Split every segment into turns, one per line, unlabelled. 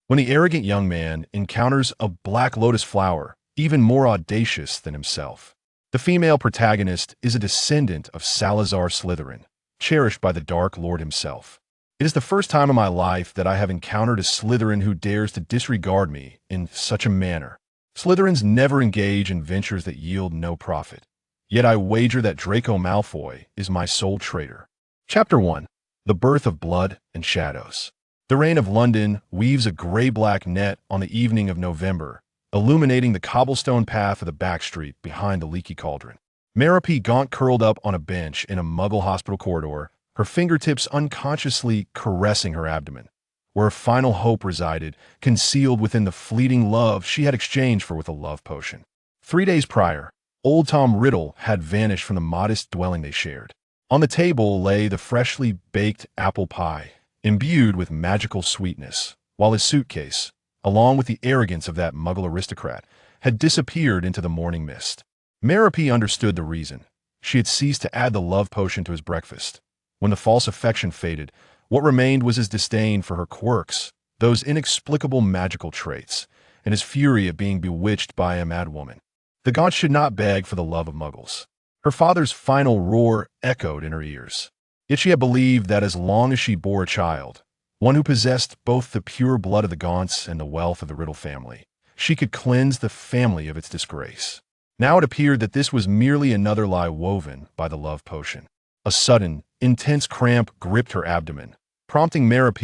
when the arrogant young man encounters a black lotus flower, even more audacious than himself. The female protagonist is a descendant of Salazar Slytherin, cherished by the Dark Lord himself. It is the first time in my life that I have encountered a Slytherin who dares to disregard me in such a manner. Slytherins never engage in ventures that yield no profit. Yet I wager that Draco Malfoy is my sole traitor. Chapter 1. The Birth of Blood and Shadows. The rain of London weaves a gray-black net on the evening of November, illuminating the cobblestone path of the back street behind the leaky cauldron. Merope Gaunt curled up on a bench in a Muggle hospital corridor, her fingertips unconsciously caressing her abdomen, where a final hope resided, concealed within the fleeting love she had exchanged with a love potion. 3 days prior, Old Tom Riddle had vanished from the modest dwelling they shared. On the table lay the freshly baked apple pie, imbued with magical sweetness, while his suitcase, along with the arrogance of that Muggle aristocrat, had disappeared into the morning mist. Merope understood the reason. She had ceased to add the love potion to his breakfast. When the false affection faded, what remained was his disdain for her quirks, those inexplicable magical traits, and his fury at being bewitched by a mad woman. The Gaunts should not beg for the love of Muggles. Her father's final roar echoed in her ears. Yet she had believed that as long as she bore a child, one who possessed both the pure blood of the Gaunts and the wealth of the Riddle family, she could cleanse the family of its disgrace. Now it appeared that this was merely another lie woven by the love potion. A sudden, intense cramp gripped her abdomen, prompting Merope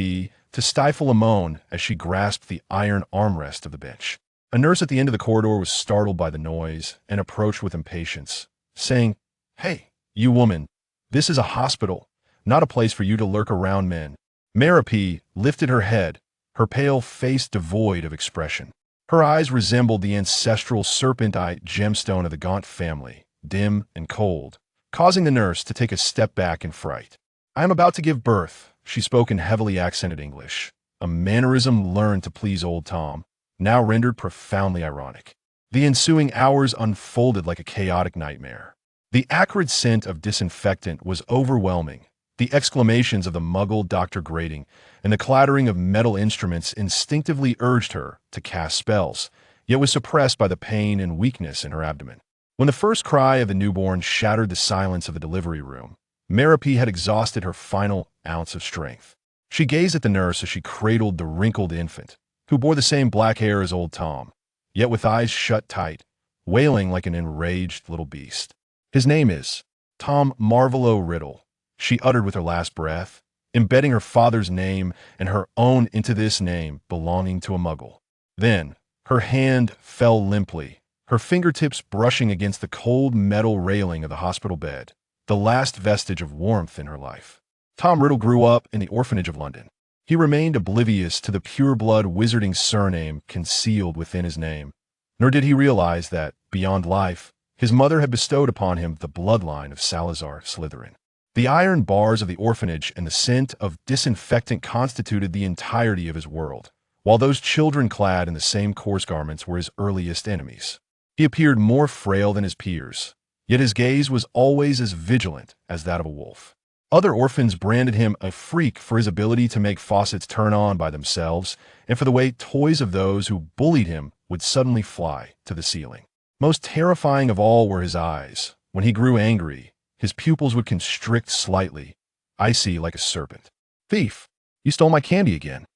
to stifle a moan as she grasped the iron armrest of the bench. A nurse at the end of the corridor was startled by the noise and approached with impatience, saying, "Hey, you woman, this is a hospital, not a place for you to lurk around men." Merope lifted her head, her pale face devoid of expression. Her eyes resembled the ancestral serpentite gemstone of the Gaunt family, dim and cold, causing the nurse to take a step back in fright. "I am about to give birth," she spoke in heavily accented English, a mannerism learned to please Old Tom, now rendered profoundly ironic. The ensuing hours unfolded like a chaotic nightmare. The acrid scent of disinfectant was overwhelming. The exclamations of the Muggle doctor grating and the clattering of metal instruments instinctively urged her to cast spells, yet was suppressed by the pain and weakness in her abdomen. When the first cry of the newborn shattered the silence of the delivery room, Merope had exhausted her final ounce of strength. She gazed at the nurse as she cradled the wrinkled infant, who bore the same black hair as Old Tom, yet with eyes shut tight, wailing like an enraged little beast. "His name is Tom Marvolo Riddle," she uttered with her last breath, embedding her father's name and her own into this name belonging to a Muggle. Then, her hand fell limply, her fingertips brushing against the cold metal railing of the hospital bed, the last vestige of warmth in her life. Tom Riddle grew up in the orphanage of London. He remained oblivious to the pure-blood wizarding surname concealed within his name, nor did he realize that, beyond life, his mother had bestowed upon him the bloodline of Salazar Slytherin. The iron bars of the orphanage and the scent of disinfectant constituted the entirety of his world, while those children clad in the same coarse garments were his earliest enemies. He appeared more frail than his peers, yet his gaze was always as vigilant as that of a wolf. Other orphans branded him a freak for his ability to make faucets turn on by themselves and for the way toys of those who bullied him would suddenly fly to the ceiling. Most terrifying of all were his eyes. When he grew angry, his pupils would constrict slightly, icy like a serpent. "Thief, you stole my candy again."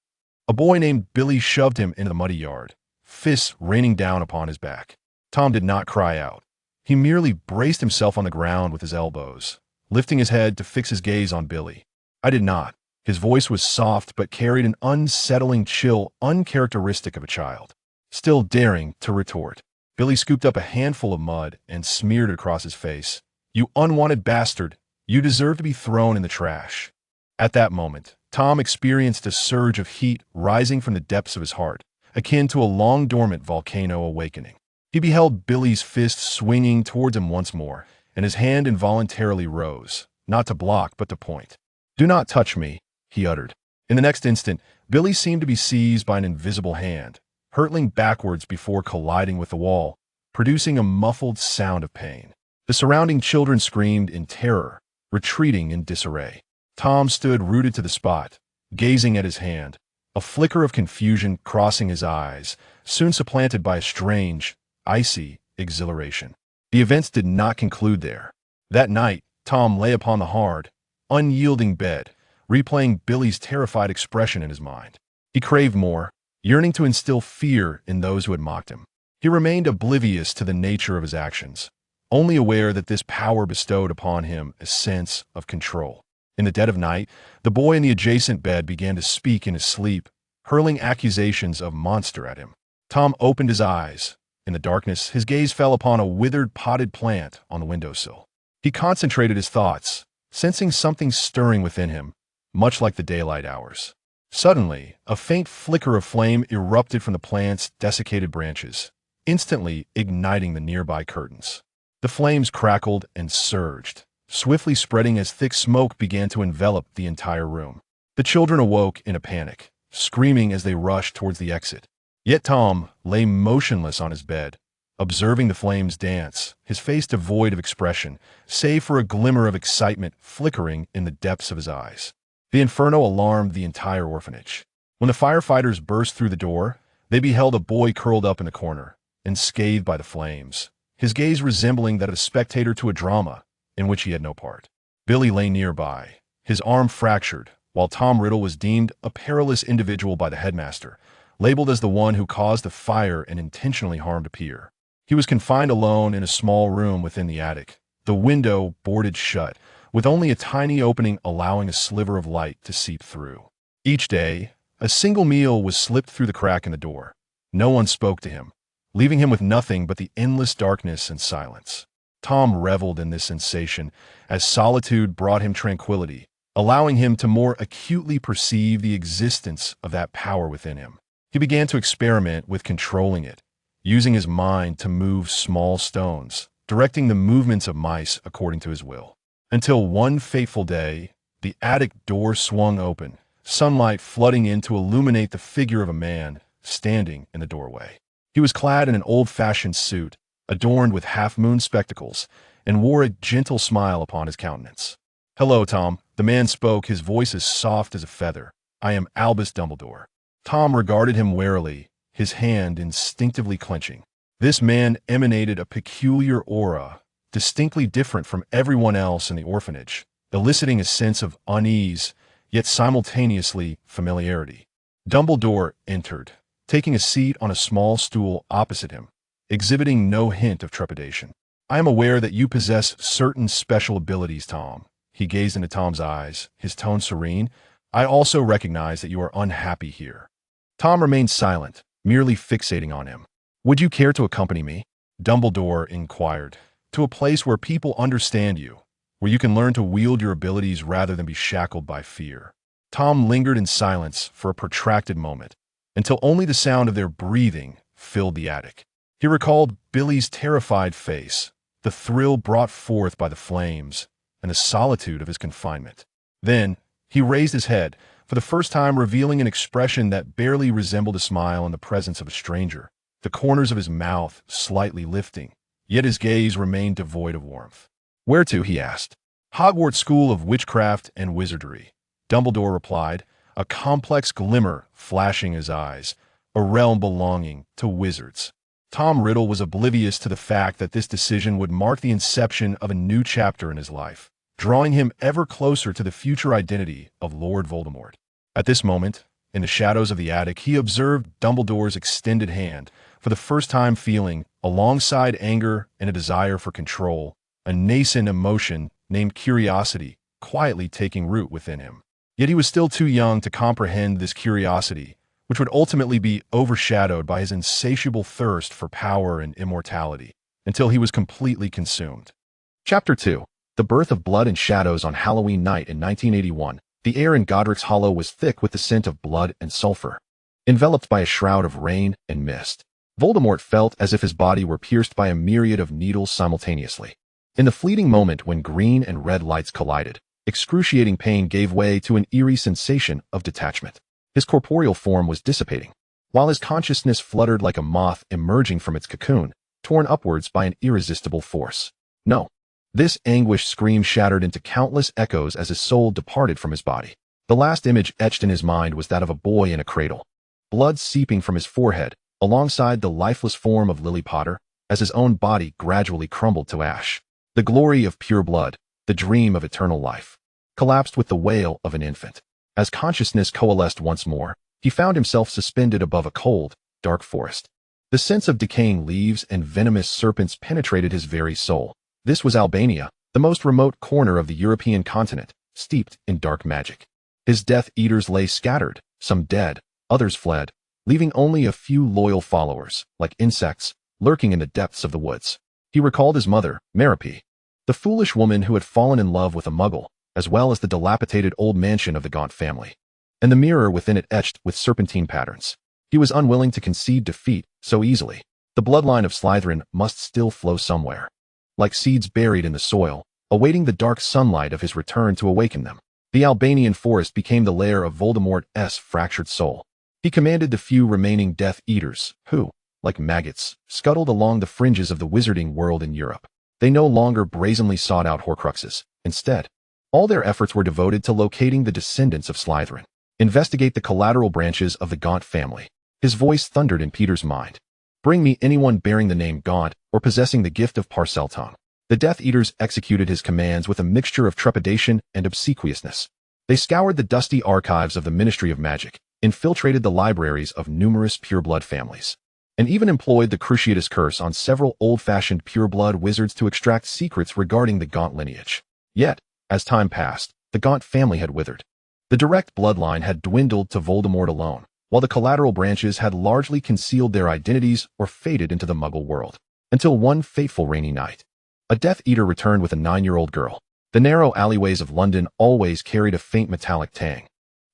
A boy named Billy shoved him into the muddy yard, fists raining down upon his back. Tom did not cry out. He merely braced himself on the ground with his elbows, lifting his head to fix his gaze on Billy. I did not. His voice was soft but carried an unsettling chill uncharacteristic of a child. Still daring to retort, Billy scooped up a handful of mud and smeared it across his face. "You unwanted bastard, you deserve to be thrown in the trash." At that moment, Tom experienced a surge of heat rising from the depths of his heart, akin to a long-dormant volcano awakening. He beheld Billy's fist swinging towards him once more, and his hand involuntarily rose, not to block but to point. "Do not touch me," he uttered. In the next instant, Billy seemed to be seized by an invisible hand, hurtling backwards before colliding with the wall, producing a muffled sound of pain. The surrounding children screamed in terror, retreating in disarray. Tom stood rooted to the spot, gazing at his hand, a flicker of confusion crossing his eyes, soon supplanted by a strange, icy exhilaration. The events did not conclude there. That night, Tom lay upon the hard, unyielding bed, replaying Billy's terrified expression in his mind. He craved more, yearning to instill fear in those who had mocked him. He remained oblivious to the nature of his actions, only aware that this power bestowed upon him a sense of control. In the dead of night, the boy in the adjacent bed began to speak in his sleep, hurling accusations of monster at him. Tom opened his eyes. In the darkness, his gaze fell upon a withered potted plant on the windowsill. He concentrated his thoughts, sensing something stirring within him, much like the daylight hours. Suddenly, a faint flicker of flame erupted from the plant's desiccated branches, instantly igniting the nearby curtains. The flames crackled and surged, swiftly spreading as thick smoke began to envelop the entire room. The children awoke in a panic, screaming as they rushed towards the exit. Yet Tom lay motionless on his bed, observing the flames dance, his face devoid of expression, save for a glimmer of excitement flickering in the depths of his eyes. The inferno alarmed the entire orphanage. When the firefighters burst through the door, they beheld a boy curled up in the corner, unscathed by the flames, his gaze resembling that of a spectator to a drama in which he had no part. Billy lay nearby, his arm fractured, while Tom Riddle was deemed a perilous individual by the headmaster, labeled as the one who caused the fire and intentionally harmed a peer. He was confined alone in a small room within the attic, the window boarded shut, with only a tiny opening allowing a sliver of light to seep through. Each day, a single meal was slipped through the crack in the door. No one spoke to him, leaving him with nothing but the endless darkness and silence. Tom reveled in this sensation as solitude brought him tranquility, allowing him to more acutely perceive the existence of that power within him. He began to experiment with controlling it, using his mind to move small stones, directing the movements of mice according to his will. Until one fateful day, the attic door swung open, sunlight flooding in to illuminate the figure of a man standing in the doorway. He was clad in an old-fashioned suit, adorned with half-moon spectacles, and wore a gentle smile upon his countenance. "Hello, Tom," the man spoke, his voice as soft as a feather. "I am Albus Dumbledore." Tom regarded him warily, his hand instinctively clenching. This man emanated a peculiar aura, distinctly different from everyone else in the orphanage, eliciting a sense of unease, yet simultaneously familiarity. Dumbledore entered, taking a seat on a small stool opposite him, exhibiting no hint of trepidation. "I am aware that you possess certain special abilities, Tom." He gazed into Tom's eyes, his tone serene. "I also recognize that you are unhappy here." Tom remained silent, merely fixating on him. "Would you care to accompany me?" Dumbledore inquired. "To a place where people understand you, where you can learn to wield your abilities rather than be shackled by fear." Tom lingered in silence for a protracted moment, until only the sound of their breathing filled the attic. He recalled Billy's terrified face, the thrill brought forth by the flames, and the solitude of his confinement. Then, he raised his head, for the first time revealing an expression that barely resembled a smile in the presence of a stranger, the corners of his mouth slightly lifting, yet his gaze remained devoid of warmth. "Where to?" he asked. "Hogwarts School of Witchcraft and Wizardry," Dumbledore replied, a complex glimmer flashing his eyes, "a realm belonging to wizards." Tom Riddle was oblivious to the fact that this decision would mark the inception of a new chapter in his life, drawing him ever closer to the future identity of Lord Voldemort. At this moment, in the shadows of the attic, he observed Dumbledore's extended hand, for the first time feeling, alongside anger and a desire for control, a nascent emotion named curiosity quietly taking root within him. Yet he was still too young to comprehend this curiosity, which would ultimately be overshadowed by his insatiable thirst for power and immortality, until he was completely consumed. Chapter 2. The Birth of Blood and Shadows. On Halloween night in 1981, the air in Godric's Hollow was thick with the scent of blood and sulfur. Enveloped by a shroud of rain and mist, Voldemort felt as if his body were pierced by a myriad of needles simultaneously. In the fleeting moment when green and red lights collided, excruciating pain gave way to an eerie sensation of detachment. His corporeal form was dissipating, while his consciousness fluttered like a moth emerging from its cocoon, torn upwards by an irresistible force. No. This anguished scream shattered into countless echoes as his soul departed from his body. The last image etched in his mind was that of a boy in a cradle, blood seeping from his forehead, alongside the lifeless form of Lily Potter, as his own body gradually crumbled to ash. The glory of pure blood, the dream of eternal life, collapsed with the wail of an infant. As consciousness coalesced once more, he found himself suspended above a cold, dark forest. The sense of decaying leaves and venomous serpents penetrated his very soul. This was Albania, the most remote corner of the European continent, steeped in dark magic. His Death Eaters lay scattered, some dead, others fled, leaving only a few loyal followers, like insects, lurking in the depths of the woods. He recalled his mother, Merope, the foolish woman who had fallen in love with a muggle, as well as the dilapidated old mansion of the Gaunt family, and the mirror within it etched with serpentine patterns. He was unwilling to concede defeat so easily. The bloodline of Slytherin must still flow somewhere, like seeds buried in the soil, awaiting the dark sunlight of his return to awaken them. The Albanian forest became the lair of Voldemort's fractured soul. He commanded the few remaining Death Eaters, who, like maggots, scuttled along the fringes of the wizarding world in Europe. They no longer brazenly sought out Horcruxes. Instead, all their efforts were devoted to locating the descendants of Slytherin. Investigate the collateral branches of the Gaunt family. His voice thundered in Peter's mind. Bring me anyone bearing the name Gaunt or possessing the gift of Parseltongue. The Death Eaters executed his commands with a mixture of trepidation and obsequiousness. They scoured the dusty archives of the Ministry of Magic, infiltrated the libraries of numerous pureblood families, and even employed the Cruciatus Curse on several old-fashioned pureblood wizards to extract secrets regarding the Gaunt lineage. Yet, as time passed, the Gaunt family had withered. The direct bloodline had dwindled to Voldemort alone, while the collateral branches had largely concealed their identities or faded into the Muggle world. Until one fateful rainy night, a Death Eater returned with a 9-year-old girl. The narrow alleyways of London always carried a faint metallic tang,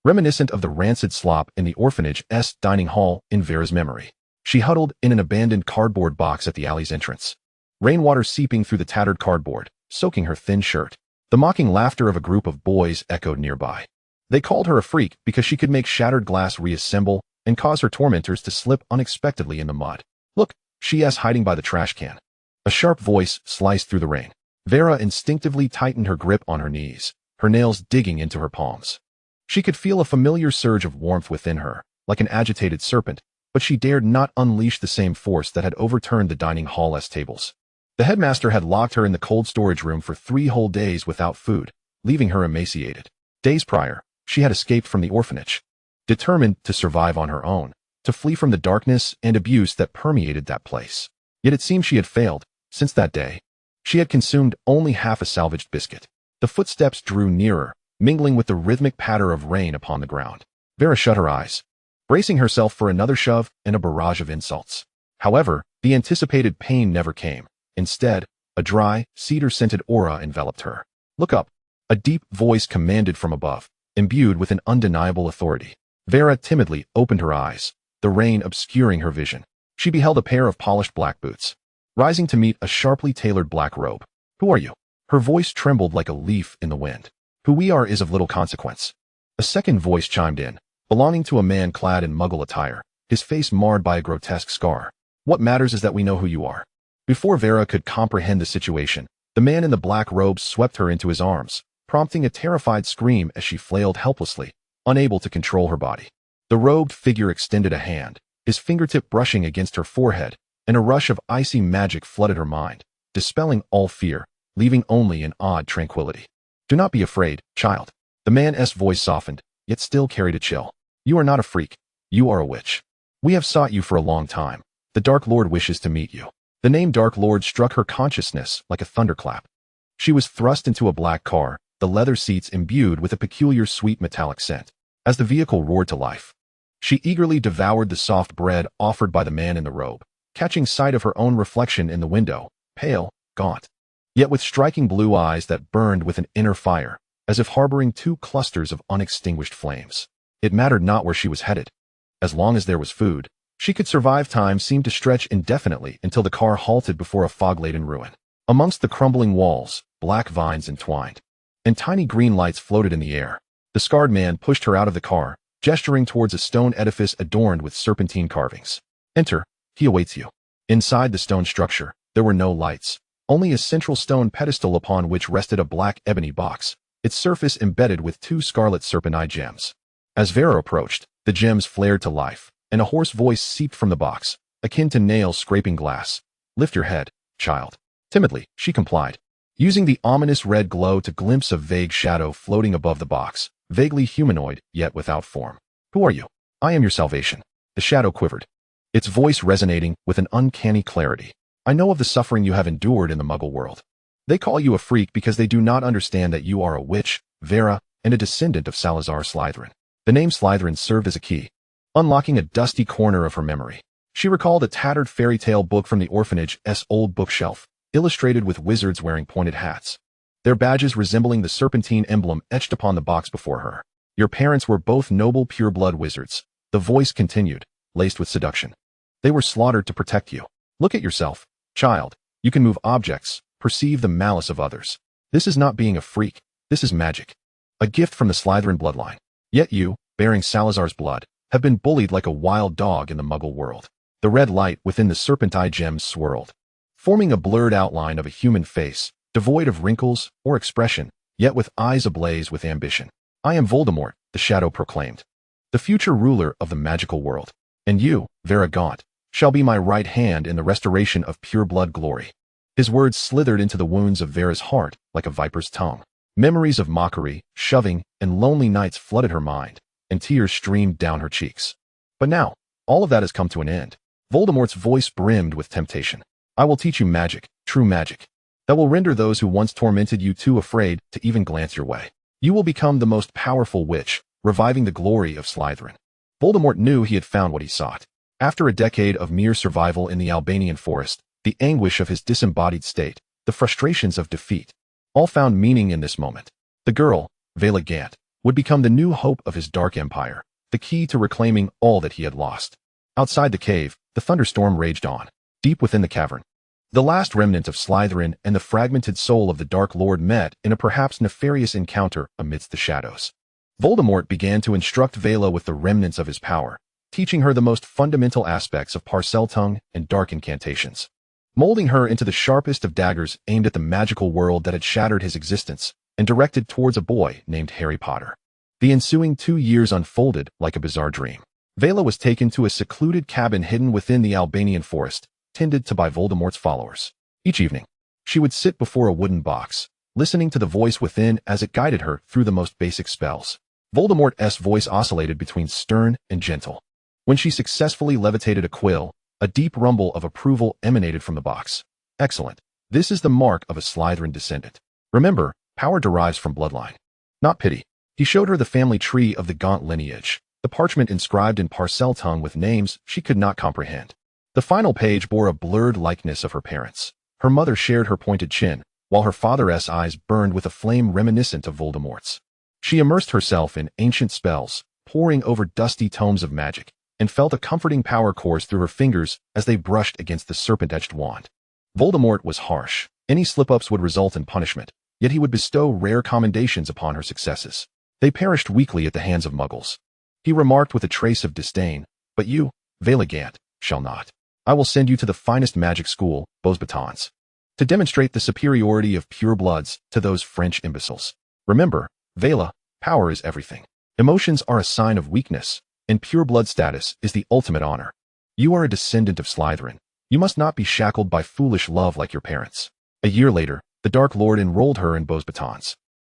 reminiscent of the rancid slop in the orphanage's dining hall in Vera's memory. She huddled in an abandoned cardboard box at the alley's entrance, rainwater seeping through the tattered cardboard, soaking her thin shirt. The mocking laughter of a group of boys echoed nearby. They called her a freak because she could make shattered glass reassemble and cause her tormentors to slip unexpectedly in the mud. Look, she's hiding by the trash can. A sharp voice sliced through the rain. Vera instinctively tightened her grip on her knees, her nails digging into her palms. She could feel a familiar surge of warmth within her, like an agitated serpent, but she dared not unleash the same force that had overturned the dining hall's tables. The headmaster had locked her in the cold storage room for 3 whole days without food, leaving her emaciated. Days prior, she had escaped from the orphanage, determined to survive on her own, to flee from the darkness and abuse that permeated that place. Yet it seemed she had failed. Since that day, she had consumed only half a salvaged biscuit. The footsteps drew nearer, mingling with the rhythmic patter of rain upon the ground. Vera shut her eyes, bracing herself for another shove and a barrage of insults. However, the anticipated pain never came. Instead, a dry, cedar-scented aura enveloped her. Look up, a deep voice commanded from above, imbued with an undeniable authority. Vera timidly opened her eyes, the rain obscuring her vision. She beheld a pair of polished black boots, rising to meet a sharply tailored black robe. Who are you? Her voice trembled like a leaf in the wind. Who we are is of little consequence. A second voice chimed in, belonging to a man clad in Muggle attire, his face marred by a grotesque scar. What matters is that we know who you are. Before Vera could comprehend the situation, the man in the black robe swept her into his arms, prompting a terrified scream as she flailed helplessly, unable to control her body. The robed figure extended a hand, his fingertip brushing against her forehead, and a rush of icy magic flooded her mind, dispelling all fear, leaving only an odd tranquility. Do not be afraid, child. The man's voice softened, yet still carried a chill. You are not a freak. You are a witch. We have sought you for a long time. The Dark Lord wishes to meet you. The name Dark Lord struck her consciousness like a thunderclap. She was thrust into a black car, the leather seats imbued with a peculiar sweet metallic scent. As the vehicle roared to life, she eagerly devoured the soft bread offered by the man in the robe, catching sight of her own reflection in the window, pale, gaunt, yet with striking blue eyes that burned with an inner fire, as if harboring 2 clusters of unextinguished flames. It mattered not where she was headed. As long as there was food, she could survive. Time seemed to stretch indefinitely until the car halted before a fog-laden ruin. Amongst the crumbling walls, black vines entwined, and tiny green lights floated in the air. The scarred man pushed her out of the car, gesturing towards a stone edifice adorned with serpentine carvings. Enter, he awaits you. Inside the stone structure, there were no lights, only a central stone pedestal upon which rested a black ebony box, its surface embedded with 2 scarlet serpentine gems. As Vera approached, the gems flared to life, and a hoarse voice seeped from the box, akin to nails scraping glass. "Lift your head, child." Timidly, she complied, using the ominous red glow to glimpse a vague shadow floating above the box, vaguely humanoid, yet without form. "Who are you?" "I am your salvation." The shadow quivered, its voice resonating with an uncanny clarity. "I know of the suffering you have endured in the Muggle world. They call you a freak because they do not understand that you are a witch, Vera, and a descendant of Salazar Slytherin." The name Slytherin served as a key, unlocking a dusty corner of her memory. She recalled a tattered fairy tale book from the orphanage's old bookshelf, illustrated with wizards wearing pointed hats, their badges resembling the serpentine emblem etched upon the box before her. "Your parents were both noble pure-blood wizards," the voice continued, laced with seduction. "They were slaughtered to protect you. Look at yourself, child. You can move objects, perceive the malice of others. This is not being a freak, this is magic. A gift from the Slytherin bloodline. Yet you, bearing Salazar's blood, have been bullied like a wild dog in the Muggle world." The red light within the serpentine gems swirled, forming a blurred outline of a human face, devoid of wrinkles or expression, yet with eyes ablaze with ambition. "I am Voldemort," the shadow proclaimed, "the future ruler of the magical world. And you, Vera Gaunt, shall be my right hand in the restoration of pure-blood glory." His words slithered into the wounds of Vera's heart like a viper's tongue. Memories of mockery, shoving, and lonely nights flooded her mind, and tears streamed down her cheeks. But now, all of that has come to an end. Voldemort's voice brimmed with temptation. "I will teach you magic, true magic, that will render those who once tormented you too afraid to even glance your way. You will become the most powerful witch, reviving the glory of Slytherin." Voldemort knew he had found what he sought. After a decade of mere survival in the Albanian forest, the anguish of his disembodied state, the frustrations of defeat, all found meaning in this moment. The girl, Vela Gant, would become the new hope of his dark empire, the key to reclaiming all that he had lost. Outside the cave, the thunderstorm raged on. Deep within the cavern, the last remnant of Slytherin and the fragmented soul of the Dark Lord met in a perhaps nefarious encounter amidst the shadows. Voldemort began to instruct Vela with the remnants of his power, teaching her the most fundamental aspects of Parseltongue and dark incantations, molding her into the sharpest of daggers aimed at the magical world that had shattered his existence and directed towards a boy named Harry Potter. The ensuing 2 years unfolded like a bizarre dream. Vela was taken to a secluded cabin hidden within the Albanian forest, tended to by Voldemort's followers. Each evening, she would sit before a wooden box, listening to the voice within as it guided her through the most basic spells. Voldemort's voice oscillated between stern and gentle. When she successfully levitated a quill, a deep rumble of approval emanated from the box. "Excellent. This is the mark of a Slytherin descendant. Remember, power derives from bloodline, not pity." He showed her the family tree of the Gaunt lineage, the parchment inscribed in Parseltongue with names she could not comprehend. The final page bore a blurred likeness of her parents. Her mother shared her pointed chin, while her father's eyes burned with a flame reminiscent of Voldemort's. She immersed herself in ancient spells, poring over dusty tomes of magic, and felt a comforting power course through her fingers as they brushed against the serpent-edged wand. Voldemort was harsh. Any slip-ups would result in punishment, yet he would bestow rare commendations upon her successes. They perished weakly at the hands of Muggles. He remarked with a trace of disdain, "But you, Vela Gant, shall not. I will send you to the finest magic school, Beauxbatons, to demonstrate the superiority of pure bloods to those French imbeciles. Remember, Vela, power is everything. Emotions are a sign of weakness, and pure blood status is the ultimate honor. You are a descendant of Slytherin. You must not be shackled by foolish love like your parents." A year later, the Dark Lord enrolled her in Beauxbatons.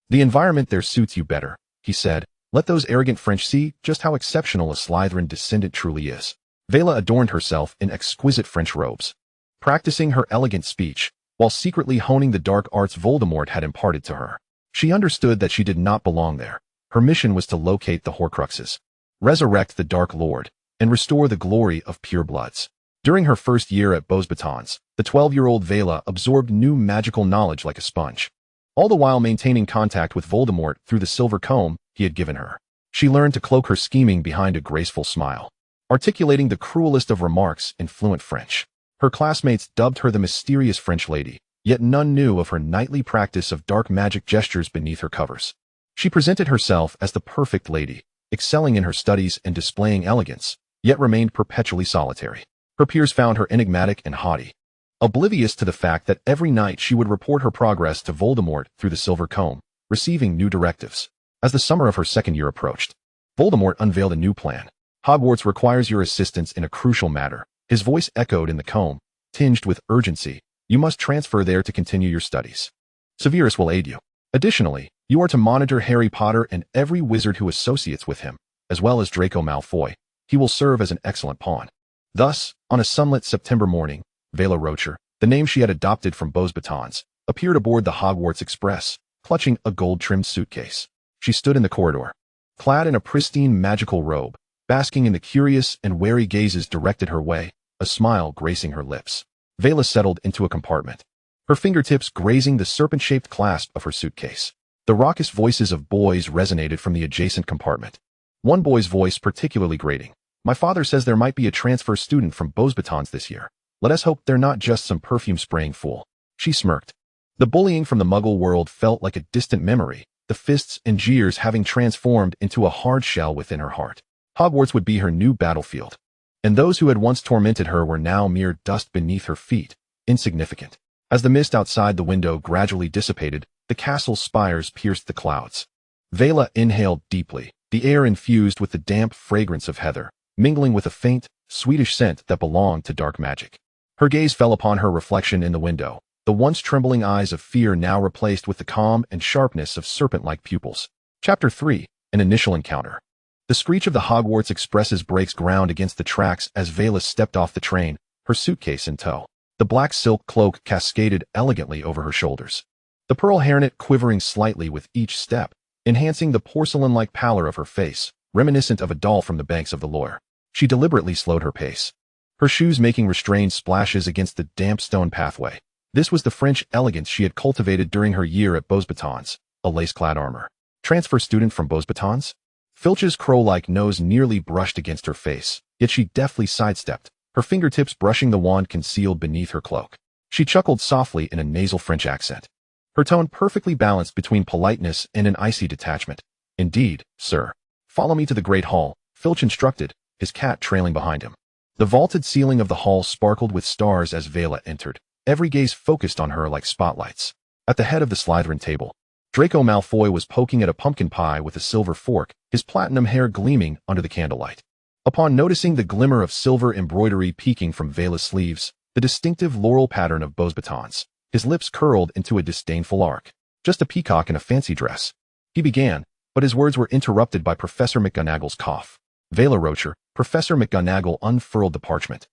"The environment there suits you better," he said. "Let those arrogant French see just how exceptional a Slytherin descendant truly is." Vela adorned herself in exquisite French robes, practicing her elegant speech, while secretly honing the dark arts Voldemort had imparted to her. She understood that she did not belong there. Her mission was to locate the Horcruxes, resurrect the Dark Lord, and restore the glory of pure bloods. During her first year at Beauxbatons, the 12-year-old Vela absorbed new magical knowledge like a sponge, all the while maintaining contact with Voldemort through the silver comb he had given her. She learned to cloak her scheming behind a graceful smile, articulating the cruelest of remarks in fluent French. Her classmates dubbed her the mysterious French lady, yet none knew of her nightly practice of dark magic gestures beneath her covers. She presented herself as the perfect lady, excelling in her studies and displaying elegance, yet remained perpetually solitary. Her peers found her enigmatic and haughty, oblivious to the fact that every night she would report her progress to Voldemort through the silver comb, receiving new directives. As the summer of her second year approached, Voldemort unveiled a new plan. Hogwarts requires your assistance in a crucial matter. His voice echoed in the comb, tinged with urgency. You must transfer there to continue your studies. Severus will aid you. Additionally, you are to monitor Harry Potter and every wizard who associates with him, as well as Draco Malfoy. He will serve as an excellent pawn. Thus, on a sunlit September morning, Vela Rocher, the name she had adopted from Beau's Batons, appeared aboard the Hogwarts Express, clutching a gold-trimmed suitcase. She stood in the corridor, clad in a pristine magical robe, basking in the curious and wary gazes directed her way, a smile gracing her lips. Vela settled into a compartment, her fingertips grazing the serpent-shaped clasp of her suitcase. The raucous voices of boys resonated from the adjacent compartment. One boy's voice particularly grating. My father says there might be a transfer student from Beau's Batons this year. Let us hope they're not just some perfume-spraying fool. She smirked. The bullying from the Muggle world felt like a distant memory, the fists and jeers having transformed into a hard shell within her heart. Hogwarts would be her new battlefield, and those who had once tormented her were now mere dust beneath her feet, insignificant. As the mist outside the window gradually dissipated, the castle's spires pierced the clouds. Vela inhaled deeply, the air infused with the damp fragrance of heather, mingling with a faint, sweetish scent that belonged to dark magic. Her gaze fell upon her reflection in the window, the once trembling eyes of fear now replaced with the calm and sharpness of serpent-like pupils. Chapter 3. An Initial Encounter. The screech of the Hogwarts Express's brakes ground against the tracks as Vela stepped off the train, her suitcase in tow. The black silk cloak cascaded elegantly over her shoulders, the pearl hairnet quivering slightly with each step, enhancing the porcelain-like pallor of her face, reminiscent of a doll from the banks of the Loire. She deliberately slowed her pace, her shoes making restrained splashes against the damp stone pathway. This was the French elegance she had cultivated during her year at Beau's Batons, a lace-clad armor. Transfer student from Beau's Batons? Filch's crow-like nose nearly brushed against her face, yet she deftly sidestepped, her fingertips brushing the wand concealed beneath her cloak. She chuckled softly in a nasal French accent, her tone perfectly balanced between politeness and an icy detachment. Indeed, sir. Follow me to the Great Hall, Filch instructed, his cat trailing behind him. The vaulted ceiling of the hall sparkled with stars as Vela entered, every gaze focused on her like spotlights. At the head of the Slytherin table, Draco Malfoy was poking at a pumpkin pie with a silver fork, his platinum hair gleaming under the candlelight. Upon noticing the glimmer of silver embroidery peeking from Vela's sleeves, the distinctive laurel pattern of Beau's Batons, his lips curled into a disdainful arc. Just a peacock in a fancy dress. He began, but his words were interrupted by Professor McGonagall's cough. Vela Rocher, Professor McGonagall unfurled the parchment,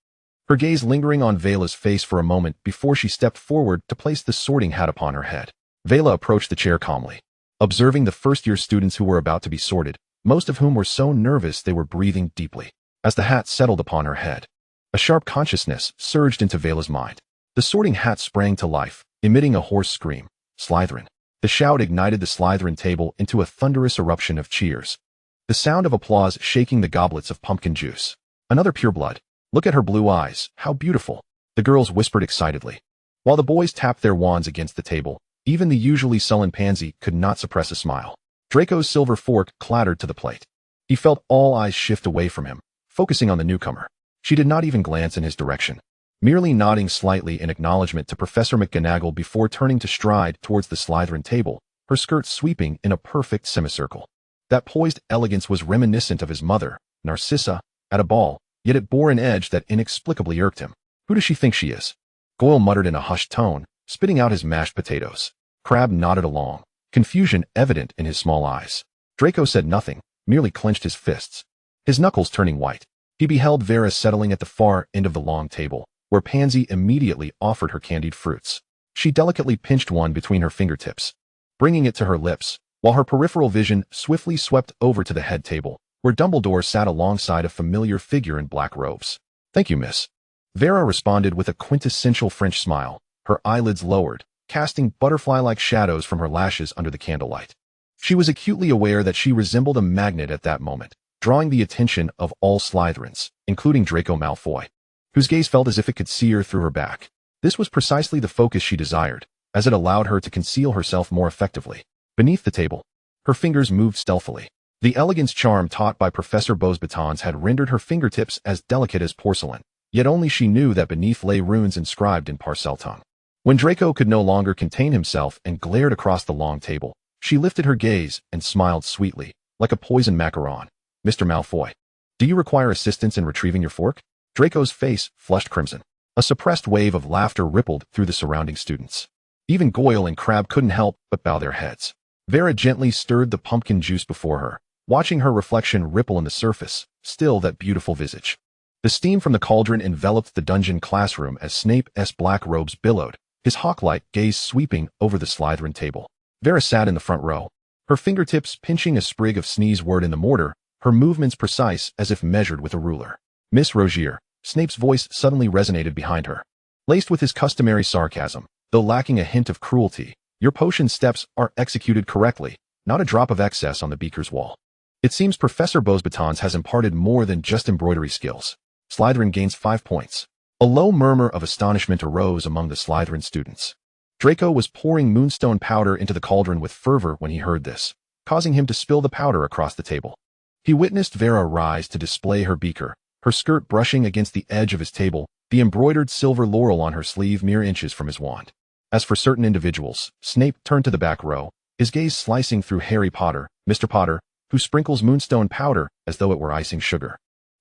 her gaze lingering on Vela's face for a moment before she stepped forward to place the sorting hat upon her head. Vela approached the chair calmly, observing the first-year students who were about to be sorted, most of whom were so nervous they were breathing deeply. As the hat settled upon her head, a sharp consciousness surged into Vela's mind. The sorting hat sprang to life, emitting a hoarse scream. Slytherin. The shout ignited the Slytherin table into a thunderous eruption of cheers, the sound of applause shaking the goblets of pumpkin juice. Another pureblood. Look at her blue eyes, how beautiful, the girls whispered excitedly. While the boys tapped their wands against the table, even the usually sullen pansy could not suppress a smile. Draco's silver fork clattered to the plate. He felt all eyes shift away from him, focusing on the newcomer. She did not even glance in his direction, merely nodding slightly in acknowledgement to Professor McGonagall before turning to stride towards the Slytherin table, her skirt sweeping in a perfect semicircle. That poised elegance was reminiscent of his mother, Narcissa, at a ball, yet it bore an edge that inexplicably irked him. Who does she think she is? Goyle muttered in a hushed tone, spitting out his mashed potatoes. Crabbe nodded along, confusion evident in his small eyes. Draco said nothing, merely clenched his fists, his knuckles turning white. He beheld Vera settling at the far end of the long table, where Pansy immediately offered her candied fruits. She delicately pinched one between her fingertips, bringing it to her lips, while her peripheral vision swiftly swept over to the head table, where Dumbledore sat alongside a familiar figure in black robes. Thank you, miss. Vera responded with a quintessential French smile, her eyelids lowered, casting butterfly-like shadows from her lashes under the candlelight. She was acutely aware that she resembled a magnet at that moment, drawing the attention of all Slytherins, including Draco Malfoy, whose gaze felt as if it could sear through her back. This was precisely the focus she desired, as it allowed her to conceal herself more effectively. Beneath the table, her fingers moved stealthily. The elegance charm taught by Professor Beau's Batons had rendered her fingertips as delicate as porcelain, yet only she knew that beneath lay runes inscribed in Parseltongue. When Draco could no longer contain himself and glared across the long table, She lifted her gaze and smiled sweetly, like a poisoned macaron. Mr. Malfoy, do you require assistance in retrieving your fork? Draco's face flushed crimson. A suppressed wave of laughter rippled through the surrounding students. Even Goyle and Crabbe couldn't help but bow their heads. Vera gently stirred the pumpkin juice before her, watching her reflection ripple on the surface, still that beautiful visage. The steam from the cauldron enveloped the dungeon classroom as Snape's black robes billowed, his hawk-like gaze sweeping over the Slytherin table. Vera sat in the front row, her fingertips pinching a sprig of sneeze-wort in the mortar, her movements precise as if measured with a ruler. Miss Rogier, Snape's voice suddenly resonated behind her. Laced with his customary sarcasm, though lacking a hint of cruelty, your potion steps are executed correctly, not a drop of excess on the beaker's wall. It seems Professor Beauxbatons has imparted more than just embroidery skills. Slytherin gains 5 points. A low murmur of astonishment arose among the Slytherin students. Draco was pouring moonstone powder into the cauldron with fervor when he heard this, causing him to spill the powder across the table. He witnessed Vera rise to display her beaker, her skirt brushing against the edge of his table, the embroidered silver laurel on her sleeve mere inches from his wand. As for certain individuals, Snape turned to the back row, his gaze slicing through Harry Potter, Mr. Potter, who sprinkles moonstone powder as though it were icing sugar.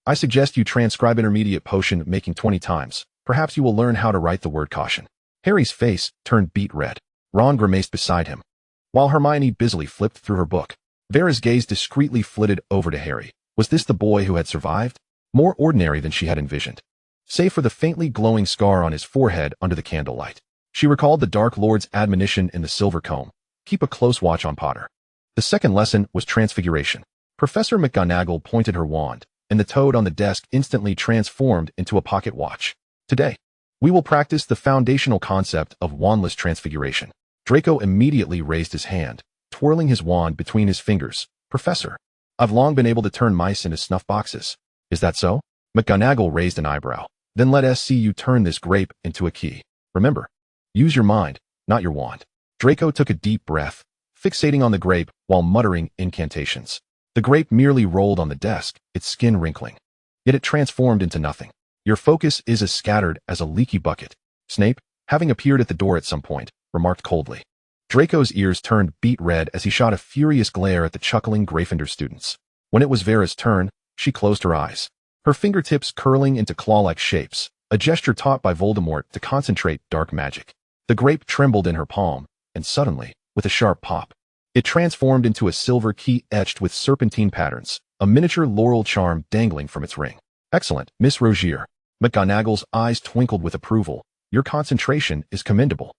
I suggest you transcribe intermediate potion making 20 times. Perhaps you will learn how to write the word caution. Harry's face turned beet red. Ron grimaced beside him, while Hermione busily flipped through her book. Vera's gaze discreetly flitted over to Harry. Was this the boy who had survived? More ordinary than she had envisioned. Save for the faintly glowing scar on his forehead under the candlelight. She recalled the Dark Lord's admonition in the silver comb. Keep a close watch on Potter. The second lesson was transfiguration. Professor McGonagall pointed her wand, and the toad on the desk instantly transformed into a pocket watch. Today, we will practice the foundational concept of wandless transfiguration. Draco immediately raised his hand, twirling his wand between his fingers. Professor, I've long been able to turn mice into snuff boxes. Is that so? McGonagall raised an eyebrow. Then let us see you turn this grape into a key. Remember, use your mind, not your wand. Draco took a deep breath, fixating on the grape while muttering incantations. The grape merely rolled on the desk, its skin wrinkling. Yet it transformed into nothing. Your focus is as scattered as a leaky bucket. Snape, having appeared at the door at some point, remarked coldly. Draco's ears turned beet red as he shot a furious glare at the chuckling Gryffindor students. When it was Vera's turn, she closed her eyes, her fingertips curling into claw-like shapes, a gesture taught by Voldemort to concentrate dark magic. The grape trembled in her palm, and suddenly, with a sharp pop, it transformed into a silver key etched with serpentine patterns, a miniature laurel charm dangling from its ring. Excellent, Miss Rogier. McGonagall's eyes twinkled with approval. Your concentration is commendable.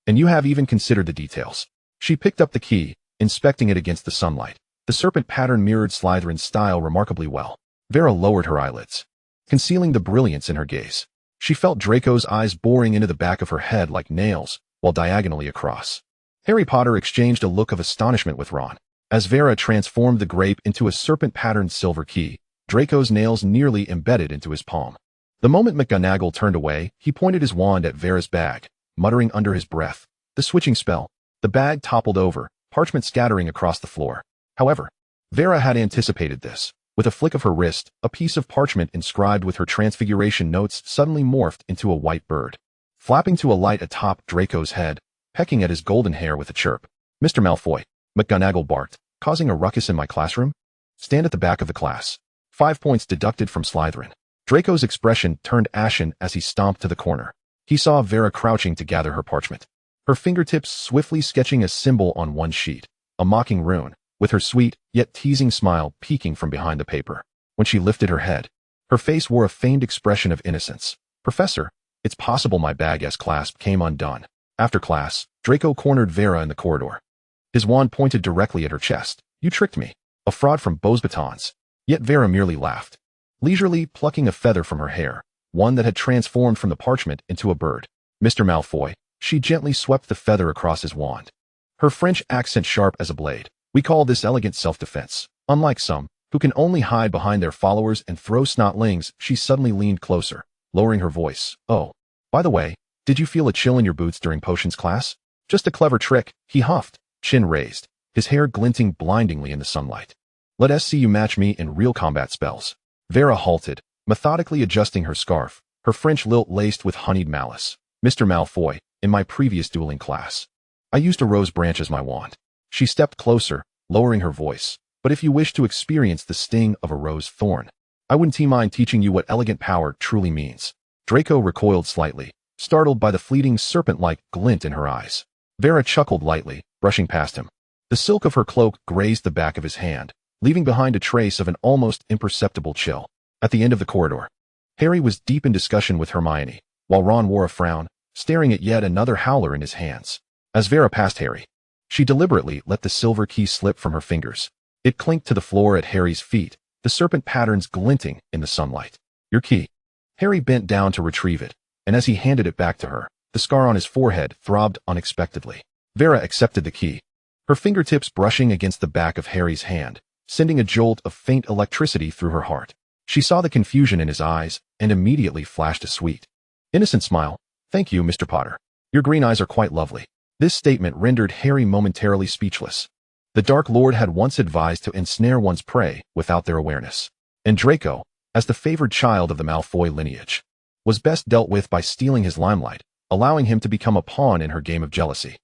And you have even considered the details. She picked up the key, inspecting it against the sunlight. The serpent pattern mirrored Slytherin's style remarkably well. Vera lowered her eyelids, concealing the brilliance in her gaze. She felt Draco's eyes boring into the back of her head like nails, while diagonally across. Harry Potter exchanged a look of astonishment with Ron. As Vera transformed the grape into a serpent-patterned silver key, Draco's nails nearly embedded into his palm. The moment McGonagall turned away, he pointed his wand at Vera's bag, muttering under his breath, the switching spell. The bag toppled over, parchment scattering across the floor. However, Vera had anticipated this. With a flick of her wrist, a piece of parchment inscribed with her transfiguration notes suddenly morphed into a white bird, flapping to alight atop Draco's head, pecking at his golden hair with a chirp. Mr. Malfoy, McGonagall barked, causing a ruckus in my classroom? Stand at the back of the class. 5 points deducted from Slytherin. Draco's expression turned ashen as he stomped to the corner. He saw Vera crouching to gather her parchment, her fingertips swiftly sketching a symbol on one sheet, a mocking rune, with her sweet, yet teasing smile peeking from behind the paper. When she lifted her head, her face wore a feigned expression of innocence. Professor, it's possible my bag's clasp came undone. After class, Draco cornered Vera in the corridor. His wand pointed directly at her chest. You tricked me. A fraud from Beauxbatons. Yet Vera merely laughed, leisurely plucking a feather from her hair, one that had transformed from the parchment into a bird. Mr. Malfoy, she gently swept the feather across his wand, her French accent sharp as a blade. We call this elegant self-defense. Unlike some, who can only hide behind their followers and throw snotlings, she suddenly leaned closer, lowering her voice. Oh, by the way, did you feel a chill in your boots during potions class? Just a clever trick, he huffed, chin raised, his hair glinting blindingly in the sunlight. Let us see you match me in real combat spells. Vera halted, methodically adjusting her scarf, her French lilt laced with honeyed malice. Mr. Malfoy, in my previous dueling class, I used a rose branch as my wand. She stepped closer, lowering her voice. "But if you wish to experience the sting of a rose thorn, I wouldn't mind teaching you what elegant power truly means." Draco recoiled slightly, startled by the fleeting serpent-like glint in her eyes. Vera chuckled lightly, brushing past him. The silk of her cloak grazed the back of his hand, leaving behind a trace of an almost imperceptible chill. At the end of the corridor, Harry was deep in discussion with Hermione, while Ron wore a frown, staring at yet another howler in his hands. As Vera passed Harry, she deliberately let the silver key slip from her fingers. It clinked to the floor at Harry's feet, the serpent patterns glinting in the sunlight. "Your key." Harry bent down to retrieve it, and as he handed it back to her, the scar on his forehead throbbed unexpectedly. Vera accepted the key, her fingertips brushing against the back of Harry's hand, sending a jolt of faint electricity through her heart. She saw the confusion in his eyes and immediately flashed a sweet, innocent smile. "Thank you, Mr. Potter. Your green eyes are quite lovely." This statement rendered Harry momentarily speechless. The Dark Lord had once advised to ensnare one's prey without their awareness. And Draco, as the favored child of the Malfoy lineage, was best dealt with by stealing his limelight, allowing him to become a pawn in her game of jealousy.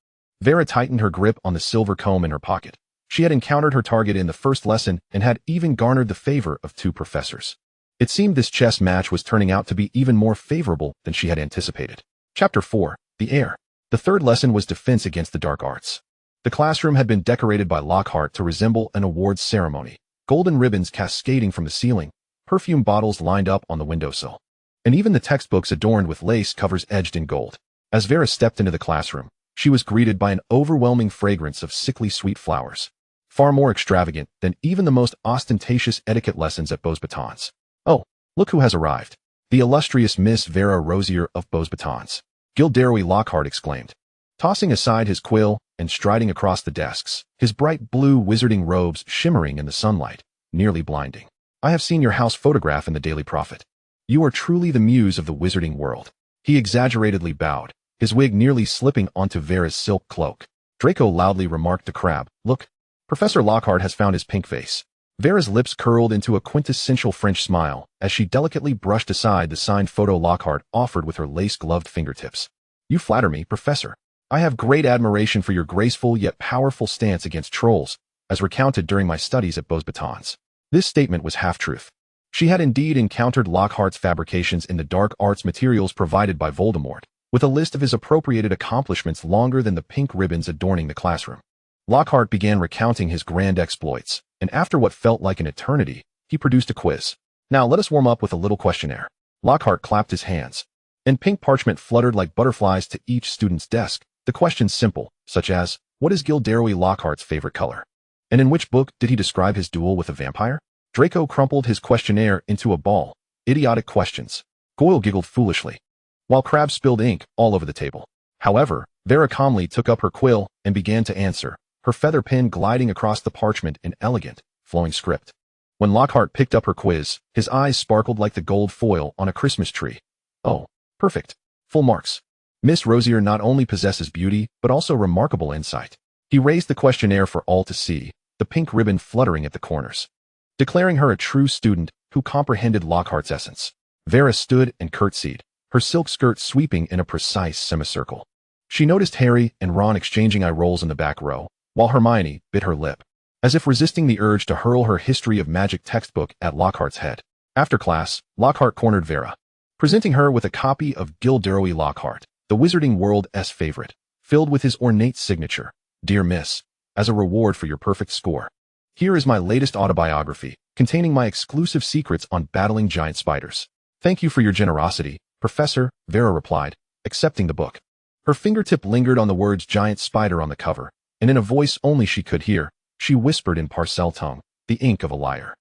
Vera tightened her grip on the silver comb in her pocket. She had encountered her target in the first lesson and had even garnered the favor of 2 professors. It seemed this chess match was turning out to be even more favorable than she had anticipated. Chapter 4. The Heir. The third lesson was Defense Against the Dark Arts. The classroom had been decorated by Lockhart to resemble an awards ceremony, golden ribbons cascading from the ceiling, perfume bottles lined up on the windowsill, and even the textbooks adorned with lace covers edged in gold. As Vera stepped into the classroom, she was greeted by an overwhelming fragrance of sickly sweet flowers, far more extravagant than even the most ostentatious etiquette lessons at Beauxbatons. "Oh, look who has arrived. The illustrious Miss Vera Rosier of Beauxbatons," Gilderoy Lockhart exclaimed, tossing aside his quill and striding across the desks, his bright blue wizarding robes shimmering in the sunlight, nearly blinding. "I have seen your house photograph in the Daily Prophet. You are truly the muse of the wizarding world." He exaggeratedly bowed, his wig nearly slipping onto Vera's silk cloak. Draco loudly remarked to Crabbe, "Look, Professor Lockhart has found his pink face." Vera's lips curled into a quintessential French smile as she delicately brushed aside the signed photo Lockhart offered with her lace-gloved fingertips. "You flatter me, Professor. I have great admiration for your graceful yet powerful stance against trolls, as recounted during my studies at Beauxbatons." This statement was half-truth. She had indeed encountered Lockhart's fabrications in the dark arts materials provided by Voldemort, with a list of his appropriated accomplishments longer than the pink ribbons adorning the classroom. Lockhart began recounting his grand exploits, and after what felt like an eternity, he produced a quiz. "Now let us warm up with a little questionnaire." Lockhart clapped his hands, and pink parchment fluttered like butterflies to each student's desk. The questions simple, such as, what is Gilderoy Lockhart's favorite color? And in which book did he describe his duel with a vampire? Draco crumpled his questionnaire into a ball. Idiotic questions. Goyle giggled foolishly, while Crabbe spilled ink all over the table. However, Vera calmly took up her quill and began to answer, her feather pen gliding across the parchment in elegant, flowing script. When Lockhart picked up her quiz, his eyes sparkled like the gold foil on a Christmas tree. "Oh, perfect. Full marks. Miss Rosier not only possesses beauty, but also remarkable insight." He raised the questionnaire for all to see, the pink ribbon fluttering at the corners, declaring her a true student who comprehended Lockhart's essence. Vera stood and curtsied, her silk skirt sweeping in a precise semicircle. She noticed Harry and Ron exchanging eye rolls in the back row, while Hermione bit her lip, as if resisting the urge to hurl her history of magic textbook at Lockhart's head. After class, Lockhart cornered Vera, presenting her with a copy of Gilderoy Lockhart, the Wizarding World's favorite, filled with his ornate signature, "Dear Miss, as a reward for your perfect score, here is my latest autobiography, containing my exclusive secrets on battling giant spiders." "Thank you for your generosity, Professor," Vera replied, accepting the book. Her fingertip lingered on the words giant spider on the cover, and in a voice only she could hear, she whispered in Parcel tongue, "The ink of a liar.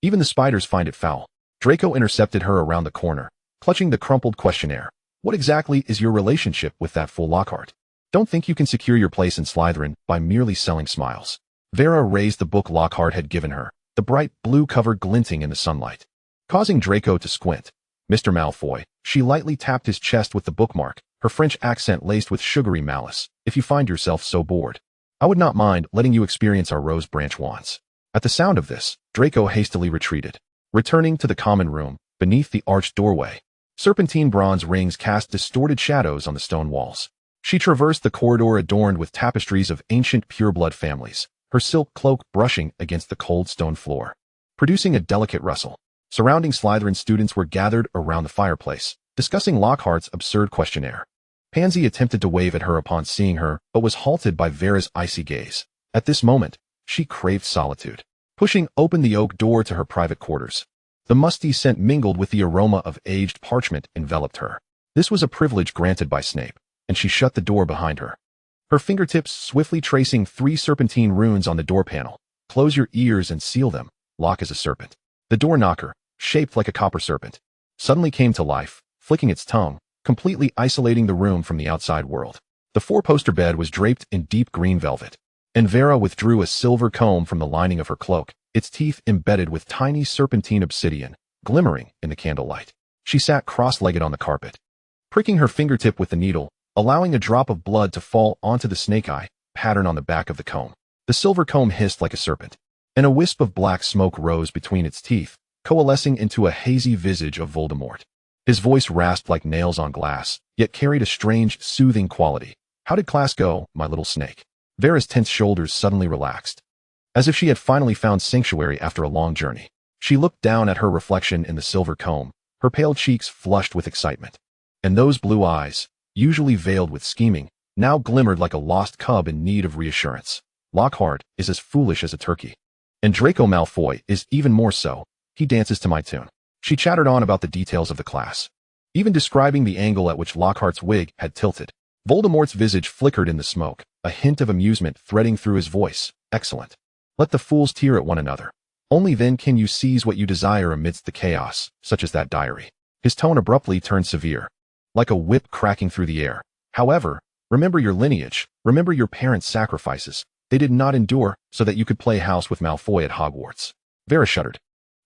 Even the spiders find it foul." Draco intercepted her around the corner, clutching the crumpled questionnaire. "What exactly is your relationship with that fool Lockhart? Don't think you can secure your place in Slytherin by merely selling smiles." Vera raised the book Lockhart had given her, the bright blue cover glinting in the sunlight, causing Draco to squint. "Mr. Malfoy," she lightly tapped his chest with the bookmark, her French accent laced with sugary malice, "if you find yourself so bored, I would not mind letting you experience our rose branch wands." At the sound of this, Draco hastily retreated, returning to the common room, beneath the arched doorway. Serpentine bronze rings cast distorted shadows on the stone walls. She traversed the corridor adorned with tapestries of ancient pureblood families, her silk cloak brushing against the cold stone floor, producing a delicate rustle. Surrounding Slytherin students were gathered around the fireplace, discussing Lockhart's absurd questionnaire. Pansy attempted to wave at her upon seeing her, but was halted by Vera's icy gaze. At this moment, she craved solitude. Pushing open the oak door to her private quarters, the musty scent mingled with the aroma of aged parchment enveloped her. This was a privilege granted by Snape, and she shut the door behind her. Her fingertips swiftly tracing 3 serpentine runes on the door panel. Close your ears and seal them. Lock as a serpent. The door knocker, shaped like a copper serpent, suddenly came to life, flicking its tongue, completely isolating the room from the outside world. The 4-poster bed was draped in deep green velvet, and Vera withdrew a silver comb from the lining of her cloak, its teeth embedded with tiny serpentine obsidian, glimmering in the candlelight. She sat cross-legged on the carpet, pricking her fingertip with the needle, allowing a drop of blood to fall onto the snake eye pattern on the back of the comb. The silver comb hissed like a serpent, and a wisp of black smoke rose between its teeth, coalescing into a hazy visage of Voldemort. His voice rasped like nails on glass, yet carried a strange, soothing quality. How did class go, my little snake? Vera's tense shoulders suddenly relaxed, as if she had finally found sanctuary after a long journey. She looked down at her reflection in the silver comb, her pale cheeks flushed with excitement. And those blue eyes, usually veiled with scheming, now glimmered like a lost cub in need of reassurance. Lockhart is as foolish as a turkey. And Draco Malfoy is even more so. He dances to my tune. She chattered on about the details of the class, even describing the angle at which Lockhart's wig had tilted. Voldemort's visage flickered in the smoke, a hint of amusement threading through his voice. Excellent. Let the fools tear at one another. Only then can you seize what you desire amidst the chaos, such as that diary. His tone abruptly turned severe, like a whip cracking through the air. However, remember your lineage, remember your parents' sacrifices. They did not endure so that you could play house with Malfoy at Hogwarts. Vera shuddered,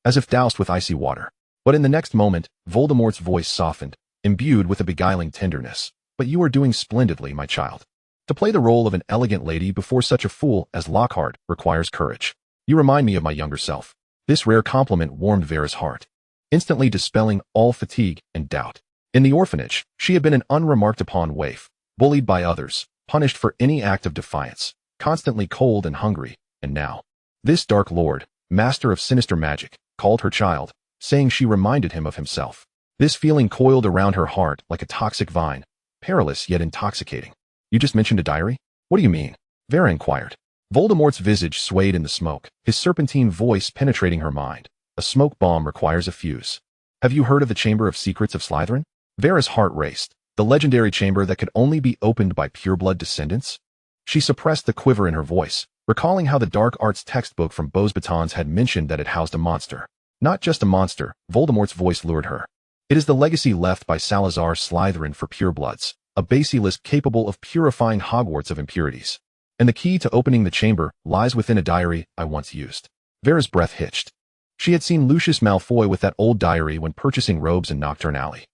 as if doused with icy water. But in the next moment, Voldemort's voice softened, imbued with a beguiling tenderness. But you are doing splendidly, my child. To play the role of an elegant lady before such a fool as Lockhart requires courage. You remind me of my younger self. This rare compliment warmed Vera's heart, instantly dispelling all fatigue and doubt. In the orphanage, she had been an unremarked upon waif, bullied by others, punished for any act of defiance, constantly cold and hungry, and now, this dark lord, master of sinister magic, called her child, saying she reminded him of himself. This feeling coiled around her heart like a toxic vine, perilous yet intoxicating. You just mentioned a diary? What do you mean? Vera inquired. Voldemort's visage swayed in the smoke, his serpentine voice penetrating her mind. A smoke bomb requires a fuse. Have you heard of the Chamber of Secrets of Slytherin? Vera's heart raced. The legendary chamber that could only be opened by pureblood descendants? She suppressed the quiver in her voice, recalling how the dark arts textbook from Beau's Batons had mentioned that it housed a monster. Not just a monster, Voldemort's voice lured her. It is the legacy left by Salazar Slytherin for purebloods, a basilisk capable of purifying Hogwarts of impurities. And the key to opening the chamber lies within a diary I once used. Vera's breath hitched. She had seen Lucius Malfoy with that old diary when purchasing robes in Knockturn Alley.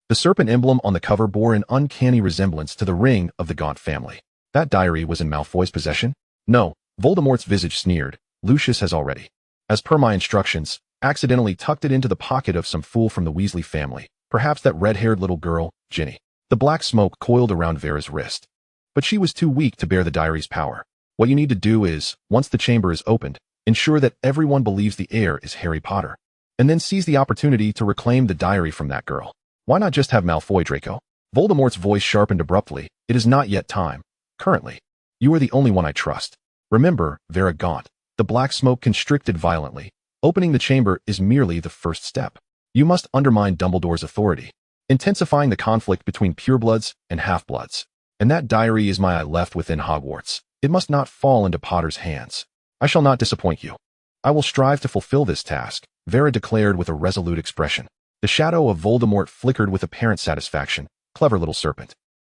The serpent emblem on the cover bore an uncanny resemblance to the ring of the Gaunt family. That diary was in Malfoy's possession? No, Voldemort's visage sneered. Lucius has already, as per my instructions, accidentally tucked it into the pocket of some fool from the Weasley family, perhaps that red-haired little girl, Ginny. The black smoke coiled around Vera's wrist. But she was too weak to bear the diary's power. What you need to do is, once the chamber is opened, ensure that everyone believes the heir is Harry Potter, and then seize the opportunity to reclaim the diary from that girl. Why not just have Malfoy, Draco? Voldemort's voice sharpened abruptly. It is not yet time. Currently, you are the only one I trust. Remember, Vera Gaunt. The black smoke constricted violently. Opening the chamber is merely the first step. You must undermine Dumbledore's authority, intensifying the conflict between purebloods and half-bloods. And that diary is my eye left within Hogwarts. It must not fall into Potter's hands. I shall not disappoint you. I will strive to fulfill this task, Vera declared with a resolute expression. The shadow of Voldemort flickered with apparent satisfaction. Clever little serpent.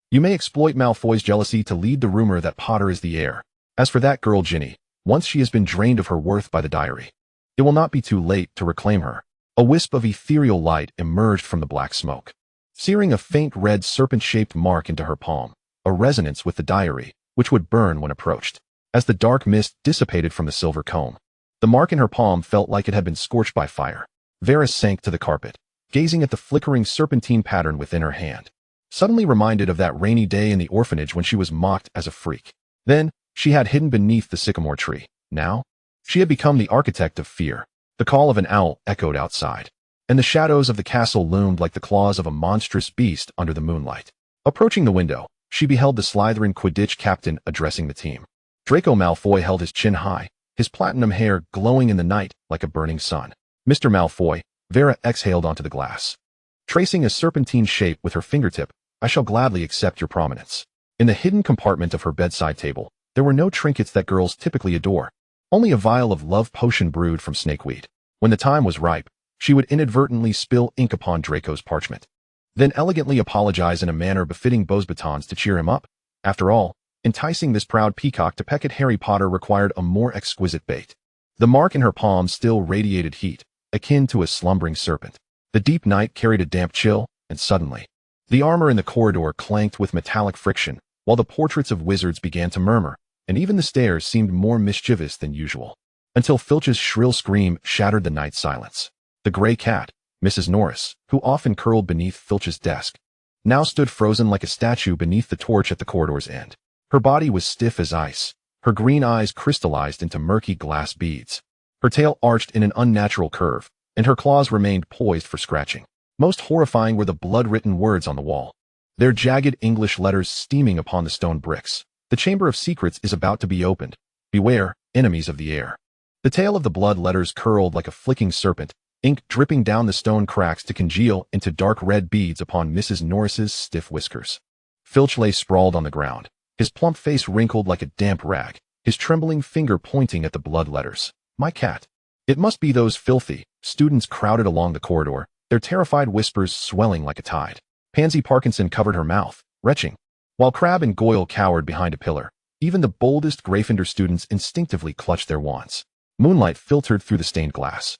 You may exploit Malfoy's jealousy to lead the rumor that Potter is the heir. As for that girl Ginny, once she has been drained of her worth by the diary, it will not be too late to reclaim her. A wisp of ethereal light emerged from the black smoke, searing a faint red serpent-shaped mark into her palm, a resonance with the diary, which would burn when approached. As the dark mist dissipated from the silver comb, the mark in her palm felt like it had been scorched by fire. Vera sank to the carpet, gazing at the flickering serpentine pattern within her hand. suddenly reminded of that rainy day in the orphanage when she was mocked as a freak. Then, she had hidden beneath the sycamore tree. Now, she had become the architect of fear. The call of an owl echoed outside, and the shadows of the castle loomed like the claws of a monstrous beast under the moonlight. Approaching the window, she beheld the Slytherin Quidditch captain addressing the team. Draco Malfoy held his chin high, his platinum hair glowing in the night like a burning sun. "Mr. Malfoy," Vera exhaled onto the glass. Tracing a serpentine shape with her fingertip, "I shall gladly accept your prominence." In the hidden compartment of her bedside table, there were no trinkets that girls typically adore, only a vial of love potion brewed from snakeweed. When the time was ripe, she would inadvertently spill ink upon Draco's parchment, then elegantly apologize in a manner befitting Beauxbatons to cheer him up. After all, enticing this proud peacock to peck at Harry Potter required a more exquisite bait. The mark in her palm still radiated heat, akin to a slumbering serpent. The deep night carried a damp chill, and suddenly, the armor in the corridor clanked with metallic friction, while the portraits of wizards began to murmur, and even the stairs seemed more mischievous than usual. Until Filch's shrill scream shattered the night silence. The gray cat, Mrs. Norris, who often curled beneath Filch's desk, now stood frozen like a statue beneath the torch at the corridor's end. Her body was stiff as ice, her green eyes crystallized into murky glass beads. Her tail arched in an unnatural curve, and her claws remained poised for scratching. Most horrifying were the blood-written words on the wall, their jagged English letters steaming upon the stone bricks. "The Chamber of Secrets is about to be opened. Beware, enemies of the heir." The tail of the blood letters curled like a flicking serpent, ink dripping down the stone cracks to congeal into dark red beads upon Mrs. Norris's stiff whiskers. Filch lay sprawled on the ground, his plump face wrinkled like a damp rag, his trembling finger pointing at the blood letters. "My cat." It must be those filthy. Students crowded along the corridor, their terrified whispers swelling like a tide. Pansy Parkinson covered her mouth, retching, while Crabbe and Goyle cowered behind a pillar. Even the boldest Gryffindor students instinctively clutched their wands. Moonlight filtered through the stained glass,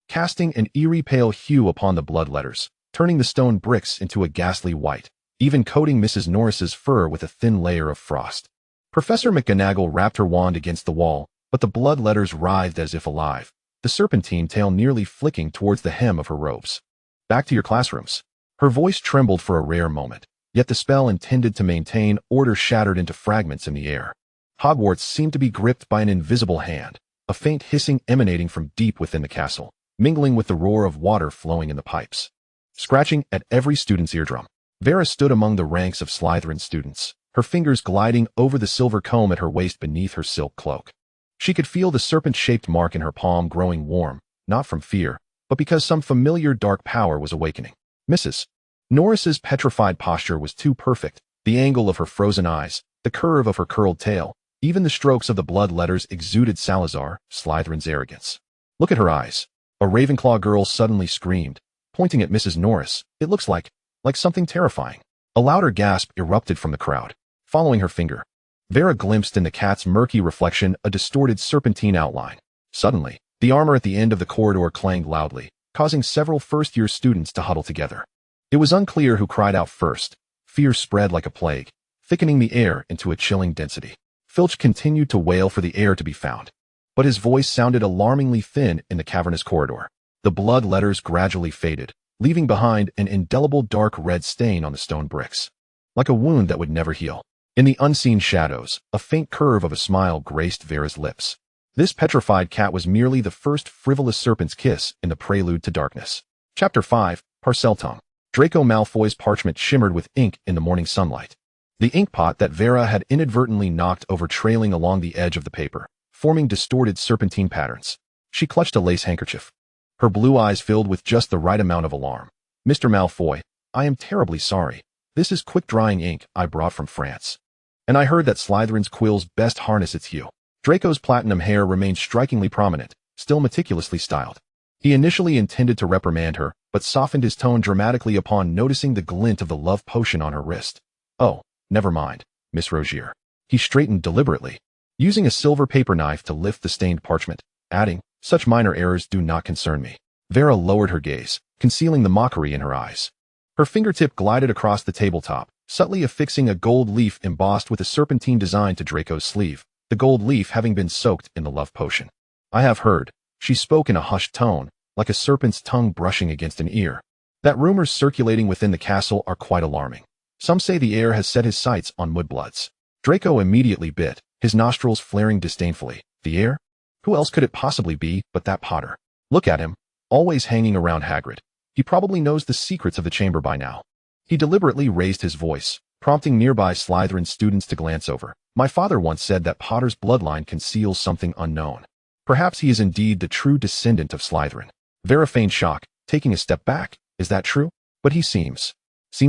casting an eerie pale hue upon the blood letters, turning the stone bricks into a ghastly white, even coating Mrs. Norris's fur with a thin layer of frost. Professor McGonagall rapped her wand against the wall, but the blood letters writhed as if alive, the serpentine tail nearly flicking towards the hem of her robes. "Back to your classrooms." Her voice trembled for a rare moment, yet the spell intended to maintain order shattered into fragments in the air. Hogwarts seemed to be gripped by an invisible hand, a faint hissing emanating from deep within the castle, mingling with the roar of water flowing in the pipes, scratching at every student's eardrum. Vera stood among the ranks of Slytherin students, her fingers gliding over the silver comb at her waist beneath her silk cloak. She could feel the serpent-shaped mark in her palm growing warm, not from fear, but because some familiar dark power was awakening. Mrs. Norris's petrified posture was too perfect, the angle of her frozen eyes, the curve of her curled tail, even the strokes of the blood letters exuded Salazar Slytherin's arrogance. "Look at her eyes," a Ravenclaw girl suddenly screamed, pointing at Mrs. Norris. "It looks like something terrifying." A louder gasp erupted from the crowd. Following her finger, Vera glimpsed in the cat's murky reflection a distorted serpentine outline. Suddenly, the armor at the end of the corridor clanged loudly, causing several first-year students to huddle together. It was unclear who cried out first. Fear spread like a plague, thickening the air into a chilling density. Filch continued to wail for the heir to be found, but his voice sounded alarmingly thin in the cavernous corridor. The blood letters gradually faded, leaving behind an indelible dark red stain on the stone bricks, like a wound that would never heal. In the unseen shadows, a faint curve of a smile graced Vera's lips. This petrified cat was merely the first frivolous serpent's kiss in the prelude to darkness. Chapter 5, Parseltongue. Draco Malfoy's parchment shimmered with ink in the morning sunlight. The ink pot that Vera had inadvertently knocked over trailing along the edge of the paper, forming distorted serpentine patterns. She clutched a lace handkerchief, her blue eyes filled with just the right amount of alarm. "Mr. Malfoy, I am terribly sorry. This is quick-drying ink I brought from France. And I heard that Slytherin's quills best harness its hue." Draco's platinum hair remained strikingly prominent, still meticulously styled. He initially intended to reprimand her, but softened his tone dramatically upon noticing the glint of the love potion on her wrist. "Oh, never mind, Miss Rogier." He straightened deliberately, using a silver paper knife to lift the stained parchment, adding, "Such minor errors do not concern me." Vera lowered her gaze, concealing the mockery in her eyes. Her fingertip glided across the tabletop, subtly affixing a gold leaf embossed with a serpentine design to Draco's sleeve, the gold leaf having been soaked in the love potion. "I have heard," she spoke in a hushed tone, like a serpent's tongue brushing against an ear, "that rumors circulating within the castle are quite alarming. Some say the heir has set his sights on mudbloods. Draco immediately bit, his nostrils flaring disdainfully. The heir? Who else could it possibly be but that Potter? Look at him, always hanging around Hagrid. He probably knows the secrets of the chamber by now. He deliberately raised his voice, prompting nearby Slytherin students to glance over. My father once said that Potter's bloodline conceals something unknown. Perhaps he is indeed the true descendant of Slytherin. Vera feigned shock, taking a step back. Is that true? But he seems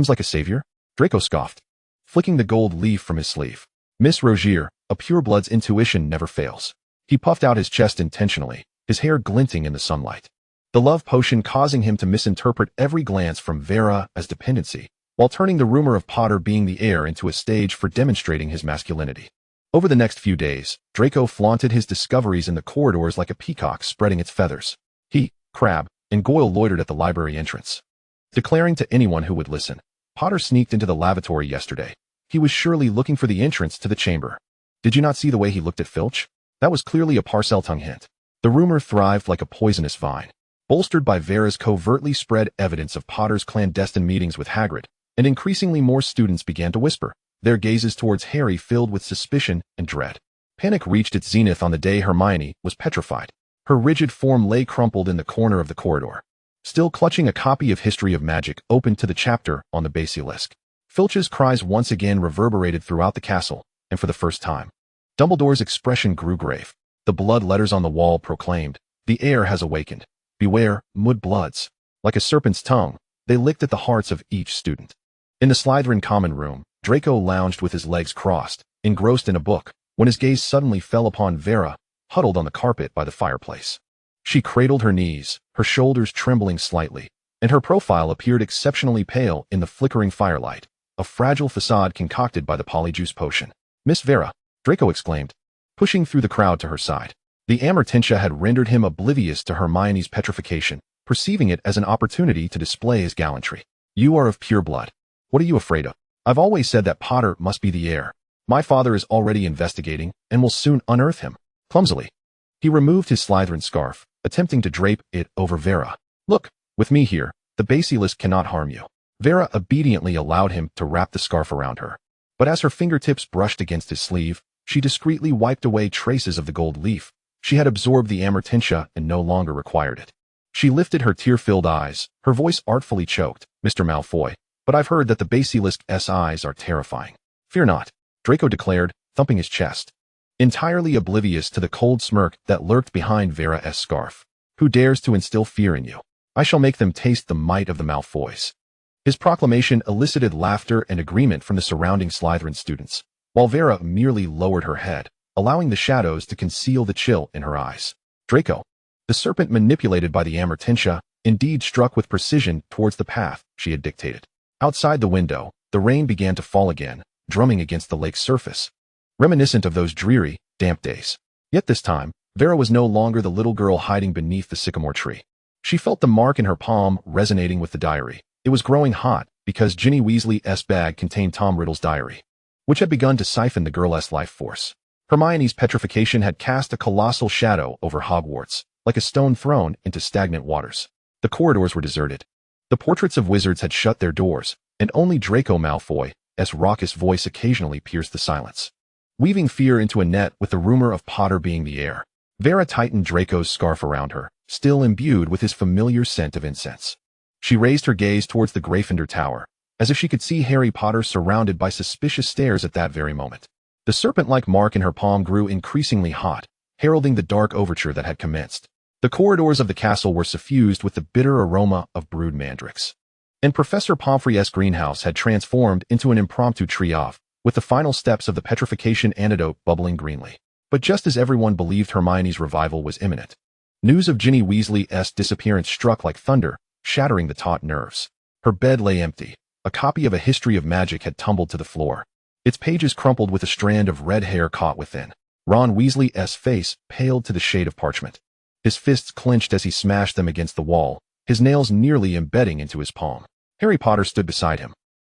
like a savior? Draco scoffed, flicking the gold leaf from his sleeve. Miss Rogier, a pureblood's intuition never fails. He puffed out his chest intentionally, his hair glinting in the sunlight. The love potion causing him to misinterpret every glance from Vera as dependency, while turning the rumor of Potter being the heir into a stage for demonstrating his masculinity. Over the next few days, Draco flaunted his discoveries in the corridors like a peacock spreading its feathers. He, Crabbe, and Goyle loitered at the library entrance, declaring to anyone who would listen, Potter sneaked into the lavatory yesterday. He was surely looking for the entrance to the chamber. Did you not see the way he looked at Filch? That was clearly a Parseltongue hint. The rumor thrived like a poisonous vine, bolstered by Vera's covertly spread evidence of Potter's clandestine meetings with Hagrid, and increasingly more students began to whisper, their gazes towards Harry filled with suspicion and dread. Panic reached its zenith on the day Hermione was petrified. Her rigid form lay crumpled in the corner of the corridor, still clutching a copy of History of Magic open to the chapter on the basilisk. Filch's cries once again reverberated throughout the castle, and for the first time, Dumbledore's expression grew grave. The blood letters on the wall proclaimed, the heir has awakened. Beware, mudbloods. Like a serpent's tongue, they licked at the hearts of each student. In the Slytherin common room, Draco lounged with his legs crossed, engrossed in a book, when his gaze suddenly fell upon Vera, huddled on the carpet by the fireplace. She cradled her knees, her shoulders trembling slightly, and her profile appeared exceptionally pale in the flickering firelight, a fragile facade concocted by the polyjuice potion. Miss Vera, Draco exclaimed, pushing through the crowd to her side. The amortentia had rendered him oblivious to Hermione's petrification, perceiving it as an opportunity to display his gallantry. You are of pure blood. What are you afraid of? I've always said that Potter must be the heir. My father is already investigating and will soon unearth him. Clumsily, he removed his Slytherin scarf, attempting to drape it over Vera. Look, with me here, the basilisk cannot harm you. Vera obediently allowed him to wrap the scarf around her. But as her fingertips brushed against his sleeve, she discreetly wiped away traces of the gold leaf. She had absorbed the amortentia and no longer required it. She lifted her tear-filled eyes, her voice artfully choked. Mr. Malfoy, but I've heard that the basilisk's eyes are terrifying. Fear not, Draco declared, thumping his chest, entirely oblivious to the cold smirk that lurked behind Vera's scarf. Who dares to instill fear in you? I shall make them taste the might of the Malfoys. His proclamation elicited laughter and agreement from the surrounding Slytherin students, while Vera merely lowered her head, allowing the shadows to conceal the chill in her eyes. Draco, the serpent manipulated by the amortentia, indeed struck with precision towards the path she had dictated. Outside the window, the rain began to fall again, drumming against the lake's surface, reminiscent of those dreary, damp days. Yet this time, Vera was no longer the little girl hiding beneath the sycamore tree. She felt the mark in her palm resonating with the diary. It was growing hot because Ginny Weasley's bag contained Tom Riddle's diary, which had begun to siphon the girl's life force. Hermione's petrification had cast a colossal shadow over Hogwarts, like a stone thrown into stagnant waters. The corridors were deserted. The portraits of wizards had shut their doors, and only Draco Malfoy's raucous voice occasionally pierced the silence, weaving fear into a net with the rumor of Potter being the heir. Vera tightened Draco's scarf around her, still imbued with his familiar scent of incense. She raised her gaze towards the Gryffindor Tower, as if she could see Harry Potter surrounded by suspicious stares at that very moment. The serpent-like mark in her palm grew increasingly hot, heralding the dark overture that had commenced. The corridors of the castle were suffused with the bitter aroma of brewed mandrakes, and Professor Pomfrey's greenhouse had transformed into an impromptu tree-off, with the final steps of the petrification antidote bubbling greenly. But just as everyone believed Hermione's revival was imminent, news of Ginny Weasley's disappearance struck like thunder, shattering the taut nerves. Her bed lay empty. A copy of A History of Magic had tumbled to the floor, its pages crumpled with a strand of red hair caught within. Ron Weasley's face paled to the shade of parchment. His fists clenched as he smashed them against the wall, his nails nearly embedding into his palm. Harry Potter stood beside him,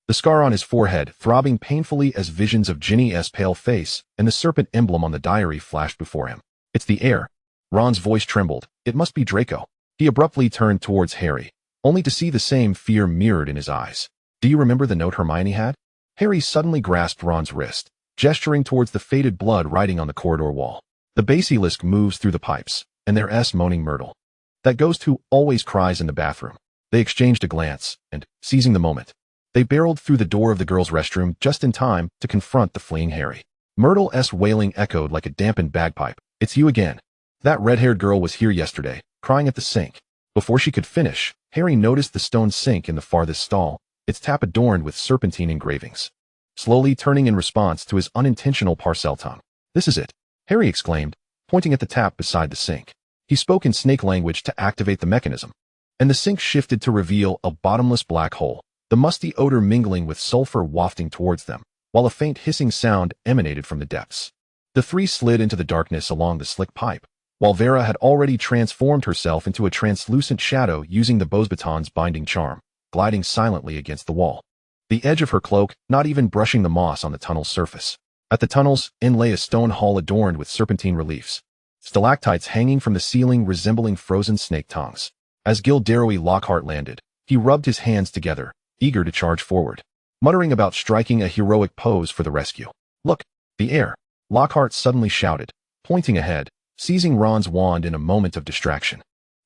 the scar on his forehead throbbing painfully as visions of Ginny's pale face and the serpent emblem on the diary flashed before him. It's the heir. Ron's voice trembled. It must be Draco. He abruptly turned towards Harry, only to see the same fear mirrored in his eyes. Do you remember the note Hermione had? Harry suddenly grasped Ron's wrist, gesturing towards the faded blood writing on the corridor wall. The basilisk moves through the pipes, and their moaning Myrtle. That ghost who always cries in the bathroom. They exchanged a glance, and, seizing the moment, they barreled through the door of the girls' restroom just in time to confront the fleeing Harry. Myrtle's wailing echoed like a dampened bagpipe. "It's you again. That red-haired girl was here yesterday, crying at the sink." Before she could finish, Harry noticed the stone sink in the farthest stall, its tap adorned with serpentine engravings. Slowly turning in response to his unintentional parcel tongue. "This is it," Harry exclaimed, pointing at the tap beside the sink. He spoke in snake language to activate the mechanism, and the sink shifted to reveal a bottomless black hole, the musty odor mingling with sulfur wafting towards them, while a faint hissing sound emanated from the depths. The three slid into the darkness along the slick pipe, while Vera had already transformed herself into a translucent shadow using the Beauxbatons binding charm, gliding silently against the wall. The edge of her cloak not even brushing the moss on the tunnel's surface. At the tunnel's end lay a stone hall adorned with serpentine reliefs, stalactites hanging from the ceiling resembling frozen snake tongues. As Gilderoy Lockhart landed, he rubbed his hands together, eager to charge forward, muttering about striking a heroic pose for the rescue. "Look, the heir," Lockhart suddenly shouted, pointing ahead, seizing Ron's wand in a moment of distraction.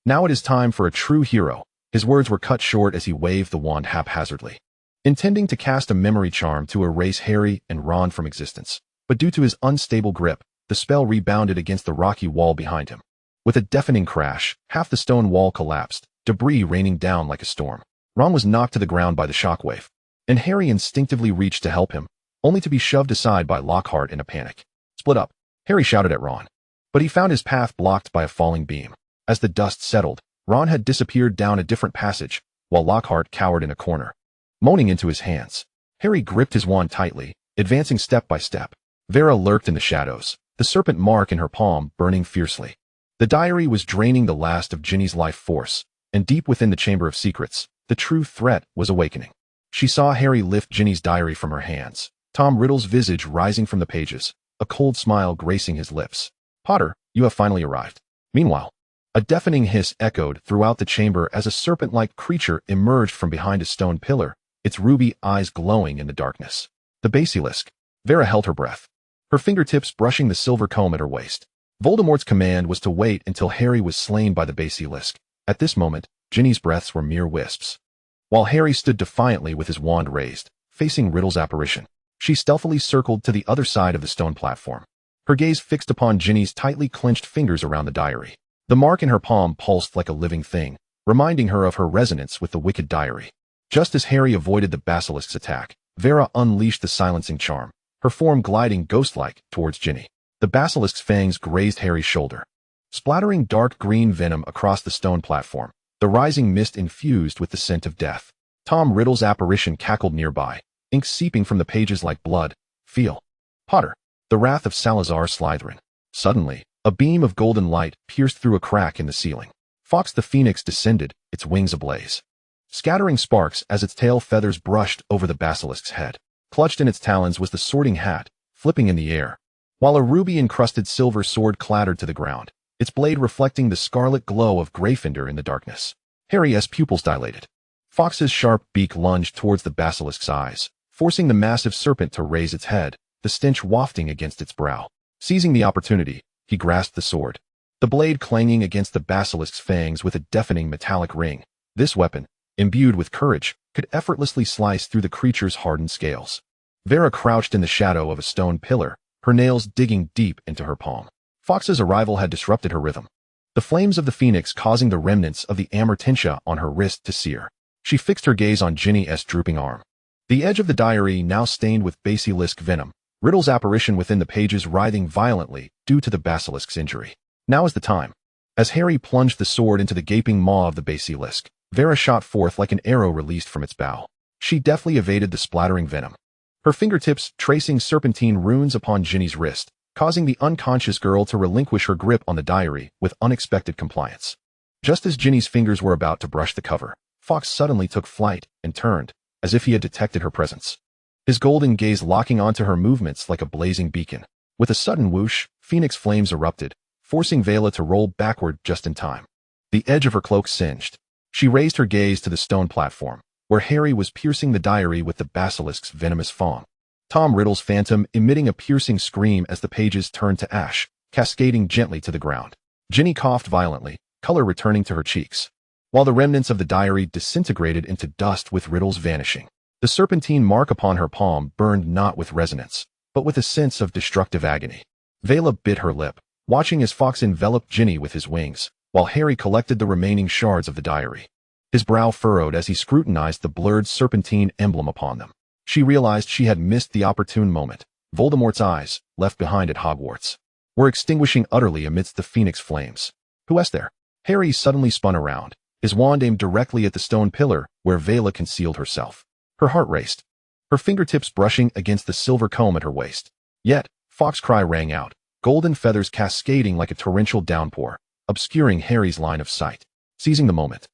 "Now it is time for a true hero." His words were cut short as he waved the wand haphazardly, intending to cast a memory charm to erase Harry and Ron from existence. But due to his unstable grip, the spell rebounded against the rocky wall behind him. With a deafening crash, half the stone wall collapsed, debris raining down like a storm. Ron was knocked to the ground by the shockwave, and Harry instinctively reached to help him, only to be shoved aside by Lockhart in a panic. "Split up," Harry shouted at Ron. But he found his path blocked by a falling beam. As the dust settled, Ron had disappeared down a different passage, while Lockhart cowered in a corner, moaning into his hands. Harry gripped his wand tightly, advancing step by step. Vera lurked in the shadows, the serpent mark in her palm burning fiercely. The diary was draining the last of Ginny's life force, and deep within the Chamber of Secrets, the true threat was awakening. She saw Harry lift Ginny's diary from her hands, Tom Riddle's visage rising from the pages, a cold smile gracing his lips. "Potter, you have finally arrived." Meanwhile, a deafening hiss echoed throughout the chamber as a serpent-like creature emerged from behind a stone pillar, its ruby eyes glowing in the darkness. The basilisk. Vera held her breath, her fingertips brushing the silver comb at her waist. Voldemort's command was to wait until Harry was slain by the basilisk. At this moment, Ginny's breaths were mere wisps. While Harry stood defiantly with his wand raised, facing Riddle's apparition, she stealthily circled to the other side of the stone platform, her gaze fixed upon Ginny's tightly clenched fingers around the diary. The mark in her palm pulsed like a living thing, reminding her of her resonance with the wicked diary. Just as Harry avoided the basilisk's attack, Vera unleashed the silencing charm, her form gliding ghost-like towards Ginny. The basilisk's fangs grazed Harry's shoulder, splattering dark green venom across the stone platform, the rising mist infused with the scent of death. Tom Riddle's apparition cackled nearby, ink seeping from the pages like blood. "Feel, Potter, the wrath of Salazar Slytherin." Suddenly, a beam of golden light pierced through a crack in the ceiling. Fawkes the Phoenix descended, its wings ablaze, scattering sparks as its tail feathers brushed over the basilisk's head. Clutched in its talons was the sorting hat, flipping in the air, while a ruby-encrusted silver sword clattered to the ground, its blade reflecting the scarlet glow of Gryffindor in the darkness. Harry's pupils dilated. Fawkes's sharp beak lunged towards the basilisk's eyes, forcing the massive serpent to raise its head, the stench wafting against its brow. Seizing the opportunity, he grasped the sword, the blade clanging against the basilisk's fangs with a deafening metallic ring. This weapon, imbued with courage, could effortlessly slice through the creature's hardened scales. Vera crouched in the shadow of a stone pillar, her nails digging deep into her palm. Fawkes's arrival had disrupted her rhythm, the flames of the phoenix causing the remnants of the amortentia on her wrist to sear. She fixed her gaze on Ginny's drooping arm, the edge of the diary now stained with basilisk venom, Riddle's apparition within the pages writhing violently due to the basilisk's injury. Now is the time. As Harry plunged the sword into the gaping maw of the basilisk, Vera shot forth like an arrow released from its bow. She deftly evaded the splattering venom, her fingertips tracing serpentine runes upon Ginny's wrist, causing the unconscious girl to relinquish her grip on the diary with unexpected compliance. Just as Ginny's fingers were about to brush the cover, Fawkes suddenly took flight and turned, as if he had detected her presence, his golden gaze locking onto her movements like a blazing beacon. With a sudden whoosh, phoenix flames erupted, forcing Vela to roll backward just in time. The edge of her cloak singed. She raised her gaze to the stone platform, where Harry was piercing the diary with the basilisk's venomous fang. Tom Riddle's phantom emitting a piercing scream as the pages turned to ash, cascading gently to the ground. Ginny coughed violently, color returning to her cheeks, while the remnants of the diary disintegrated into dust with Riddle's vanishing. The serpentine mark upon her palm burned not with resonance, but with a sense of destructive agony. Vela bit her lip, watching as Fawkes enveloped Ginny with his wings, while Harry collected the remaining shards of the diary. His brow furrowed as he scrutinized the blurred serpentine emblem upon them. She realized she had missed the opportune moment. Voldemort's eyes, left behind at Hogwarts, were extinguishing utterly amidst the phoenix flames. Who is there? Harry suddenly spun around, his wand aimed directly at the stone pillar where Vela concealed herself. Her heart raced, her fingertips brushing against the silver comb at her waist. Yet, Fawkes' cry rang out, golden feathers cascading like a torrential downpour, obscuring Harry's line of sight. Seizing the moment,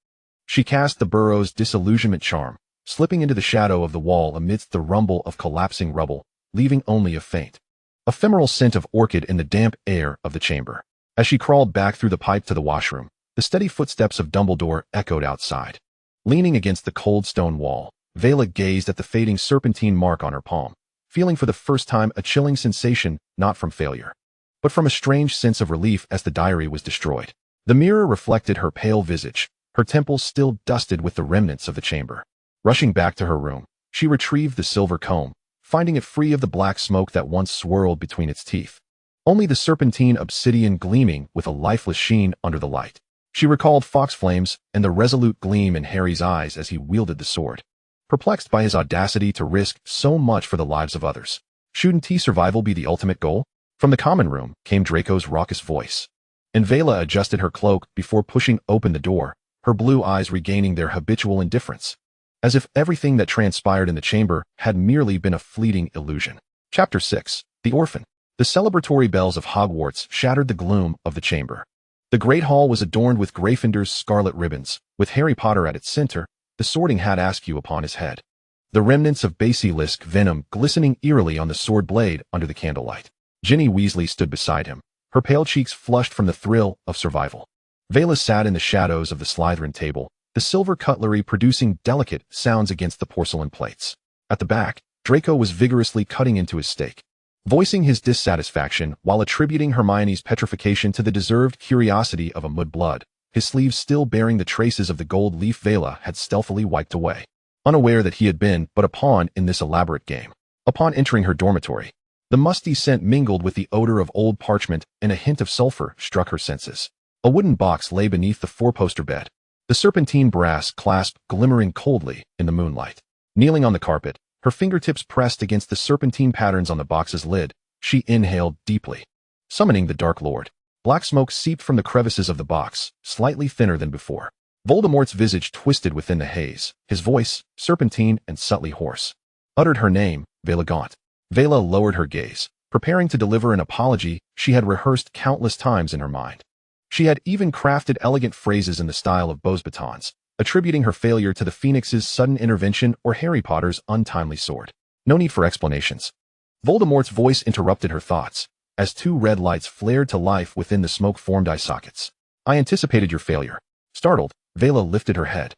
she cast the burrow's disillusionment charm, slipping into the shadow of the wall amidst the rumble of collapsing rubble, leaving only a faint, ephemeral scent of orchid in the damp air of the chamber. As she crawled back through the pipe to the washroom, the steady footsteps of Dumbledore echoed outside. Leaning against the cold stone wall, Vela gazed at the fading serpentine mark on her palm, feeling for the first time a chilling sensation not from failure, but from a strange sense of relief as the diary was destroyed. The mirror reflected her pale visage, her temples still dusted with the remnants of the chamber. Rushing back to her room, she retrieved the silver comb, finding it free of the black smoke that once swirled between its teeth. Only the serpentine obsidian gleaming with a lifeless sheen under the light. She recalled Fawkes' flames and the resolute gleam in Harry's eyes as he wielded the sword. Perplexed by his audacity to risk so much for the lives of others, shouldn't survival be the ultimate goal? From the common room came Draco's raucous voice, and Vela adjusted her cloak before pushing open the door, her blue eyes regaining their habitual indifference, as if everything that transpired in the chamber had merely been a fleeting illusion. Chapter 6. The Orphan. The celebratory bells of Hogwarts shattered the gloom of the chamber. The Great Hall was adorned with Gryffindor's scarlet ribbons, with Harry Potter at its center, the Sorting Hat Askew upon his head. The remnants of basilisk venom glistening eerily on the sword blade under the candlelight. Ginny Weasley stood beside him, her pale cheeks flushed from the thrill of survival. Vela sat in the shadows of the Slytherin table, the silver cutlery producing delicate sounds against the porcelain plates. At the back, Draco was vigorously cutting into his steak, voicing his dissatisfaction while attributing Hermione's petrification to the deserved curiosity of a mudblood, his sleeves still bearing the traces of the gold leaf Vela had stealthily wiped away, unaware that he had been but a pawn in this elaborate game. Upon entering her dormitory, the musty scent mingled with the odor of old parchment and a hint of sulfur struck her senses. A wooden box lay beneath the four-poster bed, the serpentine brass clasp glimmering coldly in the moonlight. Kneeling on the carpet, her fingertips pressed against the serpentine patterns on the box's lid, she inhaled deeply. Summoning the Dark Lord, black smoke seeped from the crevices of the box, slightly thinner than before. Voldemort's visage twisted within the haze, his voice, serpentine and subtly hoarse, uttered her name, Vela Gaunt. Vela lowered her gaze, preparing to deliver an apology she had rehearsed countless times in her mind. She had even crafted elegant phrases in the style of Beauxbatons, attributing her failure to the Phoenix's sudden intervention or Harry Potter's untimely sword. No need for explanations. Voldemort's voice interrupted her thoughts, as two red lights flared to life within the smoke-formed eye sockets. I anticipated your failure. Startled, Vela lifted her head,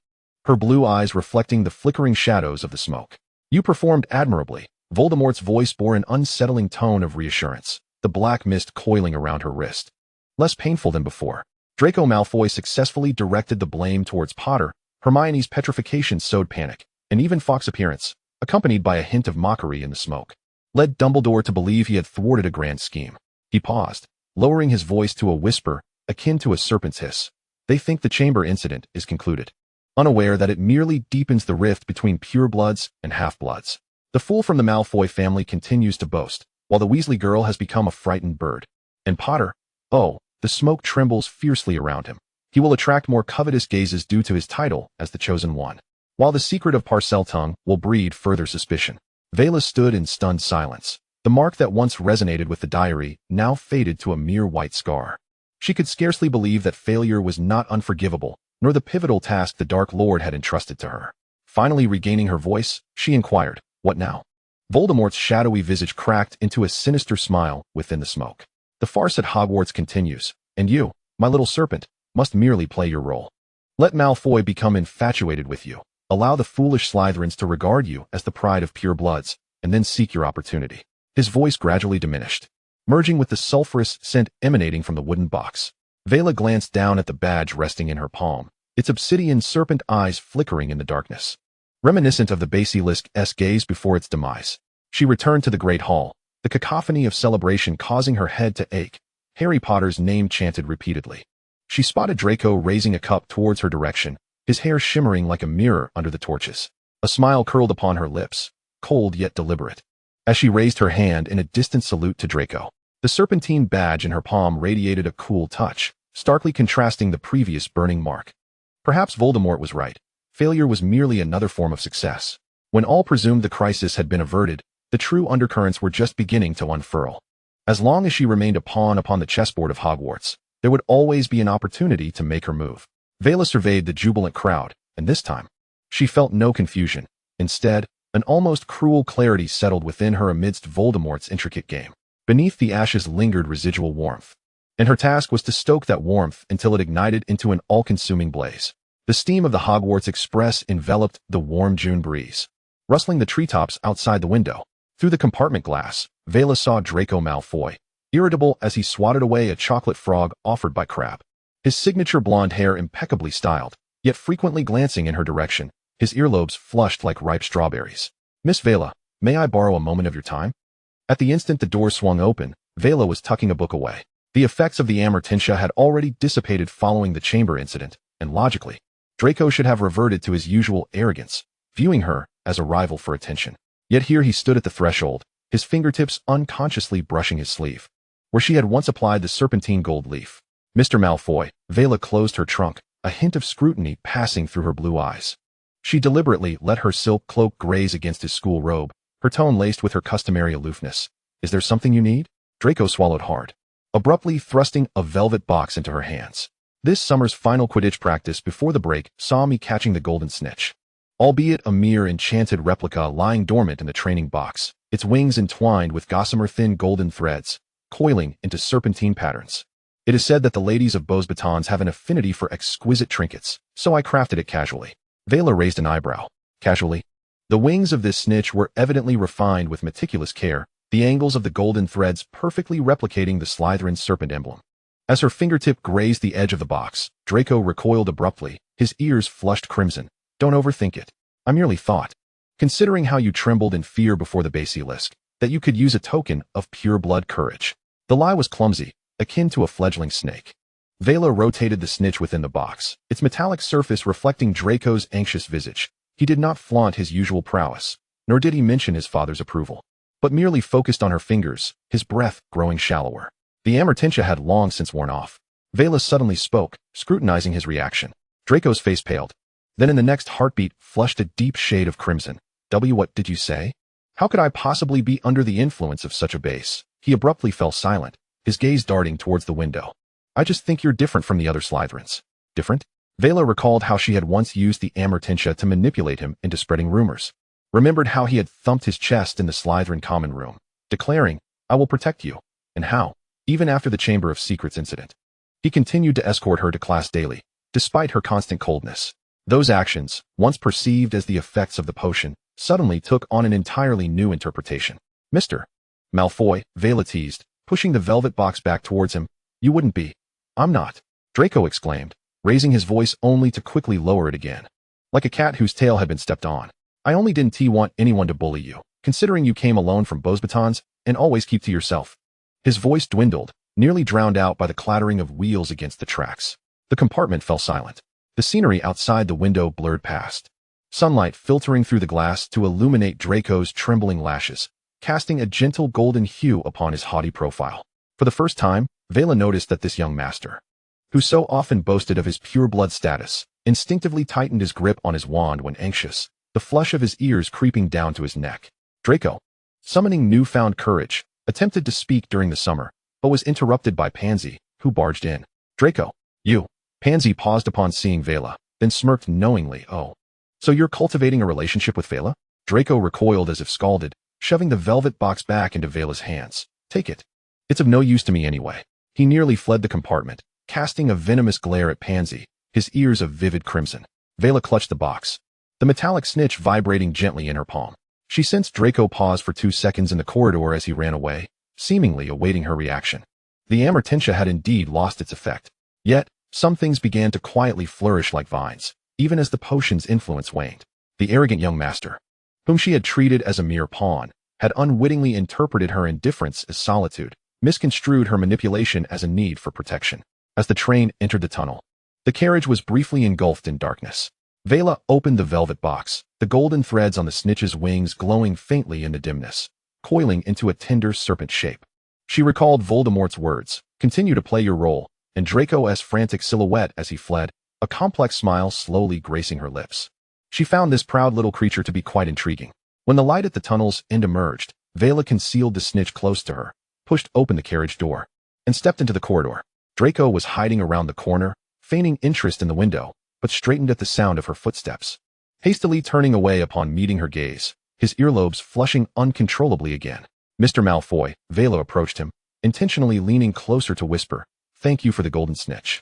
her blue eyes reflecting the flickering shadows of the smoke. You performed admirably. Voldemort's voice bore an unsettling tone of reassurance, the black mist coiling around her wrist. Less painful than before. Draco Malfoy successfully directed the blame towards Potter. Hermione's petrification sowed panic, and even Fawkes' appearance, accompanied by a hint of mockery in the smoke, led Dumbledore to believe he had thwarted a grand scheme. He paused, lowering his voice to a whisper, akin to a serpent's hiss. They think the chamber incident is concluded, unaware that it merely deepens the rift between purebloods and half-bloods. The fool from the Malfoy family continues to boast, while the Weasley girl has become a frightened bird. And Potter, oh, the smoke trembles fiercely around him. He will attract more covetous gazes due to his title as the chosen one, while the secret of Parseltongue will breed further suspicion. Vela stood in stunned silence. The mark that once resonated with the diary now faded to a mere white scar. She could scarcely believe that failure was not unforgivable, nor the pivotal task the Dark Lord had entrusted to her. Finally regaining her voice, she inquired, "What now?" Voldemort's shadowy visage cracked into a sinister smile within the smoke. The farce at Hogwarts continues, and you, my little serpent, must merely play your role. Let Malfoy become infatuated with you, Allow the foolish Slytherins to regard you as the pride of pure bloods, and then seek your opportunity. His voice gradually diminished, merging with the sulphurous scent emanating from the wooden box. Vela glanced down at the badge resting in her palm, its obsidian serpent eyes flickering in the darkness, reminiscent of the basilisk's gaze before its demise. She returned to the great hall, the cacophony of celebration causing her head to ache, Harry Potter's name chanted repeatedly. She spotted Draco raising a cup towards her direction, his hair shimmering like a mirror under the torches. A smile curled upon her lips, cold yet deliberate, as she raised her hand in a distant salute to Draco. The serpentine badge in her palm radiated a cool touch, starkly contrasting the previous burning mark. Perhaps Voldemort was right. Failure was merely another form of success. When all presumed the crisis had been averted, the true undercurrents were just beginning to unfurl. As long as she remained a pawn upon the chessboard of Hogwarts, there would always be an opportunity to make her move. Vela surveyed the jubilant crowd, and this time, she felt no confusion. Instead, an almost cruel clarity settled within her amidst Voldemort's intricate game. Beneath the ashes lingered residual warmth, and her task was to stoke that warmth until it ignited into an all-consuming blaze. The steam of the Hogwarts Express enveloped the warm June breeze, rustling the treetops outside the window. Through the compartment glass, Vela saw Draco Malfoy, irritable as he swatted away a chocolate frog offered by Crabbe. His signature blonde hair impeccably styled, yet frequently glancing in her direction, his earlobes flushed like ripe strawberries. "Miss Vela, may I borrow a moment of your time?" At the instant the door swung open, Vela was tucking a book away. The effects of the amortentia had already dissipated following the chamber incident, and logically, Draco should have reverted to his usual arrogance, viewing her as a rival for attention. Yet here he stood at the threshold, his fingertips unconsciously brushing his sleeve, where she had once applied the serpentine gold leaf. "Mr. Malfoy," Vela closed her trunk, a hint of scrutiny passing through her blue eyes. She deliberately let her silk cloak graze against his school robe, her tone laced with her customary aloofness. "Is there something you need?" Draco swallowed hard, abruptly thrusting a velvet box into her hands. "This summer's final Quidditch practice before the break saw me catching the golden snitch, albeit a mere enchanted replica lying dormant in the training box, its wings entwined with gossamer thin golden threads, coiling into serpentine patterns. It is said that the ladies of Beau's Batons have an affinity for exquisite trinkets, so I crafted it casually." Vela raised an eyebrow. "Casually?" The wings of this snitch were evidently refined with meticulous care, the angles of the golden threads perfectly replicating the Slytherin serpent emblem. As her fingertip grazed the edge of the box, Draco recoiled abruptly, his ears flushed crimson. "Don't overthink it. I merely thought, considering how you trembled in fear before the basilisk, that you could use a token of pure blood courage." The lie was clumsy, akin to a fledgling snake. Vela rotated the snitch within the box, its metallic surface reflecting Draco's anxious visage. He did not flaunt his usual prowess, nor did he mention his father's approval, but merely focused on her fingers, his breath growing shallower. The amortentia had long since worn off. Vela suddenly spoke, scrutinizing his reaction. Draco's face paled. Then in the next heartbeat flushed a deep shade of crimson. What did you say?" "How could I possibly be under the influence of such a base?" He abruptly fell silent, his gaze darting towards the window. "I just think you're different from the other Slytherins." "Different?" Vela recalled how she had once used the amortentia to manipulate him into spreading rumors. Remembered how he had thumped his chest in the Slytherin common room, declaring, "I will protect you," and how, even after the Chamber of Secrets incident, he continued to escort her to class daily, despite her constant coldness. Those actions, once perceived as the effects of the potion, suddenly took on an entirely new interpretation. "Mr. Malfoy," Vela teased, pushing the velvet box back towards him. "You wouldn't be." "I'm not," Draco exclaimed, raising his voice only to quickly lower it again, like a cat whose tail had been stepped on. "I only didn't want anyone to bully you, considering you came alone from Beau's Batons, and always keep to yourself." His voice dwindled, nearly drowned out by the clattering of wheels against the tracks. The compartment fell silent. The scenery outside the window blurred past, sunlight filtering through the glass to illuminate Draco's trembling lashes, casting a gentle golden hue upon his haughty profile. For the first time, Vela noticed that this young master, who so often boasted of his pure blood status, instinctively tightened his grip on his wand when anxious, the flush of his ears creeping down to his neck. Draco, summoning newfound courage, attempted to speak during the summer, but was interrupted by Pansy, who barged in. "Draco, you." Pansy paused upon seeing Vela, then smirked knowingly. "Oh, so you're cultivating a relationship with Vela?" Draco recoiled as if scalded, shoving the velvet box back into Vela's hands. "Take it. It's of no use to me anyway." He nearly fled the compartment, casting a venomous glare at Pansy, his ears of vivid crimson. Vela clutched the box, the metallic snitch vibrating gently in her palm. She sensed Draco pause for 2 seconds in the corridor as he ran away, seemingly awaiting her reaction. The amortentia had indeed lost its effect. Yet, some things began to quietly flourish like vines, even as the potion's influence waned. The arrogant young master, whom she had treated as a mere pawn, had unwittingly interpreted her indifference as solitude, misconstrued her manipulation as a need for protection. As the train entered the tunnel, the carriage was briefly engulfed in darkness. Vela opened the velvet box, the golden threads on the snitch's wings glowing faintly in the dimness, coiling into a tender serpent shape. She recalled Voldemort's words, "Continue to play your role," and Draco's frantic silhouette as he fled, a complex smile slowly gracing her lips. She found this proud little creature to be quite intriguing. When the light at the tunnel's end emerged, Vela concealed the snitch close to her, pushed open the carriage door, and stepped into the corridor. Draco was hiding around the corner, feigning interest in the window, but straightened at the sound of her footsteps. Hastily turning away upon meeting her gaze, his earlobes flushing uncontrollably again. "Mr. Malfoy," Vela approached him, intentionally leaning closer to whisper, "Thank you for the golden snitch.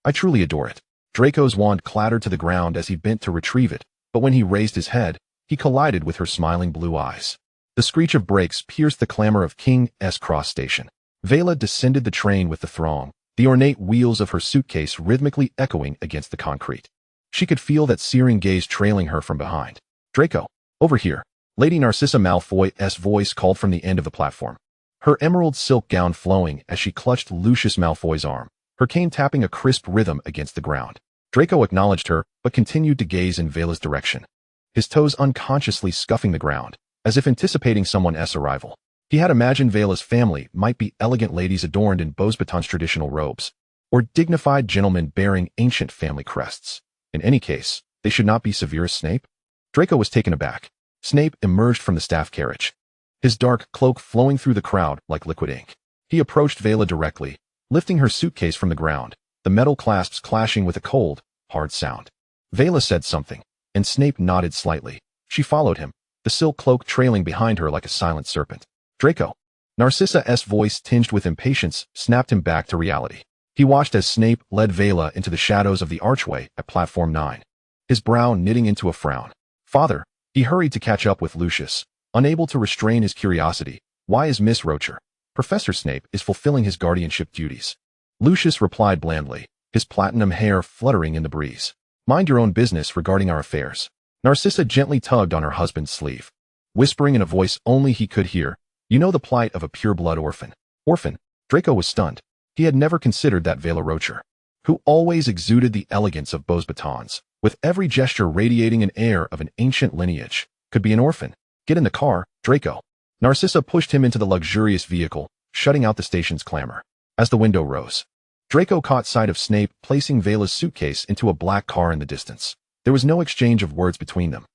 I truly adore it." Draco's wand clattered to the ground as he bent to retrieve it, but when he raised his head, he collided with her smiling blue eyes. The screech of brakes pierced the clamor of King's Cross Station. Vela descended the train with the throng, the ornate wheels of her suitcase rhythmically echoing against the concrete. She could feel that searing gaze trailing her from behind. "Draco, over here." Lady Narcissa Malfoy's voice called from the end of the platform, her emerald silk gown flowing as she clutched Lucius Malfoy's arm, her cane tapping a crisp rhythm against the ground. Draco acknowledged her, but continued to gaze in Vela's direction, his toes unconsciously scuffing the ground, as if anticipating someone's arrival. He had imagined Vela's family might be elegant ladies adorned in Beauxbatons traditional robes, or dignified gentlemen bearing ancient family crests. In any case, they should not be Severus Snape. Draco was taken aback. Snape emerged from the staff carriage, his dark cloak flowing through the crowd like liquid ink. He approached Vela directly, lifting her suitcase from the ground, the metal clasps clashing with a cold, hard sound. Vela said something, and Snape nodded slightly. She followed him, the silk cloak trailing behind her like a silent serpent. "Draco." Narcissa's voice tinged with impatience snapped him back to reality. He watched as Snape led Vela into the shadows of the archway at platform 9, his brow knitting into a frown. "Father," he hurried to catch up with Lucius, unable to restrain his curiosity. "Why is Miss Rocher?" "Professor Snape is fulfilling his guardianship duties," Lucius replied blandly, his platinum hair fluttering in the breeze. "Mind your own business regarding our affairs." Narcissa gently tugged on her husband's sleeve, whispering in a voice only he could hear, "You know the plight of a pure-blood orphan." "Orphan?" Draco was stunned. He had never considered that Vela Rocher, who always exuded the elegance of Beauxbatons, with every gesture radiating an air of an ancient lineage, could be an orphan. "Get in the car, Draco." Narcissa pushed him into the luxurious vehicle, shutting out the station's clamor. As the window rose, Draco caught sight of Snape placing Vela's suitcase into a black car in the distance. There was no exchange of words between them,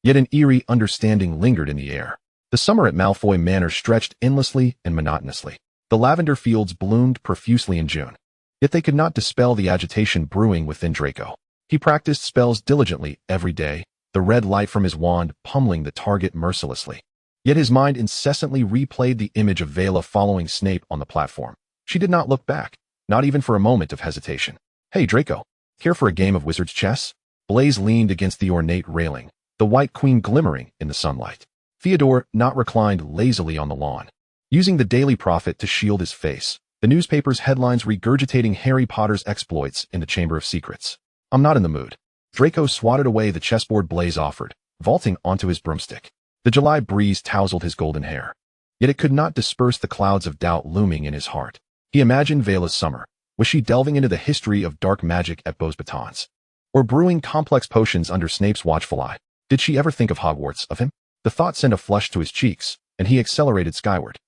yet an eerie understanding lingered in the air. The summer at Malfoy Manor stretched endlessly and monotonously. The lavender fields bloomed profusely in June, yet they could not dispel the agitation brewing within Draco. He practiced spells diligently every day, the red light from his wand pummeling the target mercilessly. Yet his mind incessantly replayed the image of Vela following Snape on the platform. She did not look back, not even for a moment of hesitation. "Hey, Draco, care for a game of wizard's chess?" Blaise leaned against the ornate railing, the white queen glimmering in the sunlight. Theodore not reclined lazily on the lawn, using the Daily Prophet to shield his face, the newspaper's headlines regurgitating Harry Potter's exploits in the Chamber of Secrets. "I'm not in the mood." Draco swatted away the chessboard Blaise offered, vaulting onto his broomstick. The July breeze tousled his golden hair, yet it could not disperse the clouds of doubt looming in his heart. He imagined Vela's summer. Was she delving into the history of dark magic at Beauxbatons, or brewing complex potions under Snape's watchful eye? Did she ever think of Hogwarts, of him? The thought sent a flush to his cheeks, and he accelerated skyward.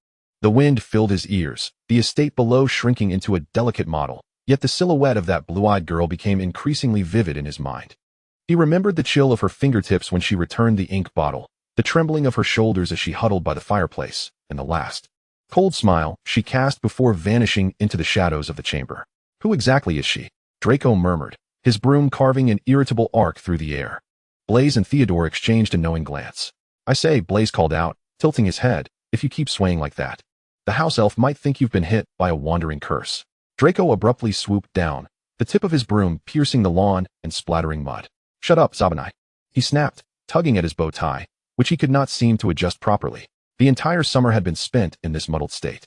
The wind filled his ears, the estate below shrinking into a delicate model, yet the silhouette of that blue-eyed girl became increasingly vivid in his mind. He remembered the chill of her fingertips when she returned the ink bottle, the trembling of her shoulders as she huddled by the fireplace, and the last cold smile she cast before vanishing into the shadows of the chamber. "Who exactly is she?" Draco murmured, his broom carving an irritable arc through the air. Blaise and Theodore exchanged a knowing glance. "I say," Blaise called out, tilting his head, "if you keep swaying like that, the house elf might think you've been hit by a wandering curse." Draco abruptly swooped down, the tip of his broom piercing the lawn and splattering mud. "Shut up, Zabanai." He snapped, tugging at his bow tie, which he could not seem to adjust properly. The entire summer had been spent in this muddled state.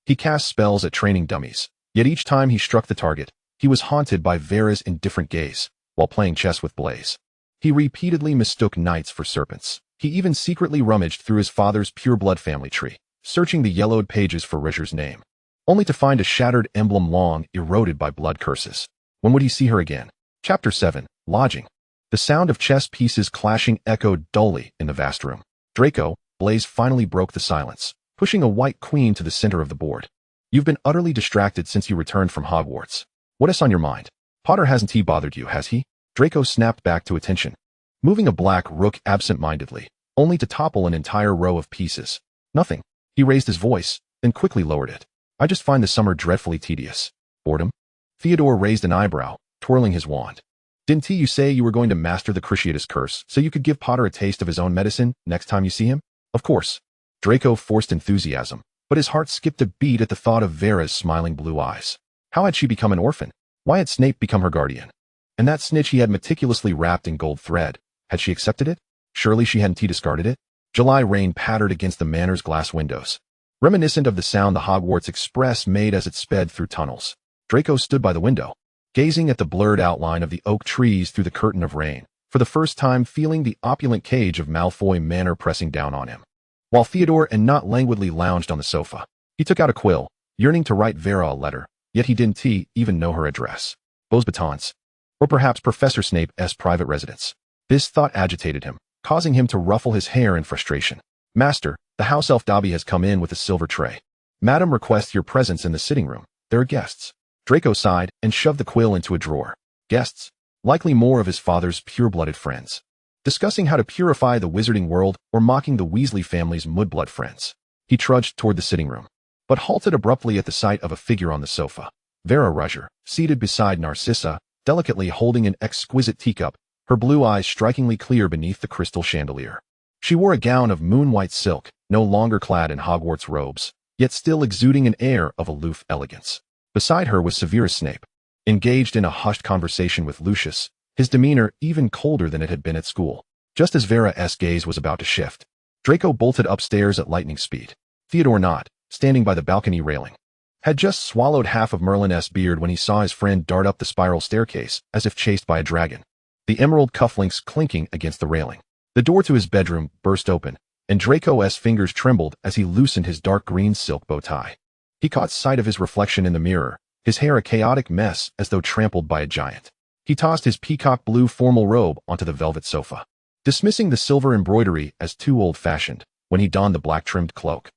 He cast spells at training dummies, yet each time he struck the target, he was haunted by Vera's indifferent gaze, while playing chess with Blaze. He repeatedly mistook knights for serpents. He even secretly rummaged through his father's pureblood family tree, searching the yellowed pages for Risher's name, only to find a shattered emblem long eroded by blood curses. When would he see her again? Chapter 7. Lodging. The sound of chess pieces clashing echoed dully in the vast room. Draco, Blaze finally broke the silence, pushing a white queen to the center of the board. You've been utterly distracted since you returned from Hogwarts. What is on your mind? Potter hasn't he bothered you, has he? Draco snapped back to attention, moving a black rook absent-mindedly, only to topple an entire row of pieces. Nothing. He raised his voice, then quickly lowered it. I just find the summer dreadfully tedious. Boredom? Theodore raised an eyebrow, twirling his wand. Didn't you say you were going to master the Cruciatus curse so you could give Potter a taste of his own medicine next time you see him? Of course. Draco forced enthusiasm, but his heart skipped a beat at the thought of Vera's smiling blue eyes. How had she become an orphan? Why had Snape become her guardian? And that snitch he had meticulously wrapped in gold thread, had she accepted it? Surely she hadn't discarded it? July rain pattered against the manor's glass windows, reminiscent of the sound the Hogwarts Express made as it sped through tunnels. Draco stood by the window, gazing at the blurred outline of the oak trees through the curtain of rain, for the first time feeling the opulent cage of Malfoy Manor pressing down on him. While Theodore and Not languidly lounged on the sofa, he took out a quill, yearning to write Vera a letter, yet he didn't even know her address. Beauxbatons. Or perhaps Professor Snape's private residence. This thought agitated him, causing him to ruffle his hair in frustration. Master, the house elf Dobby has come in with a silver tray. Madam requests your presence in the sitting room. There are guests. Draco sighed and shoved the quill into a drawer. Guests? Likely more of his father's pure-blooded friends, discussing how to purify the wizarding world or mocking the Weasley family's mudblood friends. He trudged toward the sitting room, but halted abruptly at the sight of a figure on the sofa. Vera Rusher, seated beside Narcissa, delicately holding an exquisite teacup, her blue eyes strikingly clear beneath the crystal chandelier. She wore a gown of moon-white silk, no longer clad in Hogwarts robes, yet still exuding an air of aloof elegance. Beside her was Severus Snape, engaged in a hushed conversation with Lucius, his demeanor even colder than it had been at school. Just as Vera's gaze was about to shift, Draco bolted upstairs at lightning speed. Theodore Not, standing by the balcony railing, had just swallowed half of Merlin's beard when he saw his friend dart up the spiral staircase as if chased by a dragon, the emerald cufflinks clinking against the railing. The door to his bedroom burst open, and Draco's fingers trembled as he loosened his dark green silk bow tie. He caught sight of his reflection in the mirror, his hair a chaotic mess as though trampled by a giant. He tossed his peacock blue formal robe onto the velvet sofa, dismissing the silver embroidery as too old-fashioned when he donned the black-trimmed cloak.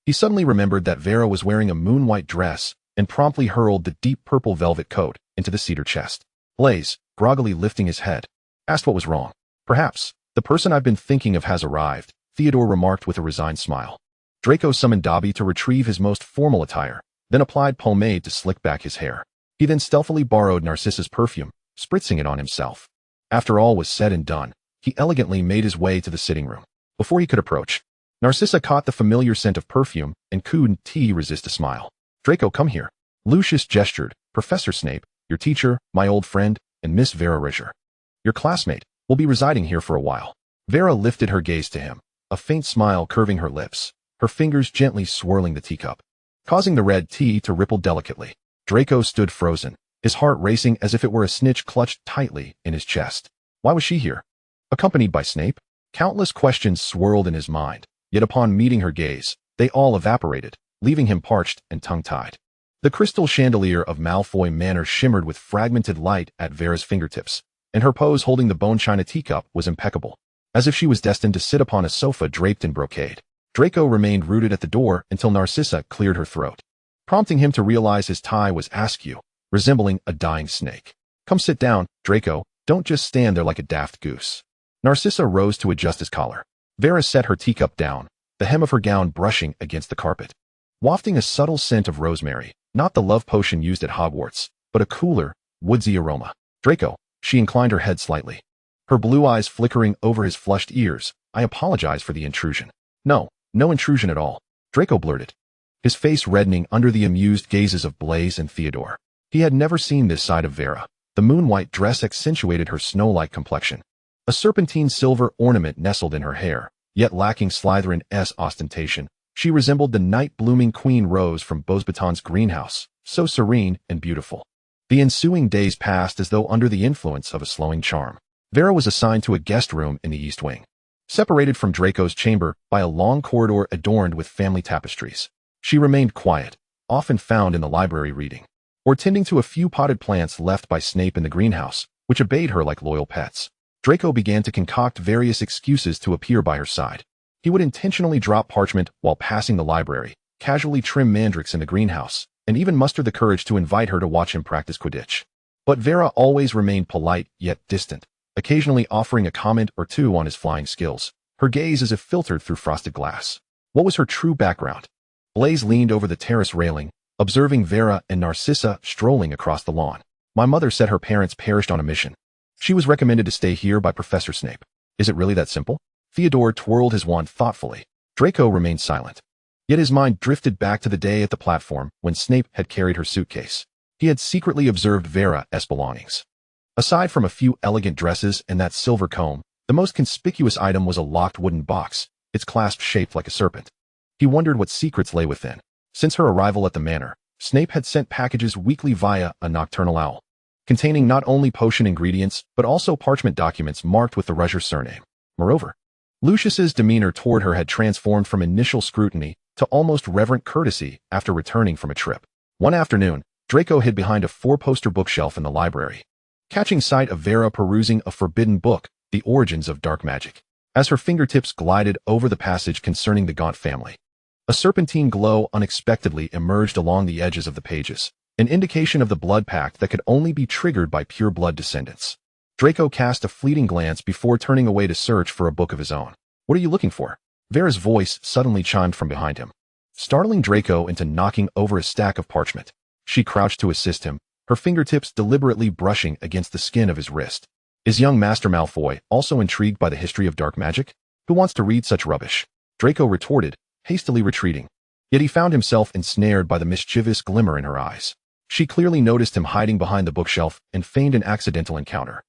He suddenly remembered that Vera was wearing a moon-white dress and promptly hurled the deep purple velvet coat into the cedar chest. Blaze, groggily lifting his head, asked what was wrong. Perhaps the person I've been thinking of has arrived, Theodore remarked with a resigned smile. Draco summoned Dobby to retrieve his most formal attire, then applied pomade to slick back his hair. He then stealthily borrowed Narcissa's perfume, spritzing it on himself. After all was said and done, he elegantly made his way to the sitting room. Before he could approach, Narcissa caught the familiar scent of perfume and couldn't resist a smile. Draco, come here. Lucius gestured. Professor Snape, your teacher, my old friend, and Miss Vera Risher, your classmate, will be residing here for a while. Vera lifted her gaze to him, a faint smile curving her lips, her fingers gently swirling the teacup, causing the red tea to ripple delicately. Draco stood frozen, his heart racing as if it were a snitch clutched tightly in his chest. Why was she here? Accompanied by Snape? Countless questions swirled in his mind, yet upon meeting her gaze, they all evaporated, leaving him parched and tongue-tied. The crystal chandelier of Malfoy Manor shimmered with fragmented light at Vera's fingertips, and her pose holding the bone china teacup was impeccable, as if she was destined to sit upon a sofa draped in brocade. Draco remained rooted at the door until Narcissa cleared her throat, prompting him to realize his tie was askew, resembling a dying snake. Come sit down, Draco, don't just stand there like a daft goose. Narcissa rose to adjust his collar. Vera set her teacup down, the hem of her gown brushing against the carpet, wafting a subtle scent of rosemary, not the love potion used at Hogwarts, but a cooler, woodsy aroma. Draco, she inclined her head slightly, her blue eyes flickering over his flushed ears. I apologize for the intrusion. No intrusion at all, Draco blurted, his face reddening under the amused gazes of Blaze and Theodore. He had never seen this side of Vera. The moon-white dress accentuated her snow-like complexion, A serpentine silver ornament nestled in her hair, yet lacking Slytherin's ostentation. She resembled the night-blooming Queen Rose from Beauxbaton's greenhouse, so serene and beautiful. The ensuing days passed as though under the influence of a slowing charm. Vera was assigned to a guest room in the East Wing, separated from Draco's chamber by a long corridor adorned with family tapestries. She remained quiet, often found in the library reading, or tending to a few potted plants left by Snape in the greenhouse, which obeyed her like loyal pets. Draco began to concoct various excuses to appear by her side. He would intentionally drop parchment while passing the library, casually trim mandrakes in the greenhouse, and even muster the courage to invite her to watch him practice Quidditch. But Vera always remained polite yet distant, occasionally offering a comment or two on his flying skills, her gaze as if filtered through frosted glass. What was her true background? Blaise leaned over the terrace railing, observing Vera and Narcissa strolling across the lawn. My mother said her parents perished on a mission. She was recommended to stay here by Professor Snape. Is it really that simple? Theodore twirled his wand thoughtfully. Draco remained silent. Yet his mind drifted back to the day at the platform when Snape had carried her suitcase. He had secretly observed Vera's belongings. Aside from a few elegant dresses and that silver comb, the most conspicuous item was a locked wooden box, its clasp shaped like a serpent. He wondered what secrets lay within. Since her arrival at the manor, Snape had sent packages weekly via a nocturnal owl, containing not only potion ingredients but also parchment documents marked with the Rusher's surname. Moreover, Lucius's demeanor toward her had transformed from initial scrutiny to almost reverent courtesy after returning from a trip. One afternoon, Draco hid behind a four-poster bookshelf in the library, catching sight of Vera perusing a forbidden book, The Origins of Dark Magic. As her fingertips glided over the passage concerning the Gaunt family, a serpentine glow unexpectedly emerged along the edges of the pages, an indication of the blood pact that could only be triggered by pure blood descendants. Draco cast a fleeting glance before turning away to search for a book of his own. What are you looking for? Vera's voice suddenly chimed from behind him, startling Draco into knocking over a stack of parchment. She crouched to assist him, her fingertips deliberately brushing against the skin of his wrist. Is young Master Malfoy also intrigued by the history of dark magic? Who wants to read such rubbish? Draco retorted, hastily retreating. Yet he found himself ensnared by the mischievous glimmer in her eyes. She clearly noticed him hiding behind the bookshelf and feigned an accidental encounter.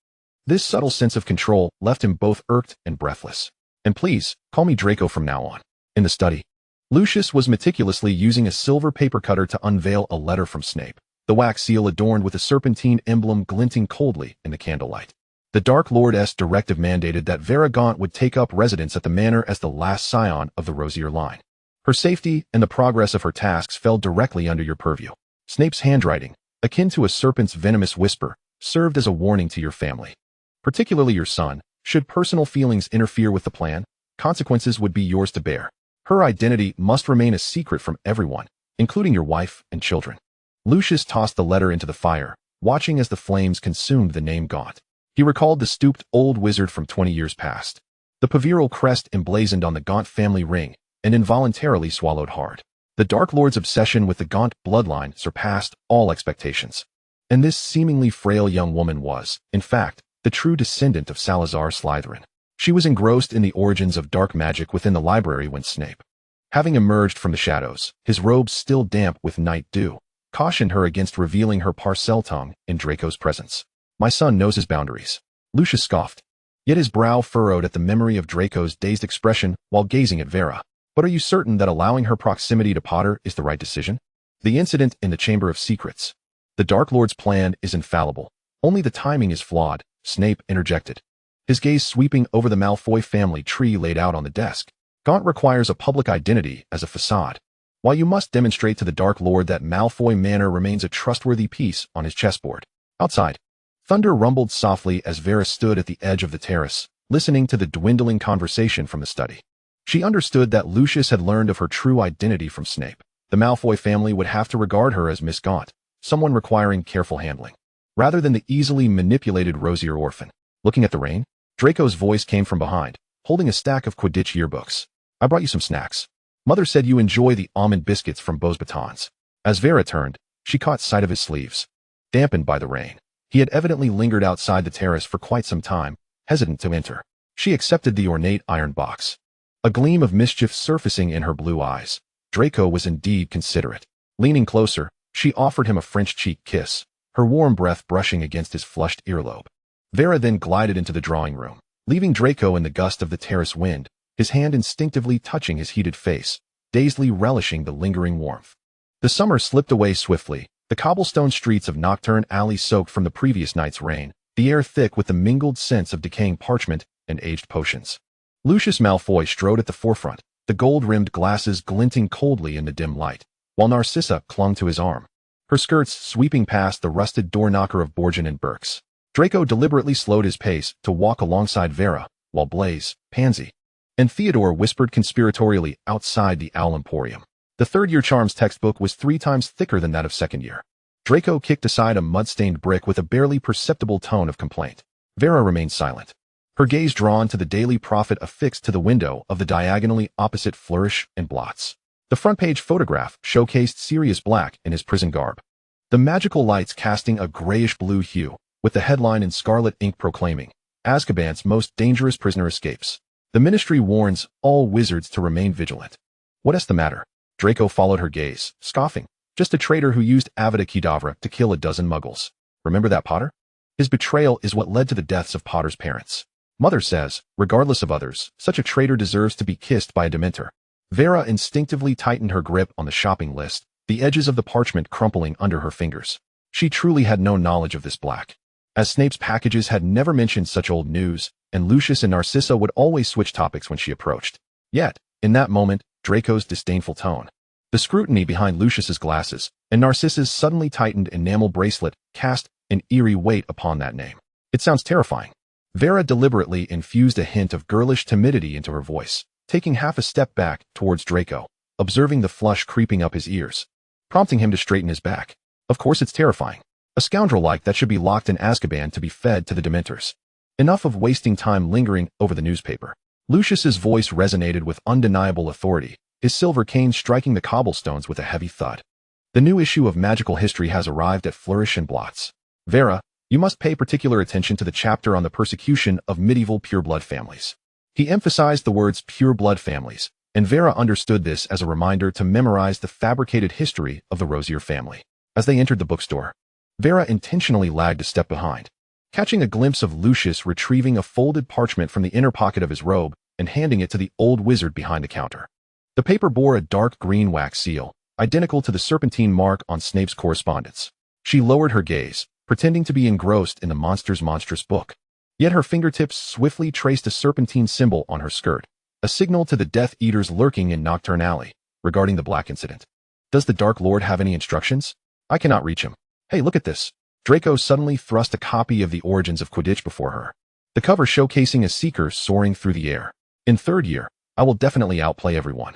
This subtle sense of control left him both irked and breathless. And please, call me Draco from now on. In the study, Lucius was meticulously using a silver paper cutter to unveil a letter from Snape, the wax seal adorned with a serpentine emblem glinting coldly in the candlelight. The Dark Lord's directive mandated that Vera Gaunt would take up residence at the manor as the last scion of the Rosier line. Her safety and the progress of her tasks fell directly under your purview. Snape's handwriting, akin to a serpent's venomous whisper, served as a warning to your family, particularly your son. Should personal feelings interfere with the plan, consequences would be yours to bear. Her identity must remain a secret from everyone, including your wife and children. Lucius tossed the letter into the fire, watching as the flames consumed the name Gaunt. He recalled the stooped old wizard from 20 years past, the paviral crest emblazoned on the Gaunt family ring, and involuntarily swallowed hard. The Dark Lord's obsession with the Gaunt bloodline surpassed all expectations. And this seemingly frail young woman was, in fact, the true descendant of Salazar Slytherin. She was engrossed in the origins of dark magic within the library when Snape, having emerged from the shadows, his robes still damp with night dew, cautioned her against revealing her parcel tongue in Draco's presence. My son knows his boundaries. Lucius scoffed, yet his brow furrowed at the memory of Draco's dazed expression while gazing at Vera. But are you certain that allowing her proximity to Potter is the right decision? The incident in the Chamber of Secrets. The Dark Lord's plan is infallible. Only the timing is flawed, Snape interjected, his gaze sweeping over the Malfoy family tree laid out on the desk. Gaunt requires a public identity as a facade, while you must demonstrate to the Dark Lord that Malfoy Manor remains a trustworthy piece on his chessboard. Outside, thunder rumbled softly as Vera stood at the edge of the terrace, listening to the dwindling conversation from the study. She understood that Lucius had learned of her true identity from Snape. The Malfoy family would have to regard her as Miss Gaunt, someone requiring careful handling, rather than the easily manipulated Rosier orphan. Looking at the rain, Draco's voice came from behind, holding a stack of Quidditch yearbooks. I brought you some snacks. Mother said you enjoy the almond biscuits from Beauxbatons. As Vera turned, she caught sight of his sleeves, dampened by the rain. He had evidently lingered outside the terrace for quite some time, hesitant to enter. She accepted the ornate iron box, a gleam of mischief surfacing in her blue eyes. Draco was indeed considerate. Leaning closer, she offered him a French cheek kiss, her warm breath brushing against his flushed earlobe. Vera then glided into the drawing room, leaving Draco in the gust of the terrace wind, his hand instinctively touching his heated face, dazedly relishing the lingering warmth. The summer slipped away swiftly, the cobblestone streets of Nocturne Alley soaked from the previous night's rain, the air thick with the mingled scents of decaying parchment and aged potions. Lucius Malfoy strode at the forefront, the gold-rimmed glasses glinting coldly in the dim light, while Narcissa clung to his arm, her skirts sweeping past the rusted door-knocker of Borgin and Burke's. Draco deliberately slowed his pace to walk alongside Vera, while Blaise, Pansy, and Theodore whispered conspiratorially outside the Owl Emporium. The third-year charms textbook was 3 times thicker than that of second year. Draco kicked aside a mud-stained brick with a barely perceptible tone of complaint. Vera remained silent, her gaze drawn to the Daily Prophet affixed to the window of the diagonally opposite flourish and blots. The front-page photograph showcased Sirius Black in his prison garb, the magical lights casting a grayish-blue hue, with the headline in scarlet ink proclaiming, Azkaban's most dangerous prisoner escapes. The Ministry warns all wizards to remain vigilant. What's the matter? Draco followed her gaze, scoffing. Just a traitor who used Avada Kedavra to kill a dozen muggles. Remember that, Potter? His betrayal is what led to the deaths of Potter's parents. Mother says, regardless of others, such a traitor deserves to be kissed by a Dementor. Vera instinctively tightened her grip on the shopping list, the edges of the parchment crumpling under her fingers. She truly had no knowledge of this Black, as Snape's packages had never mentioned such old news, and Lucius and Narcissa would always switch topics when she approached. Yet, in that moment, Draco's disdainful tone, the scrutiny behind Lucius's glasses, and Narcissa's suddenly tightened enamel bracelet cast an eerie weight upon that name. It sounds terrifying. Vera deliberately infused a hint of girlish timidity into her voice, taking half a step back towards Draco, observing the flush creeping up his ears, prompting him to straighten his back. Of course it's terrifying. A scoundrel like that should be locked in Azkaban to be fed to the Dementors. Enough of wasting time lingering over the newspaper. Lucius's voice resonated with undeniable authority, his silver cane striking the cobblestones with a heavy thud. The new issue of Magical History has arrived at Flourish and Blots. Vera, you must pay particular attention to the chapter on the persecution of medieval pureblood families. He emphasized the words pureblood families, and Vera understood this as a reminder to memorize the fabricated history of the Rosier family. As they entered the bookstore, Vera intentionally lagged a step behind, catching a glimpse of Lucius retrieving a folded parchment from the inner pocket of his robe and handing it to the old wizard behind the counter. The paper bore a dark green wax seal, identical to the serpentine mark on Snape's correspondence. She lowered her gaze, pretending to be engrossed in the monster's monstrous book. Yet her fingertips swiftly traced a serpentine symbol on her skirt, a signal to the Death Eaters lurking in Nocturne Alley, regarding the Black incident. Does the Dark Lord have any instructions? I cannot reach him. Hey, look at this. Draco suddenly thrust a copy of The Origins of Quidditch before her, the cover showcasing a seeker soaring through the air. In third year, I will definitely outplay everyone,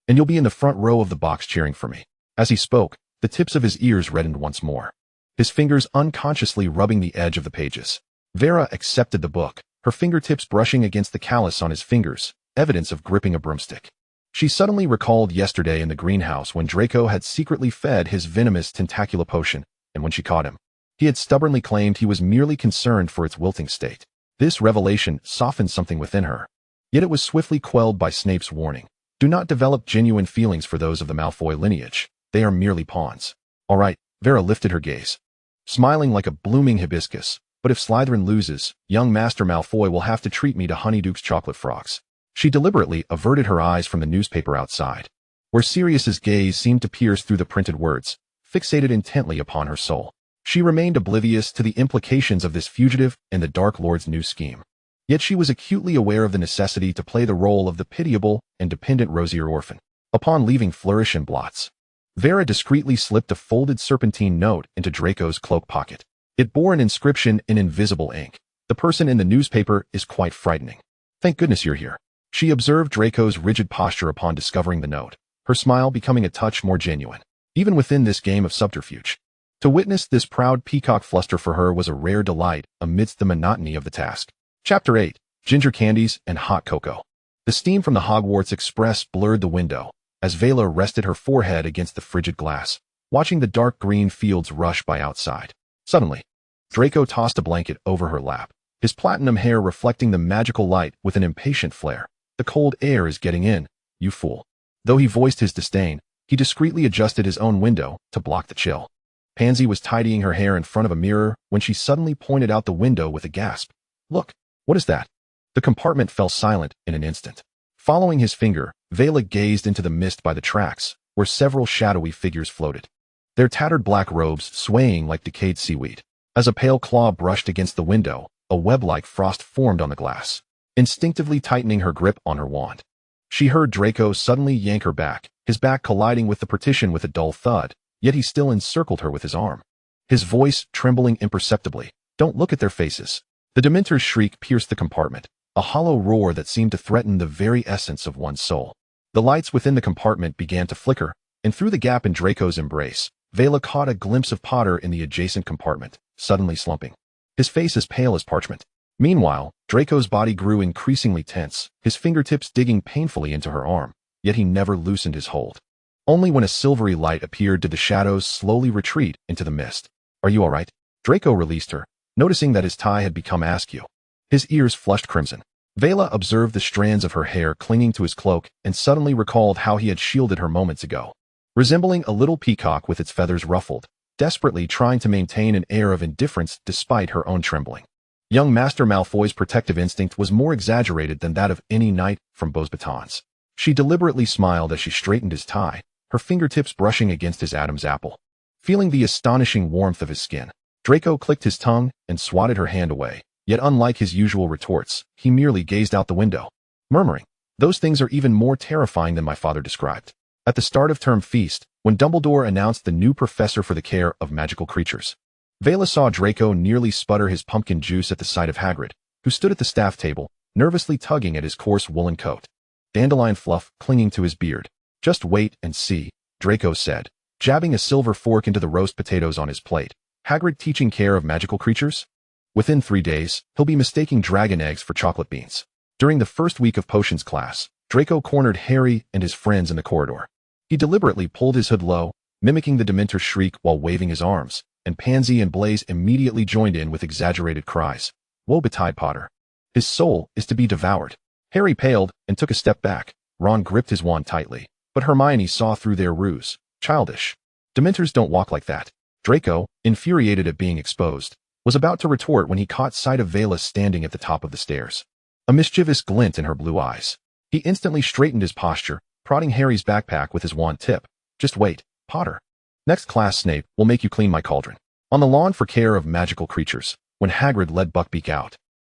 and you'll be in the front row of the box cheering for me. As he spoke, the tips of his ears reddened once more, his fingers unconsciously rubbing the edge of the pages. Vera accepted the book, her fingertips brushing against the callus on his fingers, evidence of gripping a broomstick. She suddenly recalled yesterday in the greenhouse when Draco had secretly fed his venomous tentacula potion, and when she caught him, he had stubbornly claimed he was merely concerned for its wilting state. This revelation softened something within her, yet it was swiftly quelled by Snape's warning. Do not develop genuine feelings for those of the Malfoy lineage. They are merely pawns. All right, Vera lifted her gaze, smiling like a blooming hibiscus. But if Slytherin loses, young Master Malfoy will have to treat me to Honeyduke's chocolate frogs. She deliberately averted her eyes from the newspaper outside, where Sirius's gaze seemed to pierce through the printed words, fixated intently upon her soul. She remained oblivious to the implications of this fugitive and the Dark Lord's new scheme. Yet she was acutely aware of the necessity to play the role of the pitiable and dependent Rosier orphan. Upon leaving Flourish and Blots, Vera discreetly slipped a folded serpentine note into Draco's cloak pocket. It bore an inscription in invisible ink. The person in the newspaper is quite frightening. Thank goodness you're here. She observed Draco's rigid posture upon discovering the note, her smile becoming a touch more genuine, even within this game of subterfuge. To witness this proud peacock fluster for her was a rare delight amidst the monotony of the task. Chapter 8. Ginger Candies and Hot Cocoa. The steam from the Hogwarts Express blurred the window, as Vela rested her forehead against the frigid glass, watching the dark green fields rush by outside. Suddenly, Draco tossed a blanket over her lap, his platinum hair reflecting the magical light with an impatient flare. The cold air is getting in, you fool. Though he voiced his disdain, he discreetly adjusted his own window to block the chill. Pansy was tidying her hair in front of a mirror when she suddenly pointed out the window with a gasp. Look, what is that? The compartment fell silent in an instant. Following his finger, Vela gazed into the mist by the tracks, where several shadowy figures floated, their tattered black robes swaying like decayed seaweed. As a pale claw brushed against the window, a web-like frost formed on the glass, instinctively tightening her grip on her wand. She heard Draco suddenly yank her back, his back colliding with the partition with a dull thud, yet he still encircled her with his arm. His voice trembling imperceptibly. "Don't look at their faces." The Dementor's shriek pierced the compartment, a hollow roar that seemed to threaten the very essence of one's soul. The lights within the compartment began to flicker, and through the gap in Draco's embrace, Vela caught a glimpse of Potter in the adjacent compartment, suddenly slumping, his face as pale as parchment. Meanwhile, Draco's body grew increasingly tense, his fingertips digging painfully into her arm, yet he never loosened his hold. Only when a silvery light appeared did the shadows slowly retreat into the mist. "Are you all right?" Draco released her, noticing that his tie had become askew. His ears flushed crimson. Vela observed the strands of her hair clinging to his cloak and suddenly recalled how he had shielded her moments ago. Resembling a little peacock with its feathers ruffled, desperately trying to maintain an air of indifference despite her own trembling. Young Master Malfoy's protective instinct was more exaggerated than that of any knight from Beau's batons. She deliberately smiled as she straightened his tie, her fingertips brushing against his Adam's apple. Feeling the astonishing warmth of his skin, Draco clicked his tongue and swatted her hand away, yet unlike his usual retorts, he merely gazed out the window, murmuring, "Those things are even more terrifying than my father described." At the start of term feast, when Dumbledore announced the new professor for the care of magical creatures, Vela saw Draco nearly sputter his pumpkin juice at the sight of Hagrid, who stood at the staff table, nervously tugging at his coarse woolen coat, dandelion fluff clinging to his beard. "Just wait and see," Draco said, jabbing a silver fork into the roast potatoes on his plate. "Hagrid teaching care of magical creatures? Within 3 days, he'll be mistaking dragon eggs for chocolate beans." During the first week of potions class, Draco cornered Harry and his friends in the corridor. He deliberately pulled his hood low, mimicking the Dementor's shriek while waving his arms, and Pansy and Blaze immediately joined in with exaggerated cries. "Woe betide Potter. His soul is to be devoured." Harry paled and took a step back. Ron gripped his wand tightly, but Hermione saw through their ruse. "Childish. Dementors don't walk like that." Draco, infuriated at being exposed, was about to retort when he caught sight of Vela standing at the top of the stairs, a mischievous glint in her blue eyes. He instantly straightened his posture, prodding Harry's backpack with his wand tip. "Just wait, Potter. Next class Snape will make you clean my cauldron." On the lawn for care of magical creatures, when Hagrid led Buckbeak out,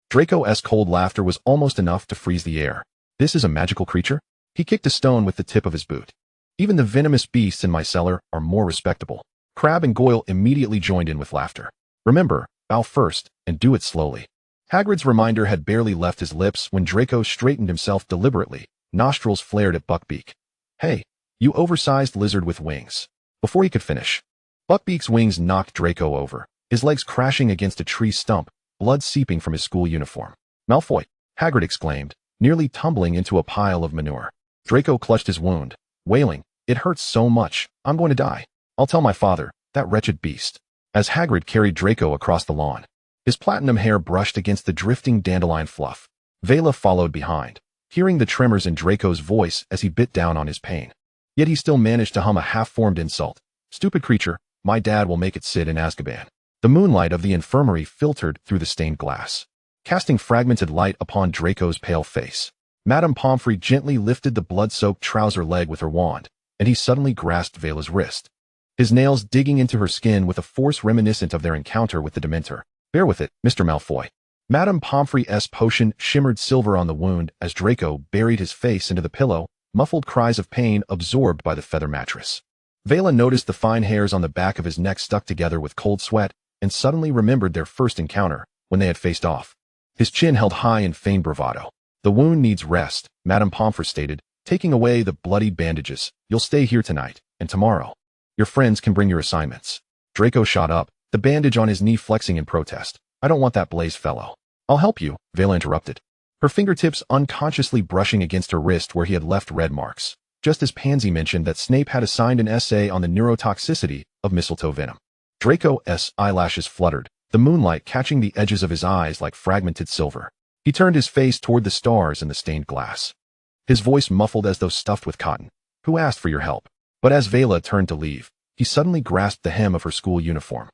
Draco's cold laughter was almost enough to freeze the air. "This is a magical creature?" He kicked a stone with the tip of his boot. "Even the venomous beasts in my cellar are more respectable." Crabbe and Goyle immediately joined in with laughter. "Remember, bow first, and do it slowly." Hagrid's reminder had barely left his lips when Draco straightened himself deliberately, nostrils flared at Buckbeak. "Hey, you oversized lizard with wings." Before he could finish, Buckbeak's wings knocked Draco over, his legs crashing against a tree stump, blood seeping from his school uniform. "Malfoy!" Hagrid exclaimed, nearly tumbling into a pile of manure. Draco clutched his wound, wailing, "It hurts so much, I'm going to die. I'll tell my father, that wretched beast." As Hagrid carried Draco across the lawn, his platinum hair brushed against the drifting dandelion fluff. Vela followed behind, hearing the tremors in Draco's voice as he bit down on his pain. Yet he still managed to hum a half-formed insult. "Stupid creature, my dad will make it sit in Azkaban." The moonlight of the infirmary filtered through the stained glass, casting fragmented light upon Draco's pale face. Madame Pomfrey gently lifted the blood-soaked trouser leg with her wand, and he suddenly grasped Vela's wrist, his nails digging into her skin with a force reminiscent of their encounter with the Dementor. "Bear with it, Mr. Malfoy." Madame Pomfrey's potion shimmered silver on the wound as Draco buried his face into the pillow, muffled cries of pain absorbed by the feather mattress. Vela noticed the fine hairs on the back of his neck stuck together with cold sweat, and suddenly remembered their first encounter, when they had faced off. His chin held high in feigned bravado. "The wound needs rest," Madame Pomfrey stated, taking away the bloody bandages. "You'll stay here tonight, and tomorrow. Your friends can bring your assignments." Draco shot up, the bandage on his knee flexing in protest. "I don't want that Blaze fellow." "I'll help you," Vela interrupted, her fingertips unconsciously brushing against her wrist where he had left red marks, just as Pansy mentioned that Snape had assigned an essay on the neurotoxicity of mistletoe venom. Draco's eyelashes fluttered, the moonlight catching the edges of his eyes like fragmented silver. He turned his face toward the stars in the stained glass, his voice muffled as though stuffed with cotton. "Who asked for your help?" But as Vela turned to leave, he suddenly grasped the hem of her school uniform,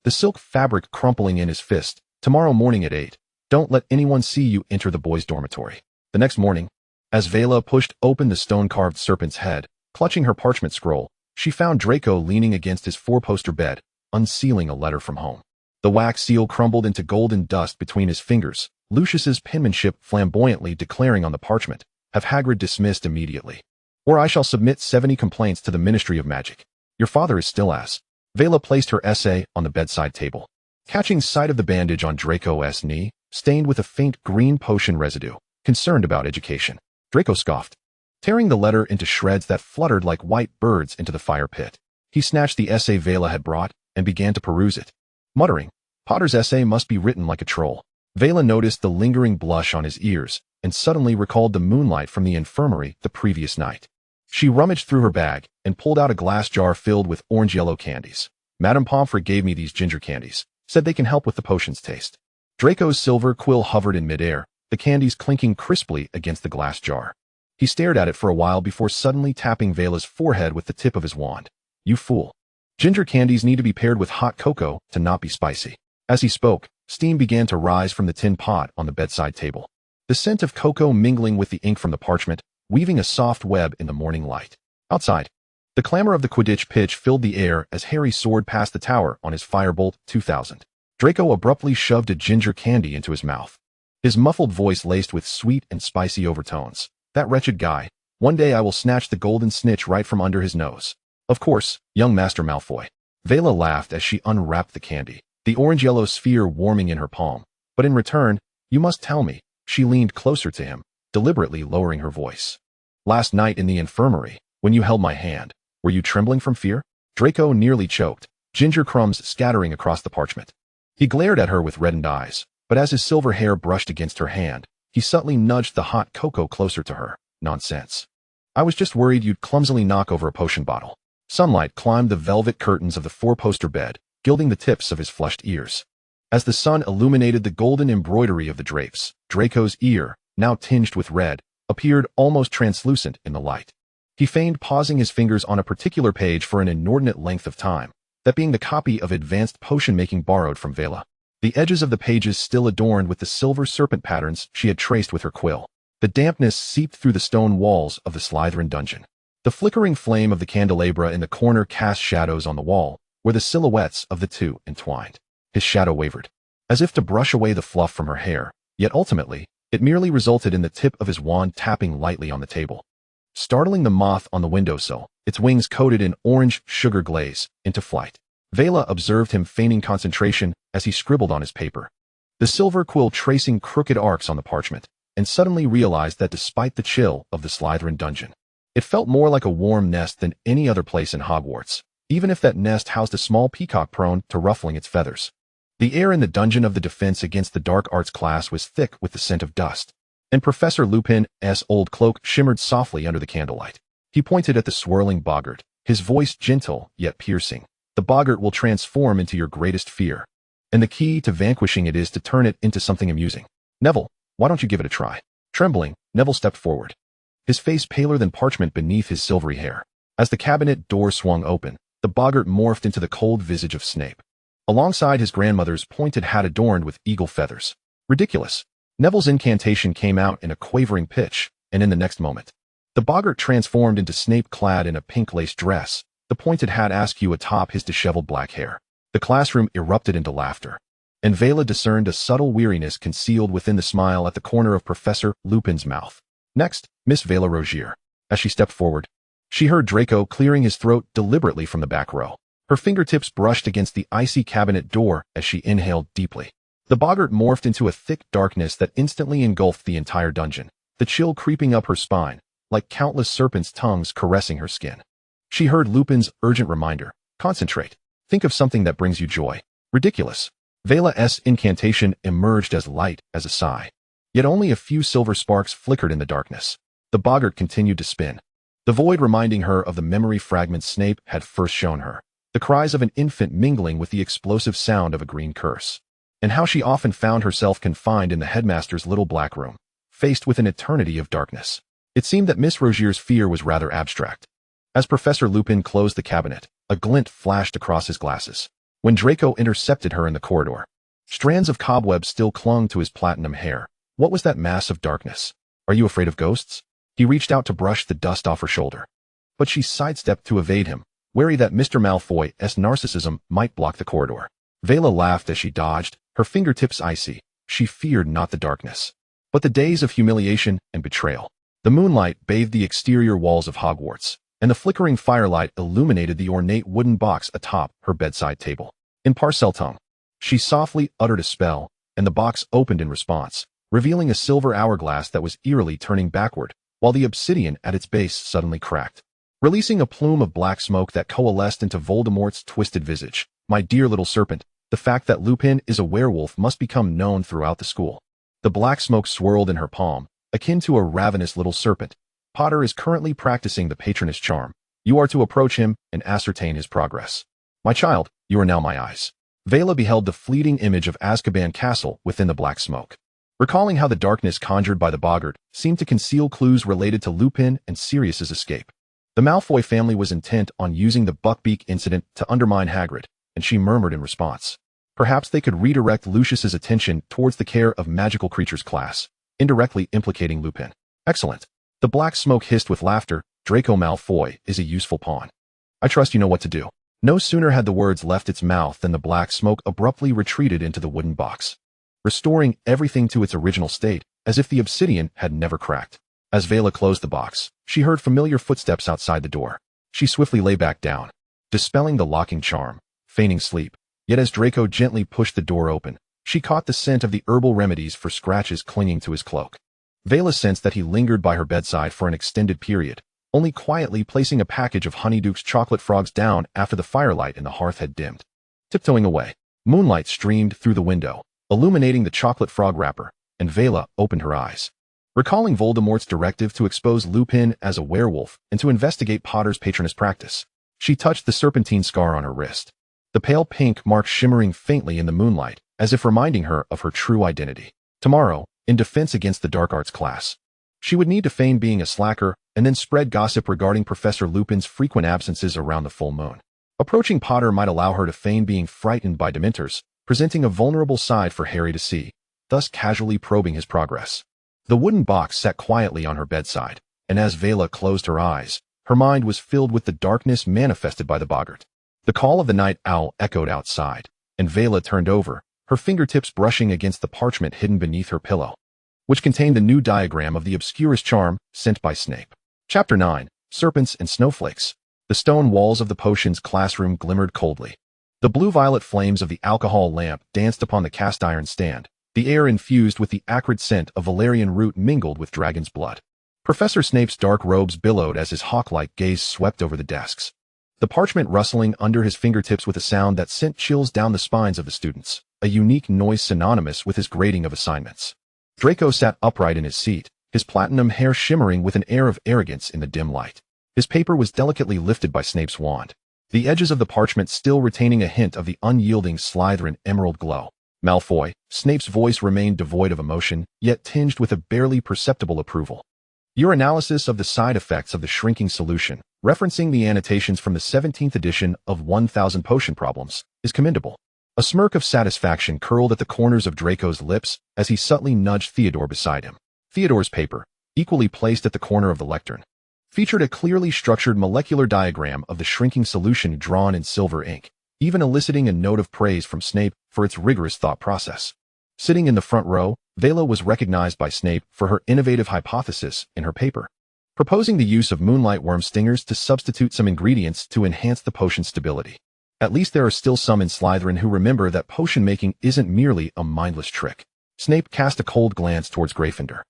the silk fabric crumpling in his fist. "Tomorrow morning at 8, Don't let anyone see you enter the boys' dormitory. The next morning, as Vela pushed open the stone-carved serpent's head, clutching her parchment scroll, she found Draco leaning against his four-poster bed, unsealing a letter from home. The wax seal crumbled into golden dust between his fingers, Lucius's penmanship flamboyantly declaring on the parchment, "Have Hagrid dismissed immediately. Or I shall submit 70 complaints to the Ministry of Magic. Your father is still as." Vela placed her essay on the bedside table. Catching sight of the bandage on Draco's knee, stained with a faint green potion residue, concerned about education, Draco scoffed, tearing the letter into shreds that fluttered like white birds into the fire pit. He snatched the essay Vela had brought and began to peruse it, muttering, "Potter's essay must be written like a troll." Vela noticed the lingering blush on his ears and suddenly recalled the moonlight from the infirmary the previous night. She rummaged through her bag and pulled out a glass jar filled with orange-yellow candies. "Madame Pomfrey gave me these ginger candies, said they can help with the potion's taste." Draco's silver quill hovered in midair, the candies clinking crisply against the glass jar. He stared at it for a while before suddenly tapping Vela's forehead with the tip of his wand. "You fool. Ginger candies need to be paired with hot cocoa to not be spicy." As he spoke, steam began to rise from the tin pot on the bedside table, the scent of cocoa mingling with the ink from the parchment, weaving a soft web in the morning light. Outside, the clamor of the Quidditch pitch filled the air as Harry soared past the tower on his Firebolt 2000. Draco abruptly shoved a ginger candy into his mouth, his muffled voice laced with sweet and spicy overtones. "That wretched guy. One day I will snatch the golden snitch right from under his nose." "Of course, young Master Malfoy." Vela laughed as she unwrapped the candy, the orange-yellow sphere warming in her palm. "But in return, you must tell me." She leaned closer to him, deliberately lowering her voice. "Last night in the infirmary, when you held my hand, were you trembling from fear?" Draco nearly choked, ginger crumbs scattering across the parchment. He glared at her with reddened eyes, but as his silver hair brushed against her hand, he subtly nudged the hot cocoa closer to her. "Nonsense. I was just worried you'd clumsily knock over a potion bottle." Sunlight climbed the velvet curtains of the four-poster bed, gilding the tips of his flushed ears. As the sun illuminated the golden embroidery of the drapes, Draco's ear, now tinged with red, appeared almost translucent in the light. He feigned pausing his fingers on a particular page for an inordinate length of time, that being the copy of advanced potion-making borrowed from Vela. The edges of the pages still adorned with the silver serpent patterns she had traced with her quill. The dampness seeped through the stone walls of the Slytherin dungeon. The flickering flame of the candelabra in the corner cast shadows on the wall, where the silhouettes of the two entwined. His shadow wavered, as if to brush away the fluff from her hair, yet ultimately, it merely resulted in the tip of his wand tapping lightly on the table, startling the moth on the windowsill, its wings coated in orange sugar glaze, into flight. Vela observed him feigning concentration as he scribbled on his paper, the silver quill tracing crooked arcs on the parchment, and suddenly realized that despite the chill of the Slytherin dungeon, it felt more like a warm nest than any other place in Hogwarts, even if that nest housed a small peacock prone to ruffling its feathers. The air in the dungeon of the Defense Against the Dark Arts class was thick with the scent of dust, and Professor Lupin's old cloak shimmered softly under the candlelight. He pointed at the swirling boggart, his voice gentle yet piercing. "The boggart will transform into your greatest fear, and the key to vanquishing it is to turn it into something amusing. Neville, why don't you give it a try?" Trembling, Neville stepped forward, his face paler than parchment beneath his silvery hair. As the cabinet door swung open, the boggart morphed into the cold visage of Snape, alongside his grandmother's pointed hat adorned with eagle feathers. Ridiculous. Neville's incantation came out in a quavering pitch, and in the next moment, the boggart transformed into Snape clad in a pink lace dress, the pointed hat askew atop his disheveled black hair. The classroom erupted into laughter, and Vela discerned a subtle weariness concealed within the smile at the corner of Professor Lupin's mouth. "Next, Miss Vela Rogier." As she stepped forward, she heard Draco clearing his throat deliberately from the back row. Her fingertips brushed against the icy cabinet door as she inhaled deeply. The boggart morphed into a thick darkness that instantly engulfed the entire dungeon, the chill creeping up her spine, like countless serpents' tongues caressing her skin. She heard Lupin's urgent reminder, "Concentrate. Think of something that brings you joy." Ridiculous. Vela's incantation emerged as light as a sigh. Yet only a few silver sparks flickered in the darkness. The boggart continued to spin, the void reminding her of the memory fragments Snape had first shown her, the cries of an infant mingling with the explosive sound of a green curse, and how she often found herself confined in the headmaster's little black room, faced with an eternity of darkness. It seemed that Miss Rogier's fear was rather abstract. As Professor Lupin closed the cabinet, a glint flashed across his glasses. When Draco intercepted her in the corridor, Strands of cobwebs still clung to his platinum hair. What was that mass of darkness? Are you afraid of ghosts? He reached out to brush the dust off her shoulder. But she sidestepped to evade him, wary that Mr. Malfoy's narcissism might block the corridor. Vela laughed as she dodged, her fingertips icy. She feared not the darkness, but the days of humiliation and betrayal. The moonlight bathed the exterior walls of Hogwarts, and the flickering firelight illuminated the ornate wooden box atop her bedside table. In Parcel tongue, she softly uttered a spell, and the box opened in response, revealing a silver hourglass that was eerily turning backward, while the obsidian at its base suddenly cracked, releasing a plume of black smoke that coalesced into Voldemort's twisted visage. My dear little serpent, the fact that Lupin is a werewolf must become known throughout the school. The black smoke swirled in her palm, akin to a ravenous little serpent. Potter is currently practicing the patroness charm. You are to approach him and ascertain his progress. My child, you are now my eyes. Vela beheld the fleeting image of Azkaban Castle within the black smoke. Recalling how the darkness conjured by the boggart seemed to conceal clues related to Lupin and Sirius's escape. The Malfoy family was intent on using the Buckbeak incident to undermine Hagrid, and she murmured in response. Perhaps they could redirect Lucius's attention towards the care of magical creatures class, indirectly implicating Lupin. Excellent. The black smoke hissed with laughter. Draco Malfoy is a useful pawn. I trust you know what to do. No sooner had the words left its mouth than the black smoke abruptly retreated into the wooden box, restoring everything to its original state, as if the obsidian had never cracked. As Vela closed the box, she heard familiar footsteps outside the door. She swiftly lay back down, dispelling the locking charm, feigning sleep. Yet as Draco gently pushed the door open, she caught the scent of the herbal remedies for scratches clinging to his cloak. Vela sensed that he lingered by her bedside for an extended period, only quietly placing a package of Honeyduke's chocolate frogs down after the firelight in the hearth had dimmed. Tiptoeing away, moonlight streamed through the window, illuminating the chocolate frog wrapper, and Vela opened her eyes. Recalling Voldemort's directive to expose Lupin as a werewolf and to investigate Potter's patroness practice, she touched the serpentine scar on her wrist. The pale pink mark shimmering faintly in the moonlight, as if reminding her of her true identity. Tomorrow, in defense against the dark arts class, she would need to feign being a slacker and then spread gossip regarding Professor Lupin's frequent absences around the full moon. Approaching Potter might allow her to feign being frightened by Dementors, presenting a vulnerable side for Harry to see, thus casually probing his progress. The wooden box sat quietly on her bedside, and as Vela closed her eyes, her mind was filled with the darkness manifested by the boggart. The call of the night owl echoed outside, and Vela turned over, her fingertips brushing against the parchment hidden beneath her pillow, which contained the new diagram of the obscurest charm sent by Snape. Chapter 9, Serpents and Snowflakes. The stone walls of the potions classroom glimmered coldly. The blue-violet flames of the alcohol lamp danced upon the cast-iron stand, the air infused with the acrid scent of valerian root mingled with dragon's blood. Professor Snape's dark robes billowed as his hawk-like gaze swept over the desks, the parchment rustling under his fingertips with a sound that sent chills down the spines of the students, a unique noise synonymous with his grading of assignments. Draco sat upright in his seat, his platinum hair shimmering with an air of arrogance in the dim light. His paper was delicately lifted by Snape's wand, the edges of the parchment still retaining a hint of the unyielding Slytherin emerald glow. Malfoy, Snape's voice remained devoid of emotion, yet tinged with a barely perceptible approval. Your analysis of the side effects of the shrinking solution, referencing the annotations from the 17th edition of 1000 Potion Problems, is commendable. A smirk of satisfaction curled at the corners of Draco's lips as he subtly nudged Theodore beside him. Theodore's paper, equally placed at the corner of the lectern, featured a clearly structured molecular diagram of the shrinking solution drawn in silver ink, even eliciting a note of praise from Snape for its rigorous thought process. Sitting in the front row, Vela was recognized by Snape for her innovative hypothesis in her paper, proposing the use of moonlight worm stingers to substitute some ingredients to enhance the potion's stability. At least there are still some in Slytherin who remember that potion making isn't merely a mindless trick. Snape cast a cold glance towards Gryffindor,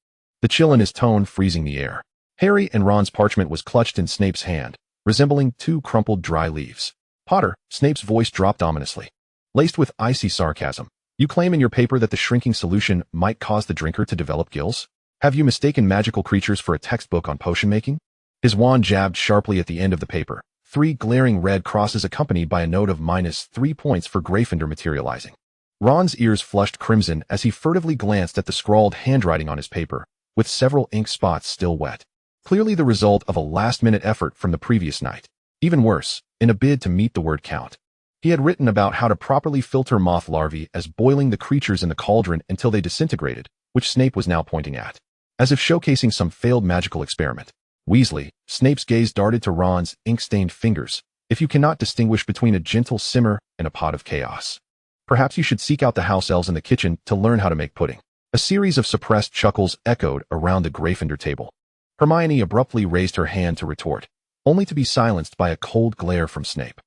the chill in his tone freezing the air. Harry and Ron's parchment was clutched in Snape's hand, resembling two crumpled dry leaves. Potter, Snape's voice dropped ominously, laced with icy sarcasm. You claim in your paper that the shrinking solution might cause the drinker to develop gills? Have you mistaken magical creatures for a textbook on potion making? His wand jabbed sharply at the end of the paper, 3 glaring red crosses accompanied by a note of -3 points for Gryffindor materializing. Ron's ears flushed crimson as he furtively glanced at the scrawled handwriting on his paper, with several ink spots still wet. Clearly the result of a last-minute effort from the previous night. Even worse, in a bid to meet the word count, He had written about how to properly filter moth larvae as boiling the creatures in the cauldron until they disintegrated, which Snape was now pointing at, as if showcasing some failed magical experiment. Weasley, Snape's gaze darted to Ron's ink-stained fingers. If you cannot distinguish between a gentle simmer and a pot of chaos, perhaps you should seek out the house elves in the kitchen to learn how to make pudding. A series of suppressed chuckles echoed around the Gryffindor table. Hermione abruptly raised her hand to retort, only to be silenced by a cold glare from Snape.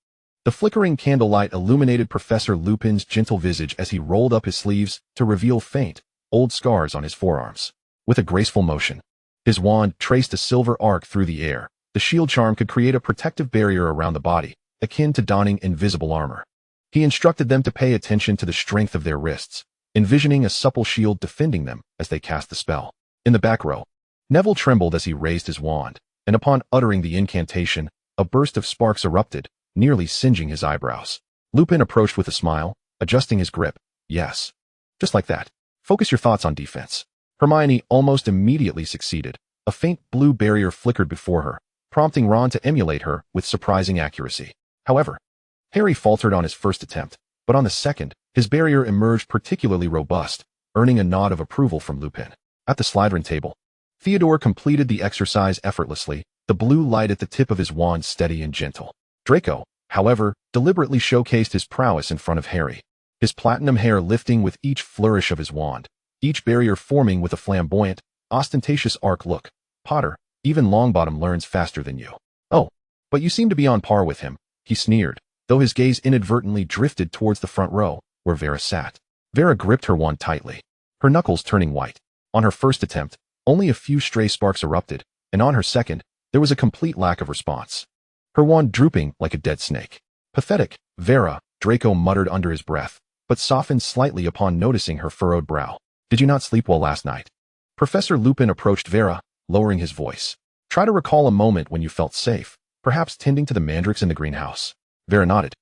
The flickering candlelight illuminated Professor Lupin's gentle visage as he rolled up his sleeves to reveal faint, old scars on his forearms. With a graceful motion, his wand traced a silver arc through the air. The shield charm could create a protective barrier around the body, akin to donning invisible armor. He instructed them to pay attention to the strength of their wrists, envisioning a supple shield defending them as they cast the spell. In the back row, Neville trembled as he raised his wand, and upon uttering the incantation, a burst of sparks erupted, nearly singeing his eyebrows. Lupin approached with a smile, adjusting his grip. Yes. Just like that. Focus your thoughts on defense. Hermione almost immediately succeeded. A faint blue barrier flickered before her, prompting Ron to emulate her with surprising accuracy. However, Harry faltered on his first attempt, but on the second, his barrier emerged particularly robust, earning a nod of approval from Lupin. At the Slytherin table, Theodore completed the exercise effortlessly, the blue light at the tip of his wand steady and gentle. Draco, however, deliberately showcased his prowess in front of Harry, his platinum hair lifting with each flourish of his wand, each barrier forming with a flamboyant, ostentatious arc look. Potter, even Longbottom learns faster than you. Oh, but you seem to be on par with him, he sneered, though his gaze inadvertently drifted towards the front row, where Vera sat. Vera gripped her wand tightly, her knuckles turning white. On her first attempt, only a few stray sparks erupted, and on her second, there was a complete lack of response. Her wand drooping like a dead snake. Pathetic, Vera, Draco muttered under his breath, but softened slightly upon noticing her furrowed brow. Did you not sleep well last night? Professor Lupin approached Vera, lowering his voice. Try to recall a moment when you felt safe, perhaps tending to the mandrakes in the greenhouse. Vera nodded,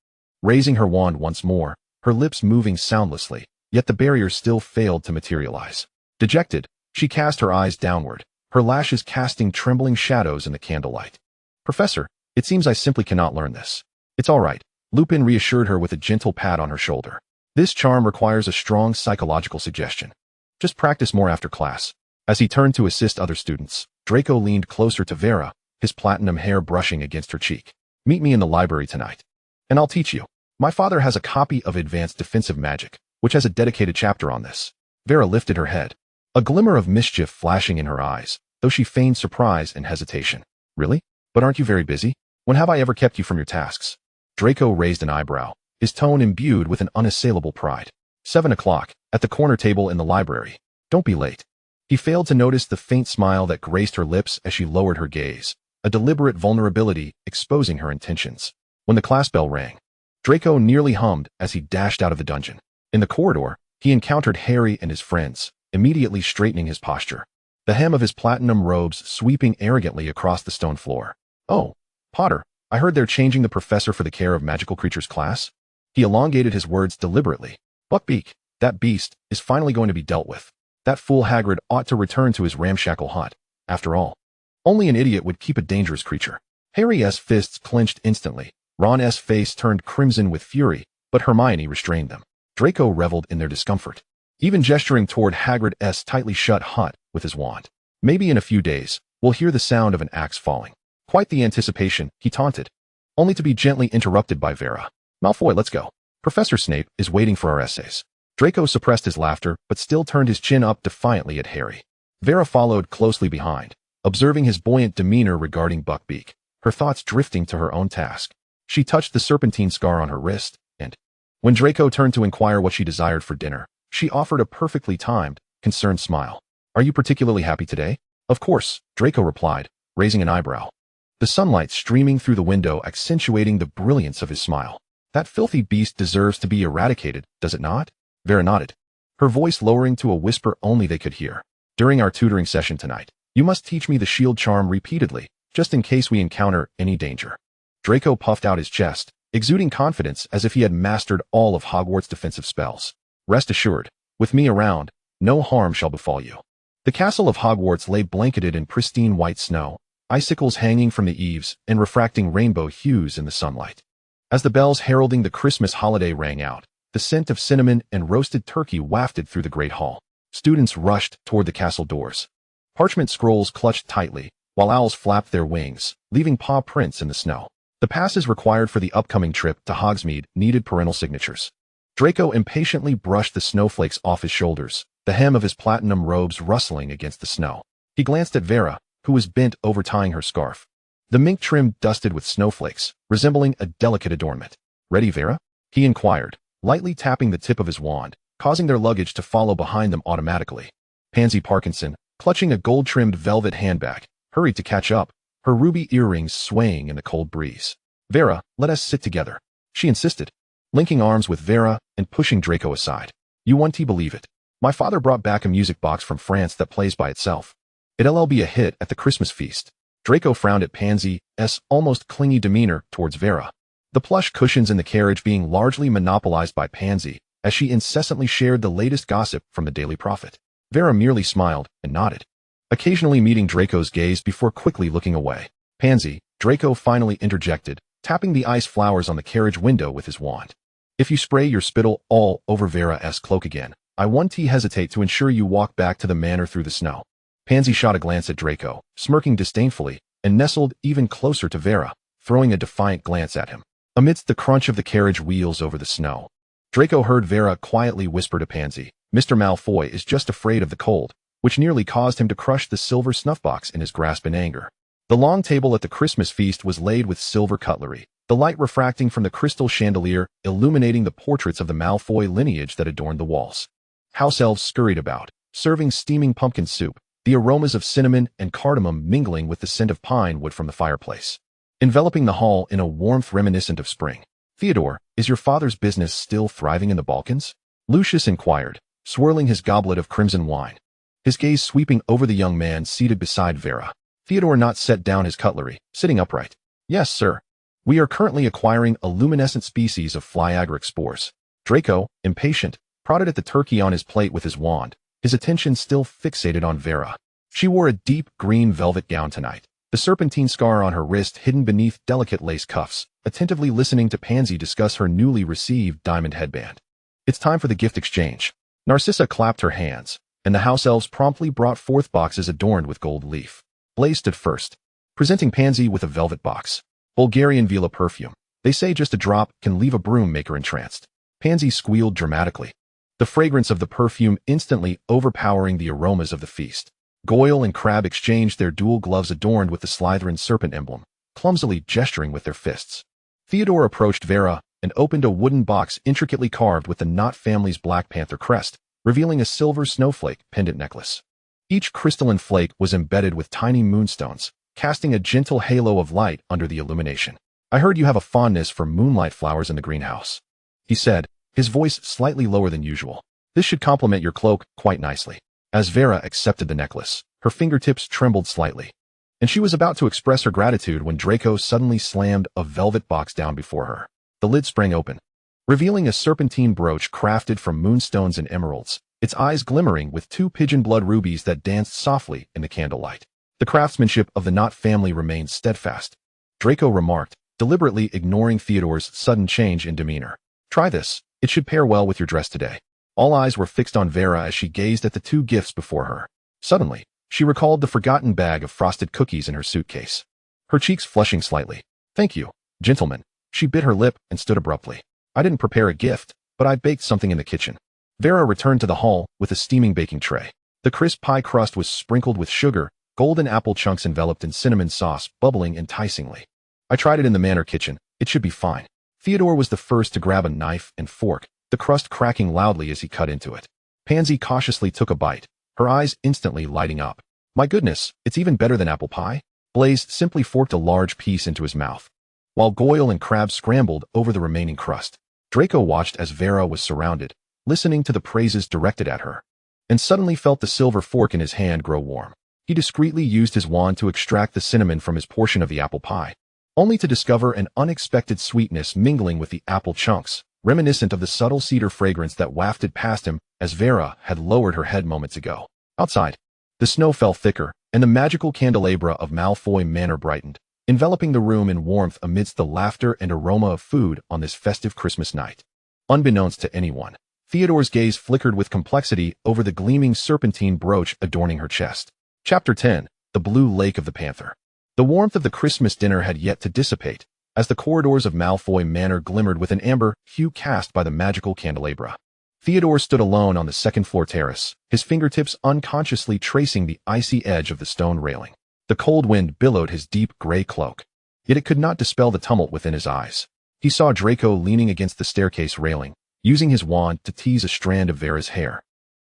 raising her wand once more, her lips moving soundlessly, yet the barrier still failed to materialize. Dejected, she cast her eyes downward, her lashes casting trembling shadows in the candlelight. Professor, it seems I simply cannot learn this. It's all right, Lupin reassured her with a gentle pat on her shoulder. This charm requires a strong psychological suggestion. Just practice more after class. As he turned to assist other students, Draco leaned closer to Vera, his platinum hair brushing against her cheek. Meet me in the library tonight, and I'll teach you. My father has a copy of Advanced Defensive Magic, which has a dedicated chapter on this. Vera lifted her head, a glimmer of mischief flashing in her eyes, though she feigned surprise and hesitation. Really? But aren't you very busy? When have I ever kept you from your tasks? Draco raised an eyebrow, his tone imbued with an unassailable pride. 7 o'clock, at the corner table in the library. Don't be late. He failed to notice the faint smile that graced her lips as she lowered her gaze, a deliberate vulnerability exposing her intentions. When the class bell rang, Draco nearly hummed as he dashed out of the dungeon. In the corridor, he encountered Harry and his friends, immediately straightening his posture, the hem of his platinum robes sweeping arrogantly across the stone floor. Oh, Potter, I heard they're changing the professor for the care of magical creatures class. He elongated his words deliberately. Buckbeak, that beast, is finally going to be dealt with. That fool Hagrid ought to return to his ramshackle hut. After all, only an idiot would keep a dangerous creature. Harry's fists clenched instantly. Ron's face turned crimson with fury, but Hermione restrained them. Draco reveled in their discomfort, even gesturing toward Hagrid's tightly shut hut with his wand. Maybe in a few days, we'll hear the sound of an axe falling. Quite the anticipation, he taunted, only to be gently interrupted by Vera. Malfoy, let's go. Professor Snape is waiting for our essays. Draco suppressed his laughter, but still turned his chin up defiantly at Harry. Vera followed closely behind, observing his buoyant demeanor regarding Buckbeak, her thoughts drifting to her own task. She touched the serpentine scar on her wrist, and when Draco turned to inquire what she desired for dinner, she offered a perfectly timed, concerned smile. Are you particularly happy today? Of course, Draco replied, raising an eyebrow, the sunlight streaming through the window accentuating the brilliance of his smile. That filthy beast deserves to be eradicated, does it not? Vera nodded, her voice lowering to a whisper only they could hear. During our tutoring session tonight, you must teach me the shield charm repeatedly, just in case we encounter any danger. Draco puffed out his chest, exuding confidence as if he had mastered all of Hogwarts' defensive spells. Rest assured, with me around, no harm shall befall you. The castle of Hogwarts lay blanketed in pristine white snow, icicles hanging from the eaves and refracting rainbow hues in the sunlight. As the bells heralding the Christmas holiday rang out, the scent of cinnamon and roasted turkey wafted through the great hall. Students rushed toward the castle doors. Parchment scrolls clutched tightly, while owls flapped their wings, leaving paw prints in the snow. The passes required for the upcoming trip to Hogsmeade needed parental signatures. Draco impatiently brushed the snowflakes off his shoulders, the hem of his platinum robes rustling against the snow. He glanced at Vera, who was bent over tying her scarf. The mink trim dusted with snowflakes, resembling a delicate adornment. "Ready, Vera?" he inquired, lightly tapping the tip of his wand, causing their luggage to follow behind them automatically. Pansy Parkinson, clutching a gold-trimmed velvet handbag, hurried to catch up, her ruby earrings swaying in the cold breeze. "Vera, let us sit together," she insisted, linking arms with Vera and pushing Draco aside. "You won't believe it. My father brought back a music box from France that plays by itself. It'll be a hit at the Christmas feast." Draco frowned at Pansy's almost clingy demeanor towards Vera, the plush cushions in the carriage being largely monopolized by Pansy, as she incessantly shared the latest gossip from the Daily Prophet. Vera merely smiled and nodded, occasionally meeting Draco's gaze before quickly looking away. "Pansy," Draco finally interjected, tapping the ice flowers on the carriage window with his wand. "If you spray your spittle all over Vera's cloak again, I won't hesitate to ensure you walk back to the manor through the snow." Pansy shot a glance at Draco, smirking disdainfully, and nestled even closer to Vera, throwing a defiant glance at him. Amidst the crunch of the carriage wheels over the snow, Draco heard Vera quietly whisper to Pansy, "Mr. Malfoy is just afraid of the cold," which nearly caused him to crush the silver snuff-box in his grasp in anger. The long table at the Christmas feast was laid with silver cutlery, the light refracting from the crystal chandelier illuminating the portraits of the Malfoy lineage that adorned the walls. House elves scurried about, serving steaming pumpkin soup, the aromas of cinnamon and cardamom mingling with the scent of pine wood from the fireplace, enveloping the hall in a warmth reminiscent of spring. "Theodore, is your father's business still thriving in the Balkans?" Lucius inquired, swirling his goblet of crimson wine, his gaze sweeping over the young man seated beside Vera. Theodore not set down his cutlery, sitting upright. "Yes, sir. We are currently acquiring a luminescent species of flyagric spores." Draco, impatient, prodded at the turkey on his plate with his wand, his attention still fixated on Vera. She wore a deep green velvet gown tonight, the serpentine scar on her wrist hidden beneath delicate lace cuffs, attentively listening to Pansy discuss her newly received diamond headband. "It's time for the gift exchange." Narcissa clapped her hands, and the house elves promptly brought forth boxes adorned with gold leaf. Blaise stood first, presenting Pansy with a velvet box. "Bulgarian Vela perfume. They say just a drop can leave a broom maker entranced." Pansy squealed dramatically, the fragrance of the perfume instantly overpowering the aromas of the feast. Goyle and Crabbe exchanged their dual gloves adorned with the Slytherin serpent emblem, clumsily gesturing with their fists. Theodore approached Vera and opened a wooden box intricately carved with the Knott family's Black Panther crest, revealing a silver snowflake pendant necklace. Each crystalline flake was embedded with tiny moonstones, casting a gentle halo of light under the illumination. "I heard you have a fondness for moonlight flowers in the greenhouse," he said, his voice slightly lower than usual. "This should complement your cloak quite nicely." As Vera accepted the necklace, her fingertips trembled slightly, and she was about to express her gratitude when Draco suddenly slammed a velvet box down before her. The lid sprang open, revealing a serpentine brooch crafted from moonstones and emeralds, its eyes glimmering with two pigeon blood rubies that danced softly in the candlelight. The craftsmanship of the Knott family remained steadfast, Draco remarked, deliberately ignoring Theodore's sudden change in demeanor. "Try this. It should pair well with your dress today." All eyes were fixed on Vera as she gazed at the two gifts before her. Suddenly, she recalled the forgotten bag of frosted cookies in her suitcase, her cheeks flushing slightly. "Thank you, gentlemen." She bit her lip and stood abruptly. "I didn't prepare a gift, but I baked something in the kitchen." Vera returned to the hall with a steaming baking tray. The crisp pie crust was sprinkled with sugar, golden apple chunks enveloped in cinnamon sauce bubbling enticingly. "I tried it in the manor kitchen. It should be fine." Theodore was the first to grab a knife and fork, the crust cracking loudly as he cut into it. Pansy cautiously took a bite, her eyes instantly lighting up. "My goodness, it's even better than apple pie." Blaise simply forked a large piece into his mouth, while Goyle and Crabbe scrambled over the remaining crust. Draco watched as Vera was surrounded, listening to the praises directed at her, and suddenly felt the silver fork in his hand grow warm. He discreetly used his wand to extract the cinnamon from his portion of the apple pie, only to discover an unexpected sweetness mingling with the apple chunks, reminiscent of the subtle cedar fragrance that wafted past him as Vera had lowered her head moments ago. Outside, the snow fell thicker, and the magical candelabra of Malfoy Manor brightened, enveloping the room in warmth amidst the laughter and aroma of food on this festive Christmas night. Unbeknownst to anyone, Theodore's gaze flickered with complexity over the gleaming serpentine brooch adorning her chest. Chapter 10. The Blue Lake of the Panther. The warmth of the Christmas dinner had yet to dissipate, as the corridors of Malfoy Manor glimmered with an amber hue cast by the magical candelabra. Theodore stood alone on the second-floor terrace, his fingertips unconsciously tracing the icy edge of the stone railing. The cold wind billowed his deep gray cloak, yet it could not dispel the tumult within his eyes. He saw Draco leaning against the staircase railing, using his wand to tease a strand of Vera's hair.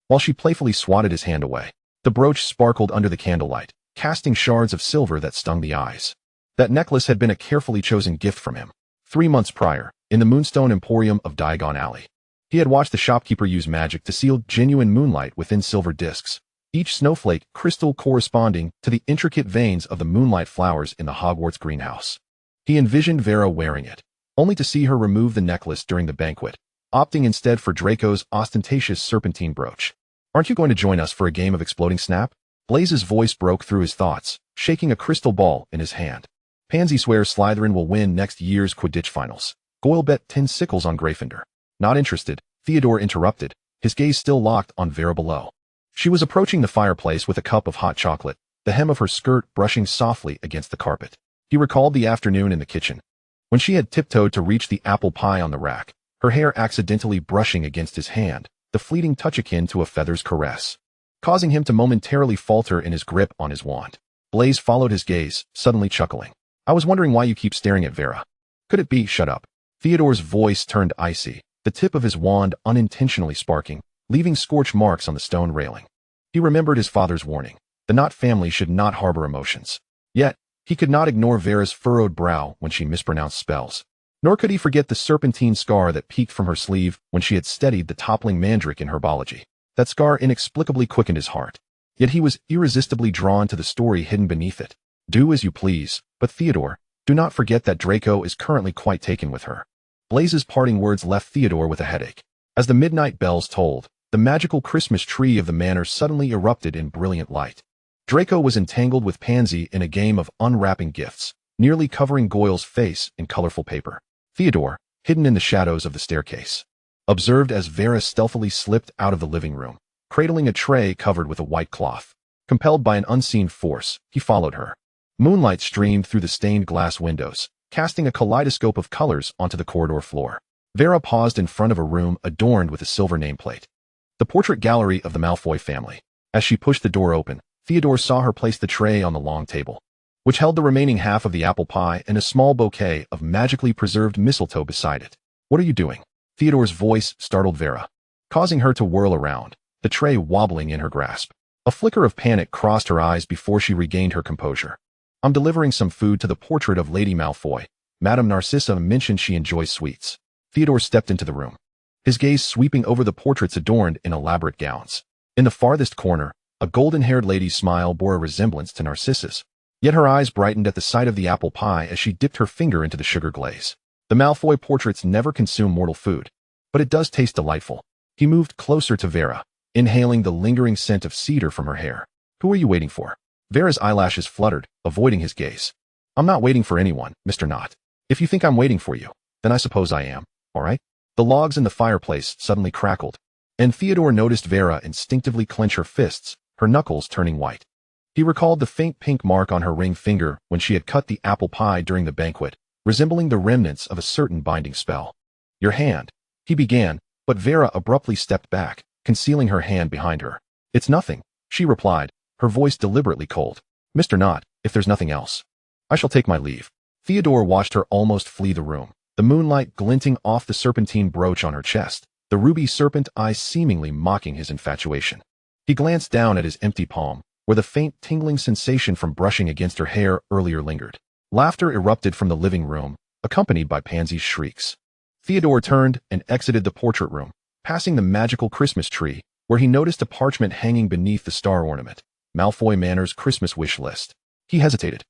While she playfully swatted his hand away, the brooch sparkled under the candlelight, casting shards of silver that stung the eyes. That necklace had been a carefully chosen gift from him. 3 months prior, in the Moonstone Emporium of Diagon Alley, he had watched the shopkeeper use magic to seal genuine moonlight within silver discs, each snowflake crystal corresponding to the intricate veins of the moonlight flowers in the Hogwarts greenhouse. He envisioned Vera wearing it, only to see her remove the necklace during the banquet, opting instead for Draco's ostentatious serpentine brooch. "Aren't you going to join us for a game of exploding snap?" Blaze's voice broke through his thoughts, shaking a crystal ball in his hand. "Pansy swears Slytherin will win next year's Quidditch finals. Goyle bet 10 sickles on Gryffindor." "Not interested," Theodore interrupted, his gaze still locked on Vera below. She was approaching the fireplace with a cup of hot chocolate, the hem of her skirt brushing softly against the carpet. He recalled the afternoon in the kitchen, when she had tiptoed to reach the apple pie on the rack, her hair accidentally brushing against his hand, the fleeting touch akin to a feather's caress, causing him to momentarily falter in his grip on his wand. Blaze followed his gaze, suddenly chuckling. "I was wondering why you keep staring at Vera. Could it be?" "Shut up." Theodore's voice turned icy, the tip of his wand unintentionally sparking, leaving scorch marks on the stone railing. He remembered his father's warning. The Knott family should not harbor emotions. Yet, he could not ignore Vera's furrowed brow when she mispronounced spells. Nor could he forget the serpentine scar that peeked from her sleeve when she had steadied the toppling mandrake in herbology. That scar inexplicably quickened his heart. Yet he was irresistibly drawn to the story hidden beneath it. "Do as you please, but Theodore, do not forget that Draco is currently quite taken with her." Blaze's parting words left Theodore with a headache. As the midnight bells tolled, the magical Christmas tree of the manor suddenly erupted in brilliant light. Draco was entangled with Pansy in a game of unwrapping gifts, nearly covering Goyle's face in colorful paper. Theodore, hidden in the shadows of the staircase, observed as Vera stealthily slipped out of the living room, cradling a tray covered with a white cloth. Compelled by an unseen force, he followed her. Moonlight streamed through the stained glass windows, casting a kaleidoscope of colors onto the corridor floor. Vera paused in front of a room adorned with a silver nameplate, the portrait gallery of the Malfoy family. As she pushed the door open, Theodore saw her place the tray on the long table, which held the remaining half of the apple pie and a small bouquet of magically preserved mistletoe beside it. "What are you doing?" Theodore's voice startled Vera, causing her to whirl around, the tray wobbling in her grasp. A flicker of panic crossed her eyes before she regained her composure. "I'm delivering some food to the portrait of Lady Malfoy. Madame Narcissa mentioned she enjoys sweets." Theodore stepped into the room, his gaze sweeping over the portraits adorned in elaborate gowns. In the farthest corner, a golden-haired lady's smile bore a resemblance to Narcissa's, yet her eyes brightened at the sight of the apple pie as she dipped her finger into the sugar glaze. "The Malfoy portraits never consume mortal food, but it does taste delightful." He moved closer to Vera, inhaling the lingering scent of cedar from her hair. "Who are you waiting for?" Vera's eyelashes fluttered, avoiding his gaze. "I'm not waiting for anyone, Mr. Knott. If you think I'm waiting for you, then I suppose I am, all right?" The logs in the fireplace suddenly crackled, and Theodore noticed Vera instinctively clench her fists, her knuckles turning white. He recalled the faint pink mark on her ring finger when she had cut the apple pie during the banquet, resembling the remnants of a certain binding spell. "Your hand," he began, but Vera abruptly stepped back, concealing her hand behind her. "It's nothing," she replied, her voice deliberately cold. "Mr. Knott, if there's nothing else, I shall take my leave." Theodore watched her almost flee the room, the moonlight glinting off the serpentine brooch on her chest, the ruby serpent eyes seemingly mocking his infatuation. He glanced down at his empty palm, where the faint tingling sensation from brushing against her hair earlier lingered. Laughter erupted from the living room, accompanied by Pansy's shrieks. Theodore turned and exited the portrait room, passing the magical Christmas tree, where he noticed a parchment hanging beneath the star ornament. Malfoy Manor's Christmas wish list. He hesitated,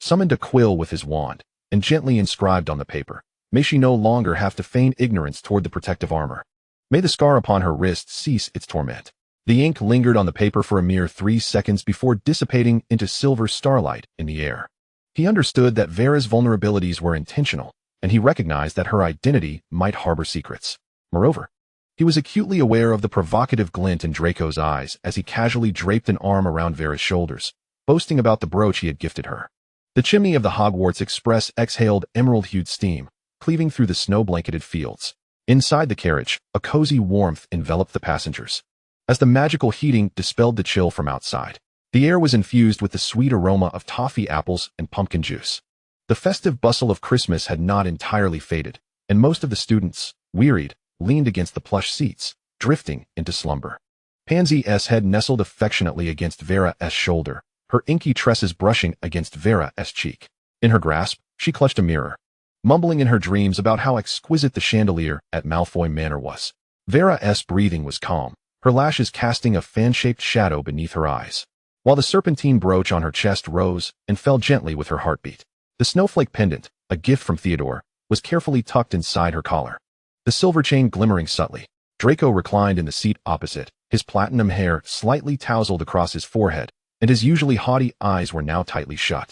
summoned a quill with his wand, and gently inscribed on the paper, "May she no longer have to feign ignorance toward the protective armor. May the scar upon her wrist cease its torment." The ink lingered on the paper for a mere 3 seconds before dissipating into silver starlight in the air. He understood that Vera's vulnerabilities were intentional, and he recognized that her identity might harbor secrets. Moreover, he was acutely aware of the provocative glint in Draco's eyes as he casually draped an arm around Vera's shoulders, boasting about the brooch he had gifted her. The chimney of the Hogwarts Express exhaled emerald-hued steam, cleaving through the snow-blanketed fields. Inside the carriage, a cozy warmth enveloped the passengers. As the magical heating dispelled the chill from outside, the air was infused with the sweet aroma of toffee apples and pumpkin juice. The festive bustle of Christmas had not entirely faded, and most of the students, wearied, leaned against the plush seats, drifting into slumber. Pansy's head nestled affectionately against Vera's shoulder, her inky tresses brushing against Vera's cheek. In her grasp, she clutched a mirror, mumbling in her dreams about how exquisite the chandelier at Malfoy Manor was. Vera's breathing was calm, her lashes casting a fan-shaped shadow beneath her eyes, while the serpentine brooch on her chest rose and fell gently with her heartbeat. The snowflake pendant, a gift from Theodore, was carefully tucked inside her collar, the silver chain glimmering subtly. Draco reclined in the seat opposite, his platinum hair slightly tousled across his forehead, and his usually haughty eyes were now tightly shut.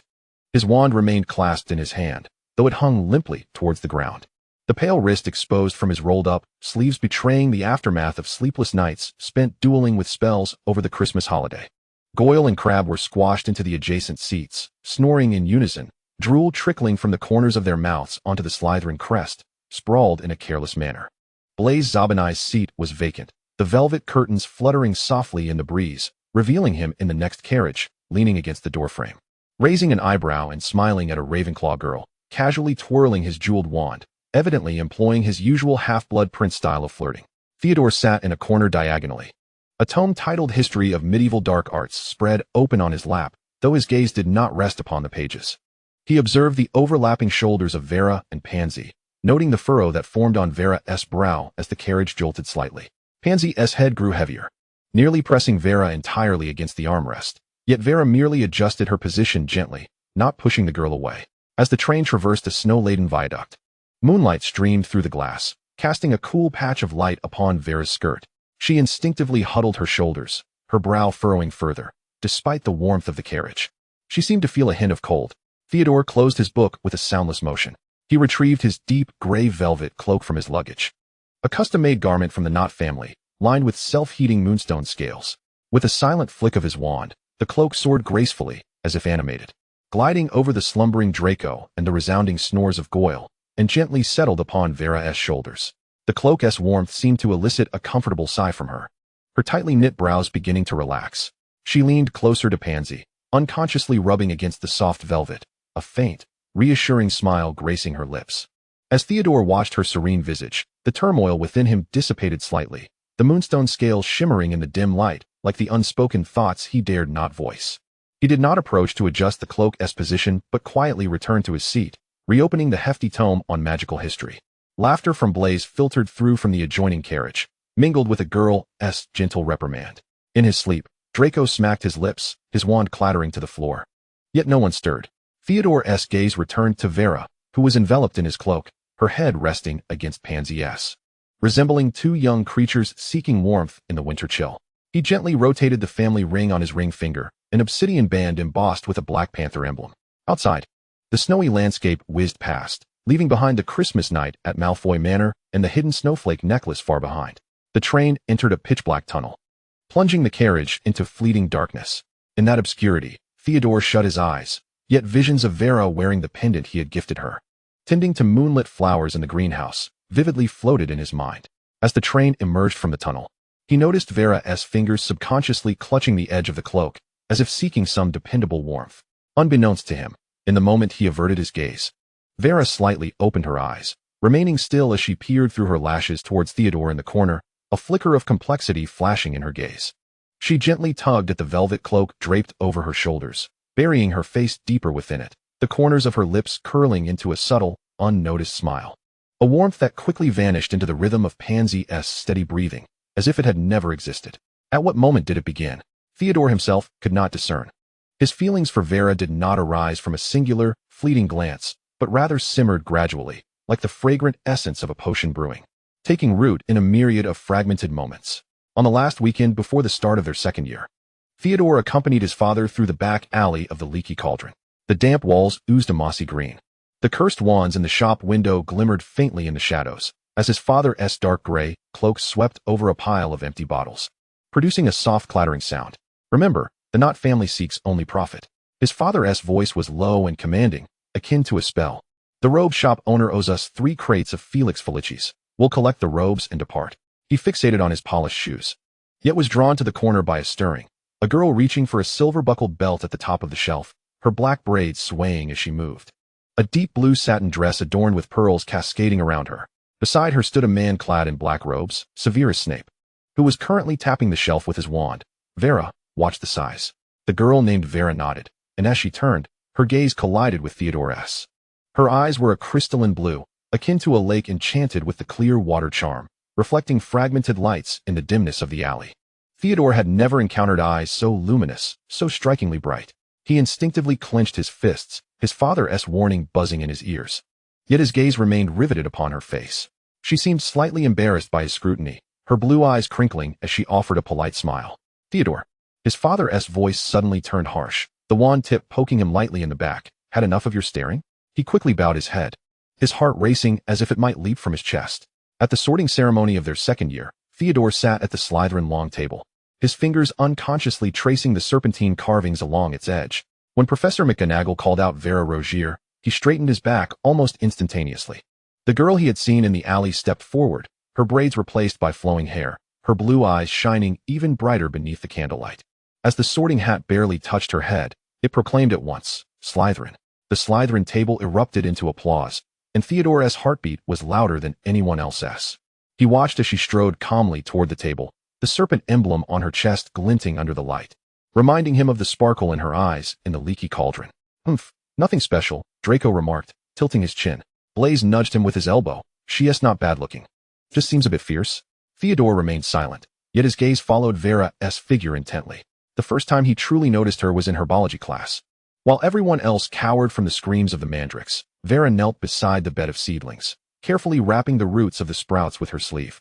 His wand remained clasped in his hand, though it hung limply towards the ground, the pale wrist exposed from his rolled-up sleeves betraying the aftermath of sleepless nights spent dueling with spells over the Christmas holiday. Goyle and Crabbe were squashed into the adjacent seats, snoring in unison, drool trickling from the corners of their mouths onto the Slytherin crest, sprawled in a careless manner. Blaise Zabinai's seat was vacant, the velvet curtains fluttering softly in the breeze, revealing him in the next carriage, leaning against the doorframe. Raising an eyebrow and smiling at a Ravenclaw girl, casually twirling his jeweled wand, evidently employing his usual half-blood prince style of flirting. Theodore sat in a corner diagonally. A tome titled History of Medieval Dark Arts spread open on his lap, though his gaze did not rest upon the pages. He observed the overlapping shoulders of Vera and Pansy, noting the furrow that formed on Vera's brow as the carriage jolted slightly. Pansy's head grew heavier, nearly pressing Vera entirely against the armrest, yet Vera merely adjusted her position gently, not pushing the girl away. As the train traversed a snow-laden viaduct, moonlight streamed through the glass, casting a cool patch of light upon Vera's skirt. She instinctively huddled her shoulders, her brow furrowing further, despite the warmth of the carriage. She seemed to feel a hint of cold. Theodore closed his book with a soundless motion. He retrieved his deep, gray velvet cloak from his luggage, a custom-made garment from the Knott family, lined with self-heating moonstone scales. With a silent flick of his wand, the cloak soared gracefully, as if animated, gliding over the slumbering Draco and the resounding snores of Goyle, and gently settled upon Vera's shoulders. The cloak's warmth seemed to elicit a comfortable sigh from her, her tightly knit brows beginning to relax. She leaned closer to Pansy, unconsciously rubbing against the soft velvet, a faint, reassuring smile gracing her lips. As Theodore watched her serene visage, the turmoil within him dissipated slightly, the moonstone scales shimmering in the dim light, like the unspoken thoughts he dared not voice. He did not approach to adjust the cloak's position, but quietly returned to his seat, reopening the hefty tome on magical history. Laughter from Blaise filtered through from the adjoining carriage, mingled with a girl's gentle reprimand. In his sleep, Draco smacked his lips, his wand clattering to the floor. Yet no one stirred. Theodore's gaze returned to Vera, who was enveloped in his cloak, her head resting against Pansy's, resembling two young creatures seeking warmth in the winter chill. He gently rotated the family ring on his ring finger, an obsidian band embossed with a Black Panther emblem. Outside, the snowy landscape whizzed past, leaving behind the Christmas night at Malfoy Manor and the hidden snowflake necklace far behind. The train entered a pitch-black tunnel, plunging the carriage into fleeting darkness. In that obscurity, Theodore shut his eyes, yet visions of Vera wearing the pendant he had gifted her, tending to moonlit flowers in the greenhouse, vividly floated in his mind. As the train emerged from the tunnel, he noticed Vera's fingers subconsciously clutching the edge of the cloak, as if seeking some dependable warmth. Unbeknownst to him, in the moment he averted his gaze, Vera slightly opened her eyes, remaining still as she peered through her lashes towards Theodore in the corner, a flicker of complexity flashing in her gaze. She gently tugged at the velvet cloak draped over her shoulders, burying her face deeper within it, the corners of her lips curling into a subtle, unnoticed smile. A warmth that quickly vanished into the rhythm of Pansy's steady breathing, as if it had never existed. At what moment did it begin? Theodore himself could not discern. His feelings for Vera did not arise from a singular, fleeting glance, but rather simmered gradually, like the fragrant essence of a potion brewing, taking root in a myriad of fragmented moments. On the last weekend before the start of their second year, Theodore accompanied his father through the back alley of the Leaky Cauldron. The damp walls oozed a mossy green. The cursed wands in the shop window glimmered faintly in the shadows, as his father's dark gray cloak swept over a pile of empty bottles, producing a soft clattering sound. Remember, the Knot family seeks only profit. His father's voice was low and commanding, akin to a spell. The robe shop owner owes us 3 crates of Felix Felicis. We'll collect the robes and depart. He fixated on his polished shoes, yet was drawn to the corner by a stirring. A girl reaching for a silver-buckled belt at the top of the shelf, her black braids swaying as she moved. A deep blue satin dress adorned with pearls cascading around her. Beside her stood a man clad in black robes, Severus Snape, who was currently tapping the shelf with his wand. Vera, watch the size. The girl named Vera nodded, and as she turned, her gaze collided with Theodore's. Her eyes were a crystalline blue, akin to a lake enchanted with the clear water charm, reflecting fragmented lights in the dimness of the alley. Theodore had never encountered eyes so luminous, so strikingly bright. He instinctively clenched his fists, his father's warning buzzing in his ears. Yet his gaze remained riveted upon her face. She seemed slightly embarrassed by his scrutiny, her blue eyes crinkling as she offered a polite smile. Theodore. His father's voice suddenly turned harsh, the wand tip poking him lightly in the back. Had enough of your staring? He quickly bowed his head, his heart racing as if it might leap from his chest. At the sorting ceremony of their second year, Theodore sat at the Slytherin long table, his fingers unconsciously tracing the serpentine carvings along its edge. When Professor McGonagall called out Vera Rogier, he straightened his back almost instantaneously. The girl he had seen in the alley stepped forward, her braids replaced by flowing hair, her blue eyes shining even brighter beneath the candlelight. As the sorting hat barely touched her head, it proclaimed at once, Slytherin. The Slytherin table erupted into applause, and Theodore's heartbeat was louder than anyone else's. He watched as she strode calmly toward the table, the serpent emblem on her chest glinting under the light, reminding him of the sparkle in her eyes in the leaky cauldron. Nothing special, Draco remarked, tilting his chin. Blaise nudged him with his elbow. She's not bad looking. Just seems a bit fierce. Theodore remained silent, yet his gaze followed Vera's figure intently. The first time he truly noticed her was in herbology class. While everyone else cowered from the screams of the mandrakes, Vera knelt beside the bed of seedlings, carefully wrapping the roots of the sprouts with her sleeve.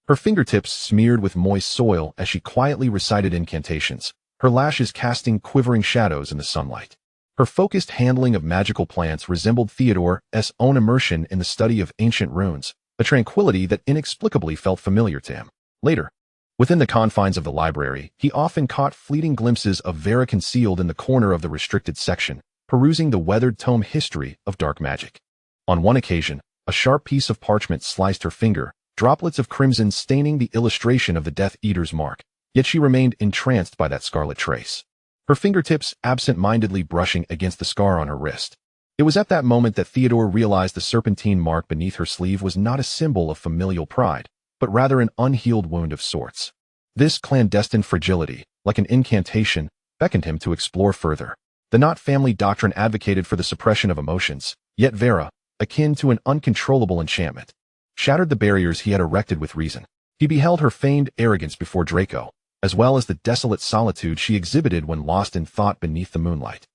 Her fingertips smeared with moist soil as she quietly recited incantations, her lashes casting quivering shadows in the sunlight. Her focused handling of magical plants resembled Theodore's own immersion in the study of ancient runes, a tranquility that inexplicably felt familiar to him. Later, within the confines of the library, he often caught fleeting glimpses of Vera concealed in the corner of the restricted section, perusing the weathered tome History of Dark Magic. On one occasion, a sharp piece of parchment sliced her finger, droplets of crimson staining the illustration of the Death Eater's mark, yet she remained entranced by that scarlet trace, her fingertips absent-mindedly brushing against the scar on her wrist. It was at that moment that Theodore realized the serpentine mark beneath her sleeve was not a symbol of familial pride, but rather an unhealed wound of sorts. This clandestine fragility, like an incantation, beckoned him to explore further. The Knot family doctrine advocated for the suppression of emotions, yet Vera, akin to an uncontrollable enchantment, shattered the barriers he had erected with reason. He beheld her feigned arrogance before Draco, as well as the desolate solitude she exhibited when lost in thought beneath the moonlight.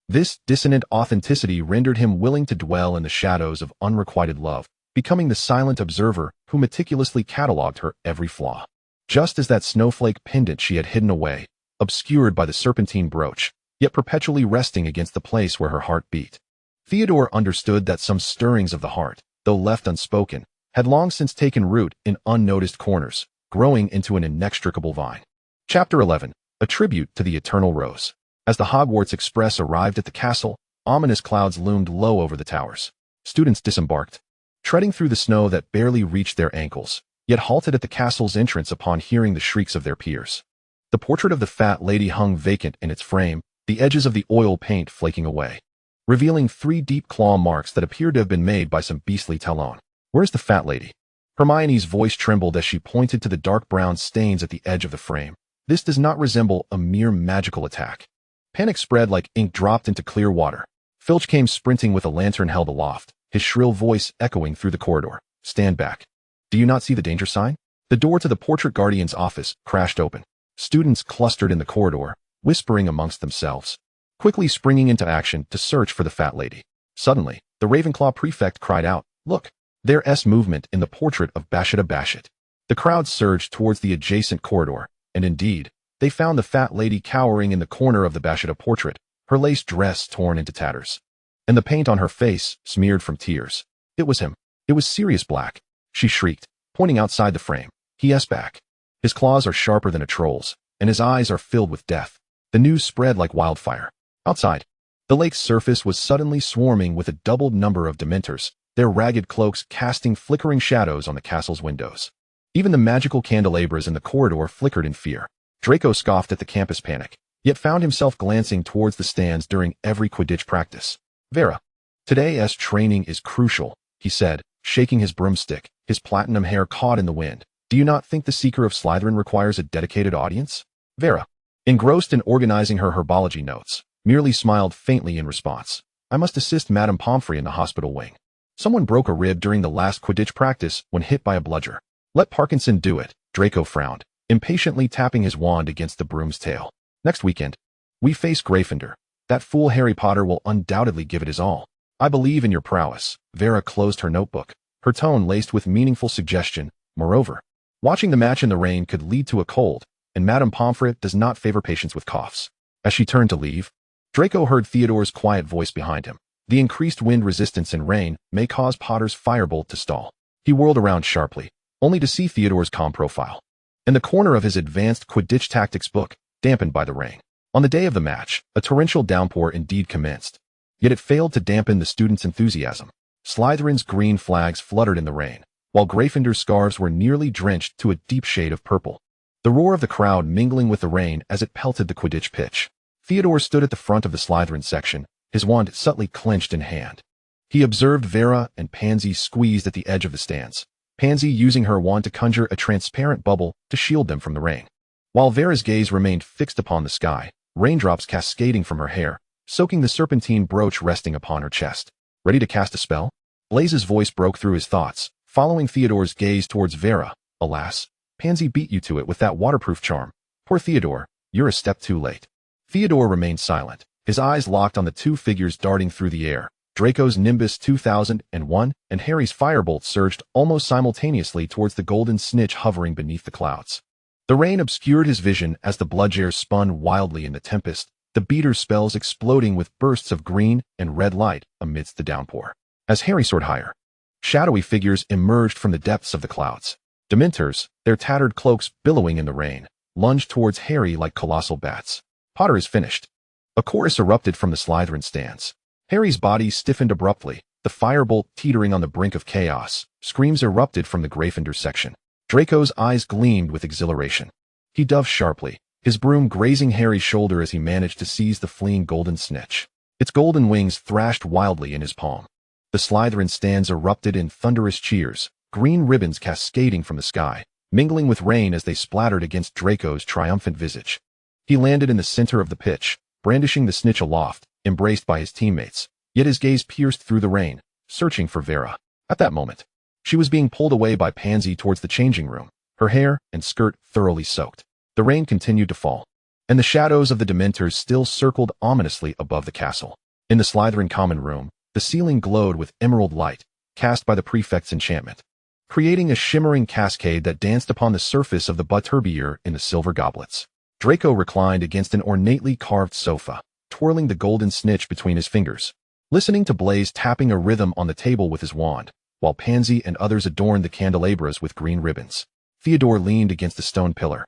This dissonant authenticity rendered him willing to dwell in the shadows of unrequited love, becoming the silent observer who meticulously catalogued her every flaw. Just as that snowflake pendant she had hidden away, obscured by the serpentine brooch, yet perpetually resting against the place where her heart beat. Theodore understood that some stirrings of the heart, though left unspoken, had long since taken root in unnoticed corners, growing into an inextricable vine. Chapter 11. A Tribute to the Eternal Rose. As the Hogwarts Express arrived at the castle, ominous clouds loomed low over the towers. Students disembarked, treading through the snow that barely reached their ankles, yet halted at the castle's entrance upon hearing the shrieks of their peers. The portrait of the fat lady hung vacant in its frame, the edges of the oil paint flaking away, revealing 3 deep claw marks that appeared to have been made by some beastly talon. Where's the fat lady? Hermione's voice trembled as she pointed to the dark brown stains at the edge of the frame. This does not resemble a mere magical attack. Panic spread like ink dropped into clear water. Filch came sprinting with a lantern held aloft, his shrill voice echoing through the corridor. Stand back. Do you not see the danger sign? The door to the portrait guardian's office crashed open. Students clustered in the corridor, whispering amongst themselves, quickly springing into action to search for the fat lady. Suddenly, the Ravenclaw prefect cried out, "Look! There's movement in the portrait of Bashida Bashit." The crowd surged towards the adjacent corridor, and indeed, they found the fat lady cowering in the corner of the Bashida portrait, her lace dress torn into tatters, and the paint on her face smeared from tears. It was him. It was Sirius Black, she shrieked, pointing outside the frame. He is back. His claws are sharper than a troll's, and his eyes are filled with death. The news spread like wildfire. Outside, the lake's surface was suddenly swarming with a doubled number of Dementors, their ragged cloaks casting flickering shadows on the castle's windows. Even the magical candelabras in the corridor flickered in fear. Draco scoffed at the campus panic, yet found himself glancing towards the stands during every Quidditch practice. Vera, today's training is crucial, he said, shaking his broomstick, his platinum hair caught in the wind. Do you not think the Seeker of Slytherin requires a dedicated audience? Vera, engrossed in organizing her herbology notes, merely smiled faintly in response. I must assist Madame Pomfrey in the hospital wing. Someone broke a rib during the last Quidditch practice when hit by a bludger. Let Parkinson do it, Draco frowned, impatiently tapping his wand against the broom's tail. Next weekend, we face Gryffindor. That fool Harry Potter will undoubtedly give it his all. I believe in your prowess. Vera closed her notebook, her tone laced with meaningful suggestion. Moreover, watching the match in the rain could lead to a cold, and Madame Pomfrey does not favor patients with coughs. As she turned to leave, Draco heard Theodore's quiet voice behind him. The increased wind resistance in rain may cause Potter's firebolt to stall. He whirled around sharply, only to see Theodore's comm profile and the corner of his advanced Quidditch tactics book, dampened by the rain. On the day of the match, a torrential downpour indeed commenced, yet it failed to dampen the students' enthusiasm. Slytherin's green flags fluttered in the rain, while Gryffindor's scarves were nearly drenched to a deep shade of purple, the roar of the crowd mingling with the rain as it pelted the Quidditch pitch. Theodore stood at the front of the Slytherin section, his wand subtly clenched in hand. He observed Vera and Pansy squeezed at the edge of the stands, Pansy using her wand to conjure a transparent bubble to shield them from the rain. While Vera's gaze remained fixed upon the sky, raindrops cascading from her hair, soaking the serpentine brooch resting upon her chest. Ready to cast a spell? Blaze's voice broke through his thoughts, following Theodore's gaze towards Vera. Alas, Pansy beat you to it with that waterproof charm. Poor Theodore, you're a step too late. Theodore remained silent, his eyes locked on the two figures darting through the air. Draco's Nimbus 2001 and Harry's Firebolt surged almost simultaneously towards the golden snitch hovering beneath the clouds. The rain obscured his vision as the bludgeons spun wildly in the tempest, the beater's spells exploding with bursts of green and red light amidst the downpour. As Harry soared higher, shadowy figures emerged from the depths of the clouds. Dementors, their tattered cloaks billowing in the rain, lunged towards Harry like colossal bats. Potter is finished. A chorus erupted from the Slytherin stands. Harry's body stiffened abruptly, the firebolt teetering on the brink of chaos. Screams erupted from the Gryffindor section. Draco's eyes gleamed with exhilaration. He dove sharply, his broom grazing Harry's shoulder as he managed to seize the fleeing golden snitch. Its golden wings thrashed wildly in his palm. The Slytherin stands erupted in thunderous cheers, green ribbons cascading from the sky, mingling with rain as they splattered against Draco's triumphant visage. He landed in the center of the pitch, brandishing the snitch aloft, embraced by his teammates, yet his gaze pierced through the rain, searching for Vera. At that moment, she was being pulled away by Pansy towards the changing room, her hair and skirt thoroughly soaked. The rain continued to fall, and the shadows of the Dementors still circled ominously above the castle. In the Slytherin common room, the ceiling glowed with emerald light, cast by the prefect's enchantment, creating a shimmering cascade that danced upon the surface of the butterbeer in the silver goblets. Draco reclined against an ornately carved sofa, twirling the golden snitch between his fingers, listening to Blaze tapping a rhythm on the table with his wand, while Pansy and others adorned the candelabras with green ribbons. Theodore leaned against a stone pillar,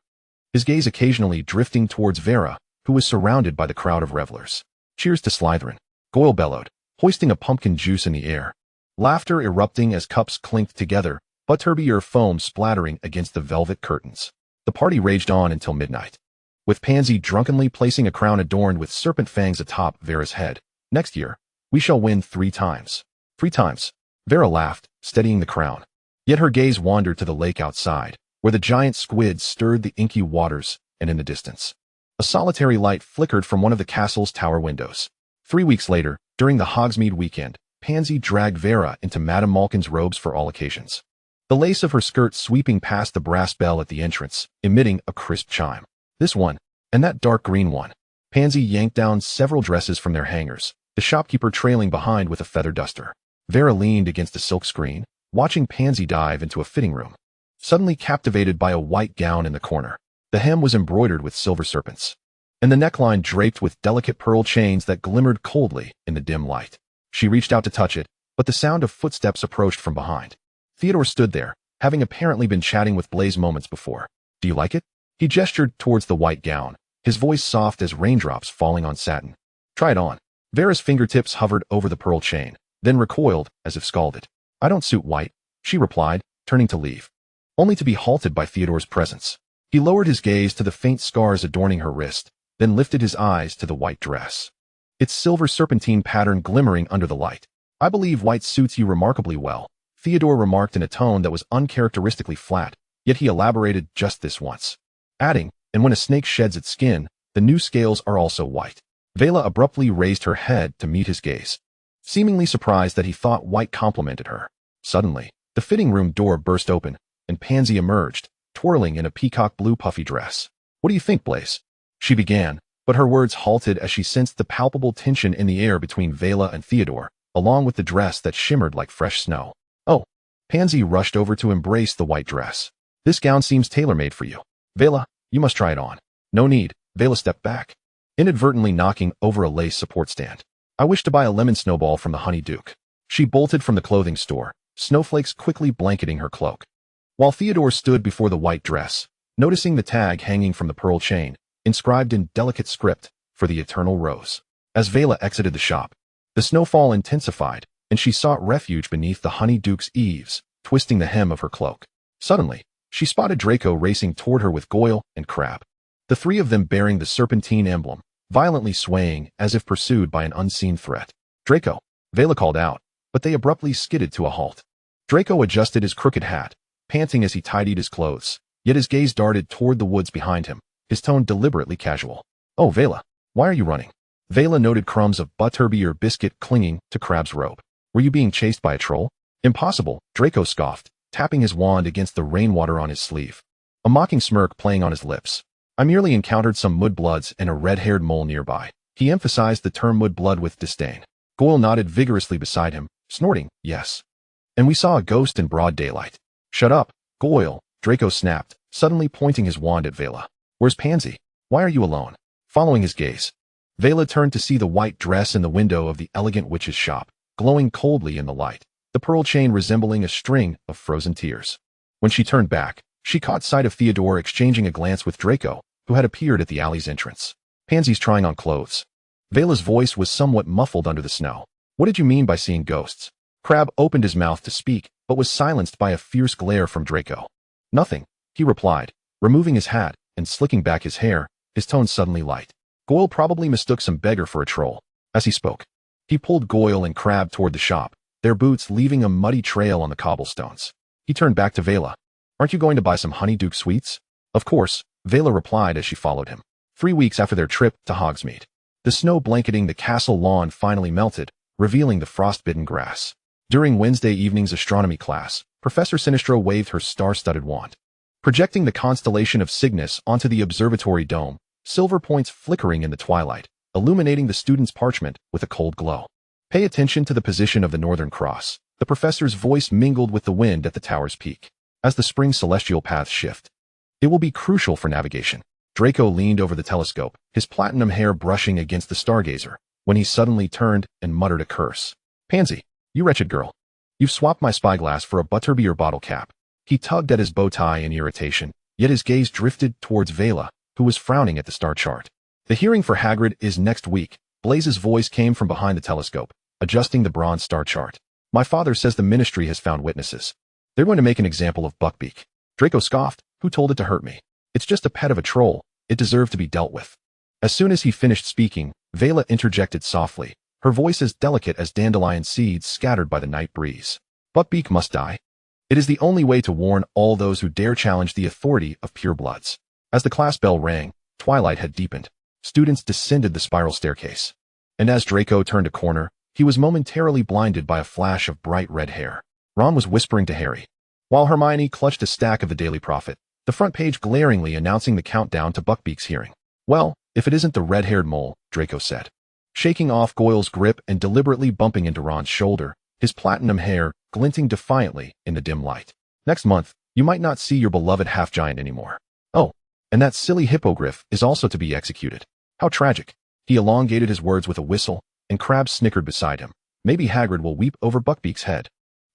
his gaze occasionally drifting towards Vera, who was surrounded by the crowd of revelers. Cheers to Slytherin, Goyle bellowed, hoisting a pumpkin juice in the air. Laughter erupting as cups clinked together, butterbeer foam splattering against the velvet curtains. The party raged on until midnight, with Pansy drunkenly placing a crown adorned with serpent fangs atop Vera's head. Next year, we shall win 3 times. 3 times. Vera laughed, steadying the crown. Yet her gaze wandered to the lake outside, where the giant squids stirred the inky waters, and in the distance, a solitary light flickered from one of the castle's tower windows. 3 weeks later, during the Hogsmeade weekend, Pansy dragged Vera into Madame Malkin's robes for all occasions, the lace of her skirt sweeping past the brass bell at the entrance, emitting a crisp chime. This one, and that dark green one. Pansy yanked down several dresses from their hangers, the shopkeeper trailing behind with a feather duster. Vera leaned against a silk screen, watching Pansy dive into a fitting room, suddenly captivated by a white gown in the corner. The hem was embroidered with silver serpents, and the neckline draped with delicate pearl chains that glimmered coldly in the dim light. She reached out to touch it, but the sound of footsteps approached from behind. Theodore stood there, having apparently been chatting with Blaise moments before. "Do you like it?" He gestured towards the white gown, his voice soft as raindrops falling on satin. "Try it on." Vera's fingertips hovered over the pearl chain, then recoiled as if scalded. "I don't suit white," she replied, turning to leave, only to be halted by Theodore's presence. He lowered his gaze to the faint scars adorning her wrist, then lifted his eyes to the white dress, its silver serpentine pattern glimmering under the light. "I believe white suits you remarkably well," Theodore remarked in a tone that was uncharacteristically flat, yet he elaborated just this once, adding, "And when a snake sheds its skin, the new scales are also white." Vela abruptly raised her head to meet his gaze, seemingly surprised that he thought white complimented her. Suddenly, the fitting room door burst open, and Pansy emerged, twirling in a peacock blue puffy dress. "What do you think, Blaise?" she began, but her words halted as she sensed the palpable tension in the air between Vela and Theodore, along with the dress that shimmered like fresh snow. "Oh." Pansy rushed over to embrace the white dress. "This gown seems tailor-made for you. Vela, you must try it on." "No need." Vela stepped back, inadvertently knocking over a lace support stand. "I wish to buy a lemon snowball from the Honey Duke." She bolted from the clothing store, snowflakes quickly blanketing her cloak. While Theodore stood before the white dress, noticing the tag hanging from the pearl chain, inscribed in delicate script, "For the Eternal Rose." As Vela exited the shop, the snowfall intensified, and she sought refuge beneath the Honey Duke's eaves, twisting the hem of her cloak. Suddenly, she spotted Draco racing toward her with Goyle and Crabbe, the three of them bearing the serpentine emblem, violently swaying as if pursued by an unseen threat. "Draco!" Vela called out, but they abruptly skidded to a halt. Draco adjusted his crooked hat, panting as he tidied his clothes, yet his gaze darted toward the woods behind him, his tone deliberately casual. "Oh, Vela, why are you running?" Vela noted crumbs of butterbeer biscuit clinging to Crabbe's robe. "Were you being chased by a troll?" "Impossible," Draco scoffed, tapping his wand against the rainwater on his sleeve, a mocking smirk playing on his lips. "I merely encountered some mudbloods and a red-haired mole nearby." He emphasized the term mudblood with disdain. Goyle nodded vigorously beside him, snorting, "Yes. And we saw a ghost in broad daylight." "Shut up, Goyle," Draco snapped, suddenly pointing his wand at Vela. "Where's Pansy? Why are you alone?" Following his gaze, Vela turned to see the white dress in the window of the elegant witch's shop, glowing coldly in the light, the pearl chain resembling a string of frozen tears. When she turned back, she caught sight of Theodore exchanging a glance with Draco, who had appeared at the alley's entrance. "Pansy's trying on clothes." Vela's voice was somewhat muffled under the snow. "What did you mean by seeing ghosts?" Crabbe opened his mouth to speak, but was silenced by a fierce glare from Draco. "Nothing," he replied, removing his hat and slicking back his hair, his tone suddenly light. "Goyle probably mistook some beggar for a troll." As he spoke, he pulled Goyle and Crabbe toward the shop, their boots leaving a muddy trail on the cobblestones. He turned back to Vela. "Aren't you going to buy some Honey Duke sweets?" "Of course," Vela replied as she followed him. 3 weeks after their trip to Hogsmeade, the snow blanketing the castle lawn finally melted, revealing the frost-bitten grass. During Wednesday evening's astronomy class, Professor Sinistro waved her star-studded wand, projecting the constellation of Cygnus onto the observatory dome, silver points flickering in the twilight, illuminating the students' parchment with a cold glow. "Pay attention to the position of the Northern Cross." The professor's voice mingled with the wind at the tower's peak. "As the spring celestial paths shift, it will be crucial for navigation." Draco leaned over the telescope, his platinum hair brushing against the stargazer, when he suddenly turned and muttered a curse. "Pansy, you wretched girl. You've swapped my spyglass for a butterbeer bottle cap." He tugged at his bow tie in irritation, yet his gaze drifted towards Vela, who was frowning at the star chart. "The hearing for Hagrid is next week." Blaise's voice came from behind the telescope, adjusting the bronze star chart. "My father says the ministry has found witnesses. They're going to make an example of Buckbeak." Draco scoffed. "Who told it to hurt me? It's just a pet of a troll. It deserved to be dealt with." As soon as he finished speaking, Vela interjected softly, her voice as delicate as dandelion seeds scattered by the night breeze. "Buckbeak must die. It is the only way to warn all those who dare challenge the authority of purebloods." As the class bell rang, twilight had deepened. Students descended the spiral staircase. And as Draco turned a corner, he was momentarily blinded by a flash of bright red hair. Ron was whispering to Harry, while Hermione clutched a stack of the Daily Prophet, the front page glaringly announcing the countdown to Buckbeak's hearing. "Well, if it isn't the red-haired mole," Draco said, shaking off Goyle's grip and deliberately bumping into Ron's shoulder, his platinum hair glinting defiantly in the dim light. "Next month, you might not see your beloved half-giant anymore. Oh, and that silly hippogriff is also to be executed." How tragic. He elongated his words with a whistle, and Crabbe snickered beside him. Maybe Hagrid will weep over Buckbeak's head.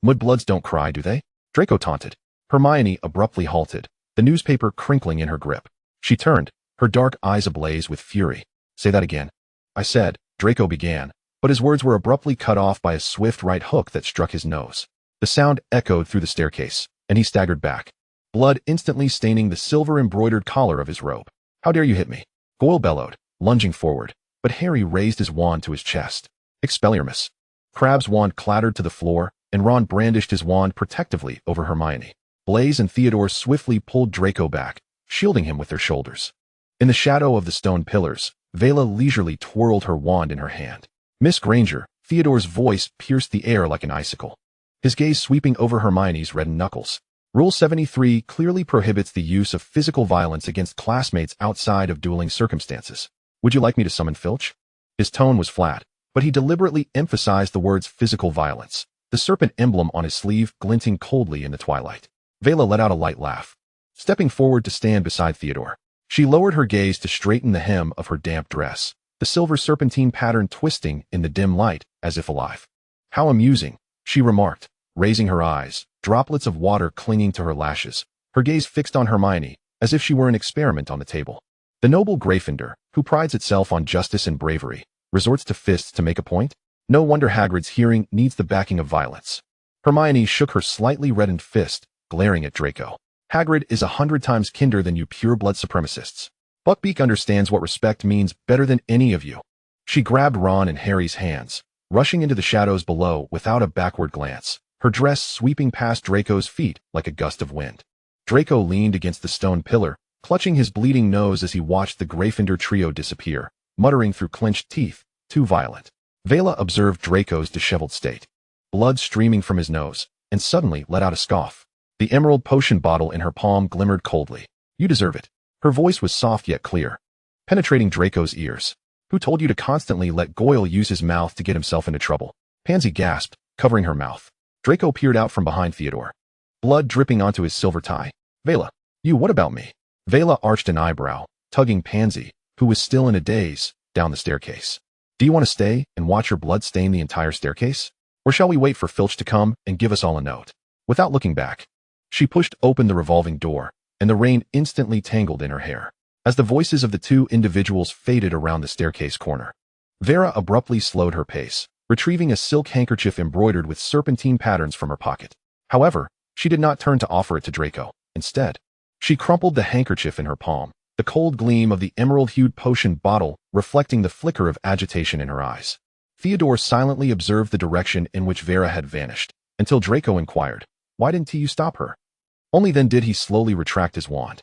Mudbloods don't cry, do they? Draco taunted. Hermione abruptly halted, the newspaper crinkling in her grip. She turned, her dark eyes ablaze with fury. Say that again. I said, Draco began, but his words were abruptly cut off by a swift right hook that struck his nose. The sound echoed through the staircase, and he staggered back, blood instantly staining the silver-embroidered collar of his robe. How dare you hit me? Goyle bellowed, lunging forward, but Harry raised his wand to his chest. Expelliarmus. Crabbe's wand clattered to the floor, and Ron brandished his wand protectively over Hermione. Blaise and Theodore swiftly pulled Draco back, shielding him with their shoulders. In the shadow of the stone pillars, Vela leisurely twirled her wand in her hand. Miss Granger, Theodore's voice pierced the air like an icicle, his gaze sweeping over Hermione's reddened knuckles. Rule 73 clearly prohibits the use of physical violence against classmates outside of dueling circumstances. Would you like me to summon Filch? His tone was flat, but he deliberately emphasized the words physical violence, the serpent emblem on his sleeve glinting coldly in the twilight. Vela let out a light laugh, stepping forward to stand beside Theodore. She lowered her gaze to straighten the hem of her damp dress, the silver serpentine pattern twisting in the dim light as if alive. How amusing, she remarked, raising her eyes, droplets of water clinging to her lashes, her gaze fixed on Hermione, as if she were an experiment on the table. The noble Gryffindor, who prides itself on justice and bravery, resorts to fists to make a point? No wonder Hagrid's hearing needs the backing of violence. Hermione shook her slightly reddened fist, glaring at Draco. Hagrid is 100 times kinder than you pure-blood supremacists. Buckbeak understands what respect means better than any of you. She grabbed Ron and Harry's hands, rushing into the shadows below without a backward glance, her dress sweeping past Draco's feet like a gust of wind. Draco leaned against the stone pillar, clutching his bleeding nose as he watched the Gryffindor trio disappear, muttering through clenched teeth, too violent. Vela observed Draco's disheveled state, blood streaming from his nose, and suddenly let out a scoff. The emerald potion bottle in her palm glimmered coldly. You deserve it. Her voice was soft yet clear, penetrating Draco's ears. Who told you to constantly let Goyle use his mouth to get himself into trouble? Pansy gasped, covering her mouth. Draco peered out from behind Theodore, blood dripping onto his silver tie. Vela, what about me? Vela arched an eyebrow, tugging Pansy, who was still in a daze, down the staircase. Do you want to stay and watch your blood stain the entire staircase? Or shall we wait for Filch to come and give us all a note? Without looking back, she pushed open the revolving door, and the rain instantly tangled in her hair. As the voices of the two individuals faded around the staircase corner, Vera abruptly slowed her pace, retrieving a silk handkerchief embroidered with serpentine patterns from her pocket. However, she did not turn to offer it to Draco. Instead, she crumpled the handkerchief in her palm, the cold gleam of the emerald-hued potion bottle reflecting the flicker of agitation in her eyes. Theodore silently observed the direction in which Vera had vanished, until Draco inquired, "Why didn't you stop her?" Only then did he slowly retract his wand,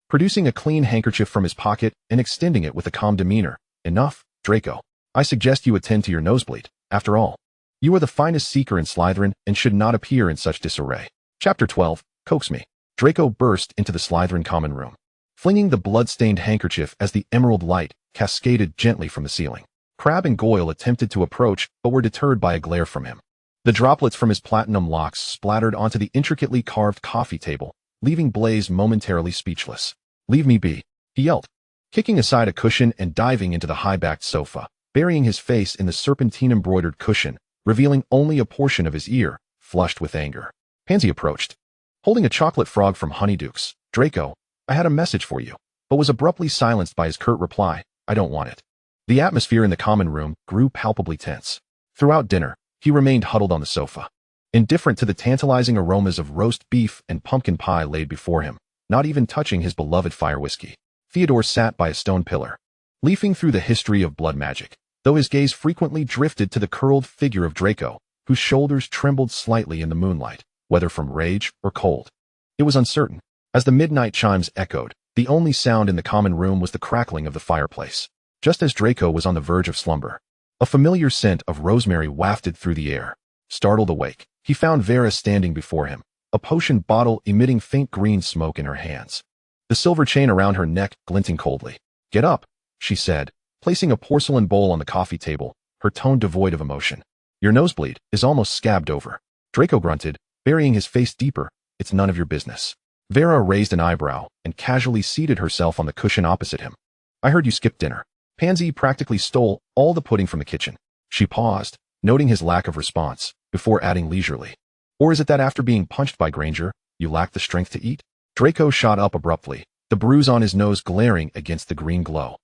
producing a clean handkerchief from his pocket and extending it with a calm demeanor. Enough, Draco. I suggest you attend to your nosebleed. After all, you are the finest seeker in Slytherin and should not appear in such disarray. Chapter 12, Coax Me. Draco burst into the Slytherin common room, flinging the blood-stained handkerchief as the emerald light cascaded gently from the ceiling. Crabbe and Goyle attempted to approach but were deterred by a glare from him. The droplets from his platinum locks splattered onto the intricately carved coffee table, leaving Blaise momentarily speechless. Leave me be, he yelled, kicking aside a cushion and diving into the high-backed sofa, burying his face in the serpentine-embroidered cushion, revealing only a portion of his ear, flushed with anger. Pansy approached, holding a chocolate frog from Honeydukes. Draco, I had a message for you, but was abruptly silenced by his curt reply, I don't want it. The atmosphere in the common room grew palpably tense. Throughout dinner, he remained huddled on the sofa, indifferent to the tantalizing aromas of roast beef and pumpkin pie laid before him, not even touching his beloved fire whiskey. Theodore sat by a stone pillar, leafing through the history of blood magic, though his gaze frequently drifted to the curled figure of Draco, whose shoulders trembled slightly in the moonlight, whether from rage or cold. It was uncertain. As the midnight chimes echoed, the only sound in the common room was the crackling of the fireplace. Just as Draco was on the verge of slumber, a familiar scent of rosemary wafted through the air. Startled awake, he found Vera standing before him, a potion bottle emitting faint green smoke in her hands, the silver chain around her neck glinting coldly. Get up, she said, placing a porcelain bowl on the coffee table, her tone devoid of emotion. Your nosebleed is almost scabbed over. Draco grunted, burying his face deeper. It's none of your business. Vera raised an eyebrow and casually seated herself on the cushion opposite him. I heard you skipped dinner. Pansy practically stole all the pudding from the kitchen. She paused, noting his lack of response, before adding leisurely. Or is it that after being punched by Granger, you lack the strength to eat? Draco shot up abruptly, the bruise on his nose glaring against the green glow.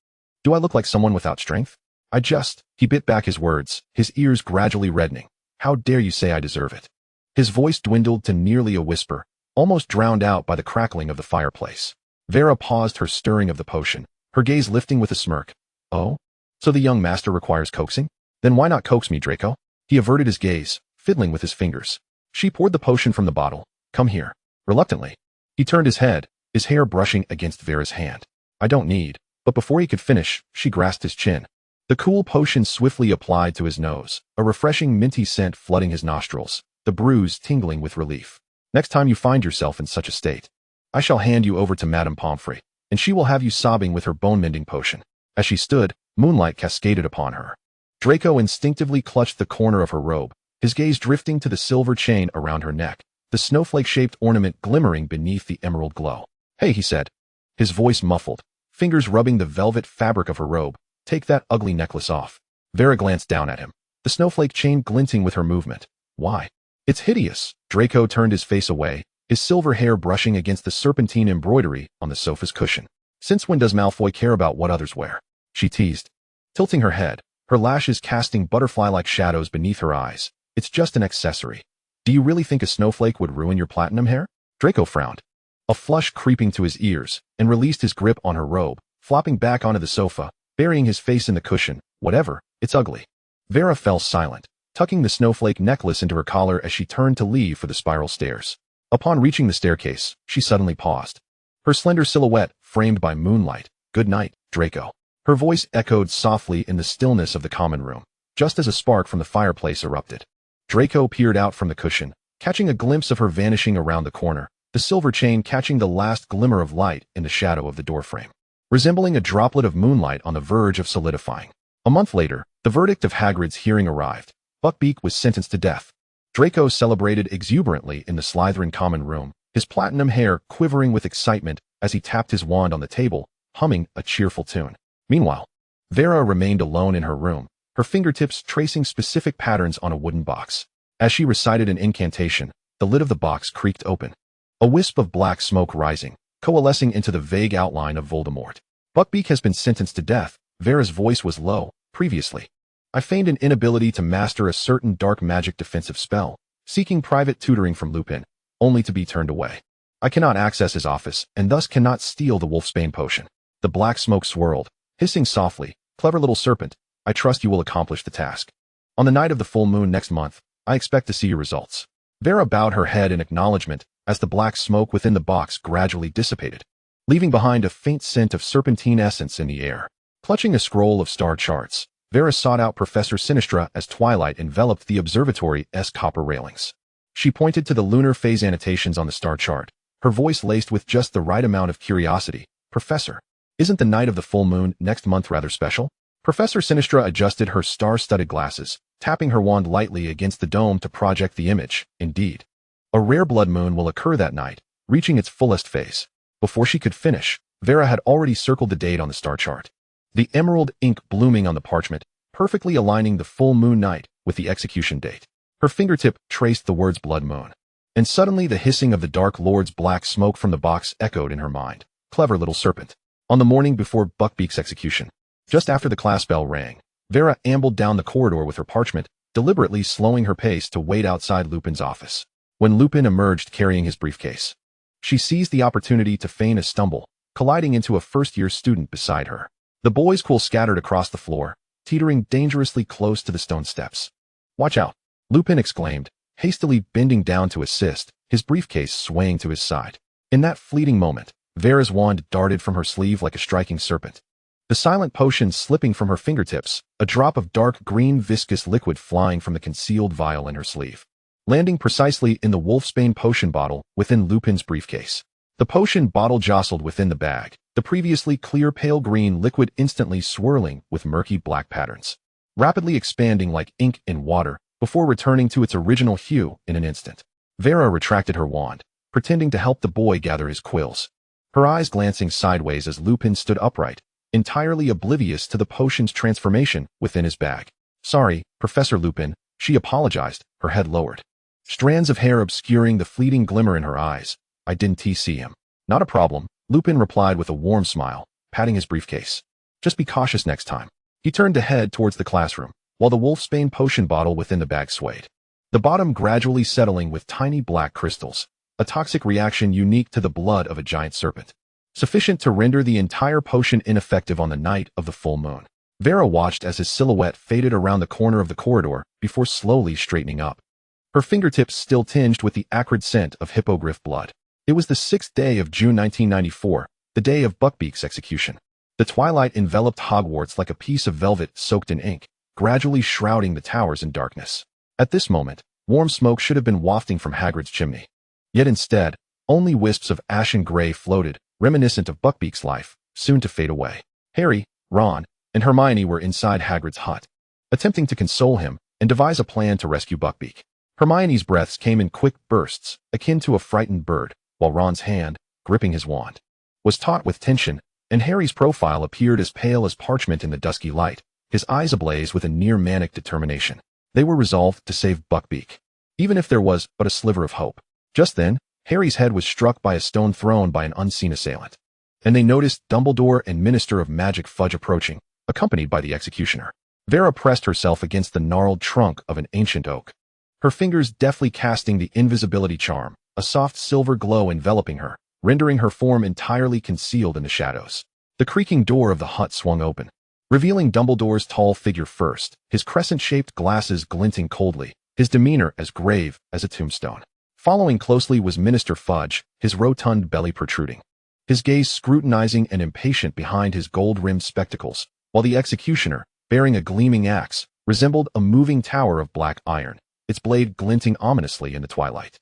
Do I look like someone without strength? He bit back his words, his ears gradually reddening. How dare you say I deserve it? His voice dwindled to nearly a whisper, almost drowned out by the crackling of the fireplace. Vera paused her stirring of the potion, her gaze lifting with a smirk. Oh? So the young master requires coaxing? Then why not coax me, Draco? He averted his gaze, fiddling with his fingers. She poured the potion from the bottle. Come here. Reluctantly. He turned his head, his hair brushing against Vera's hand. I don't need. But before he could finish, she grasped his chin. The cool potion swiftly applied to his nose, a refreshing minty scent flooding his nostrils, the bruise tingling with relief. Next time you find yourself in such a state, I shall hand you over to Madame Pomfrey, and she will have you sobbing with her bone-mending potion. As she stood, moonlight cascaded upon her. Draco instinctively clutched the corner of her robe, his gaze drifting to the silver chain around her neck, the snowflake-shaped ornament glimmering beneath the emerald glow. Hey, he said, his voice muffled, fingers rubbing the velvet fabric of her robe. Take that ugly necklace off. Vera glanced down at him, the snowflake chain glinting with her movement. Why? It's hideous. Draco turned his face away, his silver hair brushing against the serpentine embroidery on the sofa's cushion. Since when does Malfoy care about what others wear? She teased, tilting her head, her lashes casting butterfly-like shadows beneath her eyes. It's just an accessory. Do you really think a snowflake would ruin your platinum hair? Draco frowned, a flush creeping to his ears, and released his grip on her robe, flopping back onto the sofa, burying his face in the cushion. Whatever, it's ugly. Vera fell silent, tucking the snowflake necklace into her collar as she turned to leave for the spiral stairs. Upon reaching the staircase, she suddenly paused, her slender silhouette framed by moonlight. Good night, Draco. Her voice echoed softly in the stillness of the common room, just as a spark from the fireplace erupted. Draco peered out from the cushion, catching a glimpse of her vanishing around the corner, the silver chain catching the last glimmer of light in the shadow of the doorframe, resembling a droplet of moonlight on the verge of solidifying. A month later, the verdict of Hagrid's hearing arrived. Buckbeak was sentenced to death. Draco celebrated exuberantly in the Slytherin common room, his platinum hair quivering with excitement as he tapped his wand on the table, humming a cheerful tune. Meanwhile, Vera remained alone in her room, her fingertips tracing specific patterns on a wooden box. As she recited an incantation, the lid of the box creaked open, a wisp of black smoke rising, coalescing into the vague outline of Voldemort. Buckbeak has been sentenced to death. Vera's voice was low. Previously, I feigned an inability to master a certain dark magic defensive spell, seeking private tutoring from Lupin, only to be turned away. I cannot access his office, and thus cannot steal the Wolfsbane potion. The black smoke swirled, hissing softly. Clever little serpent, I trust you will accomplish the task. On the night of the full moon next month, I expect to see your results. Vera bowed her head in acknowledgement as the black smoke within the box gradually dissipated, leaving behind a faint scent of serpentine essence in the air. Clutching a scroll of star charts, Vera sought out Professor Sinistra as twilight enveloped the observatory's copper railings. She pointed to the lunar phase annotations on the star chart, her voice laced with just the right amount of curiosity. Professor, isn't the night of the full moon next month rather special? Professor Sinistra adjusted her star-studded glasses, tapping her wand lightly against the dome to project the image. Indeed, a rare blood moon will occur that night, reaching its fullest phase. Before she could finish, Vera had already circled the date on the star chart, the emerald ink blooming on the parchment, perfectly aligning the full moon night with the execution date. Her fingertip traced the words blood moon, and suddenly the hissing of the Dark Lord's black smoke from the box echoed in her mind. Clever little serpent. On the morning before Buckbeak's execution, just after the class bell rang, Vera ambled down the corridor with her parchment, deliberately slowing her pace to wait outside Lupin's office. When Lupin emerged carrying his briefcase, she seized the opportunity to feign a stumble, colliding into a first-year student beside her. The boys' quill scattered across the floor, teetering dangerously close to the stone steps. Watch out, Lupin exclaimed, hastily bending down to assist, his briefcase swaying to his side. In that fleeting moment, Vera's wand darted from her sleeve like a striking serpent, the silent potion slipping from her fingertips, a drop of dark green viscous liquid flying from the concealed vial in her sleeve, landing precisely in the Wolfsbane potion bottle within Lupin's briefcase. The potion bottle jostled within the bag, the previously clear pale green liquid instantly swirling with murky black patterns, rapidly expanding like ink in water before returning to its original hue in an instant. Vera retracted her wand, pretending to help the boy gather his quills, her eyes glancing sideways as Lupin stood upright, entirely oblivious to the potion's transformation within his bag. "Sorry, Professor Lupin," she apologized, her head lowered. Strands of hair obscuring the fleeting glimmer in her eyes. "I didn't see him." "Not a problem," Lupin replied with a warm smile, patting his briefcase. "Just be cautious next time." He turned to head towards the classroom, while the wolfsbane potion bottle within the bag swayed, the bottom gradually settling with tiny black crystals, a toxic reaction unique to the blood of a giant serpent, sufficient to render the entire potion ineffective on the night of the full moon. Vera watched as his silhouette faded around the corner of the corridor before slowly straightening up, her fingertips still tinged with the acrid scent of hippogriff blood. It was the 6th day of June 1994, the day of Buckbeak's execution. The twilight enveloped Hogwarts like a piece of velvet soaked in ink, gradually shrouding the towers in darkness. At this moment, warm smoke should have been wafting from Hagrid's chimney. Yet instead, only wisps of ashen gray floated, reminiscent of Buckbeak's life, soon to fade away. Harry, Ron, and Hermione were inside Hagrid's hut, attempting to console him and devise a plan to rescue Buckbeak. Hermione's breaths came in quick bursts, akin to a frightened bird, while Ron's hand, gripping his wand, was taut with tension, and Harry's profile appeared as pale as parchment in the dusky light, his eyes ablaze with a near-manic determination. They were resolved to save Buckbeak, even if there was but a sliver of hope. Just then, Harry's head was struck by a stone thrown by an unseen assailant, and they noticed Dumbledore and Minister of Magic Fudge approaching, accompanied by the executioner. Vera pressed herself against the gnarled trunk of an ancient oak, her fingers deftly casting the invisibility charm, a soft silver glow enveloping her, rendering her form entirely concealed in the shadows. The creaking door of the hut swung open, revealing Dumbledore's tall figure first, his crescent-shaped glasses glinting coldly, his demeanor as grave as a tombstone. Following closely was Minister Fudge, his rotund belly protruding, his gaze scrutinizing and impatient behind his gold-rimmed spectacles, while the executioner, bearing a gleaming axe, resembled a moving tower of black iron, its blade glinting ominously in the twilight.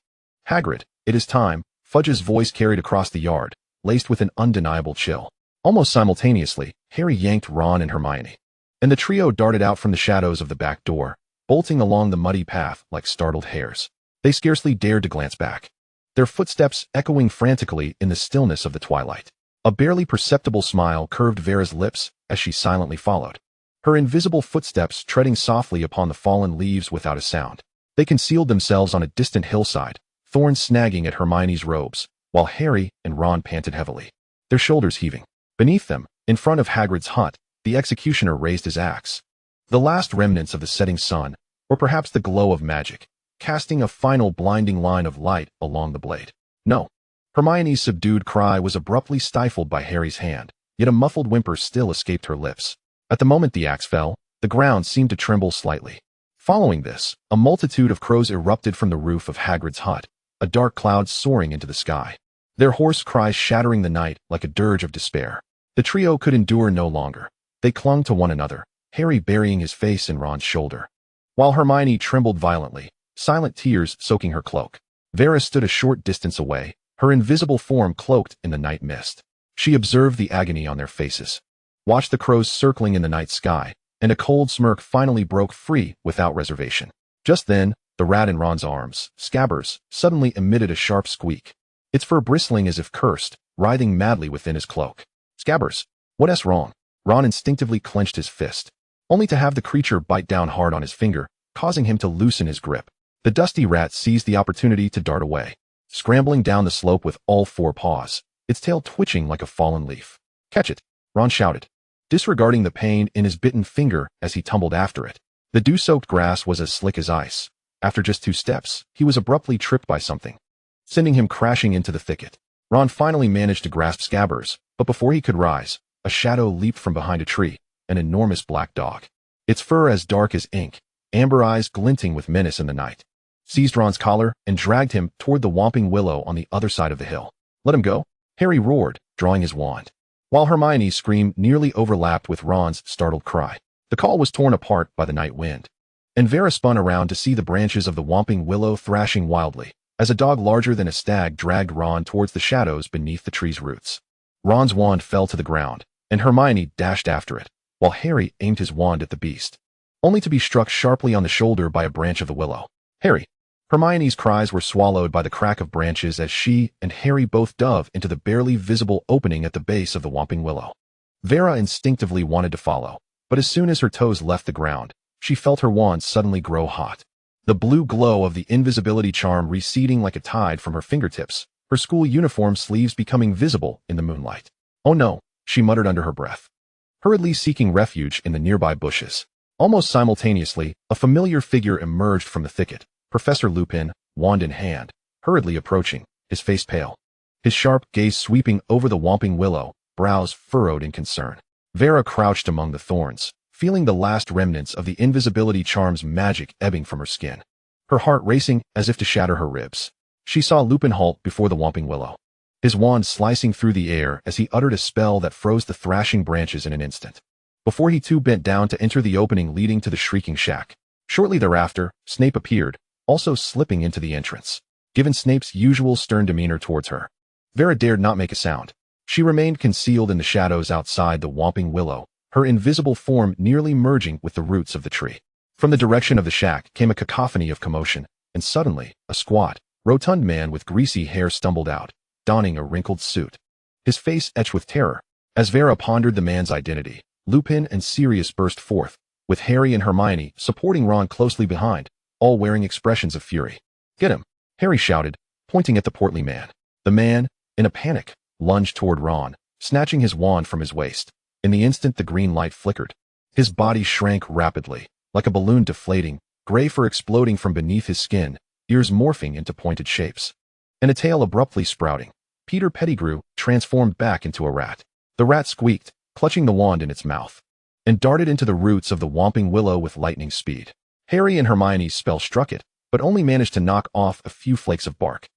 "Hagrid, it is time," Fudge's voice carried across the yard, laced with an undeniable chill. Almost simultaneously, Harry yanked Ron and Hermione, and the trio darted out from the shadows of the back door, bolting along the muddy path like startled hares. They scarcely dared to glance back, their footsteps echoing frantically in the stillness of the twilight. A barely perceptible smile curved Vera's lips as she silently followed, her invisible footsteps treading softly upon the fallen leaves without a sound. They concealed themselves on a distant hillside, thorns snagging at Hermione's robes, while Harry and Ron panted heavily, their shoulders heaving. Beneath them, in front of Hagrid's hut, the executioner raised his axe, the last remnants of the setting sun, or perhaps the glow of magic, casting a final blinding line of light along the blade. "No." Hermione's subdued cry was abruptly stifled by Harry's hand, yet a muffled whimper still escaped her lips. At the moment the axe fell, the ground seemed to tremble slightly. Following this, a multitude of crows erupted from the roof of Hagrid's hut, a dark cloud soaring into the sky, their hoarse cries shattering the night like a dirge of despair. The trio could endure no longer. They clung to one another, Harry burying his face in Ron's shoulder, while Hermione trembled violently, silent tears soaking her cloak. Vera stood a short distance away, her invisible form cloaked in the night mist. She observed the agony on their faces, watched the crows circling in the night sky, and a cold smirk finally broke free without reservation. Just then, the rat in Ron's arms, Scabbers, suddenly emitted a sharp squeak, its fur bristling as if cursed, writhing madly within his cloak. "Scabbers, what's wrong?" Ron instinctively clenched his fist, only to have the creature bite down hard on his finger, causing him to loosen his grip. The dusty rat seized the opportunity to dart away, scrambling down the slope with all four paws, its tail twitching like a fallen leaf. "Catch it!" Ron shouted, disregarding the pain in his bitten finger as he tumbled after it. The dew-soaked grass was as slick as ice. After just 2 steps, he was abruptly tripped by something, sending him crashing into the thicket. Ron finally managed to grasp Scabbers, but before he could rise, a shadow leaped from behind a tree, an enormous black dog, its fur as dark as ink, amber eyes glinting with menace in the night, seized Ron's collar and dragged him toward the whomping willow on the other side of the hill. "Let him go," Harry roared, drawing his wand, while Hermione's scream nearly overlapped with Ron's startled cry. The call was torn apart by the night wind, and Vera spun around to see the branches of the whomping willow thrashing wildly, as a dog larger than a stag dragged Ron towards the shadows beneath the tree's roots. Ron's wand fell to the ground, and Hermione dashed after it, while Harry aimed his wand at the beast, only to be struck sharply on the shoulder by a branch of the willow. "Harry!" Hermione's cries were swallowed by the crack of branches as she and Harry both dove into the barely visible opening at the base of the whomping willow. Vera instinctively wanted to follow, but as soon as her toes left the ground, she felt her wand suddenly grow hot. The blue glow of the invisibility charm receding like a tide from her fingertips, her school uniform sleeves becoming visible in the moonlight. "Oh no," she muttered under her breath, hurriedly seeking refuge in the nearby bushes. Almost simultaneously, a familiar figure emerged from the thicket, Professor Lupin, wand in hand, hurriedly approaching, his face pale, his sharp gaze sweeping over the whomping willow, brows furrowed in concern. Vera crouched among the thorns, feeling the last remnants of the invisibility charm's magic ebbing from her skin, her heart racing as if to shatter her ribs. She saw Lupin halt before the whomping willow, his wand slicing through the air as he uttered a spell that froze the thrashing branches in an instant, before he too bent down to enter the opening leading to the shrieking shack. Shortly thereafter, Snape appeared, also slipping into the entrance. Given Snape's usual stern demeanor towards her, Vera dared not make a sound. She remained concealed in the shadows outside the whomping willow, her invisible form nearly merging with the roots of the tree. From the direction of the shack came a cacophony of commotion, and suddenly, a squat, rotund man with greasy hair stumbled out, donning a wrinkled suit, his face etched with terror. As Vera pondered the man's identity, Lupin and Sirius burst forth, with Harry and Hermione supporting Ron closely behind, all wearing expressions of fury. "Get him!" Harry shouted, pointing at the portly man. The man, in a panic, lunged toward Ron, snatching his wand from his waist. In the instant the green light flickered, his body shrank rapidly, like a balloon deflating, gray fur exploding from beneath his skin, ears morphing into pointed shapes, and a tail abruptly sprouting. Peter Pettigrew transformed back into a rat. The rat squeaked, clutching the wand in its mouth, and darted into the roots of the whomping willow with lightning speed. Harry and Hermione's spell struck it, but only managed to knock off a few flakes of bark.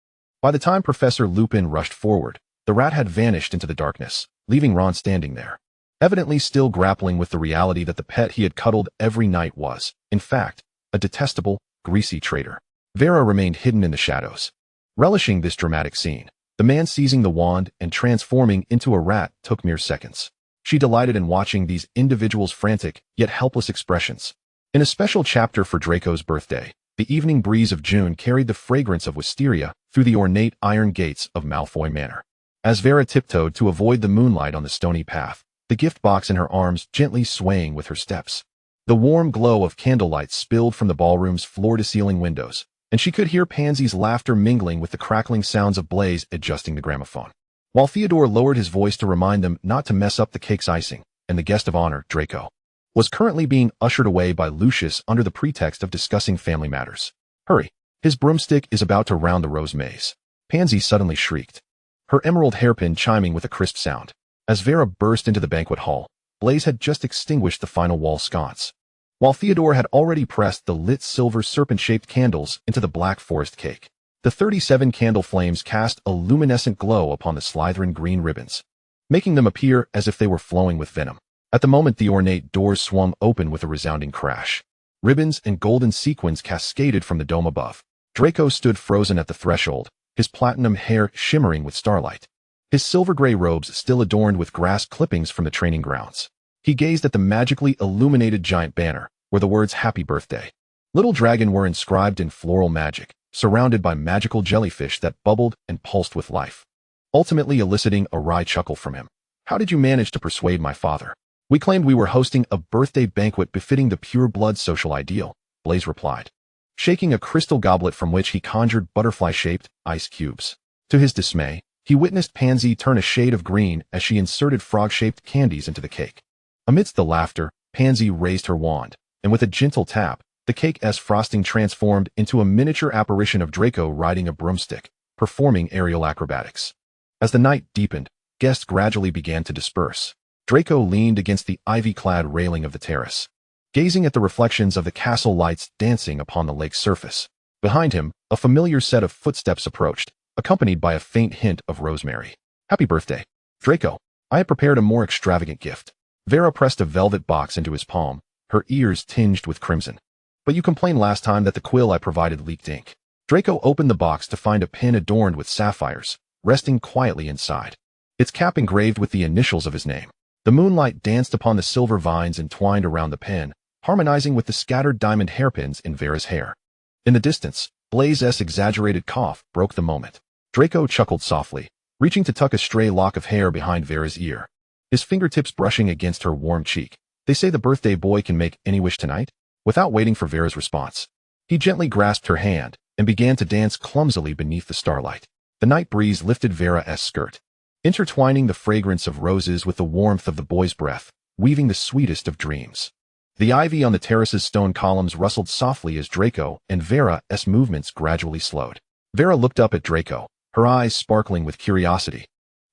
By the time Professor Lupin rushed forward, the rat had vanished into the darkness, leaving Ron standing there, evidently still grappling with the reality that the pet he had cuddled every night was, in fact, a detestable, greasy traitor. Vera remained hidden in the shadows, relishing this dramatic scene. The man seizing the wand and transforming into a rat took mere seconds. She delighted in watching these individuals' frantic, yet helpless expressions. In a special chapter for Draco's birthday, the evening breeze of June carried the fragrance of wisteria through the ornate iron gates of Malfoy Manor. As Vera tiptoed to avoid the moonlight on the stony path, the gift box in her arms gently swaying with her steps. The warm glow of candlelight spilled from the ballroom's floor-to-ceiling windows, and she could hear Pansy's laughter mingling with the crackling sounds of Blaise adjusting the gramophone, while Theodore lowered his voice to remind them not to mess up the cake's icing, and the guest of honor, Draco, was currently being ushered away by Lucius under the pretext of discussing family matters. "Hurry! His broomstick is about to round the rose maze," Pansy suddenly shrieked, her emerald hairpin chiming with a crisp sound. As Vera burst into the banquet hall, Blaise had just extinguished the final wall sconce, while Theodore had already pressed the lit silver serpent-shaped candles into the black forest cake. The 37 candle flames cast a luminescent glow upon the Slytherin green ribbons, making them appear as if they were flowing with venom. At the moment the ornate doors swung open with a resounding crash. Ribbons and golden sequins cascaded from the dome above. Draco stood frozen at the threshold, his platinum hair shimmering with starlight, his silver-gray robes still adorned with grass clippings from the training grounds. He gazed at the magically illuminated giant banner, where the words "Happy Birthday, Little Dragon" were inscribed in floral magic, surrounded by magical jellyfish that bubbled and pulsed with life, ultimately eliciting a wry chuckle from him. "How did you manage to persuade my father?" "We claimed we were hosting a birthday banquet befitting the pure-blood social ideal," Blaise replied, shaking a crystal goblet from which he conjured butterfly-shaped ice cubes. To his dismay, he witnessed Pansy turn a shade of green as she inserted frog-shaped candies into the cake. Amidst the laughter, Pansy raised her wand, and with a gentle tap, the cake's frosting transformed into a miniature apparition of Draco riding a broomstick, performing aerial acrobatics. As the night deepened, guests gradually began to disperse. Draco leaned against the ivy-clad railing of the terrace, gazing at the reflections of the castle lights dancing upon the lake's surface. Behind him, a familiar set of footsteps approached, accompanied by a faint hint of rosemary. "Happy birthday, Draco. I have prepared a more extravagant gift." Vera pressed a velvet box into his palm, her ears tinged with crimson. "But you complained last time that the quill I provided leaked ink." Draco opened the box to find a pin adorned with sapphires, resting quietly inside, its cap engraved with the initials of his name. The moonlight danced upon the silver vines entwined around the pin, harmonizing with the scattered diamond hairpins in Vera's hair. In the distance, Blaise's exaggerated cough broke the moment. Draco chuckled softly, reaching to tuck a stray lock of hair behind Vera's ear. his fingertips brushing against her warm cheek. They say the birthday boy can make any wish tonight? Without waiting for Vera's response, he gently grasped her hand and began to dance clumsily beneath the starlight. The night breeze lifted Vera's skirt, intertwining the fragrance of roses with the warmth of the boy's breath, weaving the sweetest of dreams. The ivy on the terrace's stone columns rustled softly as Draco and Vera's movements gradually slowed. Vera looked up at Draco, her eyes sparkling with curiosity,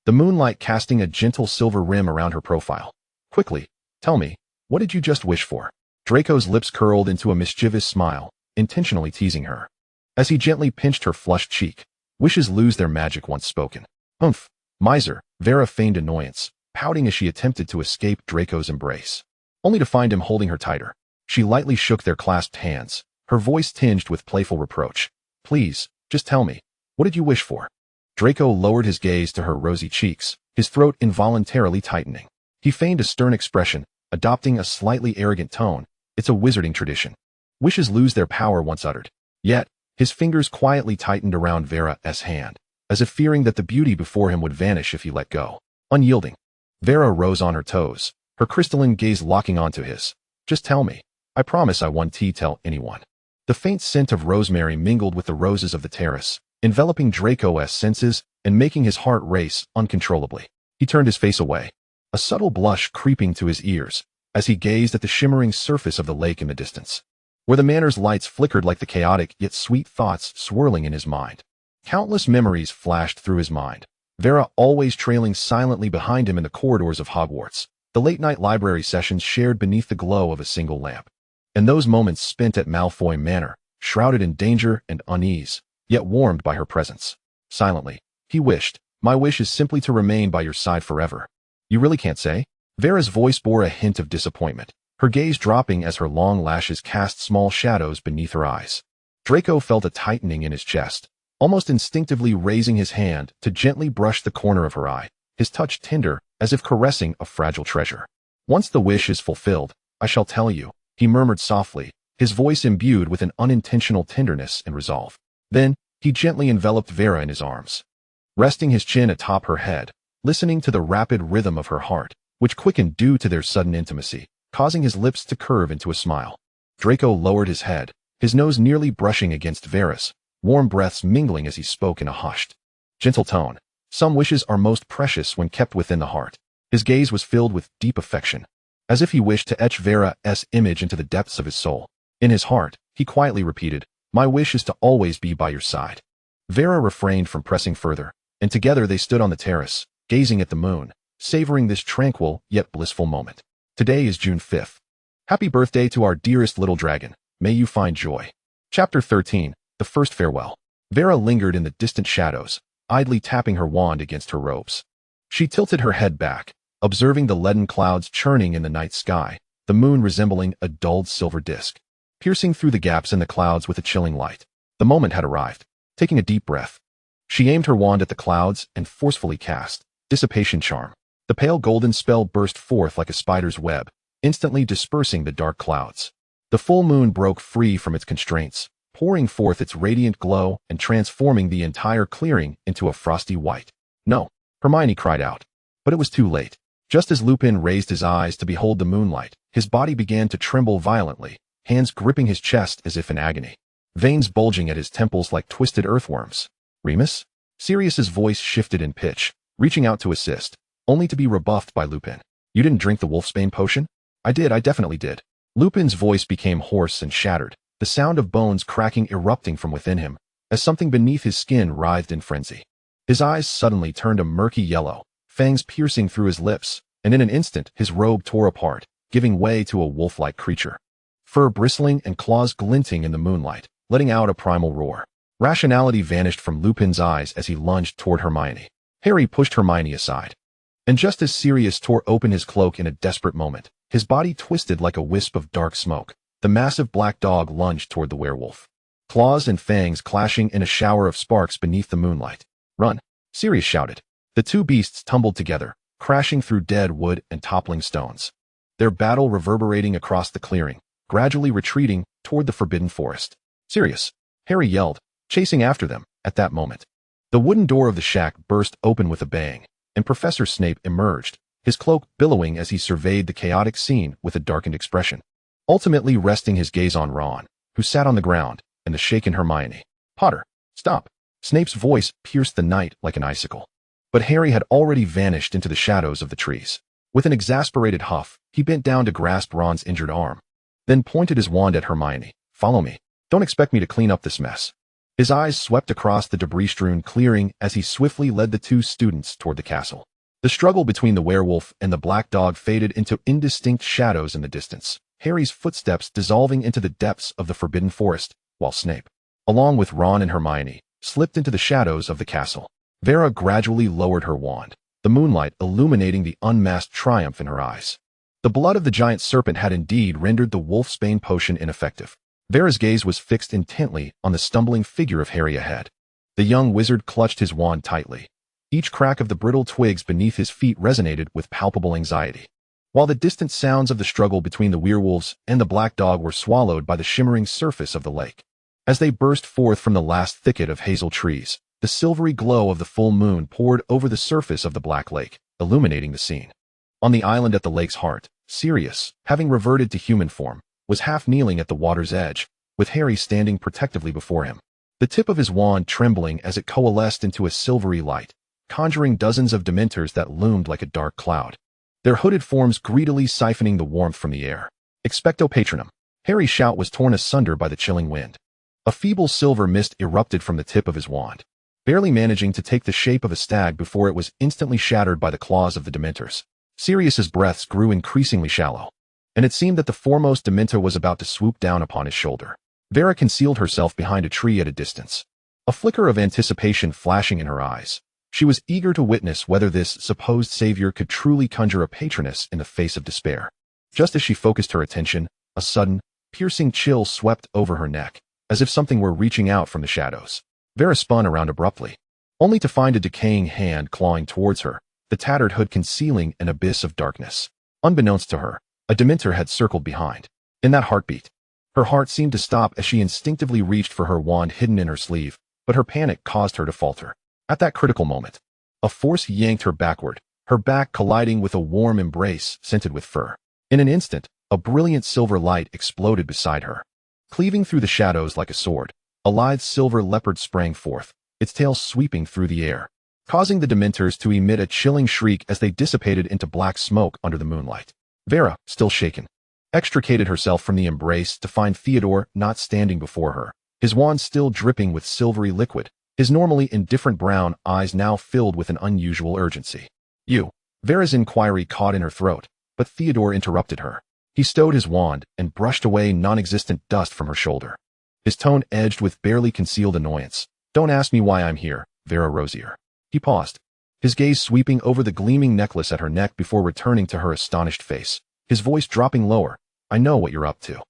the moonlight casting a gentle silver rim around her profile. Quickly, tell me, what did you just wish for? Draco's lips curled into a mischievous smile, intentionally teasing her. As he gently pinched her flushed cheek, wishes lose their magic once spoken. Humph, miser, Vera feigned annoyance, pouting as she attempted to escape Draco's embrace, only to find him holding her tighter. She lightly shook their clasped hands, her voice tinged with playful reproach. Please, just tell me, what did you wish for? Draco lowered his gaze to her rosy cheeks, his throat involuntarily tightening. He feigned a stern expression, adopting a slightly arrogant tone. It's a wizarding tradition. Wishes lose their power once uttered. Yet, his fingers quietly tightened around Vera's hand, as if fearing that the beauty before him would vanish if he let go. Unyielding, Vera rose on her toes, her crystalline gaze locking onto his. Just tell me. I promise I won't tell anyone. The faint scent of rosemary mingled with the roses of the terrace, enveloping Draco's senses and making his heart race uncontrollably. He turned his face away, a subtle blush creeping to his ears as he gazed at the shimmering surface of the lake in the distance, where the manor's lights flickered like the chaotic yet sweet thoughts swirling in his mind. Countless memories flashed through his mind, Vera always trailing silently behind him in the corridors of Hogwarts, the late-night library sessions shared beneath the glow of a single lamp, and those moments spent at Malfoy Manor, shrouded in danger and unease, yet warmed by her presence. Silently, he wished, my wish is simply to remain by your side forever. You really can't say? Vera's voice bore a hint of disappointment, her gaze dropping as her long lashes cast small shadows beneath her eyes. Draco felt a tightening in his chest, almost instinctively raising his hand to gently brush the corner of her eye, his touch tender, as if caressing a fragile treasure. Once the wish is fulfilled, I shall tell you, he murmured softly, his voice imbued with an unintentional tenderness and resolve. Then, he gently enveloped Vera in his arms, resting his chin atop her head, listening to the rapid rhythm of her heart, which quickened due to their sudden intimacy, causing his lips to curve into a smile. Draco lowered his head, his nose nearly brushing against Vera's, warm breaths mingling as he spoke in a hushed, gentle tone. Some wishes are most precious when kept within the heart. His gaze was filled with deep affection, as if he wished to etch Vera's image into the depths of his soul. In his heart, he quietly repeated, my wish is to always be by your side. Vera refrained from pressing further, and together they stood on the terrace, gazing at the moon, savoring this tranquil yet blissful moment. Today is June 5th. Happy birthday to our dearest little dragon. May you find joy. Chapter 13, The First Farewell. Vera lingered in the distant shadows, idly tapping her wand against her robes. She tilted her head back, observing the leaden clouds churning in the night sky, the moon resembling a dulled silver disk, piercing through the gaps in the clouds with a chilling light. The moment had arrived. Taking a deep breath, she aimed her wand at the clouds and forcefully cast Dissipation Charm. The pale golden spell burst forth like a spider's web, instantly dispersing the dark clouds. The full moon broke free from its constraints, pouring forth its radiant glow and transforming the entire clearing into a frosty white. No, Hermione cried out. But it was too late. Just as Lupin raised his eyes to behold the moonlight, his body began to tremble violently, hands gripping his chest as if in agony, veins bulging at his temples like twisted earthworms. Remus? Sirius's voice shifted in pitch, reaching out to assist, only to be rebuffed by Lupin. You didn't drink the wolfsbane potion? I definitely did. Lupin's voice became hoarse and shattered, the sound of bones cracking erupting from within him, as something beneath his skin writhed in frenzy. His eyes suddenly turned a murky yellow, fangs piercing through his lips, and in an instant his robe tore apart, giving way to a wolf-like creature. Fur bristling and claws glinting in the moonlight, letting out a primal roar. Rationality vanished from Lupin's eyes as he lunged toward Hermione. Harry pushed Hermione aside. And just as Sirius tore open his cloak in a desperate moment, his body twisted like a wisp of dark smoke. The massive black dog lunged toward the werewolf, claws and fangs clashing in a shower of sparks beneath the moonlight. Run! Sirius shouted. The two beasts tumbled together, crashing through dead wood and toppling stones, their battle reverberating across the clearing, gradually retreating toward the forbidden forest. Sirius! Harry yelled, chasing after them. At that moment, the wooden door of the shack burst open with a bang, and Professor Snape emerged, his cloak billowing as he surveyed the chaotic scene with a darkened expression, ultimately resting his gaze on Ron, who sat on the ground, and the shaken Hermione. "Potter, stop!" Snape's voice pierced the night like an icicle. But Harry had already vanished into the shadows of the trees. With an exasperated huff, he bent down to grasp Ron's injured arm, then pointed his wand at Hermione. "Follow me. Don't expect me to clean up this mess." His eyes swept across the debris-strewn clearing as he swiftly led the two students toward the castle. The struggle between the werewolf and the black dog faded into indistinct shadows in the distance, Harry's footsteps dissolving into the depths of the forbidden forest, while Snape, along with Ron and Hermione, slipped into the shadows of the castle. Vera gradually lowered her wand, the moonlight illuminating the unmasked triumph in her eyes. The blood of the giant serpent had indeed rendered the wolfsbane potion ineffective. Vera's gaze was fixed intently on the stumbling figure of Harry ahead. The young wizard clutched his wand tightly. Each crack of the brittle twigs beneath his feet resonated with palpable anxiety, while the distant sounds of the struggle between the werewolves and the black dog were swallowed by the shimmering surface of the lake. As they burst forth from the last thicket of hazel trees, the silvery glow of the full moon poured over the surface of the black lake, illuminating the scene. On the island at the lake's heart, Sirius, having reverted to human form, was half kneeling at the water's edge, with Harry standing protectively before him. The tip of his wand trembling as it coalesced into a silvery light, conjuring dozens of dementors that loomed like a dark cloud, their hooded forms greedily siphoning the warmth from the air. "Expecto Patronum!" Harry's shout was torn asunder by the chilling wind. A feeble silver mist erupted from the tip of his wand, barely managing to take the shape of a stag before it was instantly shattered by the claws of the dementors. Sirius's breaths grew increasingly shallow, and it seemed that the foremost dementor was about to swoop down upon his shoulder. Vera concealed herself behind a tree at a distance, a flicker of anticipation flashing in her eyes. She was eager to witness whether this supposed savior could truly conjure a patroness in the face of despair. Just as she focused her attention, a sudden, piercing chill swept over her neck, as if something were reaching out from the shadows. Vera spun around abruptly, only to find a decaying hand clawing towards her, the tattered hood concealing an abyss of darkness. Unbeknownst to her, a dementor had circled behind. In that heartbeat, her heart seemed to stop as she instinctively reached for her wand hidden in her sleeve, but her panic caused her to falter. At that critical moment, a force yanked her backward, her back colliding with a warm embrace scented with fur. In an instant, a brilliant silver light exploded beside her. Cleaving through the shadows like a sword, a lithe silver leopard sprang forth, its tail sweeping through the air, causing the dementors to emit a chilling shriek as they dissipated into black smoke under the moonlight. Vera, still shaken, extricated herself from the embrace to find Theodore not standing before her, his wand still dripping with silvery liquid, his normally indifferent brown eyes now filled with an unusual urgency. "You." Vera's inquiry caught in her throat, but Theodore interrupted her. He stowed his wand and brushed away non-existent dust from her shoulder. His tone edged with barely concealed annoyance. "Don't ask me why I'm here, Vera Rosier." He paused, his gaze sweeping over the gleaming necklace at her neck before returning to her astonished face, his voice dropping lower. "I know what you're up to."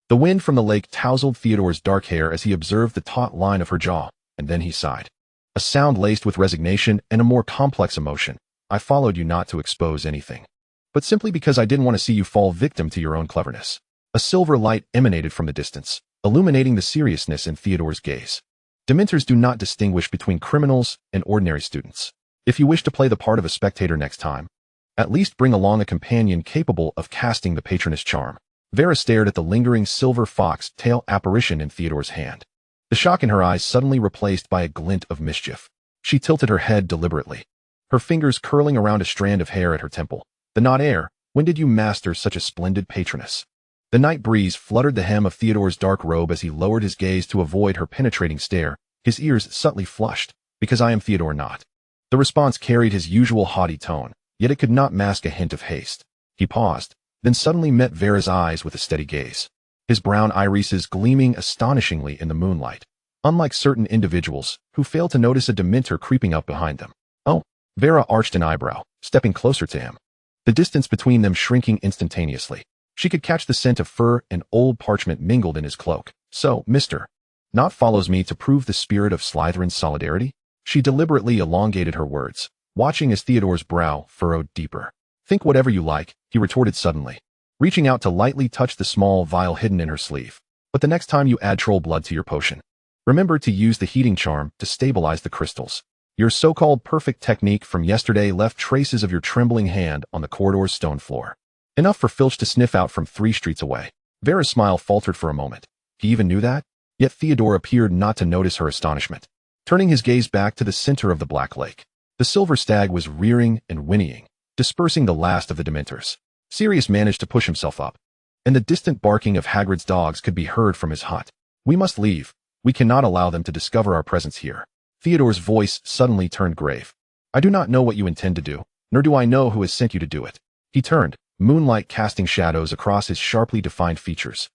The wind from the lake tousled Theodore's dark hair as he observed the taut line of her jaw, and then he sighed. A sound laced with resignation and a more complex emotion. "I followed you not to expose anything, but simply because I didn't want to see you fall victim to your own cleverness." A silver light emanated from the distance, illuminating the seriousness in Theodore's gaze. Dementors do not distinguish between criminals and ordinary students. If you wish to play the part of a spectator next time, at least bring along a companion capable of casting the patroness charm. Vera stared at the lingering silver fox tail apparition in Theodore's hand, the shock in her eyes suddenly replaced by a glint of mischief. She tilted her head deliberately, her fingers curling around a strand of hair at her temple. "The not heir, when did you master such a splendid patroness?" The night breeze fluttered the hem of Theodore's dark robe as he lowered his gaze to avoid her penetrating stare, his ears subtly flushed. "Because I am Theodore not." The response carried his usual haughty tone, yet it could not mask a hint of haste. He paused, then suddenly met Vera's eyes with a steady gaze, his brown irises gleaming astonishingly in the moonlight, unlike certain individuals who fail to notice a dementor creeping up behind them. "Oh." Vera arched an eyebrow, stepping closer to him, the distance between them shrinking instantaneously. She could catch the scent of fur and old parchment mingled in his cloak. "So, Mr. Not follows me to prove the spirit of Slytherin's solidarity?" She deliberately elongated her words, watching as Theodore's brow furrowed deeper. "Think whatever you like," he retorted suddenly, reaching out to lightly touch the small vial hidden in her sleeve. "But the next time you add troll blood to your potion, remember to use the heating charm to stabilize the crystals." Your so-called perfect technique from yesterday left traces of your trembling hand on the corridor's stone floor. Enough for Filch to sniff out from 3 streets away. Vera's smile faltered for a moment. He even knew that? Yet Theodore appeared not to notice her astonishment. Turning his gaze back to the center of the Black Lake, the silver stag was rearing and whinnying, dispersing the last of the Dementors. Sirius managed to push himself up, and the distant barking of Hagrid's dogs could be heard from his hut. We must leave. We cannot allow them to discover our presence here. Theodore's voice suddenly turned grave. I do not know what you intend to do, nor do I know who has sent you to do it. He turned, moonlight casting shadows across his sharply defined features.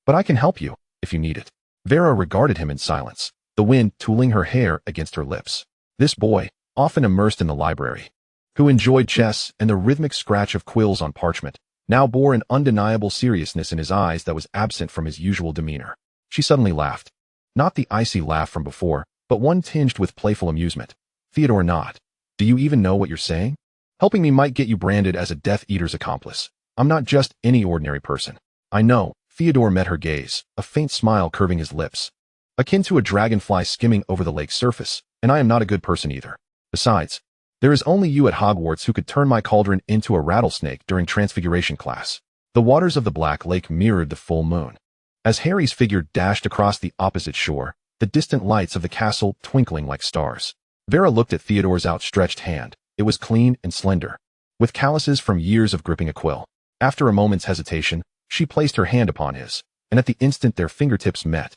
But I can help you, if you need it. Vera regarded him in silence, the wind tooling her hair against her lips. This boy, often immersed in the library, who enjoyed chess and the rhythmic scratch of quills on parchment, now bore an undeniable seriousness in his eyes that was absent from his usual demeanor. She suddenly laughed. Not the icy laugh from before, but one tinged with playful amusement. Theodore nodded. Do you even know what you're saying? Helping me might get you branded as a Death Eater's accomplice. I'm not just any ordinary person. I know. Theodore met her gaze, a faint smile curving his lips. Akin to a dragonfly skimming over the lake's surface, and I am not a good person either. Besides, there is only you at Hogwarts who could turn my cauldron into a rattlesnake during Transfiguration class. The waters of the Black Lake mirrored the full moon. As Harry's figure dashed across the opposite shore, the distant lights of the castle twinkling like stars. Vera looked at Theodore's outstretched hand. It was clean and slender, with calluses from years of gripping a quill. After a moment's hesitation, she placed her hand upon his, and at the instant their fingertips met,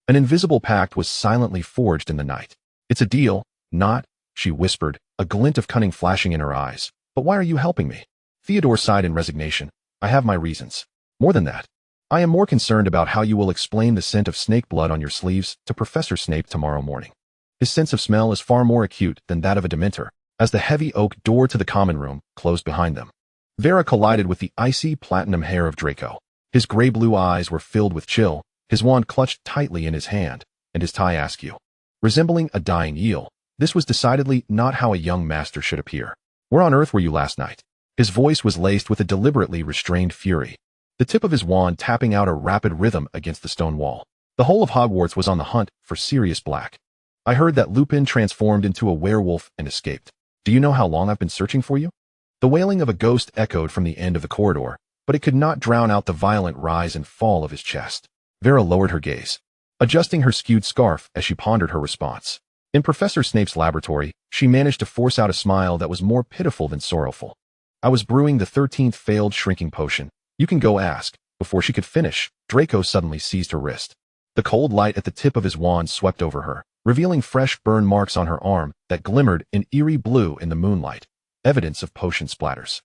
an invisible pact was silently forged in the night. It's a deal, not, she whispered, a glint of cunning flashing in her eyes. But why are you helping me? Theodore sighed in resignation. I have my reasons. More than that, I am more concerned about how you will explain the scent of snake blood on your sleeves to Professor Snape tomorrow morning. His sense of smell is far more acute than that of a Dementor, as the heavy oak door to the common room closed behind them. Vera collided with the icy platinum hair of Draco. His gray-blue eyes were filled with chill, his wand clutched tightly in his hand, and his tie askew. Resembling a dying eel, this was decidedly not how a young master should appear. Where on earth were you last night? His voice was laced with a deliberately restrained fury, the tip of his wand tapping out a rapid rhythm against the stone wall. The whole of Hogwarts was on the hunt for Sirius Black. I heard that Lupin transformed into a werewolf and escaped. Do you know how long I've been searching for you? The wailing of a ghost echoed from the end of the corridor, but it could not drown out the violent rise and fall of his chest. Vera lowered her gaze, adjusting her skewed scarf as she pondered her response. In Professor Snape's laboratory, she managed to force out a smile that was more pitiful than sorrowful. I was brewing the 13th failed shrinking potion. You can go ask. Before she could finish, Draco suddenly seized her wrist. The cold light at the tip of his wand swept over her, revealing fresh burn marks on her arm that glimmered in eerie blue in the moonlight, evidence of potion splatters.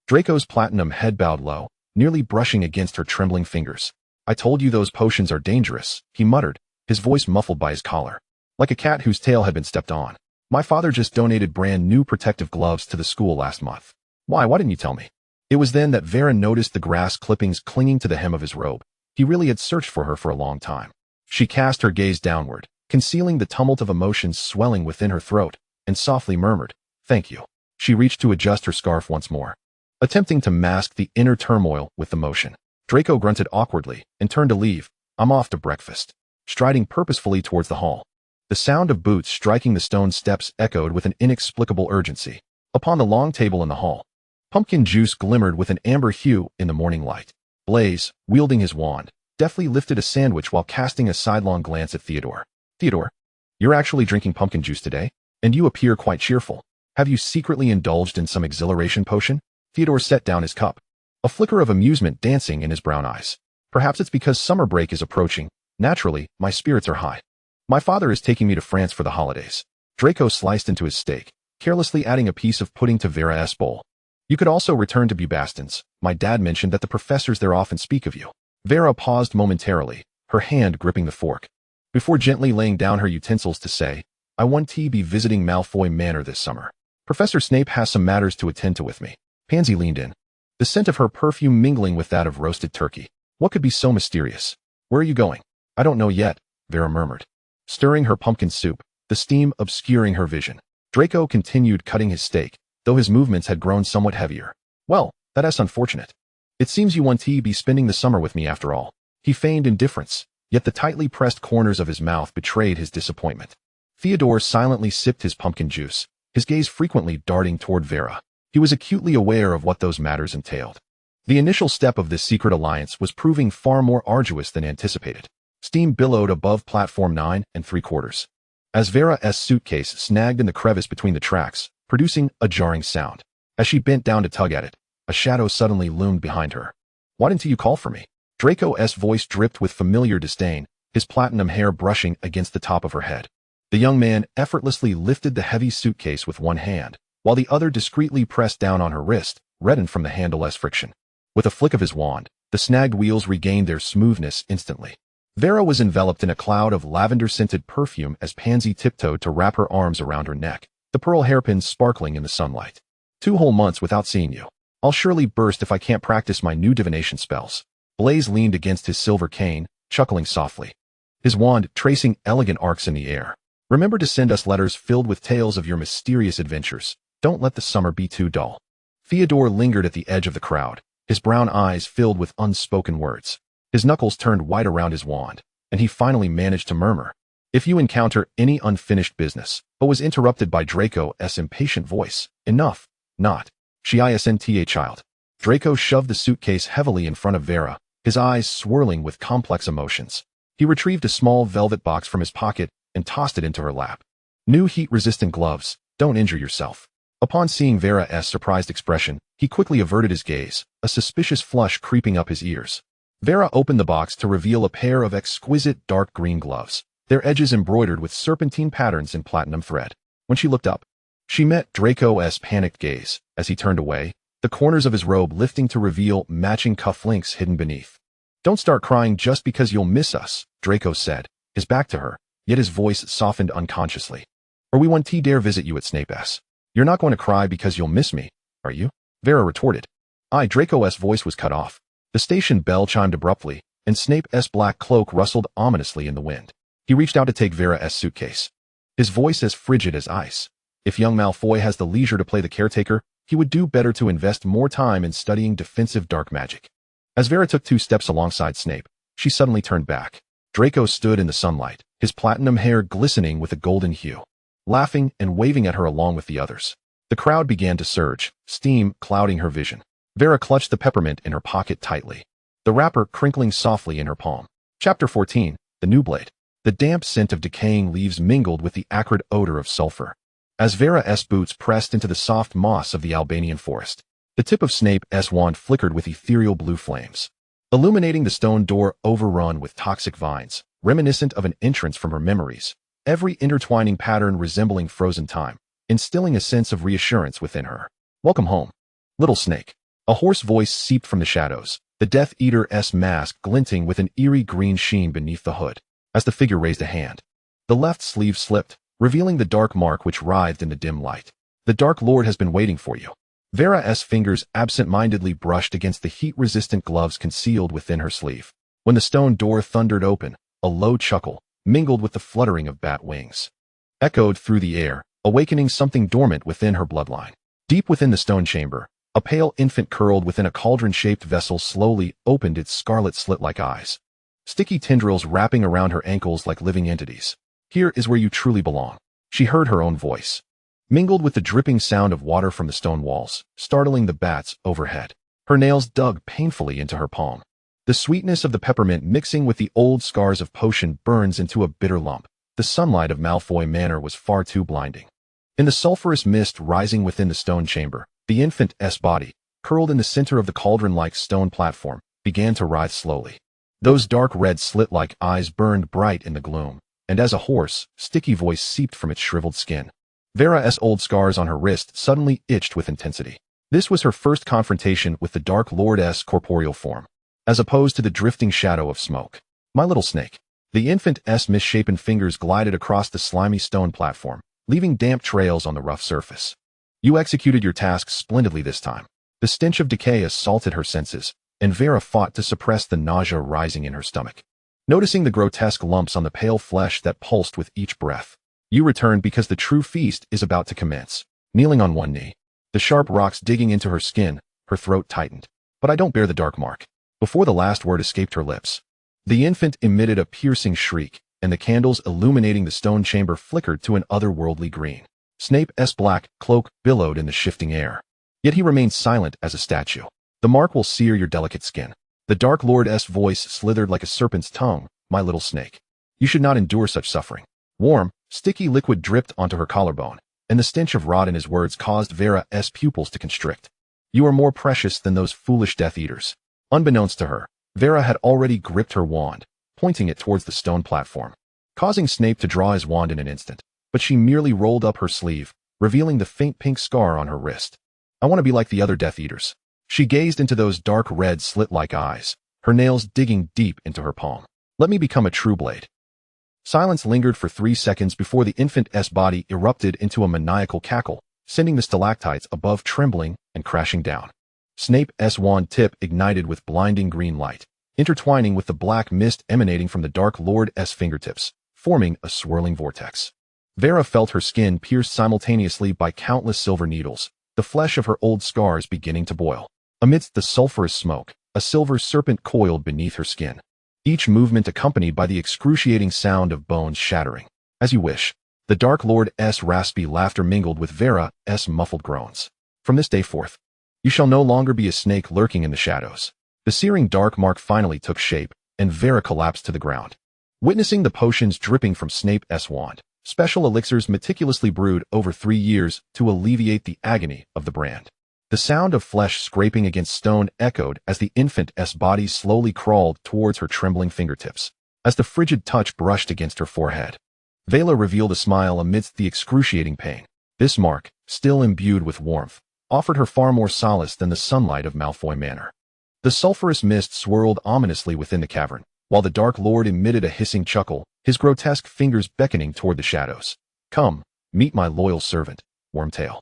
Draco's platinum head bowed low, nearly brushing against her trembling fingers. I told you those potions are dangerous, he muttered, his voice muffled by his collar, like a cat whose tail had been stepped on. My father just donated brand new protective gloves to the school last month. Why didn't you tell me? It was then that Vera noticed the grass clippings clinging to the hem of his robe. He really had searched for her for a long time. She cast her gaze downward, concealing the tumult of emotions swelling within her throat, and softly murmured, Thank you. She reached to adjust her scarf once more, attempting to mask the inner turmoil with the motion. Draco grunted awkwardly and turned to leave. I'm off to breakfast. Striding purposefully towards the hall, the sound of boots striking the stone steps echoed with an inexplicable urgency. Upon the long table in the hall, pumpkin juice glimmered with an amber hue in the morning light. Blaise, wielding his wand, deftly lifted a sandwich while casting a sidelong glance at Theodore. Theodore, you're actually drinking pumpkin juice today? And you appear quite cheerful. Have you secretly indulged in some exhilaration potion? Theodore set down his cup, a flicker of amusement dancing in his brown eyes. Perhaps it's because summer break is approaching. Naturally, my spirits are high. My father is taking me to France for the holidays. Draco sliced into his steak, carelessly adding a piece of pudding to Vera's bowl. You could also return to Bubaston's. My dad mentioned that the professors there often speak of you. Vera paused momentarily, her hand gripping the fork, before gently laying down her utensils to say, I want to be visiting Malfoy Manor this summer. Professor Snape has some matters to attend to with me. Pansy leaned in, the scent of her perfume mingling with that of roasted turkey. What could be so mysterious? Where are you going? I don't know yet, Vera murmured, stirring her pumpkin soup, the steam obscuring her vision. Draco continued cutting his steak, though his movements had grown somewhat heavier. Well, that's unfortunate. It seems you want to be spending the summer with me after all. He feigned indifference, yet the tightly pressed corners of his mouth betrayed his disappointment. Theodore silently sipped his pumpkin juice, his gaze frequently darting toward Vera. He was acutely aware of what those matters entailed. The initial step of this secret alliance was proving far more arduous than anticipated. Steam billowed above platform 9 3/4. As Vera's suitcase snagged in the crevice between the tracks, producing a jarring sound. As she bent down to tug at it, a shadow suddenly loomed behind her. "Why didn't you call for me?" Draco's voice dripped with familiar disdain, his platinum hair brushing against the top of her head. The young man effortlessly lifted the heavy suitcase with one hand, while the other discreetly pressed down on her wrist, reddened from the handle's friction. With a flick of his wand, the snagged wheels regained their smoothness instantly. Vera was enveloped in a cloud of lavender-scented perfume as Pansy tiptoed to wrap her arms around her neck, the pearl hairpins sparkling in the sunlight. 2 whole months without seeing you. I'll surely burst if I can't practice my new divination spells. Blaze leaned against his silver cane, chuckling softly, his wand tracing elegant arcs in the air. Remember to send us letters filled with tales of your mysterious adventures. Don't let the summer be too dull. Theodore lingered at the edge of the crowd, his brown eyes filled with unspoken words. His knuckles turned white around his wand, and he finally managed to murmur, "If you encounter any unfinished business," but was interrupted by Draco's impatient voice. "Enough, not. Shinta child." Draco shoved the suitcase heavily in front of Vera, his eyes swirling with complex emotions. He retrieved a small velvet box from his pocket and tossed it into her lap. "New heat-resistant gloves. Don't injure yourself." Upon seeing Vera's surprised expression, he quickly averted his gaze, a suspicious flush creeping up his ears. Vera opened the box to reveal a pair of exquisite dark green gloves, their edges embroidered with serpentine patterns in platinum thread. When she looked up, she met Draco's panicked gaze. As he turned away, the corners of his robe lifting to reveal matching cufflinks hidden beneath. "Don't start crying just because you'll miss us," Draco said, his back to her, yet his voice softened unconsciously. "Or we won't dare visit you at Snape's. You're not going to cry because you'll miss me, are you?" Vera retorted. Draco's voice was cut off. The station bell chimed abruptly, and Snape's black cloak rustled ominously in the wind. He reached out to take Vera's suitcase, his voice as frigid as ice. "If young Malfoy has the leisure to play the caretaker, he would do better to invest more time in studying defensive dark magic." As Vera took 2 steps alongside Snape, she suddenly turned back. Draco stood in the sunlight, his platinum hair glistening with a golden hue, laughing and waving at her along with the others. The crowd began to surge, steam clouding her vision. Vera clutched the peppermint in her pocket tightly, the wrapper crinkling softly in her palm. Chapter 14, The New Blade. The damp scent of decaying leaves mingled with the acrid odor of sulfur. As Vera's boots pressed into the soft moss of the Albanian forest, the tip of Snape's wand flickered with ethereal blue flames, illuminating the stone door overrun with toxic vines, reminiscent of an entrance from her memories, every intertwining pattern resembling frozen time, instilling a sense of reassurance within her. "Welcome home, little snake." A hoarse voice seeped from the shadows, the Death Eater's mask glinting with an eerie green sheen beneath the hood. As the figure raised a hand, the left sleeve slipped, revealing the dark mark which writhed in the dim light. "The Dark Lord has been waiting for you." Vera's fingers absent-mindedly brushed against the heat-resistant gloves concealed within her sleeve. When the stone door thundered open, a low chuckle, mingled with the fluttering of bat wings, echoed through the air, awakening something dormant within her bloodline. Deep within the stone chamber, a pale infant curled within a cauldron-shaped vessel slowly opened its scarlet slit-like eyes, sticky tendrils wrapping around her ankles like living entities. "Here is where you truly belong." She heard her own voice, mingled with the dripping sound of water from the stone walls, startling the bats overhead. Her nails dug painfully into her palm. The sweetness of the peppermint mixing with the old scars of potion burns into a bitter lump. The sunlight of Malfoy Manor was far too blinding. In the sulphurous mist rising within the stone chamber, the infant's body, curled in the center of the cauldron-like stone platform, began to writhe slowly. Those dark red slit-like eyes burned bright in the gloom, and as a hoarse, sticky voice seeped from its shriveled skin. Vera's old scars on her wrist suddenly itched with intensity. This was her first confrontation with the Dark Lord's corporeal form, as opposed to the drifting shadow of smoke. "My little snake." The infant's misshapen fingers glided across the slimy stone platform, leaving damp trails on the rough surface. "You executed your task splendidly this time." The stench of decay assaulted her senses, and Vera fought to suppress the nausea rising in her stomach. Noticing the grotesque lumps on the pale flesh that pulsed with each breath, "You returned because the true feast is about to commence." Kneeling on one knee, the sharp rocks digging into her skin, her throat tightened. "But I don't bear the dark mark." Before the last word escaped her lips, the infant emitted a piercing shriek, and the candles illuminating the stone chamber flickered to an otherworldly green. Snape's black cloak billowed in the shifting air. Yet he remained silent as a statue. The mark will sear your delicate skin. The Dark Lord's voice slithered like a serpent's tongue. My little snake. You should not endure such suffering. Warm, sticky liquid dripped onto her collarbone, and the stench of rot in his words caused Vera's pupils to constrict. You are more precious than those foolish Death Eaters. Unbeknownst to her, Vera had already gripped her wand, pointing it towards the stone platform, causing Snape to draw his wand in an instant, but she merely rolled up her sleeve, revealing the faint pink scar on her wrist. I want to be like the other Death Eaters. She gazed into those dark red slit-like eyes, her nails digging deep into her palm. Let me become a true blade. Silence lingered for 3 seconds before the infant's body erupted into a maniacal cackle, sending the stalactites above trembling and crashing down. Snape's wand tip ignited with blinding green light, intertwining with the black mist emanating from the Dark Lord's fingertips, forming a swirling vortex. Vera felt her skin pierced simultaneously by countless silver needles, the flesh of her old scars beginning to boil. Amidst the sulphurous smoke, a silver serpent coiled beneath her skin, each movement accompanied by the excruciating sound of bones shattering. As you wish. The Dark Lord's raspy laughter mingled with Vera's muffled groans. From this day forth, you shall no longer be a snake lurking in the shadows. The searing dark mark finally took shape, and Vera collapsed to the ground. Witnessing the potions dripping from Snape's wand, special elixirs meticulously brewed over 3 years to alleviate the agony of the brand. The sound of flesh scraping against stone echoed as the infant's body slowly crawled towards her trembling fingertips, as the frigid touch brushed against her forehead. Vela revealed a smile amidst the excruciating pain. This mark, still imbued with warmth, offered her far more solace than the sunlight of Malfoy Manor. The sulphurous mist swirled ominously within the cavern, while the Dark Lord emitted a hissing chuckle, his grotesque fingers beckoning toward the shadows. Come, meet my loyal servant, Wormtail.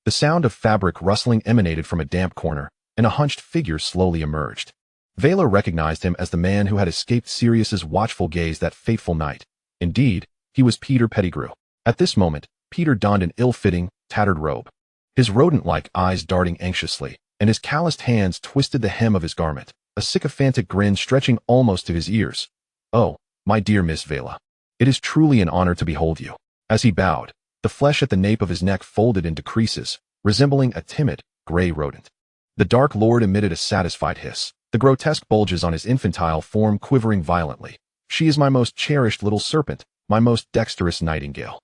The sound of fabric rustling emanated from a damp corner, and a hunched figure slowly emerged. Vela recognized him as the man who had escaped Sirius's watchful gaze that fateful night. Indeed, he was Peter Pettigrew. At this moment, Peter donned an ill-fitting, tattered robe, his rodent-like eyes darting anxiously, and his calloused hands twisted the hem of his garment, a sycophantic grin stretching almost to his ears. Oh, my dear Miss Vela. It is truly an honor to behold you. As he bowed, the flesh at the nape of his neck folded into creases, resembling a timid, gray rodent. The Dark Lord emitted a satisfied hiss, the grotesque bulges on his infantile form quivering violently. She is my most cherished little serpent, my most dexterous nightingale.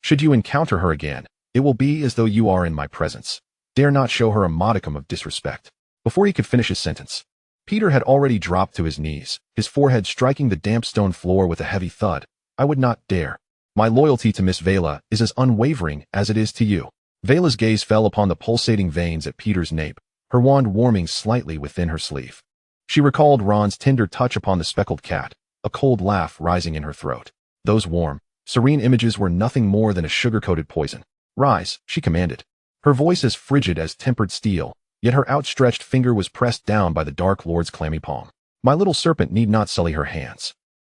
Should you encounter her again, it will be as though you are in my presence. Dare not show her a modicum of disrespect. Before he could finish his sentence, Peter had already dropped to his knees, his forehead striking the damp stone floor with a heavy thud. I would not dare. My loyalty to Miss Vela is as unwavering as it is to you. Vela's gaze fell upon the pulsating veins at Peter's nape, her wand warming slightly within her sleeve. She recalled Ron's tender touch upon the speckled cat, a cold laugh rising in her throat. Those warm, serene images were nothing more than a sugar-coated poison. Rise, she commanded. Her voice as frigid as tempered steel, yet her outstretched finger was pressed down by the Dark Lord's clammy palm. My little serpent need not sully her hands.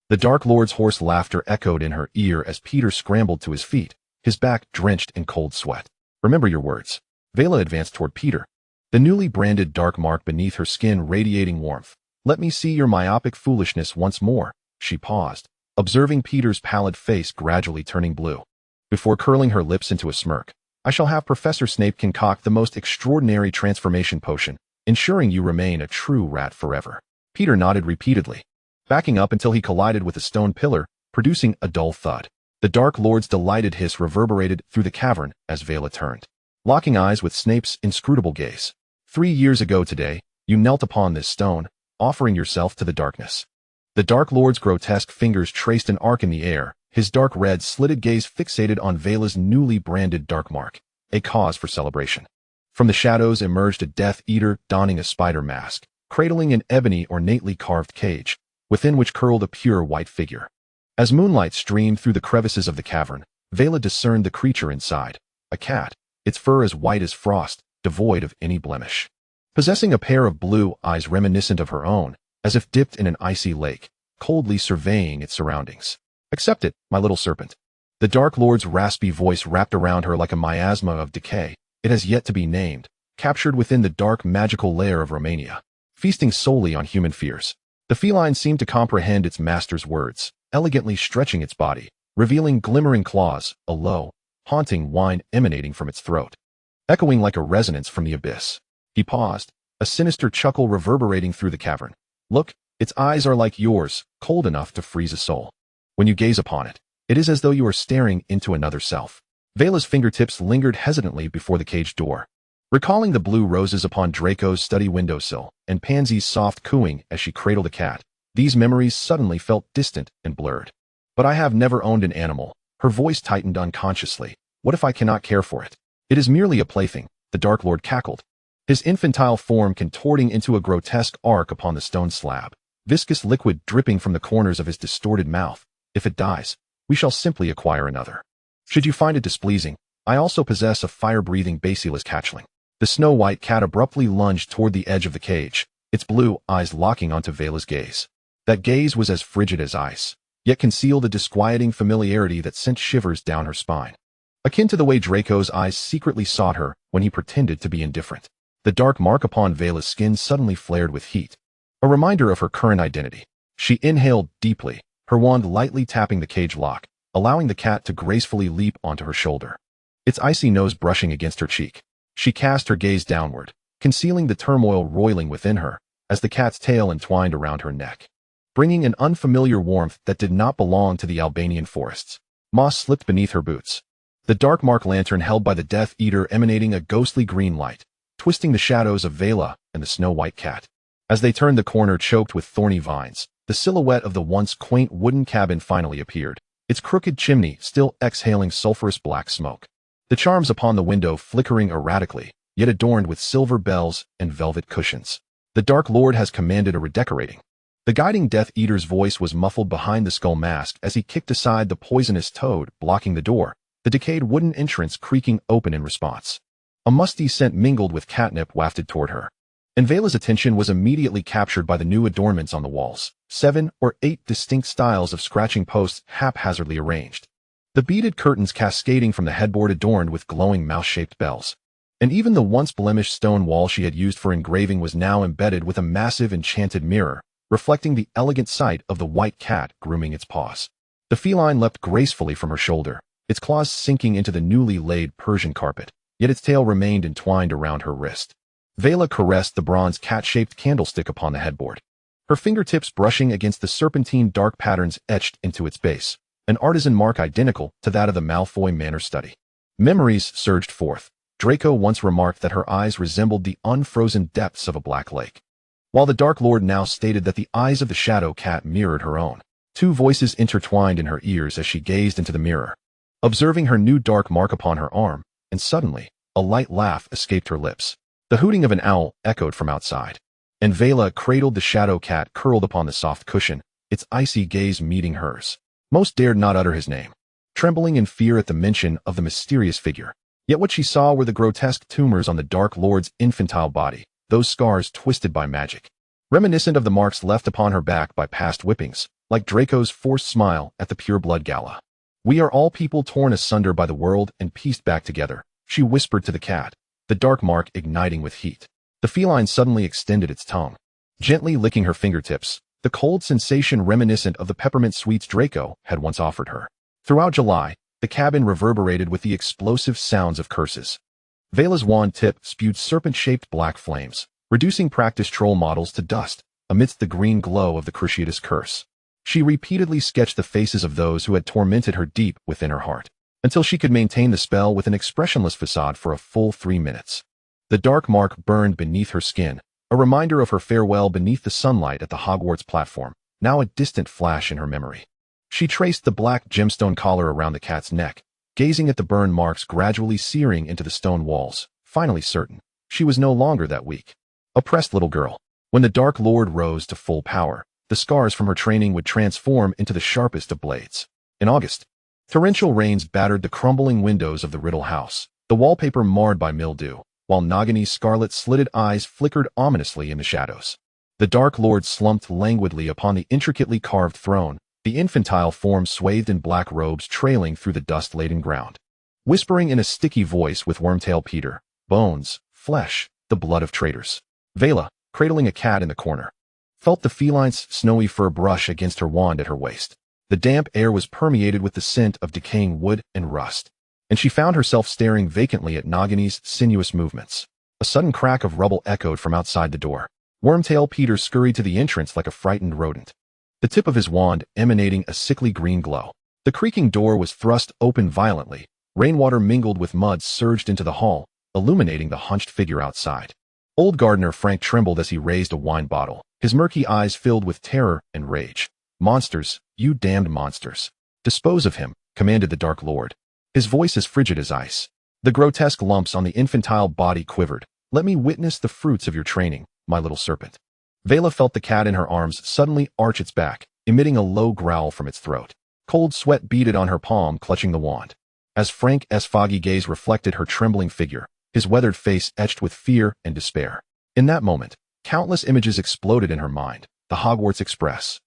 The Dark Lord's hoarse laughter echoed in her ear as Peter scrambled to his feet, his back drenched in cold sweat. Remember your words. Vela advanced toward Peter, the newly branded dark mark beneath her skin radiating warmth. Let me see your myopic foolishness once more. She paused, observing Peter's pallid face gradually turning blue, before curling her lips into a smirk. I shall have Professor Snape concoct the most extraordinary transformation potion, ensuring you remain a true rat forever. Peter nodded repeatedly, backing up until he collided with a stone pillar, producing a dull thud. The Dark Lord's delighted hiss reverberated through the cavern as Vela turned, locking eyes with Snape's inscrutable gaze. 3 years ago today, you knelt upon this stone, offering yourself to the darkness. The Dark Lord's grotesque fingers traced an arc in the air, his dark red slitted gaze fixated on Vela's newly branded dark mark, a cause for celebration. From the shadows emerged a Death Eater donning a spider mask, cradling an ebony ornately carved cage, within which curled a pure white figure. As moonlight streamed through the crevices of the cavern, Vela discerned the creature inside, a cat, its fur as white as frost, devoid of any blemish. Possessing a pair of blue eyes reminiscent of her own, as if dipped in an icy lake, coldly surveying its surroundings. Accept it, my little serpent. The Dark Lord's raspy voice wrapped around her like a miasma of decay. It has yet to be named, captured within the dark magical lair of Romania, feasting solely on human fears. The feline seemed to comprehend its master's words. elegantly stretching its body, revealing glimmering claws, a low, haunting whine emanating from its throat, echoing like a resonance from the abyss. He paused, a sinister chuckle reverberating through the cavern. Look, its eyes are like yours, cold enough to freeze a soul. When you gaze upon it, it is as though you are staring into another self. Vela's fingertips lingered hesitantly before the cage door, recalling the blue roses upon Draco's study windowsill and Pansy's soft cooing as she cradled the cat. These memories suddenly felt distant and blurred. But I have never owned an animal. Her voice tightened unconsciously. What if I cannot care for it? It is merely a plaything, the Dark Lord cackled, his infantile form contorting into a grotesque arc upon the stone slab, viscous liquid dripping from the corners of his distorted mouth. If it dies, we shall simply acquire another. Should you find it displeasing, I also possess a fire-breathing basilisk hatchling. The snow-white cat abruptly lunged toward the edge of the cage, its blue eyes locking onto Vela's gaze. That gaze was as frigid as ice, yet concealed a disquieting familiarity that sent shivers down her spine, akin to the way Draco's eyes secretly sought her when he pretended to be indifferent. The dark mark upon Vela's skin suddenly flared with heat, a reminder of her current identity. She inhaled deeply, her wand lightly tapping the cage lock, allowing the cat to gracefully leap onto her shoulder, its icy nose brushing against her cheek. She cast her gaze downward, concealing the turmoil roiling within her, as the cat's tail entwined around her neck, bringing an unfamiliar warmth that did not belong to the Albanian forests. Moss slipped beneath her boots, the dark mark lantern held by the Death Eater emanating a ghostly green light, twisting the shadows of Vela and the snow-white cat. As they turned the corner choked with thorny vines, the silhouette of the once quaint wooden cabin finally appeared, its crooked chimney still exhaling sulphurous black smoke, the charms upon the window flickering erratically, yet adorned with silver bells and velvet cushions. The Dark Lord has commanded a redecorating. The guiding Death Eater's voice was muffled behind the skull mask as he kicked aside the poisonous toad blocking the door, the decayed wooden entrance creaking open in response. A musty scent mingled with catnip wafted toward her, and Vela's attention was immediately captured by the new adornments on the walls, 7 or 8 distinct styles of scratching posts haphazardly arranged, the beaded curtains cascading from the headboard adorned with glowing mouse-shaped bells. And even the once blemished stone wall she had used for engraving was now embedded with a massive enchanted mirror, reflecting the elegant sight of the white cat grooming its paws. The feline leapt gracefully from her shoulder, its claws sinking into the newly laid Persian carpet, yet its tail remained entwined around her wrist. Vela caressed the bronze cat-shaped candlestick upon the headboard, her fingertips brushing against the serpentine dark patterns etched into its base, an artisan mark identical to that of the Malfoy Manor study. Memories surged forth. Draco once remarked that her eyes resembled the unfrozen depths of a black lake, while the Dark Lord now stated that the eyes of the shadow cat mirrored her own. Two voices intertwined in her ears as she gazed into the mirror, observing her new dark mark upon her arm, and suddenly, a light laugh escaped her lips. The hooting of an owl echoed from outside, and Vela cradled the shadow cat curled upon the soft cushion, its icy gaze meeting hers. Most dared not utter his name, trembling in fear at the mention of the mysterious figure. Yet what she saw were the grotesque tumors on the Dark Lord's infantile body, those scars twisted by magic, reminiscent of the marks left upon her back by past whippings, like Draco's forced smile at the Pure Blood Gala. "We are all people torn asunder by the world and pieced back together," she whispered to the cat, the dark mark igniting with heat. The feline suddenly extended its tongue, gently licking her fingertips, the cold sensation reminiscent of the peppermint sweets Draco had once offered her. Throughout July, the cabin reverberated with the explosive sounds of curses. Vela's wand tip spewed serpent-shaped black flames, reducing practiced troll models to dust amidst the green glow of the Cruciatus curse. She repeatedly sketched the faces of those who had tormented her deep within her heart, until she could maintain the spell with an expressionless facade for a full 3 minutes. The dark mark burned beneath her skin, a reminder of her farewell beneath the sunlight at the Hogwarts platform, now a distant flash in her memory. She traced the black gemstone collar around the cat's neck, gazing at the burn marks gradually searing into the stone walls, finally certain she was no longer that weak, oppressed little girl. When the Dark Lord rose to full power, the scars from her training would transform into the sharpest of blades. In August, torrential rains battered the crumbling windows of the Riddle house, the wallpaper marred by mildew, while Nagini's scarlet-slitted eyes flickered ominously in the shadows. The Dark Lord slumped languidly upon the intricately carved throne, the infantile form swathed in black robes trailing through the dust-laden ground, whispering in a sticky voice with Wormtail Peter, "Bones, flesh, the blood of traitors." Vela, cradling a cat in the corner, felt the feline's snowy fur brush against her wand at her waist. The damp air was permeated with the scent of decaying wood and rust, and she found herself staring vacantly at Nagini's sinuous movements. A sudden crack of rubble echoed from outside the door. Wormtail Peter scurried to the entrance like a frightened rodent, the tip of his wand emanating a sickly green glow. The creaking door was thrust open violently. Rainwater mingled with mud surged into the hall, illuminating the hunched figure outside. Old gardener Frank trembled as he raised a wine bottle, his murky eyes filled with terror and rage. "Monsters, you damned monsters. Dispose of him," commanded the Dark Lord, his voice as frigid as ice. The grotesque lumps on the infantile body quivered. "Let me witness the fruits of your training, my little serpent." Vela felt the cat in her arms suddenly arch its back, emitting a low growl from its throat. Cold sweat beaded on her palm, clutching the wand. As Frank's foggy gaze reflected her trembling figure, his weathered face etched with fear and despair. In that moment, countless images exploded in her mind. The Hogwarts Express.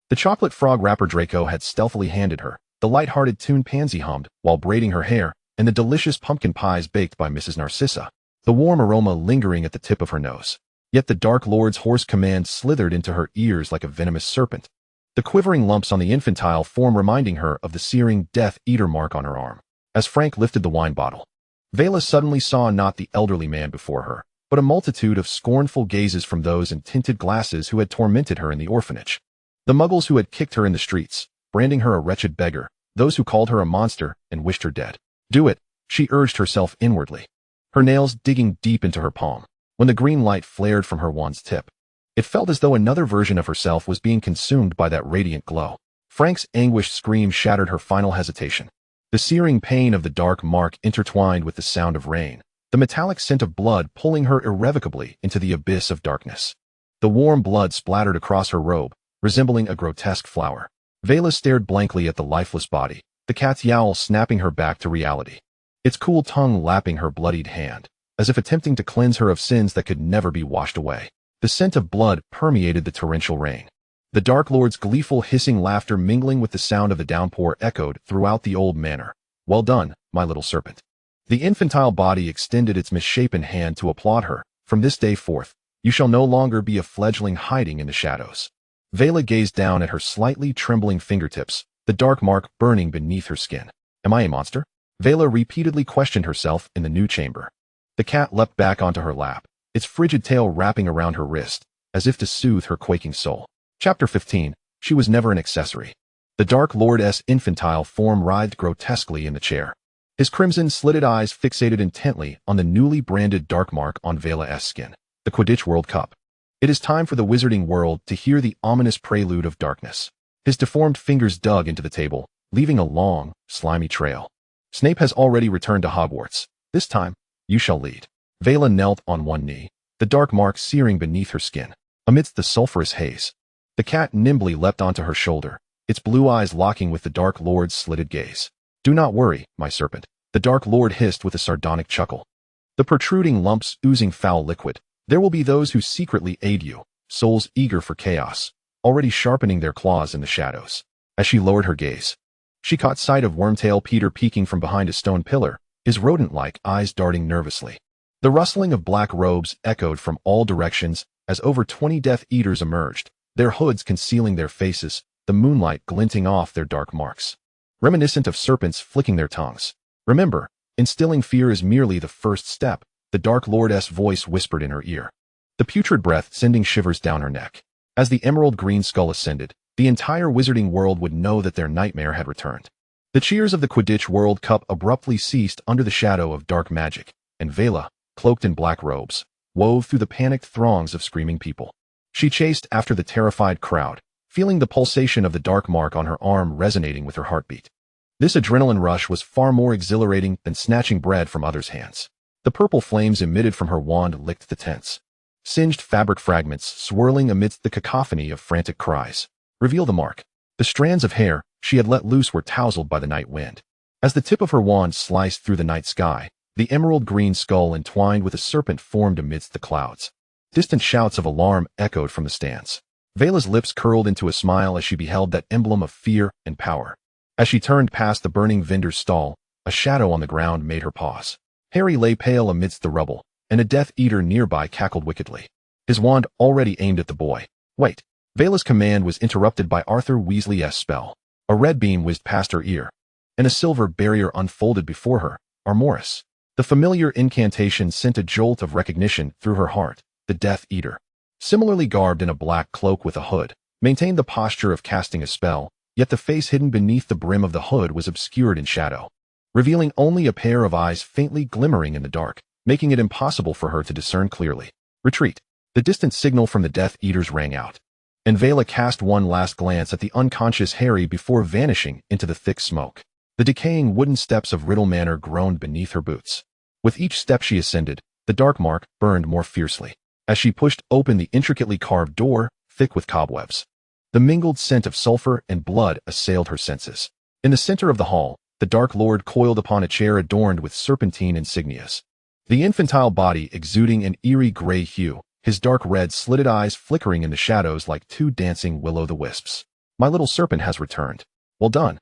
The chocolate frog wrapper Draco had stealthily handed her, the light-hearted tune Pansy hummed while braiding her hair, and the delicious pumpkin pies baked by Mrs. Narcissa, the warm aroma lingering at the tip of her nose. Yet the Dark Lord's hoarse command slithered into her ears like a venomous serpent, the quivering lumps on the infantile form reminding her of the searing Death Eater mark on her arm. As Frank lifted the wine bottle, Vela suddenly saw not the elderly man before her, but a multitude of scornful gazes from those in tinted glasses who had tormented her in the orphanage. The muggles who had kicked her in the streets, branding her a wretched beggar, those who called her a monster and wished her dead. "Do it," she urged herself inwardly, her nails digging deep into her palm. When the green light flared from her wand's tip, it felt as though another version of herself was being consumed by that radiant glow. Frank's anguished scream shattered her final hesitation. The searing pain of the dark mark intertwined with the sound of rain, the metallic scent of blood pulling her irrevocably into the abyss of darkness. The warm blood splattered across her robe, resembling a grotesque flower. Vela stared blankly at the lifeless body, the cat's yowl snapping her back to reality, its cool tongue lapping her bloodied hand, as if attempting to cleanse her of sins that could never be washed away. The scent of blood permeated the torrential rain. The Dark Lord's gleeful hissing laughter mingling with the sound of the downpour echoed throughout the old manor. "Well done, my little serpent." The infantile body extended its misshapen hand to applaud her. "From this day forth, you shall no longer be a fledgling hiding in the shadows." Vela gazed down at her slightly trembling fingertips, the dark mark burning beneath her skin. "Am I a monster?" Vela repeatedly questioned herself in the new chamber. The cat leapt back onto her lap, its frigid tail wrapping around her wrist, as if to soothe her quaking soul. Chapter 15. She was never an accessory. The Dark Lord's infantile form writhed grotesquely in the chair, his crimson-slitted eyes fixated intently on the newly branded dark mark on Vela's skin. The Quidditch World Cup. It is time for the wizarding world to hear the ominous prelude of darkness. His deformed fingers dug into the table, leaving a long, slimy trail. Snape has already returned to Hogwarts. This time, you shall lead. Vela knelt on one knee, the dark mark searing beneath her skin. Amidst the sulphurous haze, the cat nimbly leapt onto her shoulder, its blue eyes locking with the Dark Lord's slitted gaze. "Do not worry, my serpent," the Dark Lord hissed with a sardonic chuckle, the protruding lumps oozing foul liquid. "There will be those who secretly aid you, souls eager for chaos, already sharpening their claws in the shadows." As she lowered her gaze, she caught sight of Wormtail Peter peeking from behind a stone pillar, his rodent-like eyes darting nervously. The rustling of black robes echoed from all directions as over 20 Death Eaters emerged, their hoods concealing their faces, the moonlight glinting off their dark marks, reminiscent of serpents flicking their tongues. "Remember, instilling fear is merely the first step," the Dark Lord's voice whispered in her ear, the putrid breath sending shivers down her neck. As the emerald green skull ascended, the entire wizarding world would know that their nightmare had returned. The cheers of the Quidditch World Cup abruptly ceased under the shadow of dark magic, and Vela, cloaked in black robes, wove through the panicked throngs of screaming people. She chased after the terrified crowd, feeling the pulsation of the dark mark on her arm resonating with her heartbeat. This adrenaline rush was far more exhilarating than snatching bread from others' hands. The purple flames emitted from her wand licked the tense, singed fabric fragments swirling amidst the cacophony of frantic cries. "Reveal the mark." The strands of hair she had let loose were tousled by the night wind. As the tip of her wand sliced through the night sky, the emerald green skull entwined with a serpent formed amidst the clouds. Distant shouts of alarm echoed from the stands. Vela's lips curled into a smile as she beheld that emblem of fear and power. As she turned past the burning vendor's stall, a shadow on the ground made her pause. Harry lay pale amidst the rubble, and a Death Eater nearby cackled wickedly, his wand already aimed at the boy. "Wait." Vela's command was interrupted by Arthur Weasley's spell. A red beam whizzed past her ear, and a silver barrier unfolded before her. Armoris. The familiar incantation sent a jolt of recognition through her heart. The Death Eater, similarly garbed in a black cloak with a hood, maintained the posture of casting a spell, yet the face hidden beneath the brim of the hood was obscured in shadow, revealing only a pair of eyes faintly glimmering in the dark, making it impossible for her to discern clearly. Retreat. The distant signal from the Death Eaters rang out, and Vela cast one last glance at the unconscious Harry before vanishing into the thick smoke. The decaying wooden steps of Riddle Manor groaned beneath her boots. With each step she ascended, the dark mark burned more fiercely. As she pushed open the intricately carved door, thick with cobwebs, the mingled scent of sulfur and blood assailed her senses. In the center of the hall, the Dark Lord coiled upon a chair adorned with serpentine insignias. The infantile body exuding an eerie gray hue, his dark red slitted eyes flickering in the shadows like two dancing will-o'-the-wisps. "My little serpent has returned. Well done,"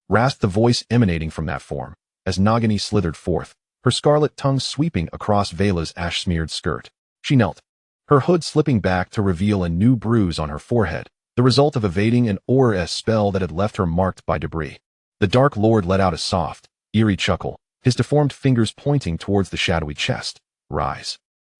rasped the voice emanating from that form, as Nagini slithered forth, her scarlet tongue sweeping across Vela's ash-smeared skirt. She knelt, her hood slipping back to reveal a new bruise on her forehead, the result of evading an Auror spell that had left her marked by debris. The Dark Lord let out a soft, eerie chuckle, his deformed fingers pointing towards the shadowy chest. "Rise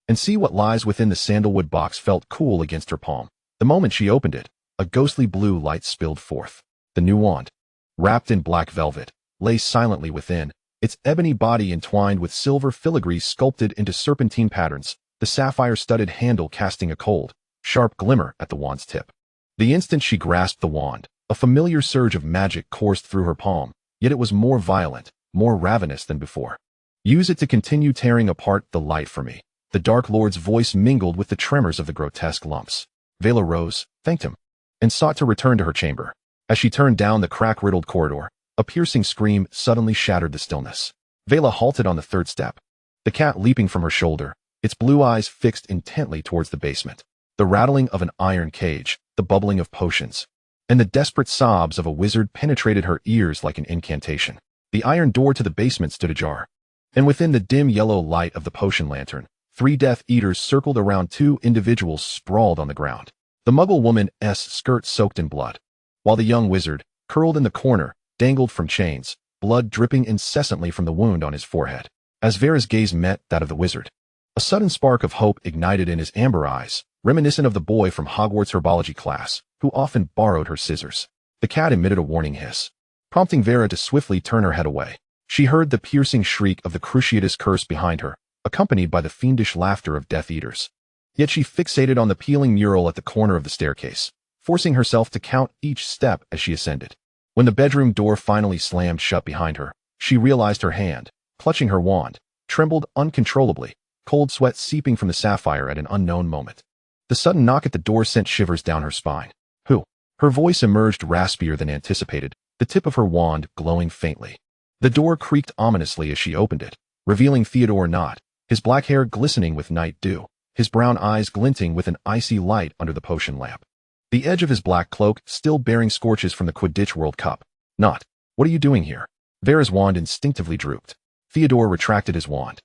and see what lies within." The sandalwood box felt cool against her palm. The moment she opened it, a ghostly blue light spilled forth. The new wand, wrapped in black velvet, lay silently within, its ebony body entwined with silver filigrees sculpted into serpentine patterns, the sapphire-studded handle casting a cold, sharp glimmer at the wand's tip. The instant she grasped the wand, a familiar surge of magic coursed through her palm, yet it was more violent, more ravenous than before. "Use it to continue tearing apart the light for me." The Dark Lord's voice mingled with the tremors of the grotesque lumps. Vela rose, thanked him, and sought to return to her chamber. As she turned down the crack-riddled corridor, a piercing scream suddenly shattered the stillness. Vela halted on the third step, the cat leaping from her shoulder, its blue eyes fixed intently towards the basement. The rattling of an iron cage, the bubbling of potions, and the desperate sobs of a wizard penetrated her ears like an incantation. The iron door to the basement stood ajar, and within the dim yellow light of the potion lantern, 3 Death Eaters circled around 2 individuals sprawled on the ground. The Muggle woman's skirt soaked in blood, while the young wizard, curled in the corner, dangled from chains, blood dripping incessantly from the wound on his forehead. As Vera's gaze met that of the wizard, a sudden spark of hope ignited in his amber eyes, reminiscent of the boy from Hogwarts herbology class, who often borrowed her scissors. The cat emitted a warning hiss, prompting Vera to swiftly turn her head away. She heard the piercing shriek of the Cruciatus curse behind her, accompanied by the fiendish laughter of Death Eaters. Yet she fixated on the peeling mural at the corner of the staircase, forcing herself to count each step as she ascended. When the bedroom door finally slammed shut behind her, she realized her hand, clutching her wand, trembled uncontrollably, cold sweat seeping from the sapphire at an unknown moment. The sudden knock at the door sent shivers down her spine. "Who?" Her voice emerged raspier than anticipated, the tip of her wand glowing faintly. The door creaked ominously as she opened it, revealing Theodore Knott, his black hair glistening with night dew, his brown eyes glinting with an icy light under the potion lamp, the edge of his black cloak still bearing scorches from the Quidditch World Cup. "Knott, what are you doing here?" Vera's wand instinctively drooped. Theodore retracted his wand,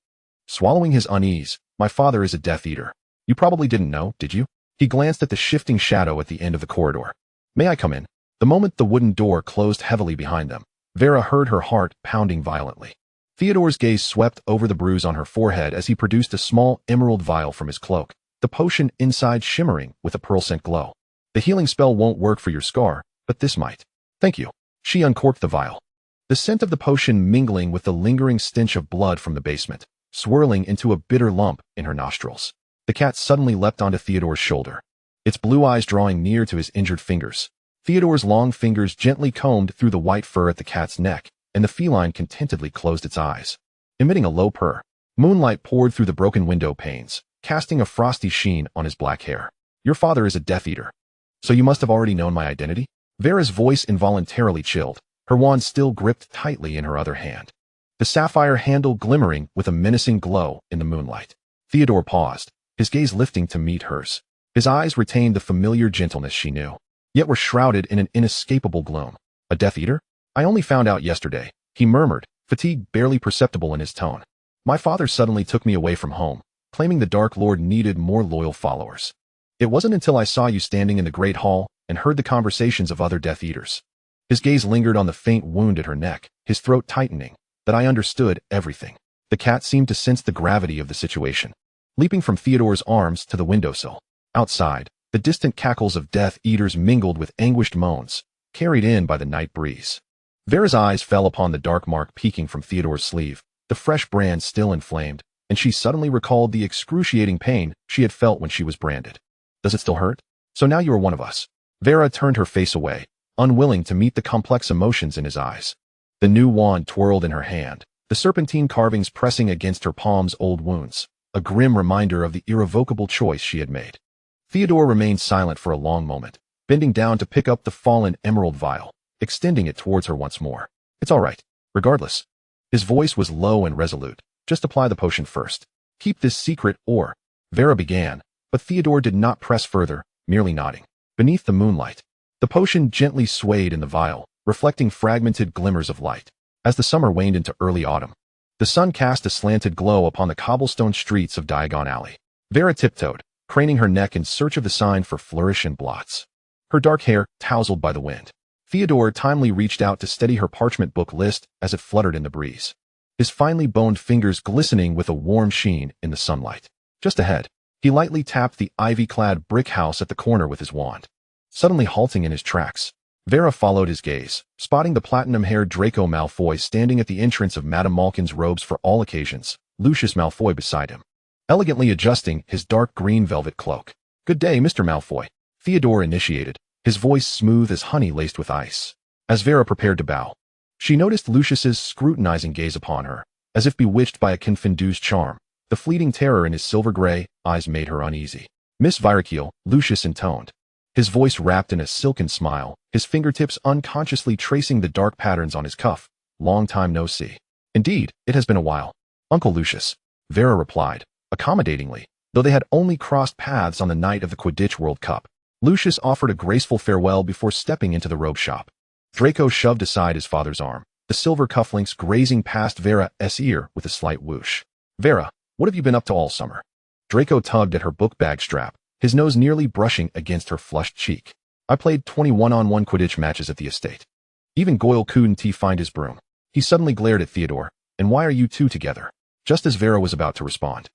swallowing his unease. "My father is a Death Eater. You probably didn't know, did you?" He glanced at the shifting shadow at the end of the corridor. "May I come in?" The moment the wooden door closed heavily behind them, Vera heard her heart pounding violently. Theodore's gaze swept over the bruise on her forehead as he produced a small emerald vial from his cloak, the potion inside shimmering with a pearl-scent glow. "The healing spell won't work for your scar, but this might." "Thank you." She uncorked the vial, the scent of the potion mingling with the lingering stench of blood from the basement, swirling into a bitter lump in her nostrils. The cat suddenly leapt onto Theodore's shoulder, its blue eyes drawing near to his injured fingers. Theodore's long fingers gently combed through the white fur at the cat's neck, and the feline contentedly closed its eyes, emitting a low purr. Moonlight poured through the broken window panes, casting a frosty sheen on his black hair. "Your father is a Death Eater, so you must have already known my identity?" Vera's voice involuntarily chilled, her wand still gripped tightly in her other hand, the sapphire handle glimmering with a menacing glow in the moonlight. Theodore paused, his gaze lifting to meet hers. His eyes retained the familiar gentleness she knew, yet were shrouded in an inescapable gloom. "A Death Eater? I only found out yesterday," he murmured, fatigue barely perceptible in his tone. "My father suddenly took me away from home, claiming the Dark Lord needed more loyal followers. It wasn't until I saw you standing in the Great Hall and heard the conversations of other Death Eaters His gaze lingered on the faint wound at her neck, his throat tightening. That I understood everything. The cat seemed to sense the gravity of the situation. Leaping from Theodore's arms to the windowsill. Outside, the distant cackles of Death Eaters mingled with anguished moans, carried in by the night breeze. Vera's eyes fell upon the dark mark peeking from Theodore's sleeve, the fresh brand still inflamed, and she suddenly recalled the excruciating pain she had felt when she was branded. Does it still hurt? So now you are one of us. Vera turned her face away, unwilling to meet the complex emotions in his eyes. The new wand twirled in her hand, the serpentine carvings pressing against her palm's old wounds, a grim reminder of the irrevocable choice she had made. Theodore remained silent for a long moment, bending down to pick up the fallen emerald vial, extending it towards her once more. It's all right, regardless. His voice was low and resolute. Just apply the potion first. Keep this secret or... Vera began, but Theodore did not press further, merely nodding. Beneath the moonlight, the potion gently swayed in the vial, reflecting fragmented glimmers of light. As the summer waned into early autumn, the sun cast a slanted glow upon the cobblestone streets of Diagon Alley. Vera tiptoed, craning her neck in search of the sign for flourish and blots. Her dark hair tousled by the wind. Theodore timely reached out to steady her parchment book list as it fluttered in the breeze, his finely boned fingers glistening with a warm sheen in the sunlight. Just ahead, he lightly tapped the ivy-clad brick house at the corner with his wand. Suddenly halting in his tracks, Vera followed his gaze, spotting the platinum-haired Draco Malfoy standing at the entrance of Madame Malkin's robes for all occasions, Lucius Malfoy beside him, elegantly adjusting his dark green velvet cloak. "Good day, Mr. Malfoy," Theodore initiated, his voice smooth as honey laced with ice. As Vera prepared to bow, she noticed Lucius's scrutinizing gaze upon her, as if bewitched by a confused charm. The fleeting terror in his silver-gray eyes made her uneasy. "Miss Virakiel," Lucius intoned, his voice wrapped in a silken smile, his fingertips unconsciously tracing the dark patterns on his cuff. "Long time no see." "Indeed, it has been a while, Uncle Lucius," Vera replied, accommodatingly, though they had only crossed paths on the night of the Quidditch World Cup. Lucius offered a graceful farewell before stepping into the robe shop. Draco shoved aside his father's arm, the silver cufflinks grazing past Vera's ear with a slight whoosh. "Vera, what have you been up to all summer?" Draco tugged at her book bag strap, his nose nearly brushing against her flushed cheek. "I played 20 one-on-one Quidditch matches at the estate. Even Goyle couldn't find his broom." He suddenly glared at Theodore. "And why are you two together?" Just as Vera was about to respond,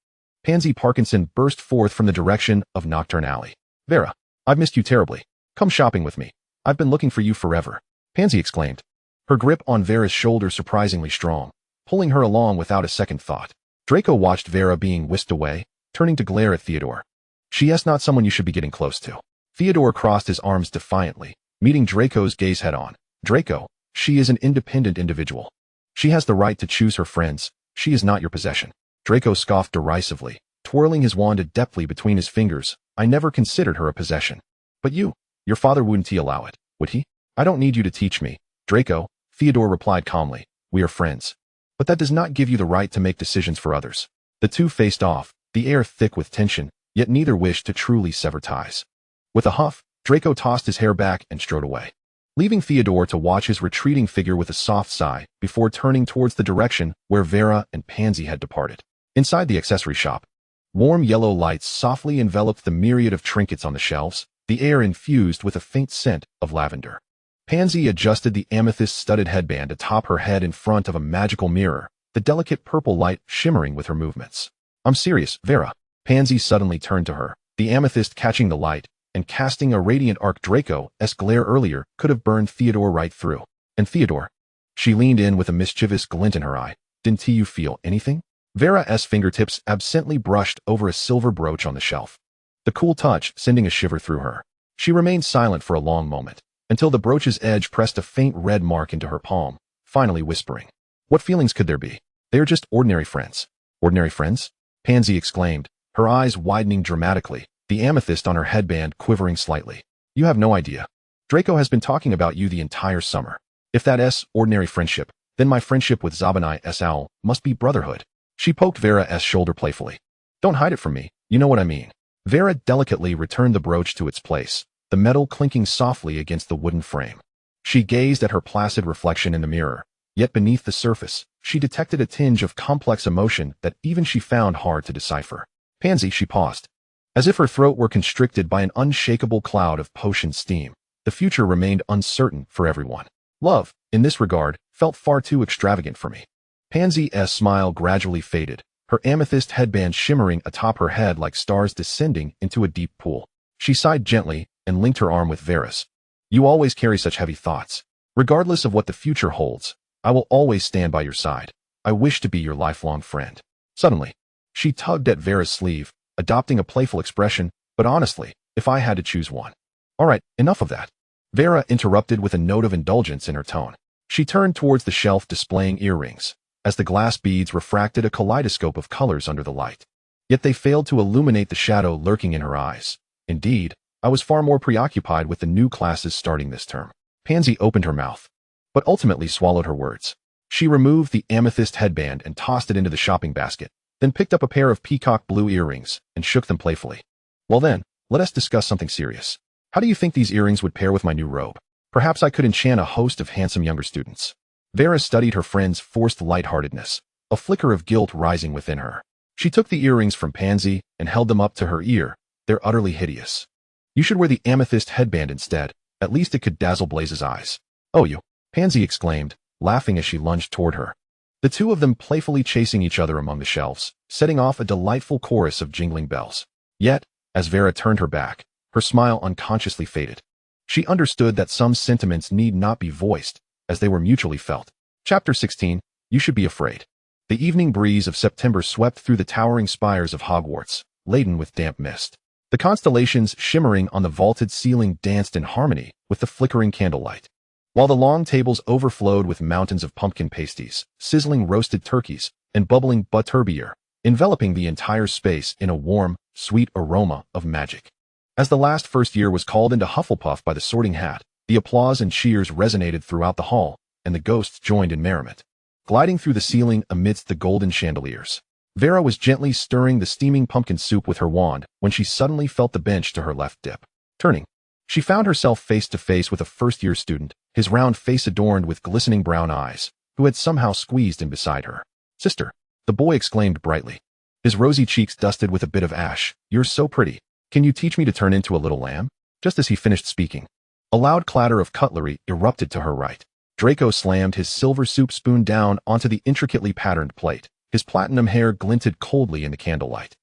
Pansy Parkinson burst forth from the direction of Nocturne Alley. "Vera, I've missed you terribly. Come shopping with me. I've been looking for you forever," Pansy exclaimed, her grip on Vera's shoulder surprisingly strong, pulling her along without a second thought. Draco watched Vera being whisked away, turning to glare at Theodore. "She is not someone you should be getting close to." Theodore crossed his arms defiantly, meeting Draco's gaze head-on. "Draco, she is an independent individual. She has the right to choose her friends. She is not your possession." Draco scoffed derisively, twirling his wand adeptly between his fingers. "I never considered her a possession. But your father wouldn't allow it, would he?" "I don't need you to teach me, Draco," Theodore replied calmly. "We are friends. But that does not give you the right to make decisions for others." The two faced off, the air thick with tension, yet neither wished to truly sever ties. With a huff, Draco tossed his hair back and strode away, leaving Theodore to watch his retreating figure with a soft sigh before turning towards the direction where Vera and Pansy had departed. Inside the accessory shop, warm yellow lights softly enveloped the myriad of trinkets on the shelves, the air infused with a faint scent of lavender. Pansy adjusted the amethyst-studded headband atop her head in front of a magical mirror, the delicate purple light shimmering with her movements. "I'm serious, Vera." Pansy suddenly turned to her, the amethyst catching the light and casting a radiant arc. Draco's glare earlier could have burned Theodore right through. "And Theodore?" She leaned in with a mischievous glint in her eye. "Didn't you feel anything?" Vera's fingertips absently brushed over a silver brooch on the shelf, the cool touch sending a shiver through her. She remained silent for a long moment, until the brooch's edge pressed a faint red mark into her palm, finally whispering, "What feelings could there be? They are just ordinary friends." "Ordinary friends?" Pansy exclaimed, her eyes widening dramatically, the amethyst on her headband quivering slightly. "You have no idea. Draco has been talking about you the entire summer. If that's ordinary friendship, then my friendship with Zabanai's owl must be brotherhood." She poked Vera's shoulder playfully. "Don't hide it from me, you know what I mean." Vera delicately returned the brooch to its place, the metal clinking softly against the wooden frame. She gazed at her placid reflection in the mirror, yet beneath the surface, she detected a tinge of complex emotion that even she found hard to decipher. "Pansy," she paused, as if her throat were constricted by an unshakable cloud of potion steam. The future remained uncertain for everyone. Love, in this regard, felt far too extravagant for me. Pansy's smile gradually faded, her amethyst headband shimmering atop her head like stars descending into a deep pool. She sighed gently and linked her arm with Vera's. You always carry such heavy thoughts. Regardless of what the future holds, I will always stand by your side. I wish to be your lifelong friend. Suddenly, she tugged at Vera's sleeve, adopting a playful expression, but honestly, if I had to choose one. All right, enough of that. Vera interrupted with a note of indulgence in her tone. She turned towards the shelf displaying earrings, as the glass beads refracted a kaleidoscope of colors under the light. Yet they failed to illuminate the shadow lurking in her eyes. Indeed, I was far more preoccupied with the new classes starting this term. Pansy opened her mouth, but ultimately swallowed her words. She removed the amethyst headband and tossed it into the shopping basket, then picked up a pair of peacock blue earrings and shook them playfully. Well then, let us discuss something serious. How do you think these earrings would pair with my new robe? Perhaps I could enchant a host of handsome younger students. Vera studied her friend's forced lightheartedness, a flicker of guilt rising within her. She took the earrings from Pansy and held them up to her ear. They're utterly hideous. You should wear the amethyst headband instead. At least it could dazzle Blaze's eyes. Oh, you! Pansy exclaimed, laughing as she lunged toward her. The two of them playfully chasing each other among the shelves, setting off a delightful chorus of jingling bells. Yet, as Vera turned her back, her smile unconsciously faded. She understood that some sentiments need not be voiced, as they were mutually felt. Chapter 16, You Should Be Afraid. The evening breeze of September swept through the towering spires of Hogwarts, laden with damp mist. The constellations shimmering on the vaulted ceiling danced in harmony with the flickering candlelight, while the long tables overflowed with mountains of pumpkin pasties, sizzling roasted turkeys, and bubbling butterbeer, enveloping the entire space in a warm, sweet aroma of magic. As the last first year was called into Hufflepuff by the Sorting Hat, the applause and cheers resonated throughout the hall, and the ghosts joined in merriment. Gliding through the ceiling amidst the golden chandeliers, Vera was gently stirring the steaming pumpkin soup with her wand when she suddenly felt the bench to her left dip. Turning, she found herself face to face with a first-year student, his round face adorned with glistening brown eyes, who had somehow squeezed in beside her. Sister, the boy exclaimed brightly. His rosy cheeks dusted with a bit of ash. You're so pretty. Can you teach me to turn into a little lamb? Just as he finished speaking, a loud clatter of cutlery erupted to her right. Draco slammed his silver soup spoon down onto the intricately patterned plate. His platinum hair glinted coldly in the candlelight,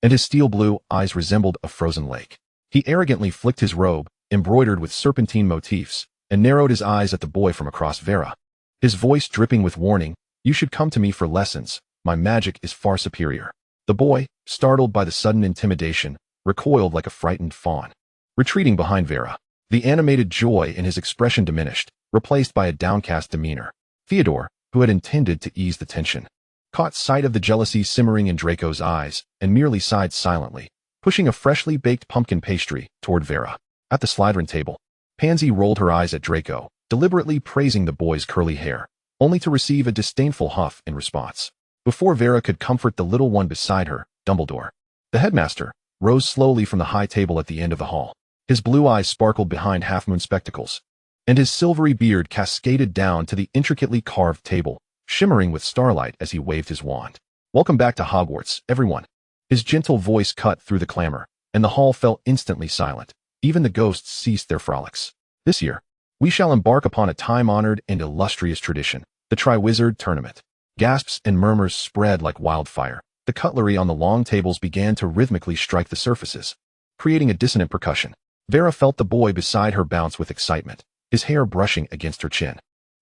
and his steel blue eyes resembled a frozen lake. He arrogantly flicked his robe, embroidered with serpentine motifs, and narrowed his eyes at the boy from across Vera. His voice dripping with warning, You should come to me for lessons. My magic is far superior. The boy, startled by the sudden intimidation, recoiled like a frightened fawn, retreating behind Vera. The animated joy in his expression diminished, replaced by a downcast demeanor. Theodore, who had intended to ease the tension, caught sight of the jealousy simmering in Draco's eyes and merely sighed silently, pushing a freshly baked pumpkin pastry toward Vera. At the Slytherin table, Pansy rolled her eyes at Draco, deliberately praising the boy's curly hair, only to receive a disdainful huff in response. Before Vera could comfort the little one beside her, Dumbledore, the headmaster, rose slowly from the high table at the end of the hall. His blue eyes sparkled behind half-moon spectacles, and his silvery beard cascaded down to the intricately carved table, shimmering with starlight as he waved his wand. Welcome back to Hogwarts, everyone. His gentle voice cut through the clamor, and the hall fell instantly silent. Even the ghosts ceased their frolics. This year, we shall embark upon a time-honored and illustrious tradition, the Triwizard Tournament. Gasps and murmurs spread like wildfire. The cutlery on the long tables began to rhythmically strike the surfaces, creating a dissonant percussion. Vera felt the boy beside her bounce with excitement, his hair brushing against her chin.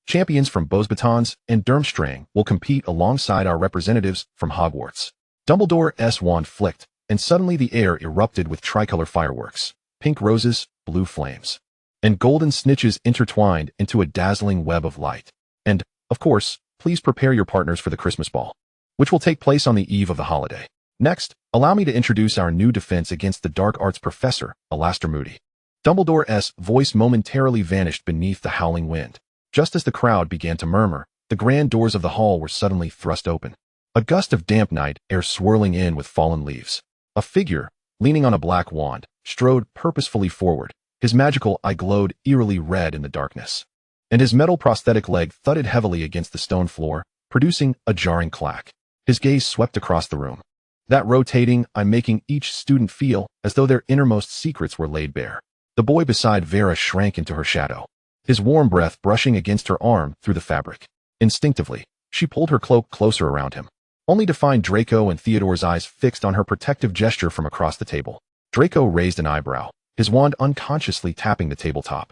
Champions from Beauxbatons and Durmstrang will compete alongside our representatives from Hogwarts. Dumbledore's wand flicked, and suddenly the air erupted with tricolor fireworks, pink roses, blue flames, and golden snitches intertwined into a dazzling web of light. And, of course, please prepare your partners for the Christmas ball, which will take place on the eve of the holiday. Next, allow me to introduce our new defense against the dark arts professor, Alastor Moody. Dumbledore's voice momentarily vanished beneath the howling wind. Just as the crowd began to murmur, the grand doors of the hall were suddenly thrust open. A gust of damp night air swirling in with fallen leaves. A figure, leaning on a black wand, strode purposefully forward. His magical eye glowed eerily red in the darkness, and his metal prosthetic leg thudded heavily against the stone floor, producing a jarring clack. His gaze swept across the room, that rotating eye making each student feel as though their innermost secrets were laid bare. The boy beside Vera shrank into her shadow, his warm breath brushing against her arm through the fabric. Instinctively, she pulled her cloak closer around him, only to find Draco and Theodore's eyes fixed on her protective gesture from across the table. Draco raised an eyebrow, his wand unconsciously tapping the tabletop.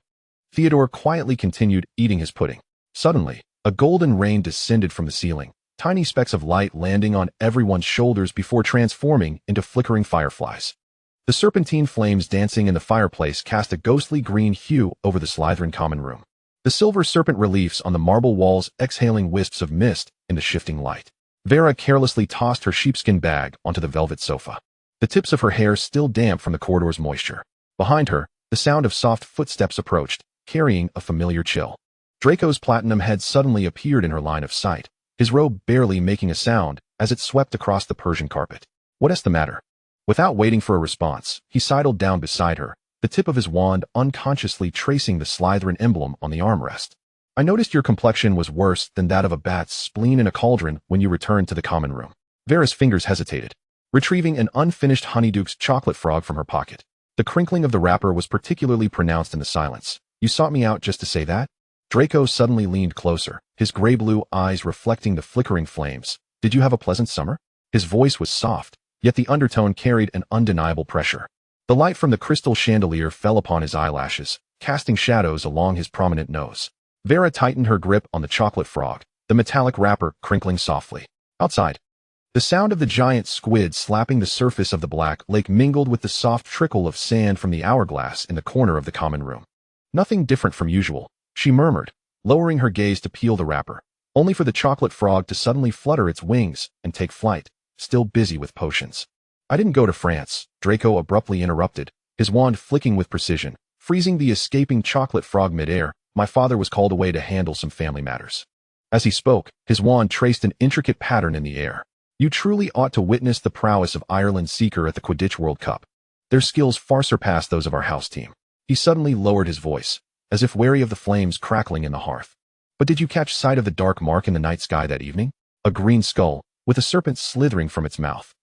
Theodore quietly continued eating his pudding. Suddenly, a golden rain descended from the ceiling, tiny specks of light landing on everyone's shoulders before transforming into flickering fireflies. The serpentine flames dancing in the fireplace cast a ghostly green hue over the Slytherin common room. The silver serpent reliefs on the marble walls exhaling wisps of mist in the shifting light. Vera carelessly tossed her sheepskin bag onto the velvet sofa, the tips of her hair still damp from the corridor's moisture. Behind her, the sound of soft footsteps approached, carrying a familiar chill. Draco's platinum head suddenly appeared in her line of sight, his robe barely making a sound as it swept across the Persian carpet. "What is the matter?" Without waiting for a response, he sidled down beside her, the tip of his wand unconsciously tracing the Slytherin emblem on the armrest. "I noticed your complexion was worse than that of a bat's spleen in a cauldron when you returned to the common room." Vera's fingers hesitated, retrieving an unfinished Honeyduke's chocolate frog from her pocket. The crinkling of the wrapper was particularly pronounced in the silence. "You sought me out just to say that?" Draco suddenly leaned closer, his gray-blue eyes reflecting the flickering flames. "Did you have a pleasant summer?" His voice was soft, yet the undertone carried an undeniable pressure. The light from the crystal chandelier fell upon his eyelashes, casting shadows along his prominent nose. Vera tightened her grip on the chocolate frog, the metallic wrapper crinkling softly. Outside, the sound of the giant squid slapping the surface of the black lake mingled with the soft trickle of sand from the hourglass in the corner of the common room. "Nothing different from usual," she murmured, lowering her gaze to peel the wrapper, only for the chocolate frog to suddenly flutter its wings and take flight, still busy with potions. "I didn't go to France," Draco abruptly interrupted, his wand flicking with precision, freezing the escaping chocolate frog midair. "My father was called away to handle some family matters." As he spoke, his wand traced an intricate pattern in the air. "You truly ought to witness the prowess of Ireland's seeker at the Quidditch World Cup. Their skills far surpass those of our house team." He suddenly lowered his voice, as if wary of the flames crackling in the hearth. "But did you catch sight of the dark mark in the night sky that evening? A green skull, with a serpent slithering from its mouth."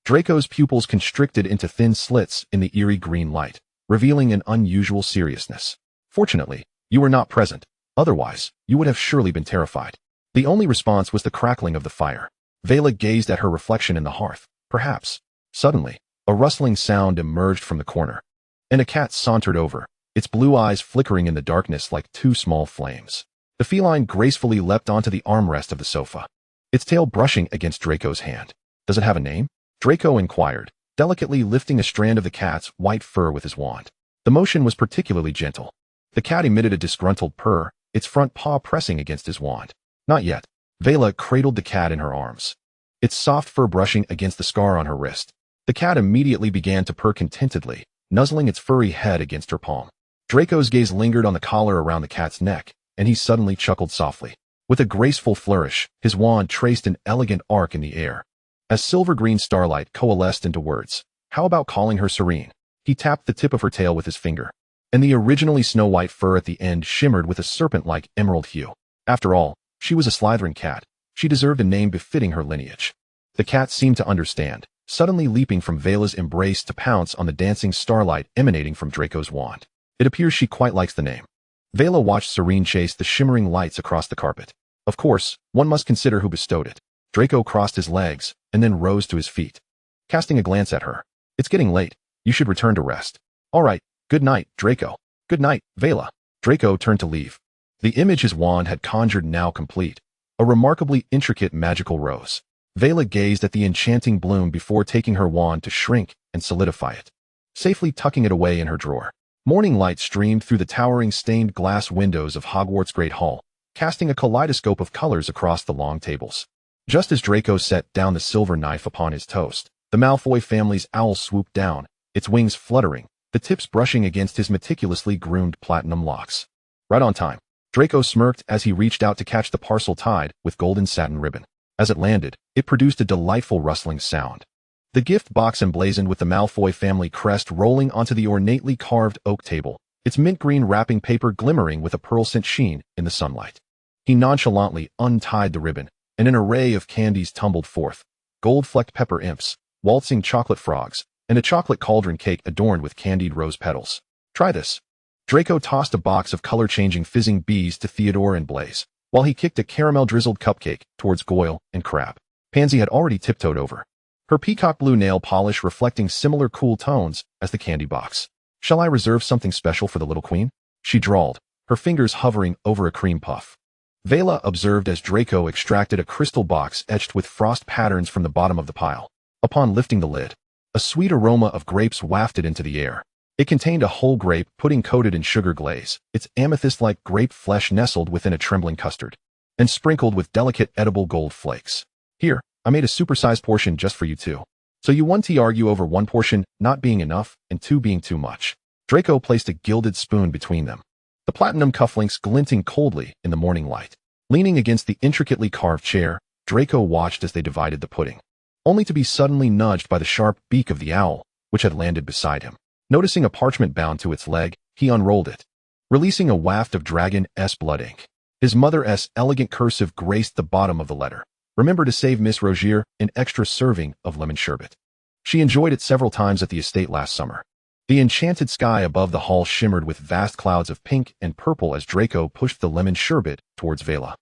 Draco's pupils constricted into thin slits in the eerie green light, revealing an unusual seriousness. "Fortunately, you were not present. Otherwise, you would have surely been terrified." The only response was the crackling of the fire. Vela gazed at her reflection in the hearth. "Perhaps." Suddenly, a rustling sound emerged from the corner, and a cat sauntered over, its blue eyes flickering in the darkness like two small flames. The feline gracefully leapt onto the armrest of the sofa, its tail brushing against Draco's hand. "Does it have a name?" Draco inquired, delicately lifting a strand of the cat's white fur with his wand. The motion was particularly gentle. The cat emitted a disgruntled purr, its front paw pressing against his wand. "Not yet." Vela cradled the cat in her arms, its soft fur brushing against the scar on her wrist. The cat immediately began to purr contentedly, nuzzling its furry head against her palm. Draco's gaze lingered on the collar around the cat's neck, and he suddenly chuckled softly. With a graceful flourish, his wand traced an elegant arc in the air. As silver-green starlight coalesced into words, "How about calling her Serene?" He tapped the tip of her tail with his finger, and the originally snow-white fur at the end shimmered with a serpent-like emerald hue. After all, she was a Slytherin cat. She deserved a name befitting her lineage. The cat seemed to understand, suddenly leaping from Vela's embrace to pounce on the dancing starlight emanating from Draco's wand. "It appears she quite likes the name." Vela watched Serene chase the shimmering lights across the carpet. "Of course, one must consider who bestowed it." Draco crossed his legs, and then rose to his feet, casting a glance at her. "It's getting late. You should return to rest." "All right, good night, Draco." "Good night, Vela." Draco turned to leave, the image his wand had conjured now complete, a remarkably intricate magical rose. Vela gazed at the enchanting bloom before taking her wand to shrink and solidify it, safely tucking it away in her drawer. Morning light streamed through the towering stained glass windows of Hogwarts' Great Hall, casting a kaleidoscope of colors across the long tables. Just as Draco set down the silver knife upon his toast, the Malfoy family's owl swooped down, its wings fluttering, the tips brushing against his meticulously groomed platinum locks. "Right on time." Draco smirked as he reached out to catch the parcel tied with golden satin ribbon. As it landed, it produced a delightful rustling sound. The gift box emblazoned with the Malfoy family crest rolling onto the ornately carved oak table, its mint green wrapping paper glimmering with a pearl-scent sheen in the sunlight. He nonchalantly untied the ribbon, and an array of candies tumbled forth: gold-flecked pepper imps, waltzing chocolate frogs, and a chocolate cauldron cake adorned with candied rose petals. "Try this." Draco tossed a box of color-changing fizzing bees to Theodore and Blaze, while he kicked a caramel-drizzled cupcake towards Goyle and Crab. Pansy had already tiptoed over, her peacock blue nail polish reflecting similar cool tones as the candy box. "Shall I reserve something special for the little queen?" she drawled, her fingers hovering over a cream puff. Vela observed as Draco extracted a crystal box etched with frost patterns from the bottom of the pile. Upon lifting the lid, a sweet aroma of grapes wafted into the air. It contained a whole grape pudding coated in sugar glaze, its amethyst-like grape flesh nestled within a trembling custard, and sprinkled with delicate edible gold flakes. "Here, I made a supersized portion just for you two. So you want to argue over one portion not being enough and two being too much." Draco placed a gilded spoon between them, the platinum cufflinks glinting coldly in the morning light. Leaning against the intricately carved chair, Draco watched as they divided the pudding, only to be suddenly nudged by the sharp beak of the owl, which had landed beside him. Noticing a parchment bound to its leg, he unrolled it, releasing a waft of Dragon-S blood ink. His mother-S elegant cursive graced the bottom of the letter. "Remember to save Miss Rogier an extra serving of lemon sherbet. She enjoyed it several times at the estate last summer." The enchanted sky above the hall shimmered with vast clouds of pink and purple as Draco pushed the lemon sherbet towards Vela.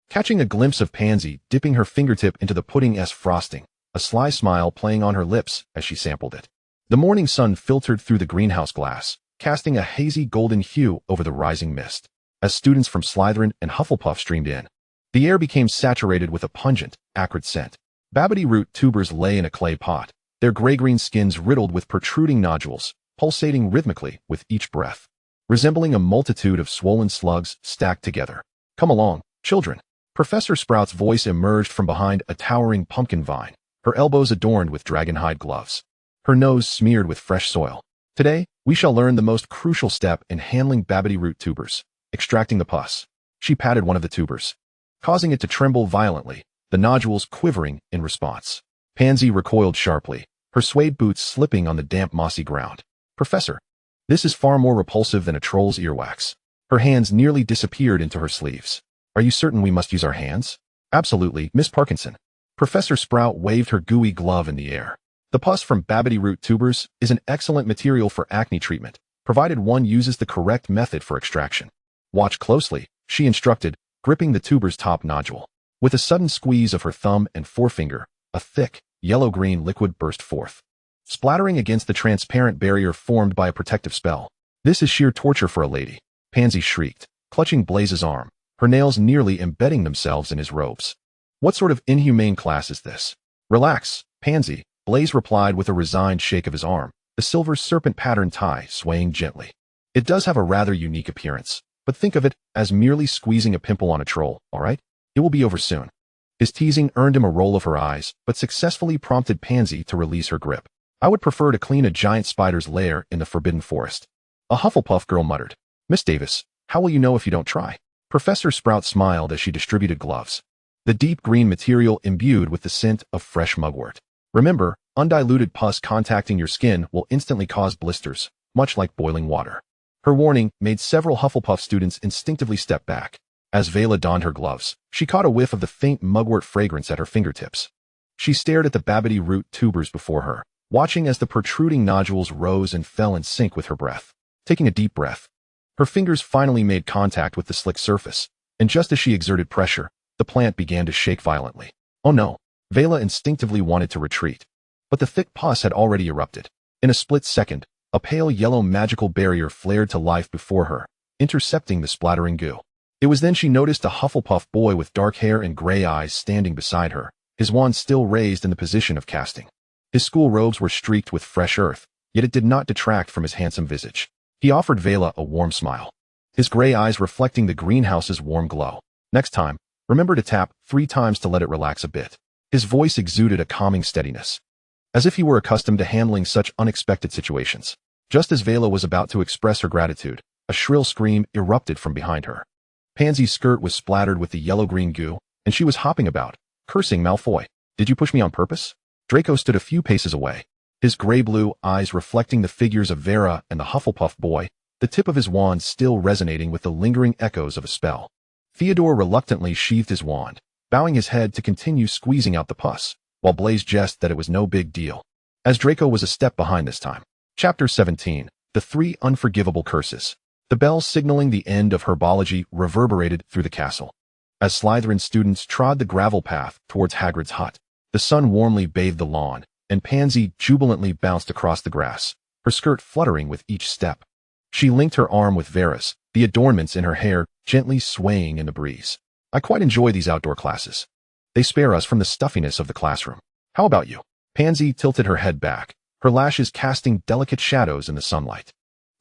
Catching a glimpse of Pansy dipping her fingertip into the pudding-esque frosting, a sly smile playing on her lips as she sampled it. The morning sun filtered through the greenhouse glass, casting a hazy golden hue over the rising mist. As students from Slytherin and Hufflepuff streamed in, the air became saturated with a pungent, acrid scent. Babbity root tubers lay in a clay pot, their gray-green skins riddled with protruding nodules, pulsating rhythmically with each breath, resembling a multitude of swollen slugs stacked together. "Come along, children." Professor Sprout's voice emerged from behind a towering pumpkin vine, her elbows adorned with dragonhide gloves, her nose smeared with fresh soil. "Today, we shall learn the most crucial step in handling Babbity root tubers, extracting the pus." She patted one of the tubers, causing it to tremble violently, the nodules quivering in response. Pansy recoiled sharply, her suede boots slipping on the damp mossy ground. "Professor, this is far more repulsive than a troll's earwax." Her hands nearly disappeared into her sleeves. "Are you certain we must use our hands?" "Absolutely, Miss Parkinson." Professor Sprout waved her gooey glove in the air. "The pus from Babbity root tubers is an excellent material for acne treatment, provided one uses the correct method for extraction. Watch closely," she instructed, gripping the tuber's top nodule. With a sudden squeeze of her thumb and forefinger, a thick, yellow-green liquid burst forth, splattering against the transparent barrier formed by a protective spell. "This is sheer torture for a lady," Pansy shrieked, clutching Blaze's arm, her nails nearly embedding themselves in his robes. "What sort of inhumane class is this?" "Relax, Pansy," Blaze replied with a resigned shake of his arm, the silver serpent-patterned tie swaying gently. "It does have a rather unique appearance, but think of it as merely squeezing a pimple on a troll, all right? It will be over soon." His teasing earned him a roll of her eyes, but successfully prompted Pansy to release her grip. "I would prefer to clean a giant spider's lair in the Forbidden Forest." A Hufflepuff girl muttered. "Miss Davis, how will you know if you don't try?" Professor Sprout smiled as she distributed gloves, the deep green material imbued with the scent of fresh mugwort. "Remember, undiluted pus contacting your skin will instantly cause blisters, much like boiling water." Her warning made several Hufflepuff students instinctively step back. As Vela donned her gloves, she caught a whiff of the faint mugwort fragrance at her fingertips. She stared at the Babbity root tubers before her, watching as the protruding nodules rose and fell in sync with her breath. Taking a deep breath, her fingers finally made contact with the slick surface, and just as she exerted pressure, the plant began to shake violently. "Oh no!" Vela instinctively wanted to retreat, but the thick pus had already erupted. In a split second, a pale yellow magical barrier flared to life before her, intercepting the splattering goo. It was then she noticed a Hufflepuff boy with dark hair and gray eyes standing beside her, his wand still raised in the position of casting. His school robes were streaked with fresh earth, yet it did not detract from his handsome visage. He offered Vela a warm smile, his gray eyes reflecting the greenhouse's warm glow. "Next time, remember to tap 3 times to let it relax a bit." His voice exuded a calming steadiness, as if he were accustomed to handling such unexpected situations. Just as Vela was about to express her gratitude, a shrill scream erupted from behind her. Pansy's skirt was splattered with the yellow-green goo, and she was hopping about, cursing Malfoy. "Did you push me on purpose?" Draco stood a few paces away, his gray-blue eyes reflecting the figures of Vera and the Hufflepuff boy, the tip of his wand still resonating with the lingering echoes of a spell. Theodore reluctantly sheathed his wand, bowing his head to continue squeezing out the pus, while Blaze jested that it was no big deal, as Draco was a step behind this time. Chapter 17. The 3 Unforgivable Curses. The bell signaling the end of herbology reverberated through the castle. As Slytherin students trod the gravel path towards Hagrid's hut, the sun warmly bathed the lawn, and Pansy jubilantly bounced across the grass, her skirt fluttering with each step. She linked her arm with Vera's, the adornments in her hair gently swaying in the breeze. I quite enjoy these outdoor classes. They spare us from the stuffiness of the classroom. How about you? Pansy tilted her head back, her lashes casting delicate shadows in the sunlight.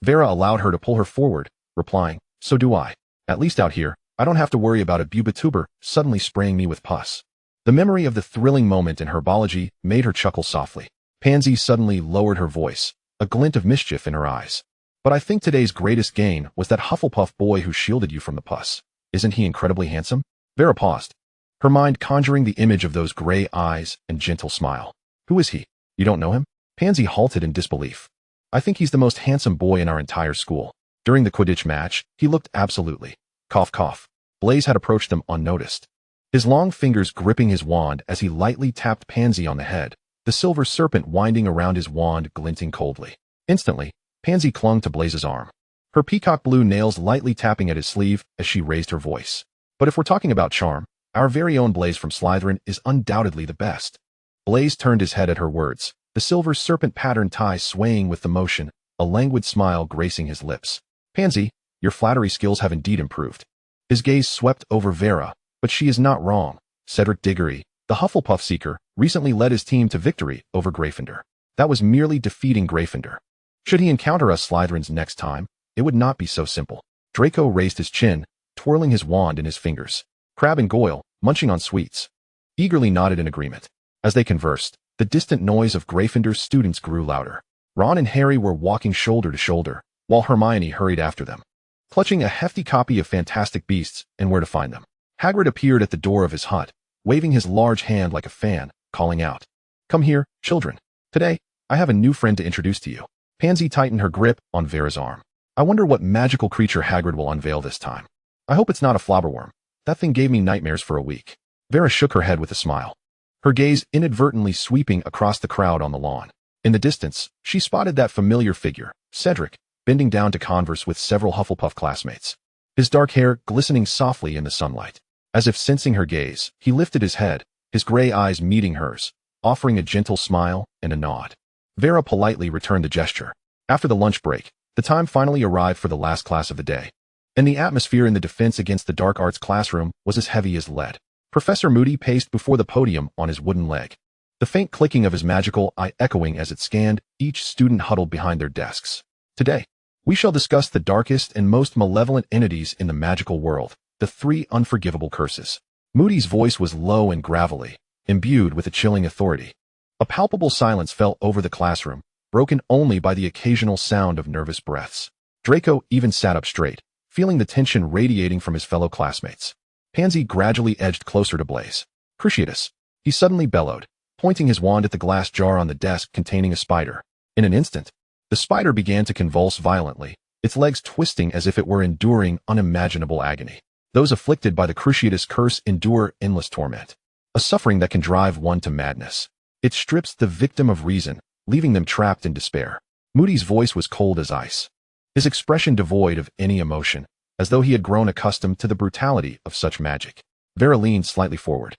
Vera allowed her to pull her forward, replying, "So do I. At least out here, I don't have to worry about a bubituber suddenly spraying me with pus." The memory of the thrilling moment in herbology made her chuckle softly. Pansy suddenly lowered her voice, a glint of mischief in her eyes. "But I think today's greatest gain was that Hufflepuff boy who shielded you from the pus. Isn't he incredibly handsome?" Vera paused, her mind conjuring the image of those gray eyes and gentle smile. "Who is he? You don't know him?" Pansy halted in disbelief. "I think he's the most handsome boy in our entire school. During the Quidditch match, he looked absolutely..." Cough, cough. Blaise had approached them unnoticed, his long fingers gripping his wand as he lightly tapped Pansy on the head, the silver serpent winding around his wand glinting coldly. Instantly, Pansy clung to Blaise's arm, her peacock blue nails lightly tapping at his sleeve as she raised her voice. "But if we're talking about charm, our very own Blaise from Slytherin is undoubtedly the best." Blaise turned his head at her words, the silver serpent pattern tie swaying with the motion, a languid smile gracing his lips. "Pansy, your flattery skills have indeed improved." His gaze swept over Vera, but she is not wrong. Cedric Diggory, the Hufflepuff Seeker, recently led his team to victory over Gryffindor. That was merely defeating Gryffindor. Should he encounter us Slytherins next time, it would not be so simple. Draco raised his chin, twirling his wand in his fingers. Crabbe and Goyle, munching on sweets, eagerly nodded in agreement. As they conversed, the distant noise of Gryffindor's students grew louder. Ron and Harry were walking shoulder to shoulder, while Hermione hurried after them, clutching a hefty copy of Fantastic Beasts and Where to Find Them. Hagrid appeared at the door of his hut, waving his large hand like a fan, calling out, "Come here, children. Today, I have a new friend to introduce to you." Pansy tightened her grip on Vera's arm. "I wonder what magical creature Hagrid will unveil this time. I hope it's not a flobberworm. That thing gave me nightmares for a week." Vera shook her head with a smile, her gaze inadvertently sweeping across the crowd on the lawn. In the distance, she spotted that familiar figure, Cedric, bending down to converse with several Hufflepuff classmates, his dark hair glistening softly in the sunlight. As if sensing her gaze, he lifted his head, his gray eyes meeting hers, offering a gentle smile and a nod. Vera politely returned the gesture. After the lunch break, the time finally arrived for the last class of the day, and the atmosphere in the Defense Against the Dark Arts classroom was as heavy as lead. Professor Moody paced before the podium on his wooden leg, the faint clicking of his magical eye echoing as it scanned each student huddled behind their desks. "Today, we shall discuss the darkest and most malevolent entities in the magical world, the 3 unforgivable curses." Moody's voice was low and gravelly, imbued with a chilling authority. A palpable silence fell over the classroom, broken only by the occasional sound of nervous breaths. Draco even sat up straight, feeling the tension radiating from his fellow classmates. Pansy gradually edged closer to Blaise. "Cruciatus," he suddenly bellowed, pointing his wand at the glass jar on the desk containing a spider. In an instant, the spider began to convulse violently, its legs twisting as if it were enduring unimaginable agony. Those afflicted by the Cruciatus curse endure endless torment, a suffering that can drive one to madness. It strips the victim of reason, leaving them trapped in despair. Moody's voice was cold as ice, his expression devoid of any emotion, as though he had grown accustomed to the brutality of such magic. Vera leaned slightly forward,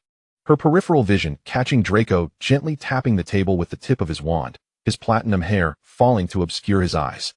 her peripheral vision catching Draco gently tapping the table with the tip of his wand, his platinum hair falling to obscure his eyes.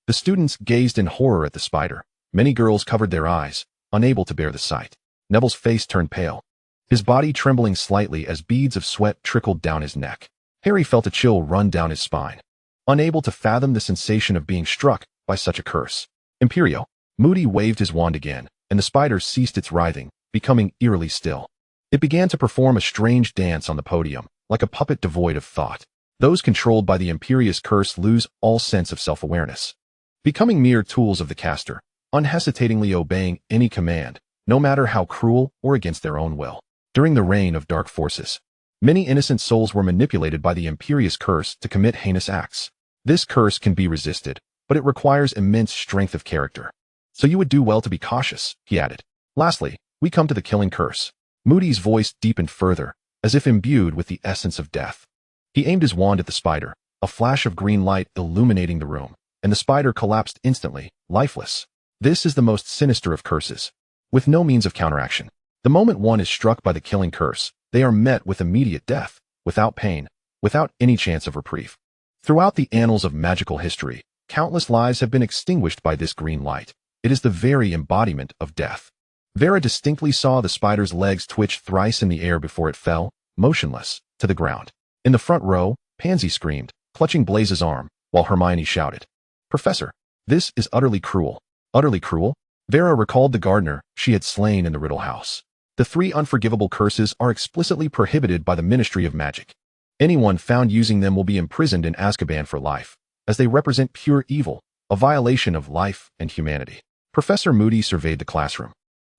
The students gazed in horror at the spider. Many girls covered their eyes, unable to bear the sight. Neville's face turned pale, his body trembling slightly as beads of sweat trickled down his neck. Harry felt a chill run down his spine, unable to fathom the sensation of being struck by such a curse. "Imperio." Moody waved his wand again, and the spider ceased its writhing, becoming eerily still. It began to perform a strange dance on the podium, like a puppet devoid of thought. Those controlled by the imperious curse lose all sense of self-awareness, becoming mere tools of the caster, unhesitatingly obeying any command, no matter how cruel or against their own will. During the reign of dark forces, many innocent souls were manipulated by the imperious curse to commit heinous acts. This curse can be resisted, but it requires immense strength of character. "So you would do well to be cautious," he added. "Lastly, we come to the killing curse." Moody's voice deepened further, as if imbued with the essence of death. He aimed his wand at the spider, a flash of green light illuminating the room, and the spider collapsed instantly, lifeless. This is the most sinister of curses, with no means of counteraction. The moment one is struck by the killing curse, they are met with immediate death, without pain, without any chance of reprieve. Throughout the annals of magical history, countless lives have been extinguished by this green light. It is the very embodiment of death. Vera distinctly saw the spider's legs twitch thrice in the air before it fell, motionless, to the ground. In the front row, Pansy screamed, clutching Blaze's arm, while Hermione shouted, "Professor, this is utterly cruel." Utterly cruel? Vera recalled the gardener she had slain in the Riddle House. The 3 unforgivable curses are explicitly prohibited by the Ministry of Magic. Anyone found using them will be imprisoned in Azkaban for life, as they represent pure evil, a violation of life and humanity. Professor Moody surveyed the classroom,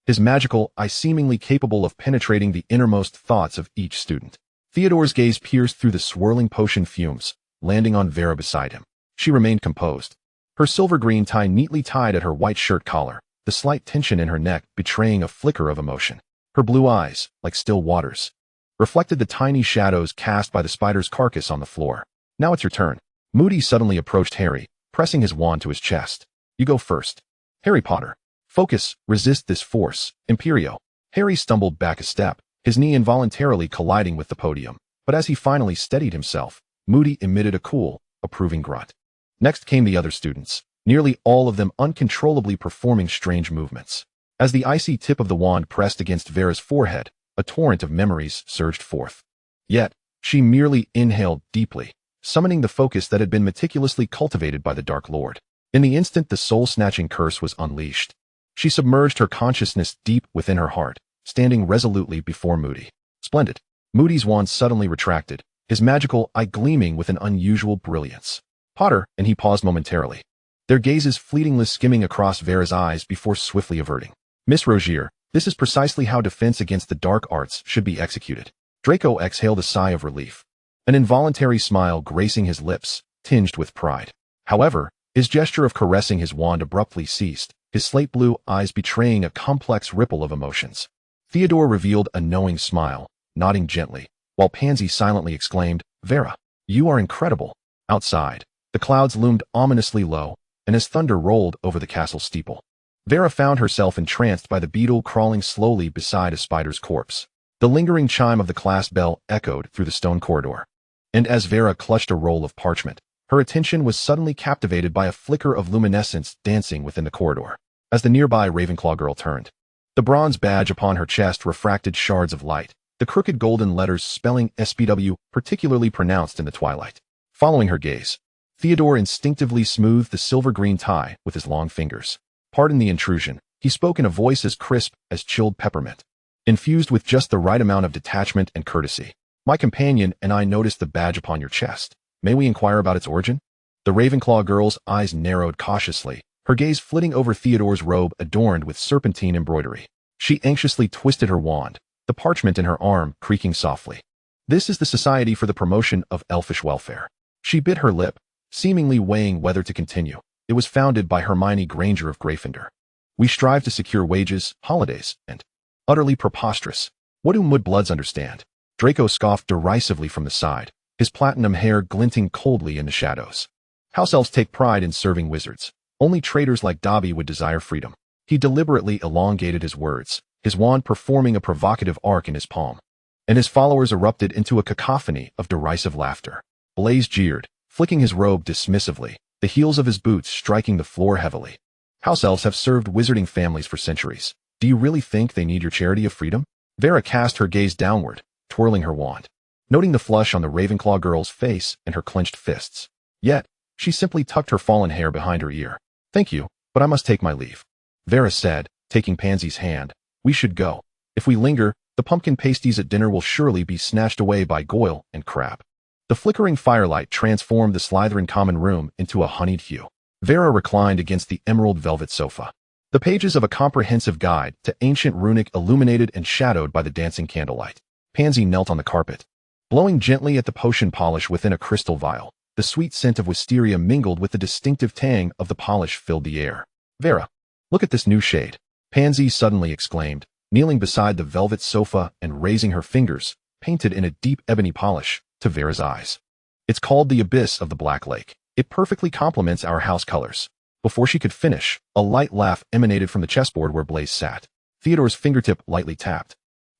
his magical eye seemingly capable of penetrating the innermost thoughts of each student. Theodore's gaze pierced through the swirling potion fumes, landing on Vera beside him. She remained composed, her silver-green tie neatly tied at her white shirt collar, the slight tension in her neck betraying a flicker of emotion. Her blue eyes, like still waters, reflected the tiny shadows cast by the spider's carcass on the floor. "Now it's your turn." Moody suddenly approached Harry, pressing his wand to his chest. "You go first." "Harry Potter. Focus, resist this force, Imperio." Harry stumbled back a step, his knee involuntarily colliding with the podium, but as he finally steadied himself, Moody emitted a cool, approving grunt. Next came the other students, nearly all of them uncontrollably performing strange movements. As the icy tip of the wand pressed against Vera's forehead, a torrent of memories surged forth. Yet, she merely inhaled deeply, summoning the focus that had been meticulously cultivated by the Dark Lord. In the instant the soul-snatching curse was unleashed, she submerged her consciousness deep within her heart, standing resolutely before Moody. "Splendid." Moody's wand suddenly retracted, his magical eye gleaming with an unusual brilliance. "Potter," and he paused momentarily, their gazes fleetingly skimming across Vera's eyes before swiftly averting. "Miss Rogier, this is precisely how defense against the dark arts should be executed." Draco exhaled a sigh of relief, an involuntary smile gracing his lips, tinged with pride. However, his gesture of caressing his wand abruptly ceased, his slate-blue eyes betraying a complex ripple of emotions. Theodore revealed a knowing smile, nodding gently, while Pansy silently exclaimed, "Vera, you are incredible." Outside, the clouds loomed ominously low, and as thunder rolled over the castle steeple, Vera found herself entranced by the beetle crawling slowly beside a spider's corpse. The lingering chime of the class bell echoed through the stone corridor, and as Vera clutched a roll of parchment, her attention was suddenly captivated by a flicker of luminescence dancing within the corridor. As the nearby Ravenclaw girl turned, the bronze badge upon her chest refracted shards of light, the crooked golden letters spelling SPW particularly pronounced in the twilight. Following her gaze, Theodore instinctively smoothed the silver-green tie with his long fingers. "Pardon the intrusion," he spoke in a voice as crisp as chilled peppermint, infused with just the right amount of detachment and courtesy. "My companion and I noticed the badge upon your chest. May we inquire about its origin?" The Ravenclaw girl's eyes narrowed cautiously, her gaze flitting over Theodore's robe adorned with serpentine embroidery. She anxiously twisted her wand, the parchment in her arm creaking softly. "This is the Society for the Promotion of Elfish Welfare." She bit her lip, seemingly weighing whether to continue. It was founded by Hermione Granger of Gryffindor. "We strive to secure wages, holidays, and—" "Utterly preposterous. What do mudbloods understand?" Draco scoffed derisively from the side, his platinum hair glinting coldly in the shadows. "House elves take pride in serving wizards. Only traitors like Dobby would desire freedom." He deliberately elongated his words, his wand performing a provocative arc in his palm, and his followers erupted into a cacophony of derisive laughter. Blaze jeered, flicking his robe dismissively, the heels of his boots striking the floor heavily. "House elves have served wizarding families for centuries. Do you really think they need your charity of freedom?" Vera cast her gaze downward, twirling her wand, noting the flush on the Ravenclaw girl's face and her clenched fists. Yet, she simply tucked her fallen hair behind her ear. "Thank you, but I must take my leave." Vera said, taking Pansy's hand, "We should go. If we linger, the pumpkin pasties at dinner will surely be snatched away by Goyle and Crab." The flickering firelight transformed the Slytherin common room into a honeyed hue. Vera reclined against the emerald velvet sofa, the pages of a comprehensive guide to ancient runic illuminated and shadowed by the dancing candlelight. Pansy knelt on the carpet, blowing gently at the potion polish within a crystal vial. The sweet scent of wisteria mingled with the distinctive tang of the polish filled the air. "Vera, look at this new shade," Pansy suddenly exclaimed, kneeling beside the velvet sofa and raising her fingers, painted in a deep ebony polish, to Vera's eyes. "It's called the Abyss of the Black Lake. It perfectly complements our house colors." Before she could finish, a light laugh emanated from the chessboard where Blaise sat. Theodore's fingertip lightly tapped,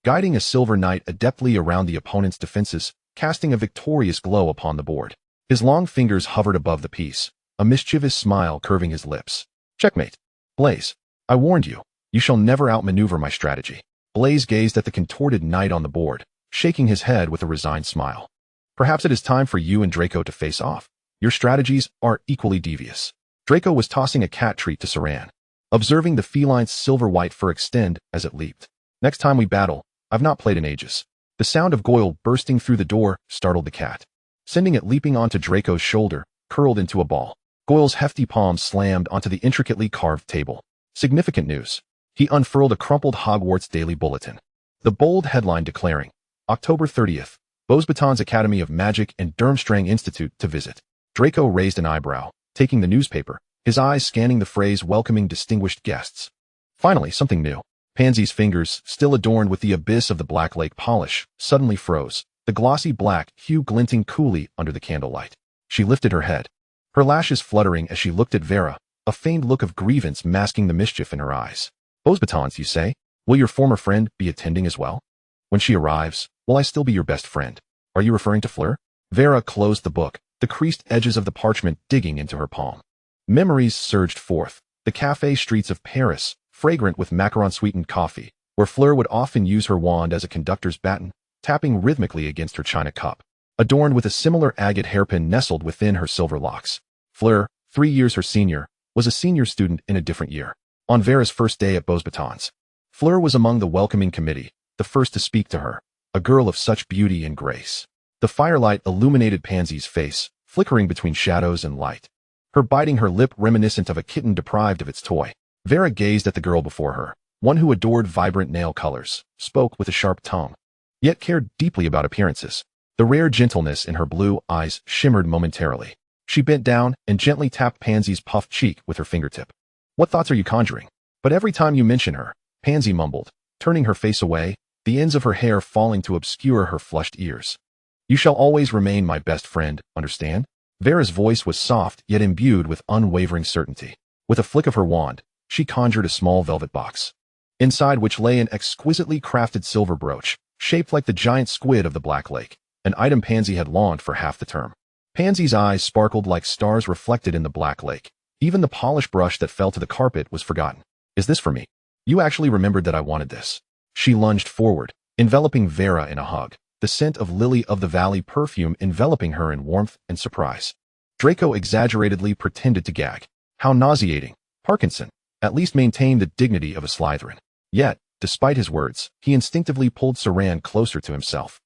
guiding a silver knight adeptly around the opponent's defenses, casting a victorious glow upon the board. His long fingers hovered above the piece, a mischievous smile curving his lips. Checkmate. Blaise, I warned you. You shall never outmaneuver my strategy. Blaise gazed at the contorted knight on the board, shaking his head with a resigned smile. Perhaps it is time for you and Draco to face off. Your strategies are equally devious. Draco was tossing a cat treat to Saran, observing the feline's silver-white fur extend as it leaped. Next time we battle, I've not played in ages. The sound of Goyle bursting through the door startled the cat, sending it leaping onto Draco's shoulder, curled into a ball. Goyle's hefty palms slammed onto the intricately carved table. Significant news. He unfurled a crumpled Hogwarts Daily Bulletin. The bold headline declaring, October 30th, Beauxbatons Academy of Magic and Durmstrang Institute to visit. Draco raised an eyebrow, taking the newspaper, his eyes scanning the phrase welcoming distinguished guests. Finally, something new. Pansy's fingers, still adorned with the abyss of the Black Lake polish, suddenly froze, the glossy black hue glinting coolly under the candlelight. She lifted her head, her lashes fluttering as she looked at Vera, a feigned look of grievance masking the mischief in her eyes. Beauxbatons, you say? Will your former friend be attending as well? When she arrives, will I still be your best friend? Are you referring to Fleur? Vera closed the book, the creased edges of the parchment digging into her palm. Memories surged forth, the cafe streets of Paris, fragrant with macaron-sweetened coffee, where Fleur would often use her wand as a conductor's baton, tapping rhythmically against her china cup, adorned with a similar agate hairpin nestled within her silver locks. Fleur, 3 years her senior, was a senior student in a different year. On Vera's first day at Beauxbatons, Fleur was among the welcoming committee, the first to speak to her, a girl of such beauty and grace. The firelight illuminated Pansy's face, flickering between shadows and light, her biting her lip reminiscent of a kitten deprived of its toy. Vera gazed at the girl before her, one who adored vibrant nail colors, spoke with a sharp tongue, yet cared deeply about appearances. The rare gentleness in her blue eyes shimmered momentarily. She bent down and gently tapped Pansy's puffed cheek with her fingertip. What thoughts are you conjuring? But every time you mention her, Pansy mumbled, turning her face away, the ends of her hair falling to obscure her flushed ears. You shall always remain my best friend, understand? Vera's voice was soft yet imbued with unwavering certainty. With a flick of her wand, she conjured a small velvet box, inside which lay an exquisitely crafted silver brooch, shaped like the giant squid of the Black Lake, an item Pansy had longed for half the term. Pansy's eyes sparkled like stars reflected in the Black Lake. Even the polished brush that fell to the carpet was forgotten. Is this for me? You actually remembered that I wanted this. She lunged forward, enveloping Vera in a hug, the scent of Lily of the Valley perfume enveloping her in warmth and surprise. Draco exaggeratedly pretended to gag. How nauseating. Parkinson, at least maintained the dignity of a Slytherin. Yet, despite his words, he instinctively pulled Saran closer to himself.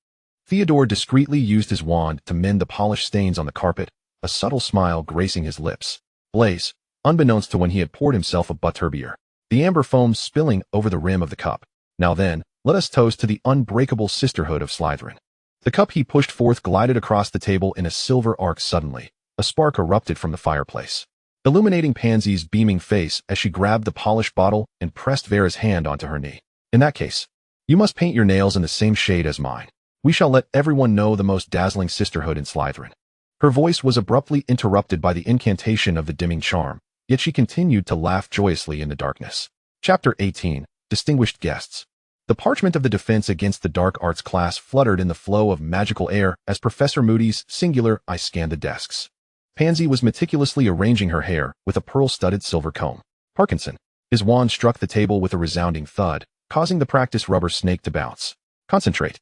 Theodore discreetly used his wand to mend the polished stains on the carpet, a subtle smile gracing his lips. Blaise, unbeknownst to when he had poured himself a butterbeer, the amber foam spilling over the rim of the cup. Now then, let us toast to the unbreakable sisterhood of Slytherin. The cup he pushed forth glided across the table in a silver arc suddenly. A spark erupted from the fireplace, illuminating Pansy's beaming face as she grabbed the polished bottle and pressed Vera's hand onto her knee. In that case, you must paint your nails in the same shade as mine. We shall let everyone know the most dazzling sisterhood in Slytherin. Her voice was abruptly interrupted by the incantation of the dimming charm, yet she continued to laugh joyously in the darkness. Chapter 18. Distinguished Guests. The parchment of the defense against the dark arts class fluttered in the flow of magical air as Professor Moody's singular eye scanned the desks. Pansy was meticulously arranging her hair with a pearl-studded silver comb. Parkinson. His wand struck the table with a resounding thud, causing the practice rubber snake to bounce. Concentrate.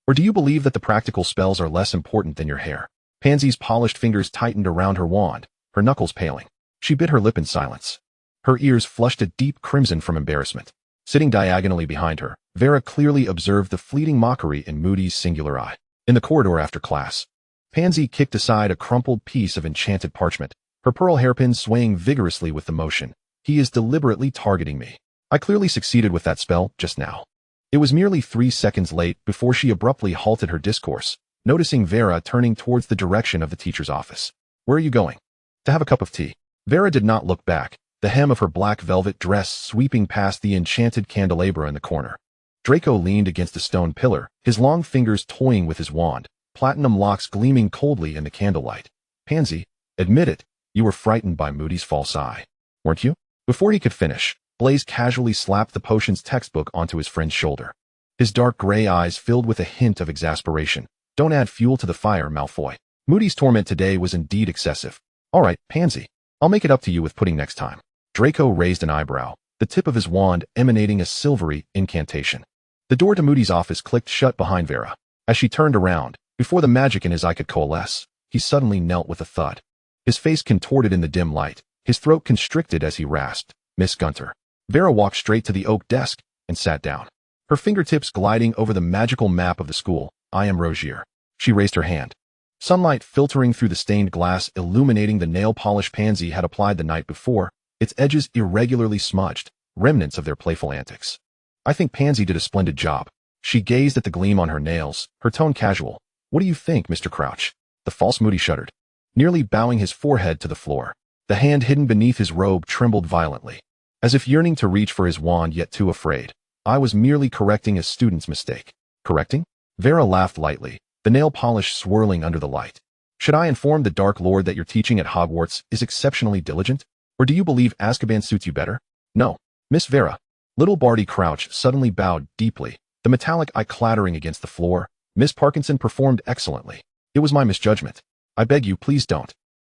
Or do you believe that the practical spells are less important than your hair? Pansy's polished fingers tightened around her wand, her knuckles paling. She bit her lip in silence. Her ears flushed a deep crimson from embarrassment. Sitting diagonally behind her, Vera clearly observed the fleeting mockery in Moody's singular eye. In the corridor after class, Pansy kicked aside a crumpled piece of enchanted parchment, her pearl hairpin swaying vigorously with the motion. He is deliberately targeting me. I clearly succeeded with that spell just now. It was merely 3 seconds late before she abruptly halted her discourse, noticing Vera turning towards the direction of the teacher's office. Where are you going? To have a cup of tea. Vera did not look back, the hem of her black velvet dress sweeping past the enchanted candelabra in the corner. Draco leaned against a stone pillar, his long fingers toying with his wand, platinum locks gleaming coldly in the candlelight. Pansy, admit it, you were frightened by Moody's false eye. weren't you?" Before he could finish, Blaze casually slapped the potion's textbook onto his friend's shoulder. His dark gray eyes filled with a hint of exasperation. "Don't add fuel to the fire, Malfoy. Moody's torment today was indeed excessive. All right, Pansy. I'll make it up to you with pudding next time." Draco raised an eyebrow, the tip of his wand emanating a silvery incantation. The door to Moody's office clicked shut behind Vera. As she turned around, before the magic in his eye could coalesce, he suddenly knelt with a thud. His face contorted in the dim light, his throat constricted as he rasped, "Miss Gunter." Vera walked straight to the oak desk and sat down, her fingertips gliding over the magical map of the school. "I am Rogier." She raised her hand. Sunlight filtering through the stained glass illuminating the nail polish Pansy had applied the night before, its edges irregularly smudged, remnants of their playful antics. "I think Pansy did a splendid job." She gazed at the gleam on her nails, her tone casual. "What do you think, Mr. Crouch?" The false Moody shuddered, nearly bowing his forehead to the floor. The hand hidden beneath his robe trembled violently, as if yearning to reach for his wand yet too afraid. "I was merely correcting a student's mistake." "Correcting?" Vera laughed lightly, the nail polish swirling under the light. "Should I inform the Dark Lord that your teaching at Hogwarts is exceptionally diligent? Or do you believe Azkaban suits you better?" "No, Miss Vera." Little Barty Crouch suddenly bowed deeply, the metallic eye clattering against the floor. "Miss Parkinson performed excellently. It was my misjudgment. I beg you, please don't."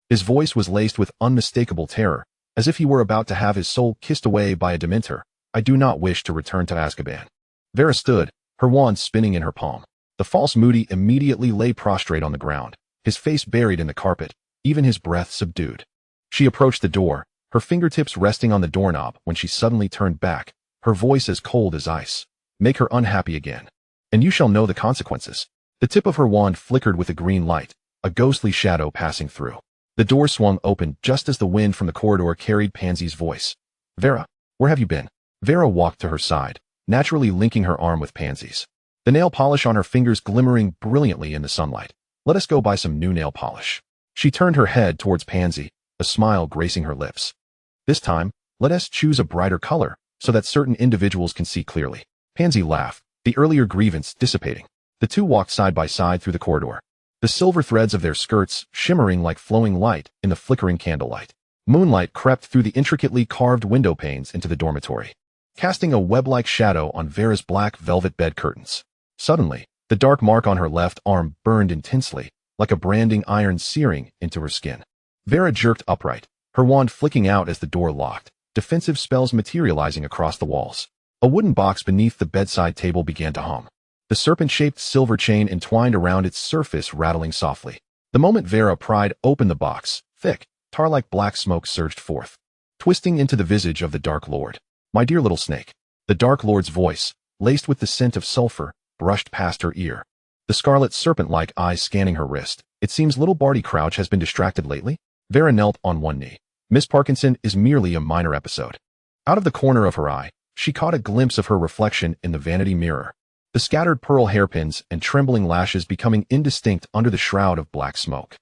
His voice was laced with unmistakable terror, as if he were about to have his soul kissed away by a Dementor. "I do not wish to return to Azkaban." Vera stood, her wand spinning in her palm. The false Moody immediately lay prostrate on the ground, his face buried in the carpet, even his breath subdued. She approached the door, her fingertips resting on the doorknob when she suddenly turned back, her voice as cold as ice. "Make her unhappy again, and you shall know the consequences." The tip of her wand flickered with a green light, a ghostly shadow passing through. The door swung open just as the wind from the corridor carried Pansy's voice. "Vera, where have you been?" Vera walked to her side, naturally linking her arm with Pansy's, the nail polish on her fingers glimmering brilliantly in the sunlight. "Let us go buy some new nail polish." She turned her head towards Pansy, a smile gracing her lips. "This time, let us choose a brighter color, so that certain individuals can see clearly." Pansy laughed, the earlier grievance dissipating. The two walked side by side through the corridor, the silver threads of their skirts shimmering like flowing light in the flickering candlelight. Moonlight crept through the intricately carved window panes into the dormitory, casting a web-like shadow on Vera's black velvet bed curtains. Suddenly, the dark mark on her left arm burned intensely, like a branding iron searing into her skin. Vera jerked upright, her wand flicking out as the door locked, defensive spells materializing across the walls. A wooden box beneath the bedside table began to hum, the serpent-shaped silver chain entwined around its surface rattling softly. The moment Vera pried open the box, thick, tar-like black smoke surged forth, twisting into the visage of the Dark Lord. "My dear little snake." The Dark Lord's voice, laced with the scent of sulfur, brushed past her ear, the scarlet serpent-like eyes scanning her wrist. "It seems little Barty Crouch has been distracted lately." Vera knelt on one knee. "Miss Parkinson is merely a minor episode." Out of the corner of her eye, she caught a glimpse of her reflection in the vanity mirror, the scattered pearl hairpins and trembling lashes becoming indistinct under the shroud of black smoke.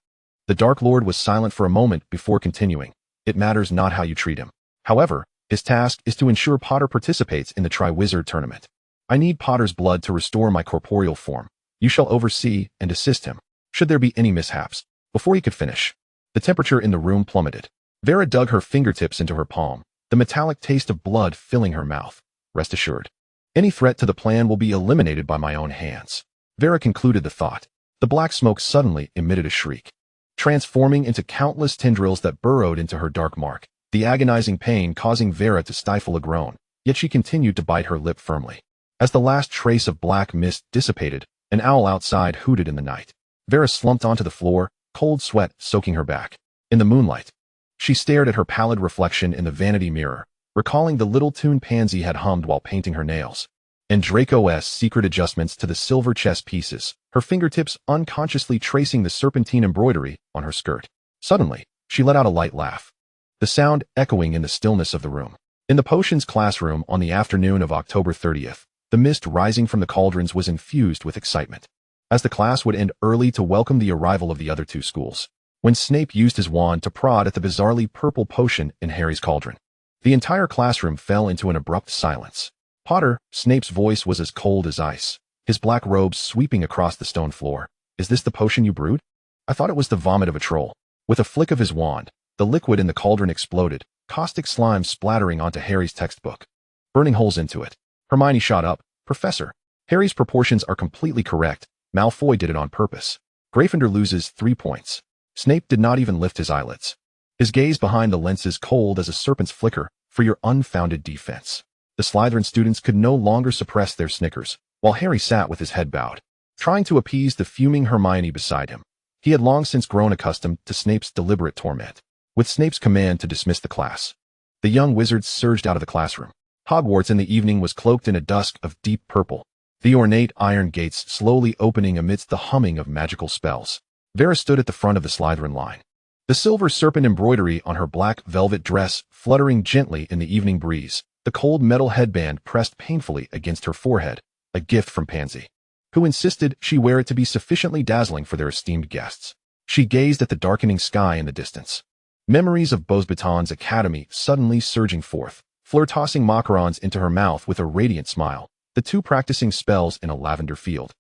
The Dark Lord was silent for a moment before continuing. "It matters not how you treat him. However, his task is to ensure Potter participates in the Triwizard Tournament. I need Potter's blood to restore my corporeal form. You shall oversee and assist him, should there be any mishaps." Before he could finish, the temperature in the room plummeted. Vera dug her fingertips into her palm, the metallic taste of blood filling her mouth. "Rest assured, any threat to the plan will be eliminated by my own hands." Vera concluded the thought. The black smoke suddenly emitted a shriek, transforming into countless tendrils that burrowed into her dark mark, the agonizing pain causing Vera to stifle a groan, yet she continued to bite her lip firmly. As the last trace of black mist dissipated, an owl outside hooted in the night. Vera slumped onto the floor, cold sweat soaking her back. In the moonlight, she stared at her pallid reflection in the vanity mirror, recalling the little tune Pansy had hummed while painting her nails, and Draco's secret adjustments to the silver chess pieces, her fingertips unconsciously tracing the serpentine embroidery on her skirt. Suddenly, she let out a light laugh, the sound echoing in the stillness of the room. In the potions classroom on the afternoon of October 30th, the mist rising from the cauldrons was infused with excitement, as the class would end early to welcome the arrival of the other two schools. When Snape used his wand to prod at the bizarrely purple potion in Harry's cauldron, the entire classroom fell into an abrupt silence. "Potter," Snape's voice was as cold as ice, his black robes sweeping across the stone floor. "Is this the potion you brewed? I thought it was the vomit of a troll." With a flick of his wand, the liquid in the cauldron exploded, caustic slime splattering onto Harry's textbook, burning holes into it. Hermione shot up. Professor, Harry's proportions are completely correct. Malfoy did it on purpose. Gryffindor loses 3 points. Snape did not even lift his eyelids. His gaze behind the lenses cold as a serpent's flicker for your unfounded defense. The Slytherin students could no longer suppress their snickers, while Harry sat with his head bowed, trying to appease the fuming Hermione beside him. He had long since grown accustomed to Snape's deliberate torment. With Snape's command to dismiss the class, the young wizards surged out of the classroom. Hogwarts in the evening was cloaked in a dusk of deep purple, the ornate iron gates slowly opening amidst the humming of magical spells. Vera stood at the front of the Slytherin line, the silver serpent embroidery on her black velvet dress fluttering gently in the evening breeze, the cold metal headband pressed painfully against her forehead, a gift from Pansy, who insisted she wear it to be sufficiently dazzling for their esteemed guests. She gazed at the darkening sky in the distance, memories of Beauxbatons Academy suddenly surging forth, Fleur tossing macarons into her mouth with a radiant smile, the two practicing spells in a lavender field,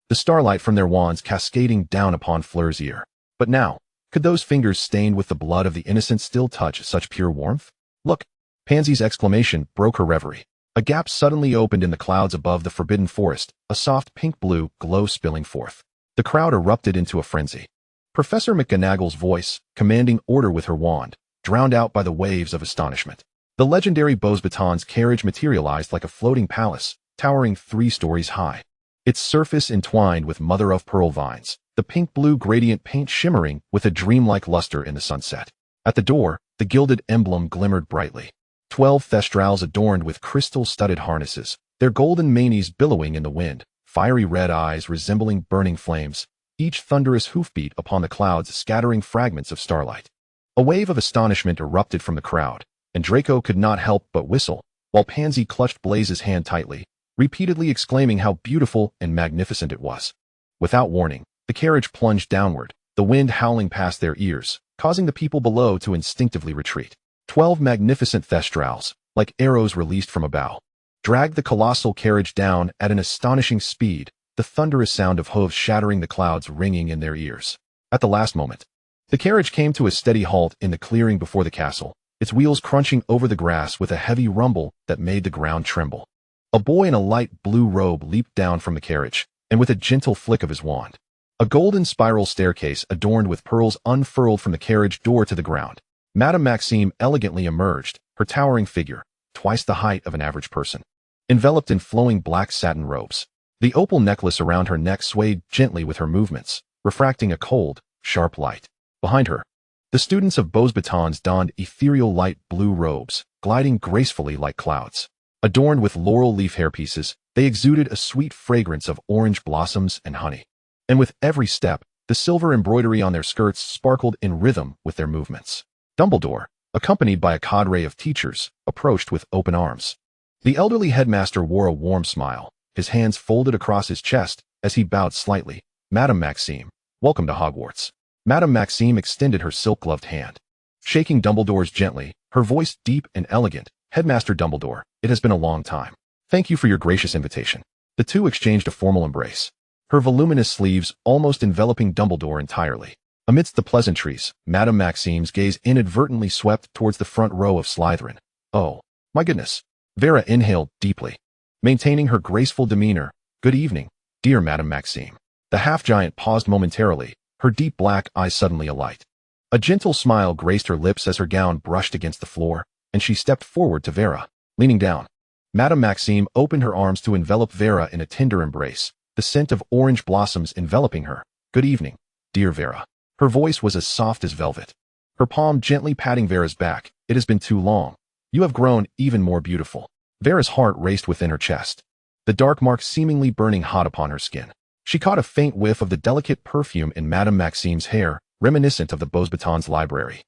the starlight from their wands cascading down upon Fleur's ear. But now, could those fingers stained with the blood of the innocent still touch such pure warmth? Look! Pansy's exclamation broke her reverie. A gap suddenly opened in the clouds above the forbidden forest, a soft pink-blue glow spilling forth. The crowd erupted into a frenzy. Professor McGonagall's voice, commanding order with her wand, drowned out by the waves of astonishment. The legendary Beauxbatons carriage materialized like a floating palace, towering 3 stories high. Its surface entwined with mother-of-pearl vines, the pink-blue gradient paint shimmering with a dreamlike luster in the sunset. At the door, the gilded emblem glimmered brightly. 12 thestrals adorned with crystal-studded harnesses, their golden manes billowing in the wind, fiery red eyes resembling burning flames, each thunderous hoofbeat upon the clouds scattering fragments of starlight. A wave of astonishment erupted from the crowd, and Draco could not help but whistle, while Pansy clutched Blaze's hand tightly, repeatedly exclaiming how beautiful and magnificent it was. Without warning, the carriage plunged downward, the wind howling past their ears, causing the people below to instinctively retreat. 12 magnificent thestrals, like arrows released from a bow, dragged the colossal carriage down at an astonishing speed, the thunderous sound of hooves shattering the clouds ringing in their ears. At the last moment, the carriage came to a steady halt in the clearing before the castle, its wheels crunching over the grass with a heavy rumble that made the ground tremble. A boy in a light blue robe leaped down from the carriage, and with a gentle flick of his wand, a golden spiral staircase adorned with pearls unfurled from the carriage door to the ground. Madame Maxime elegantly emerged, her towering figure, twice the height of an average person, enveloped in flowing black satin robes. The opal necklace around her neck swayed gently with her movements, refracting a cold, sharp light. Behind her, the students of Beauxbatons donned ethereal light blue robes, gliding gracefully like clouds. Adorned with laurel leaf hairpieces, they exuded a sweet fragrance of orange blossoms and honey. And with every step, the silver embroidery on their skirts sparkled in rhythm with their movements. Dumbledore, accompanied by a cadre of teachers, approached with open arms. The elderly headmaster wore a warm smile, his hands folded across his chest as he bowed slightly. Madame Maxime, welcome to Hogwarts. Madame Maxime extended her silk-gloved hand, shaking Dumbledore's gently, her voice deep and elegant. Headmaster Dumbledore, it has been a long time. Thank you for your gracious invitation. The two exchanged a formal embrace, her voluminous sleeves almost enveloping Dumbledore entirely. Amidst the pleasantries, Madame Maxime's gaze inadvertently swept towards the front row of Slytherin. Oh, my goodness. Vera inhaled deeply, maintaining her graceful demeanor. Good evening, dear Madame Maxime. The half-giant paused momentarily, her deep black eyes suddenly alight. A gentle smile graced her lips as her gown brushed against the floor, and she stepped forward to Vera, leaning down. Madame Maxime opened her arms to envelop Vera in a tender embrace, the scent of orange blossoms enveloping her. Good evening, dear Vera. Her voice was as soft as velvet, her palm gently patting Vera's back. It has been too long. You have grown even more beautiful. Vera's heart raced within her chest, the dark mark seemingly burning hot upon her skin. She caught a faint whiff of the delicate perfume in Madame Maxime's hair, reminiscent of the Beauxbatons library.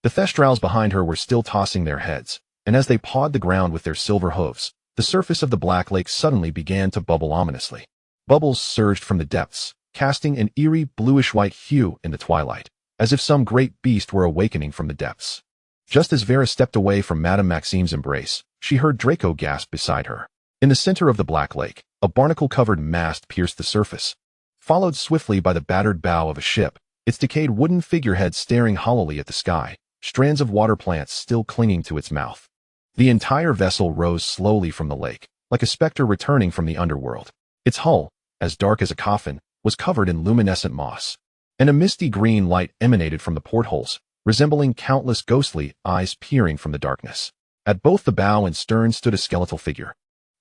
The thestrals behind her were still tossing their heads, and as they pawed the ground with their silver hooves, the surface of the Black Lake suddenly began to bubble ominously. Bubbles surged from the depths, casting an eerie bluish-white hue in the twilight, as if some great beast were awakening from the depths. Just as Vera stepped away from Madame Maxime's embrace, she heard Draco gasp beside her. In the center of the Black Lake, a barnacle-covered mast pierced the surface, followed swiftly by the battered bow of a ship, its decayed wooden figurehead staring hollowly at the sky. strands of water plants still clinging to its mouth. The entire vessel rose slowly from the lake, like a specter returning from the underworld. Its hull, as dark as a coffin, was covered in luminescent moss, and a misty green light emanated from the portholes, resembling countless ghostly eyes peering from the darkness. At both the bow and stern stood a skeletal figure,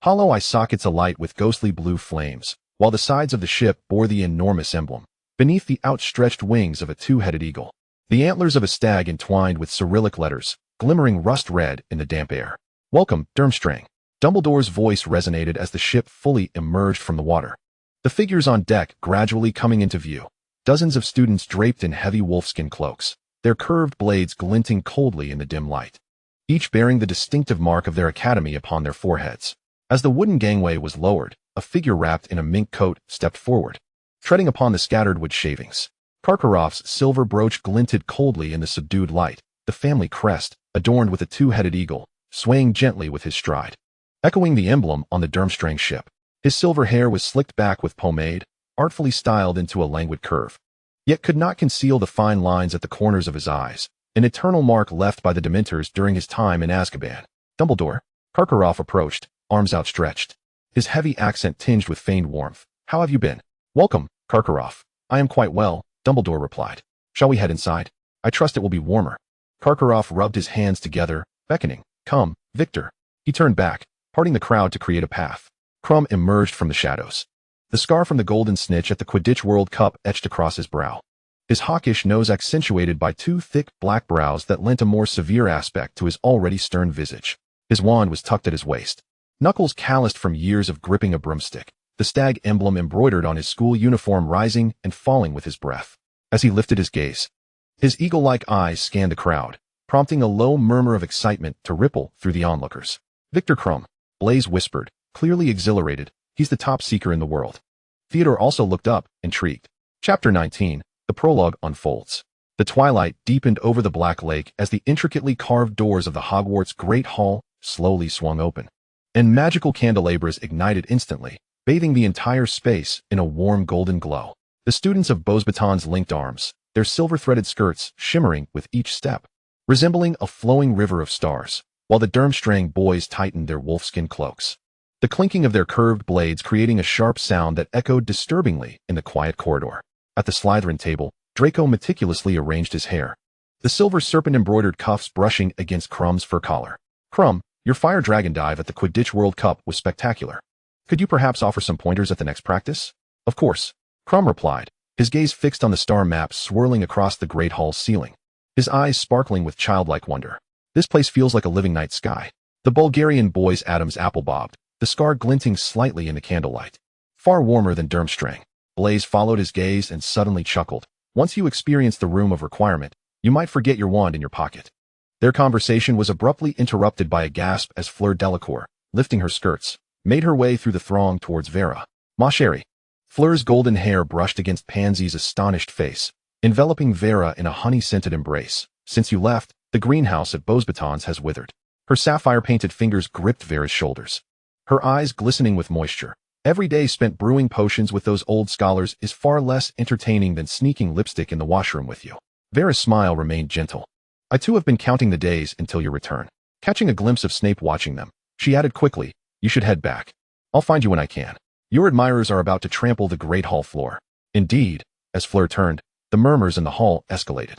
hollow eye sockets alight with ghostly blue flames, while the sides of the ship bore the enormous emblem, beneath the outstretched wings of a two-headed eagle. The antlers of a stag entwined with Cyrillic letters, glimmering rust-red in the damp air. "Welcome, Durmstrang." Dumbledore's voice resonated as the ship fully emerged from the water. The figures on deck gradually coming into view, dozens of students draped in heavy wolfskin cloaks, their curved blades glinting coldly in the dim light, each bearing the distinctive mark of their academy upon their foreheads. As the wooden gangway was lowered, a figure wrapped in a mink coat stepped forward, treading upon the scattered wood shavings. Karkaroff's silver brooch glinted coldly in the subdued light, the family crest, adorned with a two-headed eagle, swaying gently with his stride, echoing the emblem on the Durmstrang ship. His silver hair was slicked back with pomade, artfully styled into a languid curve, yet could not conceal the fine lines at the corners of his eyes, an eternal mark left by the Dementors during his time in Azkaban. "Dumbledore." Karkaroff approached, arms outstretched, his heavy accent tinged with feigned warmth. "How have you been?" "Welcome, Karkaroff." "I am quite well," Dumbledore replied. "Shall we head inside? I trust it will be warmer." Karkaroff rubbed his hands together, beckoning. "Come, Victor." He turned back, parting the crowd to create a path. Krum emerged from the shadows, the scar from the golden snitch at the Quidditch World Cup etched across his brow, his hawkish nose accentuated by two thick black brows that lent a more severe aspect to his already stern visage. His wand was tucked at his waist, knuckles calloused from years of gripping a broomstick, the stag emblem embroidered on his school uniform rising and falling with his breath. As he lifted his gaze, his eagle-like eyes scanned the crowd, prompting a low murmur of excitement to ripple through the onlookers. "Victor Krum," Blaise whispered, clearly exhilarated. "He's the top seeker in the world." Theodore also looked up, intrigued. Chapter 19, the prologue unfolds. The twilight deepened over the Black Lake as the intricately carved doors of the Hogwarts Great Hall slowly swung open, and magical candelabras ignited instantly, bathing the entire space in a warm golden glow. The students of Beauxbatons linked arms, their silver-threaded skirts shimmering with each step, resembling a flowing river of stars, while the Durmstrang boys tightened their wolfskin cloaks, the clinking of their curved blades creating a sharp sound that echoed disturbingly in the quiet corridor. At the Slytherin table, Draco meticulously arranged his hair, the silver serpent-embroidered cuffs brushing against Krum's fur collar. "Krum, your fire dragon dive at the Quidditch World Cup was spectacular. Could you perhaps offer some pointers at the next practice?" "Of course," Krum replied, his gaze fixed on the star map swirling across the Great Hall's ceiling, his eyes sparkling with childlike wonder. "This place feels like a living night sky." The Bulgarian boy's Adam's apple bobbed, the scar glinting slightly in the candlelight. "Far warmer than Durmstrang." Blaise followed his gaze and suddenly chuckled. "Once you experience the room of requirement, you might forget your wand in your pocket." Their conversation was abruptly interrupted by a gasp as Fleur Delacour, lifting her skirts, made her way through the throng towards Vera. "Ma chérie." Fleur's golden hair brushed against Pansy's astonished face, enveloping Vera in a honey-scented embrace. "Since you left, the greenhouse at Beauxbatons has withered." Her sapphire-painted fingers gripped Vera's shoulders, her eyes glistening with moisture. "Every day spent brewing potions with those old scholars is far less entertaining than sneaking lipstick in the washroom with you." Vera's smile remained gentle. "I too have been counting the days until your return." Catching a glimpse of Snape watching them, she added quickly, "You should head back. I'll find you when I can. Your admirers are about to trample the Great Hall floor." Indeed, as Fleur turned, the murmurs in the hall escalated.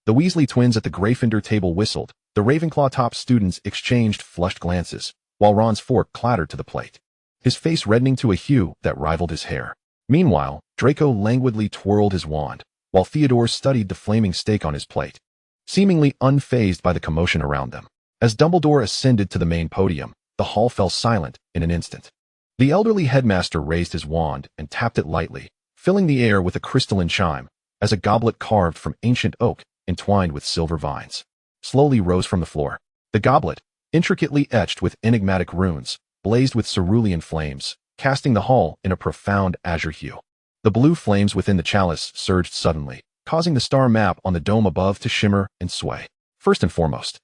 The Weasley twins at the Gryffindor table whistled, the Ravenclaw top students exchanged flushed glances, while Ron's fork clattered to the plate, his face reddening to a hue that rivaled his hair. Meanwhile, Draco languidly twirled his wand, while Theodore studied the flaming steak on his plate, seemingly unfazed by the commotion around them. As Dumbledore ascended to the main podium, the hall fell silent in an instant. The elderly headmaster raised his wand and tapped it lightly, filling the air with a crystalline chime, as a goblet carved from ancient oak, entwined with silver vines, slowly rose from the floor. The goblet, intricately etched with enigmatic runes, blazed with cerulean flames, casting the hall in a profound azure hue. The blue flames within the chalice surged suddenly, causing the star map on the dome above to shimmer and sway. First and foremost,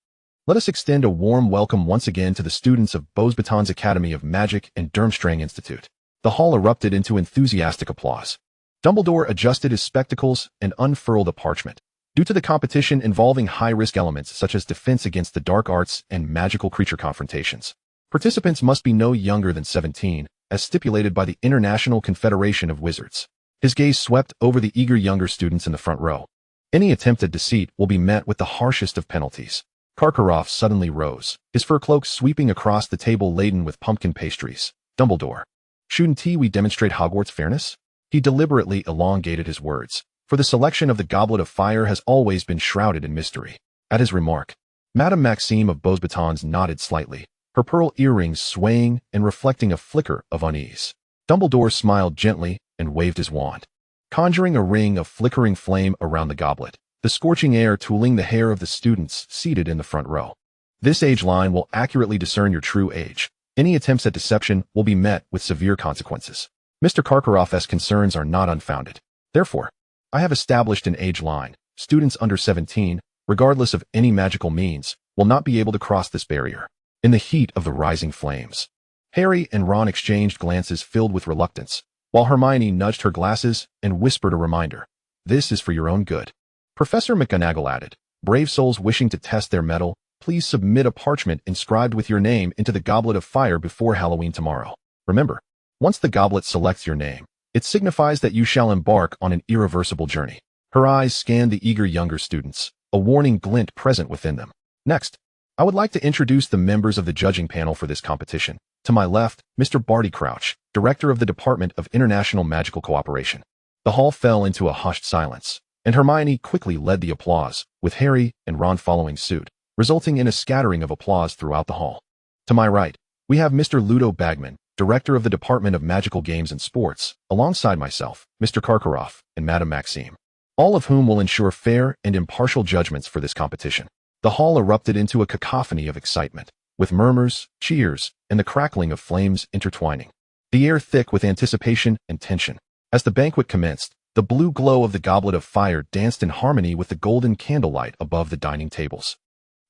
let us extend a warm welcome once again to the students of Beauxbatons Academy of Magic and Durmstrang Institute. The hall erupted into enthusiastic applause. Dumbledore adjusted his spectacles and unfurled a parchment, Due to the competition involving high-risk elements such as defense against the dark arts and magical creature confrontations, participants must be no younger than 17, as stipulated by the International Confederation of Wizards. His gaze swept over the eager younger students in the front row. Any attempt at deceit will be met with the harshest of penalties. Karkaroff suddenly rose, his fur cloak sweeping across the table laden with pumpkin pastries. Dumbledore. Shouldn't we demonstrate Hogwarts fairness? He deliberately elongated his words, for the selection of the Goblet of Fire has always been shrouded in mystery. At his remark, Madame Maxime of Beauxbatons nodded slightly, her pearl earrings swaying and reflecting a flicker of unease. Dumbledore smiled gently and waved his wand, conjuring a ring of flickering flame around the goblet, the scorching air tooling the hair of the students seated in the front row. This age line will accurately discern your true age. Any attempts at deception will be met with severe consequences. Mr. Karkaroff's concerns are not unfounded. Therefore, I have established an age line. Students under 17, regardless of any magical means, will not be able to cross this barrier. In the heat of the rising flames, Harry and Ron exchanged glances filled with reluctance, while Hermione nudged her glasses and whispered a reminder. This is for your own good. Professor McGonagall added, brave souls wishing to test their mettle, please submit a parchment inscribed with your name into the Goblet of Fire before Halloween tomorrow. Remember, once the goblet selects your name, it signifies that you shall embark on an irreversible journey. Her eyes scanned the eager younger students, a warning glint present within them. Next, I would like to introduce the members of the judging panel for this competition. To my left, Mr. Barty Crouch, Director of the Department of International Magical Cooperation. The hall fell into a hushed silence, and Hermione quickly led the applause, with Harry and Ron following suit, resulting in a scattering of applause throughout the hall. To my right, we have Mr. Ludo Bagman, Director of the Department of Magical Games and Sports, alongside myself, Mr. Karkaroff, and Madame Maxime, all of whom will ensure fair and impartial judgments for this competition. The hall erupted into a cacophony of excitement, with murmurs, cheers, and the crackling of flames intertwining, the air thick with anticipation and tension. As the banquet commenced, the blue glow of the Goblet of Fire danced in harmony with the golden candlelight above the dining tables.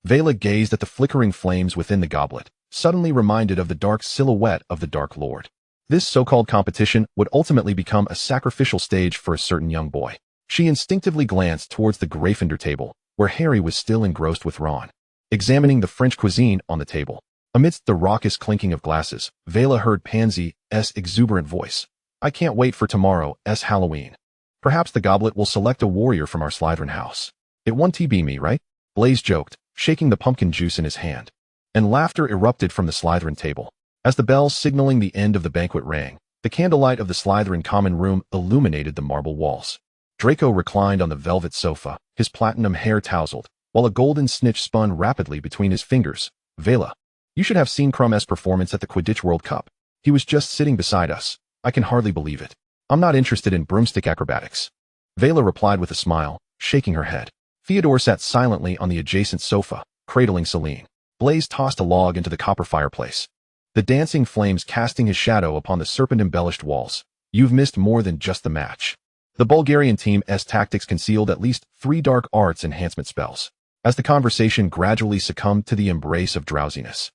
Vela gazed at the flickering flames within the goblet, suddenly reminded of the dark silhouette of the Dark Lord. This so-called competition would ultimately become a sacrificial stage for a certain young boy. She instinctively glanced towards the Gryffindor table, where Harry was still engrossed with Ron, examining the French cuisine on the table. Amidst the raucous clinking of glasses, Vela heard Pansy's exuberant voice. I can't wait for tomorrow's Halloween. Perhaps the goblet will select a warrior from our Slytherin house. It won't be me, right? Blaise joked, shaking the pumpkin juice in his hand. And laughter erupted from the Slytherin table. As the bell signaling the end of the banquet rang, the candlelight of the Slytherin common room illuminated the marble walls. Draco reclined on the velvet sofa, his platinum hair tousled, while a golden snitch spun rapidly between his fingers. Vela, you should have seen Crumb's performance at the Quidditch World Cup. He was just sitting beside us. I can hardly believe it. I'm not interested in broomstick acrobatics. Vela replied with a smile, shaking her head. Theodore sat silently on the adjacent sofa, cradling Celine. Blaise tossed a log into the copper fireplace, the dancing flames casting his shadow upon the serpent-embellished walls. You've missed more than just the match. The Bulgarian team's tactics concealed at least 3 dark arts enhancement spells. As the conversation gradually succumbed to the embrace of drowsiness,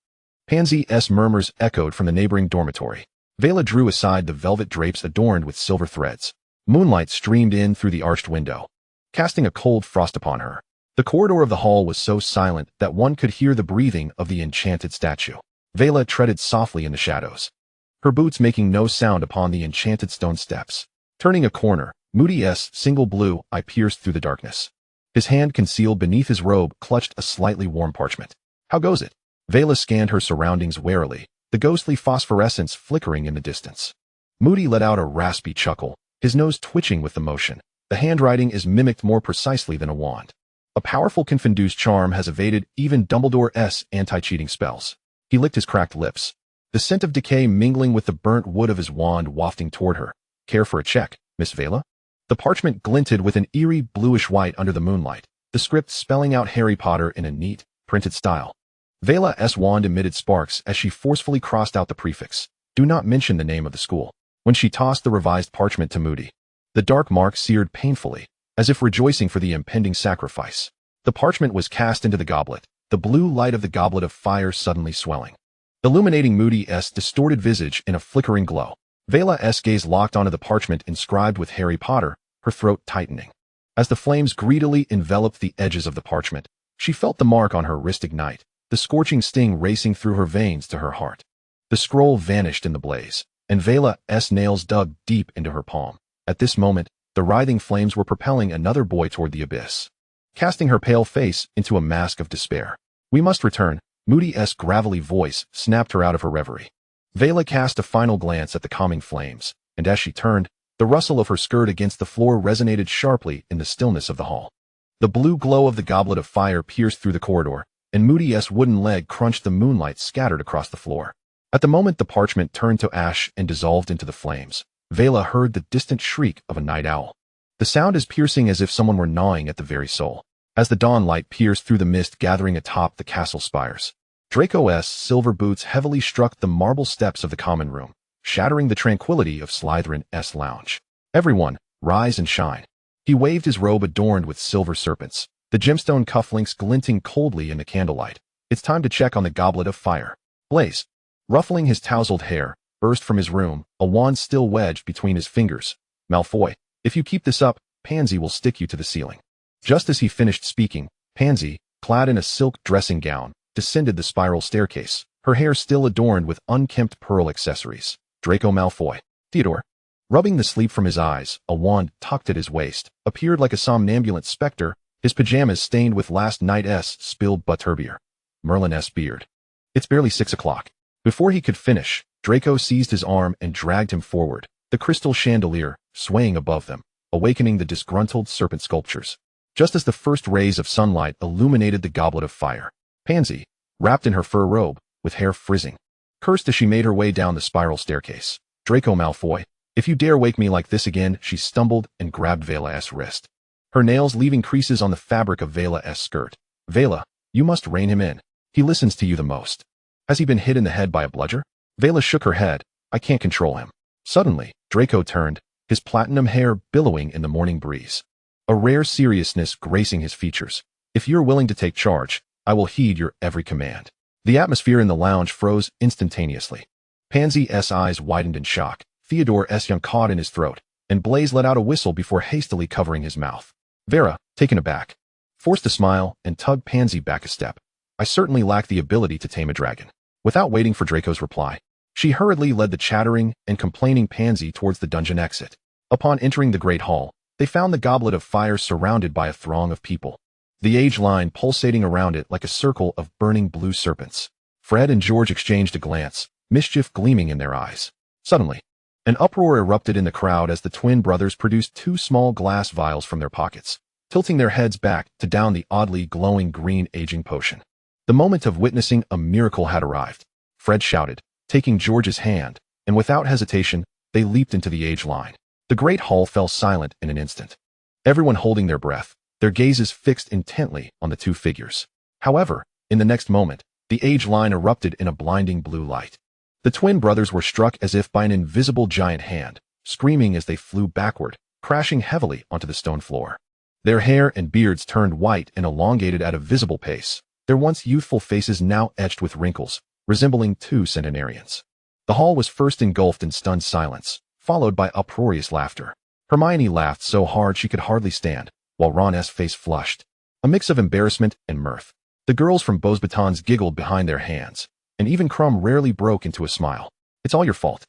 Pansy's murmurs echoed from the neighboring dormitory. Vela drew aside the velvet drapes adorned with silver threads. Moonlight streamed in through the arched window, casting a cold frost upon her. The corridor of the hall was so silent that one could hear the breathing of the enchanted statue. Vela treaded softly in the shadows, her boots making no sound upon the enchanted stone steps. Turning a corner, Moody's single blue eye pierced through the darkness. His hand concealed beneath his robe clutched a slightly warm parchment. How goes it? Vela scanned her surroundings warily, the ghostly phosphorescence flickering in the distance. Moody let out a raspy chuckle, his nose twitching with the motion. The handwriting is mimicked more precisely than a wand. A powerful confuse charm has evaded even Dumbledore's anti-cheating spells. He licked his cracked lips, the scent of decay mingling with the burnt wood of his wand wafting toward her. Care for a check, Miss Vela? The parchment glinted with an eerie bluish-white under the moonlight, the script spelling out Harry Potter in a neat, printed style. Vela's wand emitted sparks as she forcefully crossed out the prefix. Do not mention the name of the school. When she tossed the revised parchment to Moody, the dark mark seared painfully, as if rejoicing for the impending sacrifice. The parchment was cast into the goblet, the blue light of the Goblet of Fire suddenly swelling, illuminating Moody's distorted visage in a flickering glow. Vela's gaze locked onto the parchment inscribed with Harry Potter, her throat tightening. As the flames greedily enveloped the edges of the parchment, she felt the mark on her wrist ignite, the scorching sting racing through her veins to her heart. The scroll vanished in the blaze, and Vela's nails dug deep into her palm. At this moment, the writhing flames were propelling another boy toward the abyss, casting her pale face into a mask of despair. "We must return," Moody's gravelly voice snapped her out of her reverie. Vela cast a final glance at the calming flames, and as she turned, the rustle of her skirt against the floor resonated sharply in the stillness of the hall. The blue glow of the goblet of fire pierced through the corridor, and Moody's wooden leg crunched the moonlight scattered across the floor. At the moment the parchment turned to ash and dissolved into the flames, Vela heard the distant shriek of a night owl. The sound as piercing as if someone were gnawing at the very soul. As the dawn light pierced through the mist gathering atop the castle spires, Draco's silver boots heavily struck the marble steps of the common room, shattering the tranquility of Slytherin's lounge. "Everyone, rise and shine." He waved his robe adorned with silver serpents, the gemstone cufflinks glinting coldly in the candlelight. "It's time to check on the goblet of fire." Blaze, ruffling his tousled hair, burst from his room, a wand still wedged between his fingers. "Malfoy, if you keep this up, Pansy will stick you to the ceiling." Just as he finished speaking, Pansy, clad in a silk dressing gown, descended the spiral staircase, her hair still adorned with unkempt pearl accessories. Draco Malfoy. Theodore, rubbing the sleep from his eyes, a wand tucked at his waist, appeared like a somnambulant specter, his pajamas stained with last night's spilled butterbeer. Merlin's beard. "It's barely 6 o'clock. Before he could finish, Draco seized his arm and dragged him forward, the crystal chandelier swaying above them, awakening the disgruntled serpent sculptures. Just as the first rays of sunlight illuminated the goblet of fire, Pansy, wrapped in her fur robe, with hair frizzing, cursed as she made her way down the spiral staircase. "Draco Malfoy, if you dare wake me like this again," she stumbled and grabbed Vela's wrist, her nails leaving creases on the fabric of Vela's skirt. "Vela, you must rein him in. He listens to you the most. Has he been hit in the head by a bludger?" Vela shook her head. "I can't control him." Suddenly, Draco turned, his platinum hair billowing in the morning breeze, a rare seriousness gracing his features. "If you're willing to take charge, I will heed your every command." The atmosphere in the lounge froze instantaneously. Pansy's eyes widened in shock, Theodore's yawn caught in his throat, and Blaze let out a whistle before hastily covering his mouth. Vera, taken aback, forced a smile and tugged Pansy back a step. "I certainly lack the ability to tame a dragon." Without waiting for Draco's reply, she hurriedly led the chattering and complaining Pansy towards the dungeon exit. Upon entering the great hall, they found the goblet of fire surrounded by a throng of people, the age line pulsating around it like a circle of burning blue serpents. Fred and George exchanged a glance, mischief gleaming in their eyes. Suddenly, an uproar erupted in the crowd as the twin brothers produced 2 small glass vials from their pockets, tilting their heads back to down the oddly glowing green aging potion. The moment of witnessing a miracle had arrived. Fred shouted, taking George's hand, and without hesitation, they leaped into the age line. The great hall fell silent in an instant, everyone holding their breath, their gazes fixed intently on the 2 figures. However, in the next moment, the age line erupted in a blinding blue light. The twin brothers were struck as if by an invisible giant hand, screaming as they flew backward, crashing heavily onto the stone floor. Their hair and beards turned white and elongated at a visible pace, their once youthful faces now etched with wrinkles, resembling 2 centenarians. The hall was first engulfed in stunned silence, followed by uproarious laughter. Hermione laughed so hard she could hardly stand, while Ron's face flushed, a mix of embarrassment and mirth. The girls from Beauxbatons giggled behind their hands, and even Crumb rarely broke into a smile. "It's all your fault."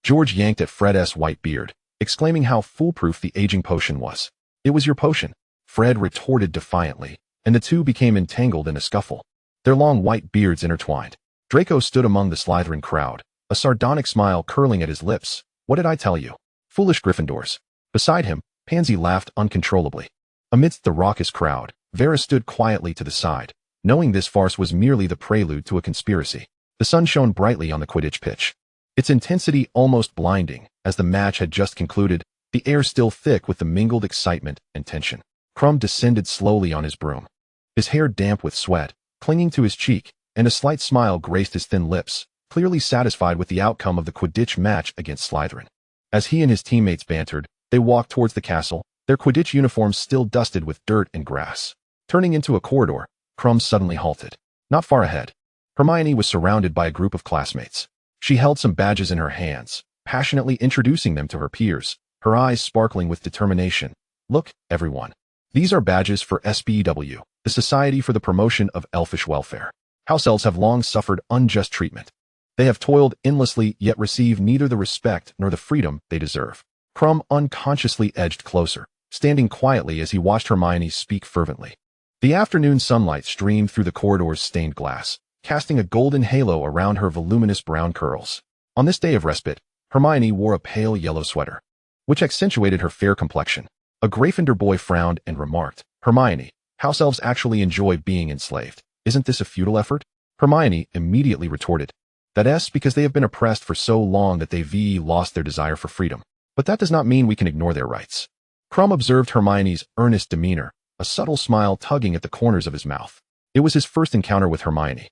George yanked at Fred's white beard, exclaiming how foolproof the aging potion was. "It was your potion," Fred retorted defiantly, and the 2 became entangled in a scuffle, their long white beards intertwined. Draco stood among the Slytherin crowd, a sardonic smile curling at his lips. "What did I tell you? Foolish Gryffindors." Beside him, Pansy laughed uncontrollably. Amidst the raucous crowd, Vera stood quietly to the side, knowing this farce was merely the prelude to a conspiracy. The sun shone brightly on the Quidditch pitch, its intensity almost blinding. As the match had just concluded, the air still thick with the mingled excitement and tension. Crumb descended slowly on his broom, his hair damp with sweat, clinging to his cheek, and a slight smile graced his thin lips, clearly satisfied with the outcome of the Quidditch match against Slytherin. As he and his teammates bantered, they walked towards the castle, their Quidditch uniforms still dusted with dirt and grass. Turning into a corridor, Crumb suddenly halted. Not far ahead, Hermione was surrounded by a group of classmates. She held some badges in her hands, passionately introducing them to her peers, her eyes sparkling with determination. "Look, everyone. These are badges for SBW, the Society for the Promotion of Elfish Welfare. House elves have long suffered unjust treatment. They have toiled endlessly yet receive neither the respect nor the freedom they deserve. Krum unconsciously edged closer, standing quietly as he watched Hermione speak fervently. The afternoon sunlight streamed through the corridor's stained glass, casting a golden halo around her voluminous brown curls. On this day of respite, Hermione wore a pale yellow sweater, which accentuated her fair complexion. A Gryffindor boy frowned and remarked, "Hermione, house elves actually enjoy being enslaved. Isn't this a futile effort?" Hermione immediately retorted, "That's because they have been oppressed for so long that they've lost their desire for freedom. But that does not mean we can ignore their rights." Krum observed Hermione's earnest demeanor, a subtle smile tugging at the corners of his mouth. It was his first encounter with Hermione,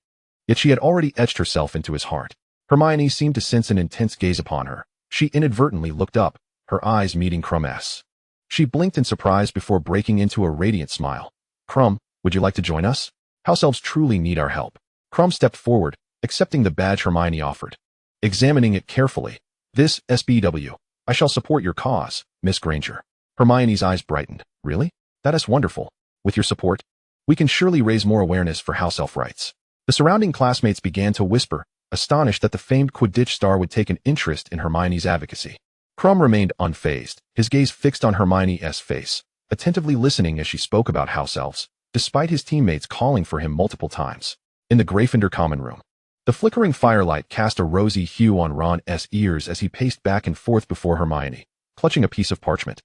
yet she had already etched herself into his heart. Hermione seemed to sense an intense gaze upon her. She inadvertently looked up, her eyes meeting Krum's. She blinked in surprise before breaking into a radiant smile. "Krum, would you like to join us? House elves truly need our help." Krum stepped forward, accepting the badge Hermione offered. Examining it carefully, "This SBW. I shall support your cause, Miss Granger." Hermione's eyes brightened. "Really? That is wonderful. With your support, we can surely raise more awareness for house elf rights." The surrounding classmates began to whisper, astonished that the famed Quidditch star would take an interest in Hermione's advocacy. Krum remained unfazed, his gaze fixed on Hermione's face, attentively listening as she spoke about house elves, despite his teammates calling for him multiple times. In the Gryffindor common room, the flickering firelight cast a rosy hue on Ron's ears as he paced back and forth before Hermione, clutching a piece of parchment,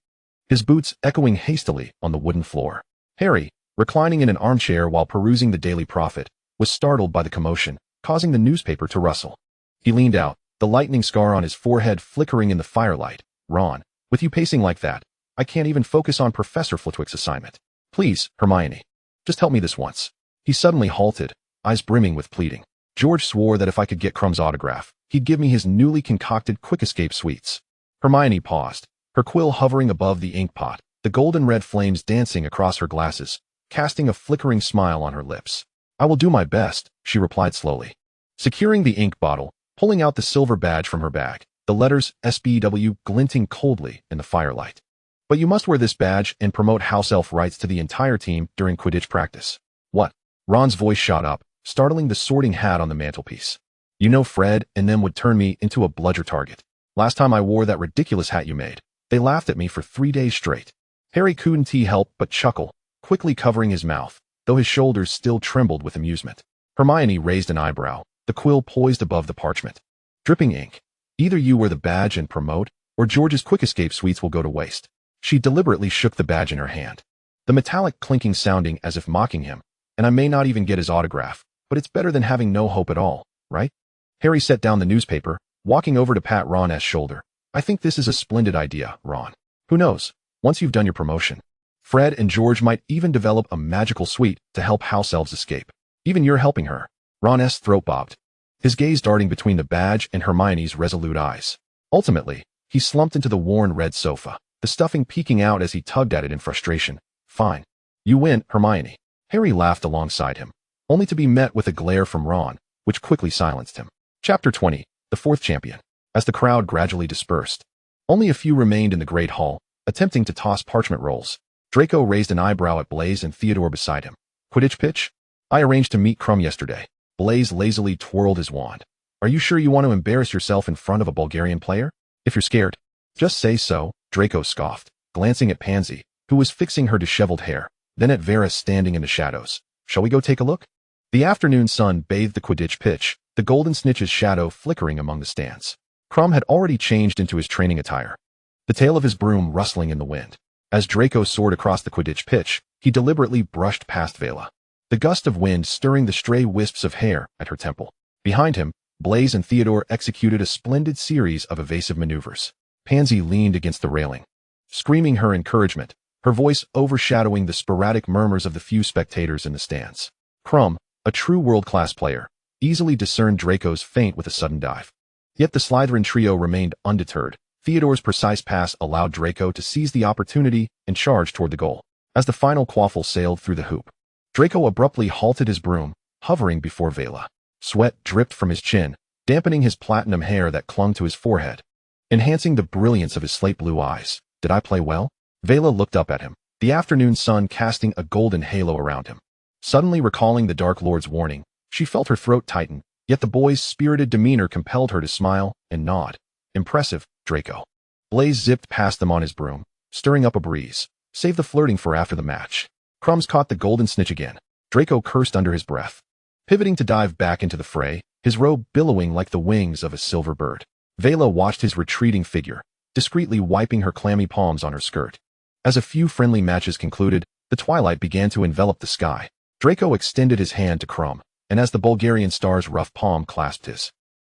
his boots echoing hastily on the wooden floor. Harry, reclining in an armchair while perusing the Daily Prophet, was startled by the commotion, causing the newspaper to rustle. He leaned out, the lightning scar on his forehead flickering in the firelight. "Ron, with you pacing like that, I can't even focus on Professor Flitwick's assignment. Please, Hermione, just help me this once." He suddenly halted, eyes brimming with pleading. "George swore that if I could get Krum's autograph, he'd give me his newly concocted quick escape sweets." Hermione paused, her quill hovering above the ink pot, the golden red flames dancing across her glasses, casting a flickering smile on her lips. "I will do my best," she replied slowly. Securing the ink bottle, pulling out the silver badge from her bag, the letters SBW glinting coldly in the firelight. "But you must wear this badge and promote house elf rights to the entire team during Quidditch practice." "What?" Ron's voice shot up, startling the sorting hat on the mantelpiece. "You know Fred and them would turn me into a bludger target. Last time I wore that ridiculous hat you made, they laughed at me for 3 days straight." Harry couldn't help but chuckle, quickly covering his mouth, though his shoulders still trembled with amusement. Hermione raised an eyebrow, the quill poised above the parchment. Dripping ink. "Either you wear the badge and promote, or George's quick escape sweets will go to waste." She deliberately shook the badge in her hand, the metallic clinking sounding as if mocking him. "And I may not even get his autograph, but it's better than having no hope at all, right?" Harry set down the newspaper, walking over to pat Ron's shoulder. "I think this is a splendid idea, Ron. Who knows, once you've done your promotion, Fred and George might even develop a magical sweet to help house elves escape. Even you're helping her." Ron's throat bobbed, his gaze darting between the badge and Hermione's resolute eyes. Ultimately, he slumped into the worn red sofa, the stuffing peeking out as he tugged at it in frustration. "Fine. You win, Hermione." Harry laughed alongside him, only to be met with a glare from Ron, which quickly silenced him. Chapter 20, The Fourth Champion. As the crowd gradually dispersed, only a few remained in the Great Hall, attempting to toss parchment rolls. Draco raised an eyebrow at Blaise and Theodore beside him. "Quidditch pitch? I arranged to meet Krum yesterday." Blaise lazily twirled his wand. "Are you sure you want to embarrass yourself in front of a Bulgarian player? If you're scared, just say so," Draco scoffed, glancing at Pansy, who was fixing her disheveled hair, then at Vera standing in the shadows. "Shall we go take a look?" The afternoon sun bathed the Quidditch pitch, the golden snitch's shadow flickering among the stands. Krum had already changed into his training attire, the tail of his broom rustling in the wind. As Draco soared across the Quidditch pitch, he deliberately brushed past Vela, the gust of wind stirring the stray wisps of hair at her temple. Behind him, Blaise and Theodore executed a splendid series of evasive maneuvers. Pansy leaned against the railing, screaming her encouragement, her voice overshadowing the sporadic murmurs of the few spectators in the stands. Krum, a true world-class player, easily discerned Draco's feint with a sudden dive. Yet the Slytherin trio remained undeterred. Theodore's precise pass allowed Draco to seize the opportunity and charge toward the goal. As the final quaffle sailed through the hoop, Draco abruptly halted his broom, hovering before Vela. Sweat dripped from his chin, dampening his platinum hair that clung to his forehead, enhancing the brilliance of his slate blue eyes. "Did I play well?" Vela looked up at him, the afternoon sun casting a golden halo around him. Suddenly recalling the Dark Lord's warning, she felt her throat tighten, yet the boy's spirited demeanor compelled her to smile and nod. Impressive, Draco. Blaise zipped past them on his broom, stirring up a breeze. Save the flirting for after the match. Crumbs caught the golden snitch again. Draco cursed under his breath. Pivoting to dive back into the fray, his robe billowing like the wings of a silver bird. Vela watched his retreating figure, discreetly wiping her clammy palms on her skirt. As a few friendly matches concluded, the twilight began to envelop the sky. Draco extended his hand to Crumb, and as the Bulgarian star's rough palm clasped his,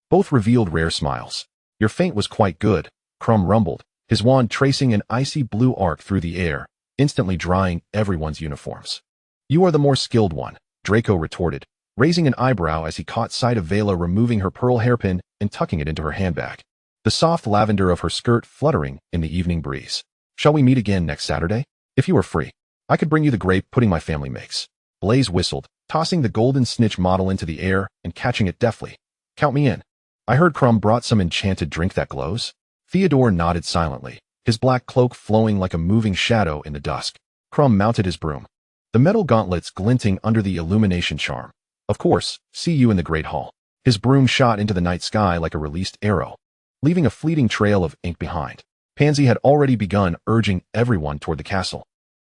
both revealed rare smiles. Your feint was quite good, Crumb rumbled, his wand tracing an icy blue arc through the air, instantly drying everyone's uniforms. You are the more skilled one, Draco retorted, raising an eyebrow as he caught sight of Vela removing her pearl hairpin and tucking it into her handbag. The soft lavender of her skirt fluttering in the evening breeze. Shall we meet again next Saturday? If you are free, I could bring you the grape pudding my family makes. Blaise whistled, tossing the golden snitch model into the air and catching it deftly. Count me in. I heard Crumb brought some enchanted drink that glows. Theodore nodded silently, his black cloak flowing like a moving shadow in the dusk. Crumb mounted his broom, the metal gauntlets glinting under the illumination charm. Of course, see you in the Great Hall. His broom shot into the night sky like a released arrow, leaving a fleeting trail of ink behind. Pansy had already begun urging everyone toward the castle.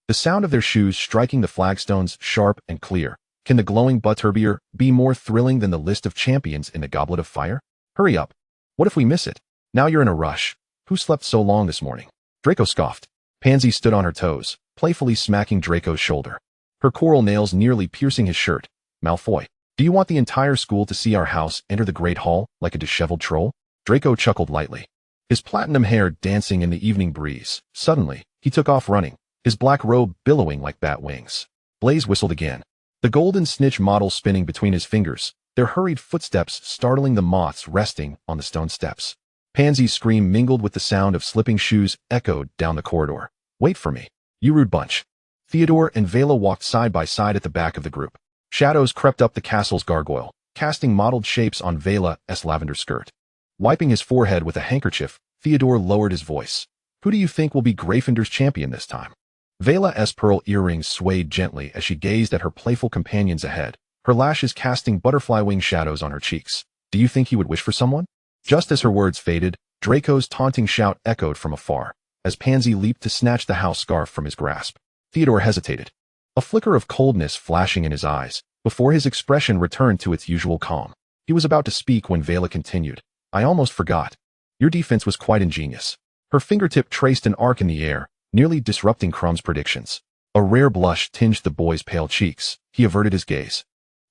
The sound of their shoes striking the flagstones sharp and clear. Can the glowing butterbeer be more thrilling than the list of champions in the Goblet of Fire? Hurry up. What if we miss it? Now you're in a rush. Who slept so long this morning? Draco scoffed. Pansy stood on her toes, playfully smacking Draco's shoulder, her coral nails nearly piercing his shirt. Malfoy, do you want the entire school to see our house enter the Great Hall like a disheveled troll? Draco chuckled lightly, his platinum hair dancing in the evening breeze. Suddenly, he took off running, his black robe billowing like bat wings. Blaise whistled again, the golden snitch model spinning between his fingers, their hurried footsteps startling the moths resting on the stone steps. Pansy's scream mingled with the sound of slipping shoes echoed down the corridor. Wait for me, you rude bunch. Theodore and Vela walked side by side at the back of the group. Shadows crept up the castle's gargoyle, casting mottled shapes on Vela's lavender skirt. Wiping his forehead with a handkerchief, Theodore lowered his voice. Who do you think will be Gryffindor's champion this time? Vela's pearl earrings swayed gently as she gazed at her playful companions ahead, her lashes casting butterfly wing shadows on her cheeks. Do you think he would wish for someone? Just as her words faded, Draco's taunting shout echoed from afar, as Pansy leaped to snatch the house scarf from his grasp. Theodore hesitated, a flicker of coldness flashing in his eyes, before his expression returned to its usual calm. He was about to speak when Vela continued. I almost forgot. Your defense was quite ingenious. Her fingertip traced an arc in the air, nearly disrupting Crumb's predictions. A rare blush tinged the boy's pale cheeks. He averted his gaze,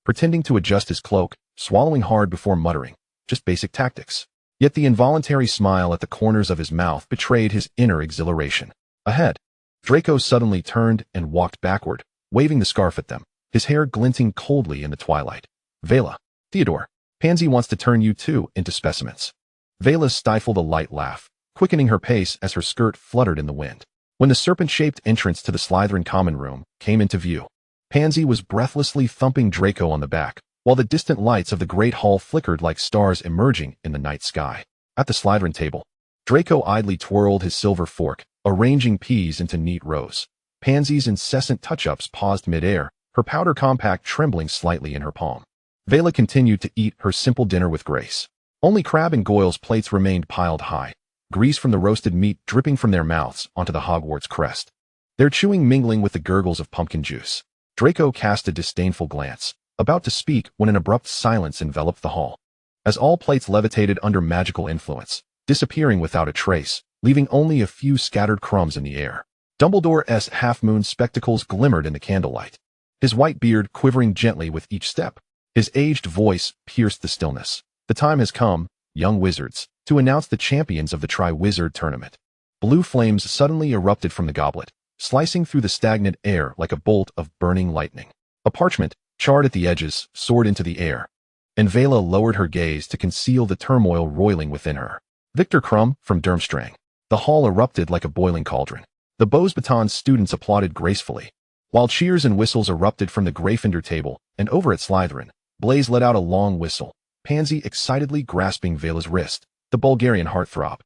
pretending to adjust his cloak, swallowing hard before muttering, just basic tactics. Yet the involuntary smile at the corners of his mouth betrayed his inner exhilaration. Ahead, Draco suddenly turned and walked backward, waving the scarf at them, his hair glinting coldly in the twilight. Vela, Theodore, Pansy wants to turn you two into specimens. Vela stifled a light laugh, quickening her pace as her skirt fluttered in the wind. When the serpent-shaped entrance to the Slytherin common room came into view, Pansy was breathlessly thumping Draco on the back, while the distant lights of the Great Hall flickered like stars emerging in the night sky. At the Slytherin table, Draco idly twirled his silver fork, arranging peas into neat rows. Pansy's incessant touch-ups paused mid-air, her powder compact trembling slightly in her palm. Vela continued to eat her simple dinner with grace. Only Crabbe and Goyle's plates remained piled high, grease from the roasted meat dripping from their mouths onto the Hogwarts crest, their chewing mingling with the gurgles of pumpkin juice. Draco cast a disdainful glance, about to speak when an abrupt silence enveloped the hall, as all plates levitated under magical influence, disappearing without a trace, leaving only a few scattered crumbs in the air. Dumbledore's half-moon spectacles glimmered in the candlelight, his white beard quivering gently with each step. His aged voice pierced the stillness. The time has come, young wizards, to announce the champions of the Tri-Wizard Tournament. Blue flames suddenly erupted from the goblet, slicing through the stagnant air like a bolt of burning lightning. A parchment, charred at the edges, soared into the air, and Vela lowered her gaze to conceal the turmoil roiling within her. Victor Crumb from Durmstrang. The hall erupted like a boiling cauldron. The Beauxbatons students applauded gracefully, while cheers and whistles erupted from the Gryffindor table, and over at Slytherin, Blaise let out a long whistle, Pansy excitedly grasping Vela's wrist, the Bulgarian heartthrob.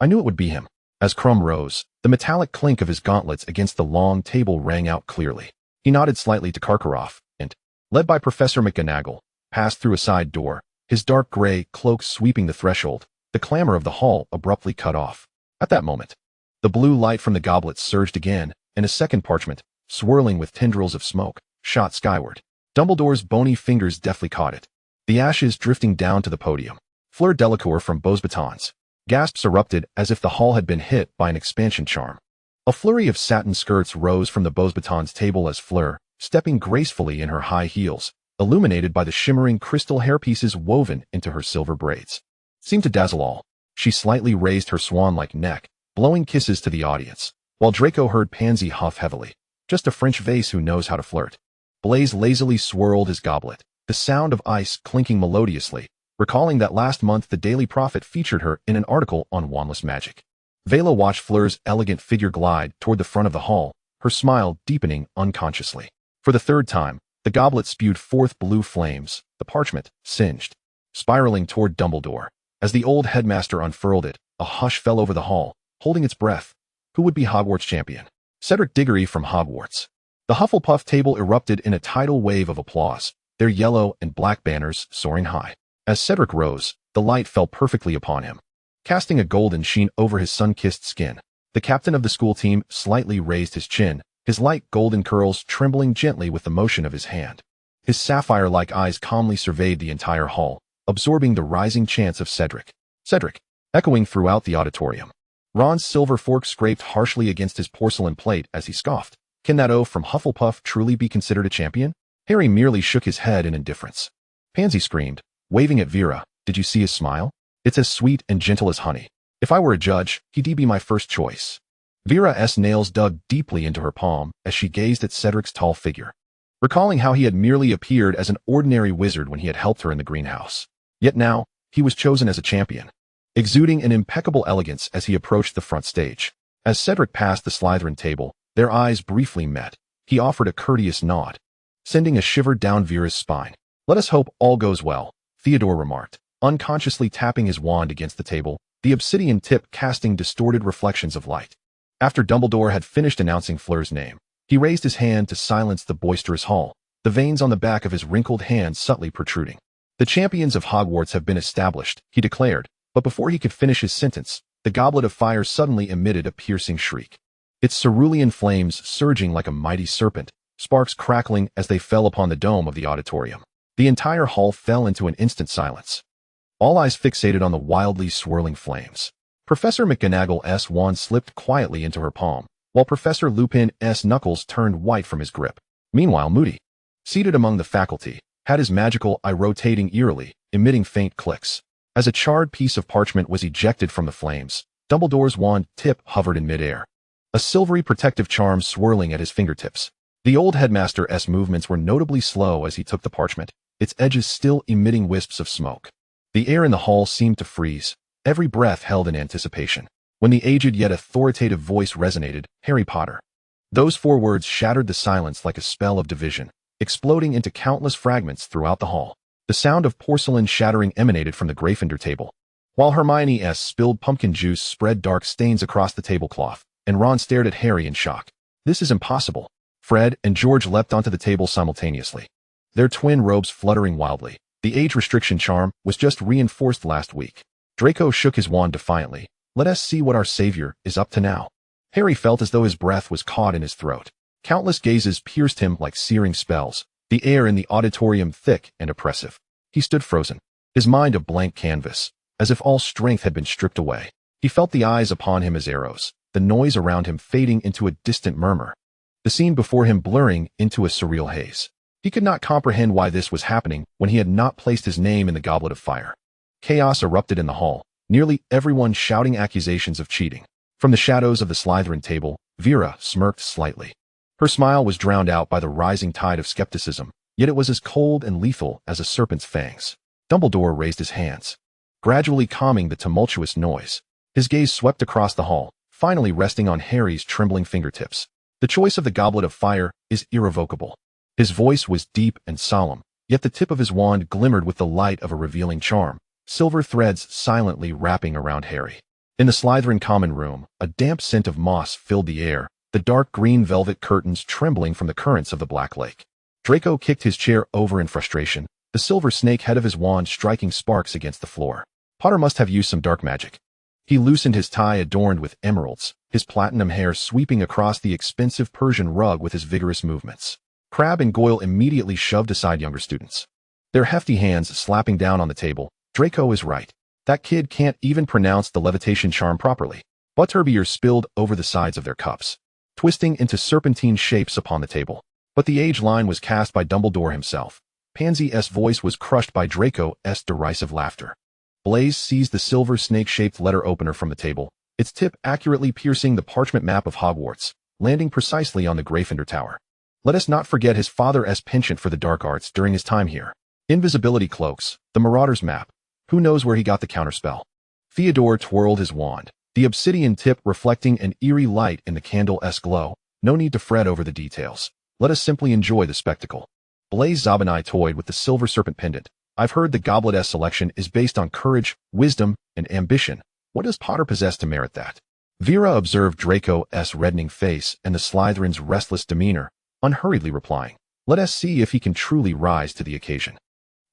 I knew it would be him. As Crumb rose, the metallic clink of his gauntlets against the long table rang out clearly. He nodded slightly to Karkaroff, and, led by Professor McGonagall, passed through a side door, his dark gray cloak sweeping the threshold, the clamor of the hall abruptly cut off. At that moment, the blue light from the goblets surged again, and a second parchment, swirling with tendrils of smoke, shot skyward. Dumbledore's bony fingers deftly caught it, the ashes drifting down to the podium. Fleur Delacour from Beauxbatons. Gasps erupted as if the hall had been hit by an expansion charm. A flurry of satin skirts rose from the Beauxbatons table as Fleur, stepping gracefully in her high heels, illuminated by the shimmering crystal hairpieces woven into her silver braids, seemed to dazzle all. She slightly raised her swan-like neck, blowing kisses to the audience, while Draco heard Pansy huff heavily. Just a French vase who knows how to flirt. Blaise lazily swirled his goblet, the sound of ice clinking melodiously, recalling that last month the Daily Prophet featured her in an article on wandless magic. Vela watched Fleur's elegant figure glide toward the front of the hall, her smile deepening unconsciously. For the third time, the goblet spewed forth blue flames, the parchment, singed, spiraling toward Dumbledore. As the old headmaster unfurled it, a hush fell over the hall, holding its breath. Who would be Hogwarts champion? Cedric Diggory from Hogwarts. The Hufflepuff table erupted in a tidal wave of applause, their yellow and black banners soaring high. As Cedric rose, the light fell perfectly upon him, casting a golden sheen over his sun-kissed skin. The captain of the school team slightly raised his chin, his light golden curls trembling gently with the motion of his hand. His sapphire-like eyes calmly surveyed the entire hall, absorbing the rising chants of Cedric. Cedric, echoing throughout the auditorium. Ron's silver fork scraped harshly against his porcelain plate as he scoffed. Can that oaf from Hufflepuff truly be considered a champion? Harry merely shook his head in indifference. Pansy screamed, waving at Vera. Did you see his smile? It's as sweet and gentle as honey. If I were a judge, he'd be my first choice. Vera's nails dug deeply into her palm as she gazed at Cedric's tall figure, recalling how he had merely appeared as an ordinary wizard when he had helped her in the greenhouse. Yet now, he was chosen as a champion, exuding an impeccable elegance as he approached the front stage. As Cedric passed the Slytherin table, their eyes briefly met. He offered a courteous nod, sending a shiver down Vera's spine. Let us hope all goes well, Theodore remarked, unconsciously tapping his wand against the table, the obsidian tip casting distorted reflections of light. After Dumbledore had finished announcing Fleur's name, he raised his hand to silence the boisterous hall, the veins on the back of his wrinkled hand subtly protruding. The champions of Hogwarts have been established, he declared, but before he could finish his sentence, the goblet of fire suddenly emitted a piercing shriek. Its cerulean flames surging like a mighty serpent, sparks crackling as they fell upon the dome of the auditorium. The entire hall fell into an instant silence, all eyes fixated on the wildly swirling flames. Professor McGonagall's wand slipped quietly into her palm, while Professor Lupin's knuckles turned white from his grip. Meanwhile, Moody, seated among the faculty, had his magical eye rotating eerily, emitting faint clicks. As a charred piece of parchment was ejected from the flames, Dumbledore's wand tip hovered in midair, a silvery protective charm swirling at his fingertips. The old headmaster's movements were notably slow as he took the parchment, its edges still emitting wisps of smoke. The air in the hall seemed to freeze, every breath held in anticipation. When the aged yet authoritative voice resonated, Harry Potter. Those 4 words shattered the silence like a spell of division, exploding into countless fragments throughout the hall. The sound of porcelain shattering emanated from the Gryffindor table, while Hermione's spilled pumpkin juice spread dark stains across the tablecloth, and Ron stared at Harry in shock. This is impossible. Fred and George leapt onto the table simultaneously, their twin robes fluttering wildly. The age restriction charm was just reinforced last week. Draco shook his wand defiantly. Let us see what our savior is up to now. Harry felt as though his breath was caught in his throat. Countless gazes pierced him like searing spells, the air in the auditorium thick and oppressive. He stood frozen, his mind a blank canvas, as if all strength had been stripped away. He felt the eyes upon him as arrows, the noise around him fading into a distant murmur, the scene before him blurring into a surreal haze. He could not comprehend why this was happening when he had not placed his name in the goblet of fire. Chaos erupted in the hall, nearly everyone shouting accusations of cheating. From the shadows of the Slytherin table, Vera smirked slightly. Her smile was drowned out by the rising tide of skepticism, yet it was as cold and lethal as a serpent's fangs. Dumbledore raised his hands, gradually calming the tumultuous noise. His gaze swept across the hall, finally resting on Harry's trembling fingertips. The choice of the goblet of fire is irrevocable. His voice was deep and solemn, yet the tip of his wand glimmered with the light of a revealing charm, silver threads silently wrapping around Harry. In the Slytherin common room, a damp scent of moss filled the air, the dark green velvet curtains trembling from the currents of the Black Lake. Draco kicked his chair over in frustration, the silver snake head of his wand striking sparks against the floor. Potter must have used some dark magic. He loosened his tie adorned with emeralds, his platinum hair sweeping across the expensive Persian rug with his vigorous movements. Crabbe and Goyle immediately shoved aside younger students, their hefty hands slapping down on the table. Draco is right. That kid can't even pronounce the levitation charm properly. Butterbeer spilled over the sides of their cups, twisting into serpentine shapes upon the table. But the age line was cast by Dumbledore himself. Pansy's voice was crushed by Draco's derisive laughter. Blaise seized the silver snake-shaped letter opener from the table, its tip accurately piercing the parchment map of Hogwarts, landing precisely on the Gryffindor Tower. Let us not forget his father's penchant for the dark arts during his time here. Invisibility cloaks, the Marauder's map. Who knows where he got the counterspell? Theodore twirled his wand, the obsidian tip reflecting an eerie light in the candle's glow. No need to fret over the details. Let us simply enjoy the spectacle. Blaise Zabinai toyed with the silver serpent pendant. I've heard the goblet's selection is based on courage, wisdom, and ambition. What does Potter possess to merit that? Vera observed Draco's reddening face and the Slytherin's restless demeanor, unhurriedly replying, let us see if he can truly rise to the occasion.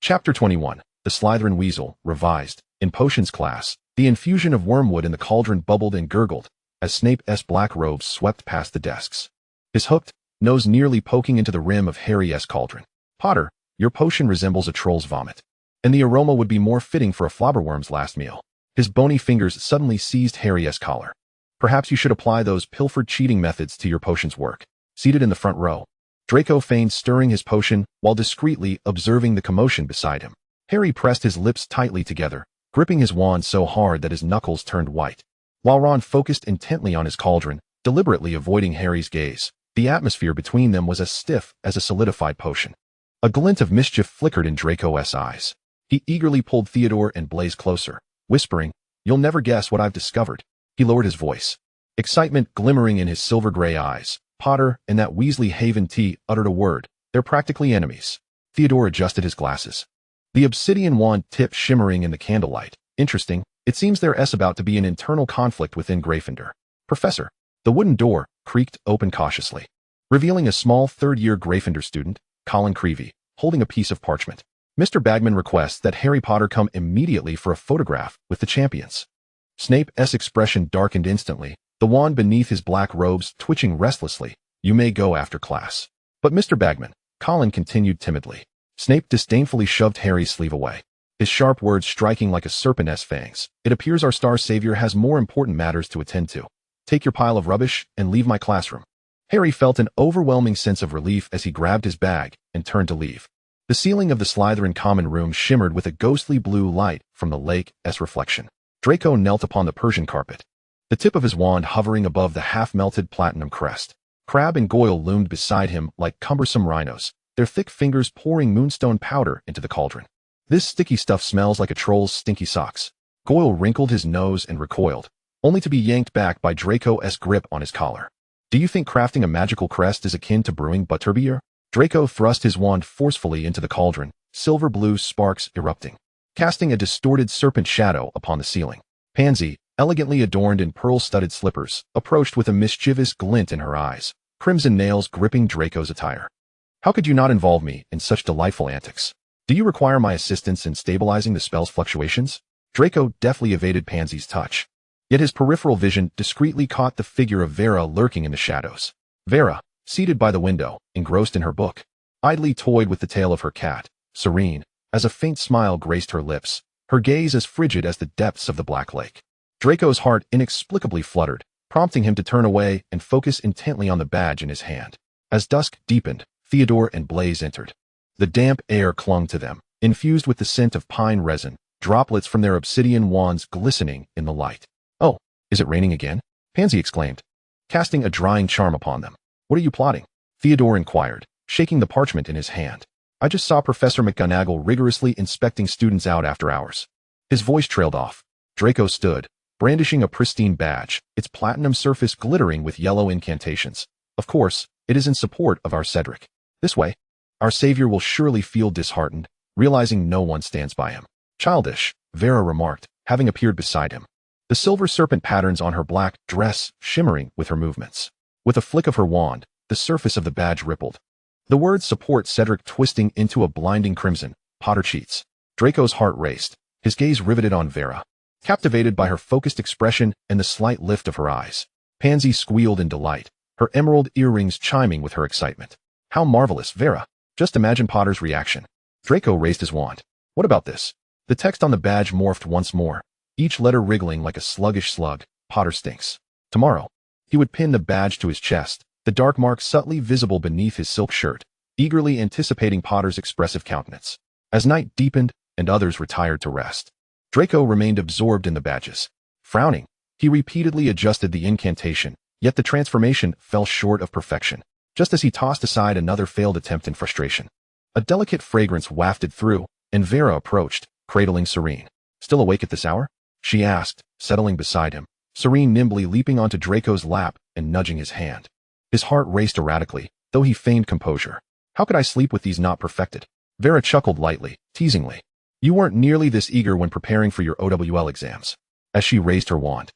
Chapter 21. The Slytherin Weasel, revised. In potions class, the infusion of wormwood in the cauldron bubbled and gurgled as Snape's black robes swept past the desks, his hooked nose nearly poking into the rim of Harry's cauldron. Potter, your potion resembles a troll's vomit, and the aroma would be more fitting for a flobberworm's last meal. His bony fingers suddenly seized Harry's collar. Perhaps you should apply those pilfered cheating methods to your potion's work. Seated in the front row, Draco feigned stirring his potion while discreetly observing the commotion beside him. Harry pressed his lips tightly together, gripping his wand so hard that his knuckles turned white. While Ron focused intently on his cauldron, deliberately avoiding Harry's gaze, the atmosphere between them was as stiff as a solidified potion. A glint of mischief flickered in Draco's eyes. He eagerly pulled Theodore and Blaise closer, whispering, you'll never guess what I've discovered. He lowered his voice, excitement glimmering in his silver-gray eyes. Potter and that Weasley Haven tea uttered a word. They're practically enemies. Theodore adjusted his glasses, the obsidian wand tip shimmering in the candlelight. Interesting. It seems there's about to be an internal conflict within Gryffindor. Professor. The wooden door creaked open cautiously, revealing a small third-year Gryffindor student, Colin Creevey, holding a piece of parchment. Mr. Bagman requests that Harry Potter come immediately for a photograph with the champions. Snape's expression darkened instantly, the wand beneath his black robes twitching restlessly. You may go after class. But Mr. Bagman, Colin continued timidly. Snape disdainfully shoved Harry's sleeve away, his sharp words striking like a serpent's fangs. It appears our star savior has more important matters to attend to. Take your pile of rubbish and leave my classroom. Harry felt an overwhelming sense of relief as he grabbed his bag and turned to leave. The ceiling of the Slytherin common room shimmered with a ghostly blue light from the lake's reflection. Draco knelt upon the Persian carpet, the tip of his wand hovering above the half-melted platinum crest. Crabbe and Goyle loomed beside him like cumbersome rhinos, their thick fingers pouring moonstone powder into the cauldron. This sticky stuff smells like a troll's stinky socks. Goyle wrinkled his nose and recoiled, only to be yanked back by Draco's grip on his collar. Do you think crafting a magical crest is akin to brewing butterbeer? Draco thrust his wand forcefully into the cauldron, silver blue sparks erupting, casting a distorted serpent shadow upon the ceiling. Pansy, elegantly adorned in pearl-studded slippers, approached with a mischievous glint in her eyes, crimson nails gripping Draco's attire. How could you not involve me in such delightful antics? Do you require my assistance in stabilizing the spell's fluctuations? Draco deftly evaded Pansy's touch, yet his peripheral vision discreetly caught the figure of Vera lurking in the shadows. Vera, seated by the window, engrossed in her book, idly toyed with the tail of her cat, serene, as a faint smile graced her lips, her gaze as frigid as the depths of the Black Lake. Draco's heart inexplicably fluttered, prompting him to turn away and focus intently on the badge in his hand. As dusk deepened, Theodore and Blaise entered. The damp air clung to them, infused with the scent of pine resin, droplets from their obsidian wands glistening in the light. Oh, is it raining again? Pansy exclaimed, casting a drying charm upon them. What are you plotting? Theodore inquired, shaking the parchment in his hand. I just saw Professor McGonagall rigorously inspecting students out after hours. His voice trailed off. Draco stood, brandishing a pristine badge, its platinum surface glittering with yellow incantations. Of course, it is in support of our Cedric. This way, our savior will surely feel disheartened, realizing no one stands by him. Childish, Vera remarked, having appeared beside him. the silver serpent patterns on her black dress shimmering with her movements. With a flick of her wand, the surface of the badge rippled. The words support Cedric twisting into a blinding crimson. Potter cheats. Draco's heart raced, his gaze riveted on Vera. Captivated by her focused expression and the slight lift of her eyes, Pansy squealed in delight, her emerald earrings chiming with her excitement. How marvelous, Vera! Just imagine Potter's reaction. Draco raised his wand. What about this? The text on the badge morphed once more, each letter wriggling like a sluggish slug. Potter stinks. Tomorrow, he would pin the badge to his chest, the dark mark subtly visible beneath his silk shirt, eagerly anticipating Potter's expressive countenance. As night deepened and others retired to rest, Draco remained absorbed in the badges. Frowning, he repeatedly adjusted the incantation, yet the transformation fell short of perfection, just as he tossed aside another failed attempt in frustration. A delicate fragrance wafted through, and Vera approached, cradling Serene. Still awake at this hour? She asked, settling beside him, Serene nimbly leaping onto Draco's lap and nudging his hand. His heart raced erratically, though he feigned composure. How could I sleep with these not perfected? Vera chuckled lightly, teasingly. You weren't nearly this eager when preparing for your OWL exams. As she raised her wand,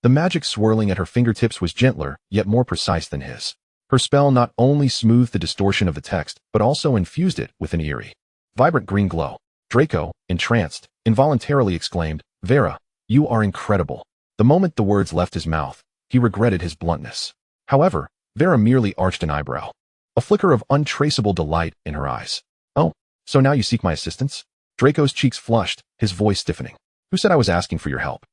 the magic swirling at her fingertips was gentler, yet more precise than his. Her spell not only smoothed the distortion of the text, but also infused it with an eerie, vibrant green glow. Draco, entranced, involuntarily exclaimed, Vera, you are incredible. The moment the words left his mouth, he regretted his bluntness. However, Vera merely arched an eyebrow, a flicker of untraceable delight in her eyes. Oh, so now you seek my assistance? Draco's cheeks flushed, his voice stiffening. Who said I was asking for your help?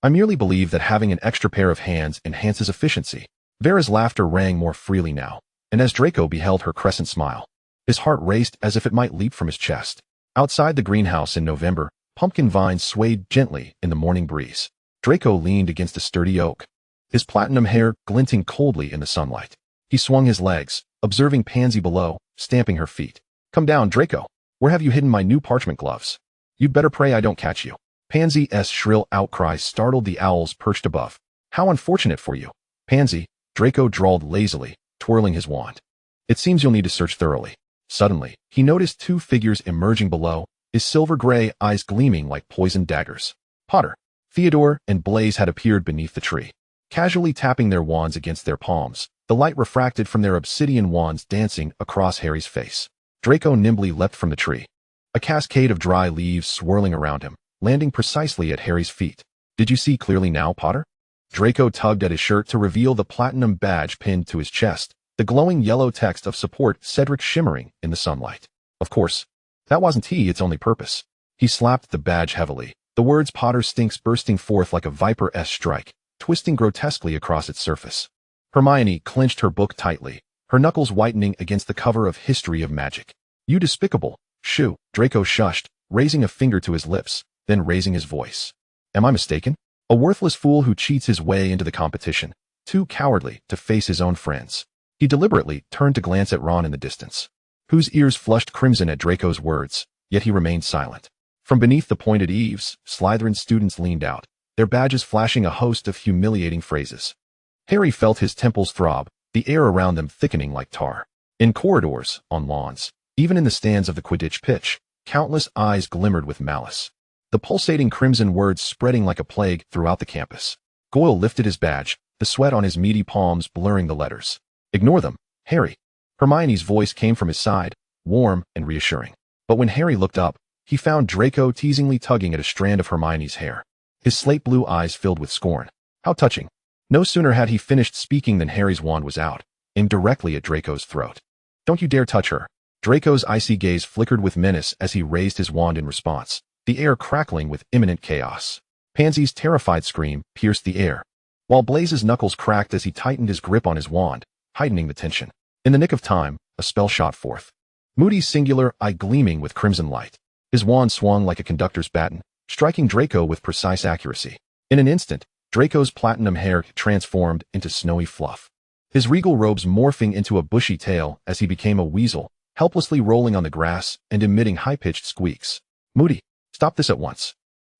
I merely believe that having an extra pair of hands enhances efficiency. Vera's laughter rang more freely now, and as Draco beheld her crescent smile, his heart raced as if it might leap from his chest. Outside the greenhouse in November, pumpkin vines swayed gently in the morning breeze. Draco leaned against a sturdy oak, his platinum hair glinting coldly in the sunlight. He swung his legs, observing Pansy below, stamping her feet. Come down, Draco. Where have you hidden my new parchment gloves? You'd better pray I don't catch you. Pansy's shrill outcry startled the owls perched above. How unfortunate for you. Pansy, Draco drawled lazily, twirling his wand. It seems you'll need to search thoroughly. Suddenly, he noticed two figures emerging below, his silver-gray eyes gleaming like poisoned daggers. Potter, Theodore, and Blaise had appeared beneath the tree, casually tapping their wands against their palms, the light refracted from their obsidian wands dancing across Harry's face. Draco nimbly leapt from the tree, a cascade of dry leaves swirling around him, landing precisely at Harry's feet. Did you see clearly now, Potter? Draco tugged at his shirt to reveal the platinum badge pinned to his chest, the glowing yellow text of support Cedric shimmering in the sunlight. Of course, that wasn't its only purpose. He slapped the badge heavily, the words Potter stinks bursting forth like a viper's strike, twisting grotesquely across its surface. Hermione clenched her book tightly, her knuckles whitening against the cover of History of Magic. You despicable, shoo, Draco shushed, raising a finger to his lips, then raising his voice. Am I mistaken? A worthless fool who cheats his way into the competition, too cowardly to face his own friends. He deliberately turned to glance at Ron in the distance, whose ears flushed crimson at Draco's words, yet he remained silent. From beneath the pointed eaves, Slytherin students leaned out, their badges flashing a host of humiliating phrases. Harry felt his temples throb, the air around them thickening like tar. In corridors, on lawns, even in the stands of the Quidditch pitch, countless eyes glimmered with malice, the pulsating crimson words spreading like a plague throughout the campus. Goyle lifted his badge, the sweat on his meaty palms blurring the letters. Ignore them, Harry. Hermione's voice came from his side, warm and reassuring. But when Harry looked up, he found Draco teasingly tugging at a strand of Hermione's hair. His slate blue eyes filled with scorn. How touching. No sooner had he finished speaking than Harry's wand was out, aimed directly at Draco's throat. Don't you dare touch her. Draco's icy gaze flickered with menace as he raised his wand in response, the air crackling with imminent chaos. Pansy's terrified scream pierced the air, while Blaise's knuckles cracked as he tightened his grip on his wand, heightening the tension. In the nick of time, a spell shot forth, Moody's singular eye gleaming with crimson light. His wand swung like a conductor's baton, striking Draco with precise accuracy. In an instant, Draco's platinum hair transformed into snowy fluff, his regal robes morphing into a bushy tail as he became a weasel, helplessly rolling on the grass and emitting high-pitched squeaks. Moody, stop this at once.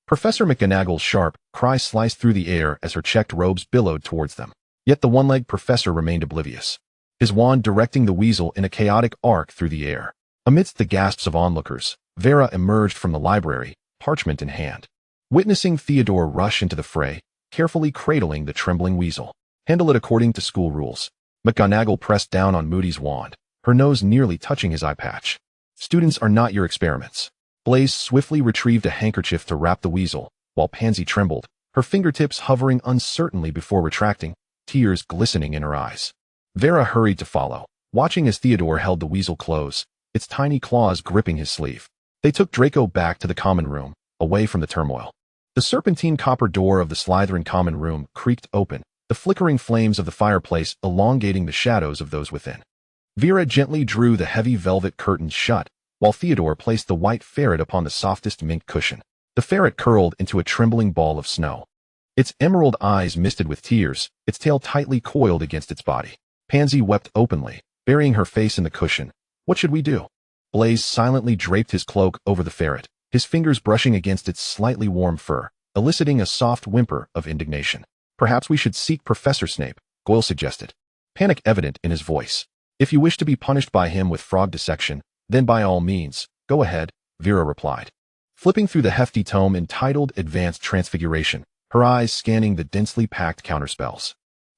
Professor McGonagall's sharp cry sliced through the air as her checked robes billowed towards them. Yet the one-legged professor remained oblivious, his wand directing the weasel in a chaotic arc through the air. Amidst the gasps of onlookers, Vera emerged from the library, parchment in hand. Witnessing Theodore rush into the fray, carefully cradling the trembling weasel. Handle it according to school rules. McGonagall pressed down on Moody's wand, her nose nearly touching his eye patch. Students are not your experiments. Blaise swiftly retrieved a handkerchief to wrap the weasel, while Pansy trembled, her fingertips hovering uncertainly before retracting, tears glistening in her eyes. Vera hurried to follow, watching as Theodore held the weasel close, its tiny claws gripping his sleeve. They took Draco back to the common room, away from the turmoil. The serpentine copper door of the Slytherin common room creaked open, the flickering flames of the fireplace elongating the shadows of those within. Vera gently drew the heavy velvet curtains shut, while Theodore placed the white ferret upon the softest mink cushion. The ferret curled into a trembling ball of snow. Its emerald eyes misted with tears, its tail tightly coiled against its body. Pansy wept openly, burying her face in the cushion. What should we do? Blaise silently draped his cloak over the ferret, his fingers brushing against its slightly warm fur, eliciting a soft whimper of indignation. Perhaps we should seek Professor Snape, Goyle suggested, panic evident in his voice. If you wish to be punished by him with frog dissection, then by all means, go ahead, Vera replied. Flipping through the hefty tome entitled Advanced Transfiguration, her eyes scanning the densely packed counterspells.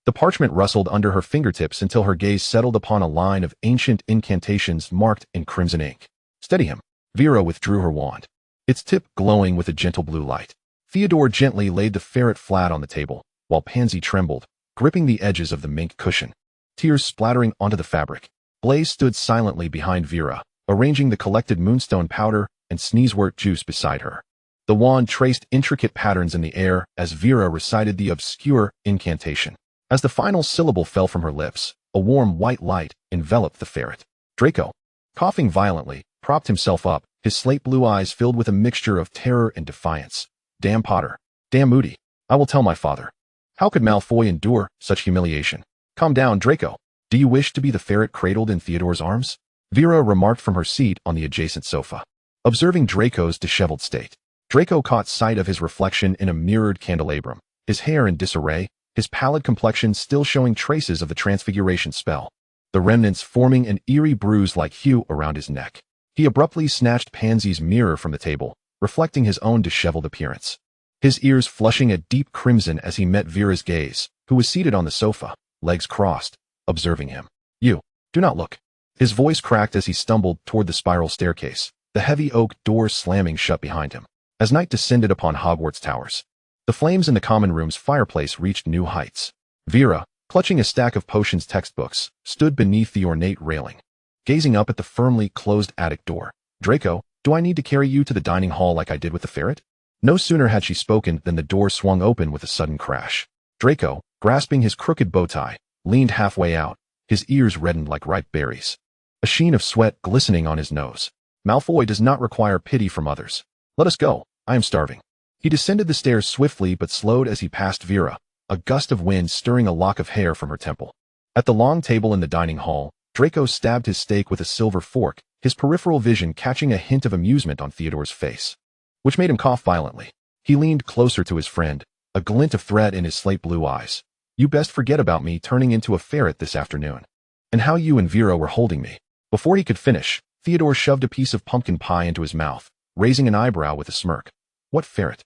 The parchment rustled under her fingertips until her gaze settled upon a line of ancient incantations marked in crimson ink. Steady him. Vera withdrew her wand, its tip glowing with a gentle blue light. Theodore gently laid the ferret flat on the table, while Pansy trembled, gripping the edges of the mink cushion. Tears splattering onto the fabric. Blaise stood silently behind Vera, arranging the collected moonstone powder and sneezewort juice beside her. The wand traced intricate patterns in the air as Vera recited the obscure incantation. As the final syllable fell from her lips, a warm white light enveloped the ferret. Draco, coughing violently, propped himself up, his slate blue eyes filled with a mixture of terror and defiance. Damn Potter. Damn Moody. I will tell my father. How could Malfoy endure such humiliation? Calm down, Draco. Do you wish to be the ferret cradled in Theodore's arms? Vera remarked from her seat on the adjacent sofa. Observing Draco's disheveled state, Draco caught sight of his reflection in a mirrored candelabrum, his hair in disarray, his pallid complexion still showing traces of the transfiguration spell, the remnants forming an eerie bruise-like hue around his neck. He abruptly snatched Pansy's mirror from the table, reflecting his own disheveled appearance. His ears flushing a deep crimson as he met Vera's gaze, who was seated on the sofa, legs crossed, observing him. You, do not look. His voice cracked as he stumbled toward the spiral staircase, the heavy oak door slamming shut behind him. As night descended upon Hogwarts towers, the flames in the common room's fireplace reached new heights. Vera, clutching a stack of potions textbooks, stood beneath the ornate railing, gazing up at the firmly closed attic door. Draco, do I need to carry you to the dining hall like I did with the ferret? No sooner had she spoken than the door swung open with a sudden crash. Draco, grasping his crooked bow tie, leaned halfway out, his ears reddened like ripe berries, a sheen of sweat glistening on his nose. Malfoy does not require pity from others. Let us go. I am starving. He descended the stairs swiftly but slowed as he passed Vera, a gust of wind stirring a lock of hair from her temple. At the long table in the dining hall, Draco stabbed his steak with a silver fork, his peripheral vision catching a hint of amusement on Theodore's face, which made him cough violently. He leaned closer to his friend, a glint of threat in his slate blue eyes. You best forget about me turning into a ferret this afternoon, and how you and Vera were holding me. Before he could finish, Theodore shoved a piece of pumpkin pie into his mouth, raising an eyebrow with a smirk. What ferret?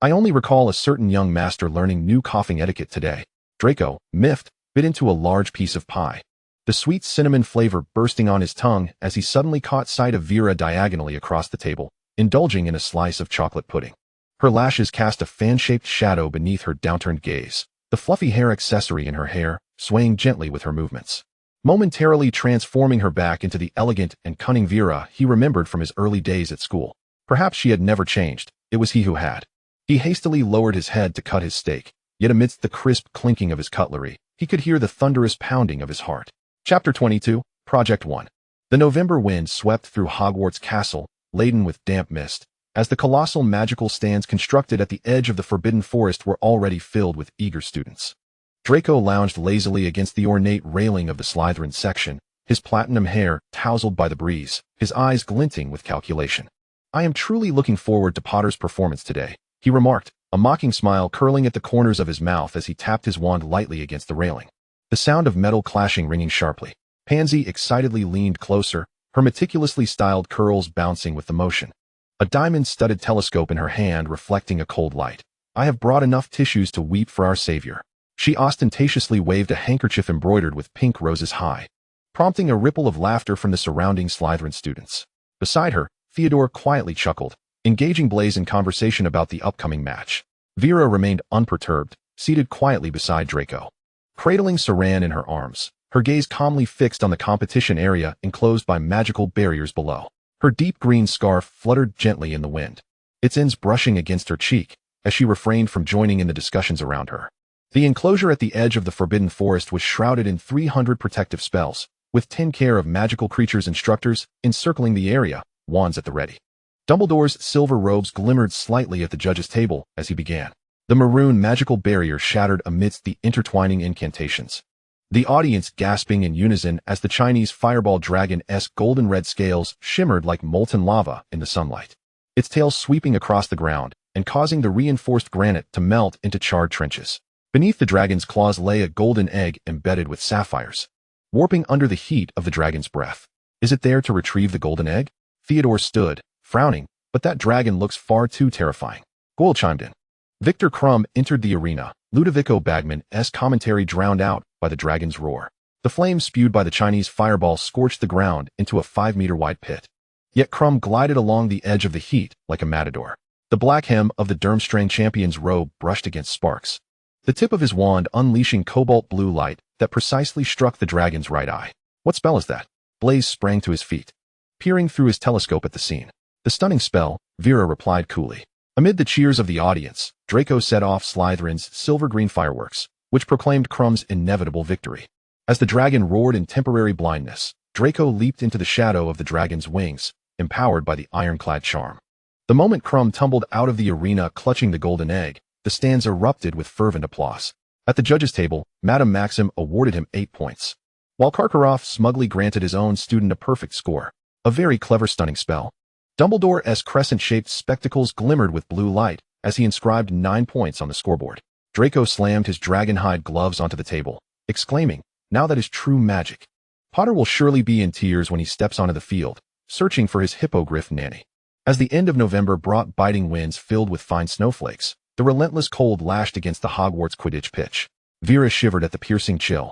I only recall a certain young master learning new coughing etiquette today. Draco, miffed, bit into a large piece of pie, the sweet cinnamon flavor bursting on his tongue as he suddenly caught sight of Vera diagonally across the table, indulging in a slice of chocolate pudding. Her lashes cast a fan-shaped shadow beneath her downturned gaze, the fluffy hair accessory in her hair swaying gently with her movements, momentarily transforming her back into the elegant and cunning Vera he remembered from his early days at school. Perhaps she had never changed, it was he who had. He hastily lowered his head to cut his steak, yet amidst the crisp clinking of his cutlery, he could hear the thunderous pounding of his heart. Chapter 22, Project 1. The November wind swept through Hogwarts Castle, laden with damp mist, as the colossal magical stands constructed at the edge of the Forbidden Forest were already filled with eager students. Draco lounged lazily against the ornate railing of the Slytherin section, his platinum hair tousled by the breeze, his eyes glinting with calculation. I am truly looking forward to Potter's performance today, he remarked, a mocking smile curling at the corners of his mouth as he tapped his wand lightly against the railing. The sound of metal clashing ringing sharply. Pansy excitedly leaned closer, her meticulously styled curls bouncing with the motion, a diamond-studded telescope in her hand reflecting a cold light. I have brought enough tissues to weep for our savior." She ostentatiously waved a handkerchief embroidered with pink roses high, prompting a ripple of laughter from the surrounding Slytherin students. Beside her, Theodore quietly chuckled, engaging Blaise in conversation about the upcoming match. Vera remained unperturbed, seated quietly beside Draco. Cradling Saran in her arms, her gaze calmly fixed on the competition area enclosed by magical barriers below. Her deep green scarf fluttered gently in the wind, its ends brushing against her cheek, as she refrained from joining in the discussions around her. The enclosure at the edge of the Forbidden Forest was shrouded in 300 protective spells, with 10 care of magical creatures instructors encircling the area, wands at the ready. Dumbledore's silver robes glimmered slightly at the judge's table as he began. The maroon magical barrier shattered amidst the intertwining incantations. The audience gasping in unison as the Chinese fireball dragon-esque golden red scales shimmered like molten lava in the sunlight, its tail sweeping across the ground and causing the reinforced granite to melt into charred trenches. Beneath the dragon's claws lay a golden egg embedded with sapphires, warping under the heat of the dragon's breath. Is it there to retrieve the golden egg? Theodore stood, frowning, but that dragon looks far too terrifying. Goyle chimed in. Victor Crumb entered the arena, Ludovico Bagman-esque commentary drowned out by the dragon's roar. The flames spewed by the Chinese fireball scorched the ground into a 5-meter-wide pit. Yet Crumb glided along the edge of the heat like a matador. The black hem of the Durmstrang champion's robe brushed against sparks, the tip of his wand unleashing cobalt blue light that precisely struck the dragon's right eye. What spell is that? Blaise sprang to his feet, peering through his telescope at the scene. The stunning spell, Vera replied coolly. Amid the cheers of the audience, Draco set off Slytherin's silver-green fireworks, which proclaimed Crumb's inevitable victory. As the dragon roared in temporary blindness, Draco leaped into the shadow of the dragon's wings, empowered by the ironclad charm. The moment Crumb tumbled out of the arena clutching the golden egg, the stands erupted with fervent applause. At the judges' table, Madame Maxim awarded him 8 points, while Karkaroff smugly granted his own student a perfect score. A very clever stunning spell. Dumbledore's crescent-shaped spectacles glimmered with blue light as he inscribed 9 points on the scoreboard. Draco slammed his dragon-hide gloves onto the table, exclaiming, "Now that is true magic." Potter will surely be in tears when he steps onto the field, searching for his hippogriff nanny. As the end of November brought biting winds filled with fine snowflakes, the relentless cold lashed against the Hogwarts Quidditch pitch. Vera shivered at the piercing chill,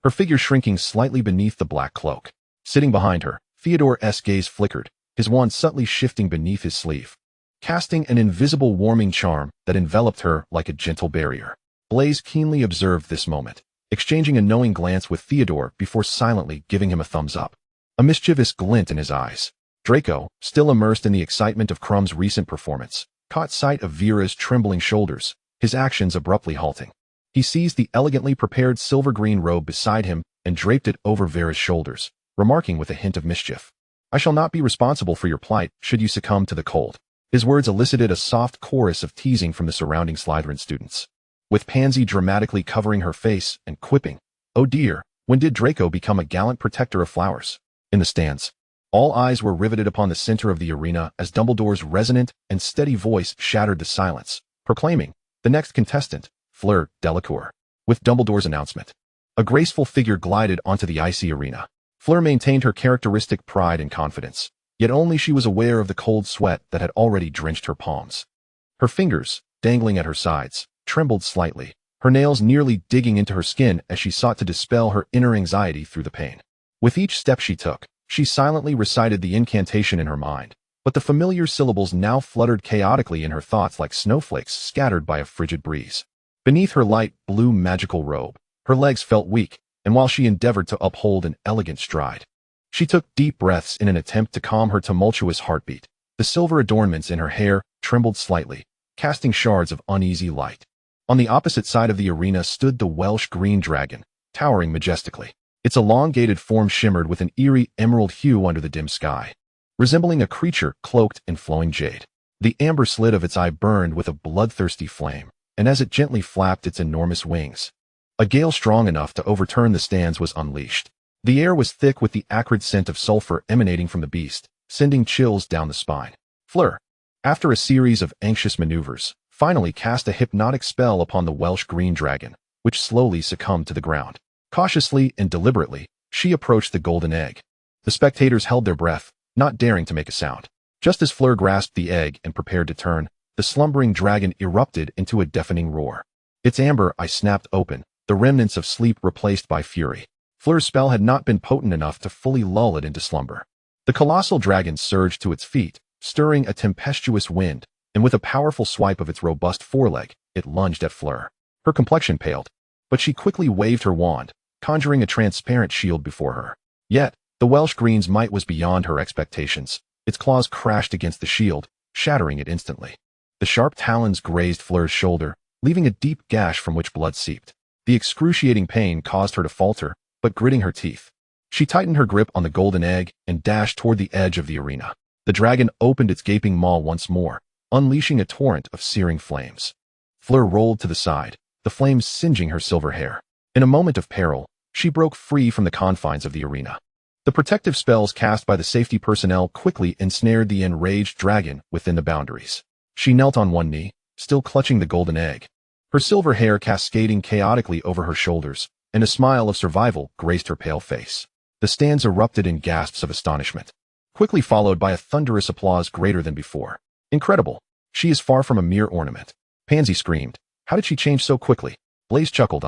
her figure shrinking slightly beneath the black cloak. Sitting behind her, Theodore's gaze flickered, his wand subtly shifting beneath his sleeve, casting an invisible warming charm that enveloped her like a gentle barrier. Blaise keenly observed this moment, exchanging a knowing glance with Theodore before silently giving him a thumbs up, a mischievous glint in his eyes. Draco, still immersed in the excitement of Crumb's recent performance, caught sight of Vera's trembling shoulders, his actions abruptly halting. He seized the elegantly prepared silver-green robe beside him and draped it over Vera's shoulders, remarking with a hint of mischief, "I shall not be responsible for your plight should you succumb to the cold." His words elicited a soft chorus of teasing from the surrounding Slytherin students, with Pansy dramatically covering her face and quipping, "Oh dear, when did Draco become a gallant protector of flowers?" In the stands, all eyes were riveted upon the center of the arena as Dumbledore's resonant and steady voice shattered the silence, proclaiming, "The next contestant, Fleur Delacour." With Dumbledore's announcement, a graceful figure glided onto the icy arena. Fleur maintained her characteristic pride and confidence, yet only she was aware of the cold sweat that had already drenched her palms. Her fingers, dangling at her sides, trembled slightly, her nails nearly digging into her skin as she sought to dispel her inner anxiety through the pain. With each step she took, she silently recited the incantation in her mind, but the familiar syllables now fluttered chaotically in her thoughts like snowflakes scattered by a frigid breeze. Beneath her light blue magical robe, her legs felt weak, and while she endeavored to uphold an elegant stride, she took deep breaths in an attempt to calm her tumultuous heartbeat. The silver adornments in her hair trembled slightly, casting shards of uneasy light. On the opposite side of the arena stood the Welsh green dragon, towering majestically. Its elongated form shimmered with an eerie emerald hue under the dim sky, resembling a creature cloaked in flowing jade. The amber slit of its eye burned with a bloodthirsty flame, and as it gently flapped its enormous wings, a gale strong enough to overturn the stands was unleashed. The air was thick with the acrid scent of sulfur emanating from the beast, sending chills down the spine. Fleur, after a series of anxious maneuvers, finally cast a hypnotic spell upon the Welsh green dragon, which slowly succumbed to the ground. Cautiously and deliberately, she approached the golden egg. The spectators held their breath, not daring to make a sound. Just as Fleur grasped the egg and prepared to turn, the slumbering dragon erupted into a deafening roar. Its amber eye snapped open, the remnants of sleep replaced by fury. Fleur's spell had not been potent enough to fully lull it into slumber. The colossal dragon surged to its feet, stirring a tempestuous wind, and with a powerful swipe of its robust foreleg, it lunged at Fleur. Her complexion paled, but she quickly waved her wand, conjuring a transparent shield before her. Yet, the Welsh Green's might was beyond her expectations. Its claws crashed against the shield, shattering it instantly. The sharp talons grazed Fleur's shoulder, leaving a deep gash from which blood seeped. The excruciating pain caused her to falter, but gritting her teeth, she tightened her grip on the golden egg and dashed toward the edge of the arena. The dragon opened its gaping maw once more, unleashing a torrent of searing flames. Fleur rolled to the side, the flames singeing her silver hair. In a moment of peril, she broke free from the confines of the arena. The protective spells cast by the safety personnel quickly ensnared the enraged dragon within the boundaries. She knelt on one knee, still clutching the golden egg, her silver hair cascading chaotically over her shoulders, and a smile of survival graced her pale face. The stands erupted in gasps of astonishment, quickly followed by a thunderous applause greater than before. Incredible! She is far from a mere ornament. Pansy screamed. How did she change so quickly? Blaze chuckled.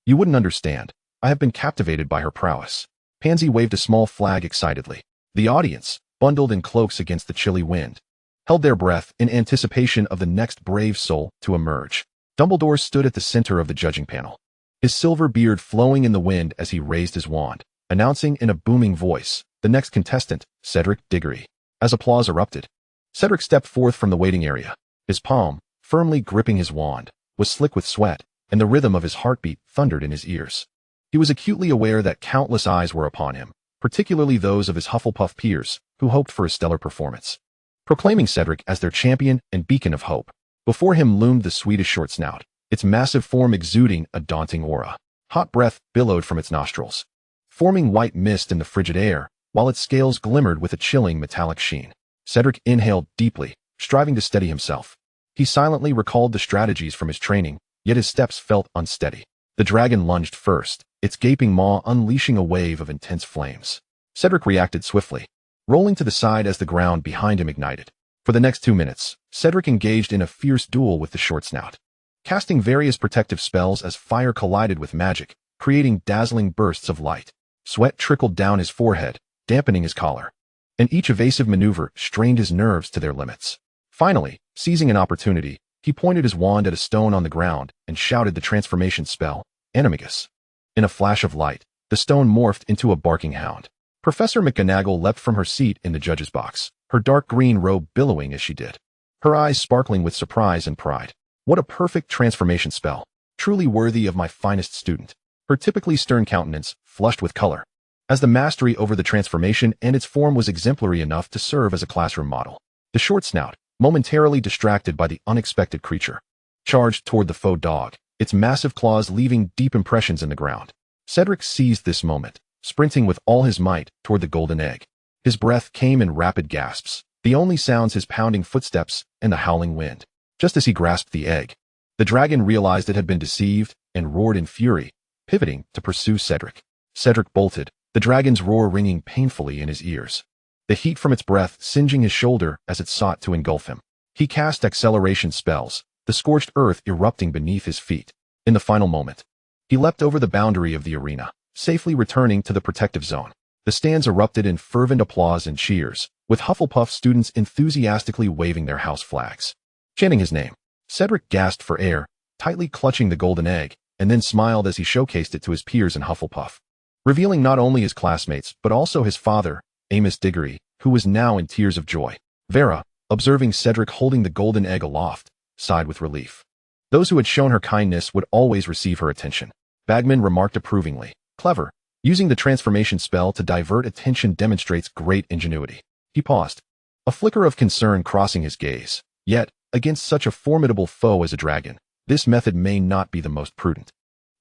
You wouldn't understand. I have been captivated by her prowess. Pansy waved a small flag excitedly. The audience, bundled in cloaks against the chilly wind, held their breath in anticipation of the next brave soul to emerge. Dumbledore stood at the center of the judging panel, his silver beard flowing in the wind as he raised his wand, announcing in a booming voice, the next contestant, Cedric Diggory. As applause erupted, Cedric stepped forth from the waiting area. His palm, firmly gripping his wand, was slick with sweat, and the rhythm of his heartbeat thundered in his ears. He was acutely aware that countless eyes were upon him, particularly those of his Hufflepuff peers, who hoped for a stellar performance. Proclaiming Cedric as their champion and beacon of hope, before him loomed the Swedish short snout, its massive form exuding a daunting aura. Hot breath billowed from its nostrils, forming white mist in the frigid air, while its scales glimmered with a chilling metallic sheen. Cedric inhaled deeply, striving to steady himself. He silently recalled the strategies from his training, yet his steps felt unsteady. The dragon lunged first, its gaping maw unleashing a wave of intense flames. Cedric reacted swiftly, rolling to the side as the ground behind him ignited. For the next 2 minutes, Cedric engaged in a fierce duel with the short snout, casting various protective spells as fire collided with magic, creating dazzling bursts of light. Sweat trickled down his forehead, dampening his collar, and each evasive maneuver strained his nerves to their limits. Finally, seizing an opportunity, he pointed his wand at a stone on the ground and shouted the transformation spell, Animagus. In a flash of light, the stone morphed into a barking hound. Professor McGonagall leapt from her seat in the judge's box, her dark green robe billowing as she did, her eyes sparkling with surprise and pride. What a perfect transformation spell, truly worthy of my finest student. Her typically stern countenance flushed with color, as the mastery over the transformation and its form was exemplary enough to serve as a classroom model. The short snout, momentarily distracted by the unexpected creature, charged toward the faux dog, its massive claws leaving deep impressions in the ground. Cedric seized this moment, sprinting with all his might toward the golden egg. His breath came in rapid gasps, the only sounds his pounding footsteps and the howling wind. Just as he grasped the egg, the dragon realized it had been deceived and roared in fury, pivoting to pursue Cedric. Cedric bolted, the dragon's roar ringing painfully in his ears, the heat from its breath singeing his shoulder as it sought to engulf him. He cast acceleration spells, the scorched earth erupting beneath his feet. In the final moment, he leapt over the boundary of the arena, safely returning to the protective zone. The stands erupted in fervent applause and cheers, with Hufflepuff students enthusiastically waving their house flags, chanting his name. Cedric gasped for air, tightly clutching the golden egg, and then smiled as he showcased it to his peers in Hufflepuff, revealing not only his classmates but also his father, Amos Diggory, who was now in tears of joy. Vera, observing Cedric holding the golden egg aloft, sighed with relief. Those who had shown her kindness would always receive her attention. Bagman remarked approvingly. Clever. Using the transformation spell to divert attention demonstrates great ingenuity. He paused, a flicker of concern crossing his gaze. Yet, against such a formidable foe as a dragon, this method may not be the most prudent.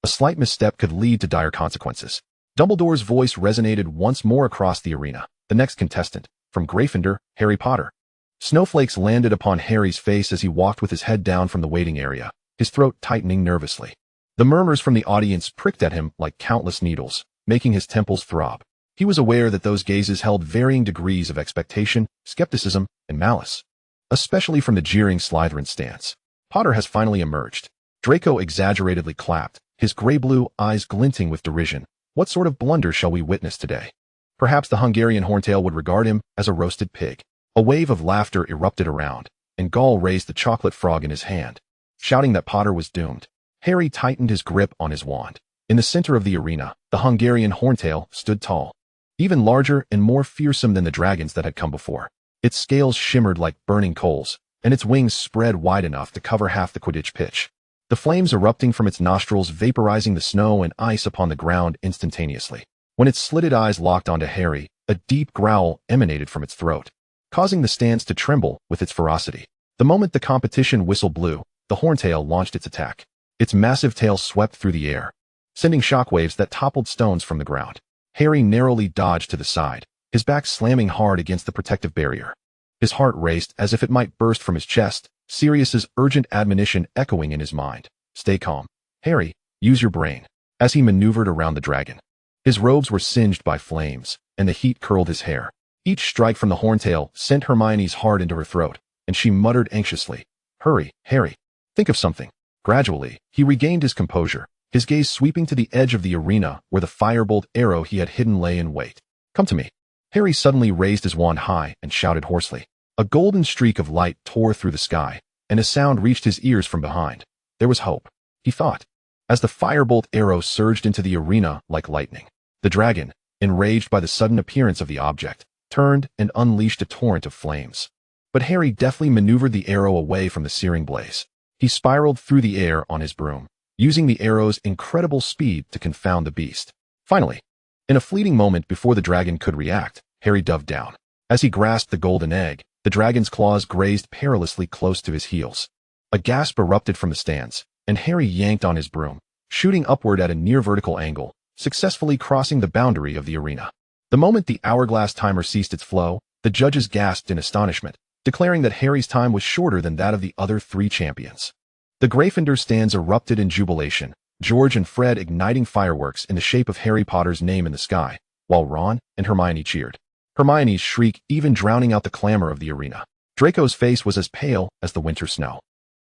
A slight misstep could lead to dire consequences. Dumbledore's voice resonated once more across the arena. The next contestant, from Gryffindor, Harry Potter. Snowflakes landed upon Harry's face as he walked with his head down from the waiting area, his throat tightening nervously. The murmurs from the audience pricked at him like countless needles, making his temples throb. He was aware that those gazes held varying degrees of expectation, skepticism, and malice. especially from the jeering Slytherin stance. Potter has finally emerged. Draco exaggeratedly clapped, his gray-blue eyes glinting with derision. What sort of blunder shall we witness today? Perhaps the Hungarian horntail would regard him as a roasted pig. A wave of laughter erupted around, and Gaul raised the chocolate frog in his hand, shouting that Potter was doomed. Harry tightened his grip on his wand. In the center of the arena, the Hungarian horntail stood tall, even larger and more fearsome than the dragons that had come before. Its scales shimmered like burning coals, and its wings spread wide enough to cover half the Quidditch pitch. The flames erupting from its nostrils vaporizing the snow and ice upon the ground instantaneously. When its slitted eyes locked onto Harry, a deep growl emanated from its throat, causing the stands to tremble with its ferocity. The moment the competition whistle blew, the horntail launched its attack. Its massive tail swept through the air, sending shockwaves that toppled stones from the ground. Harry narrowly dodged to the side, his back slamming hard against the protective barrier. His heart raced as if it might burst from his chest, Sirius's urgent admonition echoing in his mind. Stay calm. Harry, use your brain. As he maneuvered around the dragon, his robes were singed by flames, and the heat curled his hair. Each strike from the horntail sent Hermione's heart into her throat, and she muttered anxiously, "Hurry, Harry. Think of something." Gradually, he regained his composure, his gaze sweeping to the edge of the arena where the firebolt arrow he had hidden lay in wait. "Come to me." Harry suddenly raised his wand high and shouted hoarsely. A golden streak of light tore through the sky, and a sound reached his ears from behind. There was hope, he thought, as the firebolt arrow surged into the arena like lightning. The dragon, enraged by the sudden appearance of the object, turned and unleashed a torrent of flames. But Harry deftly maneuvered the arrow away from the searing blaze. He spiraled through the air on his broom, using the arrow's incredible speed to confound the beast. Finally, in a fleeting moment before the dragon could react, Harry dove down. As he grasped the golden egg, the dragon's claws grazed perilously close to his heels. A gasp erupted from the stands, and Harry yanked on his broom, shooting upward at a near-vertical angle, successfully crossing the boundary of the arena. The moment the hourglass timer ceased its flow, the judges gasped in astonishment, declaring that Harry's time was shorter than that of the other three champions. The Gryffindor stands erupted in jubilation, George and Fred igniting fireworks in the shape of Harry Potter's name in the sky, while Ron and Hermione cheered. Hermione's shriek even drowning out the clamor of the arena. Draco's face was as pale as the winter snow.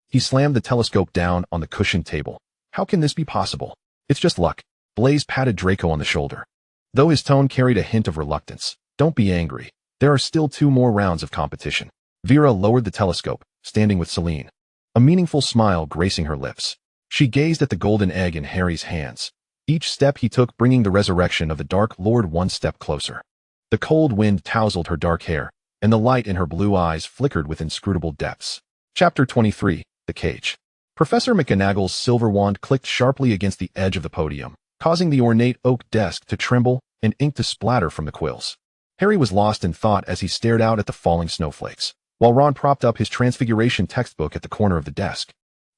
He slammed the telescope down on the cushioned table. "How can this be possible? It's just luck." Blaise patted Draco on the shoulder, though his tone carried a hint of reluctance. "Don't be angry. There are still 2 more rounds of competition." Vera lowered the telescope, standing with Celine, a meaningful smile gracing her lips. She gazed at the golden egg in Harry's hands, each step he took bringing the resurrection of the Dark Lord one step closer. The cold wind tousled her dark hair, and the light in her blue eyes flickered with inscrutable depths. Chapter 23, The Cage. Professor McGonagall's silver wand clicked sharply against the edge of the podium, causing the ornate oak desk to tremble and ink to splatter from the quills. Harry was lost in thought as he stared out at the falling snowflakes, while Ron propped up his Transfiguration textbook at the corner of the desk,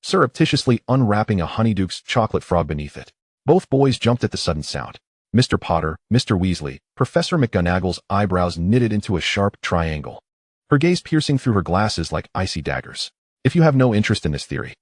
surreptitiously unwrapping a Honeyduke's chocolate frog beneath it. Both boys jumped at the sudden sound. Mr. Potter, Mr. Weasley, Professor McGonagall's eyebrows knitted into a sharp triangle, her gaze piercing through her glasses like icy daggers. "If you have no interest in this theory,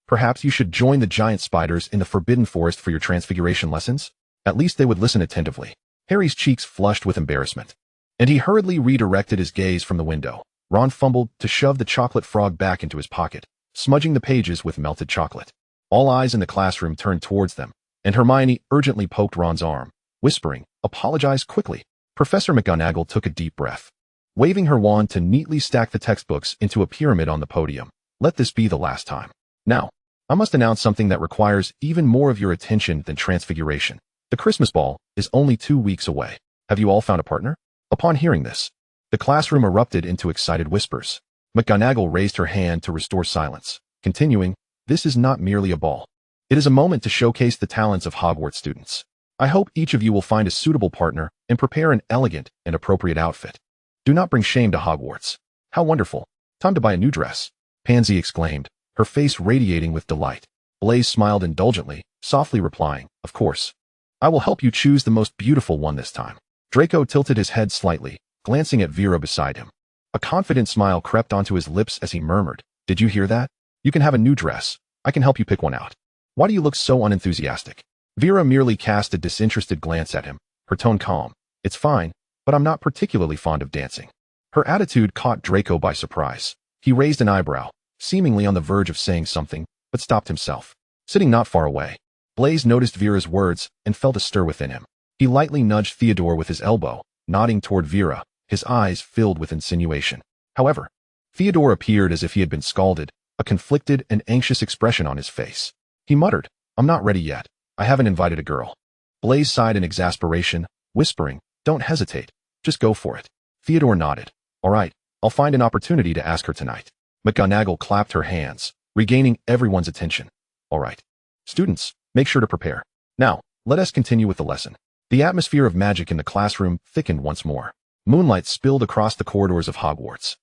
perhaps you should join the giant spiders in the Forbidden Forest for your Transfiguration lessons? At least they would listen attentively." Harry's cheeks flushed with embarrassment, and he hurriedly redirected his gaze from the window. Ron fumbled to shove the chocolate frog back into his pocket, smudging the pages with melted chocolate. All eyes in the classroom turned towards them, and Hermione urgently poked Ron's arm, whispering, "Apologize quickly." Professor McGonagall took a deep breath, waving her wand to neatly stack the textbooks into a pyramid on the podium. "Let this be the last time. Now, I must announce something that requires even more of your attention than Transfiguration. The Christmas ball is only 2 weeks away. Have you all found a partner?" Upon hearing this, the classroom erupted into excited whispers. McGonagall raised her hand to restore silence, continuing, "This is not merely a ball. It is a moment to showcase the talents of Hogwarts students. I hope each of you will find a suitable partner and prepare an elegant and appropriate outfit. Do not bring shame to Hogwarts." "How wonderful. Time to buy a new dress," Pansy exclaimed, her face radiating with delight. Blaise smiled indulgently, softly replying, "Of course. I will help you choose the most beautiful one this time." Draco tilted his head slightly, glancing at Vera beside him. A confident smile crept onto his lips as he murmured, "Did you hear that? You can have a new dress. I can help you pick one out. Why do you look so unenthusiastic?" Vera merely cast a disinterested glance at him, her tone calm. "It's fine, but I'm not particularly fond of dancing." Her attitude caught Draco by surprise. He raised an eyebrow, seemingly on the verge of saying something, but stopped himself. Sitting not far away, Blaise noticed Vera's words and felt a stir within him. He lightly nudged Theodore with his elbow, nodding toward Vera, his eyes filled with insinuation. However, Theodore appeared as if he had been scalded, a conflicted and anxious expression on his face. He muttered, "I'm not ready yet. I haven't invited a girl." Blaise sighed in exasperation, whispering, "Don't hesitate. Just go for it." Theodore nodded. "All right, I'll find an opportunity to ask her tonight." McGonagall clapped her hands, regaining everyone's attention. "All right. Students, make sure to prepare. Now, let us continue with the lesson." The atmosphere of magic in the classroom thickened once more. Moonlight spilled across the corridors of Hogwarts,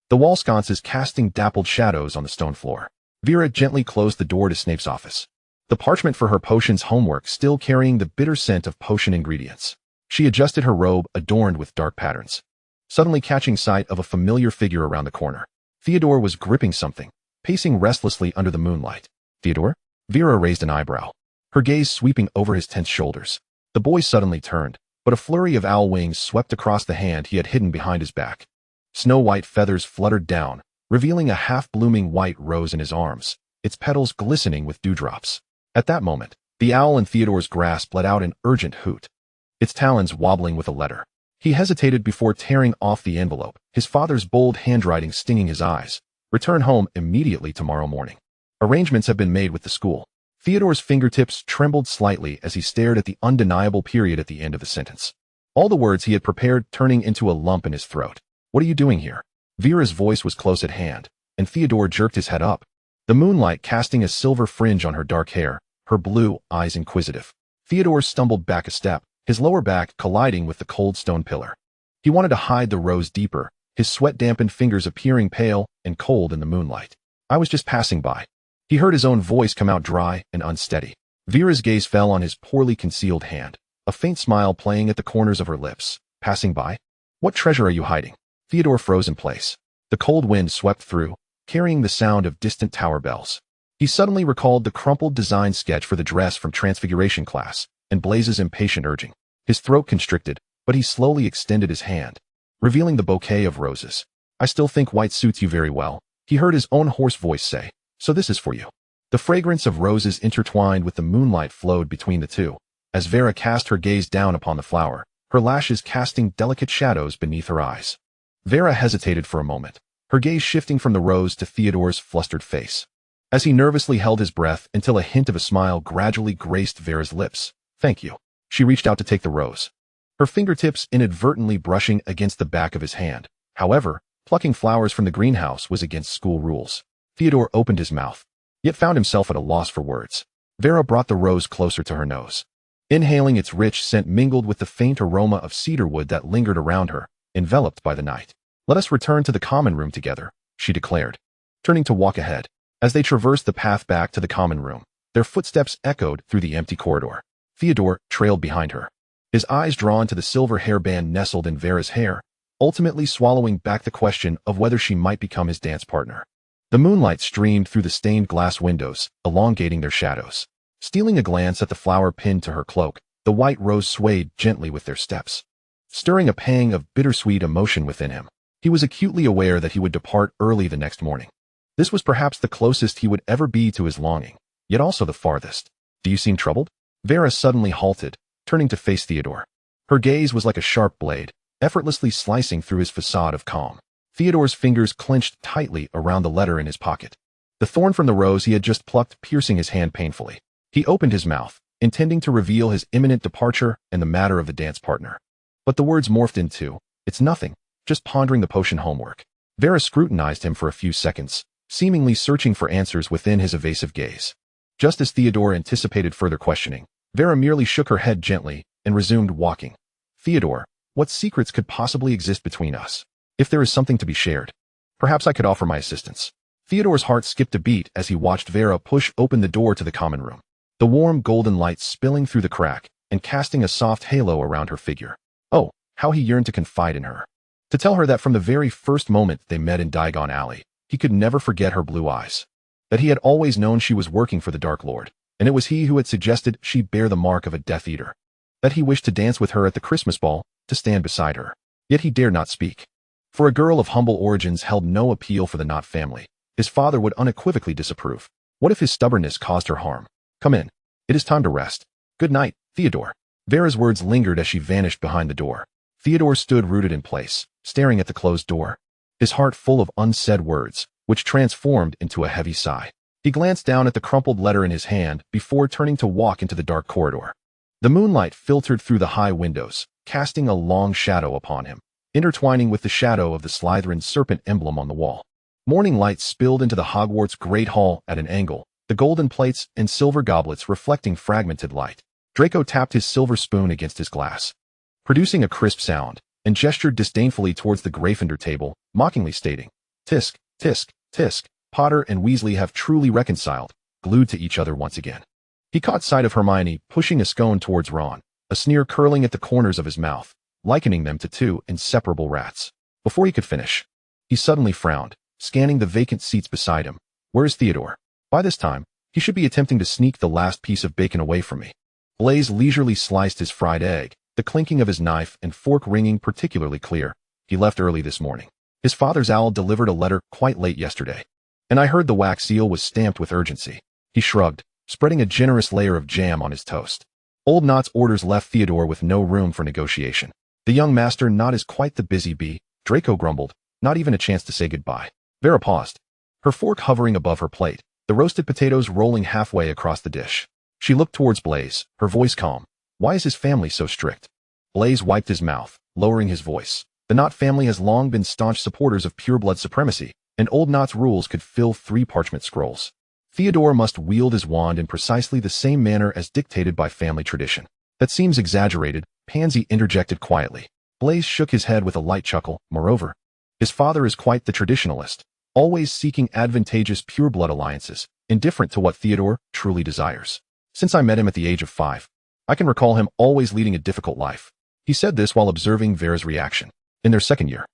the wall sconces casting dappled shadows on the stone floor. Vera gently closed the door to Snape's office, the parchment for her potion's homework still carrying the bitter scent of potion ingredients. She adjusted her robe adorned with dark patterns, suddenly catching sight of a familiar figure around the corner. Theodore was gripping something, pacing restlessly under the moonlight. "Theodore?" Vera raised an eyebrow, her gaze sweeping over his tense shoulders. The boy suddenly turned, but a flurry of owl wings swept across the hand he had hidden behind his back. Snow-white feathers fluttered down, revealing a half-blooming white rose in his arms, its petals glistening with dewdrops. At that moment, the owl in Theodore's grasp let out an urgent hoot, its talons wobbling with a letter. He hesitated before tearing off the envelope, his father's bold handwriting stinging his eyes. "Return home immediately tomorrow morning. Arrangements have been made with the school." Theodore's fingertips trembled slightly as he stared at the undeniable period at the end of the sentence, all the words he had prepared turning into a lump in his throat. "What are you doing here?" Vera's voice was close at hand, and Theodore jerked his head up, the moonlight casting a silver fringe on her dark hair, her blue eyes inquisitive. Theodore stumbled back a step, his lower back colliding with the cold stone pillar. He wanted to hide the rose deeper, his sweat-dampened fingers appearing pale and cold in the moonlight. "I was just passing by." He heard his own voice come out dry and unsteady. Vera's gaze fell on his poorly concealed hand, a faint smile playing at the corners of her lips. "Passing by? What treasure are you hiding?" Theodore froze in place. The cold wind swept through, carrying the sound of distant tower bells. He suddenly recalled the crumpled design sketch for the dress from Transfiguration class, and Blaise's impatient urging. His throat constricted, but he slowly extended his hand, revealing the bouquet of roses. "I still think white suits you very well," he heard his own hoarse voice say. "So this is for you." The fragrance of roses intertwined with the moonlight flowed between the two, as Vera cast her gaze down upon the flower, her lashes casting delicate shadows beneath her eyes. Vera hesitated for a moment, her gaze shifting from the rose to Theodore's flustered face, as he nervously held his breath until a hint of a smile gradually graced Vera's lips. "Thank you." She reached out to take the rose, her fingertips inadvertently brushing against the back of his hand. However, plucking flowers from the greenhouse was against school rules. Theodore opened his mouth, yet found himself at a loss for words. Vera brought the rose closer to her nose, inhaling its rich scent mingled with the faint aroma of cedarwood that lingered around her, enveloped by the night. "Let us return to the common room together," she declared, turning to walk ahead. As they traversed the path back to the common room, their footsteps echoed through the empty corridor. Theodore trailed behind her, his eyes drawn to the silver hairband nestled in Vera's hair, ultimately swallowing back the question of whether she might become his dance partner. The moonlight streamed through the stained glass windows, elongating their shadows. Stealing a glance at the flower pinned to her cloak, the white rose swayed gently with their steps, stirring a pang of bittersweet emotion within him. He was acutely aware that he would depart early the next morning. This was perhaps the closest he would ever be to his longing, yet also the farthest. "Do you seem troubled?" Vera suddenly halted, turning to face Theodore. Her gaze was like a sharp blade, effortlessly slicing through his facade of calm. Theodore's fingers clenched tightly around the letter in his pocket, the thorn from the rose he had just plucked piercing his hand painfully. He opened his mouth, intending to reveal his imminent departure and the matter of the dance partner. But the words morphed into, "It's nothing, just pondering the potion homework." Vera scrutinized him for a few seconds, seemingly searching for answers within his evasive gaze. Just as Theodore anticipated further questioning, Vera merely shook her head gently and resumed walking. "Theodore, what secrets could possibly exist between us? If there is something to be shared, perhaps I could offer my assistance." Theodore's heart skipped a beat as he watched Vera push open the door to the common room, the warm golden light spilling through the crack and casting a soft halo around her figure. Oh, how he yearned to confide in her, to tell her that from the very first moment they met in Diagon Alley, he could never forget her blue eyes, that he had always known she was working for the Dark Lord, and it was he who had suggested she bear the mark of a Death Eater, that he wished to dance with her at the Christmas ball, to stand beside her. Yet he dared not speak. For a girl of humble origins held no appeal for the Knott family. His father would unequivocally disapprove. What if his stubbornness caused her harm? Come in. It is time to rest. Good night, Theodore. Vera's words lingered as she vanished behind the door. Theodore stood rooted in place, staring at the closed door, his heart full of unsaid words, which transformed into a heavy sigh. He glanced down at the crumpled letter in his hand before turning to walk into the dark corridor. The moonlight filtered through the high windows, casting a long shadow upon him, intertwining with the shadow of the Slytherin serpent emblem on the wall. Morning light spilled into the Hogwarts Great Hall at an angle, the golden plates and silver goblets reflecting fragmented light. Draco tapped his silver spoon against his glass, producing a crisp sound, and gestured disdainfully towards the Gryffindor table, mockingly stating, "Tisk, tisk, tisk, Potter and Weasley have truly reconciled, glued to each other once again." He caught sight of Hermione pushing a scone towards Ron, a sneer curling at the corners of his mouth, likening them to two inseparable rats. Before he could finish, he suddenly frowned, scanning the vacant seats beside him. Where is Theodore? By this time, he should be attempting to sneak the last piece of bacon away from me. Blaise leisurely sliced his fried egg, the clinking of his knife and fork ringing particularly clear. He left early this morning. His father's owl delivered a letter quite late yesterday, and I heard the wax seal was stamped with urgency. He shrugged, spreading a generous layer of jam on his toast. Old Knott's orders left Theodore with no room for negotiation. The young master not is quite the busy bee, Draco grumbled, not even a chance to say goodbye. Vera paused, her fork hovering above her plate, the roasted potatoes rolling halfway across the dish. She looked towards Blaise, her voice calm. Why is his family so strict? Blaise wiped his mouth, lowering his voice. The Knott family has long been staunch supporters of pureblood supremacy, and Old Knott's rules could fill 3 parchment scrolls. Theodore must wield his wand in precisely the same manner as dictated by family tradition. That seems exaggerated, Pansy interjected quietly. Blaise shook his head with a light chuckle. Moreover, his father is quite the traditionalist, always seeking advantageous pureblood alliances, indifferent to what Theodore truly desires. Since I met him at the age of 5, I can recall him always leading a difficult life. He said this while observing Vera's reaction. In their second year,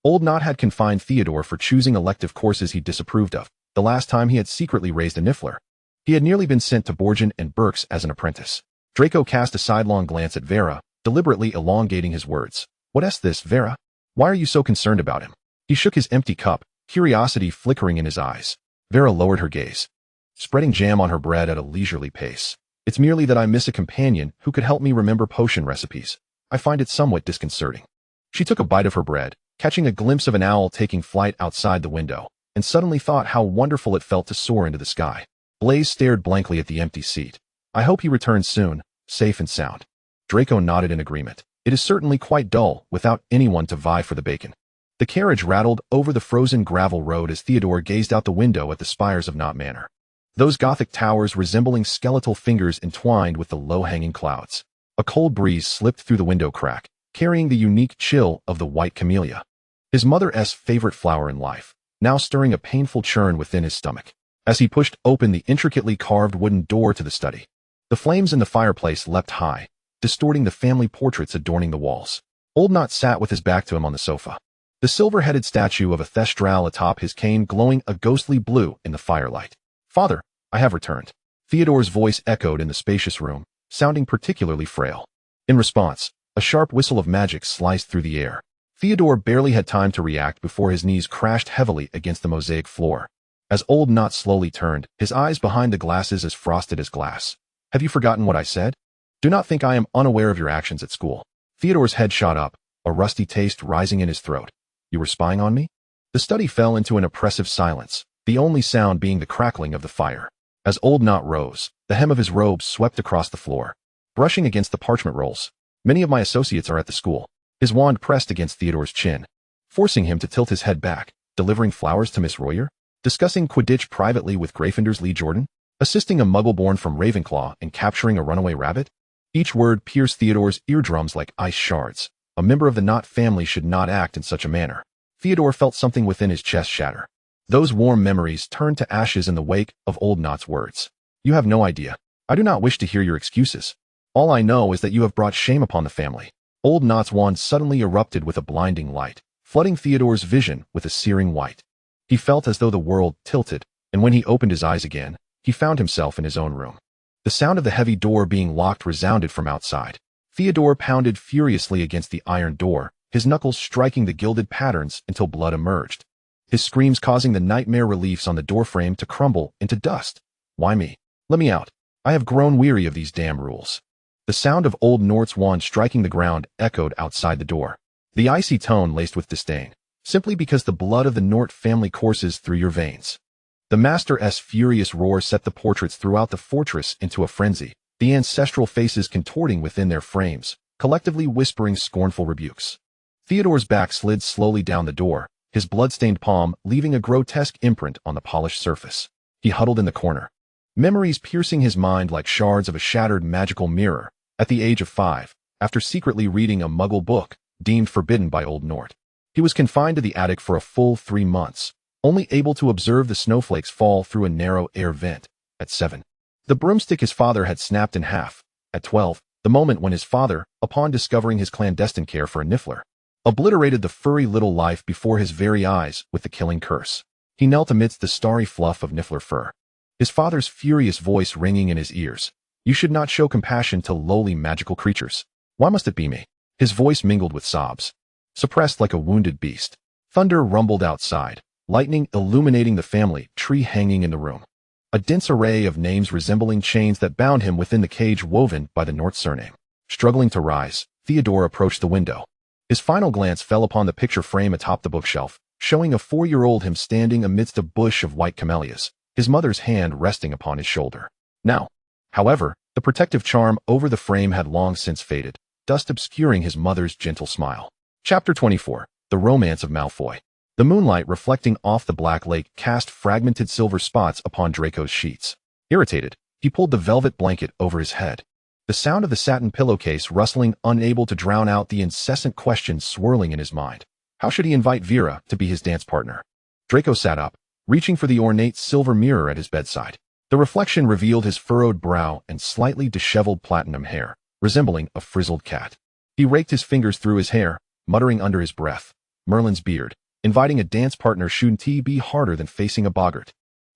Old Knott had confined Theodore for choosing elective courses he disapproved of, the last time he had secretly raised a Niffler. He had nearly been sent to Borgin and Berks as an apprentice. Draco cast a sidelong glance at Vera, deliberately elongating his words. What's this, Vera? Why are you so concerned about him? He shook his empty cup, curiosity flickering in his eyes. Vera lowered her gaze, spreading jam on her bread at a leisurely pace. It's merely that I miss a companion who could help me remember potion recipes. I find it somewhat disconcerting. She took a bite of her bread, catching a glimpse of an owl taking flight outside the window, and suddenly thought how wonderful it felt to soar into the sky. Blaise stared blankly at the empty seat. I hope he returns soon, safe and sound. Draco nodded in agreement. It is certainly quite dull without anyone to vie for the bacon. The carriage rattled over the frozen gravel road as Theodore gazed out the window at the spires of Knott Manor. Those Gothic towers resembling skeletal fingers entwined with the low-hanging clouds. A cold breeze slipped through the window crack, carrying the unique chill of the white camellia, his mother's favorite flower in life, now stirring a painful churn within his stomach. As he pushed open the intricately carved wooden door to the study, the flames in the fireplace leapt high, distorting the family portraits adorning the walls. Old Knott sat with his back to him on the sofa, the silver-headed statue of a thestral atop his cane glowing a ghostly blue in the firelight. Father, I have returned. Theodore's voice echoed in the spacious room, sounding particularly frail. In response, a sharp whistle of magic sliced through the air. Theodore barely had time to react before his knees crashed heavily against the mosaic floor. As Old Knott slowly turned, his eyes behind the glasses as frosted as glass. Have you forgotten what I said? Do not think I am unaware of your actions at school. Theodore's head shot up, a rusty taste rising in his throat. You were spying on me? The study fell into an oppressive silence, the only sound being the crackling of the fire. As Old Knott rose, the hem of his robe swept across the floor, brushing against the parchment rolls. Many of my associates are at the school. His wand pressed against Theodore's chin, forcing him to tilt his head back. Delivering flowers to Miss Royer? Discussing Quidditch privately with Gryffindor's Lee Jordan? Assisting a muggle born from Ravenclaw in capturing a runaway rabbit? Each word pierced Theodore's eardrums like ice shards. A member of the Knott family should not act in such a manner. Theodore felt something within his chest shatter. Those warm memories turned to ashes in the wake of Old Knott's words. You have no idea. I do not wish to hear your excuses. All I know is that you have brought shame upon the family. Old Knott's wand suddenly erupted with a blinding light, flooding Theodore's vision with a searing white. He felt as though the world tilted, and when he opened his eyes again, he found himself in his own room. The sound of the heavy door being locked resounded from outside. Theodore pounded furiously against the iron door, his knuckles striking the gilded patterns until blood emerged, his screams causing the nightmare reliefs on the doorframe to crumble into dust. Why me? Let me out. I have grown weary of these damn rules. The sound of old Nort's wand striking the ground echoed outside the door, the icy tone laced with disdain, simply because the blood of the Nort family courses through your veins. The Master's furious roar set the portraits throughout the fortress into a frenzy, the ancestral faces contorting within their frames, collectively whispering scornful rebukes. Theodore's back slid slowly down the door, his blood-stained palm leaving a grotesque imprint on the polished surface. He huddled in the corner, memories piercing his mind like shards of a shattered magical mirror. At the age of 5, after secretly reading a Muggle book deemed forbidden by Old Nort, he was confined to the attic for a full 3 months, only able to observe the snowflakes fall through a narrow air vent. At 7, the broomstick his father had snapped in half. At 12, the moment when his father, upon discovering his clandestine care for a Niffler, obliterated the furry little life before his very eyes with the killing curse. He knelt amidst the starry fluff of Niffler fur, his father's furious voice ringing in his ears. You should not show compassion to lowly magical creatures. Why must it be me? His voice mingled with sobs, suppressed like a wounded beast. Thunder rumbled outside, lightning illuminating the family tree hanging in the room. A dense array of names resembling chains that bound him within the cage woven by the Nort surname. Struggling to rise, Theodore approached the window. His final glance fell upon the picture frame atop the bookshelf, showing a 4-year-old him standing amidst a bush of white camellias, his mother's hand resting upon his shoulder. Now, however, the protective charm over the frame had long since faded, dust obscuring his mother's gentle smile. Chapter 24. The Romance of Malfoy. The moonlight reflecting off the black lake cast fragmented silver spots upon Draco's sheets. Irritated, he pulled the velvet blanket over his head, the sound of the satin pillowcase rustling, unable to drown out the incessant questions swirling in his mind. How should he invite Vera to be his dance partner? Draco sat up, reaching for the ornate silver mirror at his bedside. The reflection revealed his furrowed brow and slightly disheveled platinum hair, resembling a frizzled cat. He raked his fingers through his hair, muttering under his breath, Merlin's beard. Inviting a dance partner shouldn't be harder than facing a boggart.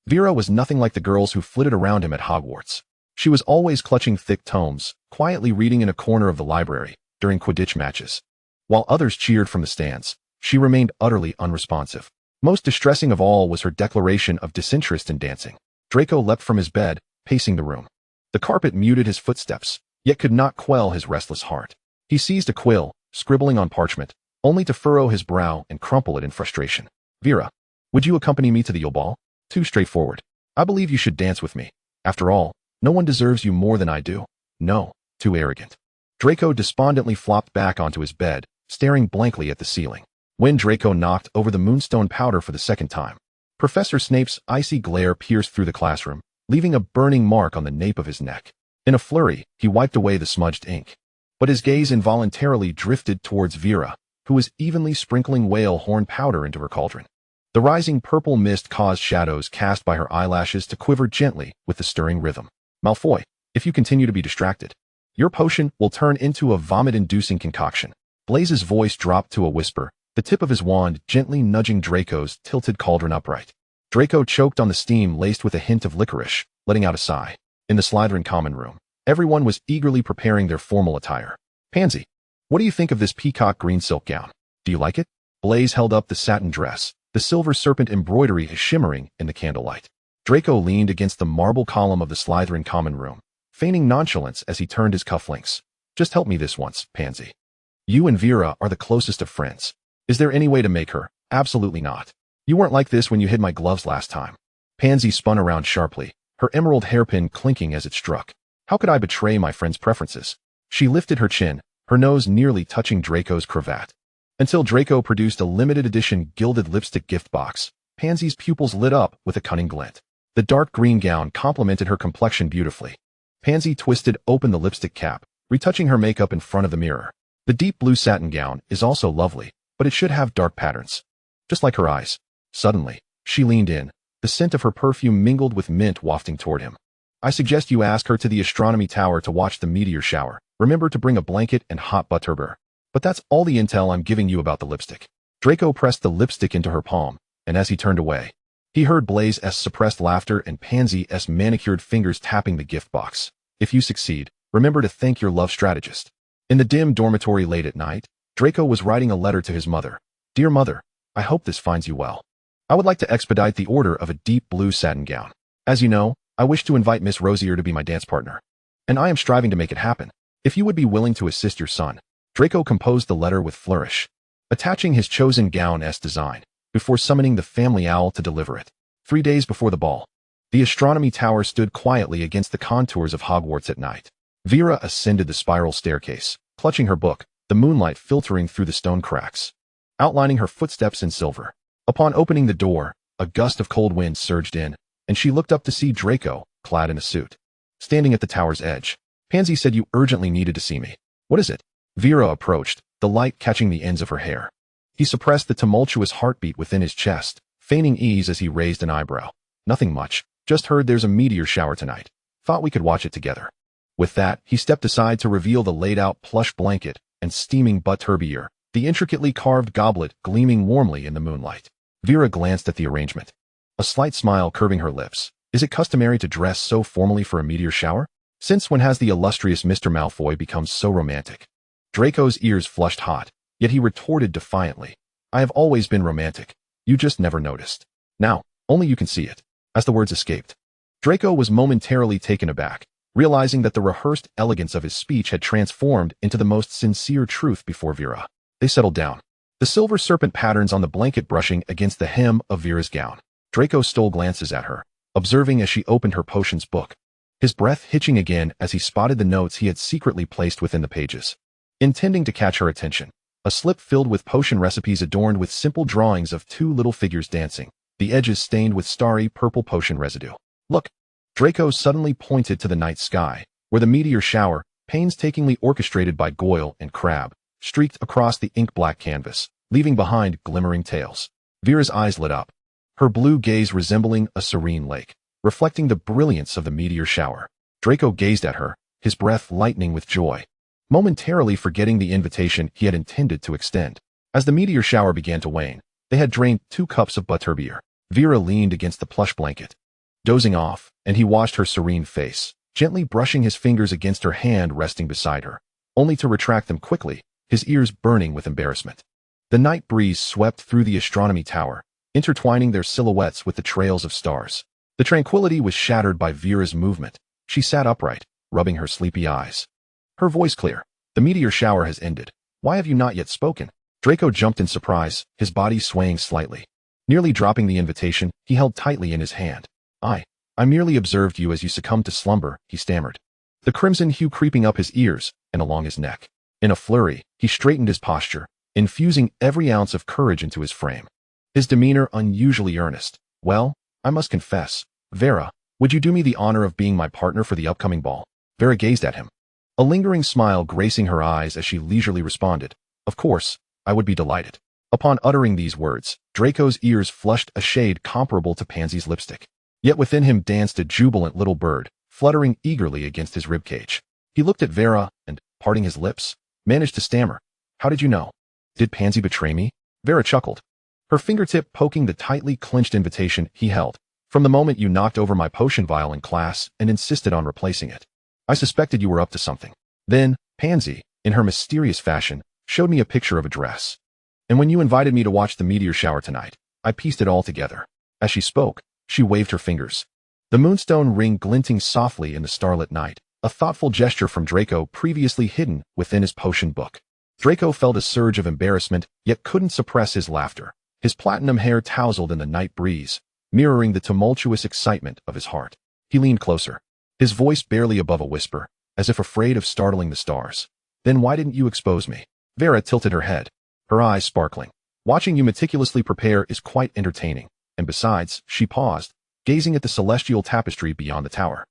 Vera was nothing like the girls who flitted around him at Hogwarts. She was always clutching thick tomes, quietly reading in a corner of the library during Quidditch matches. While others cheered from the stands, she remained utterly unresponsive. Most distressing of all was her declaration of disinterest in dancing. Draco leapt from his bed, pacing the room. The carpet muted his footsteps, yet could not quell his restless heart. He seized a quill, scribbling on parchment, only to furrow his brow and crumple it in frustration. Vera, would you accompany me to the Yule Ball? Too straightforward. I believe you should dance with me. After all, no one deserves you more than I do. No, too arrogant. Draco despondently flopped back onto his bed, staring blankly at the ceiling. When Draco knocked over the moonstone powder for the second time, Professor Snape's icy glare pierced through the classroom, leaving a burning mark on the nape of his neck. In a flurry, he wiped away the smudged ink. But his gaze involuntarily drifted towards Vera, who was evenly sprinkling whale horn powder into her cauldron. The rising purple mist caused shadows cast by her eyelashes to quiver gently with the stirring rhythm. Malfoy, if you continue to be distracted, your potion will turn into a vomit-inducing concoction. Blaze's voice dropped to a whisper, the tip of his wand gently nudging Draco's tilted cauldron upright. Draco choked on the steam laced with a hint of licorice, letting out a sigh. In the Slytherin common room, everyone was eagerly preparing their formal attire. Pansy, what do you think of this peacock green silk gown? Do you like it? Blaze held up the satin dress, the silver serpent embroidery shimmering in the candlelight. Draco leaned against the marble column of the Slytherin common room, feigning nonchalance as he turned his cufflinks. Just help me this once, Pansy. You and Vera are the closest of friends. Is there any way to make her? Absolutely not. You weren't like this when you hid my gloves last time. Pansy spun around sharply, her emerald hairpin clinking as it struck. How could I betray my friend's preferences? She lifted her chin, her nose nearly touching Draco's cravat. Until Draco produced a limited edition gilded lipstick gift box, Pansy's pupils lit up with a cunning glint. The dark green gown complemented her complexion beautifully. Pansy twisted open the lipstick cap, retouching her makeup in front of the mirror. The deep blue satin gown is also lovely, but it should have dark patterns. Just like her eyes. Suddenly, she leaned in, the scent of her perfume mingled with mint wafting toward him. I suggest you ask her to the astronomy tower to watch the meteor shower. Remember to bring a blanket and hot butterbur. But that's all the intel I'm giving you about the lipstick. Draco pressed the lipstick into her palm, and as he turned away, he heard Blaze's suppressed laughter and Pansy's manicured fingers tapping the gift box. If you succeed, remember to thank your love strategist. In the dim dormitory late at night, Draco was writing a letter to his mother. Dear mother, I hope this finds you well. I would like to expedite the order of a deep blue satin gown. As you know, I wish to invite Miss Rosier to be my dance partner, and I am striving to make it happen. If you would be willing to assist your son. Draco composed the letter with flourish, attaching his chosen gown-esque design, before summoning the family owl to deliver it. 3 days before the ball, the astronomy tower stood quietly against the contours of Hogwarts at night. Vera ascended the spiral staircase, clutching her book, the moonlight filtering through the stone cracks, outlining her footsteps in silver. Upon opening the door, a gust of cold wind surged in, and she looked up to see Draco, clad in a suit, standing at the tower's edge. Pansy said you urgently needed to see me. What is it? Vera approached, the light catching the ends of her hair. He suppressed the tumultuous heartbeat within his chest, feigning ease as he raised an eyebrow. Nothing much. Just heard there's a meteor shower tonight. Thought we could watch it together. With that, he stepped aside to reveal the laid-out plush blanket and steaming butterbeer, the intricately carved goblet gleaming warmly in the moonlight. Vera glanced at the arrangement, a slight smile curving her lips. Is it customary to dress so formally for a meteor shower? Since when has the illustrious Mr. Malfoy become so romantic? Draco's ears flushed hot, yet he retorted defiantly. I have always been romantic. You just never noticed. Now, only you can see it. As the words escaped, Draco was momentarily taken aback, realizing that the rehearsed elegance of his speech had transformed into the most sincere truth before Vera. They settled down, the silver serpent patterns on the blanket brushing against the hem of Vera's gown. Draco stole glances at her, observing as she opened her potions book, his breath hitching again as he spotted the notes he had secretly placed within the pages. Intending to catch her attention, a slip filled with potion recipes adorned with simple drawings of 2 little figures dancing, the edges stained with starry purple potion residue. Look! Draco suddenly pointed to the night sky, where the meteor shower, painstakingly orchestrated by Goyle and Crabbe, streaked across the ink-black canvas, leaving behind glimmering tails. Vera's eyes lit up, her blue gaze resembling a serene lake, reflecting the brilliance of the meteor shower. Draco gazed at her, his breath lightening with joy, momentarily forgetting the invitation he had intended to extend. As the meteor shower began to wane, they had drained 2 cups of butterbeer. Vera leaned against the plush blanket, dozing off, and he watched her serene face, gently brushing his fingers against her hand resting beside her, only to retract them quickly, his ears burning with embarrassment. The night breeze swept through the astronomy tower, intertwining their silhouettes with the trails of stars. The tranquility was shattered by Vera's movement. She sat upright, rubbing her sleepy eyes, her voice clear. The meteor shower has ended. Why have you not yet spoken? Draco jumped in surprise, his body swaying slightly. Nearly dropping the invitation, he held tightly in his hand. I merely observed you as you succumbed to slumber, he stammered, the crimson hue creeping up his ears and along his neck. In a flurry, he straightened his posture, infusing every ounce of courage into his frame, his demeanor unusually earnest. Well, I must confess, Vera, would you do me the honor of being my partner for the upcoming ball? Vera gazed at him, a lingering smile gracing her eyes as she leisurely responded. Of course, I would be delighted. Upon uttering these words, Draco's ears flushed a shade comparable to Pansy's lipstick. Yet within him danced a jubilant little bird, fluttering eagerly against his ribcage. He looked at Vera and, parting his lips, managed to stammer. How did you know? Did Pansy betray me? Vera chuckled, her fingertip poking the tightly clenched invitation he held. From the moment you knocked over my potion vial in class and insisted on replacing it, I suspected you were up to something. Then, Pansy, in her mysterious fashion, showed me a picture of a dress. And when you invited me to watch the meteor shower tonight, I pieced it all together. As she spoke, she waved her fingers, the moonstone ring glinting softly in the starlit night, a thoughtful gesture from Draco previously hidden within his potion book. Draco felt a surge of embarrassment, yet couldn't suppress his laughter. His platinum hair tousled in the night breeze, mirroring the tumultuous excitement of his heart. He leaned closer, his voice barely above a whisper, as if afraid of startling the stars. Then why didn't you expose me? Vera tilted her head, her eyes sparkling. Watching you meticulously prepare is quite entertaining. And besides, she paused, gazing at the celestial tapestry beyond the tower.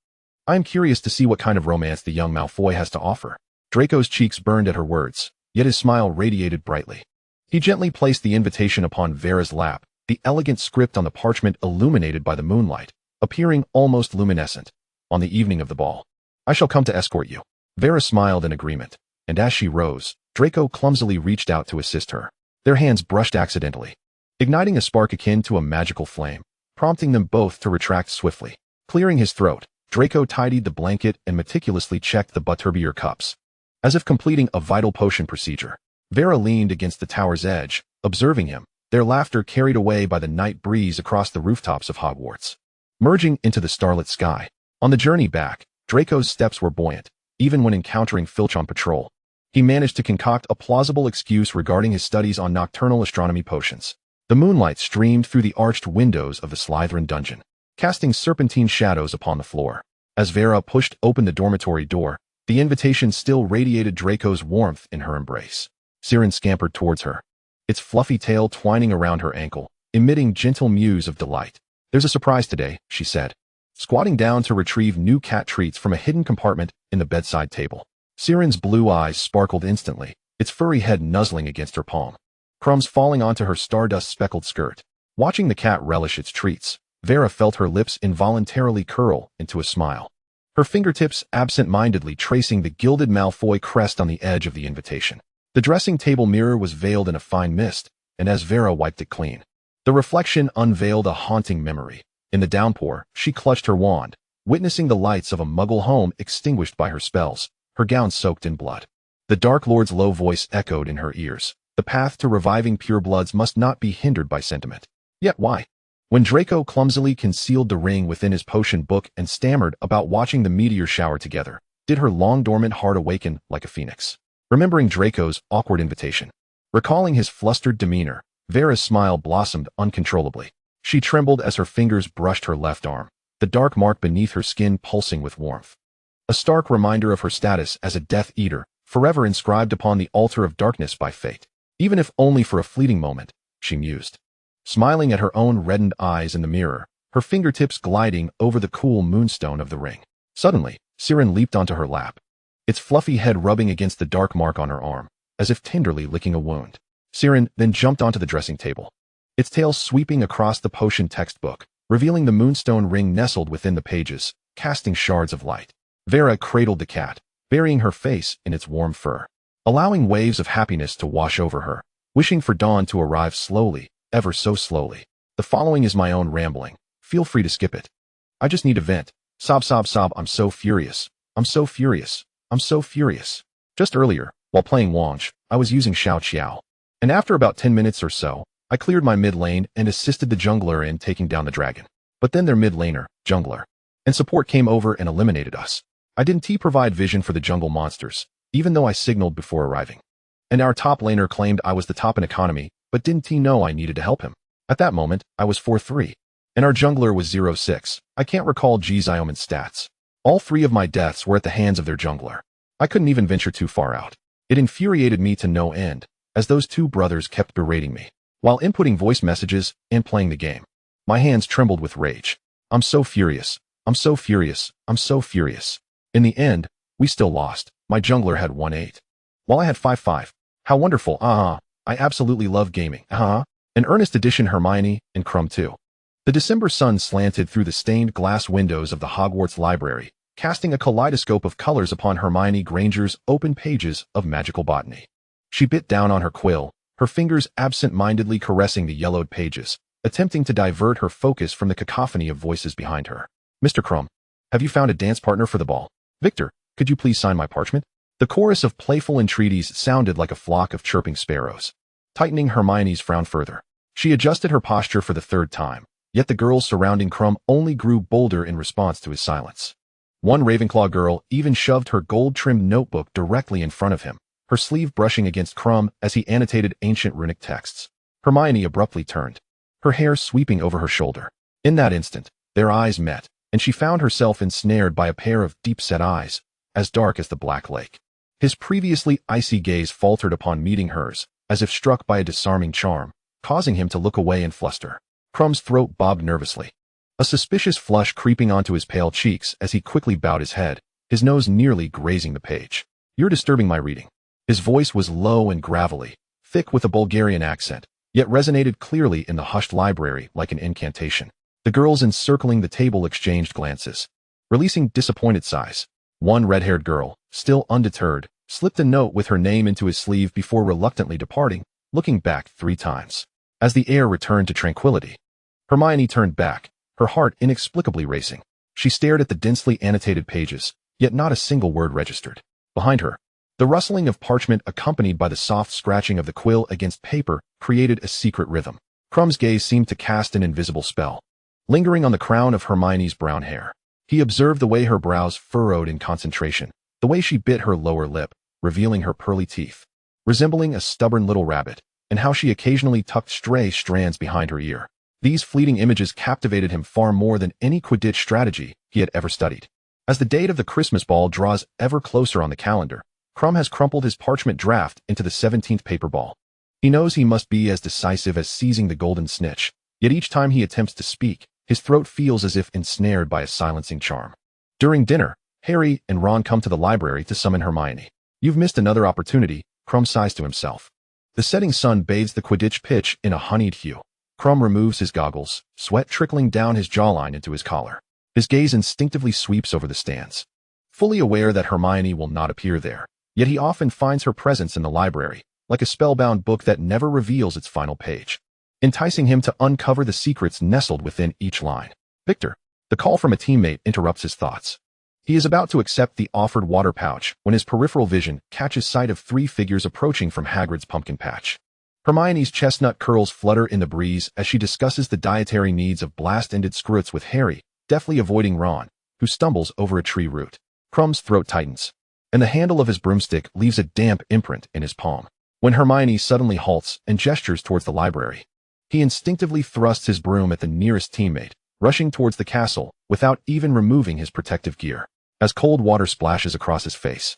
I am curious to see what kind of romance the young Malfoy has to offer. Draco's cheeks burned at her words, yet his smile radiated brightly. He gently placed the invitation upon Vera's lap, the elegant script on the parchment illuminated by the moonlight, appearing almost luminescent. On the evening of the ball, I shall come to escort you. Vera smiled in agreement, and as she rose, Draco clumsily reached out to assist her. Their hands brushed accidentally, igniting a spark akin to a magical flame, prompting them both to retract swiftly. Clearing his throat, Draco tidied the blanket and meticulously checked the butterbeer cups, as if completing a vital potion procedure. Vera leaned against the tower's edge, observing him, their laughter carried away by the night breeze across the rooftops of Hogwarts. Merging into the starlit sky. On the journey back, Draco's steps were buoyant, even when encountering Filch on patrol. He managed to concoct a plausible excuse regarding his studies on nocturnal astronomy potions. The moonlight streamed through the arched windows of the Slytherin dungeon, casting serpentine shadows upon the floor. As Vera pushed open the dormitory door, the invitation still radiated Draco's warmth in her embrace. Siren scampered towards her, its fluffy tail twining around her ankle, emitting gentle mews of delight. "There's a surprise today," she said, squatting down to retrieve new cat treats from a hidden compartment in the bedside table. Siren's blue eyes sparkled instantly, its furry head nuzzling against her palm, crumbs falling onto her stardust-speckled skirt. Watching the cat relish its treats, Vera felt her lips involuntarily curl into a smile, her fingertips absent-mindedly tracing the gilded Malfoy crest on the edge of the invitation. The dressing table mirror was veiled in a fine mist, and as Vera wiped it clean, the reflection unveiled a haunting memory. In the downpour, she clutched her wand, witnessing the lights of a Muggle home extinguished by her spells, her gown soaked in blood. The Dark Lord's low voice echoed in her ears. The path to reviving purebloods must not be hindered by sentiment. Yet why? When Draco clumsily concealed the ring within his potion book and stammered about watching the meteor shower together, did her long-dormant heart awaken like a phoenix? Remembering Draco's awkward invitation, recalling his flustered demeanor, Vera's smile blossomed uncontrollably. She trembled as her fingers brushed her left arm, the dark mark beneath her skin pulsing with warmth. A stark reminder of her status as a Death Eater, forever inscribed upon the altar of darkness by fate. Even if only for a fleeting moment, she mused, smiling at her own reddened eyes in the mirror, her fingertips gliding over the cool moonstone of the ring. Suddenly, Siren leaped onto her lap, its fluffy head rubbing against the dark mark on her arm, as if tenderly licking a wound. Siren then jumped onto the dressing table, its tail sweeping across the potion textbook, revealing the moonstone ring nestled within the pages, casting shards of light. Vera cradled the cat, burying her face in its warm fur, allowing waves of happiness to wash over her, wishing for dawn to arrive slowly, ever so slowly. The following is my own rambling. Feel free to skip it. I just need a vent. Sob, sob, sob. I'm so furious. I'm so furious. I'm so furious. Just earlier, while playing Wonch, I was using Xiao Qiao, and after about 10 minutes or so, I cleared my mid lane and assisted the jungler in taking down the dragon. But then their mid laner, jungler, and support came over and eliminated us. I didn't provide vision for the jungle monsters, even though I signaled before arriving. And our top laner claimed I was the top in economy, but didn't know I needed to help him. At that moment, I was 4-3, and our jungler was 0-6. I can't recall Ziomen's stats. All three of my deaths were at the hands of their jungler. I couldn't even venture too far out. It infuriated me to no end, as those two brothers kept berating me, while inputting voice messages and playing the game. My hands trembled with rage. I'm so furious. I'm so furious. I'm so furious. In the end, we still lost. My jungler had 1-8, while I had 5-5. How wonderful. I absolutely love gaming. An earnest edition Hermione and Crumb too. The December sun slanted through the stained glass windows of the Hogwarts library, casting a kaleidoscope of colors upon Hermione Granger's open pages of magical botany. She bit down on her quill, her fingers absent-mindedly caressing the yellowed pages, attempting to divert her focus from the cacophony of voices behind her. "Mr. Crumb, have you found a dance partner for the ball? Victor, could you please sign my parchment?" The chorus of playful entreaties sounded like a flock of chirping sparrows. Tightening Hermione's frown further, she adjusted her posture for the third time, yet the girls surrounding Crumb only grew bolder in response to his silence. One Ravenclaw girl even shoved her gold-trimmed notebook directly in front of him, her sleeve brushing against Crumb as he annotated ancient runic texts. Hermione abruptly turned, her hair sweeping over her shoulder. In that instant, their eyes met, and she found herself ensnared by a pair of deep-set eyes, as dark as the Black Lake. His previously icy gaze faltered upon meeting hers, as if struck by a disarming charm, causing him to look away and fluster. Crumb's throat bobbed nervously, a suspicious flush creeping onto his pale cheeks as he quickly bowed his head, his nose nearly grazing the page. "You're disturbing my reading." His voice was low and gravelly, thick with a Bulgarian accent, yet resonated clearly in the hushed library like an incantation. The girls encircling the table exchanged glances, releasing disappointed sighs. One red-haired girl, still undeterred, slipped a note with her name into his sleeve before reluctantly departing, looking back 3 times. As the air returned to tranquility, Hermione turned back, her heart inexplicably racing. She stared at the densely annotated pages, yet not a single word registered. Behind her, The rustling of parchment accompanied by the soft scratching of the quill against paper created a secret rhythm. Krum's gaze seemed to cast an invisible spell, lingering on the crown of Hermione's brown hair. He observed the way her brows furrowed in concentration, the way she bit her lower lip, revealing her pearly teeth, resembling a stubborn little rabbit, and how she occasionally tucked stray strands behind her ear. These fleeting images captivated him far more than any Quidditch strategy he had ever studied. As the date of the Christmas ball draws ever closer on the calendar, Krum has crumpled his parchment draft into the 17th paper ball. He knows he must be as decisive as seizing the golden snitch, yet each time he attempts to speak, his throat feels as if ensnared by a silencing charm. During dinner, Harry and Ron come to the library to summon Hermione. "You've missed another opportunity," Krum sighs to himself. The setting sun bathes the Quidditch pitch in a honeyed hue. Krum removes his goggles, sweat trickling down his jawline into his collar. His gaze instinctively sweeps over the stands. Fully aware that Hermione will not appear there, yet he often finds her presence in the library, like a spellbound book that never reveals its final page, enticing him to uncover the secrets nestled within each line. "Victor!" The call from a teammate interrupts his thoughts. He is about to accept the offered water pouch when his peripheral vision catches sight of 3 figures approaching from Hagrid's pumpkin patch. Hermione's chestnut curls flutter in the breeze as she discusses the dietary needs of blast-ended Skrewts with Harry, deftly avoiding Ron, who stumbles over a tree root. Krum's throat tightens, and the handle of his broomstick leaves a damp imprint in his palm. When Hermione suddenly halts and gestures towards the library, he instinctively thrusts his broom at the nearest teammate, rushing towards the castle without even removing his protective gear. As cold water splashes across his face,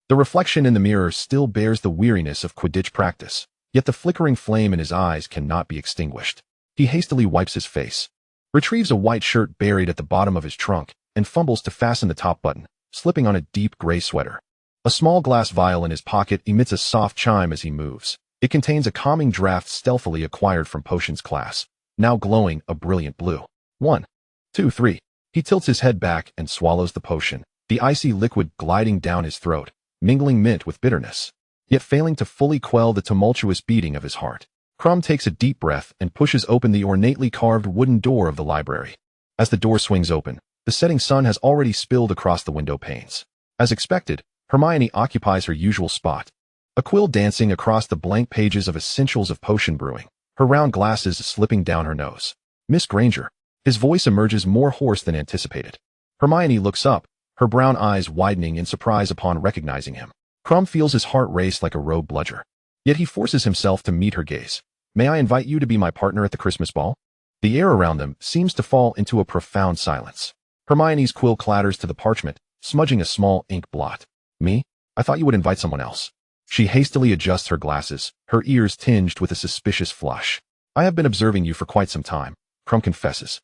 the reflection in the mirror still bears the weariness of Quidditch practice, yet the flickering flame in his eyes cannot be extinguished. He hastily wipes his face, retrieves a white shirt buried at the bottom of his trunk, and fumbles to fasten the top button, slipping on a deep gray sweater. A small glass vial in his pocket emits a soft chime as he moves. It contains a calming draft stealthily acquired from potions class, now glowing a brilliant blue. 1, 2, 3. He tilts his head back and swallows the potion, the icy liquid gliding down his throat, mingling mint with bitterness, yet failing to fully quell the tumultuous beating of his heart. Krum takes a deep breath and pushes open the ornately carved wooden door of the library. As the door swings open, the setting sun has already spilled across the window panes. As expected, Hermione occupies her usual spot, a quill dancing across the blank pages of Essentials of Potion Brewing, her round glasses slipping down her nose. "Miss Granger." His voice emerges more hoarse than anticipated. Hermione looks up, her brown eyes widening in surprise upon recognizing him. Krum feels his heart race like a rogue bludger, yet he forces himself to meet her gaze. "May I invite you to be my partner at the Christmas ball?" The air around them seems to fall into a profound silence. Hermione's quill clatters to the parchment, smudging a small ink blot. "Me? I thought you would invite someone else." She hastily adjusts her glasses, her ears tinged with a suspicious flush. "I have been observing you for quite some time," Krum confesses,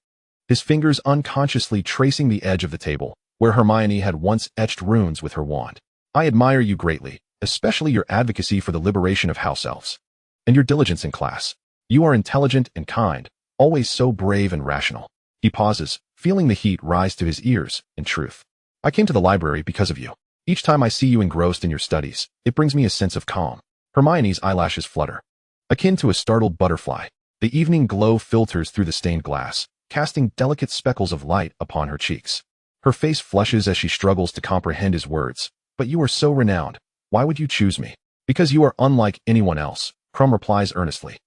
his fingers unconsciously tracing the edge of the table, where Hermione had once etched runes with her wand. "I admire you greatly, especially your advocacy for the liberation of house elves, and your diligence in class. You are intelligent and kind, always so brave and rational." He pauses, feeling the heat rise to his ears. "In truth, I came to the library because of you. Each time I see you engrossed in your studies, it brings me a sense of calm." Hermione's eyelashes flutter, akin to a startled butterfly. The evening glow filters through the stained glass, casting delicate speckles of light upon her cheeks. Her face flushes as she struggles to comprehend his words. "But you are so renowned. Why would you choose me?" "Because you are unlike anyone else," Krum replies earnestly,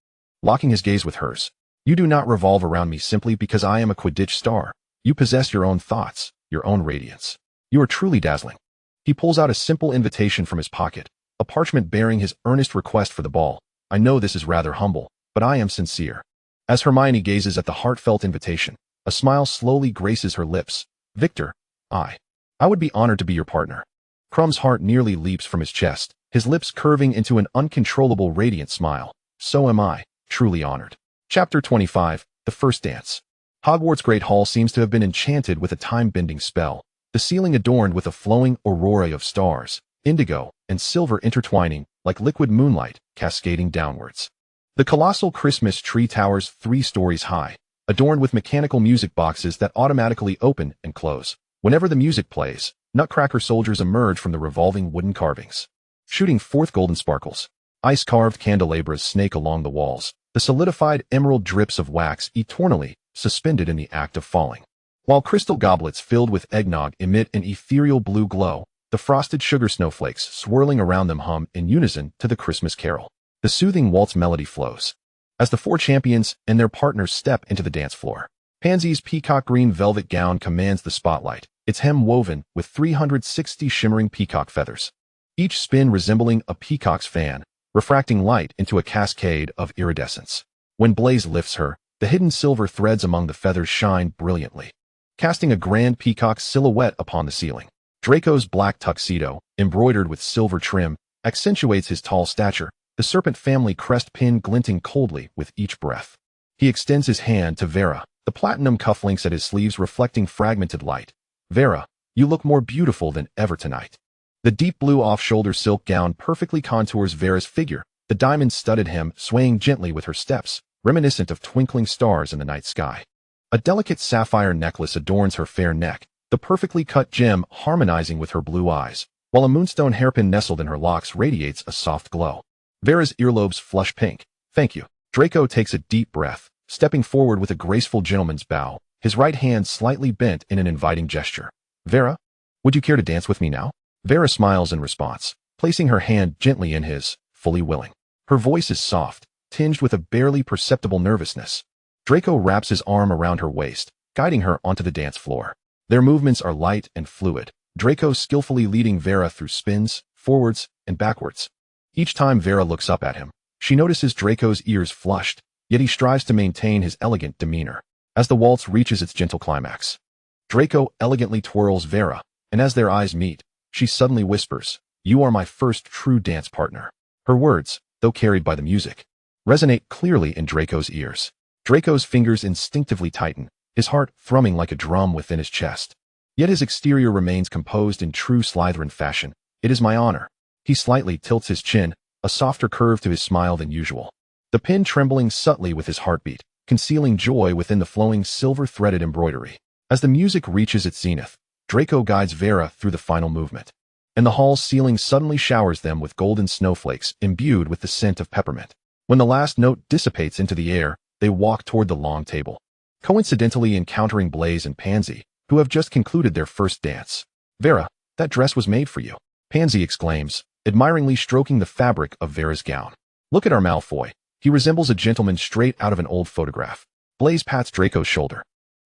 locking his gaze with hers. "You do not revolve around me simply because I am a Quidditch star. You possess your own thoughts, your own radiance. You are truly dazzling." He pulls out a simple invitation from his pocket, a parchment bearing his earnest request for the ball. "I know this is rather humble, but I am sincere." As Hermione gazes at the heartfelt invitation, a smile slowly graces her lips. "Victor, I would be honored to be your partner." Krum's heart nearly leaps from his chest, his lips curving into an uncontrollable radiant smile. "So am I, truly honored." Chapter 25, The First Dance. Hogwarts' Great Hall seems to have been enchanted with a time-bending spell, the ceiling adorned with a flowing aurora of stars, indigo and silver intertwining like liquid moonlight cascading downwards. The colossal Christmas tree towers 3 stories high, adorned with mechanical music boxes that automatically open and close. Whenever the music plays, Nutcracker soldiers emerge from the revolving wooden carvings, shooting forth golden sparkles. Ice-carved candelabras snake along the walls, the solidified emerald drips of wax eternally suspended in the act of falling. While crystal goblets filled with eggnog emit an ethereal blue glow, the the frosted sugar snowflakes swirling around them hum in unison to the Christmas carol. The soothing waltz melody flows as the four champions and their partners step into the dance floor. Pansy's peacock green velvet gown commands the spotlight, its hem woven with 360 shimmering peacock feathers, each spin resembling a peacock's fan, refracting light into a cascade of iridescence. When Blaise lifts her, the hidden silver threads among the feathers shine brilliantly, casting a grand peacock silhouette upon the ceiling. Draco's black tuxedo, embroidered with silver trim, accentuates his tall stature, the serpent family crest pin glinting coldly with each breath. He extends his hand to Vera, the platinum cufflinks at his sleeves reflecting fragmented light. Vera, you look more beautiful than ever tonight. The deep blue off-shoulder silk gown perfectly contours Vera's figure, the diamond-studded hem swaying gently with her steps, reminiscent of twinkling stars in the night sky. A delicate sapphire necklace adorns her fair neck, the perfectly cut gem harmonizing with her blue eyes, while a moonstone hairpin nestled in her locks radiates a soft glow. Vera's earlobes flush pink. Thank you. Draco takes a deep breath, stepping forward with a graceful gentleman's bow, his right hand slightly bent in an inviting gesture. Vera, would you care to dance with me now? Vera smiles in response, placing her hand gently in his, fully willing. Her voice is soft, tinged with a barely perceptible nervousness. Draco wraps his arm around her waist, guiding her onto the dance floor. Their movements are light and fluid, Draco skillfully leading Vera through spins, forwards, and backwards. Each time Vera looks up at him, she notices Draco's ears flushed, yet he strives to maintain his elegant demeanor. As the waltz reaches its gentle climax, Draco elegantly twirls Vera, and as their eyes meet, she suddenly whispers, "You are my first true dance partner." Her words, though carried by the music, resonate clearly in Draco's ears. Draco's fingers instinctively tighten, his heart thrumming like a drum within his chest. Yet his exterior remains composed in true Slytherin fashion. "It is my honor." He slightly tilts his chin, a softer curve to his smile than usual, the pin trembling subtly with his heartbeat, concealing joy within the flowing silver-threaded embroidery. As the music reaches its zenith, Draco guides Vera through the final movement, and the hall's ceiling suddenly showers them with golden snowflakes imbued with the scent of peppermint. When the last note dissipates into the air, they walk toward the long table, coincidentally encountering Blaise and Pansy, who have just concluded their first dance. "Vera, that dress was made for you," Pansy exclaims, admiringly stroking the fabric of Vera's gown. "Look at our Malfoy. He resembles a gentleman straight out of an old photograph." Blaise pats Draco's shoulder,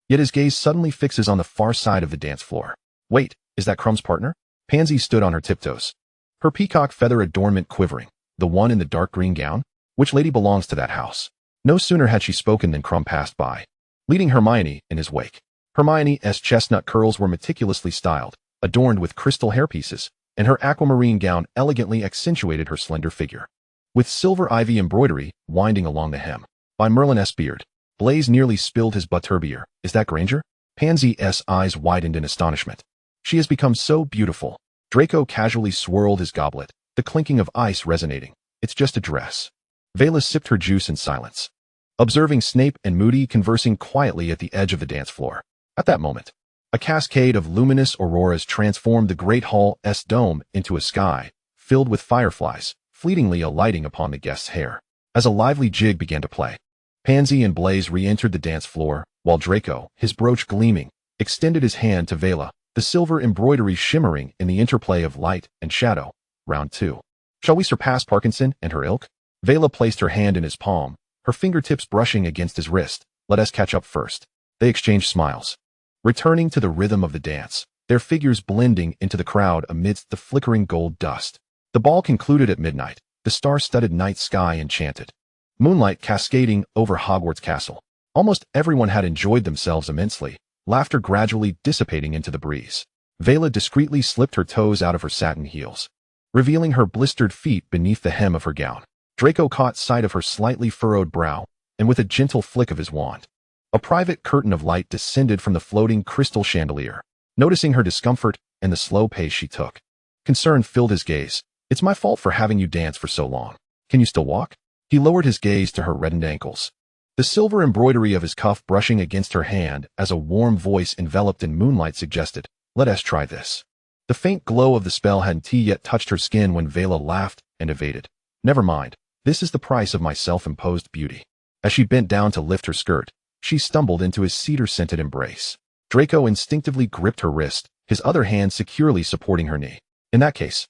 yet his gaze suddenly fixes on the far side of the dance floor. "Wait, is that Crumb's partner?" Pansy stood on her tiptoes, her peacock feather adornment quivering. "The one in the dark green gown? Which lady belongs to that house?" No sooner had she spoken than Crumb passed by, leading Hermione in his wake. Hermione's chestnut curls were meticulously styled, adorned with crystal hairpieces, and her aquamarine gown elegantly accentuated her slender figure, with silver ivy embroidery winding along the hem. "By Merlin's beard." Blaise nearly spilled his butterbeer. "Is that Granger?" Pansy's eyes widened in astonishment. "She has become so beautiful." Draco casually swirled his goblet, the clinking of ice resonating. "It's just a dress." Vela sipped her juice in silence, observing Snape and Moody conversing quietly at the edge of the dance floor. At that moment, a cascade of luminous auroras transformed the great hall's dome into a sky filled with fireflies, fleetingly alighting upon the guest's hair. As a lively jig began to play, Pansy and Blaise re-entered the dance floor, while Draco, his brooch gleaming, extended his hand to Vela, the silver embroidery shimmering in the interplay of light and shadow. Round 2. "Shall we surpass Parkinson and her ilk?" Vela placed her hand in his palm, her fingertips brushing against his wrist. "Let us catch up first." They exchanged smiles, returning to the rhythm of the dance, their figures blending into the crowd amidst the flickering gold dust. The ball concluded at midnight, the star-studded night sky enchanted, moonlight cascading over Hogwarts Castle. Almost everyone had enjoyed themselves immensely, laughter gradually dissipating into the breeze. Vela discreetly slipped her toes out of her satin heels, revealing her blistered feet beneath the hem of her gown. Draco caught sight of her slightly furrowed brow, and with a gentle flick of his wand, a private curtain of light descended from the floating crystal chandelier. Noticing her discomfort and the slow pace she took, concern filled his gaze. "It's my fault for having you dance for so long. Can you still walk?" He lowered his gaze to her reddened ankles, the silver embroidery of his cuff brushing against her hand as a warm voice enveloped in moonlight suggested, "Let us try this." The faint glow of the spell hadn't yet touched her skin when Vela laughed and evaded. "Never mind. This is the price of my self-imposed beauty." As she bent down to lift her skirt, she stumbled into his cedar-scented embrace. Draco instinctively gripped her wrist, his other hand securely supporting her knee. In that case,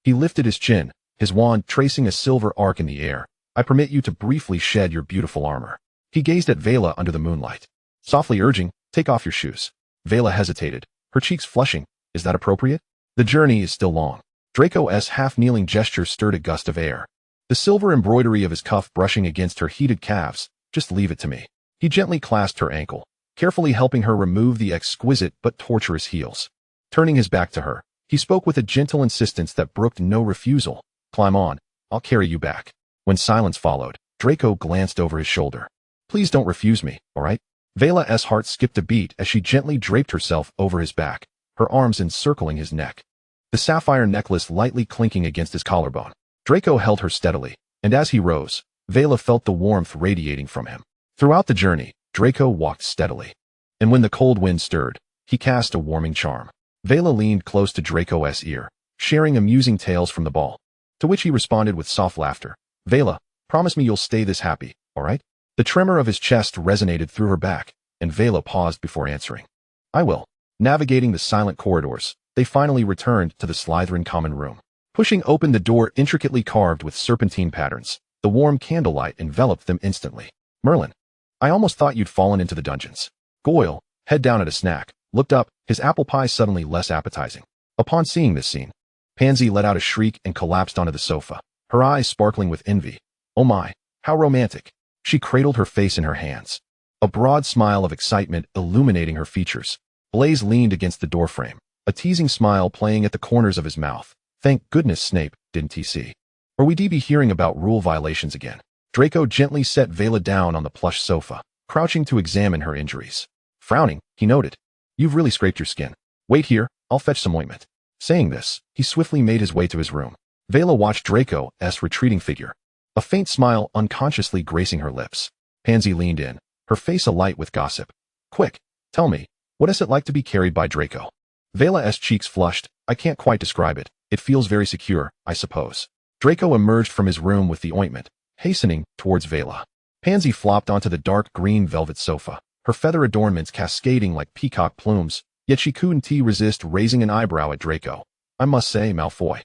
he lifted his chin, his wand tracing a silver arc in the air. I permit you to briefly shed your beautiful armor. He gazed at Vela under the moonlight, softly urging, take off your shoes. Vela hesitated, her cheeks flushing. Is that appropriate? The journey is still long. Draco's half-kneeling gesture stirred a gust of air, the silver embroidery of his cuff brushing against her heated calves. Just leave it to me. He gently clasped her ankle, carefully helping her remove the exquisite but torturous heels. Turning his back to her, he spoke with a gentle insistence that brooked no refusal. Climb on, I'll carry you back. When silence followed, Draco glanced over his shoulder. Please don't refuse me, all right? Vela's heart skipped a beat as she gently draped herself over his back, her arms encircling his neck, the sapphire necklace lightly clinking against his collarbone. Draco held her steadily, and as he rose, Vela felt the warmth radiating from him. Throughout the journey, Draco walked steadily, and when the cold wind stirred, he cast a warming charm. Vela leaned close to Draco's ear, sharing amusing tales from the ball, to which he responded with soft laughter. Vela, promise me you'll stay this happy, all right? The tremor of his chest resonated through her back, and Vela paused before answering. I will. Navigating the silent corridors, they finally returned to the Slytherin common room. Pushing open the door intricately carved with serpentine patterns, the warm candlelight enveloped them instantly. Merlin, I almost thought you'd fallen into the dungeons. Goyle, head down at a snack, looked up, his apple pie suddenly less appetizing. Upon seeing this scene, Pansy let out a shriek and collapsed onto the sofa, her eyes sparkling with envy. Oh my, how romantic. She cradled her face in her hands, a broad smile of excitement illuminating her features. Blaise leaned against the doorframe, a teasing smile playing at the corners of his mouth. Thank goodness Snape didn't he see? Or we'd be hearing about rule violations again. Draco gently set Vela down on the plush sofa, crouching to examine her injuries. Frowning, he noted, you've really scraped your skin. Wait here, I'll fetch some ointment. Saying this, he swiftly made his way to his room. Vela watched Draco's retreating figure, a faint smile unconsciously gracing her lips. Pansy leaned in, her face alight with gossip. Quick, tell me, what is it like to be carried by Draco? Vela's cheeks flushed. I can't quite describe it. It feels very secure, I suppose. Draco emerged from his room with the ointment, hastening towards Vela. Pansy flopped onto the dark green velvet sofa, her feather adornments cascading like peacock plumes, yet she couldn't resist raising an eyebrow at Draco. I must say, Malfoy,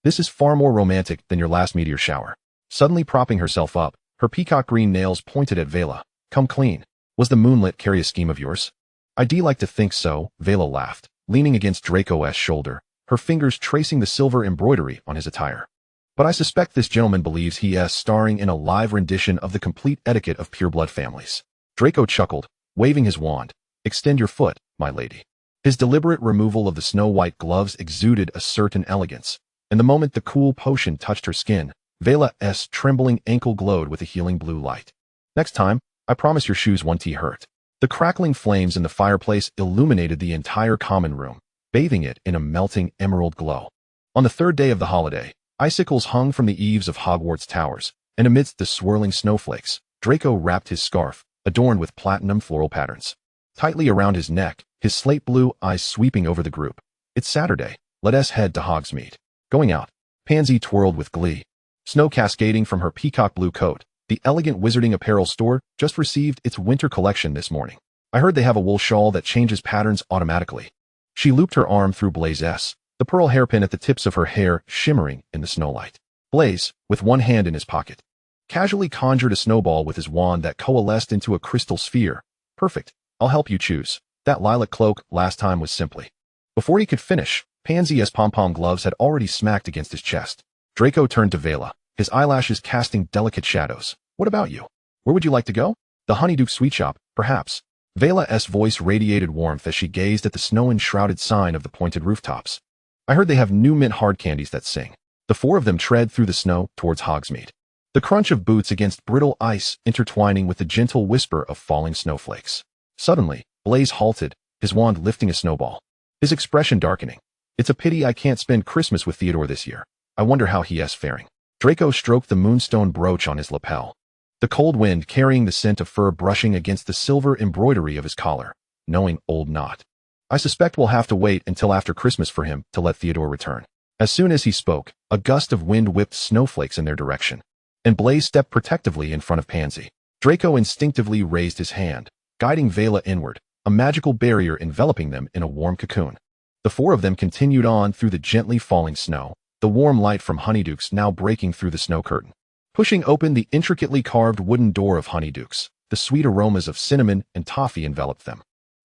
this is far more romantic than your last meteor shower. Suddenly propping herself up, her peacock green nails pointed at Vela. Come clean. Was the moonlit carry a scheme of yours? I'd like to think so, Vela laughed, leaning against Draco's shoulder, her fingers tracing the silver embroidery on his attire. But I suspect this gentleman believes he is starring in a live rendition of the complete etiquette of pureblood families. Draco chuckled, waving his wand. Extend your foot, my lady. His deliberate removal of the snow-white gloves exuded a certain elegance, and the moment the cool potion touched her skin, Vela's trembling ankle glowed with a healing blue light. Next time, I promise your shoes won't hurt. The crackling flames in the fireplace illuminated the entire common room, bathing it in a melting emerald glow. On the third day of the holiday, icicles hung from the eaves of Hogwarts towers, and amidst the swirling snowflakes, Draco wrapped his scarf, adorned with platinum floral patterns, tightly around his neck, his slate blue eyes sweeping over the group. It's Saturday, let us head to Hogsmeade. Going out, Pansy twirled with glee, snow cascading from her peacock blue coat. The elegant wizarding apparel store just received its winter collection this morning. I heard they have a wool shawl that changes patterns automatically. She looped her arm through Blaise's, the pearl hairpin at the tips of her hair shimmering in the snowlight. Blaise, with one hand in his pocket, casually conjured a snowball with his wand that coalesced into a crystal sphere. Perfect. I'll help you choose. That lilac cloak last time was simply. Before he could finish, Pansy's pom-pom gloves had already smacked against his chest. Draco turned to Vela, his eyelashes casting delicate shadows. What about you? Where would you like to go? The Honeyduke Sweet Shop, perhaps. Vela's voice radiated warmth as she gazed at the snow-enshrouded sign of the pointed rooftops. I heard they have new mint hard candies that sing. The four of them tread through the snow towards Hogsmeade, the crunch of boots against brittle ice intertwining with the gentle whisper of falling snowflakes. Suddenly, Blaise halted, his wand lifting a snowball, his expression darkening. It's a pity I can't spend Christmas with Theodore this year. I wonder how he is faring. Draco stroked the moonstone brooch on his lapel, the cold wind carrying the scent of fur brushing against the silver embroidery of his collar, knowing old Knot. I suspect we'll have to wait until after Christmas for him to let Theodore return. As soon as he spoke, a gust of wind whipped snowflakes in their direction, and Blaise stepped protectively in front of Pansy. Draco instinctively raised his hand, guiding Vela inward, a magical barrier enveloping them in a warm cocoon. The four of them continued on through the gently falling snow, the warm light from Honeydukes now breaking through the snow curtain. Pushing open the intricately carved wooden door of Honeydukes, the sweet aromas of cinnamon and toffee enveloped them.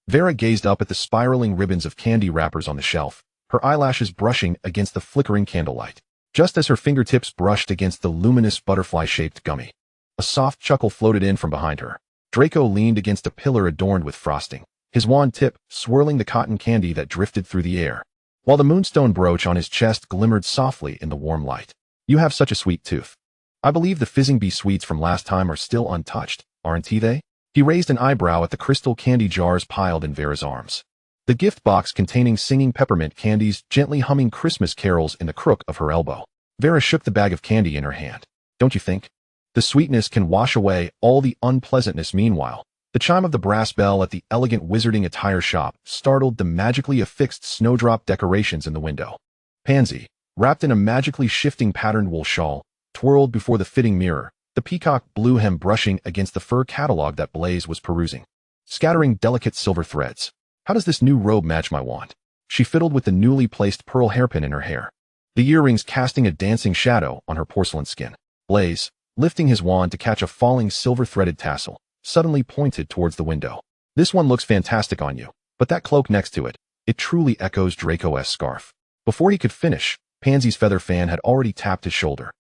Vera gazed up at the spiraling ribbons of candy wrappers on the shelf, her eyelashes brushing against the flickering candlelight. Just as her fingertips brushed against the luminous butterfly-shaped gummy, a soft chuckle floated in from behind her. Draco leaned against a pillar adorned with frosting, his wand tip swirling the cotton candy that drifted through the air, while the moonstone brooch on his chest glimmered softly in the warm light. You have such a sweet tooth. I believe the fizzing bee sweets from last time are still untouched, aren't they? He raised an eyebrow at the crystal candy jars piled in Vera's arms. The gift box containing singing peppermint candies gently humming Christmas carols in the crook of her elbow. Vera shook the bag of candy in her hand. Don't you think? The sweetness can wash away all the unpleasantness. Meanwhile, the chime of the brass bell at the elegant wizarding attire shop startled the magically affixed snowdrop decorations in the window. Pansy, wrapped in a magically shifting patterned wool shawl, twirled before the fitting mirror, the peacock blue hem brushing against the fur catalog that Blaise was perusing, scattering delicate silver threads. How does this new robe match my wand? She fiddled with the newly placed pearl hairpin in her hair, the earrings casting a dancing shadow on her porcelain skin. Blaise, lifting his wand to catch a falling silver-threaded tassel, suddenly pointed towards the window. This one looks fantastic on you, but that cloak next to it, it truly echoes Draco's scarf. Before he could finish, Pansy's feather fan had already tapped his shoulder,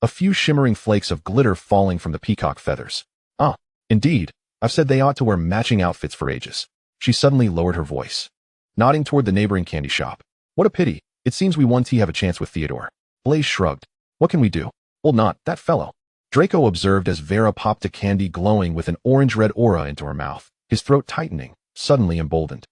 a few shimmering flakes of glitter falling from the peacock feathers. Ah, indeed, I've said they ought to wear matching outfits for ages. She suddenly lowered her voice, nodding toward the neighboring candy shop. What a pity, it seems we won't have a chance with Theodore. Blaise shrugged. What can we do? Well, not that fellow. Draco observed as Vera popped a candy glowing with an orange-red aura into her mouth, his throat tightening, suddenly emboldened,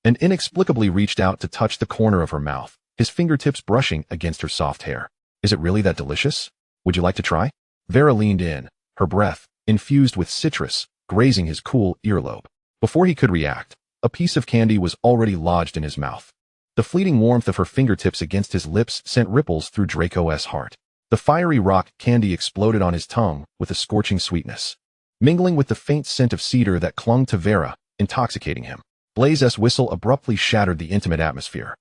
and inexplicably reached out to touch the corner of her mouth, his fingertips brushing against her soft hair. Is it really that delicious? Would you like to try? Vera leaned in, her breath, infused with citrus, grazing his cool earlobe. Before he could react, a piece of candy was already lodged in his mouth. The fleeting warmth of her fingertips against his lips sent ripples through Draco's heart. The fiery rock candy exploded on his tongue with a scorching sweetness, mingling with the faint scent of cedar that clung to Vera, intoxicating him. Blaise's whistle abruptly shattered the intimate atmosphere.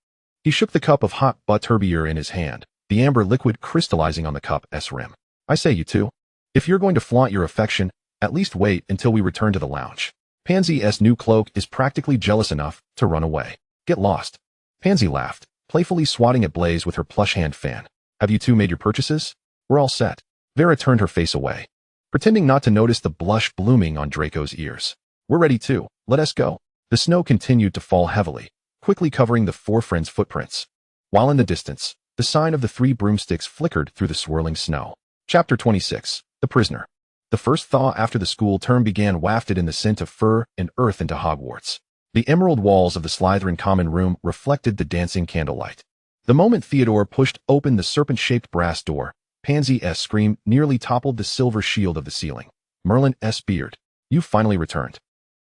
He shook the cup of hot butterbeer in his hand, the amber liquid crystallizing on the cup's rim. I say, you two, if you're going to flaunt your affection, at least wait until we return to the lounge. Pansy's new cloak is practically jealous enough to run away. Get lost. Pansy laughed, playfully swatting at Blaise with her plush hand fan. Have you two made your purchases? We're all set. Vera turned her face away, pretending not to notice the blush blooming on Draco's ears. We're ready too. Let us go. The snow continued to fall heavily, quickly covering the four friends' footprints, while in the distance, the sign of the three broomsticks flickered through the swirling snow. Chapter 26. The Prisoner. The first thaw after the school term began wafted in the scent of fur and earth into Hogwarts. The emerald walls of the Slytherin common room reflected the dancing candlelight. The moment Theodore pushed open the serpent-shaped brass door, Pansy's scream nearly toppled the silver shield of the ceiling. Merlin's beard. You finally returned.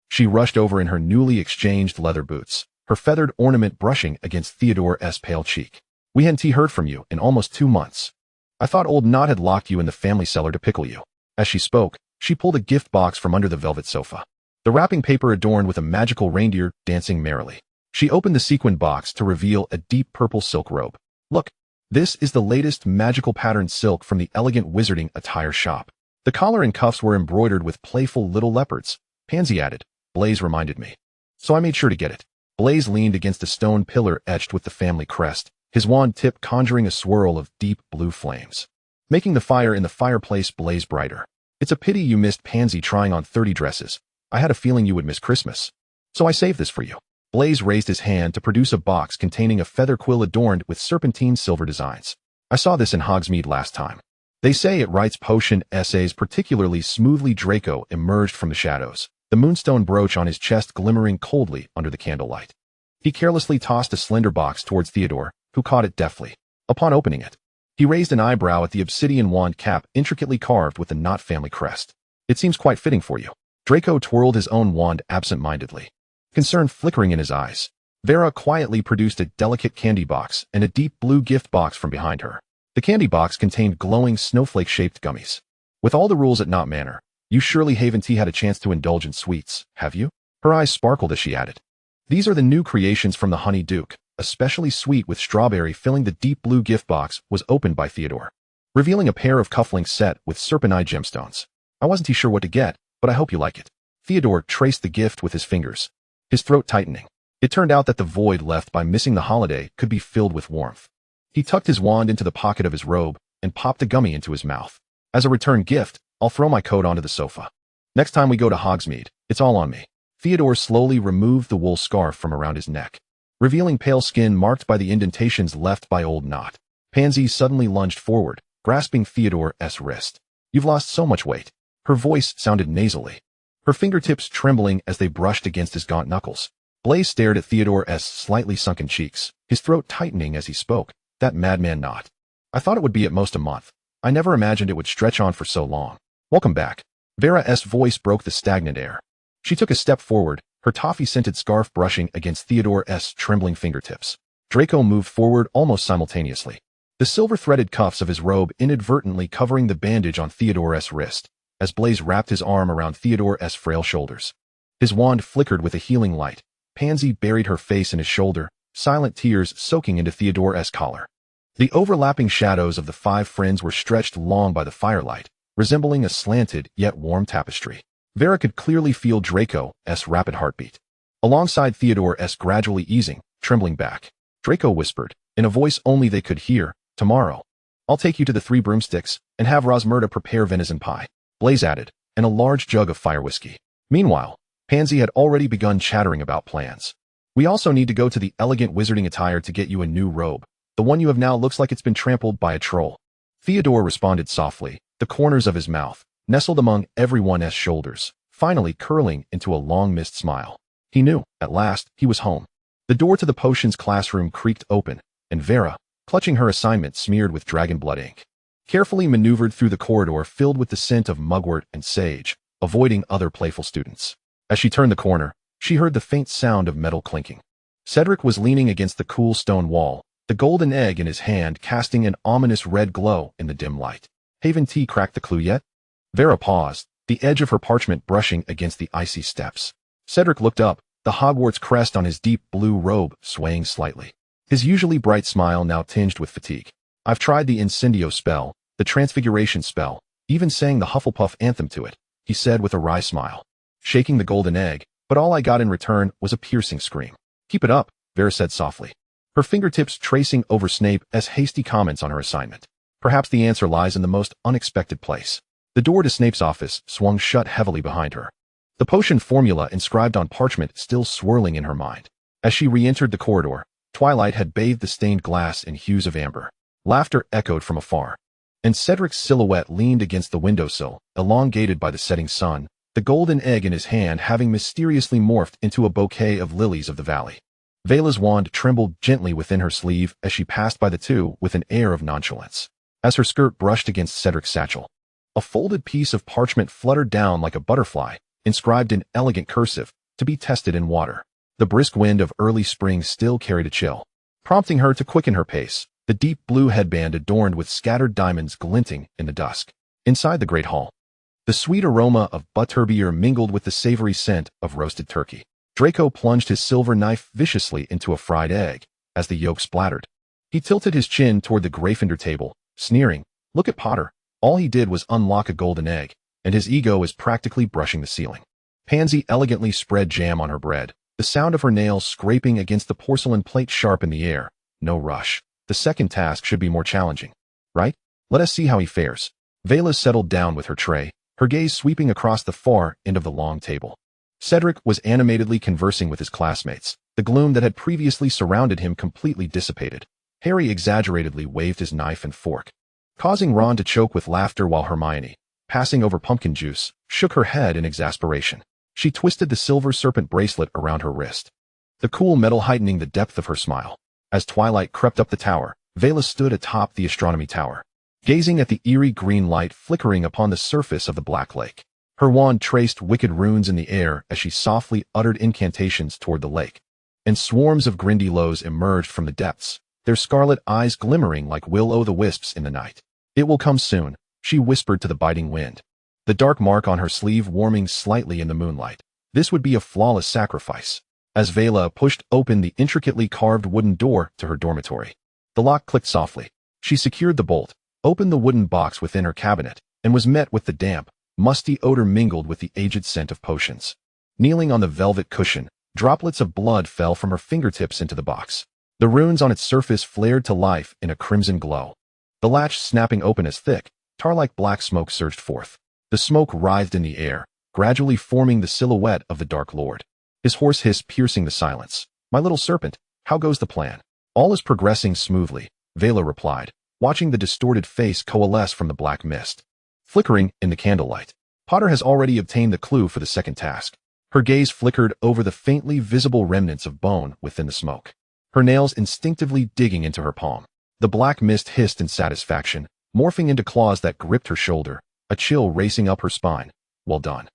She rushed over in her newly exchanged leather boots, her feathered ornament brushing against Theodore's pale cheek. We hadn't heard from you in almost 2 months. I thought old Knot had locked you in the family cellar to pickle you. As she spoke, she pulled a gift box from under the velvet sofa, the wrapping paper adorned with a magical reindeer dancing merrily. She opened the sequined box to reveal a deep purple silk robe. Look, this is the latest magical patterned silk from the elegant wizarding attire shop. The collar and cuffs were embroidered with playful little leopards, Pansy added. Blaise reminded me. So I made sure to get it. Blaise leaned against a stone pillar etched with the family crest, his wand tip conjuring a swirl of deep blue flames, making the fire in the fireplace blaze brighter. It's a pity you missed Pansy trying on 30 dresses. I had a feeling you would miss Christmas. So I saved this for you. Blaise raised his hand to produce a box containing a feather quill adorned with serpentine silver designs. I saw this in Hogsmeade last time. They say it writes potion essays particularly smoothly. Draco emerged from the shadows, the moonstone brooch on his chest glimmering coldly under the candlelight. He carelessly tossed a slender box towards Theodore, who caught it deftly. Upon opening it, he raised an eyebrow at the obsidian wand cap intricately carved with the Knot family crest. It seems quite fitting for you. Draco twirled his own wand absent-mindedly, concern flickering in his eyes. Vera quietly produced a delicate candy box and a deep blue gift box from behind her. The candy box contained glowing snowflake-shaped gummies. With all the rules at Knot Manor, you surely haven't had a chance to indulge in sweets, have you? Her eyes sparkled as she added. These are the new creations from the Honey Duke. especially sweet with strawberry filling the deep blue gift box, was opened by Theodore, revealing a pair of cufflinks set with serpentine gemstones. I wasn't too sure what to get, but I hope you like it. Theodore traced the gift with his fingers, his throat tightening. It turned out that the void left by missing the holiday could be filled with warmth. He tucked his wand into the pocket of his robe and popped a gummy into his mouth. As a return gift, I'll throw my coat onto the sofa. Next time we go to Hogsmeade, it's all on me. Theodore slowly removed the wool scarf from around his neck, revealing pale skin marked by the indentations left by old knot. Pansy suddenly lunged forward, grasping Theodore's wrist. You've lost so much weight. Her voice sounded nasally, her fingertips trembling as they brushed against his gaunt knuckles. Blaise stared at Theodore's slightly sunken cheeks, his throat tightening as he spoke. That madman knot. I thought it would be at most a month. I never imagined it would stretch on for so long. Welcome back. Vera's voice broke the stagnant air. She took a step forward, her toffee-scented scarf brushing against Theodore's trembling fingertips. Draco moved forward almost simultaneously, the silver-threaded cuffs of his robe inadvertently covering the bandage on Theodore's wrist, as Blaise wrapped his arm around Theodore's frail shoulders. His wand flickered with a healing light. Pansy buried her face in his shoulder, silent tears soaking into Theodore's collar. The overlapping shadows of the five friends were stretched long by the firelight, resembling a slanted yet warm tapestry. Vera could clearly feel Draco's rapid heartbeat, alongside Theodore's gradually easing, trembling back. Draco whispered, in a voice only they could hear, tomorrow, I'll take you to the Three Broomsticks and have Rosmerta prepare venison pie. Blaise added, and a large jug of fire whiskey. Meanwhile, Pansy had already begun chattering about plans. We also need to go to the elegant wizarding attire to get you a new robe. The one you have now looks like it's been trampled by a troll. Theodore responded softly, the corners of his mouth, nestled among everyone's shoulders, finally curling into a long mist smile. He knew, at last, he was home. The door to the potions classroom creaked open, and Vera, clutching her assignment smeared with dragon blood ink, carefully maneuvered through the corridor filled with the scent of mugwort and sage, avoiding other playful students. As she turned the corner, she heard the faint sound of metal clinking. Cedric was leaning against the cool stone wall, the golden egg in his hand casting an ominous red glow in the dim light. Haven't T cracked the clue yet? Vera paused, the edge of her parchment brushing against the icy steps. Cedric looked up, the Hogwarts crest on his deep blue robe swaying slightly, his usually bright smile now tinged with fatigue. I've tried the Incendio spell, the Transfiguration spell, even sang the Hufflepuff anthem to it, he said with a wry smile, shaking the golden egg, but all I got in return was a piercing scream. Keep it up, Vera said softly, her fingertips tracing over Snape's hasty comments on her assignment. Perhaps the answer lies in the most unexpected place. The door to Snape's office swung shut heavily behind her, the potion formula inscribed on parchment still swirling in her mind. As she re-entered the corridor, twilight had bathed the stained glass in hues of amber. Laughter echoed from afar, and Cedric's silhouette leaned against the windowsill, elongated by the setting sun, the golden egg in his hand having mysteriously morphed into a bouquet of lilies of the valley. Vela's wand trembled gently within her sleeve as she passed by the two with an air of nonchalance. As her skirt brushed against Cedric's satchel, a folded piece of parchment fluttered down like a butterfly, inscribed in elegant cursive, to be tested in water. The brisk wind of early spring still carried a chill, prompting her to quicken her pace, the deep blue headband adorned with scattered diamonds glinting in the dusk. Inside the great hall, the sweet aroma of butterbeer mingled with the savory scent of roasted turkey. Draco plunged his silver knife viciously into a fried egg, as the yolk splattered. He tilted his chin toward the Gryffindor table, sneering, look at Potter. All he did was unlock a golden egg, and his ego is practically brushing the ceiling. Pansy elegantly spread jam on her bread, the sound of her nails scraping against the porcelain plate sharp in the air. No rush. The second task should be more challenging, right? Let us see how he fares. Vela settled down with her tray, her gaze sweeping across the far end of the long table. Cedric was animatedly conversing with his classmates, the gloom that had previously surrounded him completely dissipated. Harry exaggeratedly waved his knife and fork, causing Ron to choke with laughter while Hermione, passing over pumpkin juice, shook her head in exasperation. She twisted the silver serpent bracelet around her wrist, the cool metal heightening the depth of her smile. As twilight crept up the tower, Vela stood atop the astronomy tower, gazing at the eerie green light flickering upon the surface of the Black Lake. Her wand traced wicked runes in the air as she softly uttered incantations toward the lake, and swarms of Grindylows emerged from the depths, their scarlet eyes glimmering like will-o'-the-wisps in the night. It will come soon, she whispered to the biting wind, the dark mark on her sleeve warming slightly in the moonlight. This would be a flawless sacrifice. as Vela pushed open the intricately carved wooden door to her dormitory. The lock clicked softly. She secured the bolt, opened the wooden box within her cabinet, and was met with the damp, musty odor mingled with the aged scent of potions. Kneeling on the velvet cushion, droplets of blood fell from her fingertips into the box. The runes on its surface flared to life in a crimson glow. The latch snapping open as thick, tar-like black smoke surged forth. The smoke writhed in the air, gradually forming the silhouette of the Dark Lord. His hoarse hiss piercing the silence. "My little serpent, how goes the plan?" "All is progressing smoothly," Vela replied, watching the distorted face coalesce from the black mist. Flickering in the candlelight, Potter has already obtained the clue for the second task. Her gaze flickered over the faintly visible remnants of bone within the smoke, her nails instinctively digging into her palm. The black mist hissed in satisfaction, morphing into claws that gripped her shoulder, a chill racing up her spine. "Well done.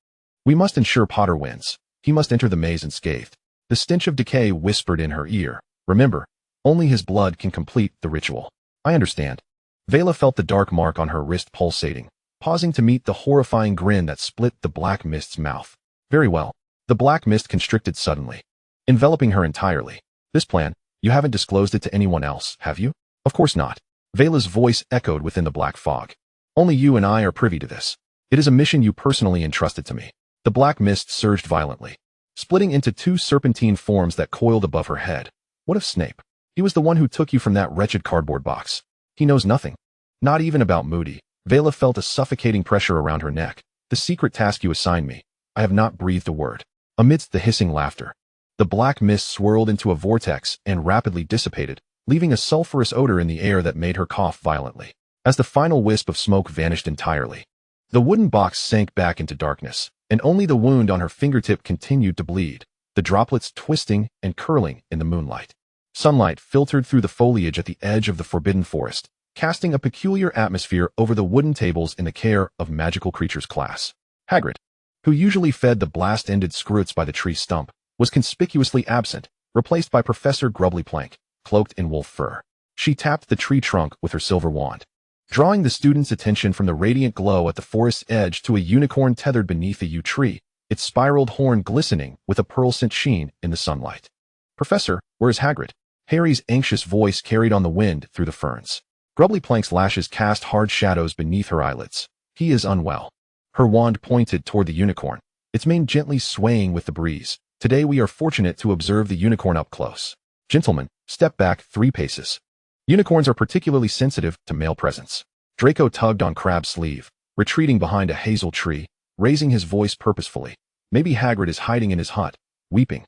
We must ensure Potter wins. He must enter the maze unscathed." The stench of decay whispered in her ear. "Remember, only his blood can complete the ritual." "I understand." Vela felt the dark mark on her wrist pulsating, pausing to meet the horrifying grin that split the black mist's mouth. "Very well." The black mist constricted suddenly, enveloping her entirely. "This plan, you haven't disclosed it to anyone else, have you?" "Of course not." Vela's voice echoed within the black fog. "Only you and I are privy to this. It is a mission you personally entrusted to me." The black mist surged violently, splitting into two serpentine forms that coiled above her head. "What of Snape? He was the one who took you from that wretched cardboard box. He knows nothing. Not even about Moody." Vela felt a suffocating pressure around her neck. "The secret task you assigned me, I have not breathed a word." Amidst the hissing laughter, the black mist swirled into a vortex and rapidly dissipated, leaving a sulphurous odor in the air that made her cough violently. As the final wisp of smoke vanished entirely, the wooden box sank back into darkness, and only the wound on her fingertip continued to bleed, the droplets twisting and curling in the moonlight. Sunlight filtered through the foliage at the edge of the forbidden forest, casting a peculiar atmosphere over the wooden tables in the care of magical creatures class. Hagrid, who usually fed the blast-ended scroots by the tree stump, was conspicuously absent, replaced by Professor Grubbly Plank, cloaked in wolf fur. She tapped the tree trunk with her silver wand, drawing the students' attention from the radiant glow at the forest's edge to a unicorn tethered beneath a yew tree, its spiraled horn glistening with a pearl-scent sheen in the sunlight. "Professor, where is Hagrid?" Harry's anxious voice carried on the wind through the ferns. Grubbly Plank's lashes cast hard shadows beneath her eyelids. "He is unwell." Her wand pointed toward the unicorn, its mane gently swaying with the breeze. "Today we are fortunate to observe the unicorn up close. Gentlemen, step back 3 paces. Unicorns are particularly sensitive to male presence." Draco tugged on Crab's sleeve, retreating behind a hazel tree, raising his voice purposefully. "Maybe Hagrid is hiding in his hut, weeping.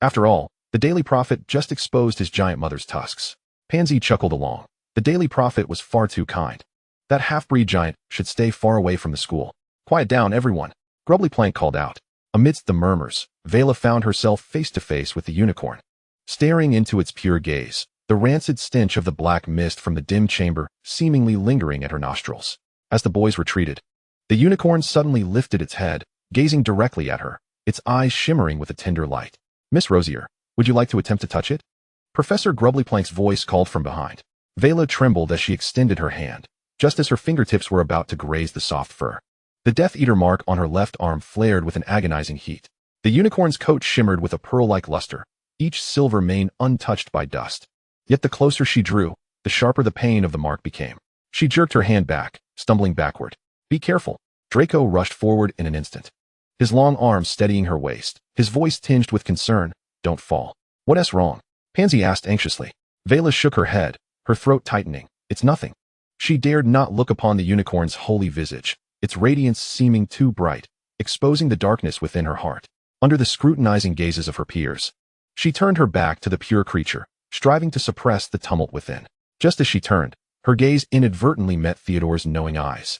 After all, the Daily Prophet just exposed his giant mother's tusks." Pansy chuckled along. The Daily Prophet was far too kind. That half-breed giant should stay far away from the school. "Quiet down, everyone," Grubbly Plank called out. Amidst the murmurs, Vela found herself face-to-face with the unicorn. Staring into its pure gaze, the rancid stench of the black mist from the dim chamber seemingly lingering at her nostrils. As the boys retreated, the unicorn suddenly lifted its head, gazing directly at her, its eyes shimmering with a tender light. "Miss Rosier, would you like to attempt to touch it?" Professor Grubbly Plank's voice called from behind. Vela trembled as she extended her hand, just as her fingertips were about to graze the soft fur. The Death Eater mark on her left arm flared with an agonizing heat. The unicorn's coat shimmered with a pearl-like luster, each silver mane untouched by dust. Yet the closer she drew, the sharper the pain of the mark became. She jerked her hand back, stumbling backward. "Be careful." Draco rushed forward in an instant, his long arms steadying her waist, his voice tinged with concern. "Don't fall." "What's wrong?" Pansy asked anxiously. Vela shook her head, her throat tightening. "It's nothing." She dared not look upon the unicorn's holy visage, its radiance seeming too bright, exposing the darkness within her heart. Under the scrutinizing gazes of her peers, she turned her back to the pure creature, striving to suppress the tumult within. Just as she turned, her gaze inadvertently met Theodore's knowing eyes,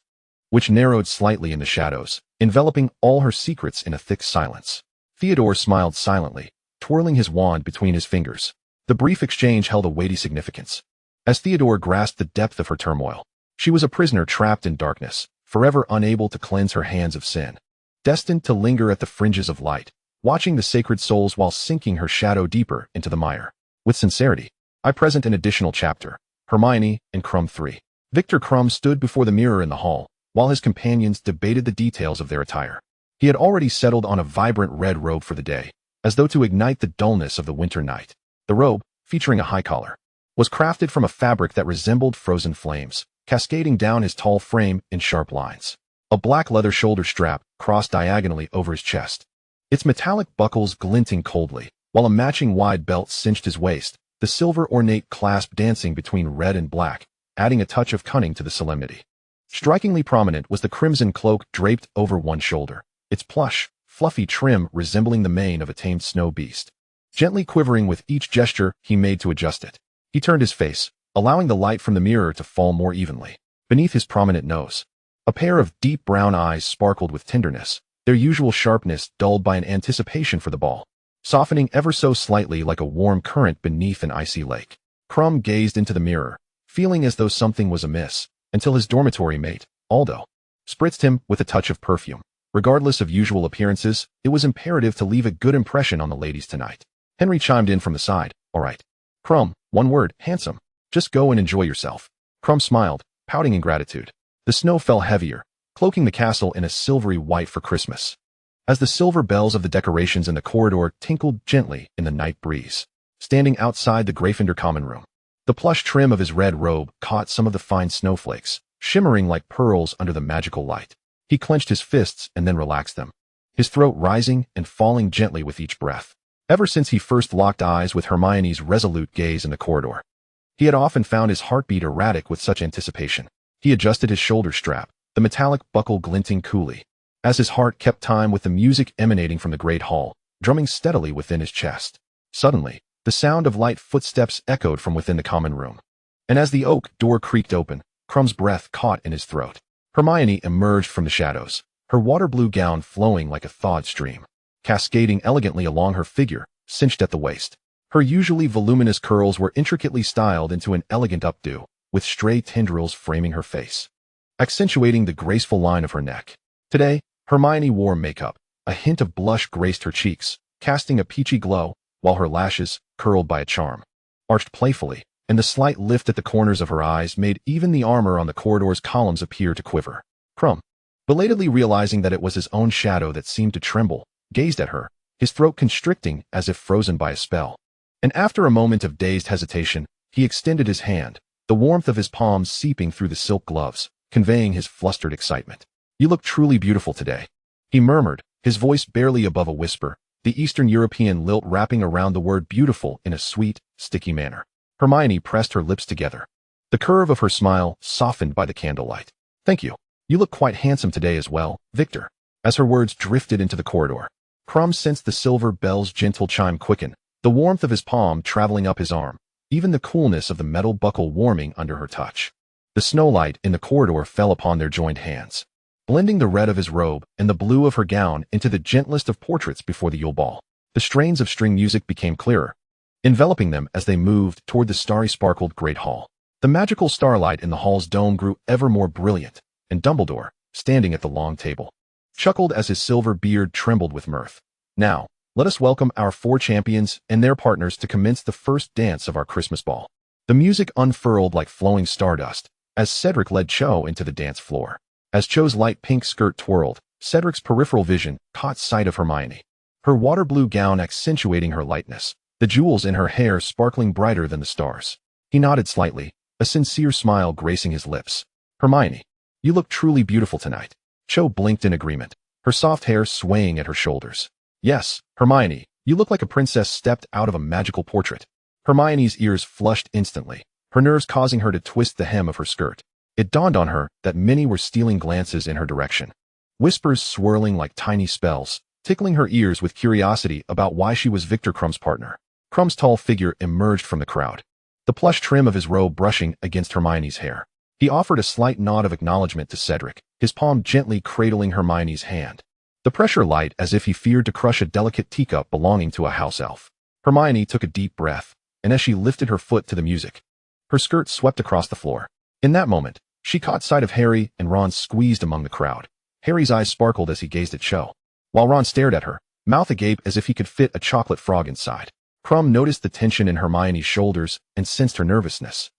which narrowed slightly in the shadows, enveloping all her secrets in a thick silence. Theodore smiled silently, twirling his wand between his fingers. The brief exchange held a weighty significance. As Theodore grasped the depth of her turmoil, she was a prisoner trapped in darkness, forever unable to cleanse her hands of sin, destined to linger at the fringes of light, watching the sacred souls while sinking her shadow deeper into the mire. With sincerity, I present an additional chapter, Hermione and Crumb 3. Victor Crumb stood before the mirror in the hall, while his companions debated the details of their attire. He had already settled on a vibrant red robe for the day, as though to ignite the dullness of the winter night. The robe, featuring a high collar, was crafted from a fabric that resembled frozen flames, cascading down his tall frame in sharp lines. A black leather shoulder strap crossed diagonally over his chest, its metallic buckles glinting coldly, while a matching wide belt cinched his waist, the silver ornate clasp dancing between red and black, adding a touch of cunning to the solemnity. Strikingly prominent was the crimson cloak draped over one shoulder, its plush, fluffy trim resembling the mane of a tamed snow beast, gently quivering with each gesture he made to adjust it. He turned his face, allowing the light from the mirror to fall more evenly. Beneath his prominent nose, a pair of deep brown eyes sparkled with tenderness, their usual sharpness dulled by an anticipation for the ball, softening ever so slightly like a warm current beneath an icy lake. Crumb gazed into the mirror, feeling as though something was amiss, until his dormitory mate, Aldo, spritzed him with a touch of perfume. Regardless of usual appearances, it was imperative to leave a good impression on the ladies tonight. Henry chimed in from the side. All right. Crumb, one word, handsome. Just go and enjoy yourself. Crumb smiled, pouting in gratitude. The snow fell heavier, cloaking the castle in a silvery white for Christmas, as the silver bells of the decorations in the corridor tinkled gently in the night breeze. Standing outside the Gryffindor common room, the plush trim of his red robe caught some of the fine snowflakes, shimmering like pearls under the magical light. He clenched his fists and then relaxed them, his throat rising and falling gently with each breath. Ever since he first locked eyes with Hermione's resolute gaze in the corridor, he had often found his heartbeat erratic with such anticipation. He adjusted his shoulder strap, the metallic buckle glinting coolly, as his heart kept time with the music emanating from the great hall, drumming steadily within his chest. Suddenly, the sound of light footsteps echoed from within the common room, and as the oak door creaked open, Crumb's breath caught in his throat. Hermione emerged from the shadows, her water blue gown flowing like a thawed stream, cascading elegantly along her figure, cinched at the waist. Her usually voluminous curls were intricately styled into an elegant updo, with stray tendrils framing her face, accentuating the graceful line of her neck. Today, Hermione wore makeup. A hint of blush graced her cheeks, casting a peachy glow, while her lashes, curled by a charm, arched playfully, and the slight lift at the corners of her eyes made even the armor on the corridor's columns appear to quiver. Crumb, belatedly realizing that it was his own shadow that seemed to tremble, gazed at her, his throat constricting as if frozen by a spell. And after a moment of dazed hesitation, he extended his hand, the warmth of his palms seeping through the silk gloves, conveying his flustered excitement. You look truly beautiful today, he murmured, his voice barely above a whisper, the Eastern European lilt wrapping around the word beautiful in a sweet, sticky manner. Hermione pressed her lips together, the curve of her smile softened by the candlelight. Thank you. You look quite handsome today as well, Victor. As her words drifted into the corridor, Crumb sensed the silver bell's gentle chime quicken, the warmth of his palm traveling up his arm, even the coolness of the metal buckle warming under her touch. The snowlight in the corridor fell upon their joined hands, blending the red of his robe and the blue of her gown into the gentlest of portraits before the Yule Ball. The strains of string music became clearer, enveloping them as they moved toward the starry-sparkled great hall. The magical starlight in the hall's dome grew ever more brilliant, and Dumbledore, standing at the long table, chuckled as his silver beard trembled with mirth. Now, let us welcome our 4 champions and their partners to commence the first dance of our Christmas ball. The music unfurled like flowing stardust, as Cedric led Cho into the dance floor. As Cho's light pink skirt twirled, Cedric's peripheral vision caught sight of Hermione, her water blue gown accentuating her lightness, the jewels in her hair sparkling brighter than the stars. He nodded slightly, a sincere smile gracing his lips. Hermione, you look truly beautiful tonight. Cho blinked in agreement, her soft hair swaying at her shoulders. Yes, Hermione, you look like a princess stepped out of a magical portrait. Hermione's ears flushed instantly, her nerves causing her to twist the hem of her skirt. It dawned on her that many were stealing glances in her direction, whispers swirling like tiny spells, tickling her ears with curiosity about why she was Victor Crumb's partner. Crumb's tall figure emerged from the crowd, the plush trim of his robe brushing against Hermione's hair. He offered a slight nod of acknowledgement to Cedric, his palm gently cradling Hermione's hand, the pressure light as if he feared to crush a delicate teacup belonging to a house elf. Hermione took a deep breath, and as she lifted her foot to the music, her skirt swept across the floor. In that moment, she caught sight of Harry and Ron squeezed among the crowd. Harry's eyes sparkled as he gazed at Cho, while Ron stared at her, mouth agape as if he could fit a chocolate frog inside. Crumb noticed the tension in Hermione's shoulders and sensed her nervousness.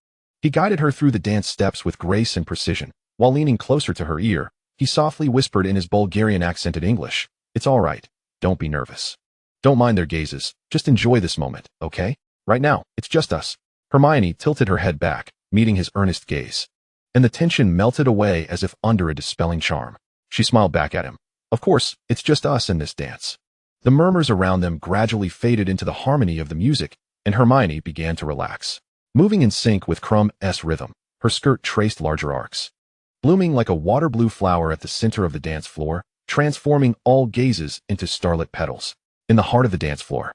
He guided her through the dance steps with grace and precision, while leaning closer to her ear, he softly whispered in his Bulgarian accented English, "It's all right, don't be nervous." Don't mind their gazes. Just enjoy this moment, okay? Right now, it's just us. Hermione tilted her head back, meeting his earnest gaze. And the tension melted away as if under a dispelling charm. She smiled back at him. Of course, it's just us in this dance. The murmurs around them gradually faded into the harmony of the music, and Hermione began to relax. Moving in sync with Crum's rhythm, her skirt traced larger arcs. Blooming like a water blue flower at the center of the dance floor, transforming all gazes into starlit petals. In the heart of the dance floor,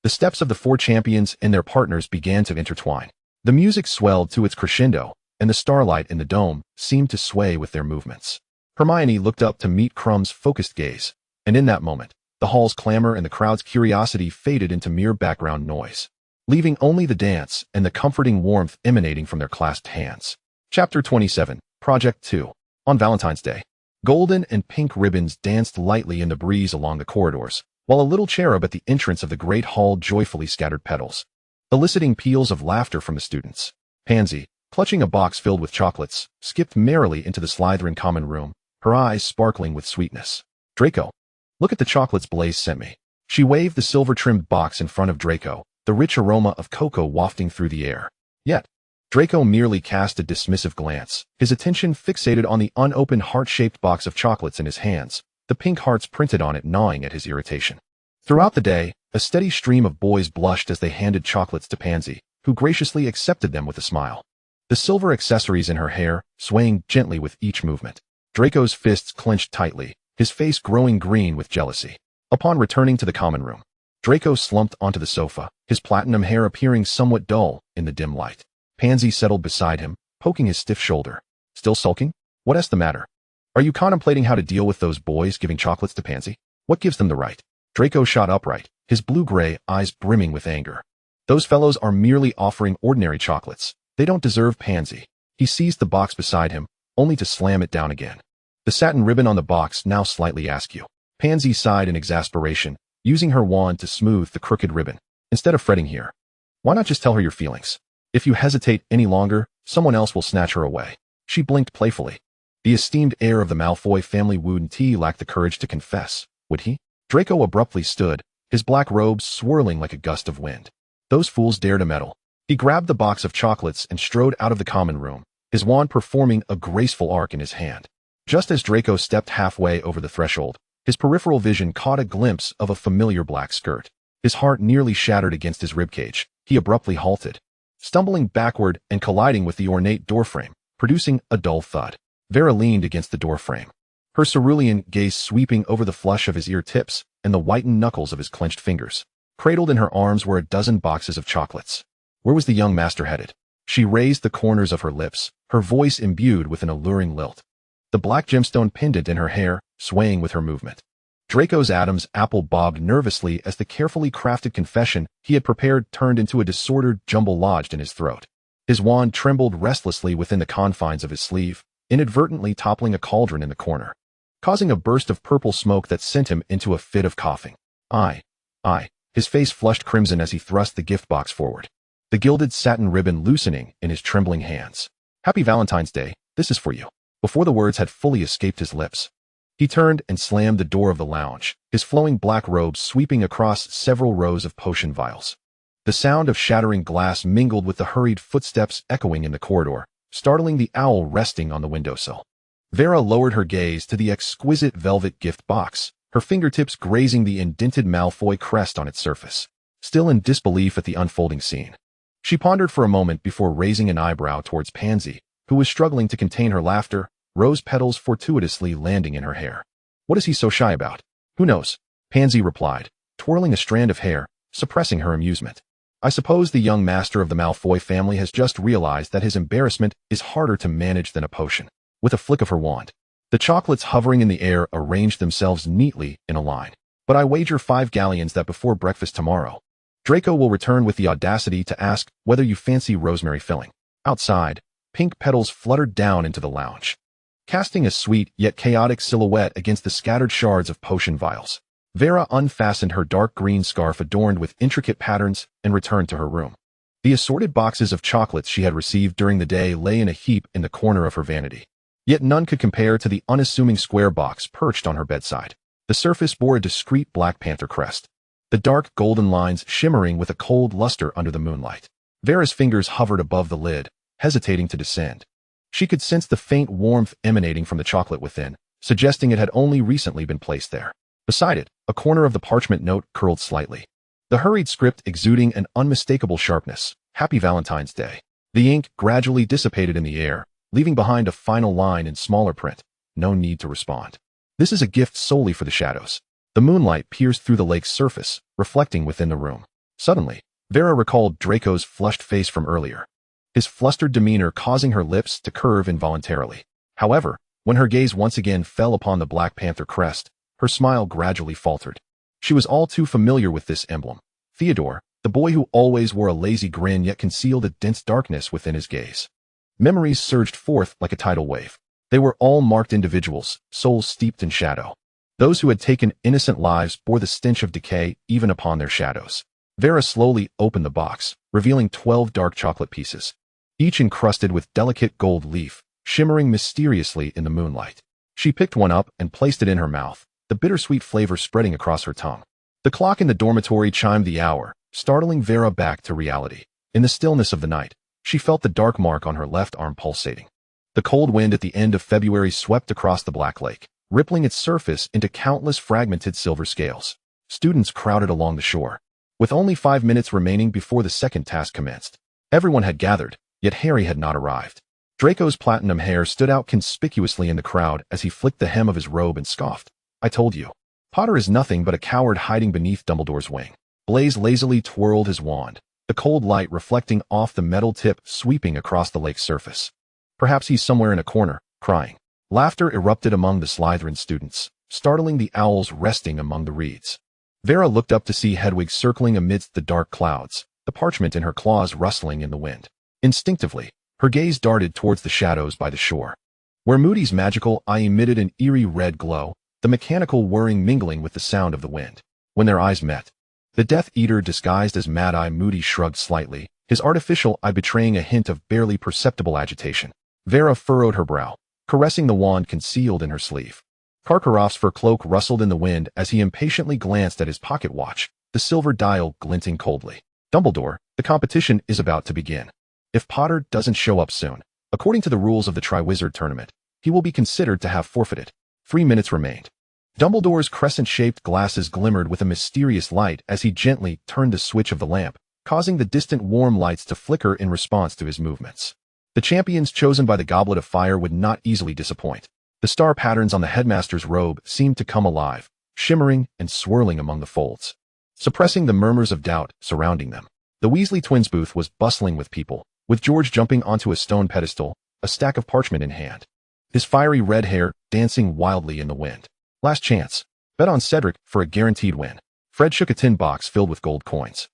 the steps of the four champions and their partners began to intertwine. The music swelled to its crescendo, and the starlight in the dome seemed to sway with their movements. Hermione looked up to meet Crum's focused gaze, and in that moment, the hall's clamor and the crowd's curiosity faded into mere background noise, leaving only the dance and the comforting warmth emanating from their clasped hands. Chapter 27, Project 2. On Valentine's Day, golden and pink ribbons danced lightly in the breeze along the corridors, while a little cherub at the entrance of the great hall joyfully scattered petals, eliciting peals of laughter from the students. Pansy, clutching a box filled with chocolates, skipped merrily into the Slytherin common room, her eyes sparkling with sweetness. Draco, look at the chocolates Blaise sent me. She waved the silver-trimmed box in front of Draco, the rich aroma of cocoa wafting through the air. Yet, Draco merely cast a dismissive glance, his attention fixated on the unopened heart-shaped box of chocolates in his hands, the pink hearts printed on it gnawing at his irritation. Throughout the day, a steady stream of boys blushed as they handed chocolates to Pansy, who graciously accepted them with a smile. The silver accessories in her hair swaying gently with each movement. Draco's fists clenched tightly, his face growing green with jealousy. Upon returning to the common room, Draco slumped onto the sofa, his platinum hair appearing somewhat dull in the dim light. Pansy settled beside him, poking his stiff shoulder. Still sulking? What's the matter? Are you contemplating how to deal with those boys giving chocolates to Pansy? What gives them the right? Draco shot upright, his blue-gray eyes brimming with anger. Those fellows are merely offering ordinary chocolates. They don't deserve Pansy. He seized the box beside him, only to slam it down again. The satin ribbon on the box now slightly askew. Pansy sighed in exasperation, using her wand to smooth the crooked ribbon. Instead of fretting here, why not just tell her your feelings? If you hesitate any longer, someone else will snatch her away. She blinked playfully. The esteemed heir of the Malfoy family wouldn't lack the courage to confess, would he? Draco abruptly stood, his black robes swirling like a gust of wind. Those fools dare to meddle. He grabbed the box of chocolates and strode out of the common room, his wand performing a graceful arc in his hand. Just as Draco stepped halfway over the threshold, his peripheral vision caught a glimpse of a familiar black skirt. His heart nearly shattered against his ribcage. He abruptly halted, stumbling backward and colliding with the ornate doorframe, producing a dull thud. Vera leaned against the doorframe, her cerulean gaze sweeping over the flush of his ear tips and the whitened knuckles of his clenched fingers. Cradled in her arms were a dozen boxes of chocolates. Where was the young master headed? She raised the corners of her lips, her voice imbued with an alluring lilt. The black gemstone pendant in her hair, swaying with her movement. Draco's Adam's apple bobbed nervously as the carefully crafted confession he had prepared turned into a disordered jumble lodged in his throat. His wand trembled restlessly within the confines of his sleeve, inadvertently toppling a cauldron in the corner, causing a burst of purple smoke that sent him into a fit of coughing. Aye. His face flushed crimson as he thrust the gift box forward, the gilded satin ribbon loosening in his trembling hands. Happy Valentine's Day, this is for you. Before the words had fully escaped his lips, he turned and slammed the door of the lounge, his flowing black robes sweeping across several rows of potion vials. The sound of shattering glass mingled with the hurried footsteps echoing in the corridor, startling the owl resting on the windowsill. Vera lowered her gaze to the exquisite velvet gift box, her fingertips grazing the indented Malfoy crest on its surface. Still in disbelief at the unfolding scene, she pondered for a moment before raising an eyebrow towards Pansy, who was struggling to contain her laughter, rose petals fortuitously landing in her hair. What is he so shy about? Who knows? Pansy replied, twirling a strand of hair, suppressing her amusement. I suppose the young master of the Malfoy family has just realized that his embarrassment is harder to manage than a potion. With a flick of her wand, the chocolates hovering in the air arranged themselves neatly in a line. But I wager 5 galleons that before breakfast tomorrow, Draco will return with the audacity to ask whether you fancy rosemary filling. Outside, pink petals fluttered down into the lounge, casting a sweet yet chaotic silhouette against the scattered shards of potion vials. Vera unfastened her dark green scarf adorned with intricate patterns and returned to her room. The assorted boxes of chocolates she had received during the day lay in a heap in the corner of her vanity. Yet none could compare to the unassuming square box perched on her bedside. The surface bore a discreet Black Panther crest, the dark golden lines shimmering with a cold luster under the moonlight. Vera's fingers hovered above the lid, hesitating to descend. She could sense the faint warmth emanating from the chocolate within, suggesting it had only recently been placed there. Beside it, a corner of the parchment note curled slightly. The hurried script exuding an unmistakable sharpness. Happy Valentine's Day. The ink gradually dissipated in the air, leaving behind a final line in smaller print. No need to respond. This is a gift solely for the shadows. The moonlight pierced through the lake's surface, reflecting within the room. Suddenly, Vera recalled Draco's flushed face from earlier, his flustered demeanor causing her lips to curve involuntarily. However, when her gaze once again fell upon the Black Panther crest, her smile gradually faltered. She was all too familiar with this emblem. Theodore, the boy who always wore a lazy grin yet concealed a dense darkness within his gaze. Memories surged forth like a tidal wave. They were all marked individuals, souls steeped in shadow. Those who had taken innocent lives bore the stench of decay even upon their shadows. Vera slowly opened the box, revealing 12 dark chocolate pieces, each encrusted with delicate gold leaf, shimmering mysteriously in the moonlight. She picked one up and placed it in her mouth, the bittersweet flavor spreading across her tongue. The clock in the dormitory chimed the hour, startling Vera back to reality. In the stillness of the night, she felt the dark mark on her left arm pulsating. The cold wind at the end of February swept across the Black Lake, rippling its surface into countless fragmented silver scales. Students crowded along the shore. With only 5 minutes remaining before the second task commenced, everyone had gathered, yet Harry had not arrived. Draco's platinum hair stood out conspicuously in the crowd as he flicked the hem of his robe and scoffed. I told you. Potter is nothing but a coward hiding beneath Dumbledore's wing. Blaise lazily twirled his wand, the cold light reflecting off the metal tip sweeping across the lake's surface. Perhaps he's somewhere in a corner, crying. Laughter erupted among the Slytherin students, startling the owls resting among the reeds. Vera looked up to see Hedwig circling amidst the dark clouds, the parchment in her claws rustling in the wind. Instinctively, her gaze darted towards the shadows by the shore, where Moody's magical eye emitted an eerie red glow, the mechanical whirring mingling with the sound of the wind. When their eyes met, the Death Eater disguised as Mad-Eye Moody shrugged slightly, his artificial eye betraying a hint of barely perceptible agitation. Vera furrowed her brow, caressing the wand concealed in her sleeve. Karkaroff's fur cloak rustled in the wind as he impatiently glanced at his pocket watch, the silver dial glinting coldly. Dumbledore, the competition is about to begin. If Potter doesn't show up soon, according to the rules of the Triwizard Tournament, he will be considered to have forfeited. 3 minutes remained. Dumbledore's crescent-shaped glasses glimmered with a mysterious light as he gently turned the switch of the lamp, causing the distant warm lights to flicker in response to his movements. The champions chosen by the Goblet of Fire would not easily disappoint. The star patterns on the headmaster's robe seemed to come alive, shimmering and swirling among the folds, suppressing the murmurs of doubt surrounding them. The Weasley twins' booth was bustling with people, with George jumping onto a stone pedestal, a stack of parchment in hand, his fiery red hair dancing wildly in the wind. Last chance. Bet on Cedric for a guaranteed win. Fred shook a tin box filled with gold coins,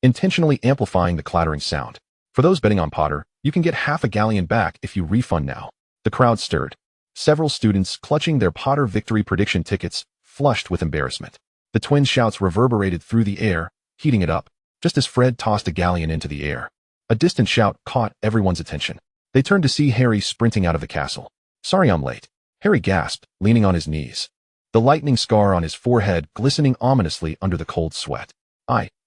intentionally amplifying the clattering sound. For those betting on Potter, you can get half a galleon back if you refund now. The crowd stirred. Several students clutching their Potter victory prediction tickets, flushed with embarrassment. The twins' shouts reverberated through the air, heating it up, just as Fred tossed a galleon into the air. A distant shout caught everyone's attention. They turned to see Harry sprinting out of the castle. Sorry I'm late. Harry gasped, leaning on his knees, the lightning scar on his forehead glistening ominously under the cold sweat.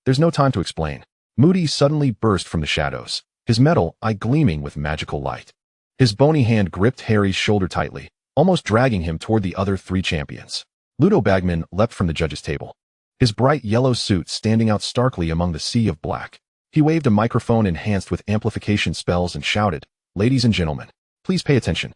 There's no time to explain. Moody suddenly burst from the shadows, his metal eye gleaming with magical light. His bony hand gripped Harry's shoulder tightly, almost dragging him toward the other 3 champions. Ludo Bagman leapt from the judge's table, his bright yellow suit standing out starkly among the sea of black. He waved a microphone enhanced with amplification spells and shouted, "Ladies and gentlemen, please pay attention.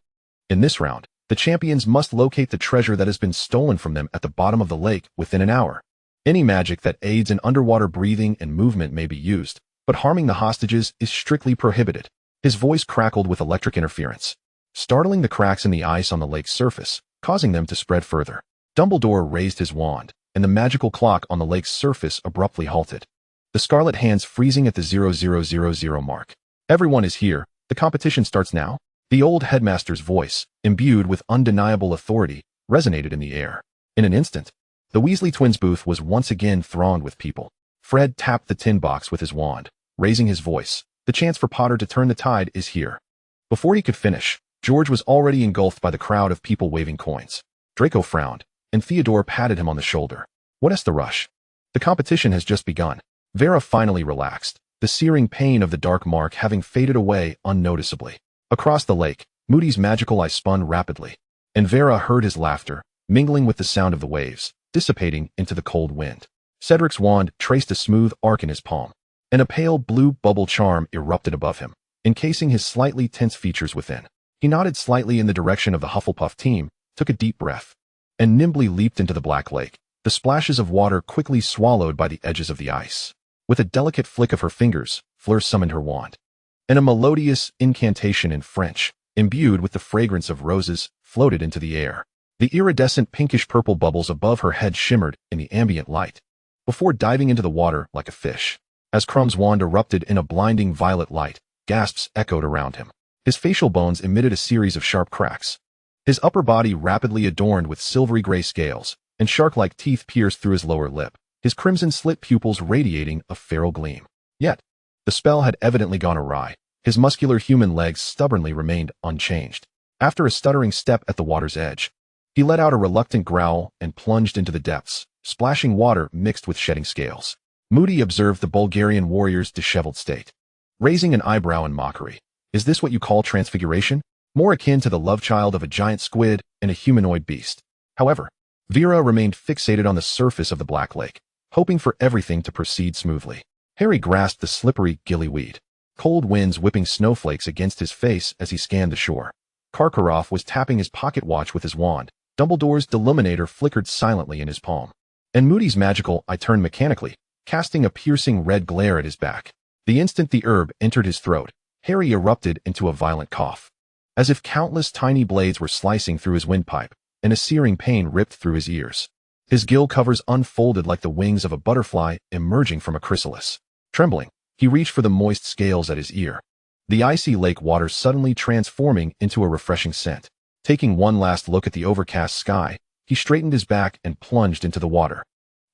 In this round, the champions must locate the treasure that has been stolen from them at the bottom of the lake within an hour. Any magic that aids in underwater breathing and movement may be used, but harming the hostages is strictly prohibited." His voice crackled with electric interference, startling the cracks in the ice on the lake's surface, causing them to spread further. Dumbledore raised his wand, and the magical clock on the lake's surface abruptly halted, the scarlet hands freezing at the 0000 mark. Everyone is here. The competition starts now. The old headmaster's voice, imbued with undeniable authority, resonated in the air. In an instant, the Weasley twins' booth was once again thronged with people. Fred tapped the tin box with his wand, raising his voice. The chance for Potter to turn the tide is here. Before he could finish, George was already engulfed by the crowd of people waving coins. Draco frowned, and Theodore patted him on the shoulder. What is the rush? The competition has just begun. Vera finally relaxed, the searing pain of the dark mark having faded away unnoticeably. Across the lake, Moody's magical eye spun rapidly, and Vera heard his laughter, mingling with the sound of the waves, dissipating into the cold wind. Cedric's wand traced a smooth arc in his palm, and a pale blue bubble charm erupted above him, encasing his slightly tense features within. He nodded slightly in the direction of the Hufflepuff team, took a deep breath, and nimbly leaped into the black lake, the splashes of water quickly swallowed by the edges of the ice. With a delicate flick of her fingers, Fleur summoned her wand, and a melodious incantation in French, imbued with the fragrance of roses, floated into the air. The iridescent pinkish-purple bubbles above her head shimmered in the ambient light, before diving into the water like a fish. As Crumb's wand erupted in a blinding violet light, gasps echoed around him. His facial bones emitted a series of sharp cracks. His upper body rapidly adorned with silvery gray scales, and shark-like teeth pierced through his lower lip, his crimson-slit pupils radiating a feral gleam. Yet, the spell had evidently gone awry. His muscular human legs stubbornly remained unchanged. After a stuttering step at the water's edge, he let out a reluctant growl and plunged into the depths, splashing water mixed with shedding scales. Moody observed the Bulgarian warrior's disheveled state, raising an eyebrow in mockery. Is this what you call transfiguration? More akin to the love child of a giant squid and a humanoid beast. However, Vera remained fixated on the surface of the black lake, hoping for everything to proceed smoothly. Harry grasped the slippery gillyweed, cold winds whipping snowflakes against his face as he scanned the shore. Karkaroff was tapping his pocket watch with his wand. Dumbledore's deluminator flickered silently in his palm, and Moody's magical eye turned mechanically, casting a piercing red glare at his back. The instant the herb entered his throat, Harry erupted into a violent cough, as if countless tiny blades were slicing through his windpipe, and a searing pain ripped through his ears. His gill covers unfolded like the wings of a butterfly emerging from a chrysalis. Trembling, he reached for the moist scales at his ear, the icy lake water suddenly transforming into a refreshing scent. Taking one last look at the overcast sky, he straightened his back and plunged into the water.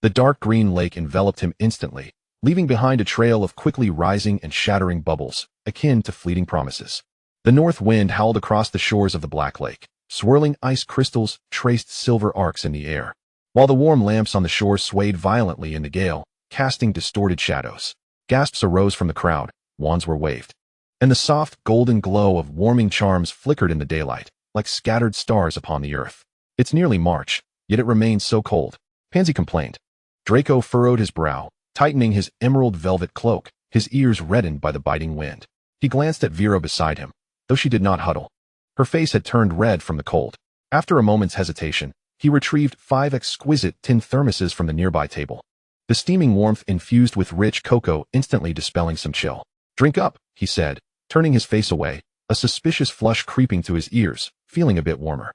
The dark green lake enveloped him instantly, leaving behind a trail of quickly rising and shattering bubbles, akin to fleeting promises. The north wind howled across the shores of the black lake. Swirling ice crystals traced silver arcs in the air, while the warm lamps on the shore swayed violently in the gale, casting distorted shadows. Gasps arose from the crowd, wands were waved, and the soft golden glow of warming charms flickered in the daylight, like scattered stars upon the earth. It's nearly March, yet it remains so cold, Pansy complained. Draco furrowed his brow, tightening his emerald velvet cloak, his ears reddened by the biting wind. He glanced at Vera beside him, though she did not huddle. Her face had turned red from the cold. After a moment's hesitation, he retrieved 5 exquisite tin thermoses from the nearby table, the steaming warmth infused with rich cocoa instantly dispelling some chill. Drink up, he said, turning his face away, a suspicious flush creeping to his ears, feeling a bit warmer.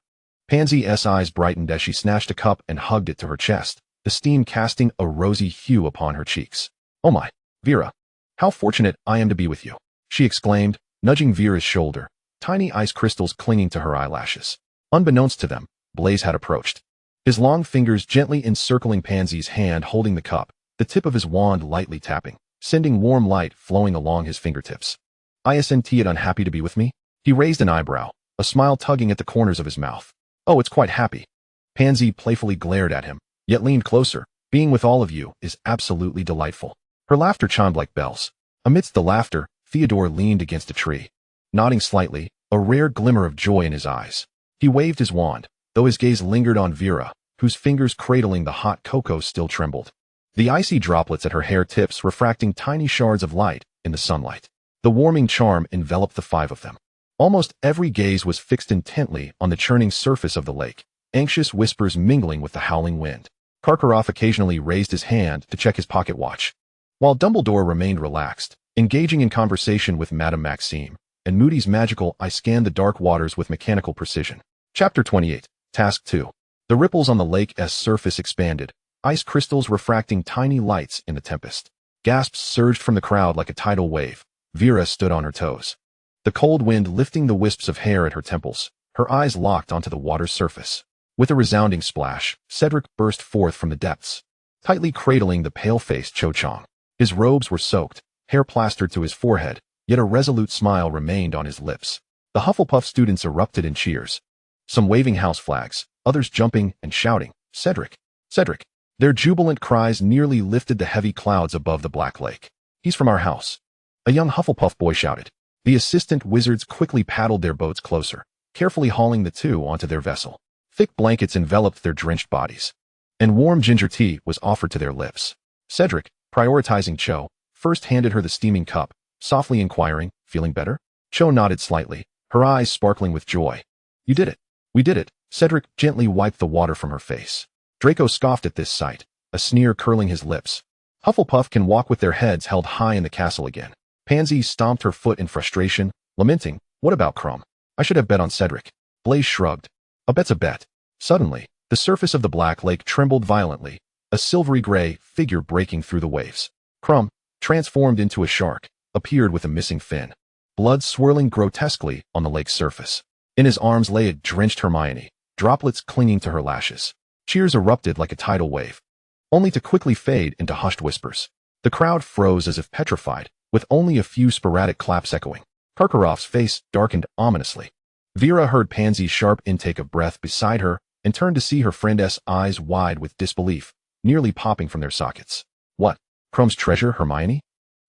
Pansy's eyes brightened as she snatched a cup and hugged it to her chest, the steam casting a rosy hue upon her cheeks. Oh my, Vera, how fortunate I am to be with you, she exclaimed, nudging Vera's shoulder, tiny ice crystals clinging to her eyelashes. Unbeknownst to them, Blaise had approached, his long fingers gently encircling Pansy's hand holding the cup, the tip of his wand lightly tapping, sending warm light flowing along his fingertips. Isn't it unhappy to be with me? He raised an eyebrow, a smile tugging at the corners of his mouth. Oh, it's quite happy. Pansy playfully glared at him, yet leaned closer. Being with all of you is absolutely delightful. Her laughter chimed like bells. Amidst the laughter, Theodore leaned against a tree, nodding slightly, a rare glimmer of joy in his eyes. He waved his wand, though his gaze lingered on Vera, whose fingers cradling the hot cocoa still trembled, the icy droplets at her hair tips refracting tiny shards of light in the sunlight. The warming charm enveloped the 5 of them. Almost every gaze was fixed intently on the churning surface of the lake, anxious whispers mingling with the howling wind. Karkaroff occasionally raised his hand to check his pocket watch, while Dumbledore remained relaxed, engaging in conversation with Madame Maxime, and Moody's magical eye scanned the dark waters with mechanical precision. Chapter 28, Task 2. The ripples on the lake's surface expanded, ice crystals refracting tiny lights in the tempest. Gasps surged from the crowd like a tidal wave. Vera stood on her toes, the cold wind lifting the wisps of hair at her temples, her eyes locked onto the water's surface. With a resounding splash, Cedric burst forth from the depths, tightly cradling the pale-faced Cho Chang. His robes were soaked, hair plastered to his forehead, yet a resolute smile remained on his lips. The Hufflepuff students erupted in cheers, some waving house flags, others jumping and shouting, "Cedric! Cedric!" Their jubilant cries nearly lifted the heavy clouds above the Black Lake. "He's from our house," a young Hufflepuff boy shouted. The assistant wizards quickly paddled their boats closer, carefully hauling the two onto their vessel. Thick blankets enveloped their drenched bodies, and warm ginger tea was offered to their lips. Cedric, prioritizing Cho, first handed her the steaming cup, softly inquiring, "Feeling better?" Cho nodded slightly, her eyes sparkling with joy. "You did it. We did it." Cedric gently wiped the water from her face. Draco scoffed at this sight, a sneer curling his lips. Hufflepuff can walk with their heads held high in the castle again. Pansy stomped her foot in frustration, lamenting, "What about Crumb? I should have bet on Cedric." Blaise shrugged. "A bet's a bet." Suddenly, the surface of the Black Lake trembled violently, a silvery gray figure breaking through the waves. Crumb, transformed into a shark, appeared with a missing fin. Blood swirling grotesquely on the lake's surface. In his arms lay a drenched Hermione, droplets clinging to her lashes. Cheers erupted like a tidal wave, only to quickly fade into hushed whispers. The crowd froze as if petrified, with only a few sporadic claps echoing. Karkaroff's face darkened ominously. Vera heard Pansy's sharp intake of breath beside her and turned to see her friend's eyes wide with disbelief, nearly popping from their sockets. "What? Crumb's treasure, Hermione?"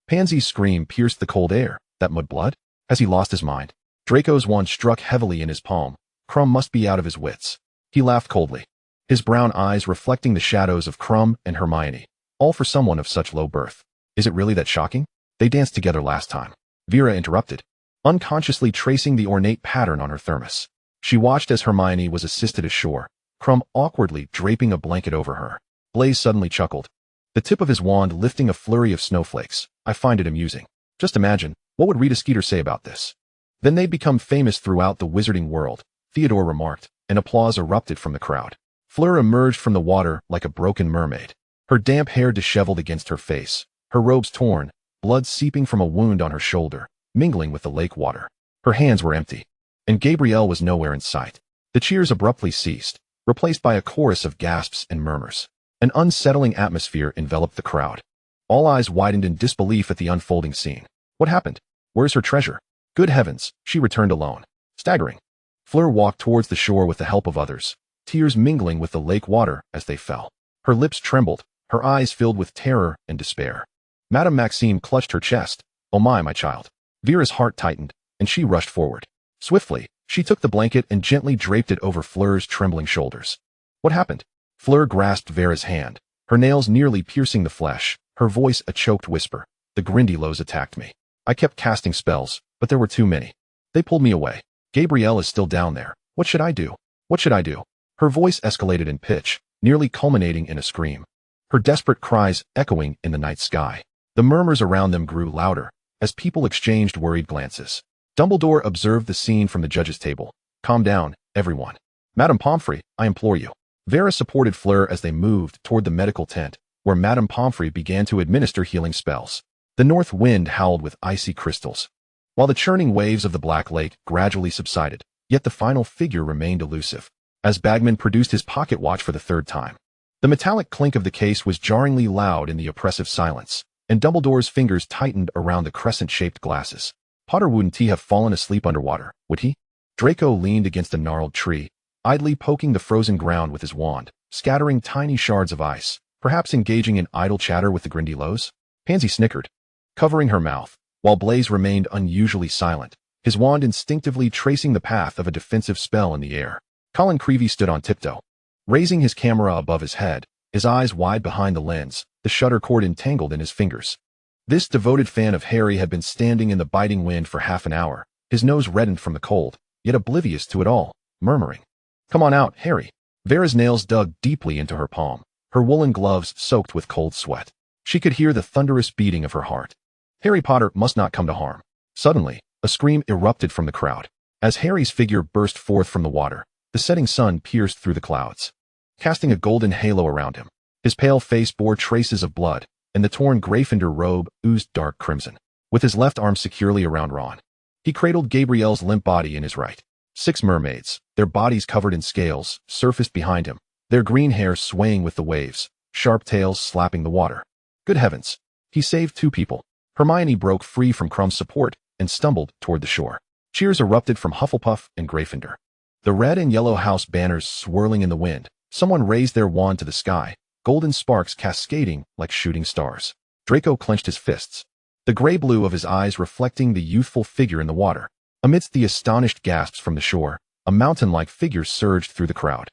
Pansy's scream pierced the cold air. "That mudblood? Has he lost his mind?" Draco's wand struck heavily in his palm. Crumb must be out of his wits. He laughed coldly, his brown eyes reflecting the shadows of Crumb and Hermione, all for someone of such low birth. "Is it really that shocking? They danced together last time." Vera interrupted, unconsciously tracing the ornate pattern on her thermos. She watched as Hermione was assisted ashore, Crumb awkwardly draping a blanket over her. Blaise suddenly chuckled, the tip of his wand lifting a flurry of snowflakes. "I find it amusing. Just imagine, what would Rita Skeeter say about this? Then they'd become famous throughout the wizarding world," Theodore remarked, and applause erupted from the crowd. Fleur emerged from the water like a broken mermaid, her damp hair disheveled against her face, her robes torn, blood seeping from a wound on her shoulder, mingling with the lake water. Her hands were empty, and Gabrielle was nowhere in sight. The cheers abruptly ceased, replaced by a chorus of gasps and murmurs. An unsettling atmosphere enveloped the crowd. All eyes widened in disbelief at the unfolding scene. What happened? Where's her treasure? Good heavens, she returned alone. Staggering, Fleur walked towards the shore with the help of others, tears mingling with the lake water as they fell. Her lips trembled, her eyes filled with terror and despair. Madame Maxime clutched her chest. "Oh my child." Vera's heart tightened, and she rushed forward. Swiftly, she took the blanket and gently draped it over Fleur's trembling shoulders. "What happened?" Fleur grasped Vera's hand, her nails nearly piercing the flesh, her voice a choked whisper. "The Grindylows attacked me. I kept casting spells, but there were too many. They pulled me away. Gabrielle is still down there. What should I do? What should I do?" Her voice escalated in pitch, nearly culminating in a scream, her desperate cries echoing in the night sky. The murmurs around them grew louder, as people exchanged worried glances. Dumbledore observed the scene from the judge's table. "Calm down, everyone. Madame Pomfrey, I implore you." Vera supported Fleur as they moved toward the medical tent, where Madame Pomfrey began to administer healing spells. The north wind howled with icy crystals, while the churning waves of the Black Lake gradually subsided, yet the final figure remained elusive. As Bagman produced his pocket watch for the third time, the metallic clink of the case was jarringly loud in the oppressive silence, and Dumbledore's fingers tightened around the crescent-shaped glasses. Potter wouldn't he have fallen asleep underwater, would he? Draco leaned against a gnarled tree, idly poking the frozen ground with his wand, scattering tiny shards of ice, perhaps engaging in idle chatter with the Grindylows. Pansy snickered, covering her mouth, while Blaise remained unusually silent, his wand instinctively tracing the path of a defensive spell in the air. Colin Creevey stood on tiptoe, raising his camera above his head, his eyes wide behind the lens, the shutter cord entangled in his fingers. This devoted fan of Harry had been standing in the biting wind for half an hour, his nose reddened from the cold, yet oblivious to it all, murmuring, "Come on out, Harry." Vera's nails dug deeply into her palm, her woolen gloves soaked with cold sweat. She could hear the thunderous beating of her heart. Harry Potter must not come to harm. Suddenly, a scream erupted from the crowd. As Harry's figure burst forth from the water, the setting sun pierced through the clouds, casting a golden halo around him. His pale face bore traces of blood, and the torn Gryffindor robe oozed dark crimson. With his left arm securely around Ron, he cradled Gabrielle's limp body in his right. 6 mermaids, their bodies covered in scales, surfaced behind him, their green hair swaying with the waves, sharp tails slapping the water. Good heavens! He saved 2 people. Hermione broke free from Crumb's support and stumbled toward the shore. Cheers erupted from Hufflepuff and Gryffindor, the red and yellow house banners swirling in the wind. Someone raised their wand to the sky, golden sparks cascading like shooting stars. Draco clenched his fists, the gray-blue of his eyes reflecting the youthful figure in the water. Amidst the astonished gasps from the shore, a mountain-like figure surged through the crowd.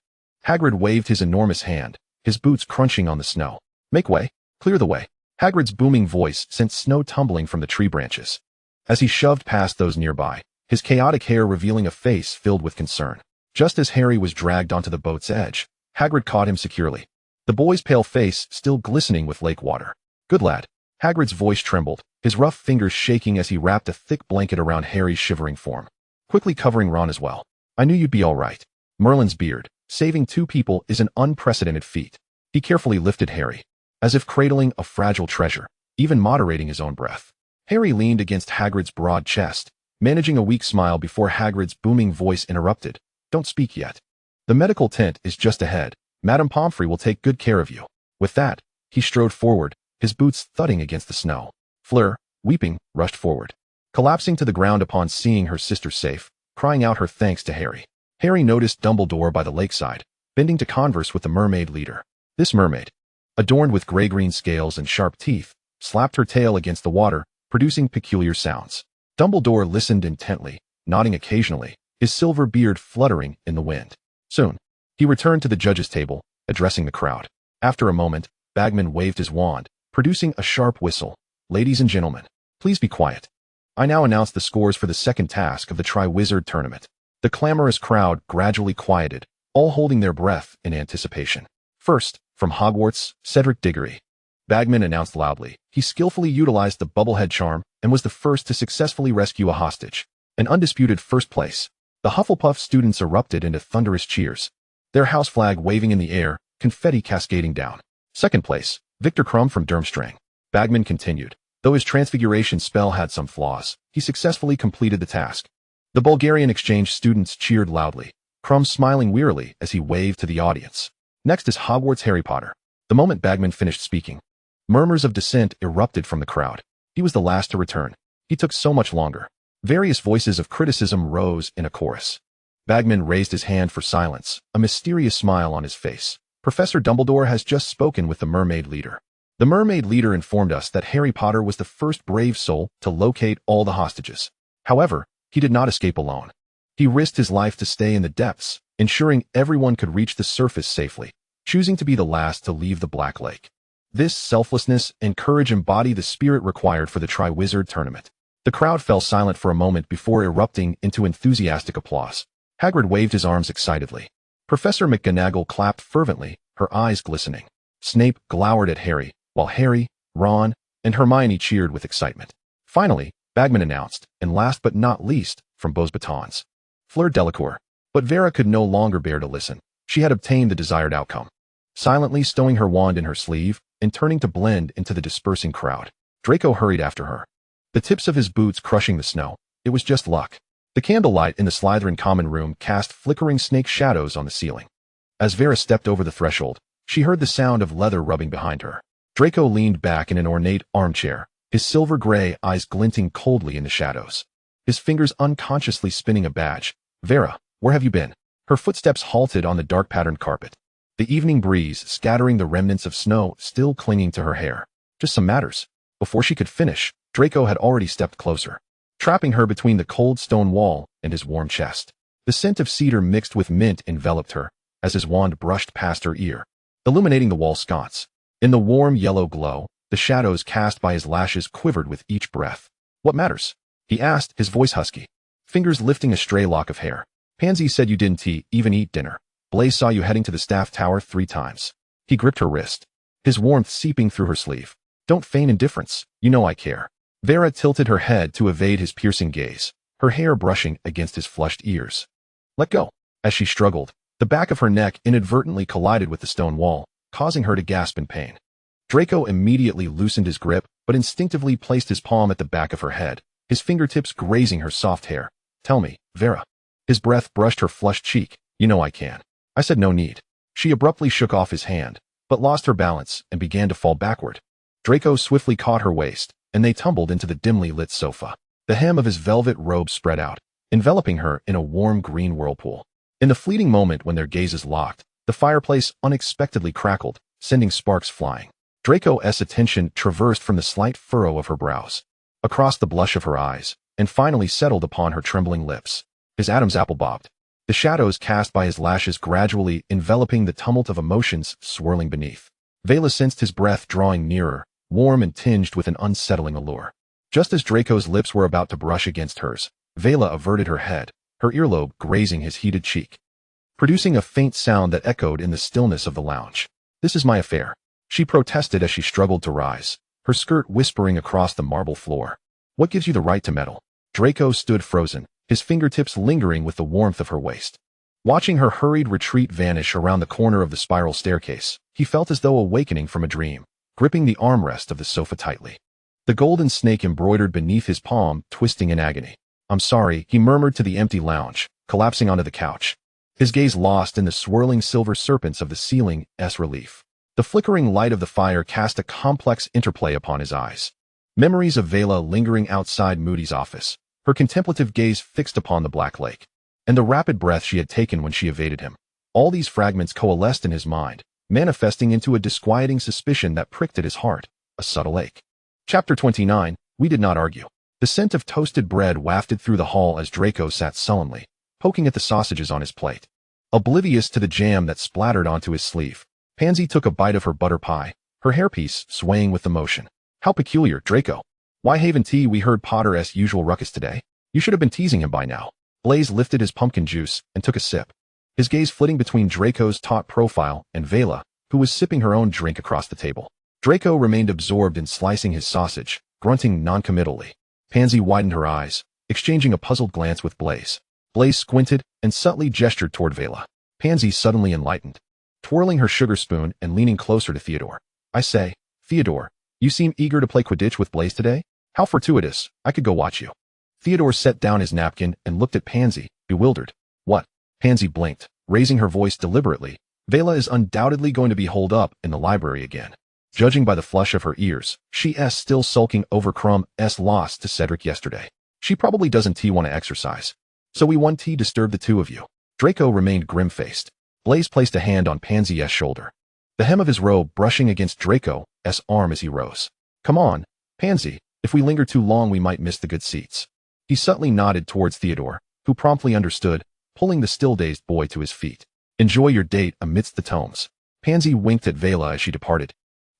Hagrid waved his enormous hand, his boots crunching on the snow. "Make way! Clear the way!" Hagrid's booming voice sent snow tumbling from the tree branches. As he shoved past those nearby, his chaotic hair revealing a face filled with concern. Just as Harry was dragged onto the boat's edge, Hagrid caught him securely, the boy's pale face still glistening with lake water. "Good lad." Hagrid's voice trembled, his rough fingers shaking as he wrapped a thick blanket around Harry's shivering form, quickly covering Ron as well. "I knew you'd be all right." Merlin's beard, saving 2 people is an unprecedented feat. He carefully lifted Harry, as if cradling a fragile treasure, even moderating his own breath. Harry leaned against Hagrid's broad chest, managing a weak smile before Hagrid's booming voice interrupted. "Don't speak yet. The medical tent is just ahead. Madame Pomfrey will take good care of you." With that, he strode forward, his boots thudding against the snow. Fleur, weeping, rushed forward, collapsing to the ground upon seeing her sister safe, crying out her thanks to Harry. Harry noticed Dumbledore by the lakeside, bending to converse with the mermaid leader. This mermaid, adorned with gray-green scales and sharp teeth, slapped her tail against the water, producing peculiar sounds. Dumbledore listened intently, nodding occasionally, his silver beard fluttering in the wind. Soon, he returned to the judges' table, addressing the crowd. After a moment, Bagman waved his wand, producing a sharp whistle. "Ladies and gentlemen, please be quiet. I now announce the scores for the second task of the Triwizard Tournament." The clamorous crowd gradually quieted, all holding their breath in anticipation. First, from Hogwarts, Cedric Diggory. Bagman announced loudly. He skillfully utilized the bubblehead charm and was the first to successfully rescue a hostage. An undisputed first place. The Hufflepuff students erupted into thunderous cheers, their house flag waving in the air, confetti cascading down. Second place, Victor Crumb from Durmstrang. Bagman continued. Though his transfiguration spell had some flaws, he successfully completed the task. The Bulgarian exchange students cheered loudly, Crumb smiling wearily as he waved to the audience. Next is Hogwarts Harry Potter. The moment Bagman finished speaking, murmurs of dissent erupted from the crowd. He was the last to return. He took so much longer. Various voices of criticism rose in a chorus. Bagman raised his hand for silence, a mysterious smile on his face. "Professor Dumbledore has just spoken with the mermaid leader. The mermaid leader informed us that Harry Potter was the first brave soul to locate all the hostages. However, he did not escape alone. He risked his life to stay in the depths, ensuring everyone could reach the surface safely, choosing to be the last to leave the Black Lake. This selflessness and courage embody the spirit required for the Triwizard Tournament." The crowd fell silent for a moment before erupting into enthusiastic applause. Hagrid waved his arms excitedly. Professor McGonagall clapped fervently, her eyes glistening. Snape glowered at Harry, while Harry, Ron, and Hermione cheered with excitement. Finally, Bagman announced, and last but not least, from Beau's Batons, Fleur Delacour. But Vera could no longer bear to listen. She had obtained the desired outcome. Silently stowing her wand in her sleeve and turning to blend into the dispersing crowd, Draco hurried after her, the tips of his boots crushing the snow. It was just luck. The candlelight in the Slytherin common room cast flickering snake shadows on the ceiling. As Vera stepped over the threshold, she heard the sound of leather rubbing behind her. Draco leaned back in an ornate armchair, his silver gray eyes glinting coldly in the shadows, his fingers unconsciously spinning a badge. "Vera, where have you been?" Her footsteps halted on the dark patterned carpet, the evening breeze scattering the remnants of snow still clinging to her hair. "Just some matters." Before she could finish, Draco had already stepped closer, trapping her between the cold stone wall and his warm chest. The scent of cedar mixed with mint enveloped her as his wand brushed past her ear, illuminating the wall sconce. In the warm yellow glow, the shadows cast by his lashes quivered with each breath. "What matters?" he asked, his voice husky, fingers lifting a stray lock of hair. "Pansy said you didn't even eat dinner. Blaise saw you heading to the staff tower 3 times. He gripped her wrist, his warmth seeping through her sleeve. "Don't feign indifference. You know I care." Vera tilted her head to evade his piercing gaze, her hair brushing against his flushed ears. "Let go." As she struggled, the back of her neck inadvertently collided with the stone wall, causing her to gasp in pain. Draco immediately loosened his grip, but instinctively placed his palm at the back of her head, his fingertips grazing her soft hair. "Tell me, Vera." His breath brushed her flushed cheek. "You know I can." "I said no need." She abruptly shook off his hand, but lost her balance and began to fall backward. Draco swiftly caught her waist, and they tumbled into the dimly lit sofa. The hem of his velvet robe spread out, enveloping her in a warm green whirlpool. In the fleeting moment when their gazes locked, the fireplace unexpectedly crackled, sending sparks flying. Draco's attention traversed from the slight furrow of her brows, across the blush of her eyes, and finally settled upon her trembling lips. His Adam's apple bobbed, the shadows cast by his lashes gradually enveloping the tumult of emotions swirling beneath. Vela sensed his breath drawing nearer, warm and tinged with an unsettling allure. Just as Draco's lips were about to brush against hers, Vela averted her head, her earlobe grazing his heated cheek, producing a faint sound that echoed in the stillness of the lounge. "This is my affair," she protested as she struggled to rise, her skirt whispering across the marble floor. "What gives you the right to meddle?" Draco stood frozen, his fingertips lingering with the warmth of her waist. Watching her hurried retreat vanish around the corner of the spiral staircase, he felt as though awakening from a dream, gripping the armrest of the sofa tightly. The golden snake embroidered beneath his palm, twisting in agony. "I'm sorry," he murmured to the empty lounge, collapsing onto the couch, his gaze lost in the swirling silver serpents of the ceiling's relief. The flickering light of the fire cast a complex interplay upon his eyes. Memories of Vela lingering outside Moody's office, her contemplative gaze fixed upon the black lake, and the rapid breath she had taken when she evaded him. All these fragments coalesced in his mind, manifesting into a disquieting suspicion that pricked at his heart, a subtle ache. Chapter 29. We did not argue. The scent of toasted bread wafted through the hall as Draco sat sullenly, poking at the sausages on his plate. Oblivious to the jam that splattered onto his sleeve, Pansy took a bite of her butter pie, her hairpiece swaying with the motion. "How peculiar, Draco. Why haven't we heard Potter's usual ruckus today? You should have been teasing him by now." Blaise lifted his pumpkin juice and took a sip, his gaze flitting between Draco's taut profile and Vela, who was sipping her own drink across the table. Draco remained absorbed in slicing his sausage, grunting noncommittally. Pansy widened her eyes, exchanging a puzzled glance with Blaise. Blaise squinted and subtly gestured toward Vela. Pansy suddenly enlightened, twirling her sugar spoon and leaning closer to Theodore. "I say, Theodore, you seem eager to play Quidditch with Blaise today? How fortuitous, I could go watch you." Theodore set down his napkin and looked at Pansy, bewildered. "What?" Pansy blinked, raising her voice deliberately. "Vela is undoubtedly going to be holed up in the library again. Judging by the flush of her ears, she's still sulking over Crum's loss to Cedric yesterday. She probably doesn't want to exercise. So we won't disturb the two of you." Draco remained grim-faced. Blaise placed a hand on Pansy's shoulder, the hem of his robe brushing against Draco's arm as he rose. "Come on, Pansy, if we linger too long we might miss the good seats." He subtly nodded towards Theodore, who promptly understood, pulling the still-dazed boy to his feet. "Enjoy your date amidst the tomes." Pansy winked at Vela as she departed,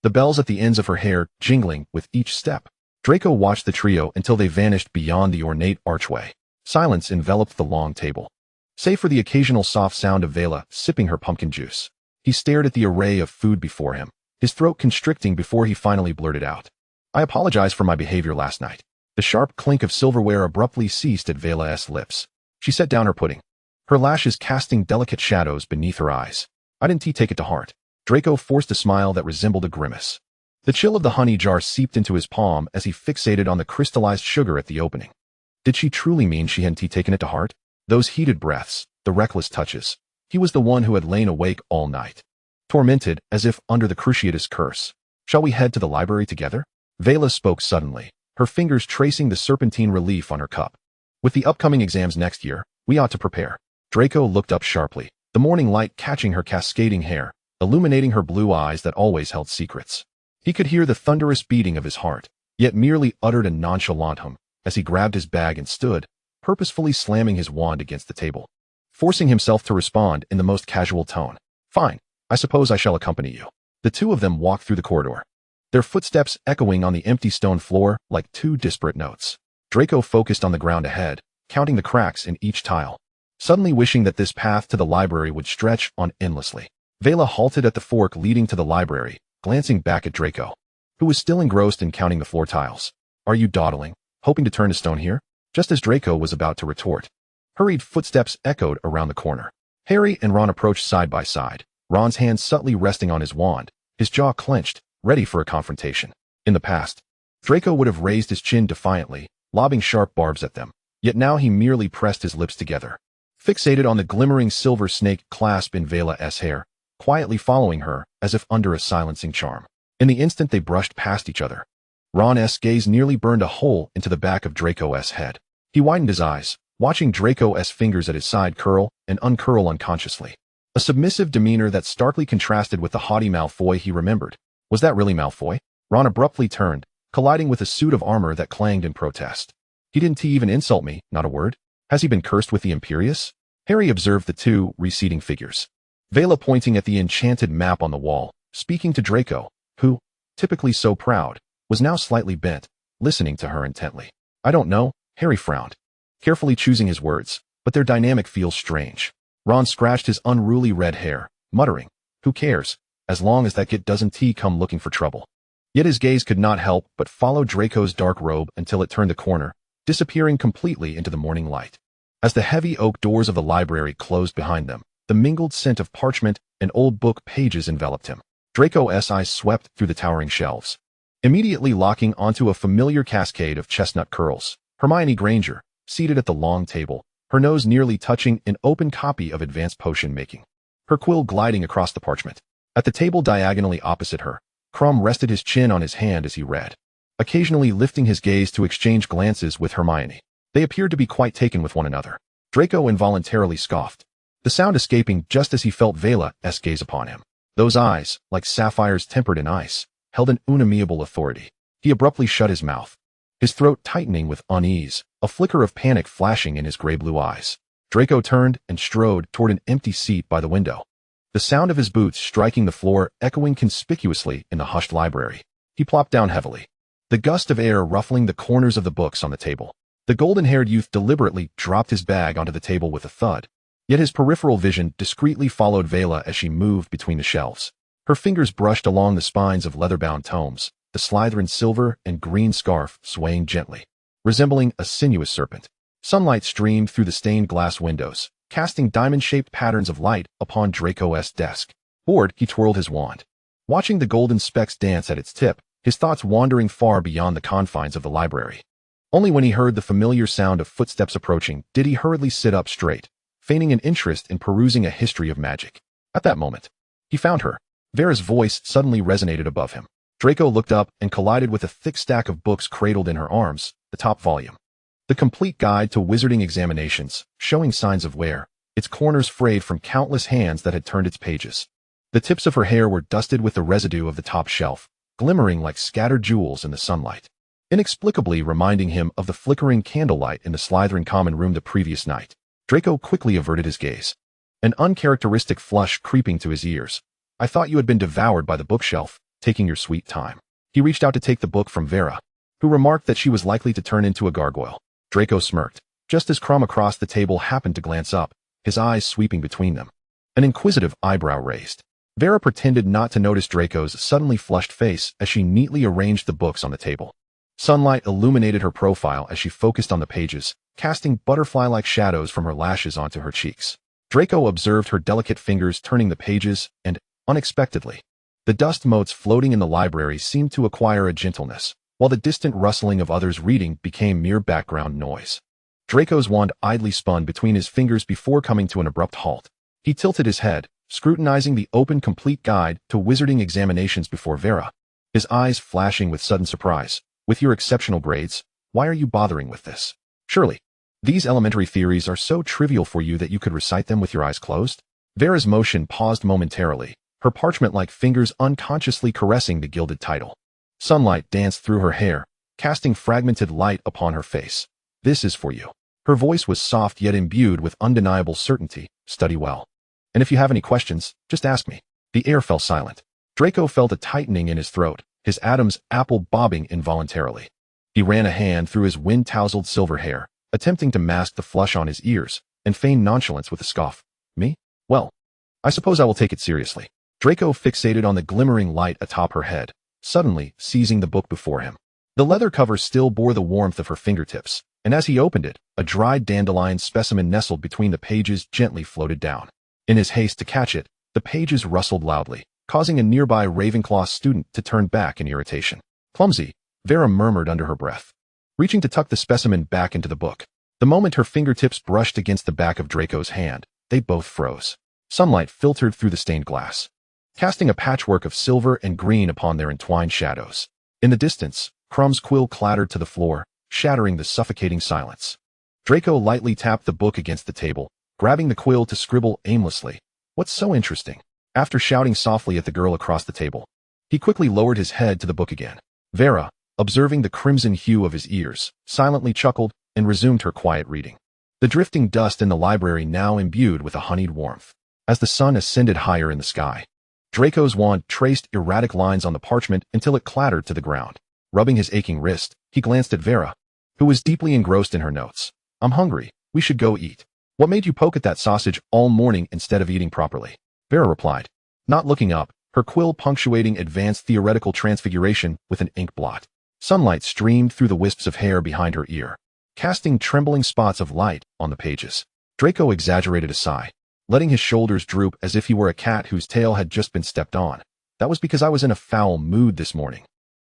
the bells at the ends of her hair jingling with each step. Draco watched the trio until they vanished beyond the ornate archway. Silence enveloped the long table, save for the occasional soft sound of Vela sipping her pumpkin juice. He stared at the array of food before him, his throat constricting before he finally blurted out, "I apologize for my behavior last night." The sharp clink of silverware abruptly ceased at Vela's lips. She set down her pudding, her lashes casting delicate shadows beneath her eyes. "I didn't take it to heart." Draco forced a smile that resembled a grimace. The chill of the honey jar seeped into his palm as he fixated on the crystallized sugar at the opening. Did she truly mean she hadn't taken it to heart? Those heated breaths, the reckless touches. He was the one who had lain awake all night, tormented as if under the Cruciatus curse. "Shall we head to the library together?" Vela spoke suddenly, her fingers tracing the serpentine relief on her cup. "With the upcoming exams next year, we ought to prepare." Draco looked up sharply, the morning light catching her cascading hair, illuminating her blue eyes that always held secrets. He could hear the thunderous beating of his heart, yet merely uttered a nonchalant hum as he grabbed his bag and stood, purposefully slamming his wand against the table, forcing himself to respond in the most casual tone. "Fine, I suppose I shall accompany you." The two of them walked through the corridor, their footsteps echoing on the empty stone floor like two disparate notes. Draco focused on the ground ahead, counting the cracks in each tile, suddenly wishing that this path to the library would stretch on endlessly. Vela halted at the fork leading to the library, glancing back at Draco, who was still engrossed in counting the floor tiles. "Are you dawdling, hoping to turn to stone here?" Just as Draco was about to retort, hurried footsteps echoed around the corner. Harry and Ron approached side by side, Ron's hand subtly resting on his wand, his jaw clenched, ready for a confrontation. In the past, Draco would have raised his chin defiantly, lobbing sharp barbs at them, yet now he merely pressed his lips together, fixated on the glimmering silver snake clasp in Vela's hair, quietly following her as if under a silencing charm. In the instant they brushed past each other, Ron's gaze nearly burned a hole into the back of Draco's head. He widened his eyes, watching Draco's fingers at his side curl and uncurl unconsciously. a submissive demeanor that starkly contrasted with the haughty Malfoy he remembered. Was that really Malfoy? Ron abruptly turned, colliding with a suit of armor that clanged in protest. He didn't even insult me, not a word. Has he been cursed with the Imperius? Harry observed the two receding figures. Vela pointing at the enchanted map on the wall, speaking to Draco, who, typically so proud, was now slightly bent, listening to her intently. I don't know, Harry frowned, carefully choosing his words, but their dynamic feels strange. Ron scratched his unruly red hair, muttering, who cares, as long as that git doesn't come looking for trouble. Yet his gaze could not help but follow Draco's dark robe until it turned the corner, disappearing completely into the morning light. As the heavy oak doors of the library closed behind them, the mingled scent of parchment and old book pages enveloped him. Draco's eyes swept through the towering shelves, immediately locking onto a familiar cascade of chestnut curls. Hermione Granger, seated at the long table, her nose nearly touching an open copy of Advanced Potion Making, her quill gliding across the parchment. At the table diagonally opposite her, Krum rested his chin on his hand as he read, occasionally lifting his gaze to exchange glances with Hermione. They appeared to be quite taken with one another. Draco involuntarily scoffed, the sound escaping just as he felt Vela's gaze upon him. Those eyes, like sapphires tempered in ice, held an unamiable authority. He abruptly shut his mouth, his throat tightening with unease, a flicker of panic flashing in his gray-blue eyes. Draco turned and strode toward an empty seat by the window, the sound of his boots striking the floor echoing conspicuously in the hushed library. He plopped down heavily, the gust of air ruffling the corners of the books on the table. The golden-haired youth deliberately dropped his bag onto the table with a thud, yet his peripheral vision discreetly followed Vela as she moved between the shelves. Her fingers brushed along the spines of leather-bound tomes, the Slytherin silver and green scarf swaying gently, resembling a sinuous serpent. Sunlight streamed through the stained glass windows, casting diamond-shaped patterns of light upon Draco's desk. Bored, he twirled his wand, watching the golden specks dance at its tip, his thoughts wandering far beyond the confines of the library. Only when he heard the familiar sound of footsteps approaching did he hurriedly sit up straight, feigning an interest in perusing a history of magic. At that moment, he found her. Vera's voice suddenly resonated above him. Draco looked up and collided with a thick stack of books cradled in her arms, the top volume, the complete guide to wizarding examinations, showing signs of wear, its corners frayed from countless hands that had turned its pages. The tips of her hair were dusted with the residue of the top shelf, glimmering like scattered jewels in the sunlight, inexplicably reminding him of the flickering candlelight in the Slytherin common room the previous night. Draco quickly averted his gaze, an uncharacteristic flush creeping to his ears. I thought you had been devoured by the bookshelf, taking your sweet time. He reached out to take the book from Vera, who remarked that she was likely to turn into a gargoyle. Draco smirked, just as Krum across the table happened to glance up, his eyes sweeping between them, an inquisitive eyebrow raised. Vera pretended not to notice Draco's suddenly flushed face as she neatly arranged the books on the table. Sunlight illuminated her profile as she focused on the pages, casting butterfly-like shadows from her lashes onto her cheeks. Draco observed her delicate fingers turning the pages, and, unexpectedly, the dust motes floating in the library seemed to acquire a gentleness, while the distant rustling of others reading became mere background noise. Draco's wand idly spun between his fingers before coming to an abrupt halt. He tilted his head, scrutinizing the open complete guide to wizarding examinations before Vera, his eyes flashing with sudden surprise. With your exceptional grades, why are you bothering with this? Surely, these elementary theories are so trivial for you that you could recite them with your eyes closed? Vera's motion paused momentarily, her parchment-like fingers unconsciously caressing the gilded title. Sunlight danced through her hair, casting fragmented light upon her face. This is for you. Her voice was soft yet imbued with undeniable certainty. Study well. And if you have any questions, just ask me. The air fell silent. Draco felt a tightening in his throat, his Adam's apple bobbing involuntarily. He ran a hand through his wind-tousled silver hair, attempting to mask the flush on his ears, and feigned nonchalance with a scoff. Me? Well, I suppose I will take it seriously. Draco fixated on the glimmering light atop her head, suddenly seizing the book before him. The leather cover still bore the warmth of her fingertips, and as he opened it, a dried dandelion specimen nestled between the pages gently floated down. In his haste to catch it, the pages rustled loudly, causing a nearby Ravenclaw student to turn back in irritation. Clumsy, Vera murmured under her breath, reaching to tuck the specimen back into the book. The moment her fingertips brushed against the back of Draco's hand, they both froze. Sunlight filtered through the stained glass, casting a patchwork of silver and green upon their entwined shadows. In the distance, Krum's quill clattered to the floor, shattering the suffocating silence. Draco lightly tapped the book against the table, grabbing the quill to scribble aimlessly, What's so interesting? After shouting softly at the girl across the table, he quickly lowered his head to the book again. Vera, observing the crimson hue of his ears, silently chuckled and resumed her quiet reading. The drifting dust in the library now imbued with a honeyed warmth. As the sun ascended higher in the sky, Draco's wand traced erratic lines on the parchment until it clattered to the ground. Rubbing his aching wrist, he glanced at Vera, who was deeply engrossed in her notes. I'm hungry. We should go eat. What made you poke at that sausage all morning instead of eating properly? Vera replied, not looking up, her quill punctuating advanced theoretical transfiguration with an ink blot. Sunlight streamed through the wisps of hair behind her ear, casting trembling spots of light on the pages. Draco exaggerated a sigh, letting his shoulders droop as if he were a cat whose tail had just been stepped on. That was because I was in a foul mood this morning.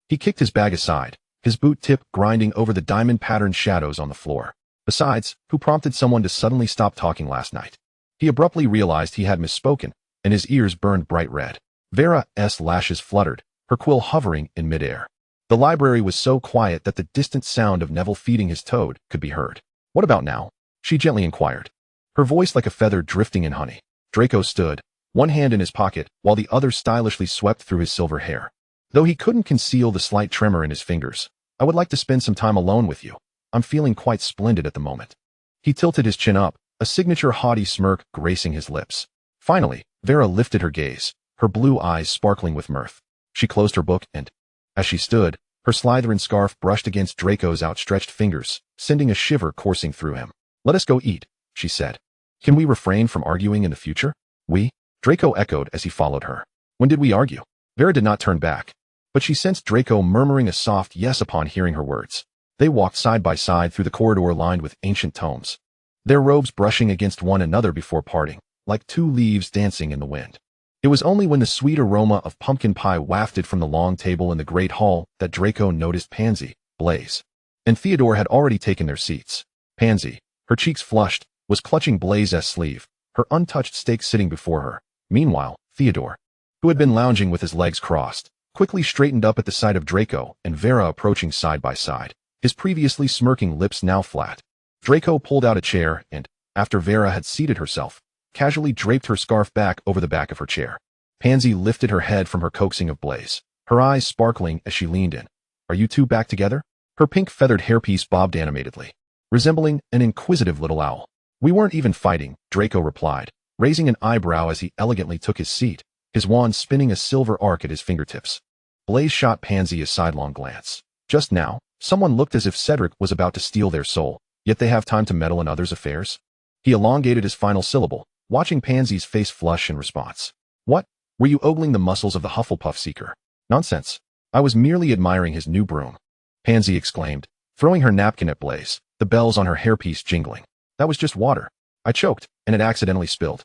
He kicked his bag aside, his boot tip grinding over the diamond-patterned shadows on the floor. Besides, who prompted someone to suddenly stop talking last night? He abruptly realized he had misspoken, and his ears burned bright red. Vera's lashes fluttered, her quill hovering in midair. The library was so quiet that the distant sound of Neville feeding his toad could be heard. What about now? She gently inquired, her voice like a feather drifting in honey. Draco stood, one hand in his pocket, while the other stylishly swept through his silver hair. Though he couldn't conceal the slight tremor in his fingers, I would like to spend some time alone with you. I'm feeling quite splendid at the moment. He tilted his chin up, a signature haughty smirk gracing his lips. Finally, Vera lifted her gaze, her blue eyes sparkling with mirth. She closed her book and, as she stood, her Slytherin scarf brushed against Draco's outstretched fingers, sending a shiver coursing through him. Let us go eat, she said. Can we refrain from arguing in the future? We? Draco echoed as he followed her. When did we argue? Vera did not turn back, but she sensed Draco murmuring a soft yes upon hearing her words. They walked side by side through the corridor lined with ancient tomes, their robes brushing against one another before parting, like two leaves dancing in the wind. It was only when the sweet aroma of pumpkin pie wafted from the long table in the great hall that Draco noticed Pansy, Blaise, and Theodore had already taken their seats. Pansy, her cheeks flushed, was clutching Blaise's sleeve, her untouched steak sitting before her. Meanwhile, Theodore, who had been lounging with his legs crossed, quickly straightened up at the sight of Draco and Vera approaching side by side, his previously smirking lips now flat. Draco pulled out a chair and, after Vera had seated herself, casually draped her scarf back over the back of her chair. Pansy lifted her head from her coaxing of Blaise, her eyes sparkling as she leaned in. Are you two back together? Her pink feathered hairpiece bobbed animatedly, resembling an inquisitive little owl. We weren't even fighting, Draco replied, raising an eyebrow as he elegantly took his seat, his wand spinning a silver arc at his fingertips. Blaise shot Pansy a sidelong glance. Just now, someone looked as if Cedric was about to steal their soul, yet they have time to meddle in others' affairs? He elongated his final syllable, watching Pansy's face flush in response. What? Were you ogling the muscles of the Hufflepuff seeker? Nonsense. I was merely admiring his new broom. Pansy exclaimed, throwing her napkin at Blaise, the bells on her hairpiece jingling. That was just water. I choked, and it accidentally spilled.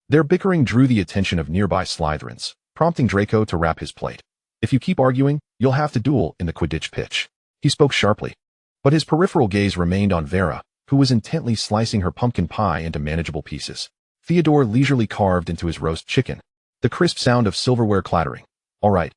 Their bickering drew the attention of nearby Slytherins, prompting Draco to rap his plate. If you keep arguing, you'll have to duel in the Quidditch pitch. He spoke sharply, but his peripheral gaze remained on Vera, who was intently slicing her pumpkin pie into manageable pieces. Theodore leisurely carved into his roast chicken, the crisp sound of silverware clattering. All right,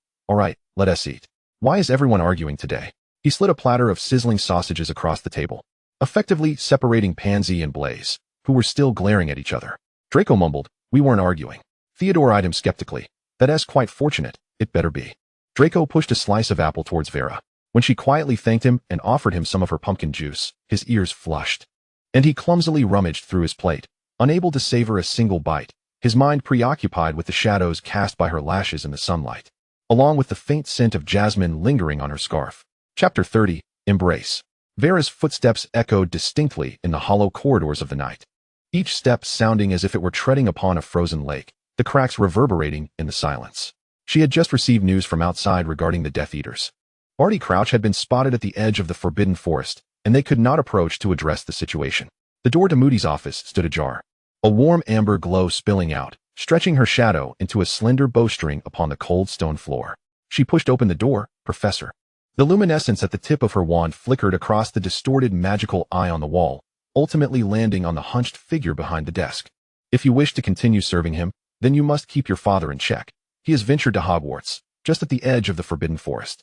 let us eat. Why is everyone arguing today? He slid a platter of sizzling sausages across the table, effectively separating Pansy and Blaise, who were still glaring at each other. Draco mumbled, we weren't arguing. Theodore eyed him skeptically. That's quite fortunate, it better be. Draco pushed a slice of apple towards Vera. When she quietly thanked him and offered him some of her pumpkin juice, his ears flushed, and he clumsily rummaged through his plate, unable to savor a single bite, his mind preoccupied with the shadows cast by her lashes in the sunlight, along with the faint scent of jasmine lingering on her scarf. Chapter 30, Embrace. Vera's footsteps echoed distinctly in the hollow corridors of the night, each step sounding as if it were treading upon a frozen lake, the cracks reverberating in the silence. She had just received news from outside regarding the Death Eaters. Barty Crouch had been spotted at the edge of the Forbidden Forest, and they could not approach to address the situation. The door to Moody's office stood ajar, a warm amber glow spilling out, stretching her shadow into a slender bowstring upon the cold stone floor. She pushed open the door. Professor. The luminescence at the tip of her wand flickered across the distorted magical eye on the wall, ultimately landing on the hunched figure behind the desk. If you wish to continue serving him, then you must keep your father in check. He has ventured to Hogwarts, just at the edge of the Forbidden Forest.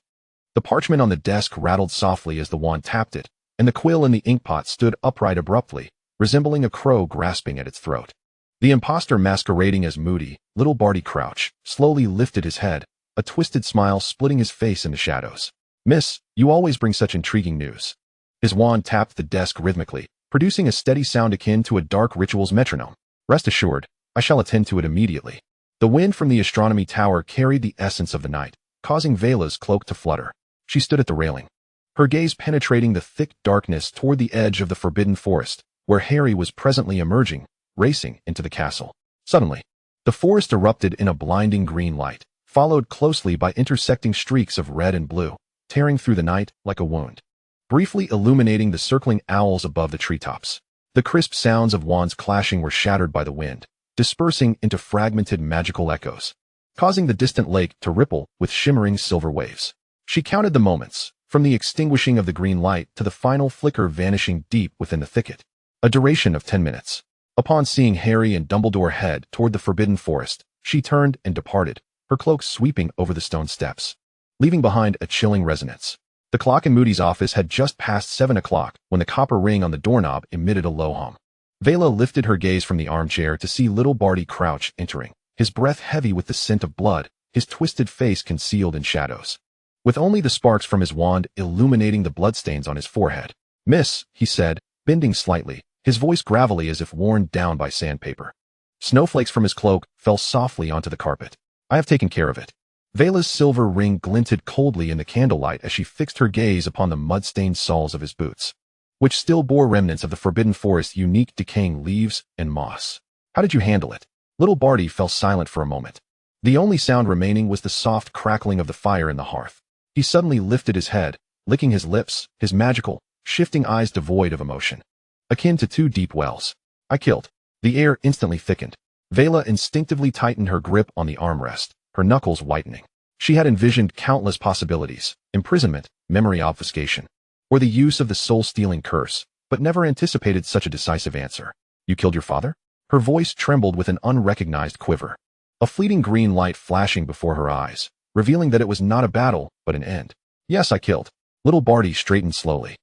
The parchment on the desk rattled softly as the wand tapped it, and the quill in the inkpot stood upright abruptly, resembling a crow grasping at its throat. The imposter masquerading as moody, little Barty Crouch, slowly lifted his head, a twisted smile splitting his face in the shadows. "Miss, you always bring such intriguing news." His wand tapped the desk rhythmically, producing a steady sound akin to a dark ritual's metronome. "Rest assured, I shall attend to it immediately." The wind from the astronomy tower carried the essence of the night, causing Vela's cloak to flutter. She stood at the railing, her gaze penetrating the thick darkness toward the edge of the forbidden forest, where Harry was presently emerging, racing into the castle. Suddenly, the forest erupted in a blinding green light, followed closely by intersecting streaks of red and blue, tearing through the night like a wound, briefly illuminating the circling owls above the treetops. The crisp sounds of wands clashing were shattered by the wind, dispersing into fragmented magical echoes, causing the distant lake to ripple with shimmering silver waves. She counted the moments, from the extinguishing of the green light to the final flicker vanishing deep within the thicket, a duration of 10 minutes. Upon seeing Harry and Dumbledore head toward the forbidden forest, she turned and departed, her cloak sweeping over the stone steps, leaving behind a chilling resonance. The clock in Moody's office had just passed 7 o'clock when the copper ring on the doorknob emitted a low hum. Vela lifted her gaze from the armchair to see little Barty Crouch entering, his breath heavy with the scent of blood, his twisted face concealed in shadows, with only the sparks from his wand illuminating the bloodstains on his forehead. "Miss," he said, bending slightly, his voice gravelly as if worn down by sandpaper. Snowflakes from his cloak fell softly onto the carpet. "I have taken care of it." Vela's silver ring glinted coldly in the candlelight as she fixed her gaze upon the mud-stained soles of his boots, which still bore remnants of the forbidden forest's unique decaying leaves and moss. "How did you handle it?" Little Barty fell silent for a moment. The only sound remaining was the soft crackling of the fire in the hearth. He suddenly lifted his head, licking his lips, his magical, shifting eyes devoid of emotion, akin to two deep wells. "I killed." The air instantly thickened. Vela instinctively tightened her grip on the armrest, her knuckles whitening. She had envisioned countless possibilities: imprisonment, memory obfuscation, or the use of the soul-stealing curse, but never anticipated such a decisive answer. "You killed your father?" Her voice trembled with an unrecognized quiver, a fleeting green light flashing before her eyes, revealing that it was not a battle, but an end. "Yes, I killed." Little Barty straightened slowly,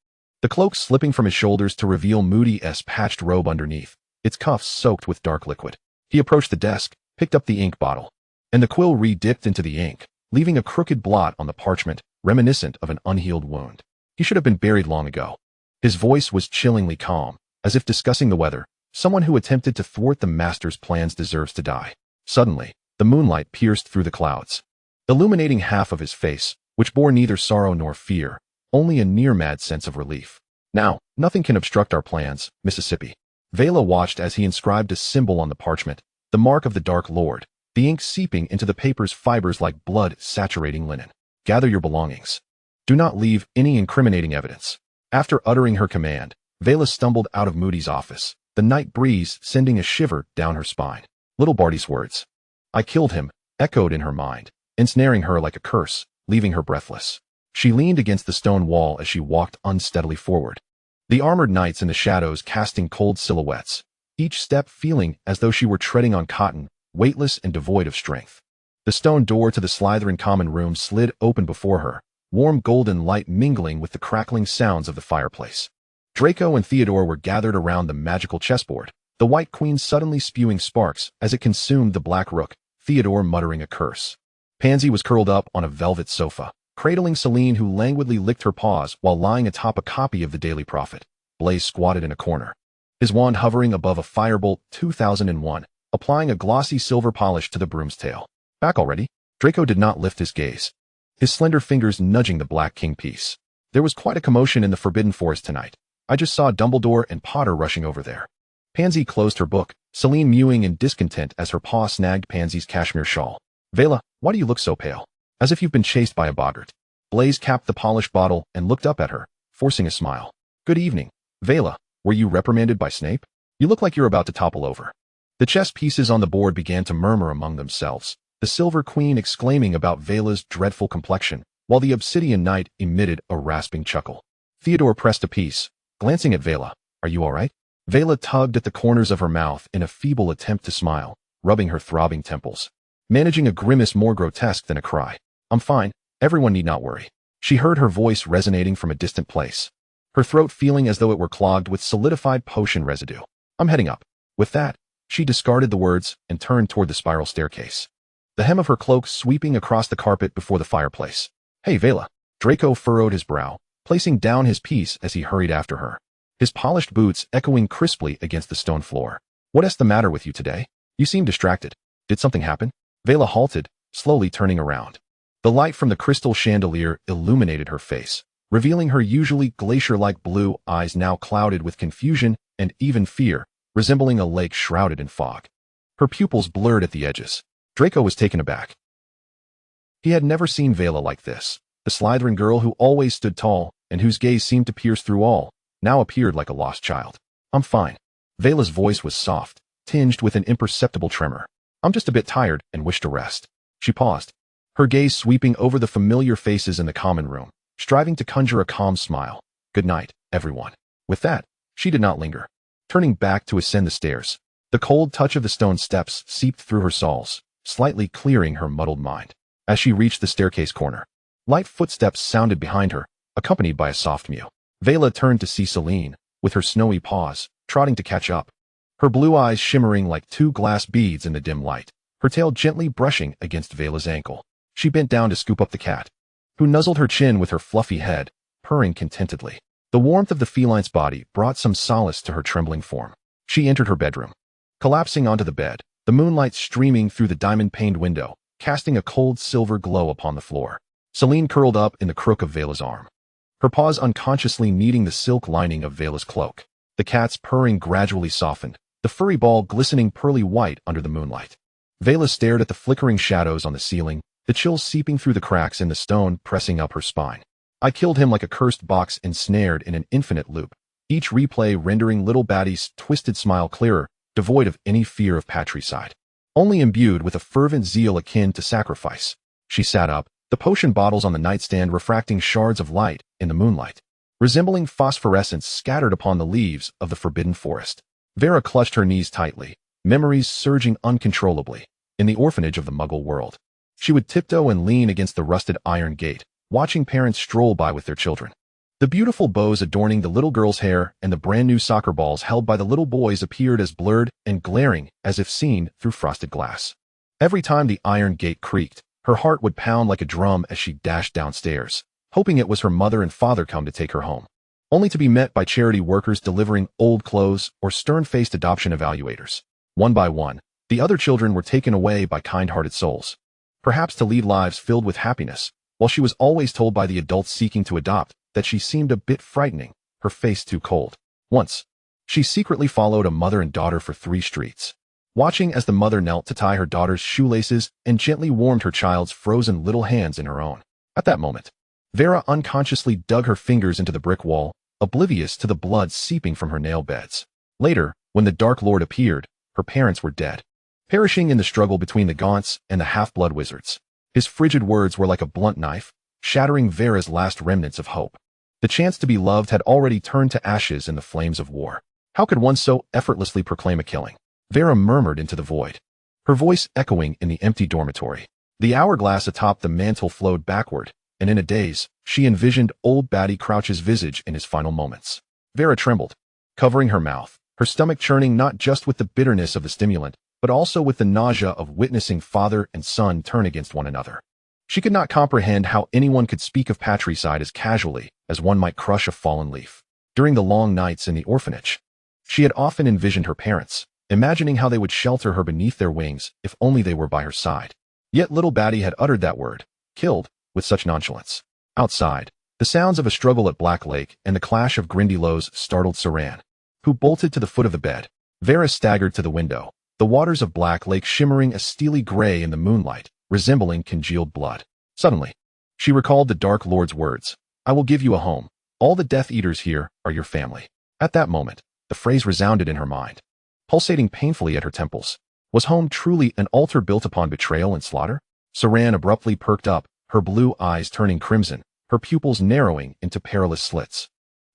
the cloak slipping from his shoulders to reveal Moody's patched robe underneath, its cuffs soaked with dark liquid. He approached the desk, picked up the ink bottle, and the quill re-dipped into the ink, leaving a crooked blot on the parchment, reminiscent of an unhealed wound. He should have been buried long ago. His voice was chillingly calm, as if discussing the weather. Someone who attempted to thwart the master's plans deserves to die. Suddenly, the moonlight pierced through the clouds, illuminating half of his face, which bore neither sorrow nor fear, only a near-mad sense of relief. "Now, nothing can obstruct our plans, Mississippi." Vela watched as he inscribed a symbol on the parchment, the mark of the Dark Lord, the ink seeping into the paper's fibers like blood saturating linen. "Gather your belongings. Do not leave any incriminating evidence." After uttering her command, Vela stumbled out of Moody's office, the night breeze sending a shiver down her spine. Little Barty's words, "I killed him," echoed in her mind, ensnaring her like a curse, leaving her breathless. She leaned against the stone wall as she walked unsteadily forward, the armored knights in the shadows casting cold silhouettes, each step feeling as though she were treading on cotton, weightless and devoid of strength. The stone door to the Slytherin common room slid open before her, warm golden light mingling with the crackling sounds of the fireplace. Draco and Theodore were gathered around the magical chessboard, the White Queen suddenly spewing sparks as it consumed the Black Rook, Theodore muttering a curse. Pansy was curled up on a velvet sofa, cradling Celine, who languidly licked her paws while lying atop a copy of the Daily Prophet. Blaise squatted in a corner, his wand hovering above a Firebolt 2001, applying a glossy silver polish to the broom's tail. "Back already?" Draco did not lift his gaze, his slender fingers nudging the Black King piece. "There was quite a commotion in the Forbidden Forest tonight. I just saw Dumbledore and Potter rushing over there." Pansy closed her book, Celine mewing in discontent as her paw snagged Pansy's cashmere shawl. "Vela, why do you look so pale? As if you've been chased by a boggart." Blaise capped the polished bottle and looked up at her, forcing a smile. "Good evening. Vela, were you reprimanded by Snape? You look like you're about to topple over." The chess pieces on the board began to murmur among themselves, the Silver Queen exclaiming about Vela's dreadful complexion, while the Obsidian Knight emitted a rasping chuckle. Theodore pressed a piece, glancing at Vela. "Are you all right?" Vela tugged at the corners of her mouth in a feeble attempt to smile, rubbing her throbbing temples, managing a grimace more grotesque than a cry. "I'm fine. Everyone need not worry." She heard her voice resonating from a distant place, her throat feeling as though it were clogged with solidified potion residue. "I'm heading up." With that, She discarded the words and turned toward the spiral staircase, the hem of her cloak sweeping across the carpet before the fireplace. "Hey, Vela." Draco furrowed his brow, placing down his piece as he hurried after her, his polished boots echoing crisply against the stone floor. "What's the matter with you today? You seem distracted. Did something happen?" Vela halted, slowly turning around. The light from the crystal chandelier illuminated her face, revealing her usually glacier-like blue eyes now clouded with confusion and even fear, resembling a lake shrouded in fog. Her pupils blurred at the edges. Draco was taken aback. He had never seen Vela like this. The Slytherin girl who always stood tall and whose gaze seemed to pierce through all, now appeared like a lost child. "I'm fine." Vela's voice was soft, tinged with an imperceptible tremor. "I'm just a bit tired and wish to rest." She paused, her gaze sweeping over the familiar faces in the common room, striving to conjure a calm smile. "Good night, everyone." With that, she did not linger. Turning back to ascend the stairs, the cold touch of the stone steps seeped through her soles, slightly clearing her muddled mind. As she reached the staircase corner, light footsteps sounded behind her, accompanied by a soft mew. Vela turned to see Celine, with her snowy paws, trotting to catch up, her blue eyes shimmering like two glass beads in the dim light, her tail gently brushing against Vela's ankle. She bent down to scoop up the cat, who nuzzled her chin with her fluffy head, purring contentedly. The warmth of the feline's body brought some solace to her trembling form. She entered her bedroom, collapsing onto the bed, the moonlight streaming through the diamond-paned window, casting a cold silver glow upon the floor. Celine curled up in the crook of Vela's arm, her paws unconsciously kneading the silk lining of Vela's cloak. The cat's purring gradually softened, the furry ball glistening pearly white under the moonlight. Vela stared at the flickering shadows on the ceiling, the chills seeping through the cracks in the stone pressing up her spine. "I killed him like a cursed box ensnared in an infinite loop," each replay rendering little Batty's twisted smile clearer, devoid of any fear of patricide, only imbued with a fervent zeal akin to sacrifice. She sat up, the potion bottles on the nightstand refracting shards of light in the moonlight, resembling phosphorescence scattered upon the leaves of the forbidden forest. Vera clutched her knees tightly, memories surging uncontrollably. In the orphanage of the Muggle world, she would tiptoe and lean against the rusted iron gate, watching parents stroll by with their children. The beautiful bows adorning the little girl's hair and the brand new soccer balls held by the little boys appeared as blurred and glaring as if seen through frosted glass. Every time the iron gate creaked, her heart would pound like a drum as she dashed downstairs, hoping it was her mother and father come to take her home, only to be met by charity workers delivering old clothes or stern-faced adoption evaluators. One by one, the other children were taken away by kind-hearted souls, perhaps to lead lives filled with happiness, while she was always told by the adults seeking to adopt that she seemed a bit frightening, her face too cold. Once, she secretly followed a mother and daughter for 3 streets, watching as the mother knelt to tie her daughter's shoelaces and gently warmed her child's frozen little hands in her own. At that moment, Vera unconsciously dug her fingers into the brick wall, oblivious to the blood seeping from her nail beds. Later, when the Dark Lord appeared, her parents were dead, perishing in the struggle between the Gaunts and the half-blood wizards. His frigid words were like a blunt knife, shattering Vera's last remnants of hope. The chance to be loved had already turned to ashes in the flames of war. How could one so effortlessly proclaim a killing? Vera murmured into the void, her voice echoing in the empty dormitory. The hourglass atop the mantel flowed backward, and in a daze, she envisioned old Batty Crouch's visage in his final moments. Vera trembled, covering her mouth, her stomach churning not just with the bitterness of the stimulant, but also with the nausea of witnessing father and son turn against one another. She could not comprehend how anyone could speak of patricide as casually as one might crush a fallen leaf. During the long nights in the orphanage, she had often envisioned her parents, imagining how they would shelter her beneath their wings if only they were by her side. Yet little Batty had uttered that word, killed, with such nonchalance. Outside, the sounds of a struggle at Black Lake and the clash of Grindylows startled Saran, who bolted to the foot of the bed. Vera staggered to the window, the waters of Black Lake shimmering a steely gray in the moonlight, resembling congealed blood. Suddenly, she recalled the Dark Lord's words, "I will give you a home. All the Death Eaters here are your family." At that moment, the phrase resounded in her mind, pulsating painfully at her temples. Was home truly an altar built upon betrayal and slaughter? Saran abruptly perked up, her blue eyes turning crimson, her pupils narrowing into perilous slits.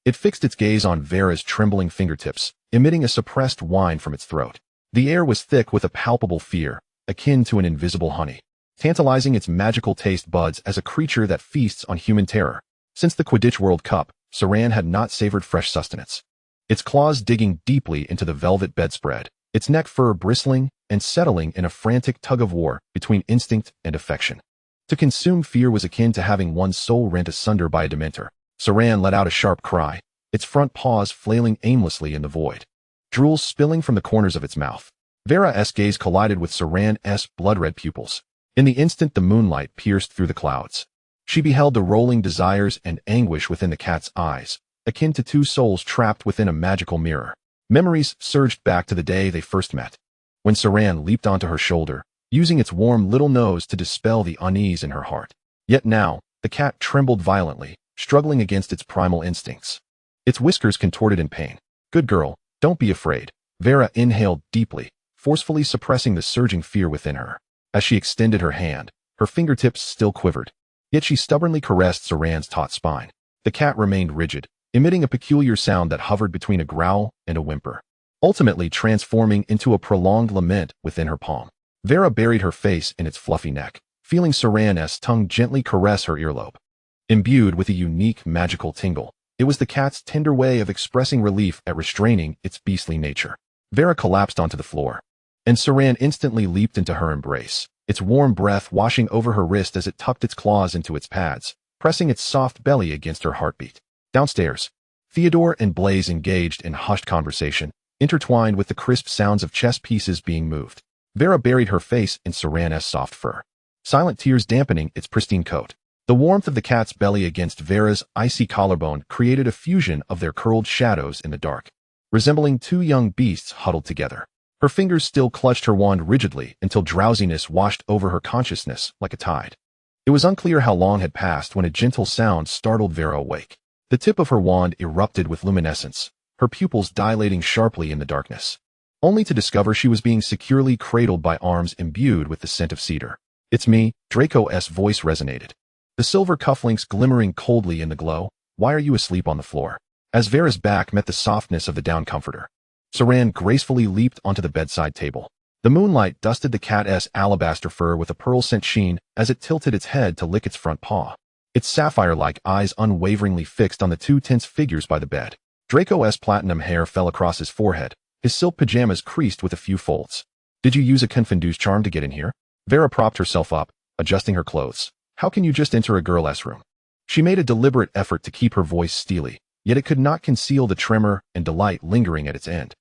It fixed its gaze on Vera's trembling fingertips, emitting a suppressed whine from its throat. The air was thick with a palpable fear, akin to an invisible honey, tantalizing its magical taste buds as a creature that feasts on human terror. Since the Quidditch World Cup, Saran had not savored fresh sustenance, its claws digging deeply into the velvet bedspread, its neck fur bristling and settling in a frantic tug-of-war between instinct and affection. To consume fear was akin to having one's soul rent asunder by a dementor. Saran let out a sharp cry, its front paws flailing aimlessly in the void, drools spilling from the corners of its mouth. Vera's gaze collided with Saran's blood-red pupils. In the instant the moonlight pierced through the clouds, she beheld the rolling desires and anguish within the cat's eyes, akin to two souls trapped within a magical mirror. Memories surged back to the day they first met, when Saran leaped onto her shoulder, using its warm little nose to dispel the unease in her heart. Yet now, the cat trembled violently, struggling against its primal instincts. Its whiskers contorted in pain. "Good girl, don't be afraid." Vera inhaled deeply, forcefully suppressing the surging fear within her. As she extended her hand, her fingertips still quivered, yet she stubbornly caressed Saran's taut spine. The cat remained rigid, emitting a peculiar sound that hovered between a growl and a whimper, ultimately transforming into a prolonged lament within her palm. Vera buried her face in its fluffy neck, feeling Saran's tongue gently caress her earlobe. Imbued with a unique magical tingle, it was the cat's tender way of expressing relief at restraining its beastly nature. Vera collapsed onto the floor, and Saran instantly leaped into her embrace, its warm breath washing over her wrist as it tucked its claws into its pads, pressing its soft belly against her heartbeat. Downstairs, Theodore and Blaise engaged in hushed conversation, intertwined with the crisp sounds of chess pieces being moved. Vera buried her face in Saran's soft fur, silent tears dampening its pristine coat. The warmth of the cat's belly against Vera's icy collarbone created a fusion of their curled shadows in the dark, resembling two young beasts huddled together. Her fingers still clutched her wand rigidly until drowsiness washed over her consciousness like a tide. It was unclear how long had passed when a gentle sound startled Vera awake. The tip of her wand erupted with luminescence, her pupils dilating sharply in the darkness, only to discover she was being securely cradled by arms imbued with the scent of cedar. "It's me," Draco's voice resonated, the silver cufflinks glimmering coldly in the glow. "Why are you asleep on the floor?" As Vera's back met the softness of the down comforter, Saran gracefully leaped onto the bedside table. The moonlight dusted the cat's alabaster fur with a pearl-scent sheen as it tilted its head to lick its front paw, its sapphire-like eyes unwaveringly fixed on the two tense figures by the bed. Draco's platinum hair fell across his forehead, his silk pajamas creased with a few folds. "Did you use a Confondue's charm to get in here?" Vera propped herself up, adjusting her clothes. "How can you just enter a girl's room?" She made a deliberate effort to keep her voice steely, yet it could not conceal the tremor and delight lingering at its end.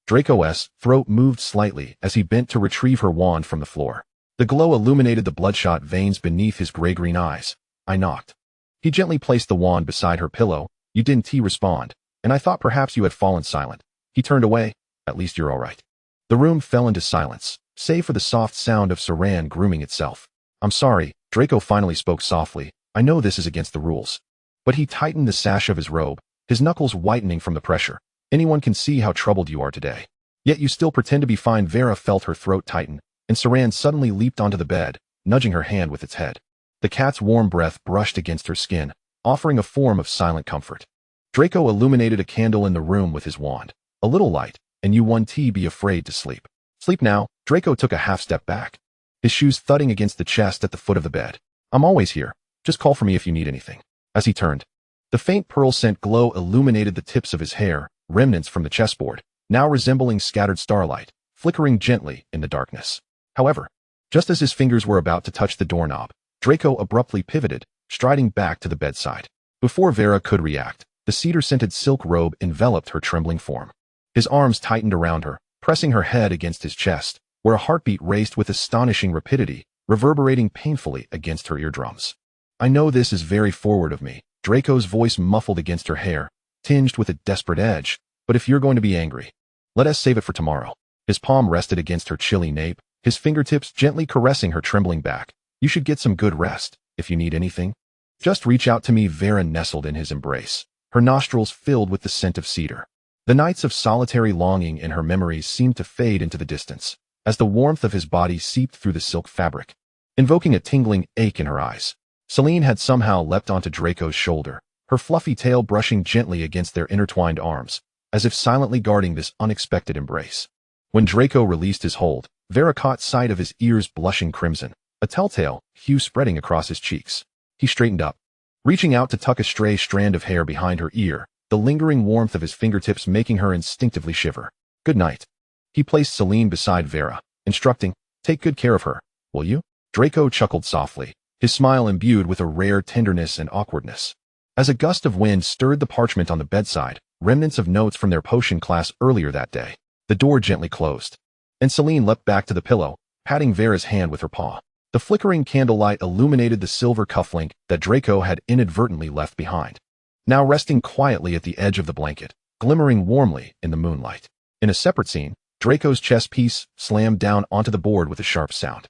Draco's throat moved slightly as he bent to retrieve her wand from the floor. The glow illuminated the bloodshot veins beneath his gray-green eyes. "I knocked." He gently placed the wand beside her pillow. "You didn't respond, and I thought perhaps you had fallen silent." He turned away. "At least you're all right." The room fell into silence, save for the soft sound of Saran grooming itself. "I'm sorry," Draco finally spoke softly. "I know this is against the rules." But he tightened the sash of his robe, his knuckles whitening from the pressure. "Anyone can see how troubled you are today. Yet you still pretend to be fine." Vera felt her throat tighten, and Saran suddenly leaped onto the bed, nudging her hand with its head. The cat's warm breath brushed against her skin, offering a form of silent comfort. Draco illuminated a candle in the room with his wand. "A little light, and you won't be afraid to sleep." "Sleep now." Draco took a half-step back, his shoes thudding against the chest at the foot of the bed. "I'm always here. Just call for me if you need anything." As he turned, the faint pearl-scent glow illuminated the tips of his hair, remnants from the chessboard, now resembling scattered starlight, flickering gently in the darkness. However, just as his fingers were about to touch the doorknob, Draco abruptly pivoted, striding back to the bedside. Before Vera could react, the cedar-scented silk robe enveloped her trembling form. His arms tightened around her, pressing her head against his chest, where a heartbeat raced with astonishing rapidity, reverberating painfully against her eardrums. "I know this is very forward of me," Draco's voice muffled against her hair, tinged with a desperate edge, "but if you're going to be angry, let us save it for tomorrow." His palm rested against her chilly nape, his fingertips gently caressing her trembling back. "You should get some good rest. If you need anything, just reach out to me." Vera nestled in his embrace, her nostrils filled with the scent of cedar. The nights of solitary longing in her memories seemed to fade into the distance, as the warmth of his body seeped through the silk fabric, invoking a tingling ache in her eyes. Celine had somehow leapt onto Draco's shoulder, her fluffy tail brushing gently against their intertwined arms, as if silently guarding this unexpected embrace. When Draco released his hold, Vera caught sight of his ears blushing crimson, a telltale hue spreading across his cheeks. He straightened up, reaching out to tuck a stray strand of hair behind her ear, the lingering warmth of his fingertips making her instinctively shiver. "Good night." He placed Celine beside Vera, instructing, "Take good care of her, will you?" Draco chuckled softly, his smile imbued with a rare tenderness and awkwardness. As a gust of wind stirred the parchment on the bedside, remnants of notes from their potion class earlier that day, the door gently closed, and Celine leapt back to the pillow, patting Vera's hand with her paw. The flickering candlelight illuminated the silver cufflink that Draco had inadvertently left behind, now resting quietly at the edge of the blanket, glimmering warmly in the moonlight. In a separate scene, Draco's chess piece slammed down onto the board with a sharp sound.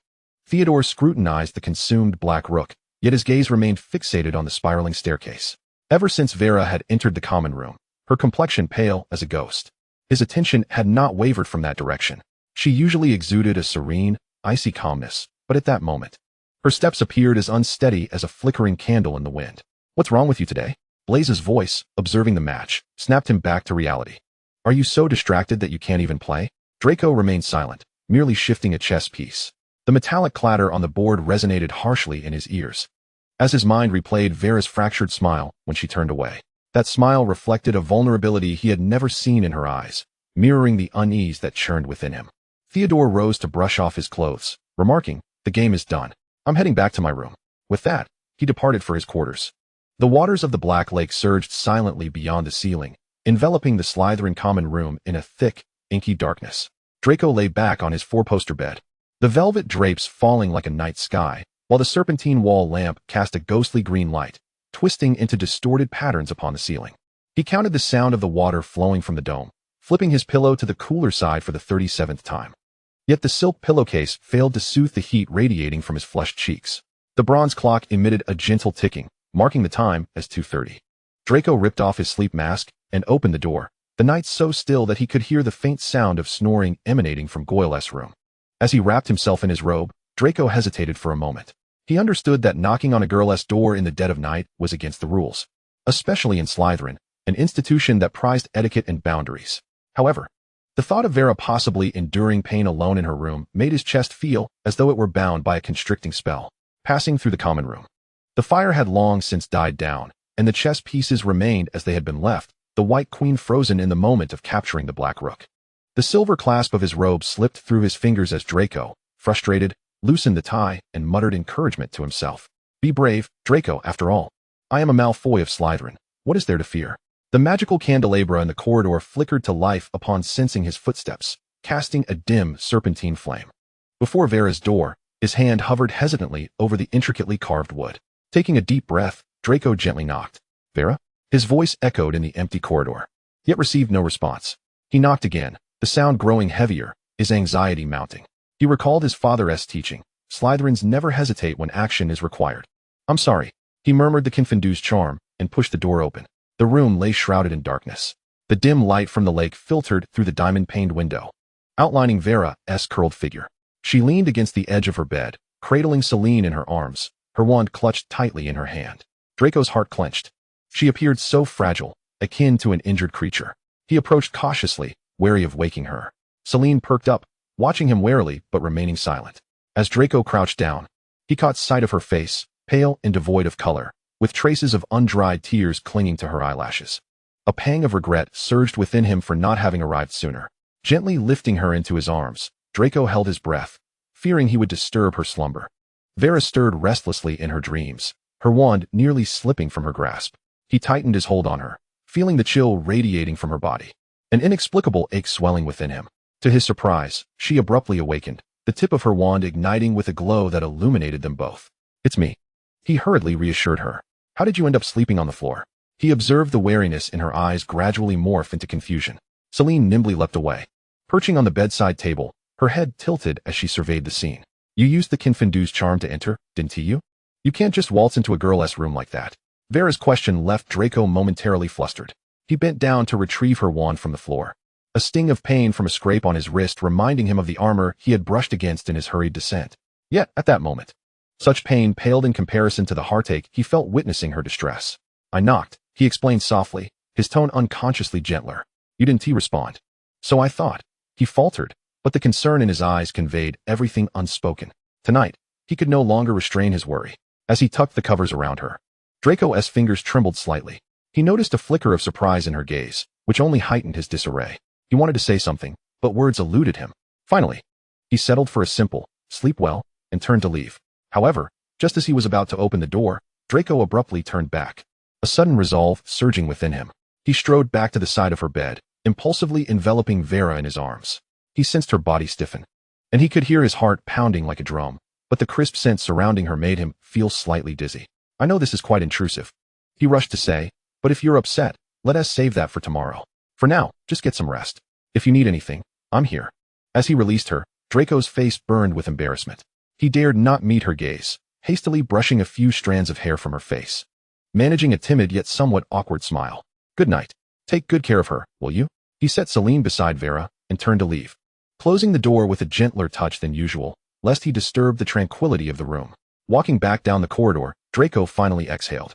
Theodore scrutinized the consumed black rook, yet his gaze remained fixated on the spiraling staircase. Ever since Vera had entered the common room, her complexion pale as a ghost, his attention had not wavered from that direction. She usually exuded a serene, icy calmness, but at that moment, her steps appeared as unsteady as a flickering candle in the wind. "What's wrong with you today?" Blaze's voice, observing the match, snapped him back to reality. "Are you so distracted that you can't even play?" Draco remained silent, merely shifting a chess piece. The metallic clatter on the board resonated harshly in his ears, as his mind replayed Vera's fractured smile when she turned away. That smile reflected a vulnerability he had never seen in her eyes, mirroring the unease that churned within him. Theodore rose to brush off his clothes, remarking, "The game is done. I'm heading back to my room." With that, he departed for his quarters. The waters of the Black Lake surged silently beyond the ceiling, enveloping the Slytherin common room in a thick, inky darkness. Draco lay back on his four-poster bed, the velvet drapes falling like a night sky, while the serpentine wall lamp cast a ghostly green light, twisting into distorted patterns upon the ceiling. He counted the sound of the water flowing from the dome, flipping his pillow to the cooler side for the 37th time. Yet the silk pillowcase failed to soothe the heat radiating from his flushed cheeks. The bronze clock emitted a gentle ticking, marking the time as 2:30. Draco ripped off his sleep mask and opened the door, the night so still that he could hear the faint sound of snoring emanating from Goyle's room. As he wrapped himself in his robe, Draco hesitated for a moment. He understood that knocking on a girl's door in the dead of night was against the rules, especially in Slytherin, an institution that prized etiquette and boundaries. However, the thought of Vera possibly enduring pain alone in her room made his chest feel as though it were bound by a constricting spell, passing through the common room. The fire had long since died down, and the chess pieces remained as they had been left, the White Queen frozen in the moment of capturing the Black Rook. The silver clasp of his robe slipped through his fingers as Draco, frustrated, loosened the tie and muttered encouragement to himself. "Be brave, Draco, after all. I am a Malfoy of Slytherin. What is there to fear?" The magical candelabra in the corridor flickered to life upon sensing his footsteps, casting a dim, serpentine flame. Before Vera's door, his hand hovered hesitantly over the intricately carved wood. Taking a deep breath, Draco gently knocked. "Vera?" His voice echoed in the empty corridor, yet received no response. He knocked again, the sound growing heavier, his anxiety mounting. He recalled his father's teaching, Slytherins never hesitate when action is required. "I'm sorry," he murmured the Confendu's charm, and pushed the door open. The room lay shrouded in darkness. The dim light from the lake filtered through the diamond-paned window, outlining Vera's curled figure. She leaned against the edge of her bed, cradling Celine in her arms, her wand clutched tightly in her hand. Draco's heart clenched. She appeared so fragile, akin to an injured creature. He approached cautiously, wary of waking her. Celine perked up, watching him warily but remaining silent. As Draco crouched down, he caught sight of her face, pale and devoid of color, with traces of undried tears clinging to her eyelashes. A pang of regret surged within him for not having arrived sooner. Gently lifting her into his arms, Draco held his breath, fearing he would disturb her slumber. Vera stirred restlessly in her dreams, her wand nearly slipping from her grasp. He tightened his hold on her, feeling the chill radiating from her body, an inexplicable ache swelling within him. To his surprise, she abruptly awakened, the tip of her wand igniting with a glow that illuminated them both. "It's me," he hurriedly reassured her. "How did you end up sleeping on the floor?" He observed the wariness in her eyes gradually morph into confusion. Celine nimbly leapt away. Perching on the bedside table, her head tilted as she surveyed the scene. "You used the Confendu's charm to enter, didn't you? You can't just waltz into a girl's room like that." Vera's question left Draco momentarily flustered. He bent down to retrieve her wand from the floor, a sting of pain from a scrape on his wrist reminding him of the armor he had brushed against in his hurried descent. Yet, at that moment, such pain paled in comparison to the heartache he felt witnessing her distress. "I knocked," he explained softly, his tone unconsciously gentler. "You didn't respond. So I thought." He faltered, but the concern in his eyes conveyed everything unspoken. Tonight, he could no longer restrain his worry. As he tucked the covers around her, Draco's fingers trembled slightly. He noticed a flicker of surprise in her gaze, which only heightened his disarray. He wanted to say something, but words eluded him. Finally, he settled for a simple, sleep well, and turned to leave. However, just as he was about to open the door, Draco abruptly turned back. A sudden resolve surging within him. He strode back to the side of her bed, impulsively enveloping Vera in his arms. He sensed her body stiffen, and he could hear his heart pounding like a drum, but the crisp scent surrounding her made him feel slightly dizzy. I know this is quite intrusive, he rushed to say, but if you're upset, let us save that for tomorrow. For now, just get some rest. If you need anything, I'm here. As he released her, Draco's face burned with embarrassment. He dared not meet her gaze, hastily brushing a few strands of hair from her face, managing a timid yet somewhat awkward smile. Good night. Take good care of her, will you? He set Celine beside Vera and turned to leave, closing the door with a gentler touch than usual, lest he disturb the tranquility of the room. Walking back down the corridor, Draco finally exhaled.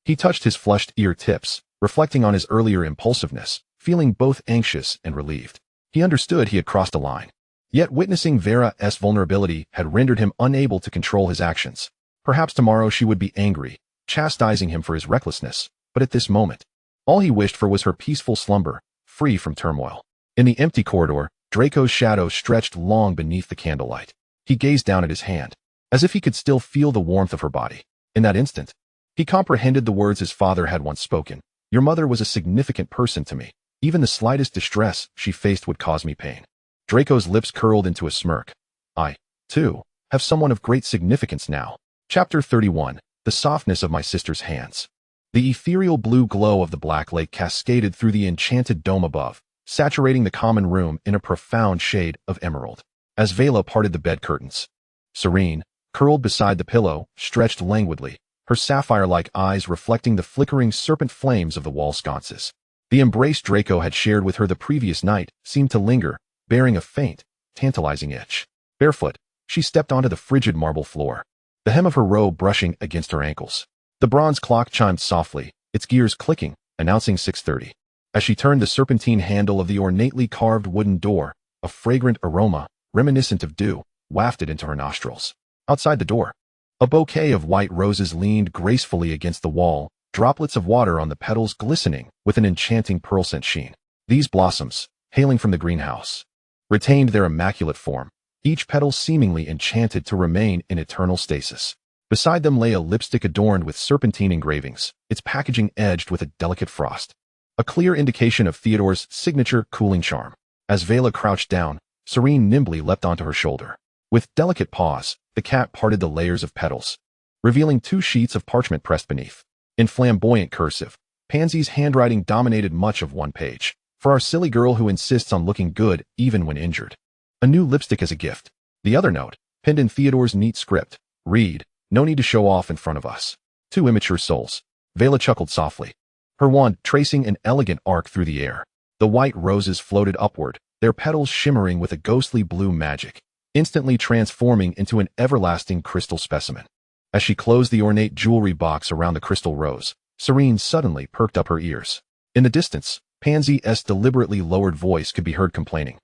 He touched his flushed ear tips, reflecting on his earlier impulsiveness, feeling both anxious and relieved. He understood he had crossed a line. Yet witnessing Vera's vulnerability had rendered him unable to control his actions. Perhaps tomorrow she would be angry, chastising him for his recklessness, but at this moment, all he wished for was her peaceful slumber, free from turmoil. In the empty corridor, Draco's shadow stretched long beneath the candlelight. He gazed down at his hand, as if he could still feel the warmth of her body. In that instant, he comprehended the words his father had once spoken. Your mother was a significant person to me. Even the slightest distress she faced would cause me pain. Draco's lips curled into a smirk. I, too, have someone of great significance now. Chapter 31. The softness of my sister's hands. The ethereal blue glow of the Black Lake cascaded through the enchanted dome above, saturating the common room in a profound shade of emerald. As Vela parted the bed curtains, serene, curled beside the pillow, stretched languidly, her sapphire-like eyes reflecting the flickering serpent flames of the wall sconces. The embrace Draco had shared with her the previous night seemed to linger, bearing a faint, tantalizing itch. Barefoot, she stepped onto the frigid marble floor, the hem of her robe brushing against her ankles. The bronze clock chimed softly, its gears clicking, announcing 6:30. As she turned the serpentine handle of the ornately carved wooden door, a fragrant aroma, reminiscent of dew, wafted into her nostrils. Outside the door, a bouquet of white roses leaned gracefully against the wall, droplets of water on the petals glistening with an enchanting pearl scent sheen. These blossoms, hailing from the greenhouse, retained their immaculate form, each petal seemingly enchanted to remain in eternal stasis. Beside them lay a lipstick adorned with serpentine engravings, its packaging edged with a delicate frost, a clear indication of Theodore's signature cooling charm. As Vela crouched down, Serene nimbly leapt onto her shoulder. With delicate paws, the cat parted the layers of petals, revealing 2 sheets of parchment pressed beneath. In flamboyant cursive, Pansy's handwriting dominated much of one page. For our silly girl who insists on looking good even when injured. A new lipstick as a gift. The other note, pinned in Theodore's neat script, read, no need to show off in front of us. 2 immature souls. Vela chuckled softly, her wand tracing an elegant arc through the air. The white roses floated upward, their petals shimmering with a ghostly blue magic, instantly transforming into an everlasting crystal specimen. As she closed the ornate jewelry box around the crystal rose, Serene suddenly perked up her ears. In the distance, Pansy's deliberately lowered voice could be heard complaining.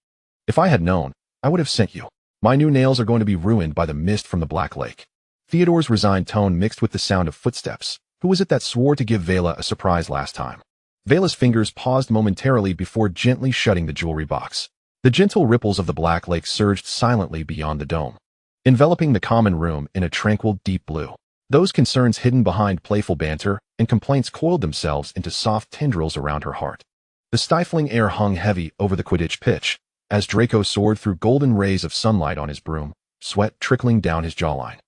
If I had known, I would have sent you. My new nails are going to be ruined by the mist from the Black Lake. Theodore's resigned tone mixed with the sound of footsteps. Who was it that swore to give Vela a surprise last time? Vela's fingers paused momentarily before gently shutting the jewelry box. The gentle ripples of the Black Lake surged silently beyond the dome, enveloping the common room in a tranquil deep blue. Those concerns hidden behind playful banter and complaints coiled themselves into soft tendrils around her heart. The stifling air hung heavy over the Quidditch pitch, as Draco soared through golden rays of sunlight on his broom, sweat trickling down his jawline,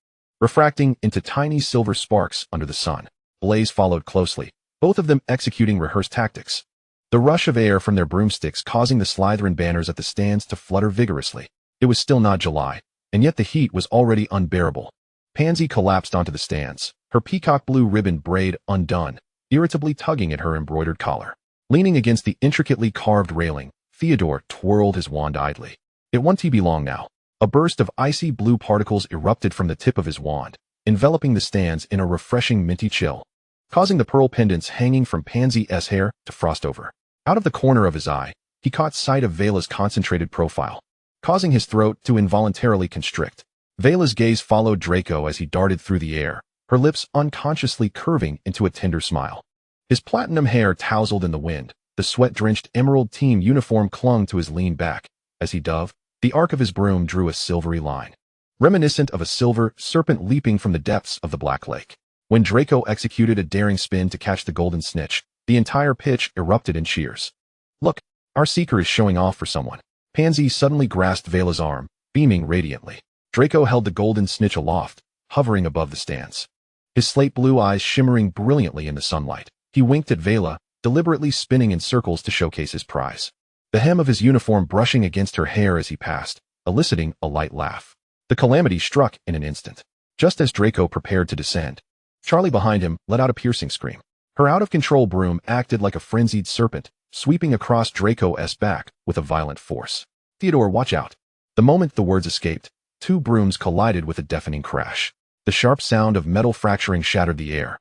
refracting into tiny silver sparks under the sun. Blaze followed closely, both of them executing rehearsed tactics. The rush of air from their broomsticks causing the Slytherin banners at the stands to flutter vigorously. It was still not July, and yet the heat was already unbearable. Pansy collapsed onto the stands, her peacock blue ribbon braid undone, irritably tugging at her embroidered collar. Leaning against the intricately carved railing, Theodore twirled his wand idly. It won't be long now. A burst of icy blue particles erupted from the tip of his wand, enveloping the stands in a refreshing minty chill, causing the pearl pendants hanging from Pansy's hair to frost over. Out of the corner of his eye, he caught sight of Vela's concentrated profile, causing his throat to involuntarily constrict. Vela's gaze followed Draco as he darted through the air, her lips unconsciously curving into a tender smile. His platinum hair tousled in the wind, the sweat-drenched emerald team uniform clung to his lean back, As he dove, the arc of his broom drew a silvery line, reminiscent of a silver serpent leaping from the depths of the Black Lake. When Draco executed a daring spin to catch the golden snitch, the entire pitch erupted in cheers. "Look, our seeker is showing off for someone." Pansy suddenly grasped Vela's arm, beaming radiantly. Draco held the golden snitch aloft, hovering above the stands, his slate blue eyes shimmering brilliantly in the sunlight. He winked at Vela, deliberately spinning in circles to showcase his prize, the hem of his uniform brushing against her hair as he passed, eliciting a light laugh. The calamity struck in an instant. Just as Draco prepared to descend, Charlie behind him let out a piercing scream. Her out-of-control broom acted like a frenzied serpent, sweeping across Draco's back with a violent force. "Theodore, watch out." The moment the words escaped, two brooms collided with a deafening crash. The sharp sound of metal fracturing shattered the air,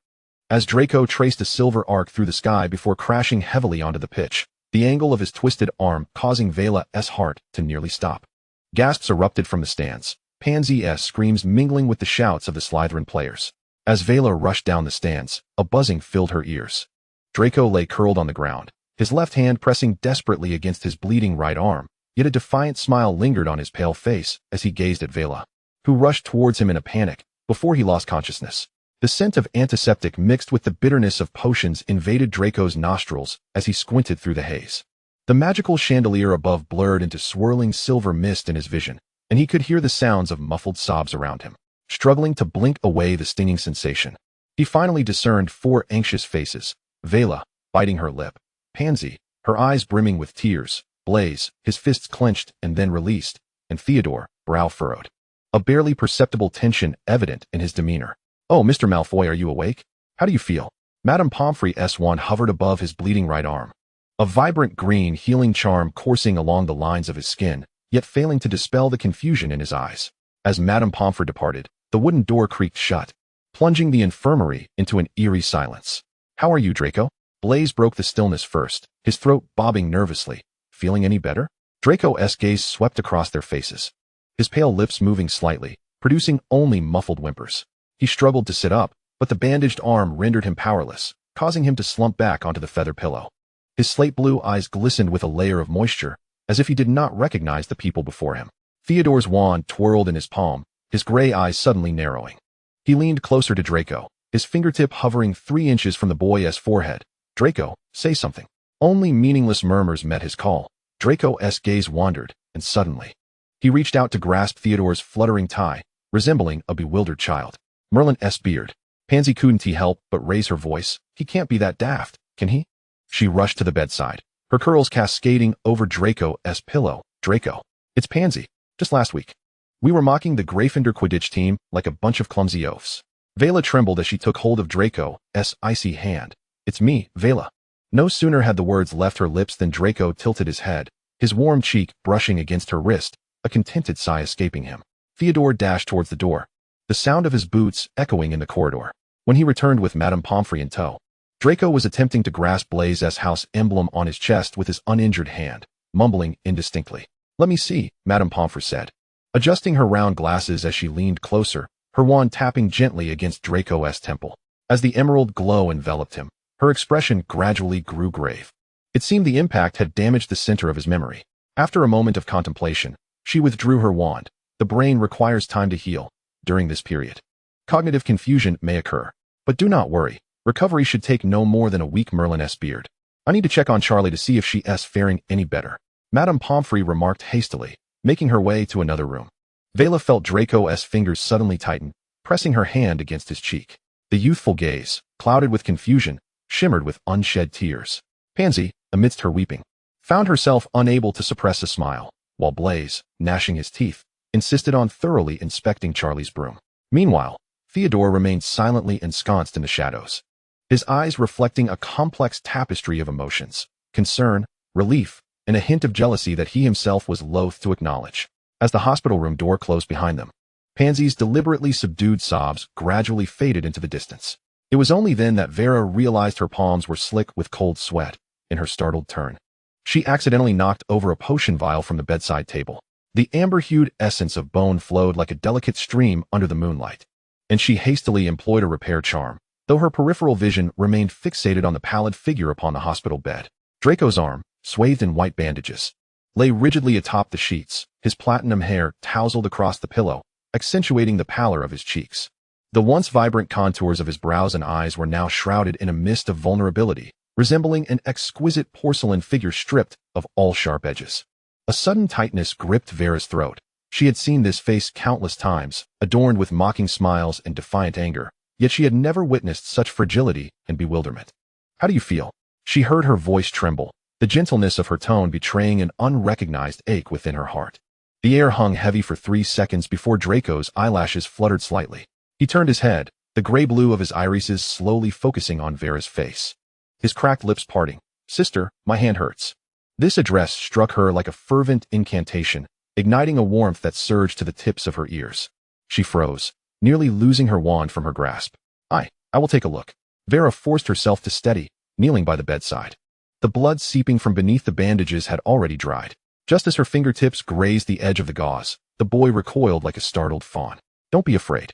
as Draco traced a silver arc through the sky before crashing heavily onto the pitch, the angle of his twisted arm causing Vela's heart to nearly stop. Gasps erupted from the stands, Pansy's screams mingling with the shouts of the Slytherin players. As Vela rushed down the stands, a buzzing filled her ears. Draco lay curled on the ground, his left hand pressing desperately against his bleeding right arm, yet a defiant smile lingered on his pale face as he gazed at Vela, who rushed towards him in a panic before he lost consciousness. The scent of antiseptic mixed with the bitterness of potions invaded Draco's nostrils as he squinted through the haze. The magical chandelier above blurred into swirling silver mist in his vision, and he could hear the sounds of muffled sobs around him, struggling to blink away the stinging sensation. He finally discerned four anxious faces: Vela, biting her lip; Pansy, her eyes brimming with tears; Blaise, his fists clenched and then released; and Theodore, brow furrowed, a barely perceptible tension evident in his demeanor. "Oh, Mr. Malfoy, are you awake? How do you feel?" Madame Pomfrey's wand hovered above his bleeding right arm, a vibrant green healing charm coursing along the lines of his skin, yet failing to dispel the confusion in his eyes. As Madame Pomfrey departed, the wooden door creaked shut, plunging the infirmary into an eerie silence. "How are you, Draco?" Blaise broke the stillness first, his throat bobbing nervously. "Feeling any better?" Draco's gaze swept across their faces, his pale lips moving slightly, producing only muffled whimpers. He struggled to sit up, but the bandaged arm rendered him powerless, causing him to slump back onto the feather pillow. His slate blue eyes glistened with a layer of moisture, as if he did not recognize the people before him. Theodore's wand twirled in his palm, his gray eyes suddenly narrowing. He leaned closer to Draco, his fingertip hovering 3 inches from the boy's forehead. "Draco, say something." Only meaningless murmurs met his call. Draco's gaze wandered, and suddenly, he reached out to grasp Theodore's fluttering tie, resembling a bewildered child. Merlin's beard. Pansy couldn't help but raise her voice. "He can't be that daft, can he?" She rushed to the bedside, her curls cascading over Draco's pillow. "Draco, it's Pansy. Just last week, we were mocking the Gryffindor Quidditch team like a bunch of clumsy oafs." Vela trembled as she took hold of Draco's icy hand. "It's me, Vela." No sooner had the words left her lips than Draco tilted his head, his warm cheek brushing against her wrist, a contented sigh escaping him. Theodore dashed towards the door, the sound of his boots echoing in the corridor. When he returned with Madame Pomfrey in tow, Draco was attempting to grasp Blaise's house emblem on his chest with his uninjured hand, mumbling indistinctly. "Let me see," Madame Pomfrey said, adjusting her round glasses as she leaned closer, her wand tapping gently against Draco's temple. As the emerald glow enveloped him, her expression gradually grew grave. It seemed the impact had damaged the center of his memory. After a moment of contemplation, she withdrew her wand. The brain requires time to heal. During this period, cognitive confusion may occur. But do not worry, recovery should take no more than a week. Merlin's beard. "I need to check on Charlie to see if she's faring any better," Madame Pomfrey remarked hastily, making her way to another room. Vela felt Draco's fingers suddenly tighten, pressing her hand against his cheek. The youthful gaze, clouded with confusion, shimmered with unshed tears. Pansy, amidst her weeping, found herself unable to suppress a smile, while Blaise, gnashing his teeth, insisted on thoroughly inspecting Charlie's broom. Meanwhile, Theodore remained silently ensconced in the shadows, his eyes reflecting a complex tapestry of emotions: concern, relief, and a hint of jealousy that he himself was loath to acknowledge. As the hospital room door closed behind them, Pansy's deliberately subdued sobs gradually faded into the distance. It was only then that Vera realized her palms were slick with cold sweat. In her startled turn, she accidentally knocked over a potion vial from the bedside table. The amber-hued essence of bone flowed like a delicate stream under the moonlight, and she hastily employed a repair charm, though her peripheral vision remained fixated on the pallid figure upon the hospital bed. Draco's arm, swathed in white bandages, lay rigidly atop the sheets, his platinum hair tousled across the pillow, accentuating the pallor of his cheeks. The once vibrant contours of his brows and eyes were now shrouded in a mist of vulnerability, resembling an exquisite porcelain figure stripped of all sharp edges. A sudden tightness gripped Vera's throat. She had seen this face countless times, adorned with mocking smiles and defiant anger, yet she had never witnessed such fragility and bewilderment. "How do you feel?" She heard her voice tremble, the gentleness of her tone betraying an unrecognized ache within her heart. The air hung heavy for 3 seconds before Draco's eyelashes fluttered slightly. He turned his head, the gray blue of his irises slowly focusing on Vera's face. His cracked lips parting. "Sister, my hand hurts." This address struck her like a fervent incantation, igniting a warmth that surged to the tips of her ears. She froze, nearly losing her wand from her grasp. I will take a look." Vera forced herself to steady, kneeling by the bedside. The blood seeping from beneath the bandages had already dried. Just as her fingertips grazed the edge of the gauze, the boy recoiled like a startled fawn. "Don't be afraid."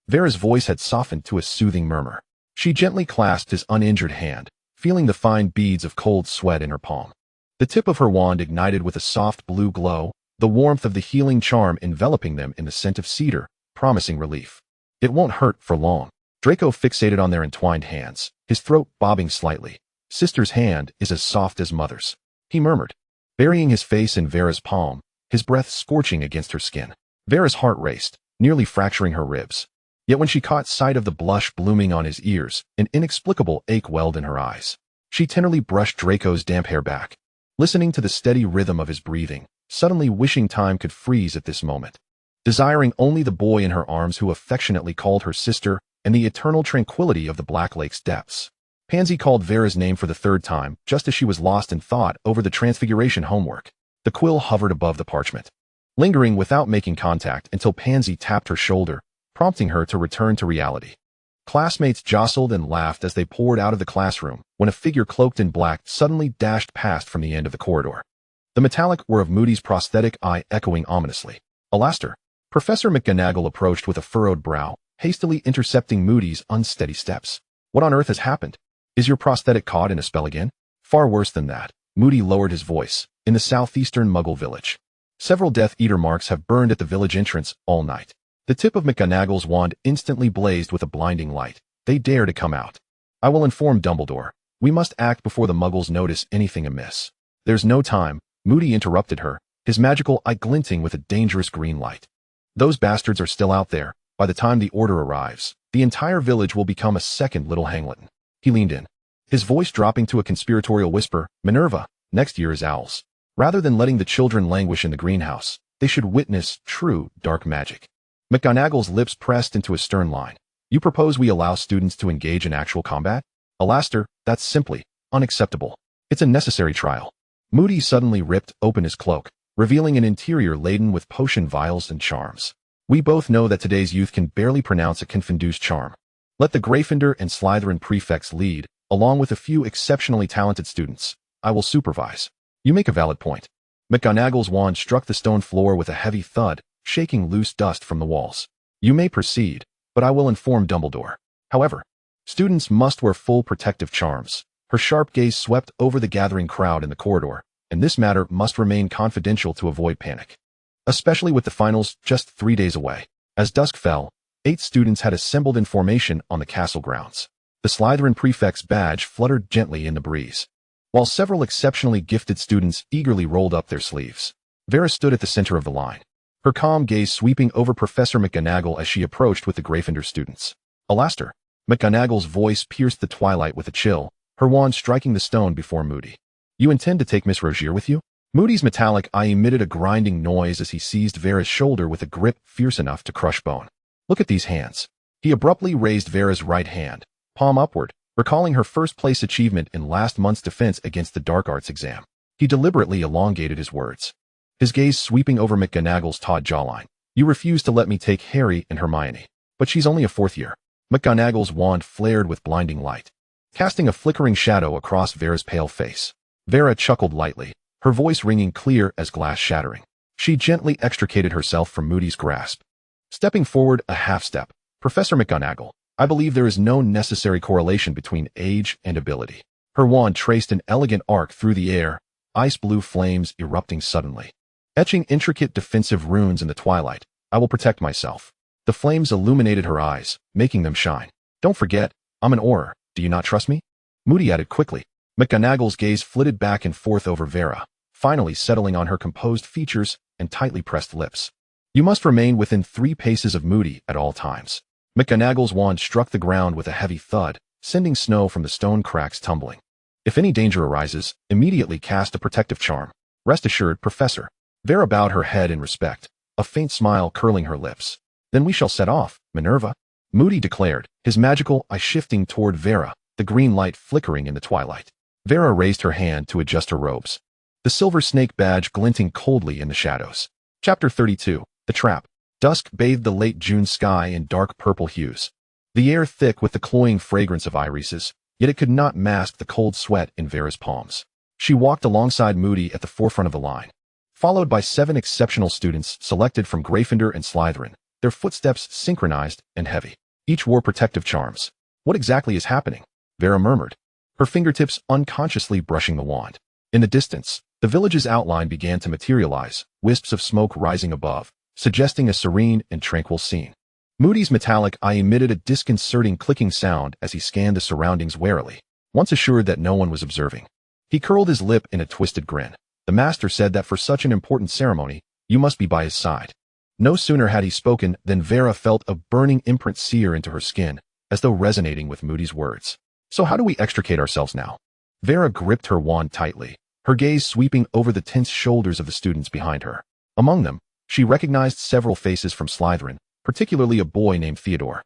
Vera's voice had softened to a soothing murmur. She gently clasped his uninjured hand, feeling the fine beads of cold sweat in her palm. The tip of her wand ignited with a soft blue glow, the warmth of the healing charm enveloping them in the scent of cedar, promising relief. "It won't hurt for long." Draco fixated on their entwined hands, his throat bobbing slightly. "Sister's hand is as soft as mother's," he murmured, burying his face in Vera's palm, his breath scorching against her skin. Vera's heart raced, nearly fracturing her ribs. Yet when she caught sight of the blush blooming on his ears, an inexplicable ache welled in her eyes. She tenderly brushed Draco's damp hair back, listening to the steady rhythm of his breathing, suddenly wishing time could freeze at this moment. Desiring only the boy in her arms who affectionately called her sister and the eternal tranquility of the Black Lake's depths. Pansy called Vera's name for the 3rd time, just as she was lost in thought over the Transfiguration homework. The quill hovered above the parchment, lingering without making contact until Pansy tapped her shoulder, prompting her to return to reality. Classmates jostled and laughed as they poured out of the classroom when a figure cloaked in black suddenly dashed past from the end of the corridor. The metallic whir of Moody's prosthetic eye echoing ominously. "Alastair." Professor McGonagall approached with a furrowed brow, hastily intercepting Moody's unsteady steps. "What on earth has happened? Is your prosthetic caught in a spell again?" "Far worse than that." Moody lowered his voice. "In the southeastern Muggle village, several Death Eater marks have burned at the village entrance all night." The tip of McGonagall's wand instantly blazed with a blinding light. "They dare to come out. I will inform Dumbledore. We must act before the Muggles notice anything amiss." "There's no time," Moody interrupted her, his magical eye glinting with a dangerous green light. "Those bastards are still out there. By the time the order arrives, the entire village will become a second Little Hangleton." He leaned in, his voice dropping to a conspiratorial whisper. "Minerva, next year is owls. Rather than letting the children languish in the greenhouse, they should witness true dark magic." McGonagall's lips pressed into a stern line. "You propose we allow students to engage in actual combat?" "Alastair, that's simply unacceptable. It's a necessary trial." Moody suddenly ripped open his cloak, revealing an interior laden with potion vials and charms. "We both know that today's youth can barely pronounce a Confindus charm. Let the Gryffindor and Slytherin prefects lead, along with a few exceptionally talented students. I will supervise." "You make a valid point." McGonagall's wand struck the stone floor with a heavy thud, shaking loose dust from the walls. "You may proceed, but I will inform Dumbledore. However, students must wear full protective charms." Her sharp gaze swept over the gathering crowd in the corridor, and this matter must remain confidential to avoid panic, especially with the finals just 3 days away. As dusk fell, 8 students had assembled in formation on the castle grounds. The Slytherin prefect's badge fluttered gently in the breeze, while several exceptionally gifted students eagerly rolled up their sleeves. Vera stood at the center of the line, her calm gaze sweeping over Professor McGonagall as she approached with the Gryffindor students. "Alastair." McGonagall's voice pierced the twilight with a chill, her wand striking the stone before Moody. "You intend to take Miss Rogier with you?" Moody's metallic eye emitted a grinding noise as he seized Vera's shoulder with a grip fierce enough to crush bone. "Look at these hands." He abruptly raised Vera's right hand, palm upward, recalling her first-place achievement in last month's defense against the dark arts exam. He deliberately elongated his words, his gaze sweeping over McGonagall's taut jawline. "You refuse to let me take Harry and Hermione, but she's only a 4th year." McGonagall's wand flared with blinding light, casting a flickering shadow across Vera's pale face. Vera chuckled lightly, her voice ringing clear as glass shattering. She gently extricated herself from Moody's grasp. Stepping forward a half-step, "Professor McGonagall, I believe there is no necessary correlation between age and ability." Her wand traced an elegant arc through the air, ice blue flames erupting suddenly. Etching intricate defensive runes in the twilight, I will protect myself. The flames illuminated her eyes, making them shine. Don't forget, I'm an Auror. Do you not trust me? Moody added quickly. McGonagall's gaze flitted back and forth over Vera, finally settling on her composed features and tightly pressed lips. You must remain within 3 paces of Moody at all times. McGonagall's wand struck the ground with a heavy thud, sending snow from the stone cracks tumbling. If any danger arises, immediately cast a protective charm. Rest assured, Professor. Vera bowed her head in respect, a faint smile curling her lips. Then we shall set off, Minerva, Moody declared, his magical eye shifting toward Vera, the green light flickering in the twilight. Vera raised her hand to adjust her robes, the silver snake badge glinting coldly in the shadows. Chapter 32. The Trap. Dusk bathed the late June sky in dark purple hues. The air thick with the cloying fragrance of irises, yet it could not mask the cold sweat in Vera's palms. She walked alongside Moody at the forefront of the line, followed by 7 exceptional students selected from Gryffindor and Slytherin, their footsteps synchronized and heavy. Each wore protective charms. What exactly is happening? Vera murmured, her fingertips unconsciously brushing the wand. In the distance, the village's outline began to materialize, wisps of smoke rising above, suggesting a serene and tranquil scene. Moody's metallic eye emitted a disconcerting clicking sound as he scanned the surroundings warily, once assured that no one was observing. He curled his lip in a twisted grin. The master said that for such an important ceremony, you must be by his side. No sooner had he spoken than Vera felt a burning imprint sear into her skin, as though resonating with Moody's words. So how do we extricate ourselves now? Vera gripped her wand tightly, her gaze sweeping over the tense shoulders of the students behind her. Among them, she recognized several faces from Slytherin, particularly a boy named Theodore,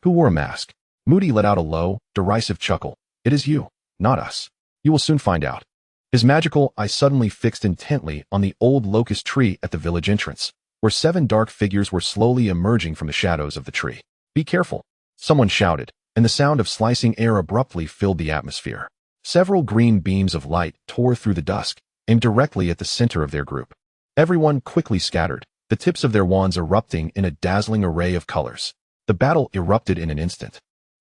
who wore a mask. Moody let out a low, derisive chuckle. It is you, not us. You will soon find out. His magical eye suddenly fixed intently on the old locust tree at the village entrance, where 7 dark figures were slowly emerging from the shadows of the tree. Be careful, someone shouted, and the sound of slicing air abruptly filled the atmosphere. Several green beams of light tore through the dusk, aimed directly at the center of their group. Everyone quickly scattered, the tips of their wands erupting in a dazzling array of colors. The battle erupted in an instant.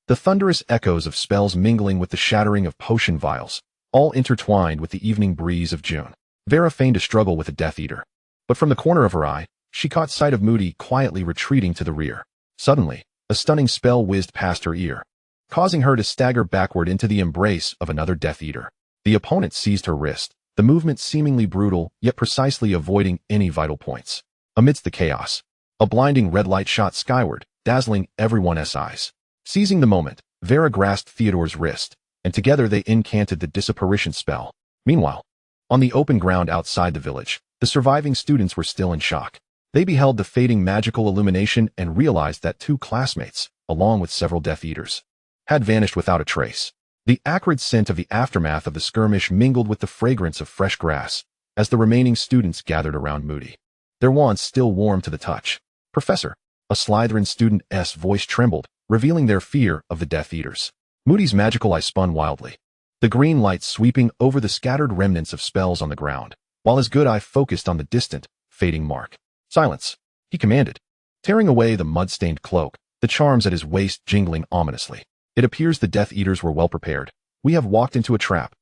The thunderous echoes of spells mingling with the shattering of potion vials, all intertwined with the evening breeze of June. Vera feigned a struggle with the Death Eater, but from the corner of her eye, she caught sight of Moody quietly retreating to the rear. Suddenly, a stunning spell whizzed past her ear, causing her to stagger backward into the embrace of another Death Eater. The opponent seized her wrist, the movement seemingly brutal, yet precisely avoiding any vital points. Amidst the chaos, a blinding red light shot skyward, dazzling everyone's eyes. Seizing the moment, Vera grasped Theodore's wrist, and together they incanted the disapparition spell. Meanwhile, on the open ground outside the village, the surviving students were still in shock. They beheld the fading magical illumination and realized that 2 classmates, along with several Death Eaters, had vanished without a trace. The acrid scent of the aftermath of the skirmish mingled with the fragrance of fresh grass as the remaining students gathered around Moody, their wands still warm to the touch. Professor, a Slytherin student's voice trembled, revealing their fear of the Death Eaters. Moody's magical eye spun wildly, the green light sweeping over the scattered remnants of spells on the ground, while his good eye focused on the distant, fading mark. Silence, he commanded, tearing away the mud-stained cloak, the charms at his waist jingling ominously. It appears the Death Eaters were well prepared. We have walked into a trap.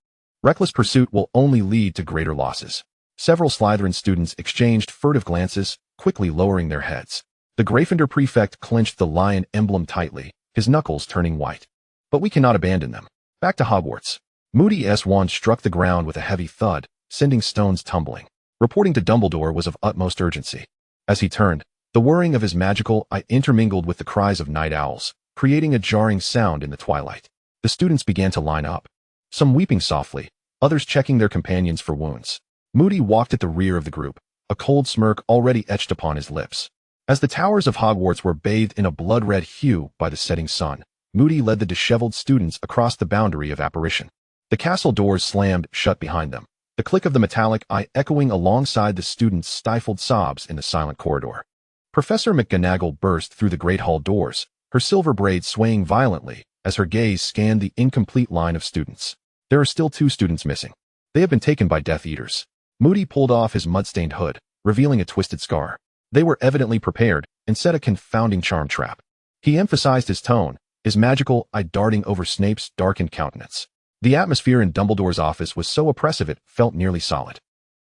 Reckless pursuit will only lead to greater losses. Several Slytherin students exchanged furtive glances, quickly lowering their heads. The Gryffindor prefect clenched the lion emblem tightly, his knuckles turning white. But we cannot abandon them. Back to Hogwarts. Moody's wand struck the ground with a heavy thud, sending stones tumbling. Reporting to Dumbledore was of utmost urgency. As he turned, the whirring of his magical eye intermingled with the cries of night owls, creating a jarring sound in the twilight. The students began to line up, some weeping softly, others checking their companions for wounds. Moody walked at the rear of the group, a cold smirk already etched upon his lips. As the towers of Hogwarts were bathed in a blood-red hue by the setting sun, Moody led the disheveled students across the boundary of apparition. The castle doors slammed shut behind them, the click of the metallic eye echoing alongside the students' stifled sobs in the silent corridor. Professor McGonagall burst through the great hall doors, her silver braids swaying violently as her gaze scanned the incomplete line of students. There are still 2 students missing. They have been taken by Death Eaters. Moody pulled off his mud-stained hood, revealing a twisted scar. They were evidently prepared and set a confounding charm trap. He emphasized his tone, his magical eye darting over Snape's darkened countenance. The atmosphere in Dumbledore's office was so oppressive it felt nearly solid.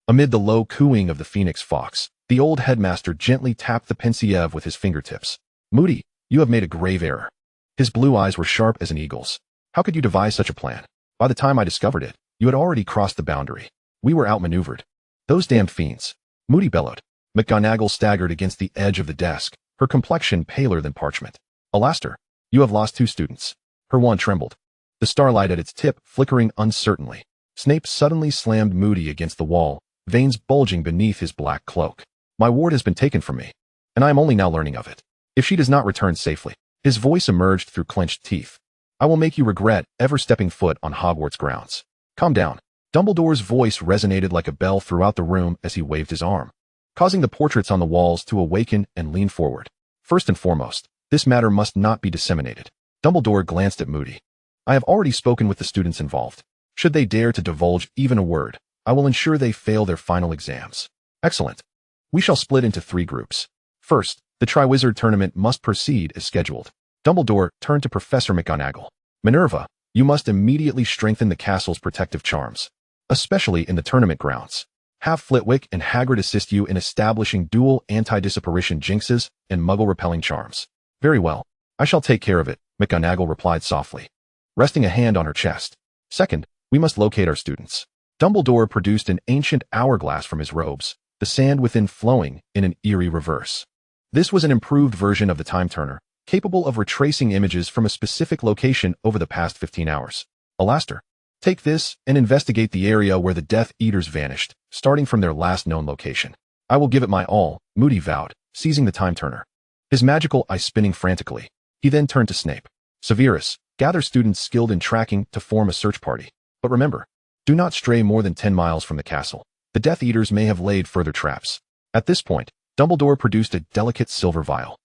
Amid the low cooing of the Phoenix Fox, the old headmaster gently tapped the pensieve with his fingertips. Moody, you have made a grave error. His blue eyes were sharp as an eagle's. How could you devise such a plan? By the time I discovered it, you had already crossed the boundary. We were outmaneuvered. Those damned fiends. Moody bellowed. McGonagall staggered against the edge of the desk, her complexion paler than parchment. Alastair, you have lost 2 students. Her wand trembled, the starlight at its tip flickering uncertainly. Snape suddenly slammed Moody against the wall, veins bulging beneath his black cloak. My ward has been taken from me, and I am only now learning of it. If she does not return safely, his voice emerged through clenched teeth, I will make you regret ever stepping foot on Hogwarts grounds. Calm down. Dumbledore's voice resonated like a bell throughout the room as he waved his arm, causing the portraits on the walls to awaken and lean forward. First and foremost, this matter must not be disseminated. Dumbledore glanced at Moody. I have already spoken with the students involved. Should they dare to divulge even a word, I will ensure they fail their final exams. Excellent. We shall split into 3 groups. First, the Triwizard Tournament must proceed as scheduled. Dumbledore turned to Professor McGonagall. Minerva, you must immediately strengthen the castle's protective charms, especially in the tournament grounds. Have Flitwick and Hagrid assist you in establishing dual anti-disapparition jinxes and muggle-repelling charms. Very well. I shall take care of it, McGonagall replied softly, resting a hand on her chest. Second, we must locate our students. Dumbledore produced an ancient hourglass from his robes, the sand within flowing in an eerie reverse. This was an improved version of the Time Turner, capable of retracing images from a specific location over the past 15 hours. Alastair, take this and investigate the area where the Death Eaters vanished, starting from their last known location. I will give it my all, Moody vowed, seizing the Time Turner, his magical eye spinning frantically. He then turned to Snape. Severus, gather students skilled in tracking to form a search party. But remember, do not stray more than 10 miles from the castle. The Death Eaters may have laid further traps. At this point, Dumbledore produced a delicate silver vial,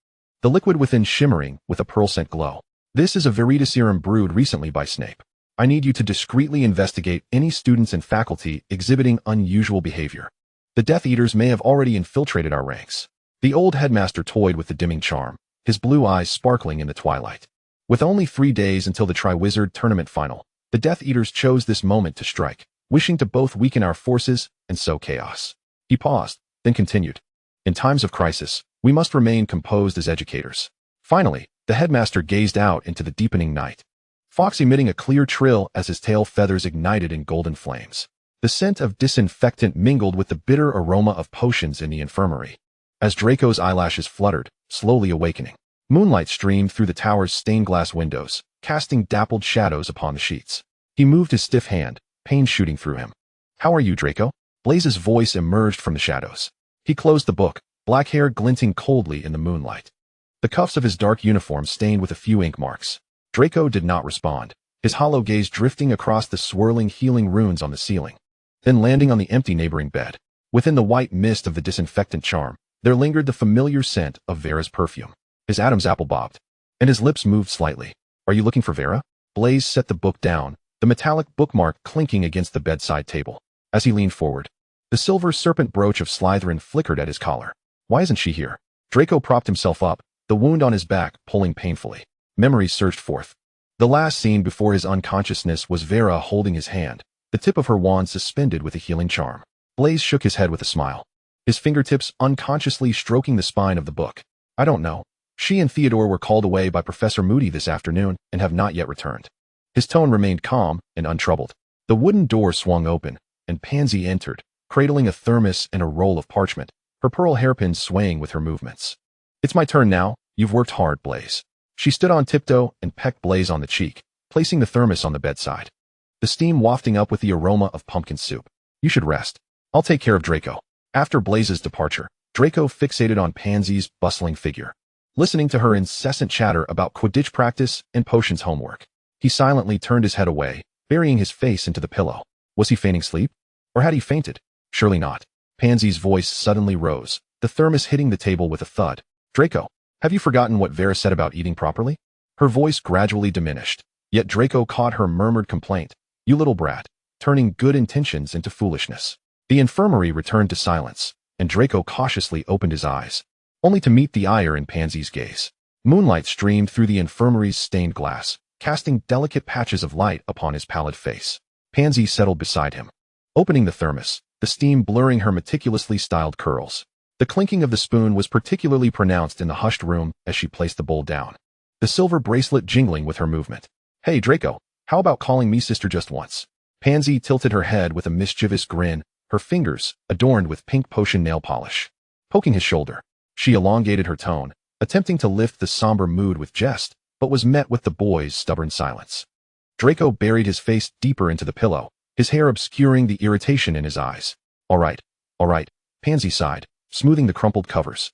the liquid within shimmering with a pearl-scent glow. This is a Veritaserum brewed recently by Snape. I need you to discreetly investigate any students and faculty exhibiting unusual behavior. The Death Eaters may have already infiltrated our ranks. The old headmaster toyed with the dimming charm, his blue eyes sparkling in the twilight. With only 3 days until the Triwizard Tournament final, the Death Eaters chose this moment to strike, wishing to both weaken our forces and sow chaos. He paused, then continued. In times of crisis, we must remain composed as educators. Finally, the headmaster gazed out into the deepening night, Fox emitting a clear trill as his tail feathers ignited in golden flames. The scent of disinfectant mingled with the bitter aroma of potions in the infirmary. As Draco's eyelashes fluttered, slowly awakening, moonlight streamed through the tower's stained glass windows, casting dappled shadows upon the sheets. He moved his stiff hand, pain shooting through him. How are you, Draco? Blaze's voice emerged from the shadows. He closed the book, black hair glinting coldly in the moonlight, the cuffs of his dark uniform stained with a few ink marks. Draco did not respond, his hollow gaze drifting across the swirling healing runes on the ceiling, then landing on the empty neighboring bed. Within the white mist of the disinfectant charm, there lingered the familiar scent of Vera's perfume. His Adam's apple bobbed, and his lips moved slightly. Are you looking for Vera? Blaze set the book down, the metallic bookmark clinking against the bedside table. As he leaned forward, the silver serpent brooch of Slytherin flickered at his collar. Why isn't she here? Draco propped himself up, the wound on his back pulling painfully. Memories surged forth. The last scene before his unconsciousness was Vera holding his hand, the tip of her wand suspended with a healing charm. Blaze shook his head with a smile, his fingertips unconsciously stroking the spine of the book. I don't know. She and Theodore were called away by Professor Moody this afternoon and have not yet returned. His tone remained calm and untroubled. The wooden door swung open, and Pansy entered, cradling a thermos and a roll of parchment, her pearl hairpins swaying with her movements. It's my turn now. You've worked hard, Blaze. She stood on tiptoe and pecked Blaze on the cheek, placing the thermos on the bedside, the steam wafting up with the aroma of pumpkin soup. You should rest. I'll take care of Draco. After Blaze's departure, Draco fixated on Pansy's bustling figure, listening to her incessant chatter about Quidditch practice and potions homework. He silently turned his head away, burying his face into the pillow. Was he feigning sleep? Or had he fainted? Surely not. Pansy's voice suddenly rose, the thermos hitting the table with a thud. Draco, have you forgotten what Vera said about eating properly? Her voice gradually diminished, yet Draco caught her murmured complaint. You little brat, turning good intentions into foolishness. The infirmary returned to silence, and Draco cautiously opened his eyes, only to meet the ire in Pansy's gaze. Moonlight streamed through the infirmary's stained glass, casting delicate patches of light upon his pallid face. Pansy settled beside him, opening the thermos, the steam blurring her meticulously styled curls. The clinking of the spoon was particularly pronounced in the hushed room as she placed the bowl down, the silver bracelet jingling with her movement. "Hey, Draco, how about calling me sister just once?" Pansy tilted her head with a mischievous grin, her fingers adorned with pink potion nail polish. Poking his shoulder, she elongated her tone, attempting to lift the somber mood with jest, but was met with the boy's stubborn silence. Draco buried his face deeper into the pillow, his hair obscuring the irritation in his eyes. All right, Pansy sighed, smoothing the crumpled covers,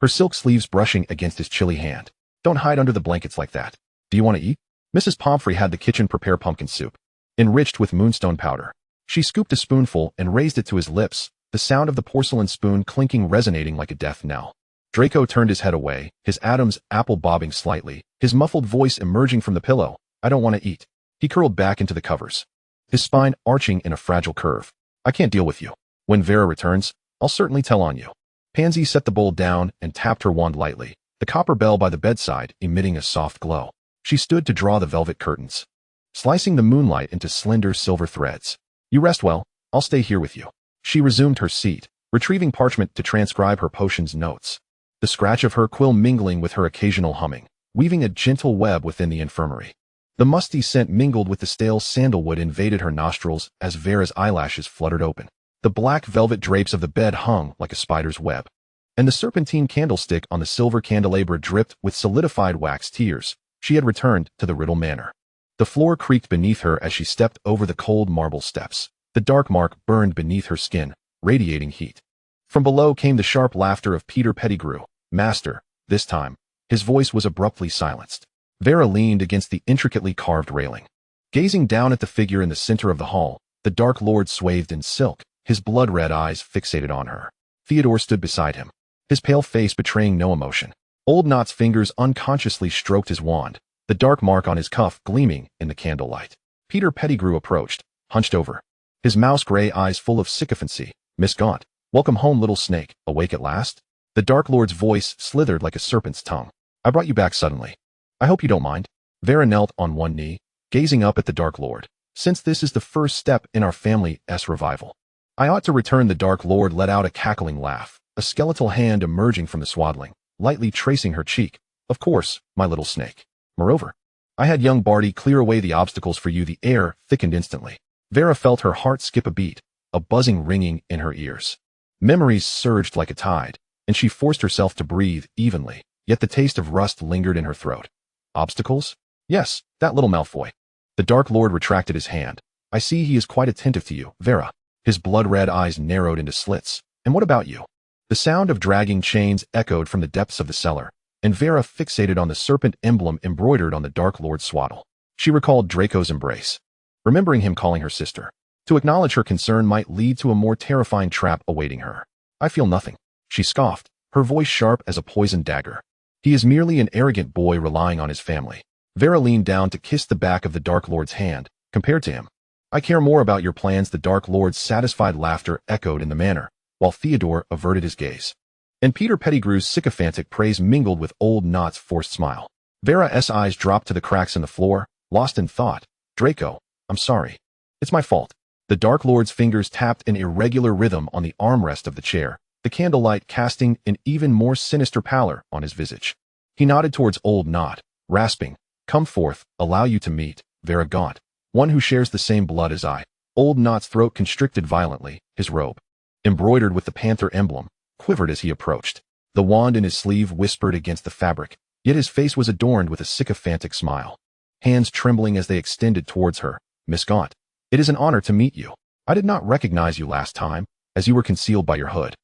her silk sleeves brushing against his chilly hand. "Don't hide under the blankets like that. Do you want to eat?" Mrs. Pomfrey had the kitchen prepare pumpkin soup, enriched with moonstone powder. She scooped a spoonful and raised it to his lips, the sound of the porcelain spoon clinking resonating like a death knell. Draco turned his head away, his Adam's apple bobbing slightly, his muffled voice emerging from the pillow. "I don't want to eat." He curled back into the covers, his spine arching in a fragile curve. "I can't deal with you. When Vera returns, I'll certainly tell on you." Pansy set the bowl down and tapped her wand lightly, the copper bell by the bedside emitting a soft glow. She stood to draw the velvet curtains, slicing the moonlight into slender silver threads. "You rest well, I'll stay here with you." She resumed her seat, retrieving parchment to transcribe her potion's notes, the scratch of her quill mingling with her occasional humming, weaving a gentle web within the infirmary. The musty scent mingled with the stale sandalwood invaded her nostrils as Vera's eyelashes fluttered open. The black velvet drapes of the bed hung like a spider's web, and the serpentine candlestick on the silver candelabra dripped with solidified wax tears. She had returned to the Riddle Manor. The floor creaked beneath her as she stepped over the cold marble steps. The dark mark burned beneath her skin, radiating heat. From below came the sharp laughter of Peter Pettigrew. "Master," this time, his voice was abruptly silenced. Vera leaned against the intricately carved railing, gazing down at the figure in the center of the hall, the Dark Lord swathed in silk, his blood-red eyes fixated on her. Theodore stood beside him, his pale face betraying no emotion. Old Knot's fingers unconsciously stroked his wand, the dark mark on his cuff gleaming in the candlelight. Peter Pettigrew approached, hunched over, his mouse-gray eyes full of sycophancy. "Miss Gaunt, welcome home, little snake. Awake at last?" The Dark Lord's voice slithered like a serpent's tongue. "I brought you back suddenly. I hope you don't mind." Vera knelt on one knee, gazing up at the Dark Lord. "Since this is the first step in our family's revival, I ought to return." The Dark Lord let out a cackling laugh, a skeletal hand emerging from the swaddling, lightly tracing her cheek. "Of course, my little snake. Moreover, I had young Barty clear away the obstacles for you." The air thickened instantly. Vera felt her heart skip a beat, a buzzing ringing in her ears. Memories surged like a tide, and she forced herself to breathe evenly, yet the taste of rust lingered in her throat. Obstacles? Yes, that little Malfoy. The Dark Lord retracted his hand. "I see he is quite attentive to you, Vera." His blood-red eyes narrowed into slits. "And what about you?" The sound of dragging chains echoed from the depths of the cellar, and Vera fixated on the serpent emblem embroidered on the Dark Lord's swaddle. She recalled Draco's embrace, remembering him calling her sister. To acknowledge her concern might lead to a more terrifying trap awaiting her. "I feel nothing," she scoffed, her voice sharp as a poisoned dagger. "He is merely an arrogant boy relying on his family." Vera leaned down to kiss the back of the Dark Lord's hand. "Compared to him, I care more about your plans." The Dark Lord's satisfied laughter echoed in the manor, while Theodore averted his gaze, and Peter Pettigrew's sycophantic praise mingled with Old Knot's forced smile. Vera's eyes dropped to the cracks in the floor, lost in thought. "Draco, I'm sorry. It's my fault." The Dark Lord's fingers tapped in irregular rhythm on the armrest of the chair, the candlelight casting an even more sinister pallor on his visage. He nodded towards Old Knot, rasping, "Come forth, allow you to meet Vera Gaunt, one who shares the same blood as I." Old Knot's throat constricted violently, his robe, embroidered with the panther emblem, quivered as he approached. The wand in his sleeve whispered against the fabric, yet his face was adorned with a sycophantic smile. Hands trembling as they extended towards her. "Miss Gaunt, it is an honor to meet you. I did not recognize you last time, as you were concealed by your hood.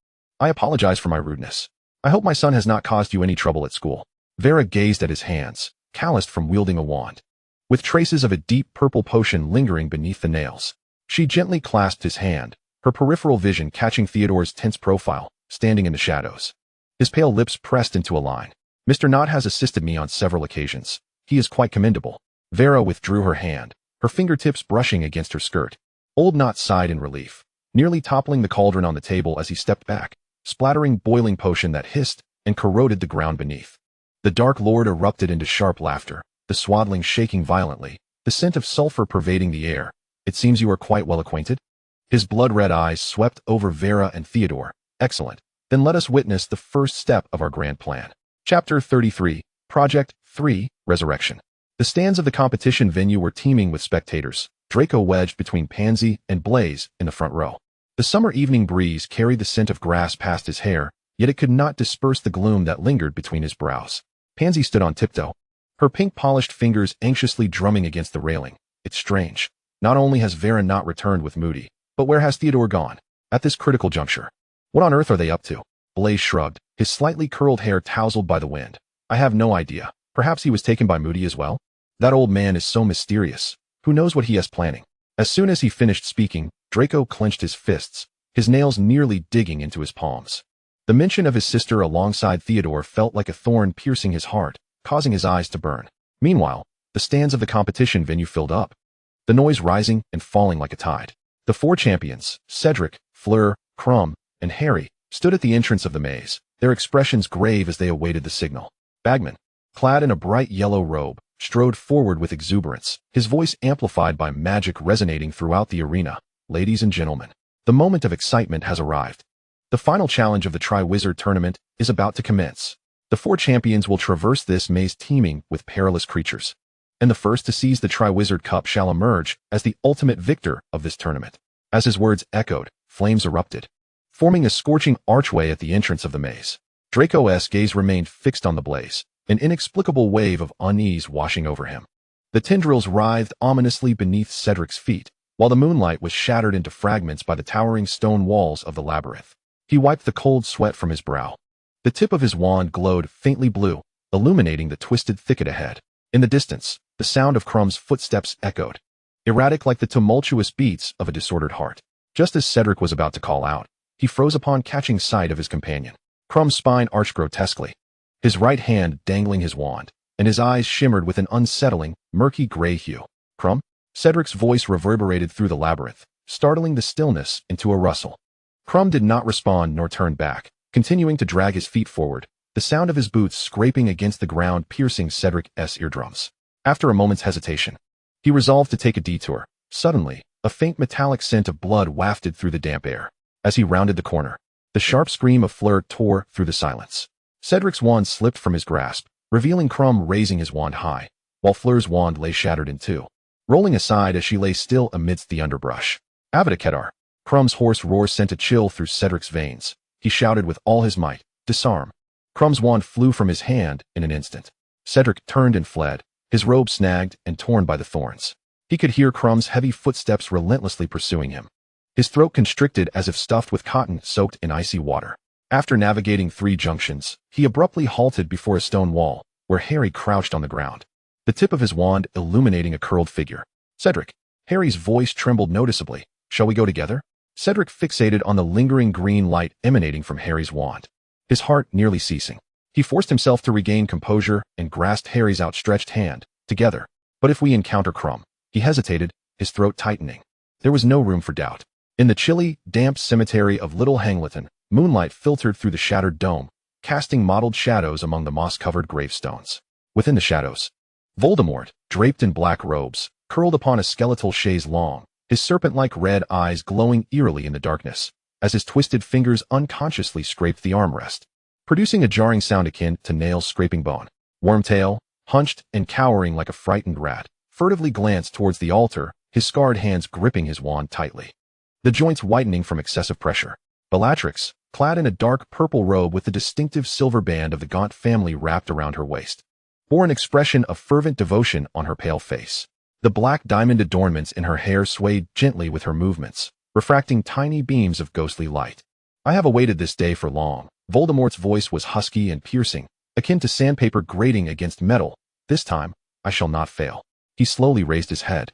I apologize for my rudeness. I hope my son has not caused you any trouble at school." Vera gazed at his hands, calloused from wielding a wand, with traces of a deep purple potion lingering beneath the nails. She gently clasped his hand, her peripheral vision catching Theodore's tense profile, standing in the shadows. His pale lips pressed into a line. "Mr. Knott has assisted me on several occasions. He is quite commendable." Vera withdrew her hand, her fingertips brushing against her skirt. Old Knott sighed in relief, nearly toppling the cauldron on the table as he stepped back, splattering boiling potion that hissed and corroded the ground beneath. The Dark Lord erupted into sharp laughter, the swaddling shaking violently, the scent of sulfur pervading the air. It seems you are quite well acquainted? His blood-red eyes swept over Vera and Theodore. Excellent. Then let us witness the first step of our grand plan. Chapter 33, Project 3, Resurrection. The stands of the competition venue were teeming with spectators, Draco wedged between Pansy and Blaze in the front row. The summer evening breeze carried the scent of grass past his hair, yet it could not disperse the gloom that lingered between his brows. Pansy stood on tiptoe, her pink-polished fingers anxiously drumming against the railing. It's strange. Not only has Vera not returned with Moody, but where has Theodore gone? At this critical juncture. What on earth are they up to? Blaze shrugged, his slightly curled hair tousled by the wind. I have no idea. Perhaps he was taken by Moody as well? That old man is so mysterious. Who knows what he is planning? As soon as he finished speaking, Draco clenched his fists, his nails nearly digging into his palms. The mention of his sister alongside Theodore felt like a thorn piercing his heart, causing his eyes to burn. Meanwhile, the stands of the competition venue filled up, the noise rising and falling like a tide. The four champions, Cedric, Fleur, Crumb, and Harry, stood at the entrance of the maze, their expressions grave as they awaited the signal. Bagman, clad in a bright yellow robe, strode forward with exuberance, his voice amplified by magic resonating throughout the arena. Ladies and gentlemen, the moment of excitement has arrived. The final challenge of the Triwizard Tournament is about to commence. The four champions will traverse this maze teeming with perilous creatures, and the first to seize the Triwizard Cup shall emerge as the ultimate victor of this tournament. As his words echoed, flames erupted, forming a scorching archway at the entrance of the maze. Draco's gaze remained fixed on the blaze, an inexplicable wave of unease washing over him. The tendrils writhed ominously beneath Cedric's feet, while the moonlight was shattered into fragments by the towering stone walls of the labyrinth. He wiped the cold sweat from his brow. The tip of his wand glowed faintly blue, illuminating the twisted thicket ahead. In the distance, the sound of Crumb's footsteps echoed, erratic like the tumultuous beats of a disordered heart. Just as Cedric was about to call out, he froze upon catching sight of his companion. Crumb's spine arched grotesquely, his right hand dangling his wand, and his eyes shimmered with an unsettling, murky gray hue. Crumb? Cedric's voice reverberated through the labyrinth, startling the stillness into a rustle. Crumb did not respond nor turn back, continuing to drag his feet forward, the sound of his boots scraping against the ground piercing Cedric's eardrums. After a moment's hesitation, he resolved to take a detour. Suddenly, a faint metallic scent of blood wafted through the damp air. As he rounded the corner, the sharp scream of Fleur tore through the silence. Cedric's wand slipped from his grasp, revealing Crumb raising his wand high, while Fleur's wand lay shattered in two, rolling aside as she lay still amidst the underbrush. Avada Kedavra! Crumb's hoarse roar sent a chill through Cedric's veins. He shouted with all his might, "Disarm!" Crumb's wand flew from his hand in an instant. Cedric turned and fled, his robe snagged and torn by the thorns. He could hear Crumb's heavy footsteps relentlessly pursuing him, his throat constricted as if stuffed with cotton soaked in icy water. After navigating 3 junctions, he abruptly halted before a stone wall, where Harry crouched on the ground, the tip of his wand illuminating a curled figure. "Cedric!" Harry's voice trembled noticeably. "Shall we go together?" Cedric fixated on the lingering green light emanating from Harry's wand, his heart nearly ceasing. He forced himself to regain composure and grasped Harry's outstretched hand. "Together. But if we encounter Crumb?" He hesitated, his throat tightening. There was no room for doubt. In the chilly, damp cemetery of Little Hangleton, moonlight filtered through the shattered dome, casting mottled shadows among the moss-covered gravestones. Within the shadows, Voldemort, draped in black robes, curled upon a skeletal chaise longue, his serpent-like red eyes glowing eerily in the darkness, as his twisted fingers unconsciously scraped the armrest, producing a jarring sound akin to nails scraping bone. Wormtail, hunched and cowering like a frightened rat, furtively glanced towards the altar, his scarred hands gripping his wand tightly, the joints whitening from excessive pressure. Bellatrix, clad in a dark purple robe with the distinctive silver band of the Gaunt family wrapped around her waist, bore an expression of fervent devotion on her pale face. The black diamond adornments in her hair swayed gently with her movements, refracting tiny beams of ghostly light. "I have awaited this day for long." Voldemort's voice was husky and piercing, akin to sandpaper grating against metal. "This time, I shall not fail." He slowly raised his head,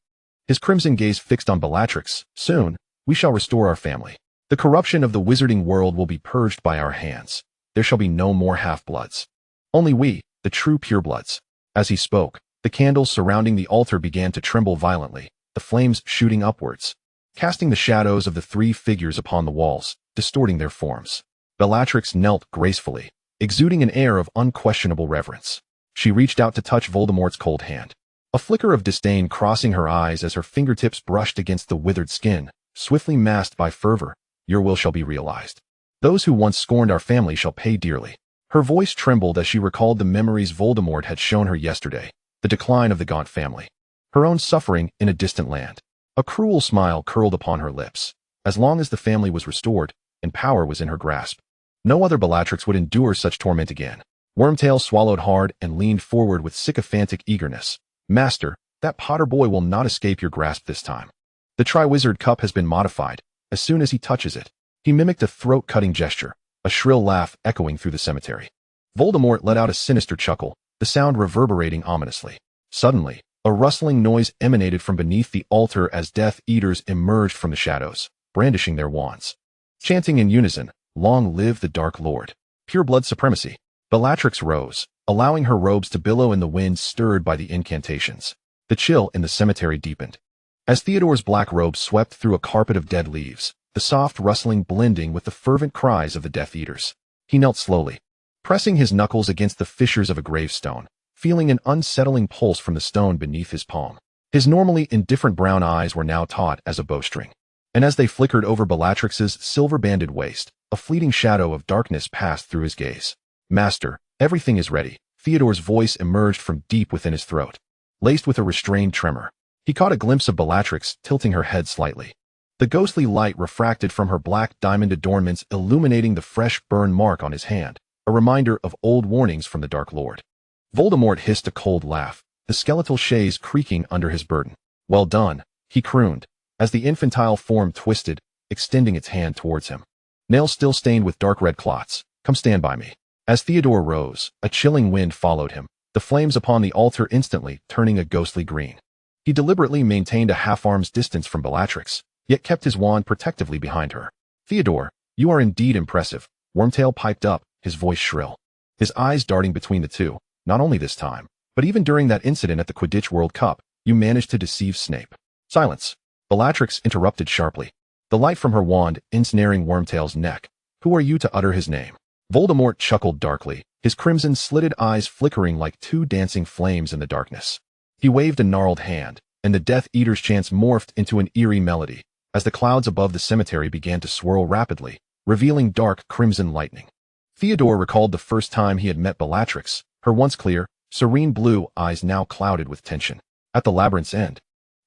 his crimson gaze fixed on Bellatrix. "Soon, we shall restore our family. The corruption of the wizarding world will be purged by our hands. There shall be no more half-bloods. Only we, the true purebloods." As he spoke, the candles surrounding the altar began to tremble violently, the flames shooting upwards, casting the shadows of the 3 figures upon the walls, distorting their forms. Bellatrix knelt gracefully, exuding an air of unquestionable reverence. She reached out to touch Voldemort's cold hand. A flicker of disdain crossing her eyes as her fingertips brushed against the withered skin, swiftly masked by fervor. Your will shall be realized. Those who once scorned our family shall pay dearly. Her voice trembled as she recalled the memories Voldemort had shown her yesterday, the decline of the Gaunt family, her own suffering in a distant land. A cruel smile curled upon her lips. As long as the family was restored, and power was in her grasp, no other Bellatrix would endure such torment again. Wormtail swallowed hard and leaned forward with sycophantic eagerness. Master, that Potter boy will not escape your grasp this time. The Triwizard Cup has been modified. As soon as he touches it, he mimicked a throat-cutting gesture, a shrill laugh echoing through the cemetery. Voldemort let out a sinister chuckle, the sound reverberating ominously. Suddenly, a rustling noise emanated from beneath the altar as Death Eaters emerged from the shadows, brandishing their wands. Chanting in unison, "Long live the Dark Lord. Pure blood supremacy." Bellatrix rose, allowing her robes to billow in the wind stirred by the incantations. The chill in the cemetery deepened. As Theodore's black robe swept through a carpet of dead leaves, the soft rustling blending with the fervent cries of the Death Eaters. He knelt slowly, pressing his knuckles against the fissures of a gravestone, feeling an unsettling pulse from the stone beneath his palm. His normally indifferent brown eyes were now taut as a bowstring, and as they flickered over Bellatrix's silver-banded waist, a fleeting shadow of darkness passed through his gaze. "Master, everything is ready." Theodore's voice emerged from deep within his throat, laced with a restrained tremor. He caught a glimpse of Bellatrix tilting her head slightly. The ghostly light refracted from her black diamond adornments, illuminating the fresh burn mark on his hand, a reminder of old warnings from the Dark Lord. Voldemort hissed a cold laugh, the skeletal chaise creaking under his burden. "Well done," he crooned, as the infantile form twisted, extending its hand towards him. Nails still stained with dark red clots. "Come stand by me." As Theodore rose, a chilling wind followed him, the flames upon the altar instantly turning a ghostly green. He deliberately maintained a half-arm's distance from Bellatrix, yet kept his wand protectively behind her. "Theodore, you are indeed impressive," Wormtail piped up, his voice shrill, his eyes darting between the two. "Not only this time, but even during that incident at the Quidditch World Cup, you managed to deceive Snape." "Silence," Bellatrix interrupted sharply, the light from her wand ensnaring Wormtail's neck. "Who are you to utter his name?" Voldemort chuckled darkly, his crimson-slitted eyes flickering like two dancing flames in the darkness. He waved a gnarled hand, and the Death Eater's chants morphed into an eerie melody, as the clouds above the cemetery began to swirl rapidly, revealing dark crimson lightning. Theodore recalled the first time he had met Bellatrix, her once clear, serene blue eyes now clouded with tension. At the labyrinth's end,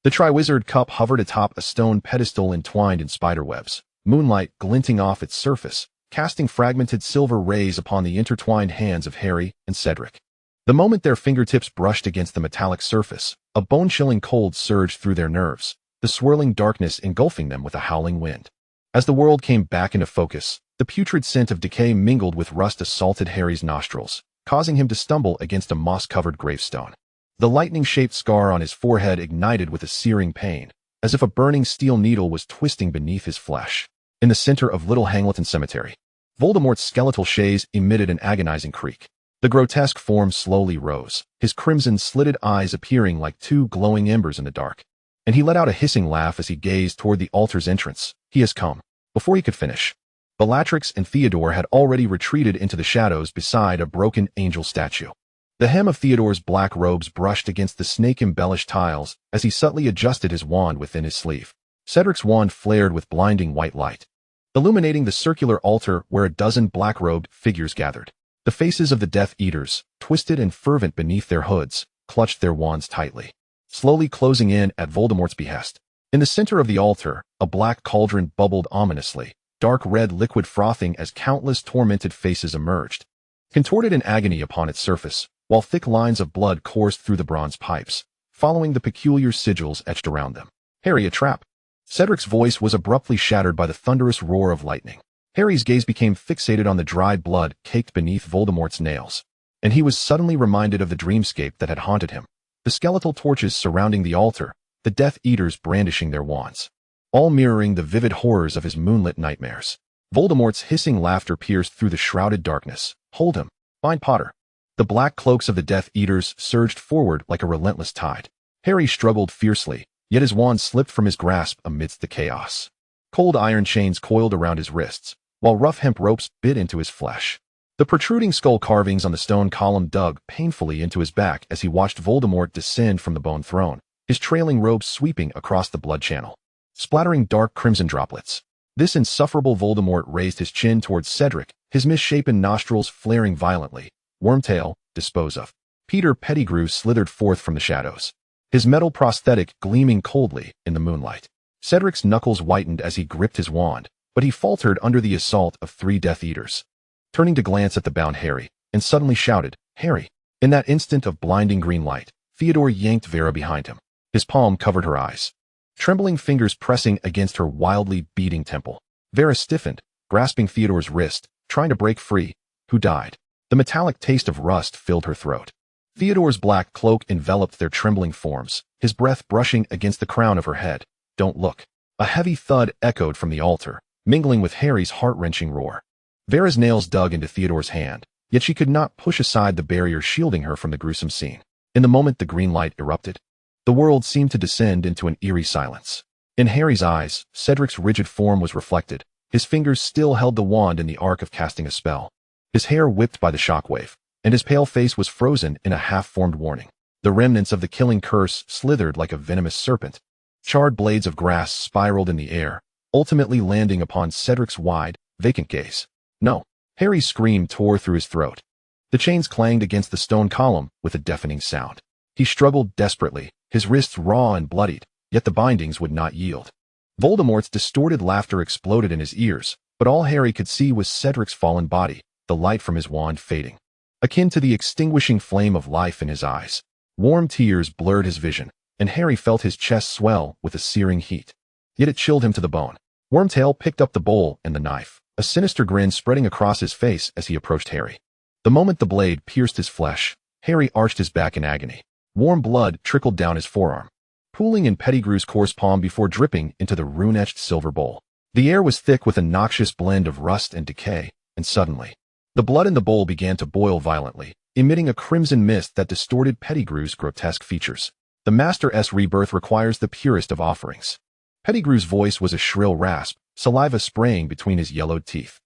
the Triwizard Cup hovered atop a stone pedestal entwined in spiderwebs, moonlight glinting off its surface, casting fragmented silver rays upon the intertwined hands of Harry and Cedric. The moment their fingertips brushed against the metallic surface, a bone-chilling cold surged through their nerves, the swirling darkness engulfing them with a howling wind. As the world came back into focus, the putrid scent of decay mingled with rust assaulted Harry's nostrils, causing him to stumble against a moss-covered gravestone. The lightning-shaped scar on his forehead ignited with a searing pain, as if a burning steel needle was twisting beneath his flesh. In the center of Little Hangleton Cemetery, Voldemort's skeletal chaise emitted an agonizing creak. The grotesque form slowly rose, his crimson-slitted eyes appearing like two glowing embers in the dark. And he let out a hissing laugh as he gazed toward the altar's entrance. "He has come." Before he could finish, Bellatrix and Theodore had already retreated into the shadows beside a broken angel statue. The hem of Theodore's black robes brushed against the snake-embellished tiles as he subtly adjusted his wand within his sleeve. Cedric's wand flared with blinding white light, illuminating the circular altar where a dozen black-robed figures gathered. The faces of the Death Eaters, twisted and fervent beneath their hoods, clutched their wands tightly, slowly closing in at Voldemort's behest. In the center of the altar, a black cauldron bubbled ominously, dark red liquid frothing as countless tormented faces emerged, contorted in agony upon its surface, while thick lines of blood coursed through the bronze pipes, following the peculiar sigils etched around them. "Harry, a trap." Cedric's voice was abruptly shattered by the thunderous roar of lightning. Harry's gaze became fixated on the dried blood caked beneath Voldemort's nails, and he was suddenly reminded of the dreamscape that had haunted him. The skeletal torches surrounding the altar, the Death Eaters brandishing their wands, all mirroring the vivid horrors of his moonlit nightmares. Voldemort's hissing laughter pierced through the shrouded darkness. "Hold him. Find Potter." The black cloaks of the Death Eaters surged forward like a relentless tide. Harry struggled fiercely, yet his wand slipped from his grasp amidst the chaos. Cold iron chains coiled around his wrists, while rough hemp ropes bit into his flesh. The protruding skull carvings on the stone column dug painfully into his back as he watched Voldemort descend from the bone throne, his trailing robes sweeping across the blood channel, splattering dark crimson droplets. This insufferable Voldemort raised his chin towards Cedric, his misshapen nostrils flaring violently. Wormtail, dispose of. Peter Pettigrew slithered forth from the shadows, his metal prosthetic gleaming coldly in the moonlight. Cedric's knuckles whitened as he gripped his wand, but he faltered under the assault of 3 Death Eaters. Turning to glance at the bound Harry, and suddenly shouted, "Harry!" In that instant of blinding green light, Theodore yanked Vera behind him. His palm covered her eyes, trembling fingers pressing against her wildly beating temple. Vera stiffened, grasping Theodore's wrist, trying to break free. Who died? The metallic taste of rust filled her throat. Theodore's black cloak enveloped their trembling forms, his breath brushing against the crown of her head. Don't look. A heavy thud echoed from the altar, mingling with Harry's heart-wrenching roar. Vera's nails dug into Theodore's hand, yet she could not push aside the barrier shielding her from the gruesome scene. In the moment the green light erupted, the world seemed to descend into an eerie silence. In Harry's eyes, Cedric's rigid form was reflected. His fingers still held the wand in the arc of casting a spell. His hair whipped by the shockwave, and his pale face was frozen in a half-formed warning. The remnants of the killing curse slithered like a venomous serpent. Charred blades of grass spiraled in the air, ultimately landing upon Cedric's wide, vacant gaze. No. Harry's scream tore through his throat. The chains clanged against the stone column with a deafening sound. He struggled desperately, his wrists raw and bloodied, yet the bindings would not yield. Voldemort's distorted laughter exploded in his ears, but all Harry could see was Cedric's fallen body, the light from his wand fading, akin to the extinguishing flame of life in his eyes. Warm tears blurred his vision, and Harry felt his chest swell with a searing heat. Yet it chilled him to the bone. Wormtail picked up the bowl and the knife, a sinister grin spreading across his face as he approached Harry. The moment the blade pierced his flesh, Harry arched his back in agony. Warm blood trickled down his forearm, pooling in Pettigrew's coarse palm before dripping into the rune-etched silver bowl. The air was thick with a noxious blend of rust and decay, and suddenly, the blood in the bowl began to boil violently, emitting a crimson mist that distorted Pettigrew's grotesque features. The Master-S rebirth requires the purest of offerings. Pettigrew's voice was a shrill rasp, saliva spraying between his yellowed teeth.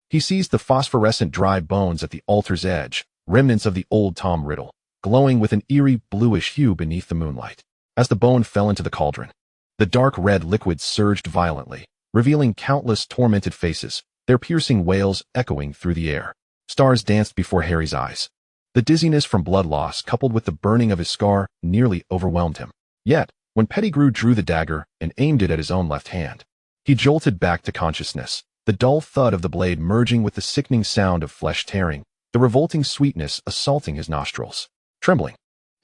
He seized the phosphorescent dry bones at the altar's edge, remnants of the old Tom Riddle, glowing with an eerie bluish hue beneath the moonlight. As the bone fell into the cauldron, the dark red liquid surged violently, revealing countless tormented faces, their piercing wails echoing through the air. Stars danced before Harry's eyes. The dizziness from blood loss coupled with the burning of his scar nearly overwhelmed him. Yet, when Pettigrew drew the dagger and aimed it at his own left hand, he jolted back to consciousness, the dull thud of the blade merging with the sickening sound of flesh tearing, the revolting sweetness assaulting his nostrils. Trembling,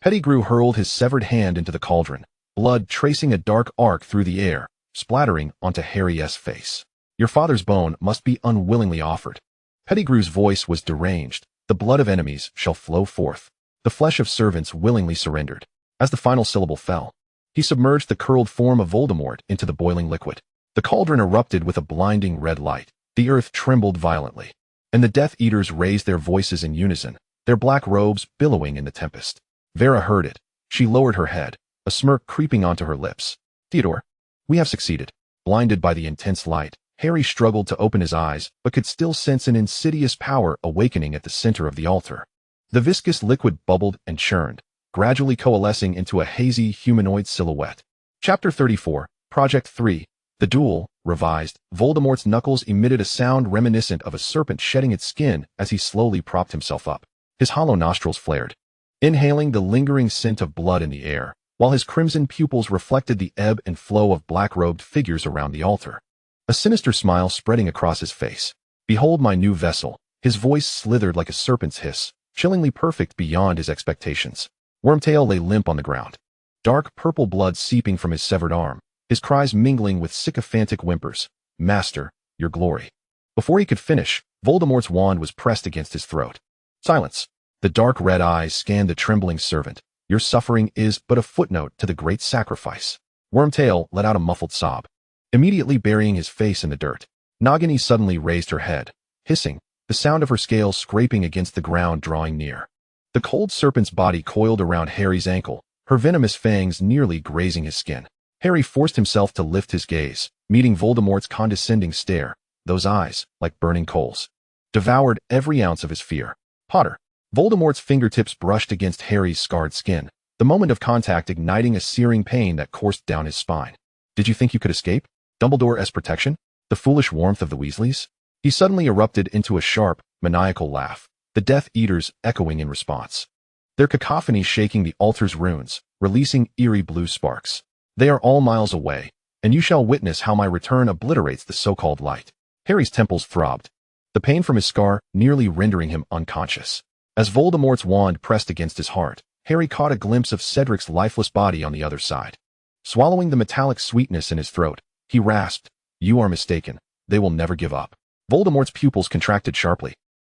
Pettigrew hurled his severed hand into the cauldron, blood tracing a dark arc through the air, splattering onto Harry's face. Your father's bone must be unwillingly offered. Pettigrew's voice was deranged. The blood of enemies shall flow forth. The flesh of servants willingly surrendered. As the final syllable fell, he submerged the curled form of Voldemort into the boiling liquid. The cauldron erupted with a blinding red light. The earth trembled violently, and the Death Eaters raised their voices in unison, their black robes billowing in the tempest. Vera heard it. She lowered her head, a smirk creeping onto her lips. Theodore, we have succeeded. Blinded by the intense light, Harry struggled to open his eyes, but could still sense an insidious power awakening at the center of the altar. The viscous liquid bubbled and churned, gradually coalescing into a hazy humanoid silhouette. Chapter 34, Project 3, The Duel, Revised. Voldemort's knuckles emitted a sound reminiscent of a serpent shedding its skin as he slowly propped himself up. His hollow nostrils flared, inhaling the lingering scent of blood in the air, while his crimson pupils reflected the ebb and flow of black-robed figures around the altar. A sinister smile spreading across his face. Behold my new vessel. His voice slithered like a serpent's hiss, chillingly perfect beyond his expectations. Wormtail lay limp on the ground, dark purple blood seeping from his severed arm, his cries mingling with sycophantic whimpers. Master, your glory. Before he could finish, Voldemort's wand was pressed against his throat. Silence. The dark red eyes scanned the trembling servant. Your suffering is but a footnote to the great sacrifice. Wormtail let out a muffled sob, immediately burying his face in the dirt. Nagini suddenly raised her head, hissing, the sound of her scales scraping against the ground drawing near. The cold serpent's body coiled around Harry's ankle, her venomous fangs nearly grazing his skin. Harry forced himself to lift his gaze, meeting Voldemort's condescending stare, those eyes like burning coals. devoured every ounce of his fear. Potter. Voldemort's fingertips brushed against Harry's scarred skin, the moment of contact igniting a searing pain that coursed down his spine. Did you think you could escape? Dumbledore's protection? The foolish warmth of the Weasleys? He suddenly erupted into a sharp, maniacal laugh, the Death Eaters echoing in response. Their cacophony shaking the altar's runes, releasing eerie blue sparks. They are all miles away, and you shall witness how my return obliterates the so-called light. Harry's temples throbbed, the pain from his scar nearly rendering him unconscious. As Voldemort's wand pressed against his heart, Harry caught a glimpse of Cedric's lifeless body on the other side. Swallowing the metallic sweetness in his throat, he rasped, "You are mistaken. They will never give up." Voldemort's pupils contracted sharply.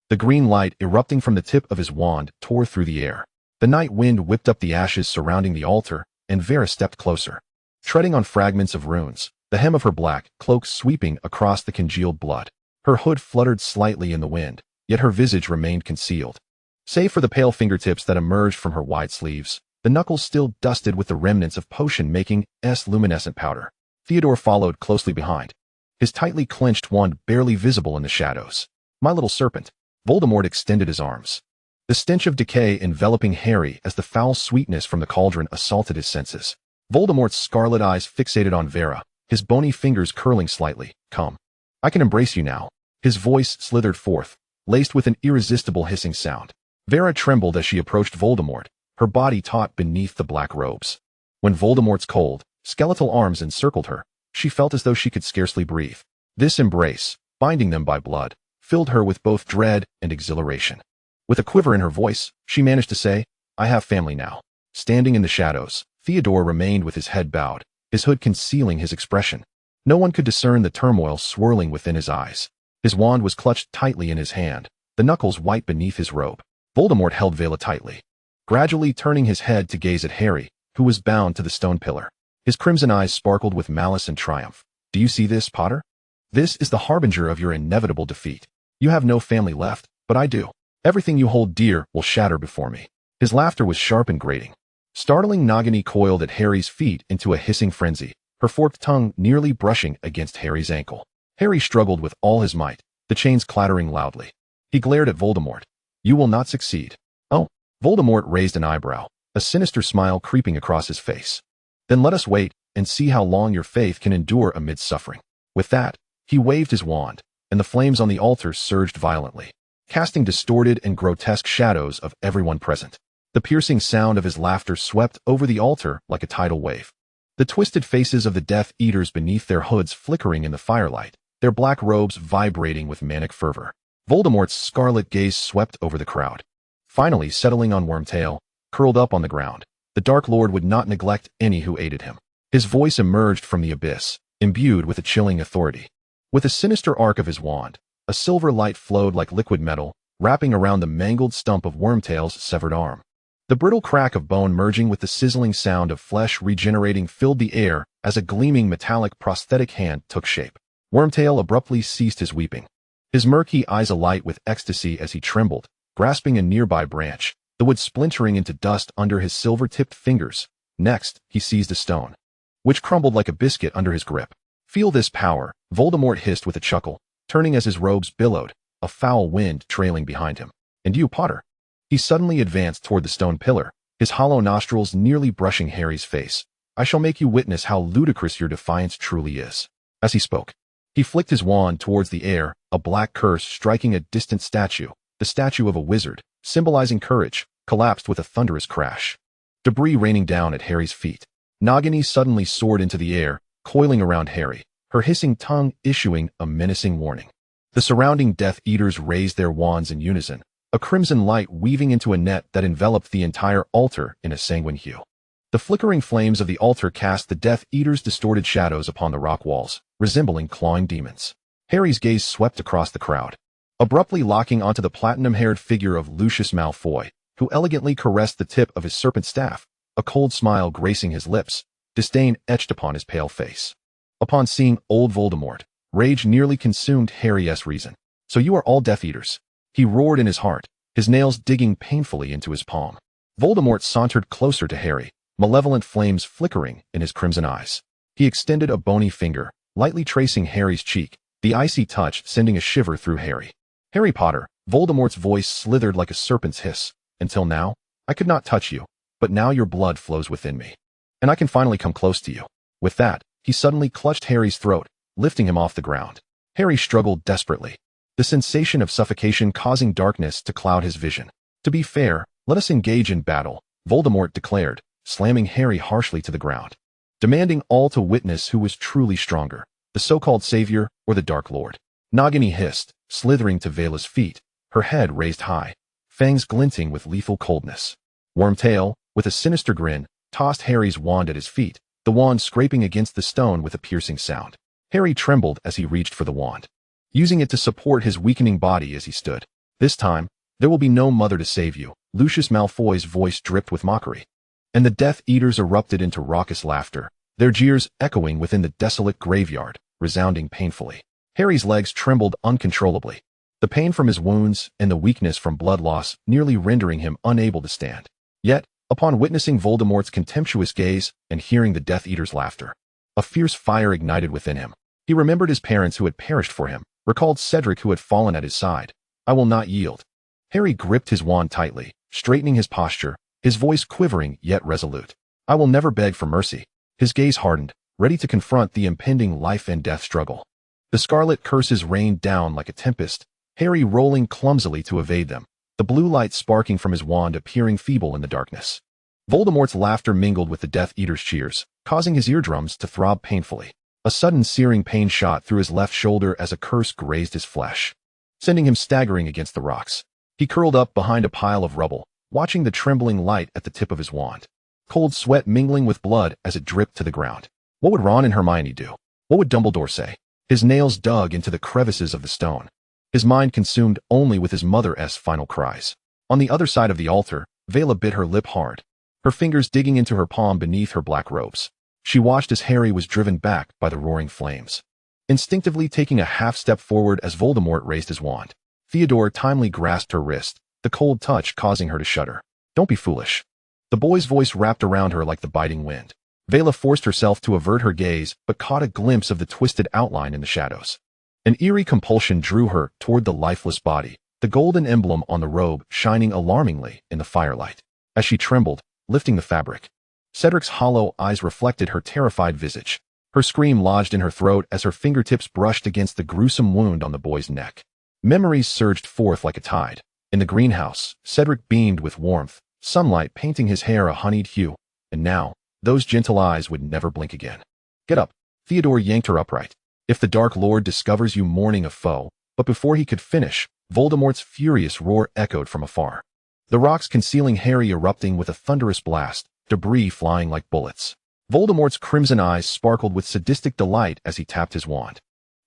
The green light erupting from the tip of his wand tore through the air. The night wind whipped up the ashes surrounding the altar, and Vera stepped closer. Treading on fragments of runes, the hem of her black cloak sweeping across the congealed blood. Her hood fluttered slightly in the wind, yet her visage remained concealed. Save for the pale fingertips that emerged from her wide sleeves, the knuckles still dusted with the remnants of potion-making luminescent powder. Theodore followed closely behind, his tightly clenched wand barely visible in the shadows. "My little serpent." Voldemort extended his arms. The stench of decay enveloping Harry as the foul sweetness from the cauldron assaulted his senses. Voldemort's scarlet eyes fixated on Vera, his bony fingers curling slightly. "Come. I can embrace you now." His voice slithered forth, laced with an irresistible hissing sound. Vera trembled as she approached Voldemort, her body taut beneath the black robes. When Voldemort's cold, skeletal arms encircled her, she felt as though she could scarcely breathe. This embrace, binding them by blood, filled her with both dread and exhilaration. With a quiver in her voice, she managed to say, "I have family now." Standing in the shadows, Theodore remained with his head bowed, his hood concealing his expression. No one could discern the turmoil swirling within his eyes. His wand was clutched tightly in his hand, the knuckles white beneath his robe. Voldemort held Vela tightly, gradually turning his head to gaze at Harry, who was bound to the stone pillar. His crimson eyes sparkled with malice and triumph. "Do you see this, Potter? This is the harbinger of your inevitable defeat. You have no family left, but I do. Everything you hold dear will shatter before me." His laughter was sharp and grating. Startling Nagini coiled at Harry's feet into a hissing frenzy, her forked tongue nearly brushing against Harry's ankle. Harry struggled with all his might, the chains clattering loudly. He glared at Voldemort. "You will not succeed." "Oh." Voldemort raised an eyebrow, a sinister smile creeping across his face. "Then let us wait and see how long your faith can endure amid suffering." With that, he waved his wand, and the flames on the altar surged violently, casting distorted and grotesque shadows of everyone present. The piercing sound of his laughter swept over the altar like a tidal wave. The twisted faces of the Death Eaters beneath their hoods flickering in the firelight, their black robes vibrating with manic fervor. Voldemort's scarlet gaze swept over the crowd, finally settling on Wormtail, curled up on the ground. The Dark Lord would not neglect any who aided him. His voice emerged from the abyss, imbued with a chilling authority. With a sinister arc of his wand, a silver light flowed like liquid metal, wrapping around the mangled stump of Wormtail's severed arm. The brittle crack of bone merging with the sizzling sound of flesh regenerating filled the air as a gleaming metallic prosthetic hand took shape. Wormtail abruptly ceased his weeping, his murky eyes alight with ecstasy as he trembled, grasping a nearby branch, the wood splintering into dust under his silver-tipped fingers. Next, he seized a stone, which crumbled like a biscuit under his grip. "Feel this power," Voldemort hissed with a chuckle, turning as his robes billowed, a foul wind trailing behind him. "And you, Potter." He suddenly advanced toward the stone pillar, his hollow nostrils nearly brushing Harry's face. "I shall make you witness how ludicrous your defiance truly is." As he spoke, he flicked his wand towards the air, a black curse striking a distant statue, the statue of a wizard, symbolizing courage, collapsed with a thunderous crash, debris raining down at Harry's feet. Nagini suddenly soared into the air, coiling around Harry, her hissing tongue issuing a menacing warning. The surrounding Death Eaters raised their wands in unison, a crimson light weaving into a net that enveloped the entire altar in a sanguine hue. The flickering flames of the altar cast the Death Eaters' distorted shadows upon the rock walls, resembling clawing demons. Harry's gaze swept across the crowd, abruptly locking onto the platinum-haired figure of Lucius Malfoy, who elegantly caressed the tip of his serpent staff, a cold smile gracing his lips, disdain etched upon his pale face. Upon seeing old Voldemort, rage nearly consumed Harry's reason. "So you are all Death Eaters," he roared in his heart, his nails digging painfully into his palm. Voldemort sauntered closer to Harry, malevolent flames flickering in his crimson eyes. He extended a bony finger, lightly tracing Harry's cheek, the icy touch sending a shiver through Harry. Harry Potter, Voldemort's voice slithered like a serpent's hiss. Until now, I could not touch you, but now your blood flows within me. And I can finally come close to you. With that, he suddenly clutched Harry's throat, lifting him off the ground. Harry struggled desperately, the sensation of suffocation causing darkness to cloud his vision. To be fair, let us engage in battle, Voldemort declared, slamming Harry harshly to the ground, demanding all to witness who was truly stronger, the so-called savior or the Dark Lord. Nagini hissed, slithering to Vela's feet, her head raised high, fangs glinting with lethal coldness. Wormtail, with a sinister grin, tossed Harry's wand at his feet, the wand scraping against the stone with a piercing sound. Harry trembled as he reached for the wand, using it to support his weakening body as he stood. This time, there will be no mother to save you, Lucius Malfoy's voice dripped with mockery. And the Death Eaters erupted into raucous laughter, their jeers echoing within the desolate graveyard, resounding painfully. Harry's legs trembled uncontrollably, the pain from his wounds and the weakness from blood loss nearly rendering him unable to stand. Yet, upon witnessing Voldemort's contemptuous gaze and hearing the Death Eaters' laughter, a fierce fire ignited within him. He remembered his parents who had perished for him, recalled Cedric who had fallen at his side. I will not yield. Harry gripped his wand tightly, straightening his posture, his voice quivering yet resolute. I will never beg for mercy. His gaze hardened, ready to confront the impending life and death struggle. The scarlet curses rained down like a tempest, Harry rolling clumsily to evade them, the blue light sparking from his wand appearing feeble in the darkness. Voldemort's laughter mingled with the Death Eater's cheers, causing his eardrums to throb painfully. A sudden searing pain shot through his left shoulder as a curse grazed his flesh, sending him staggering against the rocks. He curled up behind a pile of rubble, watching the trembling light at the tip of his wand, cold sweat mingling with blood as it dripped to the ground. What would Ron and Hermione do? What would Dumbledore say? His nails dug into the crevices of the stone, his mind consumed only with his mother's final cries. On the other side of the altar, Vela bit her lip hard, her fingers digging into her palm beneath her black robes. She watched as Harry was driven back by the roaring flames, instinctively taking a half step forward as Voldemort raised his wand. Theodore timely grasped her wrist, the cold touch causing her to shudder. Don't be foolish. The boy's voice wrapped around her like the biting wind. Vela forced herself to avert her gaze but caught a glimpse of the twisted outline in the shadows. An eerie compulsion drew her toward the lifeless body, the golden emblem on the robe shining alarmingly in the firelight. As she trembled, lifting the fabric, Cedric's hollow eyes reflected her terrified visage. Her scream lodged in her throat as her fingertips brushed against the gruesome wound on the boy's neck. Memories surged forth like a tide. In the greenhouse, Cedric beamed with warmth, sunlight painting his hair a honeyed hue, and now, those gentle eyes would never blink again. Get up. Theodore yanked her upright. If the Dark Lord discovers you mourning a foe, but before he could finish, Voldemort's furious roar echoed from afar. The rocks concealing Harry erupting with a thunderous blast, debris flying like bullets. Voldemort's crimson eyes sparkled with sadistic delight as he tapped his wand.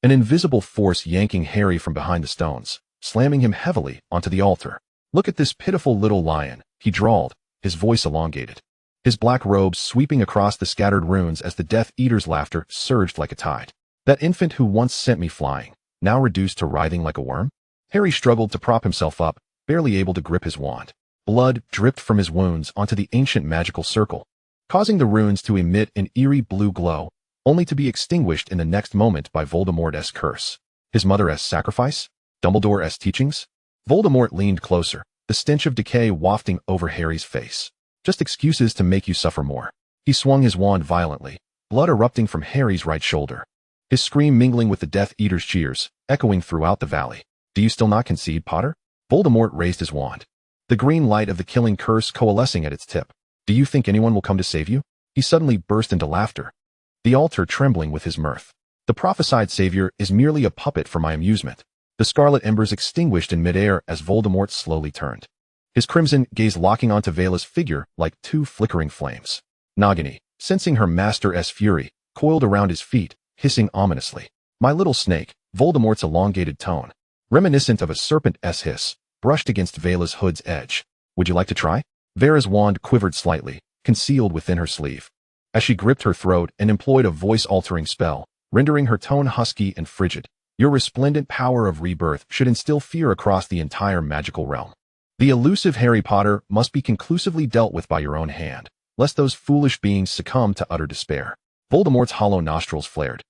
An invisible force yanking Harry from behind the stones, slamming him heavily onto the altar. Look at this pitiful little lion, he drawled, his voice elongated, his black robes sweeping across the scattered runes as the Death Eater's laughter surged like a tide. That infant who once sent me flying, now reduced to writhing like a worm? Harry struggled to prop himself up, barely able to grip his wand. Blood dripped from his wounds onto the ancient magical circle, causing the runes to emit an eerie blue glow, only to be extinguished in the next moment by Voldemort's curse. His mother's sacrifice? Dumbledore's teachings? Voldemort leaned closer, the stench of decay wafting over Harry's face. Just excuses to make you suffer more. He swung his wand violently, blood erupting from Harry's right shoulder, his scream mingling with the Death Eater's cheers, echoing throughout the valley. Do you still not concede, Potter? Voldemort raised his wand, the green light of the killing curse coalescing at its tip. Do you think anyone will come to save you? He suddenly burst into laughter, the altar trembling with his mirth. The prophesied savior is merely a puppet for my amusement. The scarlet embers extinguished in midair as Voldemort slowly turned, his crimson gaze locking onto Vela's figure like two flickering flames. Nagini, sensing her master's fury, coiled around his feet, hissing ominously. My little snake, Voldemort's elongated tone, reminiscent of a serpent's hiss, brushed against Vela's hood's edge. Would you like to try? Vera's wand quivered slightly, concealed within her sleeve, as she gripped her throat and employed a voice-altering spell, rendering her tone husky and frigid. Your resplendent power of rebirth should instill fear across the entire magical realm. The elusive Harry Potter must be conclusively dealt with by your own hand, lest those foolish beings succumb to utter despair. Voldemort's hollow nostrils flared,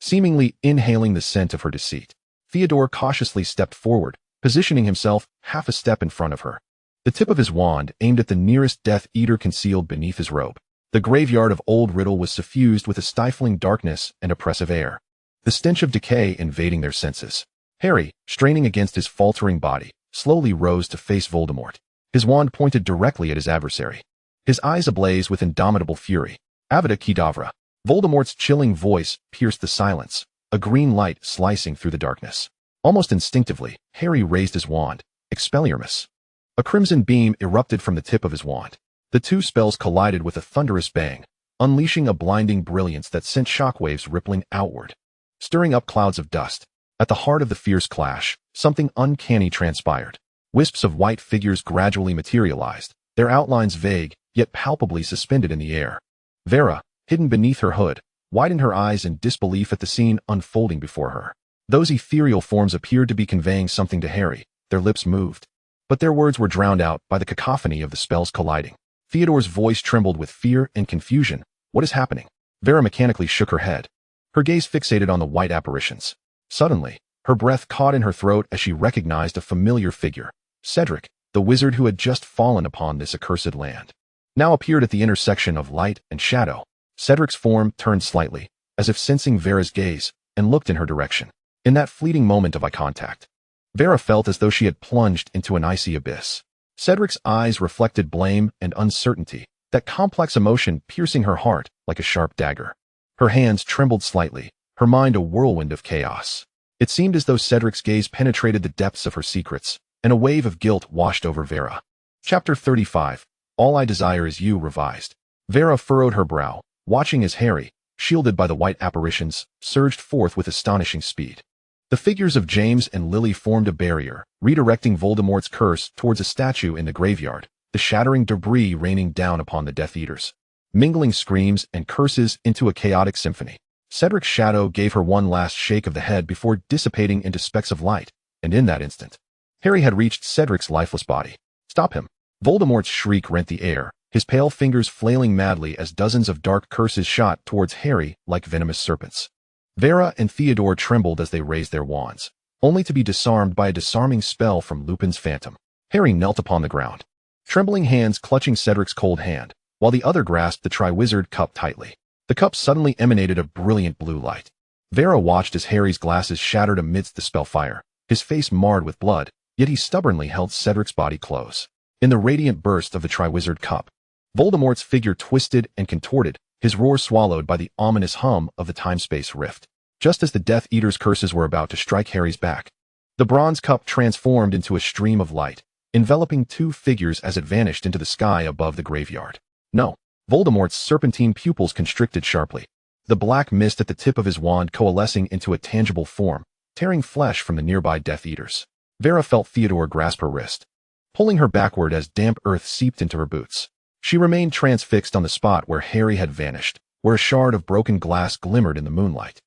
seemingly inhaling the scent of her deceit. Theodore cautiously stepped forward, positioning himself half a step in front of her. The tip of his wand aimed at the nearest Death Eater concealed beneath his robe. The graveyard of Old Riddle was suffused with a stifling darkness and oppressive air, the stench of decay invading their senses. Harry, straining against his faltering body, slowly rose to face Voldemort. His wand pointed directly at his adversary, his eyes ablaze with indomitable fury. Avada Kedavra. Voldemort's chilling voice pierced the silence, a green light slicing through the darkness. Almost instinctively, Harry raised his wand. Expelliarmus. A crimson beam erupted from the tip of his wand. The two spells collided with a thunderous bang, unleashing a blinding brilliance that sent shockwaves rippling outward, stirring up clouds of dust. At the heart of the fierce clash, something uncanny transpired. Wisps of white figures gradually materialized, their outlines vague, yet palpably suspended in the air. Vera, hidden beneath her hood, widened her eyes in disbelief at the scene unfolding before her. Those ethereal forms appeared to be conveying something to Harry. Their lips moved, but their words were drowned out by the cacophony of the spells colliding. Theodore's voice trembled with fear and confusion. What is happening? Vera mechanically shook her head, her gaze fixated on the white apparitions. Suddenly, her breath caught in her throat as she recognized a familiar figure. Cedric, the wizard who had just fallen upon this accursed land, now appeared at the intersection of light and shadow. Cedric's form turned slightly, as if sensing Vera's gaze, and looked in her direction. In that fleeting moment of eye contact, Vera felt as though she had plunged into an icy abyss. Cedric's eyes reflected blame and uncertainty, that complex emotion piercing her heart like a sharp dagger. Her hands trembled slightly, her mind a whirlwind of chaos. It seemed as though Cedric's gaze penetrated the depths of her secrets, and a wave of guilt washed over Vera. Chapter 35. All I Desire Is You revised. Vera furrowed her brow, watching as Harry, shielded by the white apparitions, surged forth with astonishing speed. The figures of James and Lily formed a barrier, redirecting Voldemort's curse towards a statue in the graveyard, the shattering debris raining down upon the Death Eaters, mingling screams and curses into a chaotic symphony. Cedric's shadow gave her one last shake of the head before dissipating into specks of light, and in that instant, Harry had reached Cedric's lifeless body. Stop him! Voldemort's shriek rent the air, his pale fingers flailing madly as dozens of dark curses shot towards Harry like venomous serpents. Vera and Theodore trembled as they raised their wands, only to be disarmed by a disarming spell from Lupin's phantom. Harry knelt upon the ground, trembling hands clutching Cedric's cold hand, while the other grasped the Triwizard Cup tightly. The cup suddenly emanated a brilliant blue light. Vera watched as Harry's glasses shattered amidst the spellfire, his face marred with blood, yet he stubbornly held Cedric's body close. In the radiant burst of the Triwizard Cup, Voldemort's figure twisted and contorted, his roar swallowed by the ominous hum of the time-space rift. Just as the Death Eater's curses were about to strike Harry's back, the bronze cup transformed into a stream of light, enveloping two figures as it vanished into the sky above the graveyard. No. Voldemort's serpentine pupils constricted sharply, the black mist at the tip of his wand coalescing into a tangible form, tearing flesh from the nearby Death Eaters. Vera felt Theodore grasp her wrist, pulling her backward as damp earth seeped into her boots. She remained transfixed on the spot where Harry had vanished, where a shard of broken glass glimmered in the moonlight,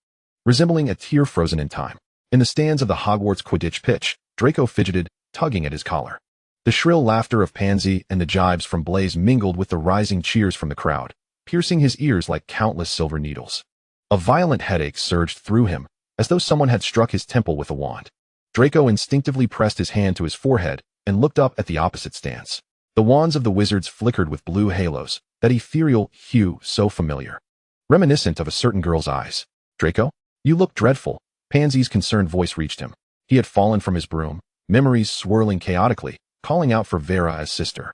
resembling a tear frozen in time. In the stands of the Hogwarts Quidditch pitch, Draco fidgeted, tugging at his collar. The shrill laughter of Pansy and the jibes from Blaze mingled with the rising cheers from the crowd, piercing his ears like countless silver needles. A violent headache surged through him, as though someone had struck his temple with a wand. Draco instinctively pressed his hand to his forehead and looked up at the opposite stance. The wands of the wizards flickered with blue halos, that ethereal hue so familiar, reminiscent of a certain girl's eyes. Draco? You look dreadful. Pansy's concerned voice reached him. He had fallen from his broom, memories swirling chaotically, calling out for Vera as sister.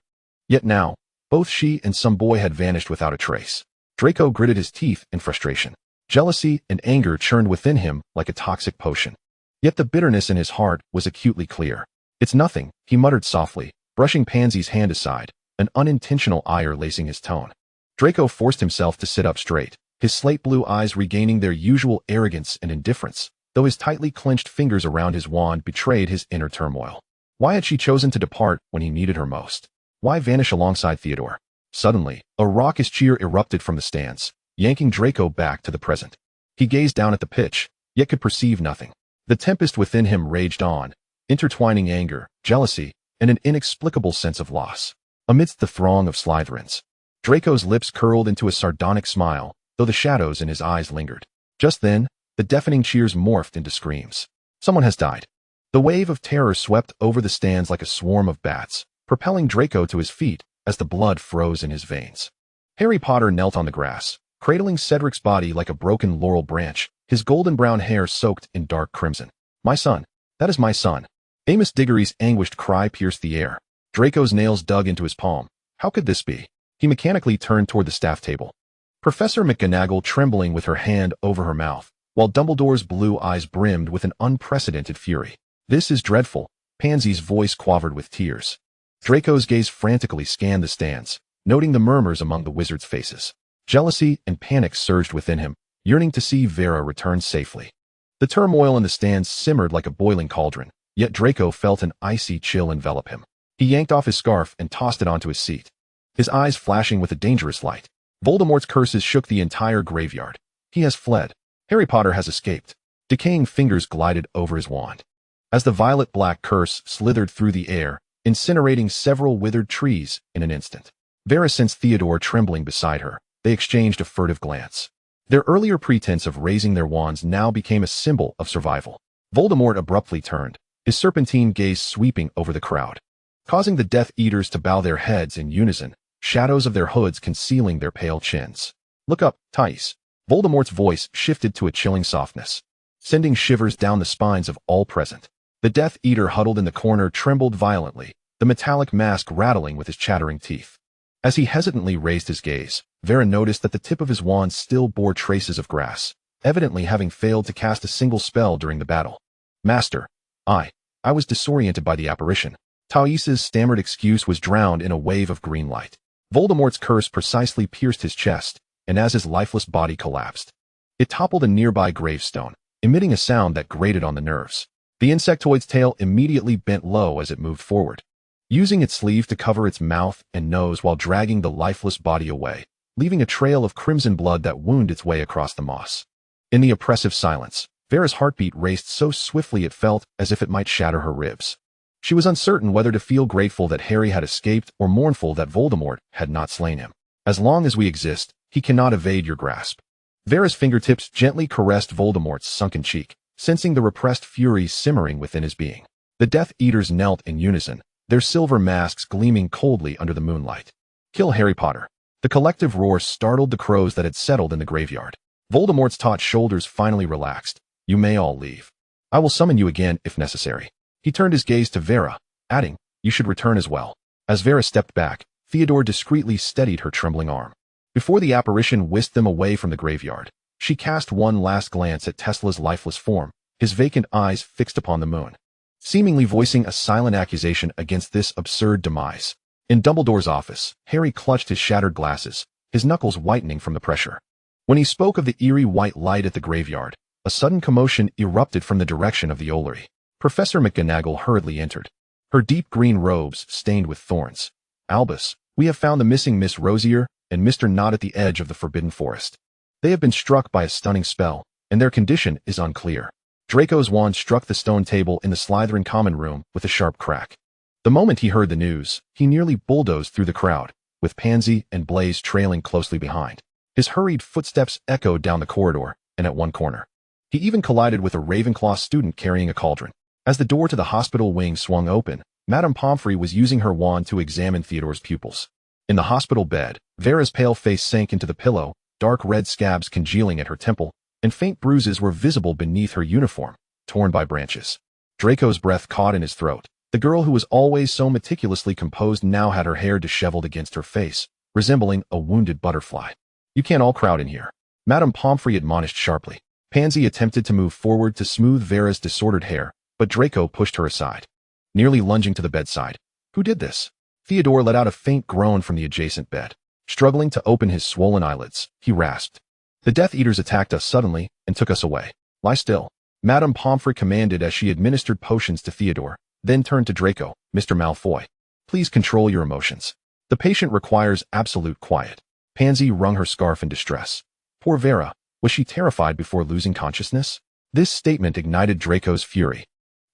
Yet now, both she and some boy had vanished without a trace. Draco gritted his teeth in frustration. Jealousy and anger churned within him like a toxic potion. Yet the bitterness in his heart was acutely clear. It's nothing, he muttered softly, brushing Pansy's hand aside, an unintentional ire lacing his tone. Draco forced himself to sit up straight, his slate blue eyes regaining their usual arrogance and indifference, though his tightly clenched fingers around his wand betrayed his inner turmoil. Why had she chosen to depart when he needed her most? Why vanish alongside Theodore? Suddenly, a raucous cheer erupted from the stands, yanking Draco back to the present. He gazed down at the pitch, yet could perceive nothing. The tempest within him raged on, intertwining anger, jealousy, and an inexplicable sense of loss. Amidst the throng of Slytherins, Draco's lips curled into a sardonic smile, though the shadows in his eyes lingered. Just then, the deafening cheers morphed into screams. Someone has died. The wave of terror swept over the stands like a swarm of bats, propelling Draco to his feet as the blood froze in his veins. Harry Potter knelt on the grass, cradling Cedric's body like a broken laurel branch, his golden brown hair soaked in dark crimson. "My son. That is my son." Amos Diggory's anguished cry pierced the air. Draco's nails dug into his palm. How could this be? He mechanically turned toward the staff table. Professor McGonagall trembling with her hand over her mouth, while Dumbledore's blue eyes brimmed with an unprecedented fury. "This is dreadful," Pansy's voice quavered with tears. Draco's gaze frantically scanned the stands, noting the murmurs among the wizards' faces. Jealousy and panic surged within him, yearning to see Vera return safely. The turmoil in the stands simmered like a boiling cauldron, yet Draco felt an icy chill envelop him. He yanked off his scarf and tossed it onto his seat, his eyes flashing with a dangerous light. Voldemort's curses shook the entire graveyard. He has fled. Harry Potter has escaped. Decaying fingers glided over his wand. As the violet-black curse slithered through the air, incinerating several withered trees in an instant. Vera sensed Theodore trembling beside her. They exchanged a furtive glance. Their earlier pretense of raising their wands now became a symbol of survival. Voldemort abruptly turned, his serpentine gaze sweeping over the crowd, causing the Death Eaters to bow their heads in unison, shadows of their hoods concealing their pale chins. "Look up, Thais." Voldemort's voice shifted to a chilling softness, sending shivers down the spines of all present. The Death Eater huddled in the corner trembled violently, the metallic mask rattling with his chattering teeth. As he hesitantly raised his gaze, Vera noticed that the tip of his wand still bore traces of grass, evidently having failed to cast a single spell during the battle. "Master, I was disoriented by the apparition." Thais's stammered excuse was drowned in a wave of green light. Voldemort's curse precisely pierced his chest, and as his lifeless body collapsed, it toppled a nearby gravestone, emitting a sound that grated on the nerves. The insectoid's tail immediately bent low as it moved forward, using its sleeve to cover its mouth and nose while dragging the lifeless body away, leaving a trail of crimson blood that wound its way across the moss. In the oppressive silence, Vera's heartbeat raced so swiftly it felt as if it might shatter her ribs. She was uncertain whether to feel grateful that Harry had escaped or mournful that Voldemort had not slain him. "As long as we exist, he cannot evade your grasp." Vera's fingertips gently caressed Voldemort's sunken cheek, sensing the repressed fury simmering within his being. The Death Eaters knelt in unison, their silver masks gleaming coldly under the moonlight. "Kill Harry Potter." The collective roar startled the crows that had settled in the graveyard. Voldemort's taut shoulders finally relaxed. "You may all leave. I will summon you again if necessary." He turned his gaze to Vera, adding, "You should return as well." As Vera stepped back, Theodore discreetly steadied her trembling arm. Before the apparition whisked them away from the graveyard, she cast one last glance at Tesla's lifeless form, his vacant eyes fixed upon the moon, seemingly voicing a silent accusation against this absurd demise. In Dumbledore's office, Harry clutched his shattered glasses, his knuckles whitening from the pressure. When he spoke of the eerie white light at the graveyard, a sudden commotion erupted from the direction of the Ollery. Professor McGonagall hurriedly entered, her deep green robes stained with thorns. "Albus, we have found the missing Miss Rosier and Mr. Nott at the edge of the Forbidden Forest. They have been struck by a stunning spell, and their condition is unclear." Draco's wand struck the stone table in the Slytherin common room with a sharp crack. The moment he heard the news, he nearly bulldozed through the crowd, with Pansy and Blaise trailing closely behind. His hurried footsteps echoed down the corridor, and at one corner, he even collided with a Ravenclaw student carrying a cauldron. As the door to the hospital wing swung open, Madame Pomfrey was using her wand to examine Theodore's pupils. In the hospital bed, Vera's pale face sank into the pillow, dark red scabs congealing at her temple, and faint bruises were visible beneath her uniform, torn by branches. Draco's breath caught in his throat. The girl who was always so meticulously composed now had her hair disheveled against her face, resembling a wounded butterfly. "You can't all crowd in here," Madame Pomfrey admonished sharply. Pansy attempted to move forward to smooth Vera's disordered hair, but Draco pushed her aside, nearly lunging to the bedside. "Who did this?" Theodore let out a faint groan from the adjacent bed. Struggling to open his swollen eyelids, he rasped, "The Death Eaters attacked us suddenly and took us away." "Lie still," Madame Pomfrey commanded as she administered potions to Theodore, then turned to Draco. "Mr. Malfoy, please control your emotions. The patient requires absolute quiet." Pansy wrung her scarf in distress. Poor Vera, was she terrified before losing consciousness? This statement ignited Draco's fury,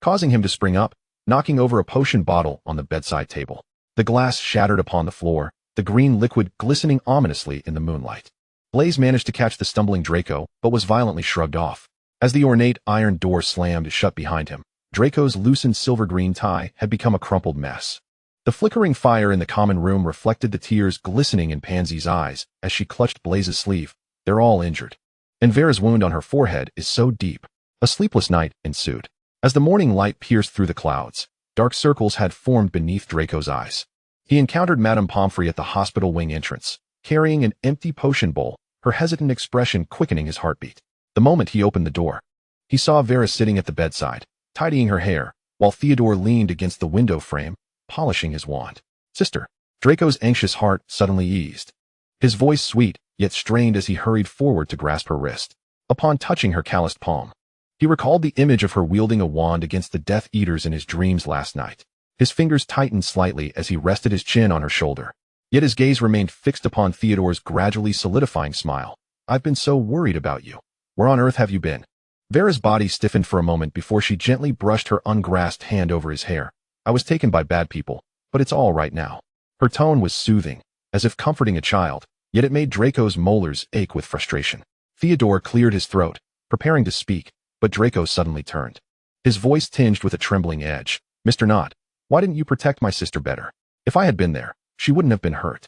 causing him to spring up, knocking over a potion bottle on the bedside table. The glass shattered upon the floor, the green liquid glistening ominously in the moonlight. Blaise managed to catch the stumbling Draco, but was violently shrugged off. As the ornate iron door slammed shut behind him, Draco's loosened silver-green tie had become a crumpled mess. The flickering fire in the common room reflected the tears glistening in Pansy's eyes as she clutched Blaze's sleeve. They're all injured. And Vera's wound on her forehead is so deep. A sleepless night ensued. As the morning light pierced through the clouds, dark circles had formed beneath Draco's eyes. He encountered Madame Pomfrey at the hospital wing entrance, carrying an empty potion bowl, her hesitant expression quickening his heartbeat. The moment he opened the door, he saw Vera sitting at the bedside, tidying her hair, while Theodore leaned against the window frame, polishing his wand. "Sister." Draco's anxious heart suddenly eased. His voice sweet, yet strained as he hurried forward to grasp her wrist. Upon touching her calloused palm, he recalled the image of her wielding a wand against the Death Eaters in his dreams last night. His fingers tightened slightly as he rested his chin on her shoulder. Yet his gaze remained fixed upon Theodore's gradually solidifying smile. "I've been so worried about you. Where on earth have you been?" Vera's body stiffened for a moment before she gently brushed her ungrasped hand over his hair. "I was taken by bad people, but it's all right now." Her tone was soothing, as if comforting a child, yet it made Draco's molars ache with frustration. Theodore cleared his throat, preparing to speak, but Draco suddenly turned. His voice tinged with a trembling edge. "Mr. Knott, why didn't you protect my sister better? If I had been there, she wouldn't have been hurt."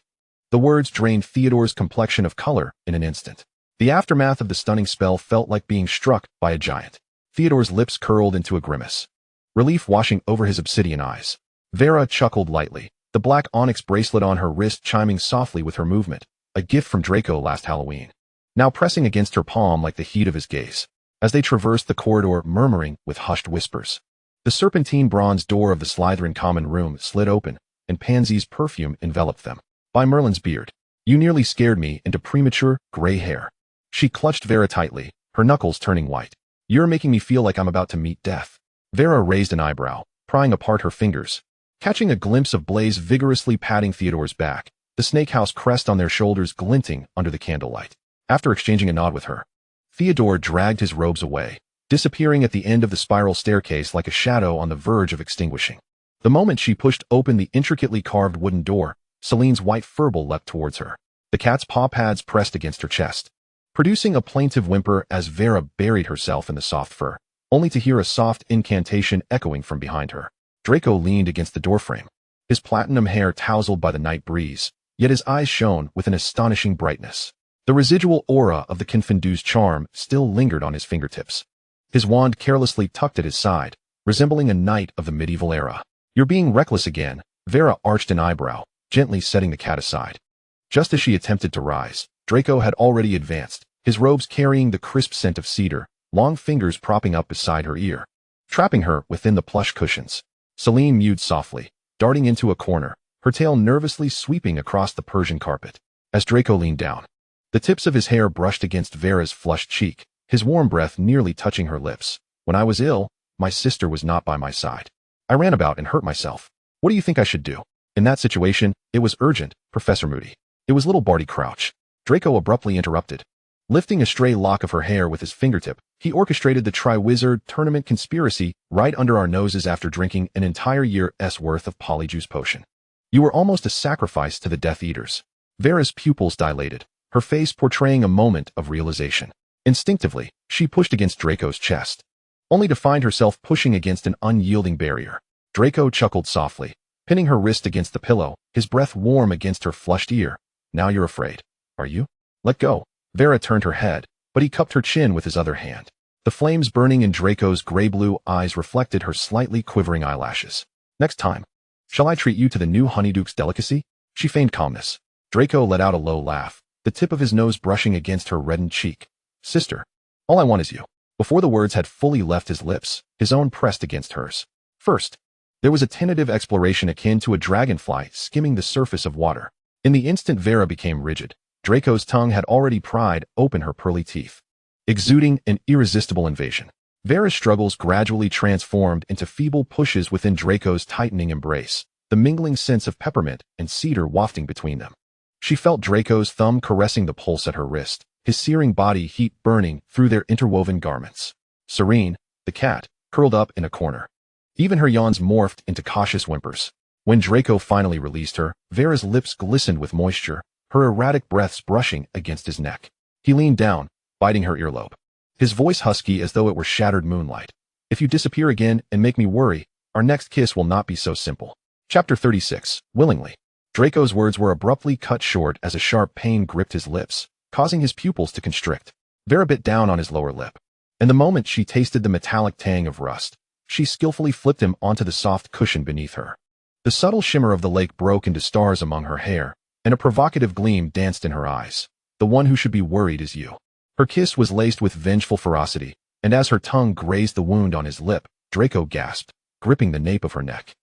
The words drained Theodore's complexion of color in an instant. The aftermath of the stunning spell felt like being struck by a giant. Theodore's lips curled into a grimace, relief washing over his obsidian eyes. Vera chuckled lightly, the black onyx bracelet on her wrist chiming softly with her movement, a gift from Draco last Halloween, now pressing against her palm like the heat of his gaze. As they traversed the corridor, murmuring with hushed whispers, the serpentine bronze door of the Slytherin common room slid open, and Pansy's perfume enveloped them. "By Merlin's beard, you nearly scared me into premature gray hair." She clutched Vera tightly, her knuckles turning white. "You're making me feel like I'm about to meet death." Vera raised an eyebrow, prying apart her fingers, catching a glimpse of Blaze vigorously patting Theodore's back, the snake house crest on their shoulders glinting under the candlelight. After exchanging a nod with her, Theodore dragged his robes away, disappearing at the end of the spiral staircase like a shadow on the verge of extinguishing. The moment she pushed open the intricately carved wooden door, Celine's white furball leapt towards her. The cat's paw pads pressed against her chest, producing a plaintive whimper as Vera buried herself in the soft fur, only to hear a soft incantation echoing from behind her. Draco leaned against the doorframe, his platinum hair tousled by the night breeze, yet his eyes shone with an astonishing brightness. The residual aura of the Confundu's charm still lingered on his fingertips. His wand carelessly tucked at his side, resembling a knight of the medieval era. "You're being reckless again." Vera arched an eyebrow, gently setting the cat aside. Just as she attempted to rise, Draco had already advanced, his robes carrying the crisp scent of cedar, long fingers propping up beside her ear, trapping her within the plush cushions. Celine mewed softly, darting into a corner, her tail nervously sweeping across the Persian carpet. As Draco leaned down, the tips of his hair brushed against Vera's flushed cheek, his warm breath nearly touching her lips. "When I was ill, my sister was not by my side. I ran about and hurt myself. What do you think I should do?" "In that situation, it was urgent, Professor Moody. It was little Barty Crouch." Draco abruptly interrupted. Lifting a stray lock of her hair with his fingertip, he orchestrated the Triwizard Tournament conspiracy right under our noses after drinking an entire year's worth of Polyjuice potion. "You were almost a sacrifice to the Death Eaters." Vera's pupils dilated, her face portraying a moment of realization. Instinctively, she pushed against Draco's chest, only to find herself pushing against an unyielding barrier. Draco chuckled softly, pinning her wrist against the pillow, his breath warm against her flushed ear. "Now you're afraid, are you? Let go." Vera turned her head, but he cupped her chin with his other hand. The flames burning in Draco's gray-blue eyes reflected her slightly quivering eyelashes. "Next time, shall I treat you to the new Honeyduke's delicacy?" She feigned calmness. Draco let out a low laugh, the tip of his nose brushing against her reddened cheek. "Sister, all I want is you." Before the words had fully left his lips, his own pressed against hers. First, there was a tentative exploration akin to a dragonfly skimming the surface of water. In the instant Vera became rigid, Draco's tongue had already pried open her pearly teeth, exuding an irresistible invasion. Vera's struggles gradually transformed into feeble pushes within Draco's tightening embrace, the mingling scents of peppermint and cedar wafting between them. She felt Draco's thumb caressing the pulse at her wrist, his searing body heat burning through their interwoven garments. Serene, the cat, curled up in a corner. Even her yawns morphed into cautious whimpers. When Draco finally released her, Vera's lips glistened with moisture, her erratic breaths brushing against his neck. He leaned down, biting her earlobe, his voice husky as though it were shattered moonlight. If you disappear again and make me worry, our next kiss will not be so simple. Chapter 36. Willingly. Draco's words were abruptly cut short as a sharp pain gripped his lips, causing his pupils to constrict. Vera bit down on his lower lip. And the moment she tasted the metallic tang of rust, she skillfully flipped him onto the soft cushion beneath her. The subtle shimmer of the lake broke into stars among her hair, and a provocative gleam danced in her eyes. The one who should be worried is you. Her kiss was laced with vengeful ferocity, and as her tongue grazed the wound on his lip, Draco gasped, gripping the nape of her neck.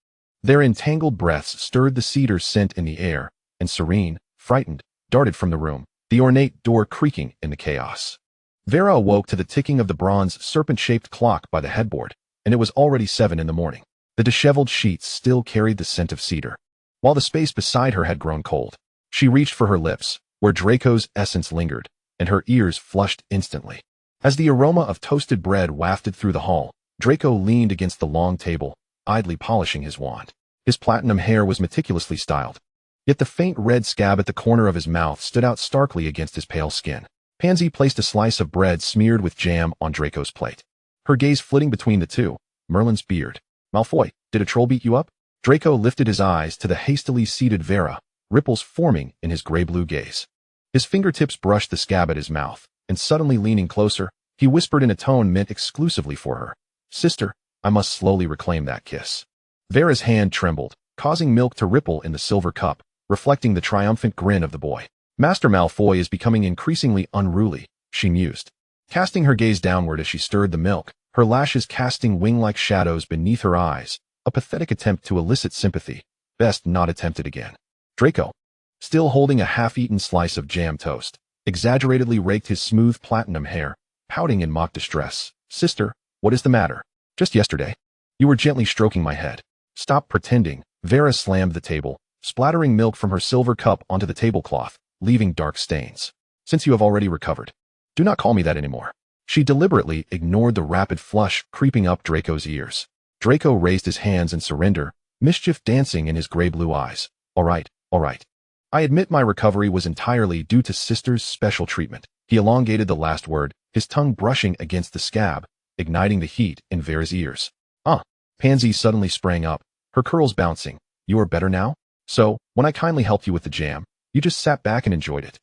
Their entangled breaths stirred the cedar scent in the air, and Serene, frightened, darted from the room, the ornate door creaking in the chaos. Vera awoke to the ticking of the bronze serpent-shaped clock by the headboard, and it was already 7 in the morning. The disheveled sheets still carried the scent of cedar, while the space beside her had grown cold. She reached for her lips, where Draco's essence lingered, and her ears flushed instantly. As the aroma of toasted bread wafted through the hall, Draco leaned against the long table, idly polishing his wand. His platinum hair was meticulously styled, yet the faint red scab at the corner of his mouth stood out starkly against his pale skin. Pansy placed a slice of bread smeared with jam on Draco's plate, her gaze flitting between the two. Merlin's beard. Malfoy, did a troll beat you up? Draco lifted his eyes to the hastily seated Vera, ripples forming in his gray-blue gaze. His fingertips brushed the scab at his mouth, and suddenly leaning closer, he whispered in a tone meant exclusively for her. Sister, I must slowly reclaim that kiss. Vera's hand trembled, causing milk to ripple in the silver cup, reflecting the triumphant grin of the boy. Master Malfoy is becoming increasingly unruly, she mused, casting her gaze downward as she stirred the milk, her lashes casting wing-like shadows beneath her eyes, a pathetic attempt to elicit sympathy. Best not attempted again. Draco, still holding a half-eaten slice of jam toast, exaggeratedly raked his smooth platinum hair, pouting in mock distress. Sister, what is the matter? Just yesterday, you were gently stroking my head. Stop pretending. Vera slammed the table, splattering milk from her silver cup onto the tablecloth, leaving dark stains. Since you have already recovered, do not call me that anymore. She deliberately ignored the rapid flush creeping up Draco's ears. Draco raised his hands in surrender, mischief dancing in his gray-blue eyes. All right. I admit my recovery was entirely due to Sister's special treatment. He elongated the last word, his tongue brushing against the scab, igniting the heat in Vera's ears. Pansy suddenly sprang up, her curls bouncing. You are better now? So, when I kindly helped you with the jam, you just sat back and enjoyed it.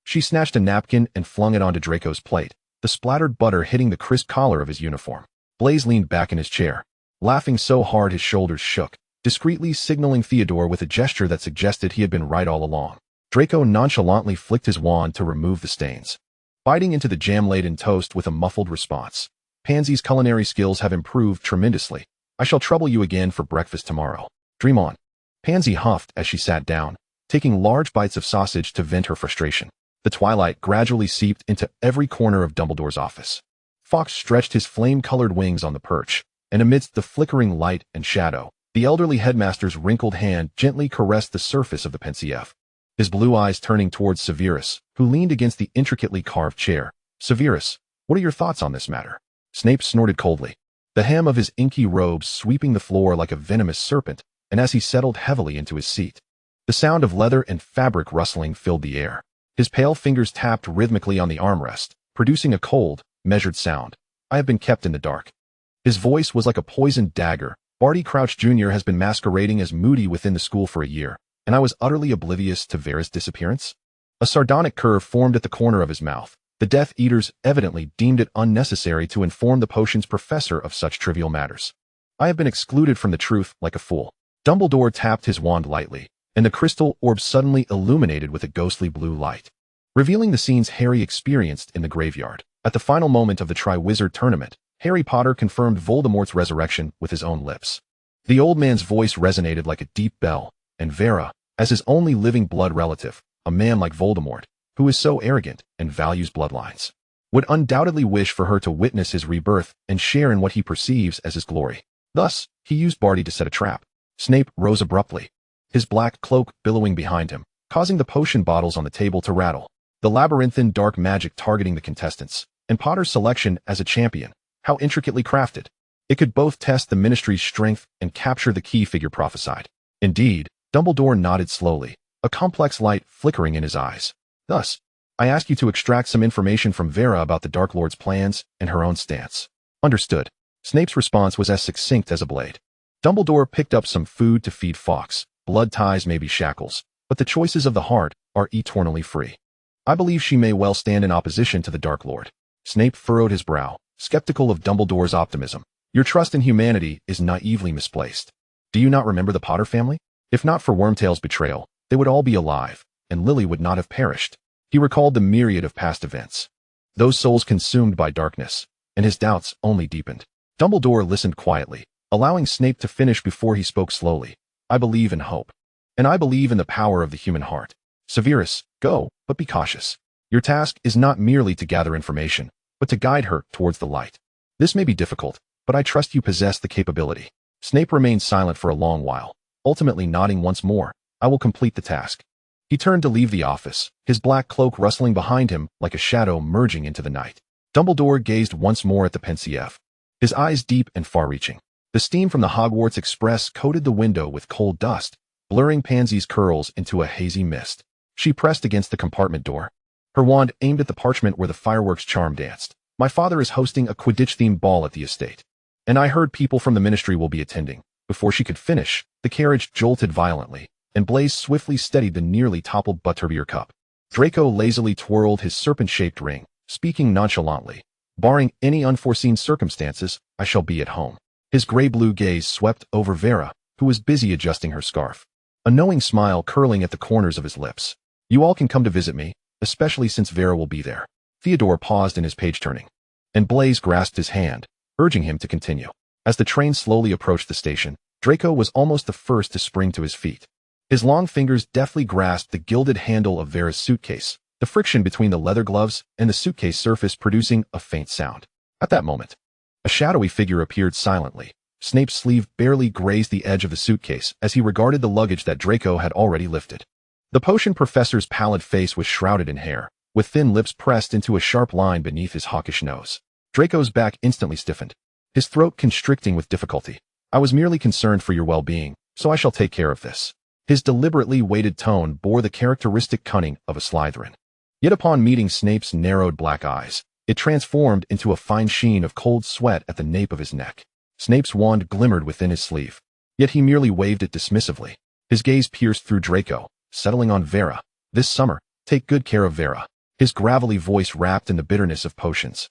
She snatched a napkin and flung it onto Draco's plate, the splattered butter hitting the crisp collar of his uniform. Blaze leaned back in his chair, laughing so hard his shoulders shook, discreetly signaling Theodore with a gesture that suggested he had been right all along. Draco nonchalantly flicked his wand to remove the stains, biting into the jam-laden toast with a muffled response. Pansy's culinary skills have improved tremendously. I shall trouble you again for breakfast tomorrow. Dream on. Pansy huffed as she sat down, taking large bites of sausage to vent her frustration. The twilight gradually seeped into every corner of Dumbledore's office. Fawkes stretched his flame-colored wings on the perch, and amidst the flickering light and shadow, the elderly headmaster's wrinkled hand gently caressed the surface of the pensieve, his blue eyes turning towards Severus, who leaned against the intricately carved chair. Severus, what are your thoughts on this matter? Snape snorted coldly, the hem of his inky robes sweeping the floor like a venomous serpent, and as he settled heavily into his seat, the sound of leather and fabric rustling filled the air. His pale fingers tapped rhythmically on the armrest, producing a cold, measured sound. I have been kept in the dark. His voice was like a poisoned dagger. Barty Crouch Jr. has been masquerading as Moody within the school for a year, and I was utterly oblivious to Vera's disappearance. A sardonic curve formed at the corner of his mouth. The Death Eaters evidently deemed it unnecessary to inform the potion's professor of such trivial matters. I have been excluded from the truth like a fool. Dumbledore tapped his wand lightly, and the crystal orb suddenly illuminated with a ghostly blue light, revealing the scenes Harry experienced in the graveyard. At the final moment of the Triwizard Tournament, Harry Potter confirmed Voldemort's resurrection with his own lips. The old man's voice resonated like a deep bell, and Vera, as his only living blood relative, a man like Voldemort, who is so arrogant and values bloodlines, would undoubtedly wish for her to witness his rebirth and share in what he perceives as his glory. Thus, he used Barty to set a trap. Snape rose abruptly, his black cloak billowing behind him, causing the potion bottles on the table to rattle. The labyrinthine dark magic targeting the contestants, and Potter's selection as a champion, how intricately crafted. It could both test the Ministry's strength and capture the key figure prophesied. Indeed, Dumbledore nodded slowly, a complex light flickering in his eyes. Thus, I ask you to extract some information from Vera about the Dark Lord's plans and her own stance. Understood. Snape's response was as succinct as a blade. Dumbledore picked up some food to feed Fawkes. Blood ties may be shackles, but the choices of the heart are eternally free. I believe she may well stand in opposition to the Dark Lord. Snape furrowed his brow, skeptical of Dumbledore's optimism. Your trust in humanity is naively misplaced. Do you not remember the Potter family? If not for Wormtail's betrayal, they would all be alive, and Lily would not have perished. He recalled the myriad of past events. Those souls consumed by darkness, and his doubts only deepened. Dumbledore listened quietly, allowing Snape to finish before he spoke slowly. I believe in hope. And I believe in the power of the human heart. Severus, go, but be cautious. Your task is not merely to gather information, but to guide her towards the light. This may be difficult, but I trust you possess the capability. Snape remained silent for a long while, ultimately nodding once more. I will complete the task. He turned to leave the office, his black cloak rustling behind him like a shadow merging into the night. Dumbledore gazed once more at the Pensieve, his eyes deep and far-reaching. The steam from the Hogwarts Express coated the window with cold dust, blurring Pansy's curls into a hazy mist. She pressed against the compartment door, her wand aimed at the parchment where the fireworks charm danced. My father is hosting a Quidditch-themed ball at the estate, and I heard people from the ministry will be attending. Before she could finish, the carriage jolted violently, and Blaise swiftly steadied the nearly toppled butterbeer cup. Draco lazily twirled his serpent-shaped ring, speaking nonchalantly. Barring any unforeseen circumstances, I shall be at home. His gray-blue gaze swept over Vera, who was busy adjusting her scarf, a knowing smile curling at the corners of his lips. You all can come to visit me, especially since Vera will be there. Theodore paused in his page-turning, and Blaise grasped his hand, urging him to continue. As the train slowly approached the station, Draco was almost the first to spring to his feet. His long fingers deftly grasped the gilded handle of Vera's suitcase, the friction between the leather gloves and the suitcase surface producing a faint sound. At that moment, a shadowy figure appeared silently. Snape's sleeve barely grazed the edge of the suitcase as he regarded the luggage that Draco had already lifted. The potion professor's pallid face was shrouded in hair, with thin lips pressed into a sharp line beneath his hawkish nose. Draco's back instantly stiffened, his throat constricting with difficulty. I was merely concerned for your well-being, so I shall take care of this. His deliberately weighted tone bore the characteristic cunning of a Slytherin. Yet upon meeting Snape's narrowed black eyes, it transformed into a fine sheen of cold sweat at the nape of his neck. Snape's wand glimmered within his sleeve, yet he merely waved it dismissively. His gaze pierced through Draco, settling on Vera. This summer, take good care of Vera. His gravelly voice wrapped in the bitterness of potions.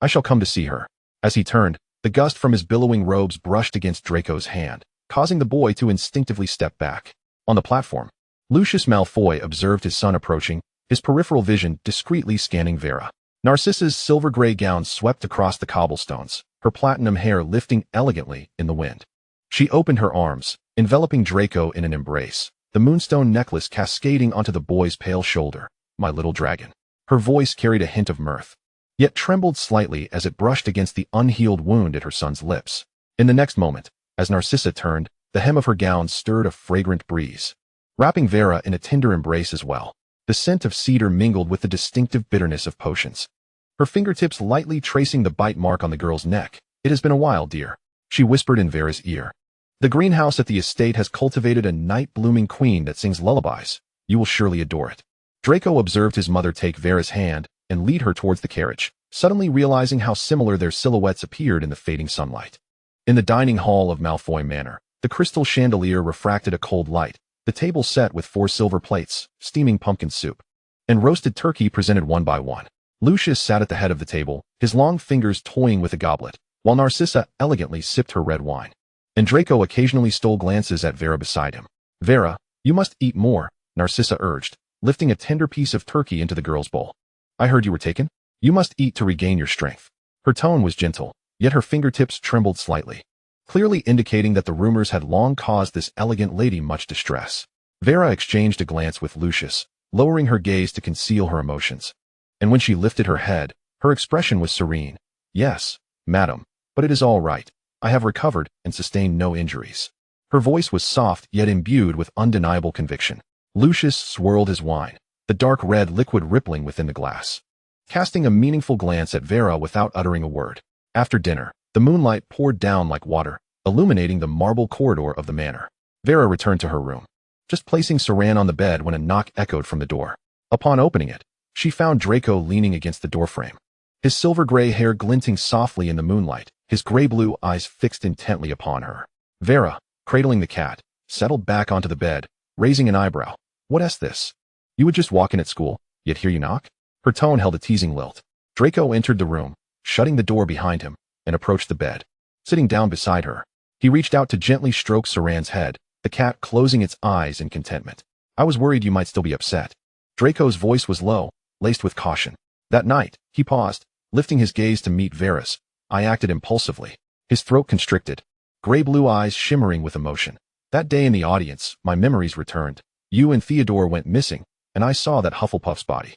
I shall come to see her. As he turned, the gust from his billowing robes brushed against Draco's hand, causing the boy to instinctively step back. On the platform, Lucius Malfoy observed his son approaching, his peripheral vision discreetly scanning Vera. Narcissa's silver-gray gown swept across the cobblestones, her platinum hair lifting elegantly in the wind. She opened her arms, enveloping Draco in an embrace, the moonstone necklace cascading onto the boy's pale shoulder. My little dragon. Her voice carried a hint of mirth, yet trembled slightly as it brushed against the unhealed wound at her son's lips. In the next moment, as Narcissa turned, the hem of her gown stirred a fragrant breeze, wrapping Vera in a tender embrace as well. The scent of cedar mingled with the distinctive bitterness of potions, her fingertips lightly tracing the bite mark on the girl's neck. It has been a while, dear, she whispered in Vera's ear. The greenhouse at the estate has cultivated a night-blooming queen that sings lullabies. You will surely adore it. Draco observed his mother take Vera's hand and lead her towards the carriage, suddenly realizing how similar their silhouettes appeared in the fading sunlight. In the dining hall of Malfoy Manor, the crystal chandelier refracted a cold light, the table set with 4 silver plates, steaming pumpkin soup, and roasted turkey presented one by one. Lucius sat at the head of the table, his long fingers toying with a goblet, while Narcissa elegantly sipped her red wine. And Draco occasionally stole glances at Vera beside him. Vera, you must eat more, Narcissa urged, lifting a tender piece of turkey into the girl's bowl. I heard you were taken. You must eat to regain your strength. Her tone was gentle, yet her fingertips trembled slightly, clearly indicating that the rumors had long caused this elegant lady much distress. Vera exchanged a glance with Lucius, lowering her gaze to conceal her emotions. And when she lifted her head, her expression was serene. Yes, madam, but it is all right. I have recovered and sustained no injuries. Her voice was soft yet imbued with undeniable conviction. Lucius swirled his wine, the dark red liquid rippling within the glass, casting a meaningful glance at Vera without uttering a word. After dinner, the moonlight poured down like water, illuminating the marble corridor of the manor. Vera returned to her room, just placing Saran on the bed when a knock echoed from the door. Upon opening it, she found Draco leaning against the doorframe, his silver-gray hair glinting softly in the moonlight, his gray-blue eyes fixed intently upon her. Vera, cradling the cat, settled back onto the bed, raising an eyebrow. What's this? You would just walk in at school, yet here you knock? Her tone held a teasing lilt. Draco entered the room, shutting the door behind him, and approached the bed. Sitting down beside her, he reached out to gently stroke Saran's head, the cat closing its eyes in contentment. I was worried you might still be upset. Draco's voice was low, laced with caution. That night, he paused, lifting his gaze to meet Vera's. I acted impulsively. His throat constricted, gray-blue eyes shimmering with emotion. That day in the audience, my memories returned. You and Theodore went missing, and I saw that Hufflepuff's body.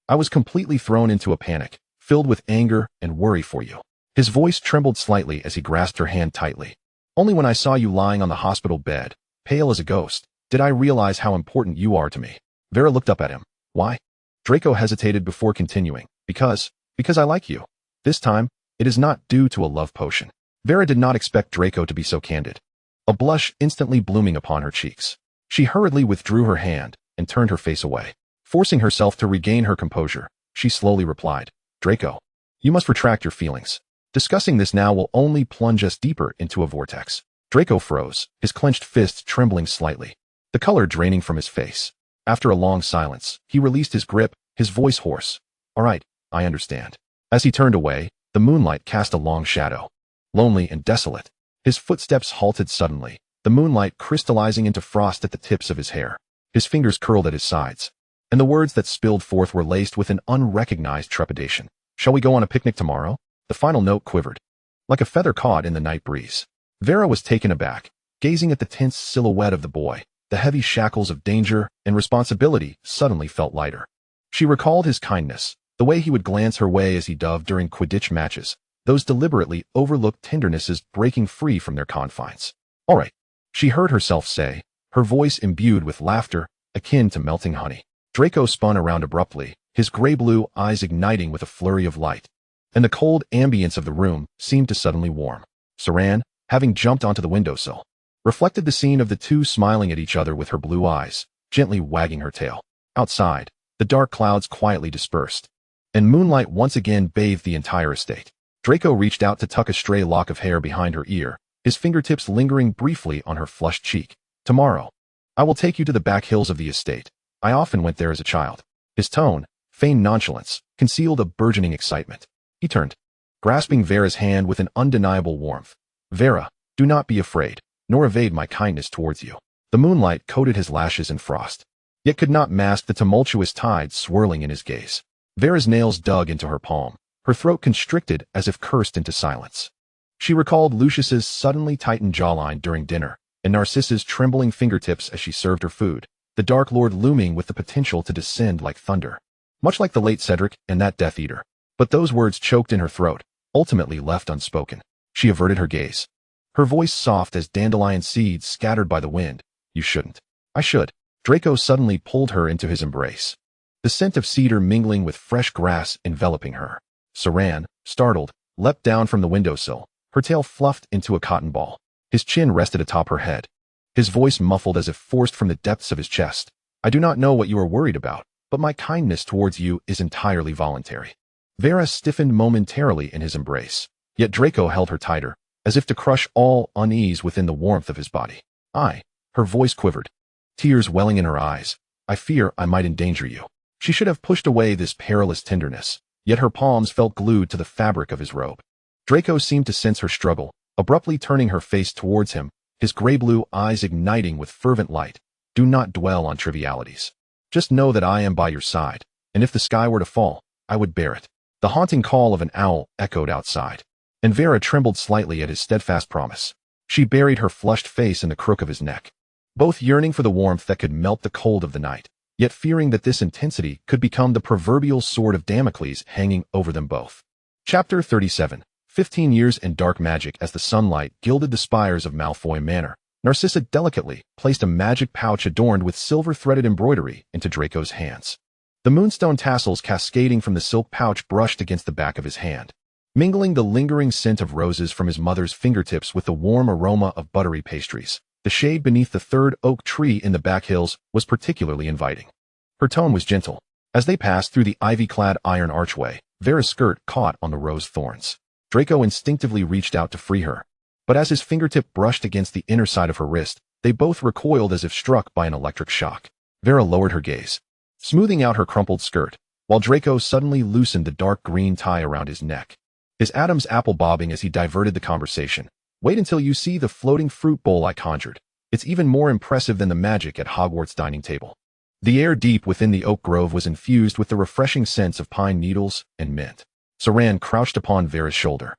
I was completely thrown into a panic, filled with anger and worry for you. His voice trembled slightly as he grasped her hand tightly. Only when I saw you lying on the hospital bed, pale as a ghost, did I realize how important you are to me. Vera looked up at him. Why? Draco hesitated before continuing. Because I like you. This time, it is not due to a love potion. Vera did not expect Draco to be so candid. A blush instantly blooming upon her cheeks. She hurriedly withdrew her hand and turned her face away. Forcing herself to regain her composure, she slowly replied, Draco, you must retract your feelings. Discussing this now will only plunge us deeper into a vortex. Draco froze, his clenched fists trembling slightly, the color draining from his face. After a long silence, he released his grip, his voice hoarse. All right, I understand. As he turned away, the moonlight cast a long shadow. Lonely and desolate. His footsteps halted suddenly, the moonlight crystallizing into frost at the tips of his hair. His fingers curled at his sides, and the words that spilled forth were laced with an unrecognized trepidation. Shall we go on a picnic tomorrow? The final note quivered, like a feather caught in the night breeze. Vera was taken aback, gazing at the tense silhouette of the boy. The heavy shackles of danger and responsibility suddenly felt lighter. She recalled his kindness, the way he would glance her way as he dove during Quidditch matches, those deliberately overlooked tendernesses breaking free from their confines. All right, she heard herself say, her voice imbued with laughter akin to melting honey. Draco spun around abruptly, his gray-blue eyes igniting with a flurry of light, and the cold ambience of the room seemed to suddenly warm. Saran, having jumped onto the windowsill, reflected the scene of the two smiling at each other with her blue eyes, gently wagging her tail. Outside, the dark clouds quietly dispersed, and moonlight once again bathed the entire estate. Draco reached out to tuck a stray lock of hair behind her ear, his fingertips lingering briefly on her flushed cheek. Tomorrow, I will take you to the back hills of the estate. I often went there as a child. His tone, feigned nonchalance, concealed a burgeoning excitement. He turned, grasping Vera's hand with an undeniable warmth. Vera, do not be afraid, nor evade my kindness towards you. The moonlight coated his lashes in frost, yet could not mask the tumultuous tide swirling in his gaze. Vera's nails dug into her palm, her throat constricted as if cursed into silence. She recalled Lucius's suddenly tightened jawline during dinner, and Narcissa's trembling fingertips as she served her food, the Dark Lord looming with the potential to descend like thunder. Much like the late Cedric and that Death Eater. But those words choked in her throat, ultimately left unspoken. She averted her gaze, her voice soft as dandelion seeds scattered by the wind. You shouldn't. I should. Draco suddenly pulled her into his embrace, the scent of cedar mingling with fresh grass enveloping her. Saran, startled, leapt down from the windowsill, her tail fluffed into a cotton ball. His chin rested atop her head, his voice muffled as if forced from the depths of his chest. I do not know what you are worried about, but my kindness towards you is entirely voluntary. Vera stiffened momentarily in his embrace, yet Draco held her tighter, as if to crush all unease within the warmth of his body. Her voice quivered, tears welling in her eyes. I fear I might endanger you. She should have pushed away this perilous tenderness, yet her palms felt glued to the fabric of his robe. Draco seemed to sense her struggle, abruptly turning her face towards him, his gray-blue eyes igniting with fervent light. Do not dwell on trivialities. Just know that I am by your side, and if the sky were to fall, I would bear it. The haunting call of an owl echoed outside, and Vera trembled slightly at his steadfast promise. She buried her flushed face in the crook of his neck, both yearning for the warmth that could melt the cold of the night, yet fearing that this intensity could become the proverbial sword of Damocles hanging over them both. Chapter 37. 15 years and dark magic. As the sunlight gilded the spires of Malfoy Manor, Narcissa delicately placed a magic pouch adorned with silver-threaded embroidery into Draco's hands. The moonstone tassels cascading from the silk pouch brushed against the back of his hand, mingling the lingering scent of roses from his mother's fingertips with the warm aroma of buttery pastries. The shade beneath the third oak tree in the back hills was particularly inviting. Her tone was gentle. As they passed through the ivy-clad iron archway, Vera's skirt caught on the rose thorns. Draco instinctively reached out to free her. But as his fingertip brushed against the inner side of her wrist, they both recoiled as if struck by an electric shock. Vera lowered her gaze, smoothing out her crumpled skirt, while Draco suddenly loosened the dark green tie around his neck. His Adam's apple bobbing as he diverted the conversation. Wait until you see the floating fruit bowl I conjured. It's even more impressive than the magic at Hogwarts' dining table. The air deep within the oak grove was infused with the refreshing scents of pine needles and mint. Saran crouched upon Vera's shoulder,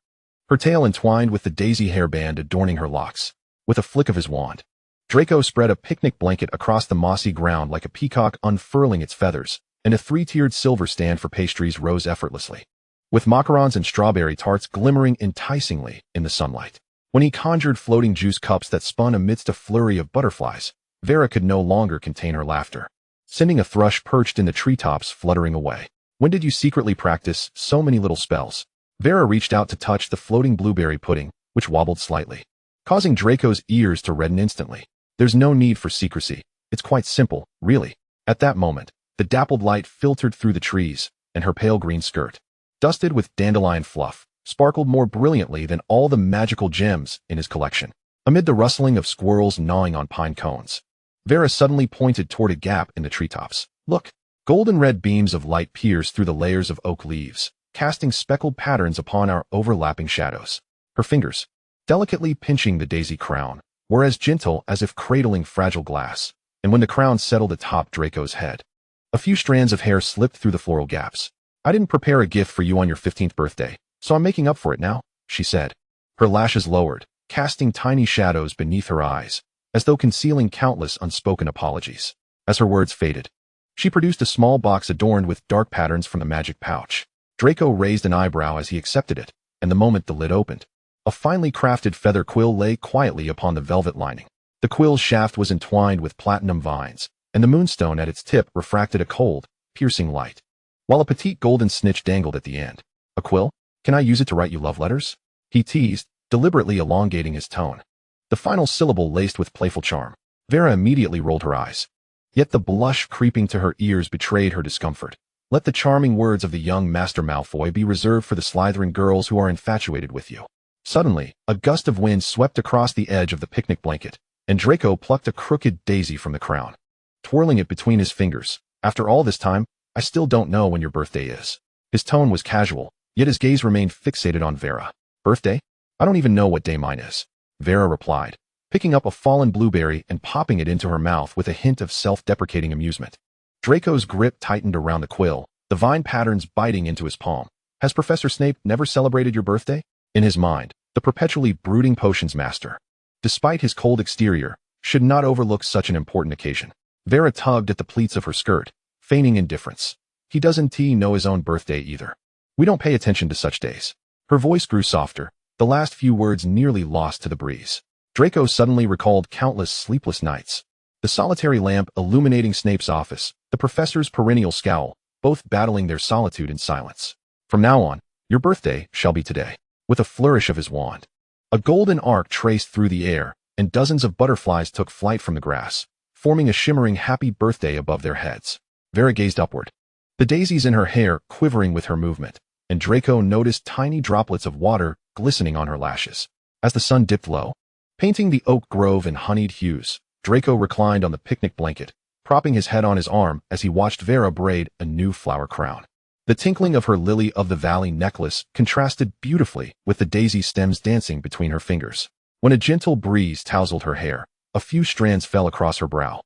her tail entwined with the daisy hairband adorning her locks. With a flick of his wand, Draco spread a picnic blanket across the mossy ground like a peacock unfurling its feathers, and a three-tiered silver stand for pastries rose effortlessly, with macarons and strawberry tarts glimmering enticingly in the sunlight. When he conjured floating juice cups that spun amidst a flurry of butterflies, Vera could no longer contain her laughter, sending a thrush perched in the treetops fluttering away. When did you secretly practice so many little spells? Vera reached out to touch the floating blueberry pudding, which wobbled slightly, causing Draco's ears to redden instantly. There's no need for secrecy. It's quite simple, really. At that moment, the dappled light filtered through the trees, and her pale green skirt, dusted with dandelion fluff, sparkled more brilliantly than all the magical gems in his collection. Amid the rustling of squirrels gnawing on pine cones, Vera suddenly pointed toward a gap in the treetops. Look! Golden red beams of light pierced through the layers of oak leaves, casting speckled patterns upon our overlapping shadows. Her fingers, delicately pinching the daisy crown, were as gentle as if cradling fragile glass, and when the crown settled atop Draco's head, a few strands of hair slipped through the floral gaps. I didn't prepare a gift for you on your 15th birthday, so I'm making up for it now, she said. Her lashes lowered, casting tiny shadows beneath her eyes, as though concealing countless unspoken apologies. As her words faded, she produced a small box adorned with dark patterns from the magic pouch. Draco raised an eyebrow as he accepted it, and the moment the lid opened, a finely crafted feather quill lay quietly upon the velvet lining. The quill's shaft was entwined with platinum vines, and the moonstone at its tip refracted a cold, piercing light, while a petite golden snitch dangled at the end. A quill? Can I use it to write you love letters? He teased, deliberately elongating his tone, the final syllable laced with playful charm. Vera immediately rolled her eyes, yet the blush creeping to her ears betrayed her discomfort. Let the charming words of the young Master Malfoy be reserved for the Slytherin girls who are infatuated with you. Suddenly, a gust of wind swept across the edge of the picnic blanket, and Draco plucked a crooked daisy from the crown, twirling it between his fingers. After all this time, I still don't know when your birthday is. His tone was casual, yet his gaze remained fixated on Vera. Birthday? I don't even know what day mine is, Vera replied, picking up a fallen blueberry and popping it into her mouth with a hint of self-deprecating amusement. Draco's grip tightened around the quill, the vine patterns biting into his palm. Has Professor Snape never celebrated your birthday? In his mind, the perpetually brooding potions master, despite his cold exterior, should not overlook such an important occasion. Vera tugged at the pleats of her skirt, feigning indifference. He doesn't know his own birthday either. We don't pay attention to such days. Her voice grew softer, the last few words nearly lost to the breeze. Draco suddenly recalled countless sleepless nights. The solitary lamp illuminating Snape's office, the professor's perennial scowl, both battling their solitude in silence. From now on, your birthday shall be today. With a flourish of his wand, a golden arc traced through the air, and dozens of butterflies took flight from the grass, forming a shimmering happy birthday above their heads. Vera gazed upward, the daisies in her hair quivering with her movement, and Draco noticed tiny droplets of water glistening on her lashes. As the sun dipped low, painting the oak grove in honeyed hues, Draco reclined on the picnic blanket, propping his head on his arm as he watched Vera braid a new flower crown. The tinkling of her lily-of-the-valley necklace contrasted beautifully with the daisy stems dancing between her fingers. When a gentle breeze tousled her hair, a few strands fell across her brow,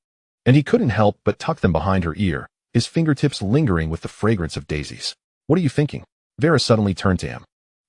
and he couldn't help but tuck them behind her ear, his fingertips lingering with the fragrance of daisies. What are you thinking? Vera suddenly turned to him,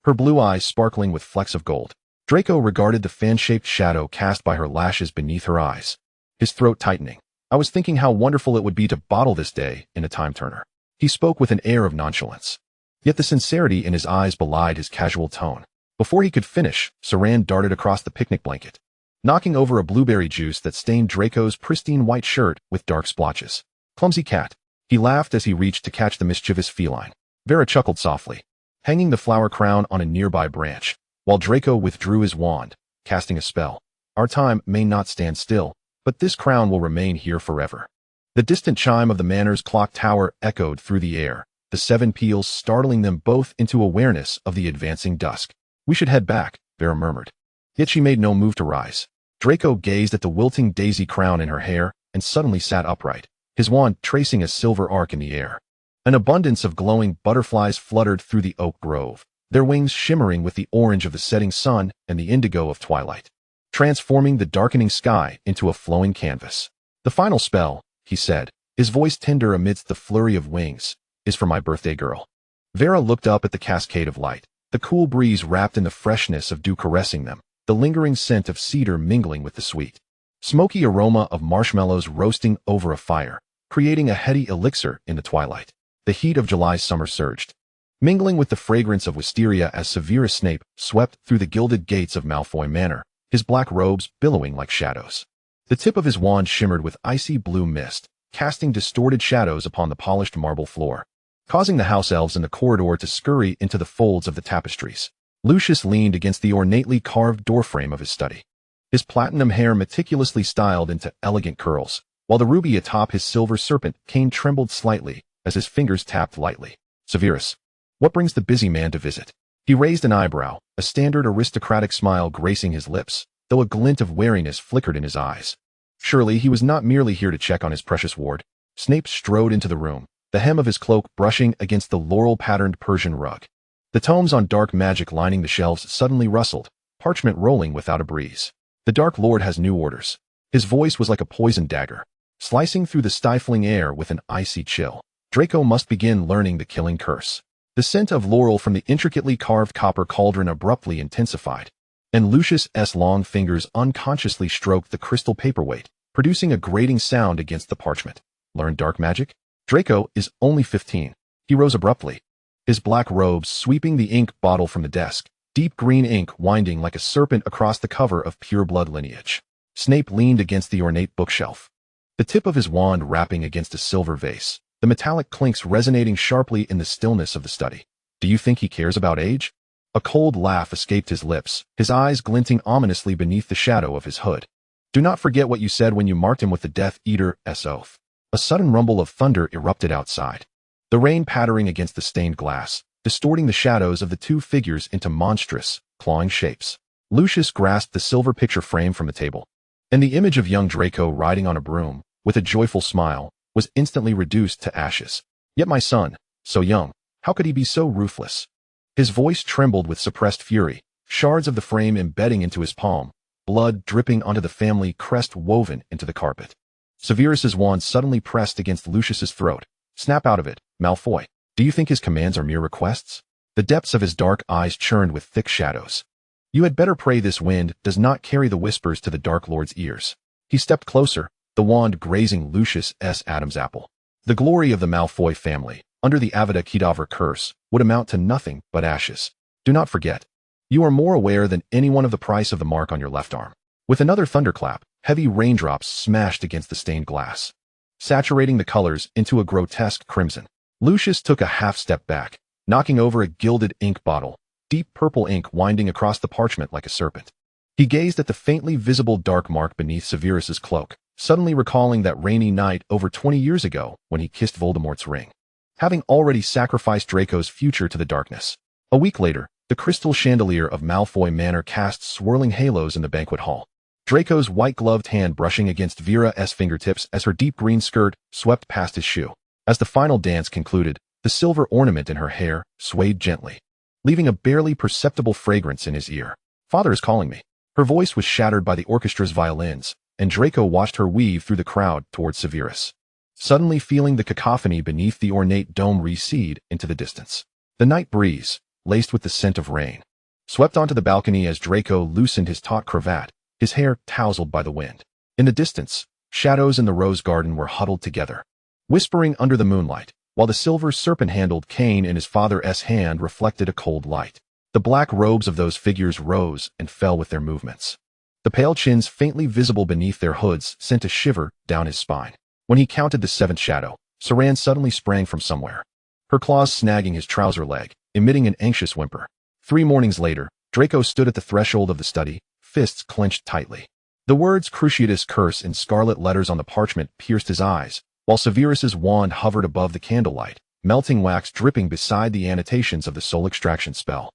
her blue eyes sparkling with flecks of gold. Draco regarded the fan-shaped shadow cast by her lashes beneath her eyes, his throat tightening. I was thinking how wonderful it would be to bottle this day in a time-turner. He spoke with an air of nonchalance, yet the sincerity in his eyes belied his casual tone. Before he could finish, Saran darted across the picnic blanket, knocking over a blueberry juice that stained Draco's pristine white shirt with dark splotches. Clumsy cat. He laughed as he reached to catch the mischievous feline. Vera chuckled softly, hanging the flower crown on a nearby branch, while Draco withdrew his wand, casting a spell. Our time may not stand still, but this crown will remain here forever. The distant chime of the manor's clock tower echoed through the air, the 7 peals startling them both into awareness of the advancing dusk. We should head back, Vera murmured. Yet she made no move to rise. Draco gazed at the wilting daisy crown in her hair and suddenly sat upright, his wand tracing a silver arc in the air. An abundance of glowing butterflies fluttered through the oak grove, their wings shimmering with the orange of the setting sun and the indigo of twilight, transforming the darkening sky into a flowing canvas. The final spell, he said, his voice tender amidst the flurry of wings, is for my birthday girl. Vera looked up at the cascade of light, the cool breeze wrapped in the freshness of dew caressing them, the lingering scent of cedar mingling with the sweet, smoky aroma of marshmallows roasting over a fire, creating a heady elixir in the twilight. The heat of July's summer surged, mingling with the fragrance of wisteria as Severus Snape swept through the gilded gates of Malfoy Manor, his black robes billowing like shadows. The tip of his wand shimmered with icy blue mist, casting distorted shadows upon the polished marble floor, causing the house elves in the corridor to scurry into the folds of the tapestries. Lucius leaned against the ornately carved doorframe of his study, his platinum hair meticulously styled into elegant curls, while the ruby atop his silver serpent cane trembled slightly as his fingers tapped lightly. Severus, what brings the busy man to visit? He raised an eyebrow, a standard aristocratic smile gracing his lips, though a glint of wariness flickered in his eyes. Surely he was not merely here to check on his precious ward. Snape strode into the room, the hem of his cloak brushing against the laurel-patterned Persian rug. The tomes on dark magic lining the shelves suddenly rustled, parchment rolling without a breeze. The Dark Lord has new orders. His voice was like a poison dagger, slicing through the stifling air with an icy chill. Draco must begin learning the killing curse. The scent of laurel from the intricately carved copper cauldron abruptly intensified, and Lucius's long fingers unconsciously stroked the crystal paperweight, producing a grating sound against the parchment. Learn dark magic? Draco is only 15. He rose abruptly, his black robes sweeping the ink bottle from the desk, deep green ink winding like a serpent across the cover of pure blood lineage. Snape leaned against the ornate bookshelf, the tip of his wand rapping against a silver vase, the metallic clinks resonating sharply in the stillness of the study. Do you think he cares about age? A cold laugh escaped his lips, his eyes glinting ominously beneath the shadow of his hood. Do not forget what you said when you marked him with the Death Eater's oath. A sudden rumble of thunder erupted outside, the rain pattering against the stained glass, distorting the shadows of the two figures into monstrous, clawing shapes. Lucius grasped the silver picture frame from the table, and the image of young Draco riding on a broom, with a joyful smile, was instantly reduced to ashes. Yet my son, so young, how could he be so ruthless? His voice trembled with suppressed fury, shards of the frame embedding into his palm, blood dripping onto the family crest woven into the carpet. Severus's wand suddenly pressed against Lucius's throat. Snap out of it, Malfoy. Do you think his commands are mere requests? The depths of his dark eyes churned with thick shadows. You had better pray this wind does not carry the whispers to the Dark Lord's ears. He stepped closer, the wand grazing Lucius's Adam's apple. The glory of the Malfoy family, under the Avada Kedavra curse, would amount to nothing but ashes. Do not forget, you are more aware than anyone of the price of the mark on your left arm. With another thunderclap, heavy raindrops smashed against the stained glass, saturating the colors into a grotesque crimson. Lucius took a half-step back, knocking over a gilded ink bottle, deep purple ink winding across the parchment like a serpent. He gazed at the faintly visible dark mark beneath Severus's cloak, suddenly recalling that rainy night over 20 years ago when he kissed Voldemort's ring, having already sacrificed Draco's future to the darkness. A week later, the crystal chandelier of Malfoy Manor cast swirling halos in the banquet hall, Draco's white-gloved hand brushing against Vera's fingertips as her deep green skirt swept past his shoe. As the final dance concluded, the silver ornament in her hair swayed gently, leaving a barely perceptible fragrance in his ear. Father is calling me. Her voice was shattered by the orchestra's violins, and Draco watched her weave through the crowd towards Severus, suddenly feeling the cacophony beneath the ornate dome recede into the distance. The night breeze, laced with the scent of rain, swept onto the balcony as Draco loosened his taut cravat, his hair tousled by the wind. In the distance, shadows in the rose garden were huddled together, whispering under the moonlight, while the silver serpent-handled cane in his father's hand reflected a cold light. The black robes of those figures rose and fell with their movements. The pale chins faintly visible beneath their hoods sent a shiver down his spine. When he counted the seventh shadow, Saran suddenly sprang from somewhere, her claws snagging his trouser leg, emitting an anxious whimper. 3 mornings later, Draco stood at the threshold of the study, fists clenched tightly. The words Cruciatus Curse in scarlet letters on the parchment pierced his eyes, while Severus's wand hovered above the candlelight, melting wax dripping beside the annotations of the soul extraction spell.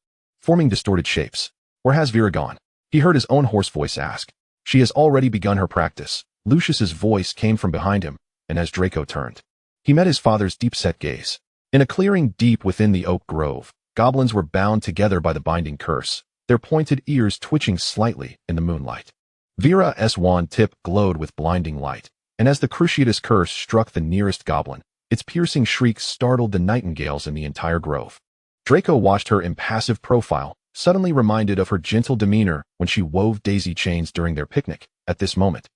forming distorted shapes. Where has Vera gone? He heard his own hoarse voice ask. She has already begun her practice. Lucius's voice came from behind him, and as Draco turned, he met his father's deep-set gaze. In a clearing deep within the oak grove, goblins were bound together by the binding curse, their pointed ears twitching slightly in the moonlight. Vera's wand tip glowed with blinding light, and as the cruciatus curse struck the nearest goblin, its piercing shrieks startled the nightingales in the entire grove. Draco watched her impassive profile, suddenly reminded of her gentle demeanor when she wove daisy chains during their picnic. At this moment,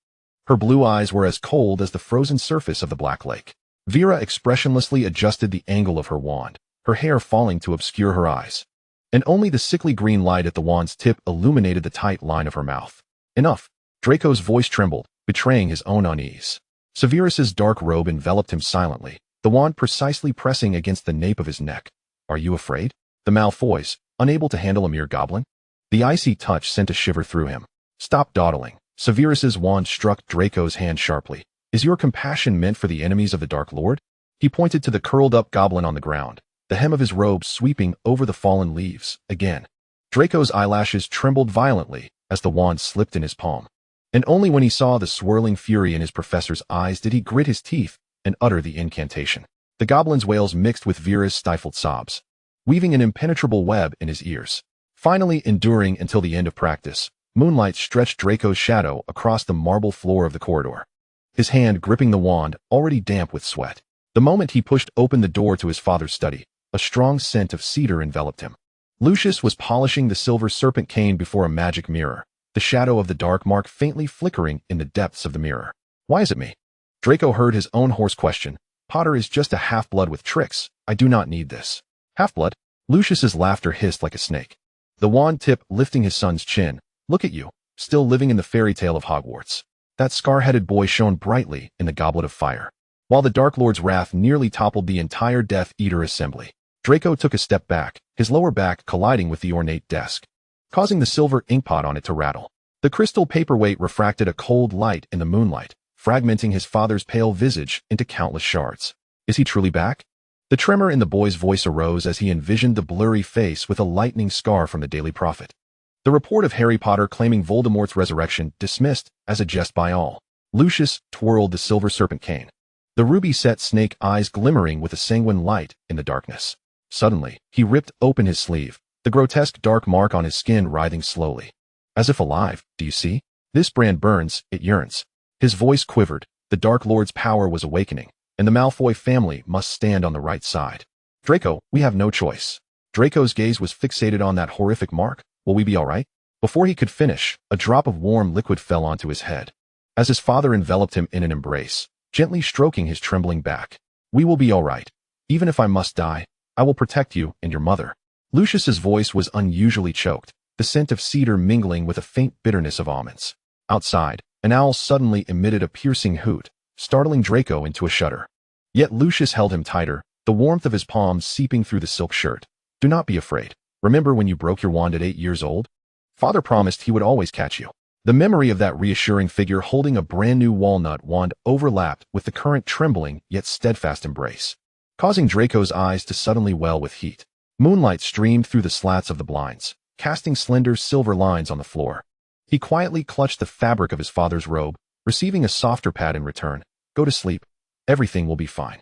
her blue eyes were as cold as the frozen surface of the Black Lake. Vera expressionlessly adjusted the angle of her wand, her hair falling to obscure her eyes, and only the sickly green light at the wand's tip illuminated the tight line of her mouth. Enough. Draco's voice trembled, betraying his own unease. Severus's dark robe enveloped him silently, the wand precisely pressing against the nape of his neck. Are you afraid? The Malfoys, unable to handle a mere goblin? The icy touch sent a shiver through him. Stop dawdling. Severus's wand struck Draco's hand sharply. Is your compassion meant for the enemies of the Dark Lord? He pointed to the curled-up goblin on the ground, the hem of his robe sweeping over the fallen leaves. Again, Draco's eyelashes trembled violently as the wand slipped in his palm. And only when he saw the swirling fury in his professor's eyes did he grit his teeth and utter the incantation. The goblin's wails mixed with Vera's stifled sobs, weaving an impenetrable web in his ears. Finally enduring until the end of practice, moonlight stretched Draco's shadow across the marble floor of the corridor, his hand gripping the wand, already damp with sweat. The moment he pushed open the door to his father's study, a strong scent of cedar enveloped him. Lucius was polishing the silver serpent cane before a magic mirror, the shadow of the dark mark faintly flickering in the depths of the mirror. Why is it me? Draco heard his own hoarse question. Potter is just a half-blood with tricks. I do not need this. Half-blood? Lucius's laughter hissed like a snake, the wand tip lifting his son's chin. Look at you, still living in the fairy tale of Hogwarts. That scar-headed boy shone brightly in the goblet of fire, while the Dark Lord's wrath nearly toppled the entire Death Eater assembly. Draco took a step back, his lower back colliding with the ornate desk, causing the silver inkpot on it to rattle. The crystal paperweight refracted a cold light in the moonlight, fragmenting his father's pale visage into countless shards. Is he truly back? The tremor in the boy's voice arose as he envisioned the blurry face with a lightning scar from the Daily Prophet. The report of Harry Potter claiming Voldemort's resurrection dismissed as a jest by all. Lucius twirled the silver serpent cane, the ruby-set snake eyes glimmering with a sanguine light in the darkness. Suddenly, he ripped open his sleeve, the grotesque dark mark on his skin writhing slowly. As if alive, do you see? This brand burns, it yearns. His voice quivered, the Dark Lord's power was awakening, and the Malfoy family must stand on the right side. Draco, we have no choice. Draco's gaze was fixated on that horrific mark. Will we be all right? Before he could finish, a drop of warm liquid fell onto his head, as his father enveloped him in an embrace, gently stroking his trembling back. We will be all right. Even if I must die, I will protect you and your mother. Lucius's voice was unusually choked, the scent of cedar mingling with a faint bitterness of almonds. Outside, an owl suddenly emitted a piercing hoot, startling Draco into a shudder. Yet Lucius held him tighter, the warmth of his palms seeping through the silk shirt. Do not be afraid. Remember when you broke your wand at 8 years old? Father promised he would always catch you. The memory of that reassuring figure holding a brand new walnut wand overlapped with the current trembling yet steadfast embrace, causing Draco's eyes to suddenly well with heat. Moonlight streamed through the slats of the blinds, casting slender silver lines on the floor. He quietly clutched the fabric of his father's robe, receiving a softer pat in return. Go to sleep. Everything will be fine.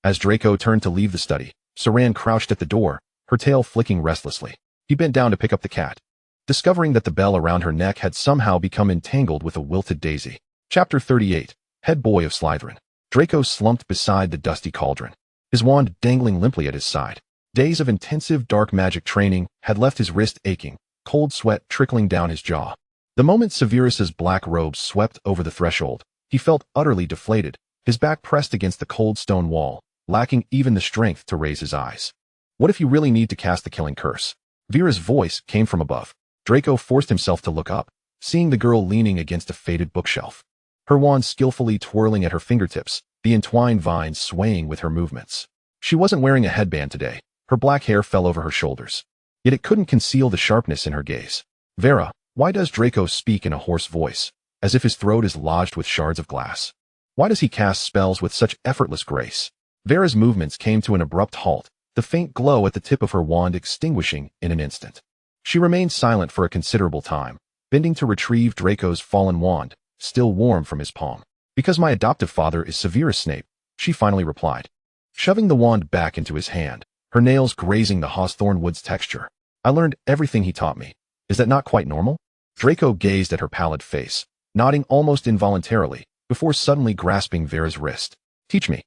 As Draco turned to leave the study, Saran crouched at the door, her tail flicking restlessly. He bent down to pick up the cat, discovering that the bell around her neck had somehow become entangled with a wilted daisy. Chapter 38. Head Boy of Slytherin. Draco slumped beside the dusty cauldron, his wand dangling limply at his side. Days of intensive dark magic training had left his wrist aching, cold sweat trickling down his jaw. The moment Severus's black robe swept over the threshold, he felt utterly deflated, his back pressed against the cold stone wall, lacking even the strength to raise his eyes. What if you really need to cast the killing curse? Vera's voice came from above. Draco forced himself to look up, seeing the girl leaning against a faded bookshelf, her wand skillfully twirling at her fingertips, the entwined vines swaying with her movements. She wasn't wearing a headband today. Her black hair fell over her shoulders, yet it couldn't conceal the sharpness in her gaze. Vera, why does Draco speak in a hoarse voice, as if his throat is lodged with shards of glass? Why does he cast spells with such effortless grace? Vera's movements came to an abrupt halt, the faint glow at the tip of her wand extinguishing in an instant. She remained silent for a considerable time, bending to retrieve Draco's fallen wand, still warm from his palm. "Because my adoptive father is Severus Snape," she finally replied, shoving the wand back into his hand, her nails grazing the hawthorn wood's texture. "I learned everything he taught me. Is that not quite normal?" Draco gazed at her pallid face, nodding almost involuntarily, before suddenly grasping Vera's wrist. Teach me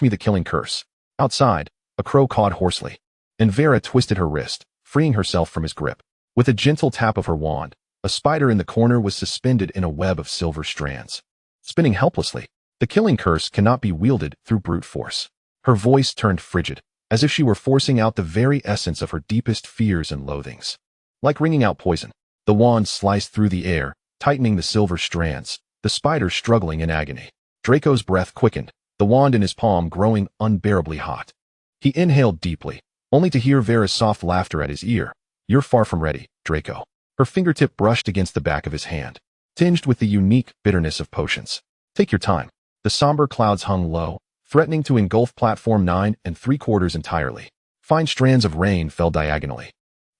the killing curse." Outside, a crow cawed hoarsely, and Vera twisted her wrist, freeing herself from his grip. With a gentle tap of her wand, a spider in the corner was suspended in a web of silver strands, spinning helplessly. "The killing curse cannot be wielded through brute force." Her voice turned frigid, as if she were forcing out the very essence of her deepest fears and loathings. Like wringing out poison, the wand sliced through the air, tightening the silver strands, the spider struggling in agony. Draco's breath quickened, the wand in his palm growing unbearably hot. He inhaled deeply, only to hear Vera's soft laughter at his ear. "You're far from ready, Draco." Her fingertip brushed against the back of his hand, tinged with the unique bitterness of potions. "Take your time." The somber clouds hung low, threatening to engulf platform 9 3/4 entirely. Fine strands of rain fell diagonally,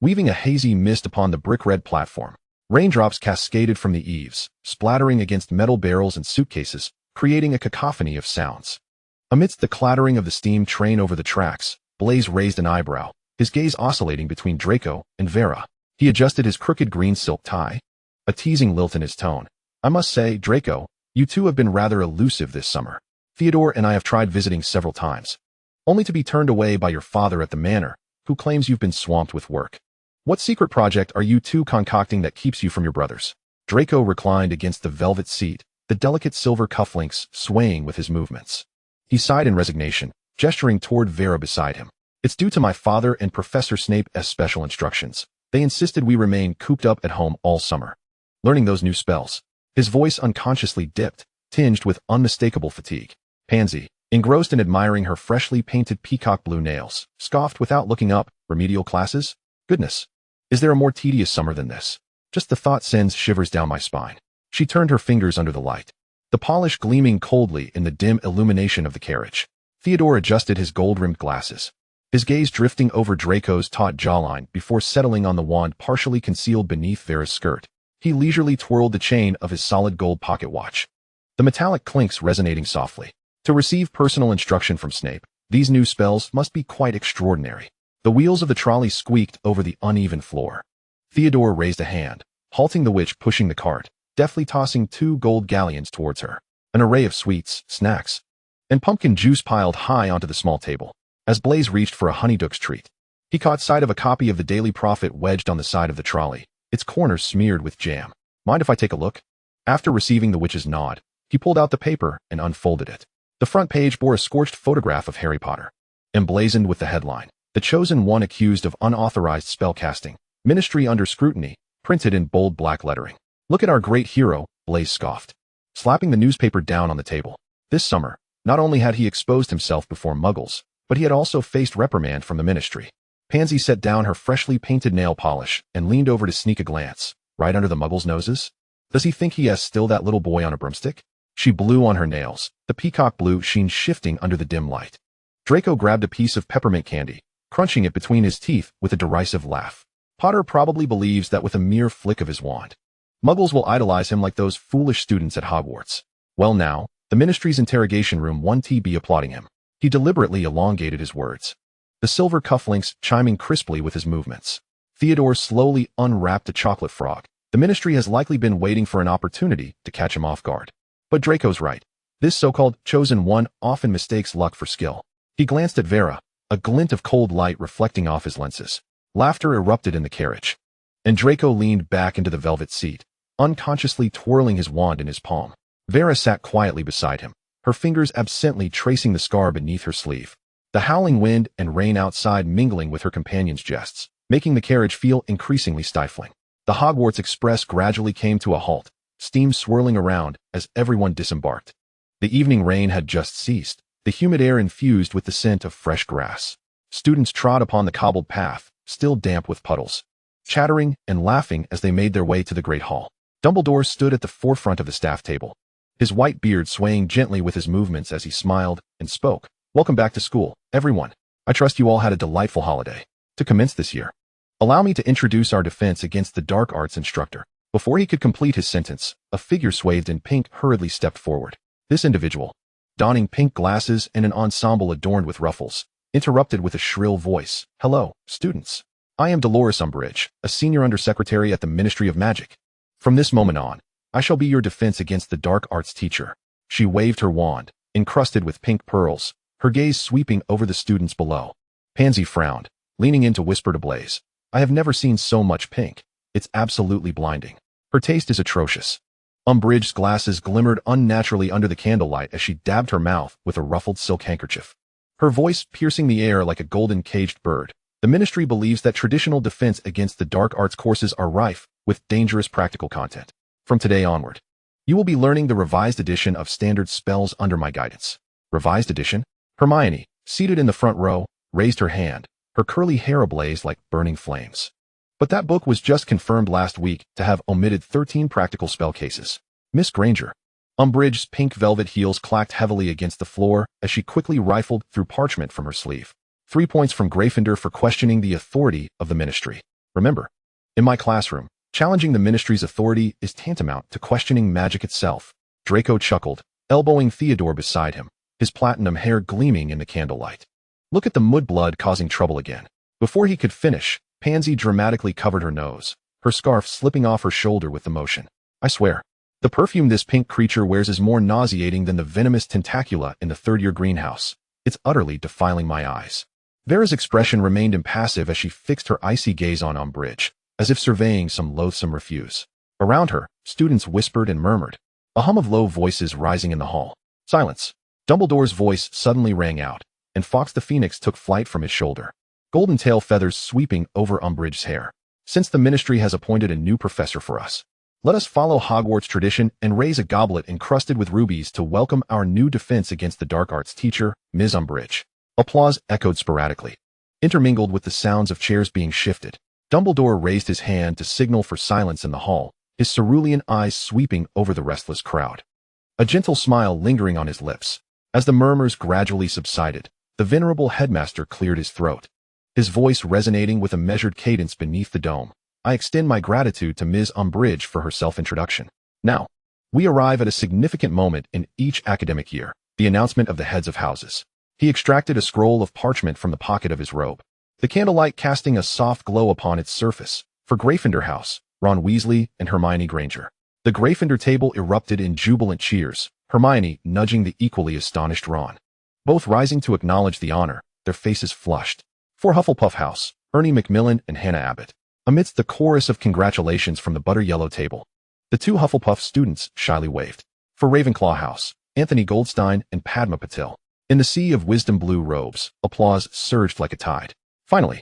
weaving a hazy mist upon the brick-red platform. Raindrops cascaded from the eaves, splattering against metal barrels and suitcases, creating a cacophony of sounds. Amidst the clattering of the steam train over the tracks, Blaise raised an eyebrow, his gaze oscillating between Draco and Vera. He adjusted his crooked green silk tie, a teasing lilt in his tone. "I must say, Draco, you two have been rather elusive this summer. Theodore and I have tried visiting several times, only to be turned away by your father at the manor, who claims you've been swamped with work. What secret project are you two concocting that keeps you from your brothers?" Draco reclined against the velvet seat, the delicate silver cufflinks swaying with his movements. He sighed in resignation, gesturing toward Vera beside him. "It's due to my father and Professor Snape's special instructions. They insisted we remain cooped up at home all summer, learning those new spells." His voice unconsciously dipped, tinged with unmistakable fatigue. Pansy, engrossed in admiring her freshly painted peacock blue nails, scoffed without looking up. "Remedial classes? Goodness. Is there a more tedious summer than this? Just the thought sends shivers down my spine." She turned her fingers under the light, the polish gleaming coldly in the dim illumination of the carriage. Theodore adjusted his gold-rimmed glasses, his gaze drifting over Draco's taut jawline before settling on the wand partially concealed beneath Vera's skirt. He leisurely twirled the chain of his solid gold pocket watch, the metallic clinks resonating softly. To receive personal instruction from Snape, these new spells must be quite extraordinary. The wheels of the trolley squeaked over the uneven floor. Theodore raised a hand, halting the witch pushing the cart, deftly tossing 2 gold galleons towards her. An array of sweets, snacks, and pumpkin juice piled high onto the small table. As Blaise reached for a honeyduck's treat, he caught sight of a copy of the Daily Prophet wedged on the side of the trolley, its corners smeared with jam. "Mind if I take a look?" After receiving the witch's nod, he pulled out the paper and unfolded it. The front page bore a scorched photograph of Harry Potter, emblazoned with the headline, "The Chosen One Accused of Unauthorized Spellcasting, Ministry Under Scrutiny," printed in bold black lettering. "Look at our great hero," Blaise scoffed, slapping the newspaper down on the table. This summer, not only had he exposed himself before Muggles, but he had also faced reprimand from the ministry. Pansy set down her freshly painted nail polish and leaned over to sneak a glance, right under the Muggles' noses. Does he think he has still that little boy on a broomstick? She blew on her nails, the peacock blue sheen shifting under the dim light. Draco grabbed a piece of peppermint candy, crunching it between his teeth with a derisive laugh. Potter probably believes that with a mere flick of his wand, Muggles will idolize him like those foolish students at Hogwarts. Well now, the ministry's interrogation room won TB applauding him. He deliberately elongated his words, the silver cufflinks chiming crisply with his movements. Theodore slowly unwrapped a chocolate frog. The ministry has likely been waiting for an opportunity to catch him off guard. But Draco's right. This so-called chosen one often mistakes luck for skill. He glanced at Vera, a glint of cold light reflecting off his lenses. Laughter erupted in the carriage, and Draco leaned back into the velvet seat, unconsciously twirling his wand in his palm. Vera sat quietly beside him, her fingers absently tracing the scar beneath her sleeve. The howling wind and rain outside mingling with her companion's jests, making the carriage feel increasingly stifling. The Hogwarts Express gradually came to a halt, steam swirling around as everyone disembarked. The evening rain had just ceased, the humid air infused with the scent of fresh grass. Students trod upon the cobbled path, still damp with puddles, chattering and laughing as they made their way to the great hall. Dumbledore stood at the forefront of the staff table, his white beard swaying gently with his movements as he smiled and spoke. "Welcome back to school, everyone. I trust you all had a delightful holiday. To commence this year, Allow me to introduce our defense against the dark arts instructor. Before he could complete his sentence, a figure swathed in pink hurriedly stepped forward. This individual, donning pink glasses and an ensemble adorned with ruffles, interrupted with a shrill voice. Hello, students. I am Dolores Umbridge, a senior undersecretary at the Ministry of Magic. From this moment on, I shall be your defense against the dark arts teacher. She waved her wand, encrusted with pink pearls, her gaze sweeping over the students below. Pansy frowned, leaning in to whisper to Blaise. I have never seen so much pink. It's absolutely blinding. Her taste is atrocious. Umbridge's glasses glimmered unnaturally under the candlelight as she dabbed her mouth with a ruffled silk handkerchief. Her voice piercing the air like a golden caged bird. The ministry believes that traditional defense against the dark arts courses are rife with dangerous practical content. From today onward, you will be learning the revised edition of standard spells under my guidance. Revised edition? Hermione, seated in the front row, raised her hand, her curly hair ablaze like burning flames. But that book was just confirmed last week to have omitted 13 practical spell cases. Miss Granger. Umbridge's pink velvet heels clacked heavily against the floor as she quickly rifled through parchment from her sleeve. 3 points from Gryffindor for questioning the authority of the ministry. Remember, in my classroom, challenging the ministry's authority is tantamount to questioning magic itself. Draco chuckled, elbowing Theodore beside him, his platinum hair gleaming in the candlelight. Look at the mudblood causing trouble again. Before he could finish, Pansy dramatically covered her nose, her scarf slipping off her shoulder with the motion. I swear, the perfume this pink creature wears is more nauseating than the venomous tentacula in the third-year greenhouse. It's utterly defiling my eyes. Vera's expression remained impassive as she fixed her icy gaze on Umbridge, as if surveying some loathsome refuse. Around her, students whispered and murmured, a hum of low voices rising in the hall. Silence. Dumbledore's voice suddenly rang out, and Fawkes the Phoenix took flight from his shoulder, golden tail feathers sweeping over Umbridge's hair. Since the ministry has appointed a new professor for us, let us follow Hogwarts tradition and raise a goblet encrusted with rubies to welcome our new defense against the dark arts teacher, Ms. Umbridge. Applause echoed sporadically, intermingled with the sounds of chairs being shifted. Dumbledore raised his hand to signal for silence in the hall, his cerulean eyes sweeping over the restless crowd. A gentle smile lingering on his lips. As the murmurs gradually subsided, the venerable headmaster cleared his throat, his voice resonating with a measured cadence beneath the dome. I extend my gratitude to Ms. Umbridge for her self-introduction. Now, we arrive at a significant moment in each academic year, the announcement of the heads of houses. He extracted a scroll of parchment from the pocket of his robe, the candlelight casting a soft glow upon its surface. For Gryffindor House, Ron Weasley and Hermione Granger. The Gryffindor table erupted in jubilant cheers, Hermione nudging the equally astonished Ron. Both rising to acknowledge the honor, their faces flushed. For Hufflepuff House, Ernie Macmillan and Hannah Abbott. Amidst the chorus of congratulations from the butter-yellow table, the two Hufflepuff students shyly waved. For Ravenclaw House, Anthony Goldstein and Padma Patil. In the sea of wisdom-blue robes, applause surged like a tide. Finally,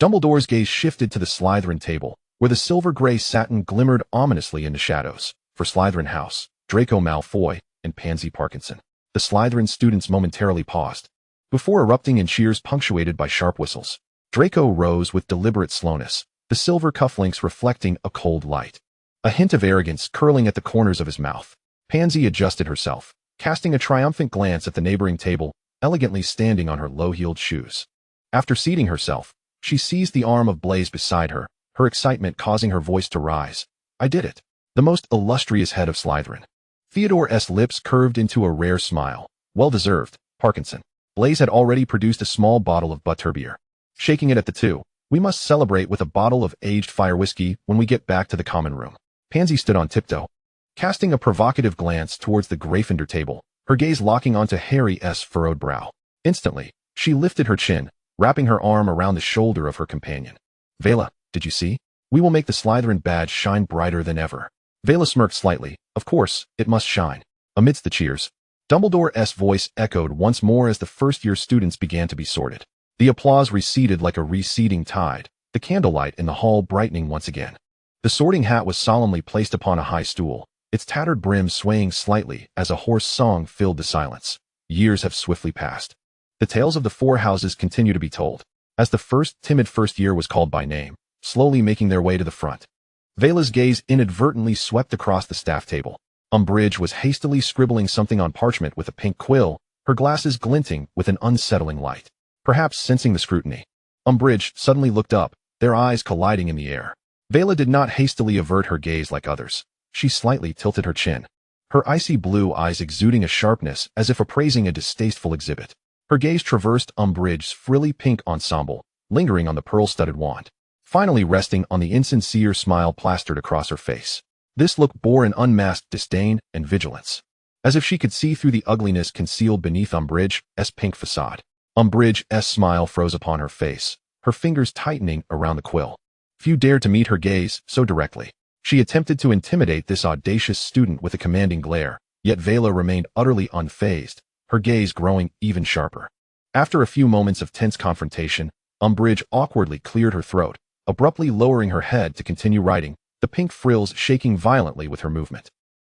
Dumbledore's gaze shifted to the Slytherin table, where the silver-gray satin glimmered ominously in the shadows. For Slytherin House, Draco Malfoy and Pansy Parkinson. The Slytherin students momentarily paused, before erupting in cheers punctuated by sharp whistles. Draco rose with deliberate slowness, the silver cufflinks reflecting a cold light, a hint of arrogance curling at the corners of his mouth. Pansy adjusted herself, casting a triumphant glance at the neighboring table, elegantly standing on her low-heeled shoes. After seating herself, she seized the arm of Blaise beside her, her excitement causing her voice to rise. I did it. The most illustrious head of Slytherin. Theodore's lips curved into a rare smile. Well deserved, Parkinson. Blaise had already produced a small bottle of butterbeer. Shaking it at the two, we must celebrate with a bottle of aged fire whiskey when we get back to the common room. Pansy stood on tiptoe, casting a provocative glance towards the Gryffindor table, her gaze locking onto Harry's furrowed brow. Instantly, she lifted her chin, wrapping her arm around the shoulder of her companion. Vela, did you see? We will make the Slytherin badge shine brighter than ever. Vela smirked slightly. Of course, it must shine. Amidst the cheers, Dumbledore's voice echoed once more as the first-year students began to be sorted. The applause receded like a receding tide, the candlelight in the hall brightening once again. The sorting hat was solemnly placed upon a high stool, its tattered brim swaying slightly as a hoarse song filled the silence. Years have swiftly passed. The tales of the four houses continue to be told, as the first timid first year was called by name, slowly making their way to the front. Vela's gaze inadvertently swept across the staff table. Umbridge was hastily scribbling something on parchment with a pink quill, her glasses glinting with an unsettling light. Perhaps sensing the scrutiny, Umbridge suddenly looked up, their eyes colliding in the air. Vela did not hastily avert her gaze like others. She slightly tilted her chin, her icy blue eyes exuding a sharpness as if appraising a distasteful exhibit. Her gaze traversed Umbridge's frilly pink ensemble, lingering on the pearl-studded wand, finally resting on the insincere smile plastered across her face. This look bore an unmasked disdain and vigilance, as if she could see through the ugliness concealed beneath Umbridge's pink facade. Umbridge's smile froze upon her face, her fingers tightening around the quill. Few dared to meet her gaze so directly. She attempted to intimidate this audacious student with a commanding glare, yet Vela remained utterly unfazed, her gaze growing even sharper. After a few moments of tense confrontation, Umbridge awkwardly cleared her throat, abruptly lowering her head to continue writing, the pink frills shaking violently with her movement.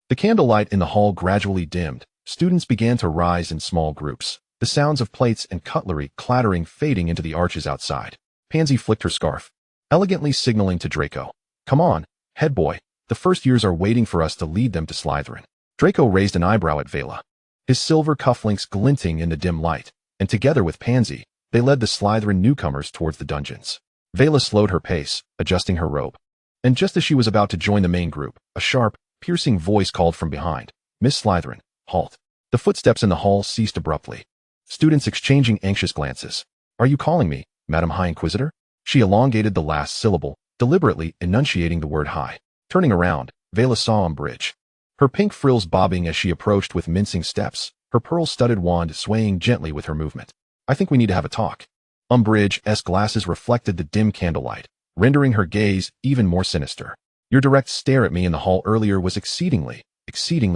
The candlelight in the hall gradually dimmed. Students began to rise in small groups, the sounds of plates and cutlery clattering fading into the arches outside. Pansy flicked her scarf, elegantly signaling to Draco. "Come on, head boy, the first years are waiting for us to lead them to Slytherin." Draco raised an eyebrow at Vela, his silver cufflinks glinting in the dim light, and together with Pansy, they led the Slytherin newcomers towards the dungeons. Vela slowed her pace, adjusting her robe. And just as she was about to join the main group, a sharp, piercing voice called from behind, "Miss Slytherin, halt." The footsteps in the hall ceased abruptly, students exchanging anxious glances. "Are you calling me, Madam High Inquisitor?" She elongated the last syllable, deliberately enunciating the word high. Turning around, Vela saw Umbridge, her pink frills bobbing as she approached with mincing steps, her pearl-studded wand swaying gently with her movement. "I think we need to have a talk." Umbridge's glasses reflected the dim candlelight, rendering her gaze even more sinister. "Your direct stare at me in the hall earlier was exceedingly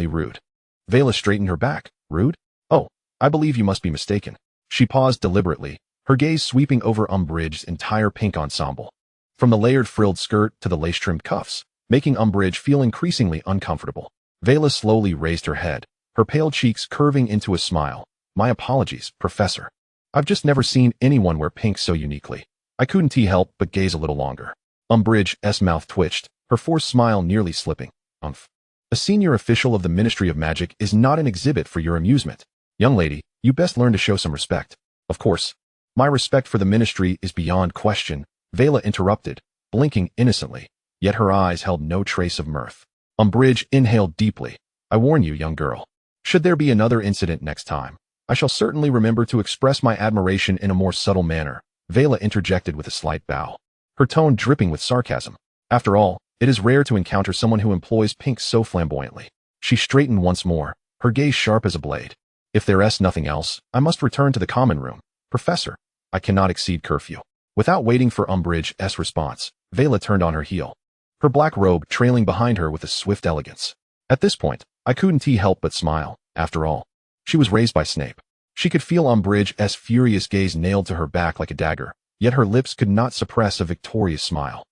rude." Vela straightened her back. "Rude? Oh, I believe you must be mistaken." She paused deliberately, her gaze sweeping over Umbridge's entire pink ensemble, from the layered frilled skirt to the lace-trimmed cuffs, making Umbridge feel increasingly uncomfortable. Vela slowly raised her head, her pale cheeks curving into a smile. "My apologies, Professor. I've just never seen anyone wear pink so uniquely." I couldn't help but gaze a little longer. Umbridge's mouth twitched, her forced smile nearly slipping. "Umph. A senior official of the Ministry of Magic is not an exhibit for your amusement. Young lady, you best learn to show some respect." "Of course. My respect for the Ministry is beyond question," Vela interrupted, blinking innocently, yet her eyes held no trace of mirth. Umbridge inhaled deeply. "I warn you, young girl. Should there be another incident next time, I shall certainly remember to express my admiration in a more subtle manner," Vela interjected with a slight bow, her tone dripping with sarcasm. After all, it is rare to encounter someone who employs pink so flamboyantly. She straightened once more, her gaze sharp as a blade. "If there's nothing else, I must return to the common room. Professor, I cannot exceed curfew." Without waiting for Umbridge's response, Vela turned on her heel, her black robe trailing behind her with a swift elegance. At this point, I couldn't help but smile. After all, she was raised by Snape. She could feel Umbridge's furious gaze nailed to her back like a dagger, yet her lips could not suppress a victorious smile.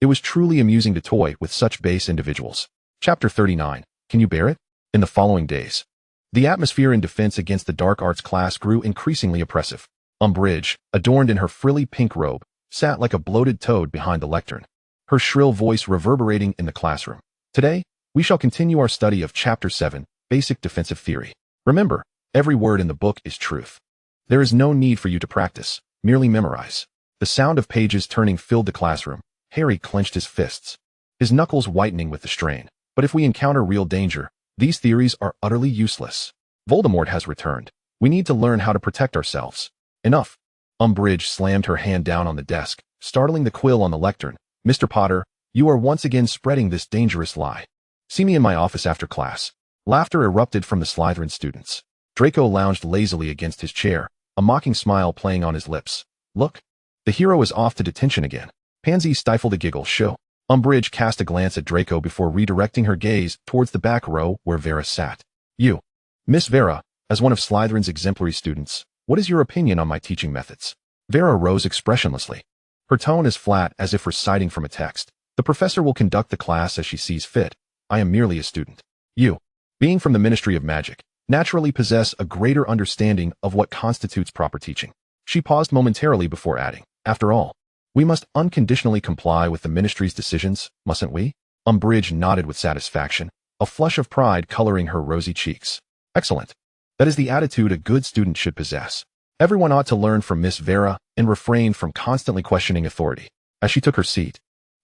It was truly amusing to toy with such base individuals. Chapter 39. Can you bear it? In the following days, the atmosphere in Defense Against the Dark Arts class grew increasingly oppressive. Umbridge, adorned in her frilly pink robe, sat like a bloated toad behind the lectern, her shrill voice reverberating in the classroom. "Today, we shall continue our study of Chapter 7, Basic Defensive Theory. Remember, every word in the book is truth. There is no need for you to practice, merely memorize." The sound of pages turning filled the classroom. Harry clenched his fists, his knuckles whitening with the strain. "But if we encounter real danger, these theories are utterly useless. Voldemort has returned. We need to learn how to protect ourselves." "Enough." Umbridge slammed her hand down on the desk, startling the quill on the lectern. "Mr. Potter, you are once again spreading this dangerous lie. See me in my office after class." Laughter erupted from the Slytherin students. Draco lounged lazily against his chair, a mocking smile playing on his lips. "Look, the hero is off to detention again." Pansy stifled a giggle. "Show." Umbridge cast a glance at Draco before redirecting her gaze towards the back row where Vera sat. "You, Miss Vera, as one of Slytherin's exemplary students, what is your opinion on my teaching methods?" Vera rose expressionlessly, her tone as flat as if reciting from a text. "The professor will conduct the class as she sees fit. I am merely a student. You, being from the Ministry of Magic, naturally possess a greater understanding of what constitutes proper teaching." She paused momentarily before adding, "After all, we must unconditionally comply with the Ministry's decisions, mustn't we?" Umbridge nodded with satisfaction, a flush of pride coloring her rosy cheeks. "Excellent. That is the attitude a good student should possess. Everyone ought to learn from Miss Vera and refrain from constantly questioning authority." As she took her seat,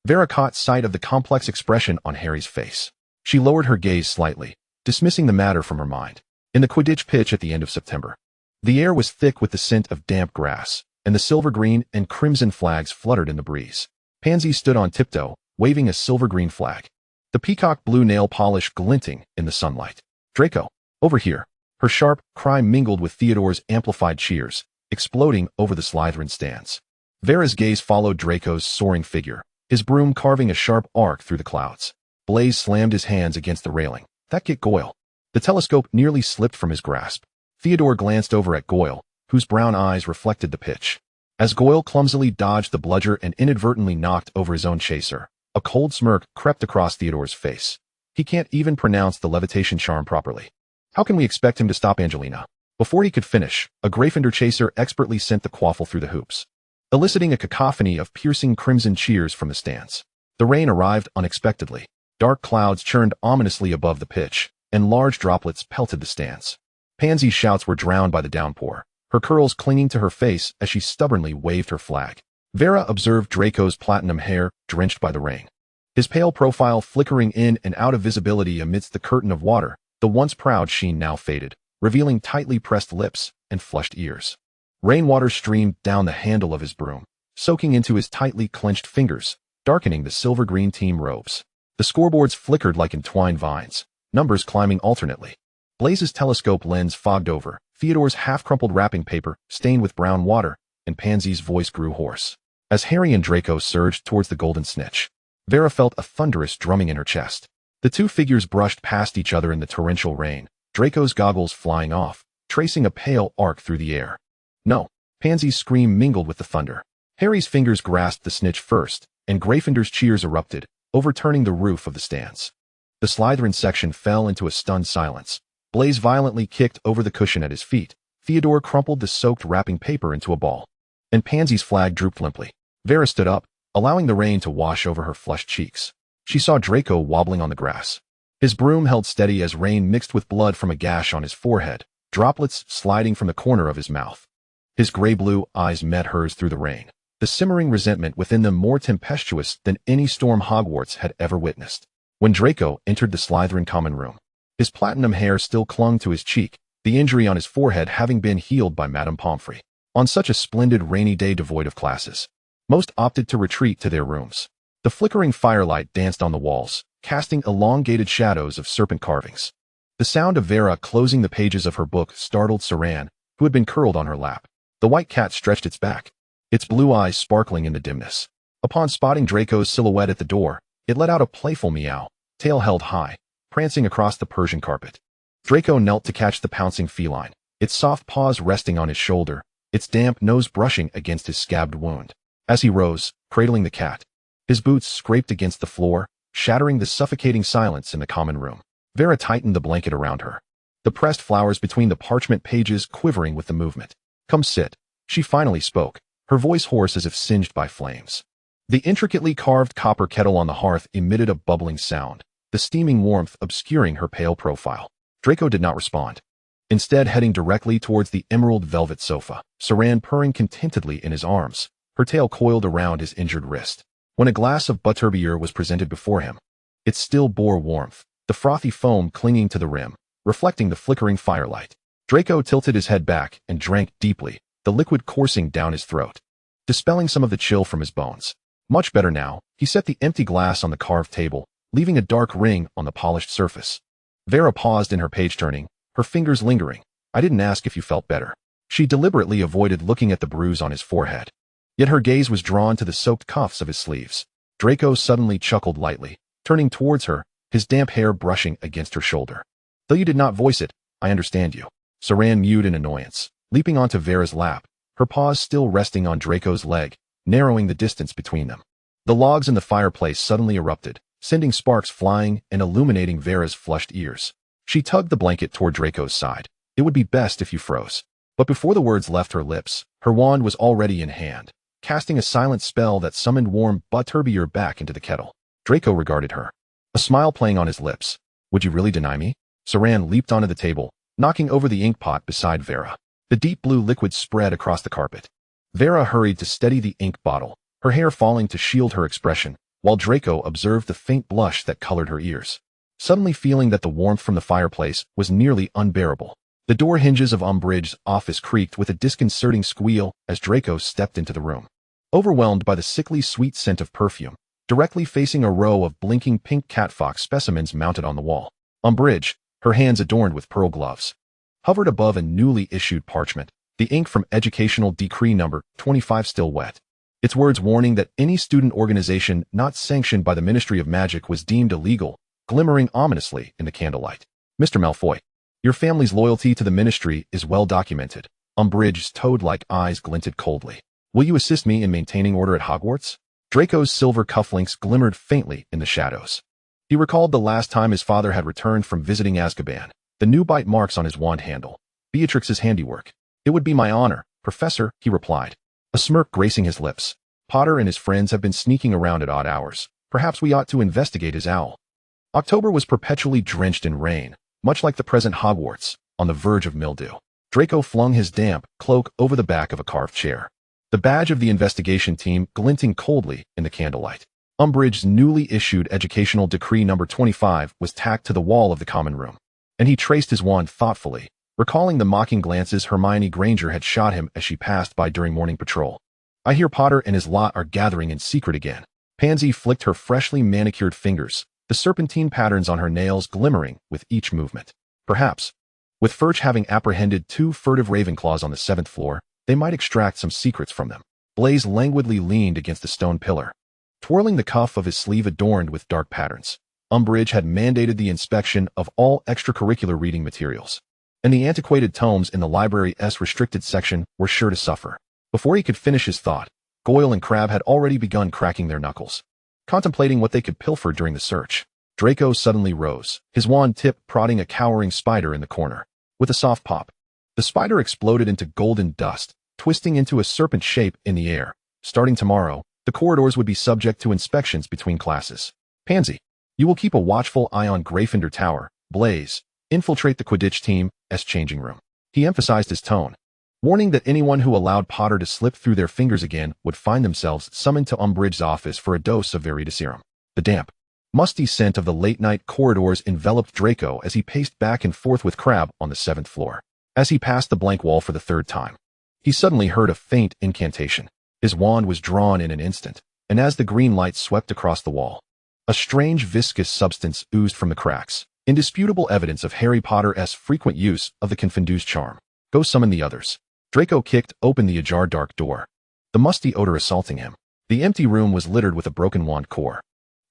Vera caught sight of the complex expression on Harry's face. She lowered her gaze slightly, dismissing the matter from her mind. In the Quidditch pitch at the end of September, the air was thick with the scent of damp grass, and the silver green and crimson flags fluttered in the breeze. Pansy stood on tiptoe, waving a silver green flag, the peacock blue nail polish glinting in the sunlight. Draco, over here. Her sharp cry mingled with Theodore's amplified cheers, exploding over the Slytherin stands. Vera's gaze followed Draco's soaring figure, his broom carving a sharp arc through the clouds. Blaise slammed his hands against the railing. That get Goyle. The telescope nearly slipped from his grasp. Theodore glanced over at Goyle, whose brown eyes reflected the pitch. As Goyle clumsily dodged the bludger and inadvertently knocked over his own chaser, a cold smirk crept across Theodore's face. He can't even pronounce the levitation charm properly. How can we expect him to stop Angelina? Before he could finish, a Gryffindor chaser expertly sent the quaffle through the hoops, eliciting a cacophony of piercing crimson cheers from the stands. The rain arrived unexpectedly. Dark clouds churned ominously above the pitch, and large droplets pelted the stands. Pansy's shouts were drowned by the downpour, her curls clinging to her face as she stubbornly waved her flag. Vera observed Draco's platinum hair drenched by the rain, his pale profile flickering in and out of visibility amidst the curtain of water. The once proud sheen now faded, revealing tightly pressed lips and flushed ears. Rainwater streamed down the handle of his broom, soaking into his tightly clenched fingers, darkening the silver-green team robes. The scoreboards flickered like entwined vines, numbers climbing alternately. Blaise's telescope lens fogged over, Theodore's half-crumpled wrapping paper stained with brown water, and Pansy's voice grew hoarse. As Harry and Draco surged towards the golden snitch, Vera felt a thunderous drumming in her chest. The two figures brushed past each other in the torrential rain, Draco's goggles flying off, tracing a pale arc through the air. No, Pansy's scream mingled with the thunder. Harry's fingers grasped the snitch first, and Gryffindor's cheers erupted, overturning the roof of the stands. The Slytherin section fell into a stunned silence. Blaise violently kicked over the cushion at his feet. Theodore crumpled the soaked wrapping paper into a ball, and Pansy's flag drooped limply. Vera stood up, allowing the rain to wash over her flushed cheeks. She saw Draco wobbling on the grass. His broom held steady as rain mixed with blood from a gash on his forehead, droplets sliding from the corner of his mouth. His gray-blue eyes met hers through the rain, the simmering resentment within them more tempestuous than any storm Hogwarts had ever witnessed. When Draco entered the Slytherin common room, his platinum hair still clung to his cheek, the injury on his forehead having been healed by Madame Pomfrey. On such a splendid rainy day devoid of classes, most opted to retreat to their rooms. The flickering firelight danced on the walls, casting elongated shadows of serpent carvings. The sound of Vera closing the pages of her book startled Saran, who had been curled on her lap. The white cat stretched its back, its blue eyes sparkling in the dimness. Upon spotting Draco's silhouette at the door, it let out a playful meow, tail held high, prancing across the Persian carpet. Draco knelt to catch the pouncing feline, its soft paws resting on his shoulder, its damp nose brushing against his scabbed wound. As he rose, cradling the cat, his boots scraped against the floor, shattering the suffocating silence in the common room. Vera tightened the blanket around her, the pressed flowers between the parchment pages quivering with the movement. Come sit, she finally spoke, her voice hoarse as if singed by flames. The intricately carved copper kettle on the hearth emitted a bubbling sound, the steaming warmth obscuring her pale profile. Draco did not respond. Instead, heading directly towards the emerald velvet sofa, Saran purring contentedly in his arms, her tail coiled around his injured wrist. When a glass of butterbeer was presented before him, it still bore warmth, the frothy foam clinging to the rim, reflecting the flickering firelight. Draco tilted his head back and drank deeply, the liquid coursing down his throat, dispelling some of the chill from his bones. Much better now, he set the empty glass on the carved table, leaving a dark ring on the polished surface. Vera paused in her page-turning, her fingers lingering. I didn't ask if you felt better. She deliberately avoided looking at the bruise on his forehead. Yet her gaze was drawn to the soaked cuffs of his sleeves. Draco suddenly chuckled lightly, turning towards her, his damp hair brushing against her shoulder. Though you did not voice it, I understand you. Saran mewed in annoyance, leaping onto Vera's lap, her paws still resting on Draco's leg, narrowing the distance between them. The logs in the fireplace suddenly erupted, sending sparks flying and illuminating Vera's flushed ears. She tugged the blanket toward Draco's side. It would be best if you froze. But before the words left her lips, her wand was already in hand, casting a silent spell that summoned warm butterbeer back into the kettle. Draco regarded her, a smile playing on his lips. Would you really deny me? Saran leaped onto the table, knocking over the ink pot beside Vera. The deep blue liquid spread across the carpet. Vera hurried to steady the ink bottle, her hair falling to shield her expression, while Draco observed the faint blush that colored her ears. Suddenly feeling that the warmth from the fireplace was nearly unbearable. The door hinges of Umbridge's office creaked with a disconcerting squeal as Draco stepped into the room. Overwhelmed by the sickly sweet scent of perfume, directly facing a row of blinking pink catfox specimens mounted on the wall, Umbridge, her hands adorned with pearl gloves, hovered above a newly issued parchment, the ink from Educational Decree Number 25 still wet. Its words warning that any student organization not sanctioned by the Ministry of Magic was deemed illegal, glimmering ominously in the candlelight. Mr. Malfoy, your family's loyalty to the Ministry is well documented. Umbridge's toad-like eyes glinted coldly. Will you assist me in maintaining order at Hogwarts? Draco's silver cufflinks glimmered faintly in the shadows. He recalled the last time his father had returned from visiting Azkaban, the new bite marks on his wand handle, Beatrix's handiwork. It would be my honor, Professor, he replied, a smirk gracing his lips. Potter and his friends have been sneaking around at odd hours. Perhaps we ought to investigate his owl. October was perpetually drenched in rain, much like the present Hogwarts, on the verge of mildew. Draco flung his damp cloak over the back of a carved chair, the badge of the investigation team glinting coldly in the candlelight. Umbridge's newly issued Educational Decree Number 25 was tacked to the wall of the common room, and he traced his wand thoughtfully, recalling the mocking glances Hermione Granger had shot him as she passed by during morning patrol. I hear Potter and his lot are gathering in secret again. Pansy flicked her freshly manicured fingers, the serpentine patterns on her nails glimmering with each movement. Perhaps, with Furch having apprehended 2 furtive Ravenclaws on the 7th floor, they might extract some secrets from them. Blaise languidly leaned against the stone pillar, twirling the cuff of his sleeve adorned with dark patterns. Umbridge had mandated the inspection of all extracurricular reading materials, and the antiquated tomes in the library's restricted section were sure to suffer. Before he could finish his thought, Goyle and Crabbe had already begun cracking their knuckles, contemplating what they could pilfer during the search. Draco suddenly rose, his wand tip prodding a cowering spider in the corner. With a soft pop, the spider exploded into golden dust, twisting into a serpent shape in the air. Starting tomorrow, the corridors would be subject to inspections between classes. Pansy, you will keep a watchful eye on Gryffindor Tower. Blaise, infiltrate the Quidditch team's changing room. He emphasized his tone, warning that anyone who allowed Potter to slip through their fingers again would find themselves summoned to Umbridge's office for a dose of Veritaserum. The damp, musty scent of the late-night corridors enveloped Draco as he paced back and forth with Crabbe on the 7th floor. As he passed the blank wall for the 3rd time, he suddenly heard a faint incantation. His wand was drawn in an instant, and as the green light swept across the wall, a strange viscous substance oozed from the cracks, indisputable evidence of Harry Potter's frequent use of the Confundus charm. Go summon the others. Draco kicked open the ajar dark door, the musty odor assaulting him. The empty room was littered with a broken wand core,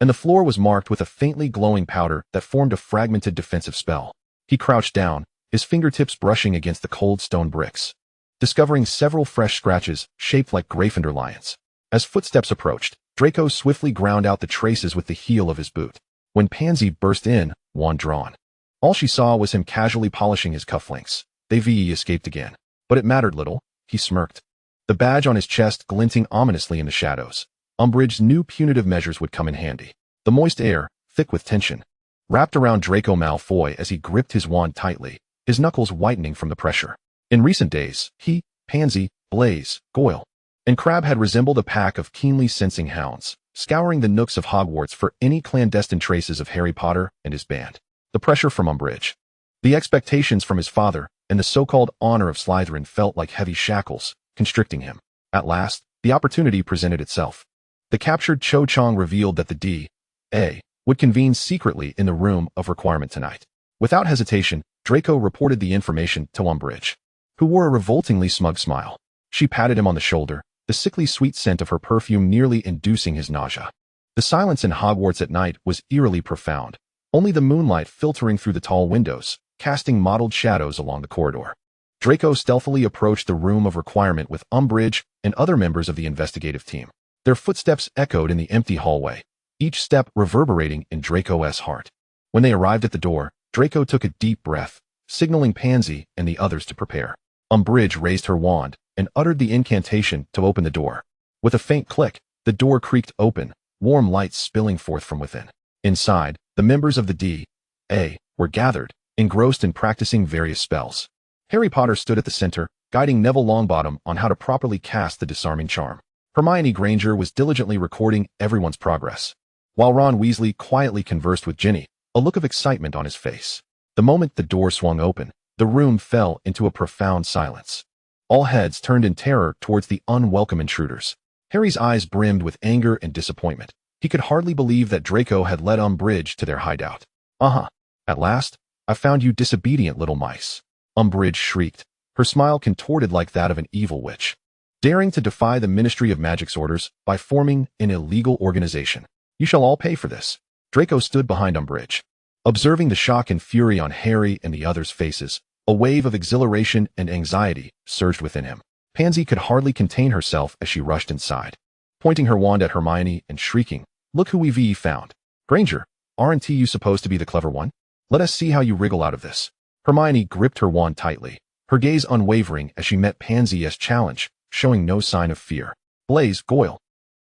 and the floor was marked with a faintly glowing powder that formed a fragmented defensive spell. He crouched down, his fingertips brushing against the cold stone bricks, discovering several fresh scratches shaped like Gryffindor lions. As footsteps approached, Draco swiftly ground out the traces with the heel of his boot. When Pansy burst in, wand drawn, all she saw was him casually polishing his cufflinks. They escaped again. But it mattered little, he smirked, the badge on his chest glinting ominously in the shadows. Umbridge's new punitive measures would come in handy. The moist air, thick with tension, wrapped around Draco Malfoy as he gripped his wand tightly, his knuckles whitening from the pressure. In recent days, he, Pansy, Blaise, Goyle, and Crabbe had resembled a pack of keenly sensing hounds, scouring the nooks of Hogwarts for any clandestine traces of Harry Potter and his band. The pressure from Umbridge, the expectations from his father, and the so-called honor of Slytherin felt like heavy shackles, constricting him. At last, the opportunity presented itself. The captured Cho Chang revealed that the D.A. would convene secretly in the room of requirement tonight. Without hesitation, Draco reported the information to Umbridge, who wore a revoltingly smug smile. She patted him on the shoulder, the sickly sweet scent of her perfume nearly inducing his nausea. The silence in Hogwarts at night was eerily profound, only the moonlight filtering through the tall windows, casting mottled shadows along the corridor. Draco stealthily approached the room of requirement with Umbridge and other members of the investigative team. Their footsteps echoed in the empty hallway, each step reverberating in Draco's heart. When they arrived at the door, Draco took a deep breath, signaling Pansy and the others to prepare. Umbridge raised her wand and uttered the incantation to open the door. With a faint click, the door creaked open, warm light spilling forth from within. Inside, the members of the D.A. were gathered, engrossed in practicing various spells. Harry Potter stood at the center, guiding Neville Longbottom on how to properly cast the disarming charm. Hermione Granger was diligently recording everyone's progress, while Ron Weasley quietly conversed with Ginny, a look of excitement on his face. The moment the door swung open, the room fell into a profound silence. All heads turned in terror towards the unwelcome intruders. Harry's eyes brimmed with anger and disappointment. He could hardly believe that Draco had led Umbridge to their hideout. At last, I found you disobedient little mice. Umbridge shrieked, her smile contorted like that of an evil witch. Daring to defy the Ministry of Magic's orders by forming an illegal organization. You shall all pay for this. Draco stood behind Umbridge. Observing the shock and fury on Harry and the others' faces, a wave of exhilaration and anxiety surged within him. Pansy could hardly contain herself as she rushed inside, pointing her wand at Hermione and shrieking, "Look who we've found. Granger, aren't you supposed to be the clever one? Let us see how you wriggle out of this." Hermione gripped her wand tightly, her gaze unwavering as she met Pansy's challenge, showing no sign of fear. Blaise, Goyle,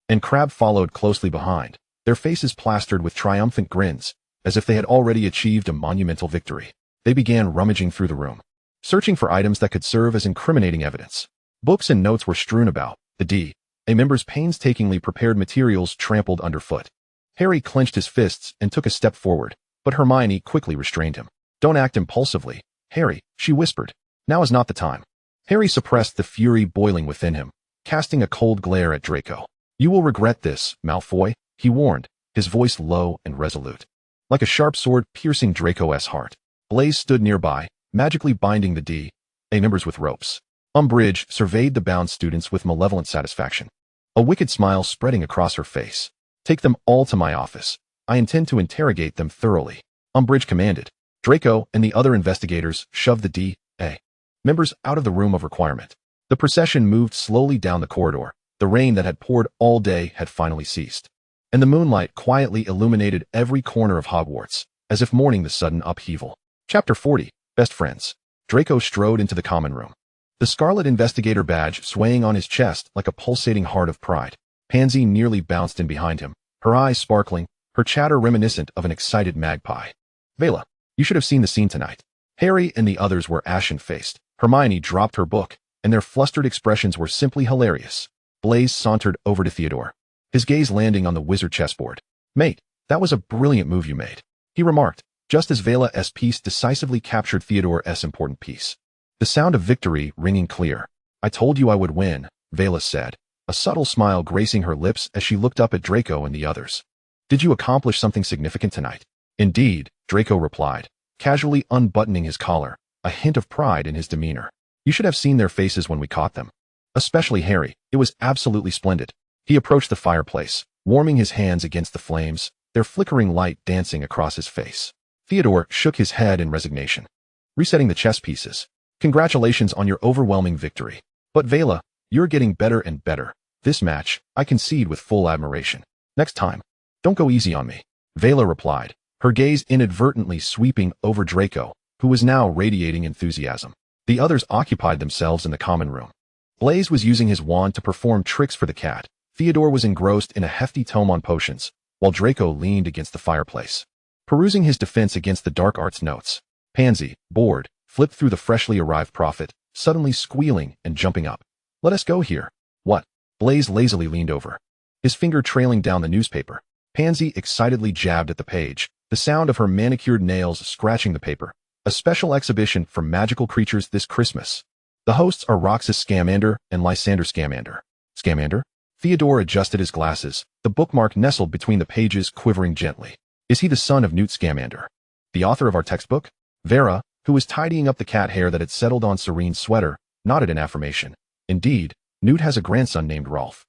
and Crabbe followed closely behind, their faces plastered with triumphant grins, as if they had already achieved a monumental victory. They began rummaging through the room, searching for items that could serve as incriminating evidence. Books and notes were strewn about, the D.A. members' painstakingly prepared materials trampled underfoot. Harry clenched his fists and took a step forward, but Hermione quickly restrained him. "Don't act impulsively, Harry," she whispered. "Now is not the time." Harry suppressed the fury boiling within him, casting a cold glare at Draco. "You will regret this, Malfoy," he warned, his voice low and resolute, like a sharp sword piercing Draco's heart. Blaise stood nearby, magically binding the D.A. members with ropes. Umbridge surveyed the bound students with malevolent satisfaction, a wicked smile spreading across her face. "Take them all to my office. I intend to interrogate them thoroughly," Umbridge commanded. Draco and the other investigators shoved the D.A. members out of the room of requirement. The procession moved slowly down the corridor. The rain that had poured all day had finally ceased, and the moonlight quietly illuminated every corner of Hogwarts, as if mourning the sudden upheaval. Chapter 40, Best Friends. Draco strode into the common room, the scarlet investigator badge swaying on his chest like a pulsating heart of pride. Pansy nearly bounced in behind him, her eyes sparkling, her chatter reminiscent of an excited magpie. "Vela, you should have seen the scene tonight." Harry and the others were ashen-faced. Hermione dropped her book, and their flustered expressions were simply hilarious. Blaise sauntered over to Theodore, his gaze landing on the wizard chessboard. "Mate, that was a brilliant move you made," he remarked, just as Vela's piece decisively captured Theodore's important piece. The sound of victory ringing clear. "I told you I would win," Vela said, a subtle smile gracing her lips as she looked up at Draco and the others. "Did you accomplish something significant tonight?" "Indeed," Draco replied, casually unbuttoning his collar, a hint of pride in his demeanor. "You should have seen their faces when we caught them. Especially Harry. It was absolutely splendid." He approached the fireplace, warming his hands against the flames, their flickering light dancing across his face. Theodore shook his head in resignation, resetting the chess pieces. "Congratulations on your overwhelming victory. But Vela, you're getting better and better. This match, I concede with full admiration. Next time, don't go easy on me," Vela replied, her gaze inadvertently sweeping over Draco, who was now radiating enthusiasm. The others occupied themselves in the common room. Blaise was using his wand to perform tricks for the cat. Theodore was engrossed in a hefty tome on potions, while Draco leaned against the fireplace, perusing his defense against the dark arts notes. Pansy, bored, flipped through the freshly arrived prophet, suddenly squealing and jumping up. "Let us go here." "What?" Blaise lazily leaned over, his finger trailing down the newspaper. Pansy excitedly jabbed at the page, the sound of her manicured nails scratching the paper. "A special exhibition for magical creatures this Christmas. The hosts are Roxas Scamander and Lysander Scamander." "Scamander?" Theodore adjusted his glasses, the bookmark nestled between the pages quivering gently. "Is he the son of Newt Scamander, the author of our textbook?" Vera, who was tidying up the cat hair that had settled on Serene's sweater, nodded in affirmation. "Indeed, Newt has a grandson named Rolf,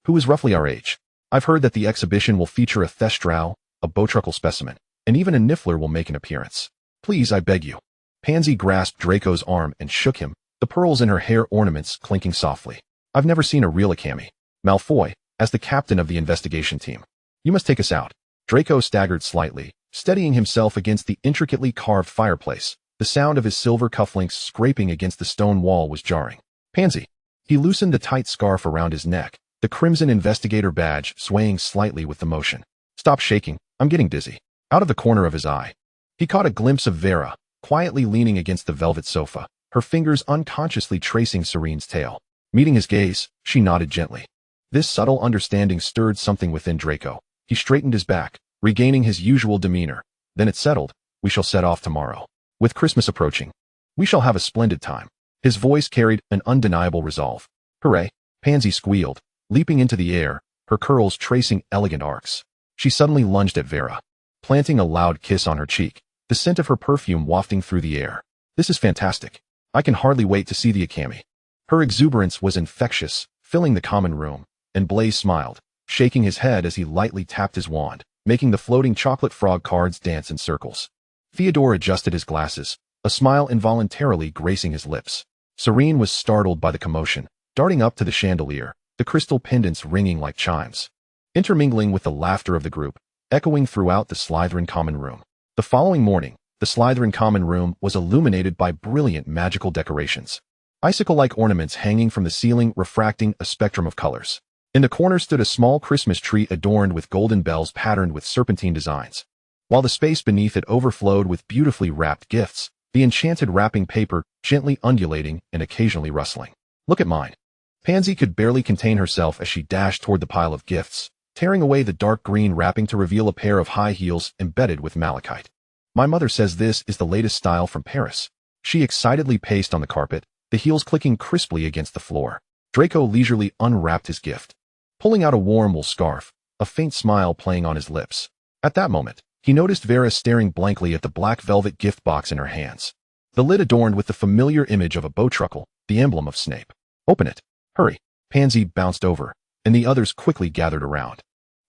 who is roughly our age. I've heard that the exhibition will feature a Thestral, a Botruckle specimen, and even a Niffler will make an appearance. Please, I beg you." Pansy grasped Draco's arm and shook him, the pearls in her hair ornaments clinking softly. "I've never seen a real Akami. Malfoy, as the captain of the investigation team, you must take us out." Draco staggered slightly, steadying himself against the intricately carved fireplace. The sound of his silver cufflinks scraping against the stone wall was jarring. "Pansy." He loosened the tight scarf around his neck, the crimson investigator badge swaying slightly with the motion. "Stop shaking, I'm getting dizzy." Out of the corner of his eye, he caught a glimpse of Vera, quietly leaning against the velvet sofa, her fingers unconsciously tracing Serene's tail. Meeting his gaze, she nodded gently. This subtle understanding stirred something within Draco. He straightened his back, regaining his usual demeanor. Then it's settled. We shall set off tomorrow. With Christmas approaching, we shall have a splendid time. His voice carried an undeniable resolve. Hooray! Pansy squealed, leaping into the air, her curls tracing elegant arcs. She suddenly lunged at Vera, planting a loud kiss on her cheek, the scent of her perfume wafting through the air. This is fantastic. I can hardly wait to see the Academy. Her exuberance was infectious, filling the common room, and Blaise smiled, shaking his head as he lightly tapped his wand, making the floating chocolate frog cards dance in circles. Theodore adjusted his glasses, a smile involuntarily gracing his lips. Serene was startled by the commotion, darting up to the chandelier, the crystal pendants ringing like chimes, intermingling with the laughter of the group, echoing throughout the Slytherin common room. The following morning, the Slytherin common room was illuminated by brilliant magical decorations. Icicle-like ornaments hanging from the ceiling refracting a spectrum of colors. In the corner stood a small Christmas tree adorned with golden bells patterned with serpentine designs. While the space beneath it overflowed with beautifully wrapped gifts, the enchanted wrapping paper gently undulating and occasionally rustling. Look at mine. Pansy could barely contain herself as she dashed toward the pile of gifts, tearing away the dark green wrapping to reveal a pair of high heels embedded with malachite. My mother says this is the latest style from Paris. She excitedly paced on the carpet, the heels clicking crisply against the floor. Draco leisurely unwrapped his gift, pulling out a warm wool scarf, a faint smile playing on his lips. At that moment, he noticed Vera staring blankly at the black velvet gift box in her hands. The lid adorned with the familiar image of a bowtruckle, the emblem of Snape. Open it. Hurry. Pansy bounced over, and the others quickly gathered around.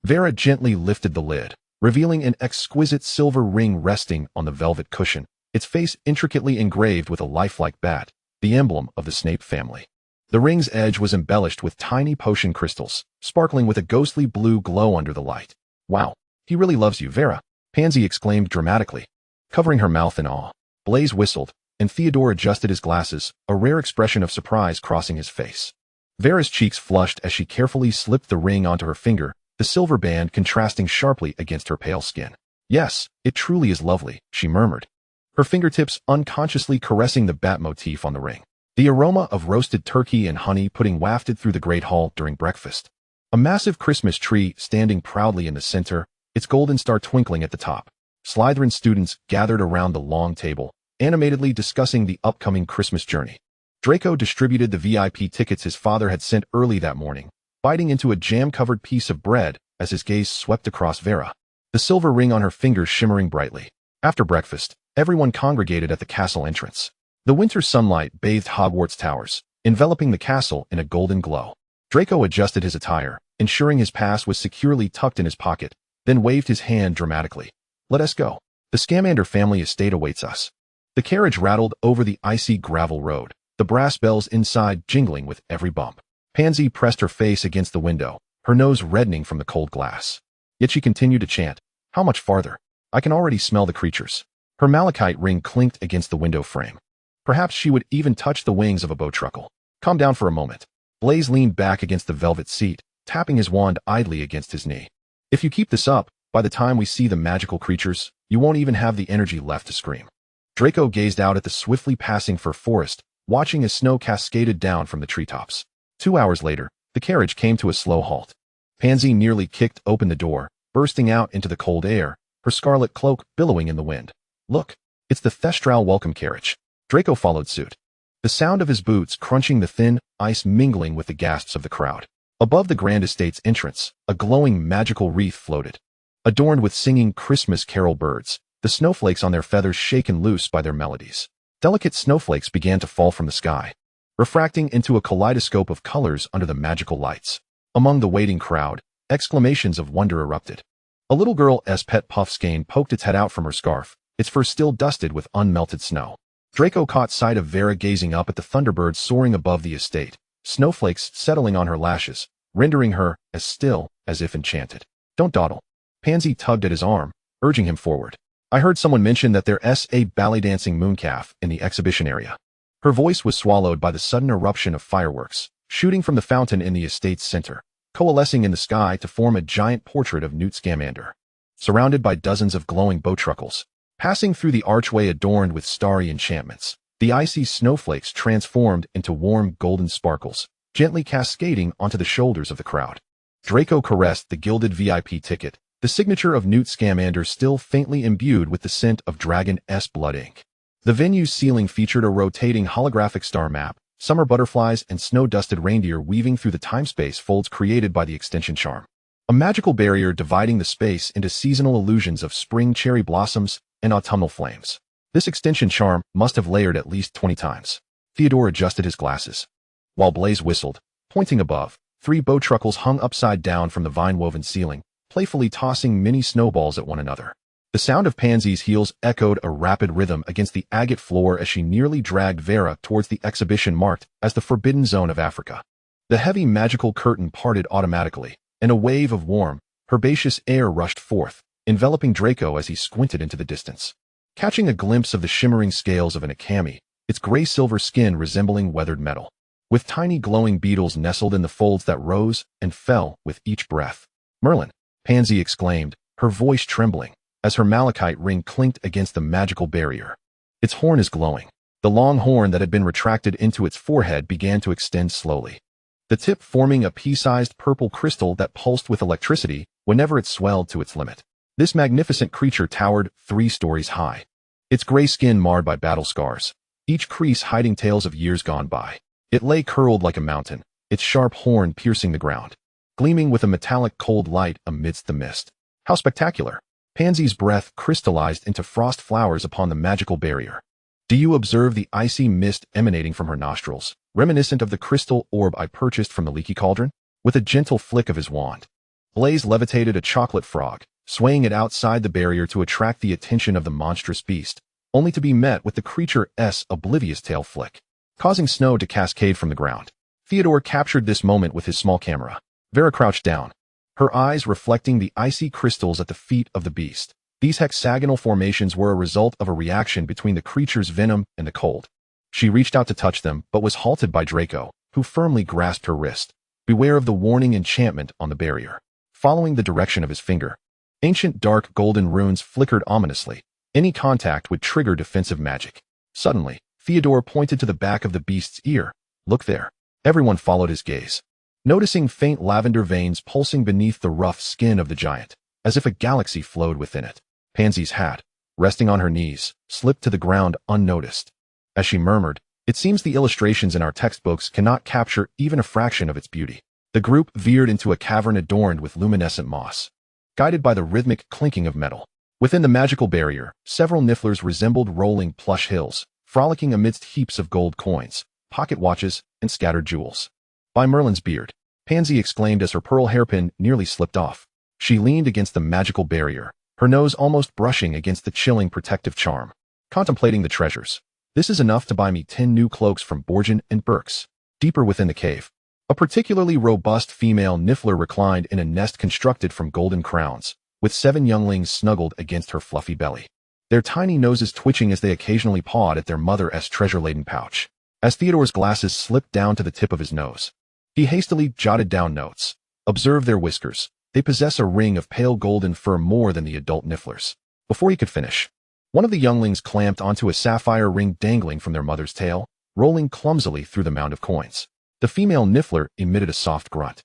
Vera gently lifted the lid, revealing an exquisite silver ring resting on the velvet cushion, its face intricately engraved with a lifelike bat, the emblem of the Snape family. The ring's edge was embellished with tiny potion crystals, sparkling with a ghostly blue glow under the light. Wow, he really loves you, Vera, Pansy exclaimed dramatically, covering her mouth in awe. Blaise whistled, and Theodore adjusted his glasses, a rare expression of surprise crossing his face. Vera's cheeks flushed as she carefully slipped the ring onto her finger, the silver band contrasting sharply against her pale skin. Yes, it truly is lovely, she murmured, her fingertips unconsciously caressing the bat motif on the ring. The aroma of roasted turkey and honey pudding wafted through the great hall during breakfast. A massive Christmas tree standing proudly in the center, its golden star twinkling at the top. Slytherin students gathered around the long table, animatedly discussing the upcoming Christmas journey. Draco distributed the VIP tickets his father had sent early that morning, biting into a jam-covered piece of bread as his gaze swept across Vera, the silver ring on her finger shimmering brightly. After breakfast, everyone congregated at the castle entrance. The winter sunlight bathed Hogwarts towers, enveloping the castle in a golden glow. Draco adjusted his attire, ensuring his pass was securely tucked in his pocket, then waved his hand dramatically. Let us go. The Scamander family estate awaits us. The carriage rattled over the icy gravel road, the brass bells inside jingling with every bump. Pansy pressed her face against the window, her nose reddening from the cold glass. Yet she continued to chant, how much farther? I can already smell the creatures. Her malachite ring clinked against the window frame. Perhaps she would even touch the wings of a bowtruckle. Calm down for a moment. Blaise leaned back against the velvet seat, tapping his wand idly against his knee. If you keep this up, by the time we see the magical creatures, you won't even have the energy left to scream. Draco gazed out at the swiftly passing fir forest, watching as snow cascaded down from the treetops. 2 hours later, the carriage came to a slow halt. Pansy nearly kicked open the door, bursting out into the cold air, her scarlet cloak billowing in the wind. Look, it's the Thestral welcome carriage. Draco followed suit, the sound of his boots crunching the thin ice mingling with the gasps of the crowd. Above the grand estate's entrance, a glowing magical wreath floated, adorned with singing Christmas carol birds, the snowflakes on their feathers shaken loose by their melodies. Delicate snowflakes began to fall from the sky, refracting into a kaleidoscope of colors under the magical lights. Among the waiting crowd, exclamations of wonder erupted. A little girl's pet Puffskein poked its head out from her scarf, its fur still dusted with unmelted snow. Draco caught sight of Vera gazing up at the thunderbirds soaring above the estate, snowflakes settling on her lashes, rendering her as still as if enchanted. Don't dawdle. Pansy tugged at his arm, urging him forward. I heard someone mention that there's a ballet dancing mooncalf in the exhibition area. Her voice was swallowed by the sudden eruption of fireworks, shooting from the fountain in the estate's center, coalescing in the sky to form a giant portrait of Newt Scamander, surrounded by dozens of glowing bowtruckles. Passing through the archway adorned with starry enchantments, the icy snowflakes transformed into warm golden sparkles, gently cascading onto the shoulders of the crowd. Draco caressed the gilded VIP ticket, the signature of Newt Scamander still faintly imbued with the scent of Dragon-S blood ink. The venue's ceiling featured a rotating holographic star map, summer butterflies and snow-dusted reindeer weaving through the time-space folds created by the extension charm. A magical barrier dividing the space into seasonal illusions of spring cherry blossoms and autumnal flames. This extension charm must have layered at least 20 times. Theodore adjusted his glasses. While Blaise whistled, pointing above, 3 bowtruckles hung upside down from the vine-woven ceiling, playfully tossing mini snowballs at one another. The sound of Pansy's heels echoed a rapid rhythm against the agate floor as she nearly dragged Vera towards the exhibition marked as the Forbidden Zone of Africa. The heavy magical curtain parted automatically, and a wave of warm, herbaceous air rushed forth, enveloping Draco as he squinted into the distance. Catching a glimpse of the shimmering scales of an akami, its gray-silver skin resembling weathered metal, with tiny glowing beetles nestled in the folds that rose and fell with each breath. "Merlin!" Pansy exclaimed, her voice trembling, as her malachite ring clinked against the magical barrier. Its horn is glowing. The long horn that had been retracted into its forehead began to extend slowly, the tip forming a pea-sized purple crystal that pulsed with electricity whenever it swelled to its limit. This magnificent creature towered 3 stories high, its gray skin marred by battle scars, each crease hiding tales of years gone by. It lay curled like a mountain, its sharp horn piercing the ground, gleaming with a metallic cold light amidst the mist. How spectacular! Pansy's breath crystallized into frost flowers upon the magical barrier. Do you observe the icy mist emanating from her nostrils, reminiscent of the crystal orb I purchased from the leaky cauldron? With a gentle flick of his wand, Blaise levitated a chocolate frog, swaying it outside the barrier to attract the attention of the monstrous beast, only to be met with the creature's oblivious tail flick, causing snow to cascade from the ground. Theodore captured this moment with his small camera. Vera crouched down, her eyes reflecting the icy crystals at the feet of the beast. These hexagonal formations were a result of a reaction between the creature's venom and the cold. She reached out to touch them, but was halted by Draco, who firmly grasped her wrist. Beware of the warning enchantment on the barrier. Following the direction of his finger, ancient dark golden runes flickered ominously. Any contact would trigger defensive magic. Suddenly, Theodore pointed to the back of the beast's ear. Look there. Everyone followed his gaze, noticing faint lavender veins pulsing beneath the rough skin of the giant, as if a galaxy flowed within it. Pansy's hat, resting on her knees, slipped to the ground unnoticed. As she murmured, "It seems the illustrations in our textbooks cannot capture even a fraction of its beauty." The group veered into a cavern adorned with luminescent moss, guided by the rhythmic clinking of metal. Within the magical barrier, several nifflers resembled rolling plush hills, frolicking amidst heaps of gold coins, pocket watches, and scattered jewels. "By Merlin's beard," Pansy exclaimed as her pearl hairpin nearly slipped off. She leaned against the magical barrier, her nose almost brushing against the chilling protective charm, contemplating the treasures. "This is enough to buy me 10 new cloaks from Borgin and Burke's." Deeper within the cave, a particularly robust female niffler reclined in a nest constructed from golden crowns, with 7 younglings snuggled against her fluffy belly, their tiny noses twitching as they occasionally pawed at their mother's treasure-laden pouch. As Theodore's glasses slipped down to the tip of his nose, he hastily jotted down notes. "Observe their whiskers. They possess a ring of pale golden fur more than the adult nifflers." Before he could finish, one of the younglings clamped onto a sapphire ring dangling from their mother's tail, rolling clumsily through the mound of coins. The female niffler emitted a soft grunt,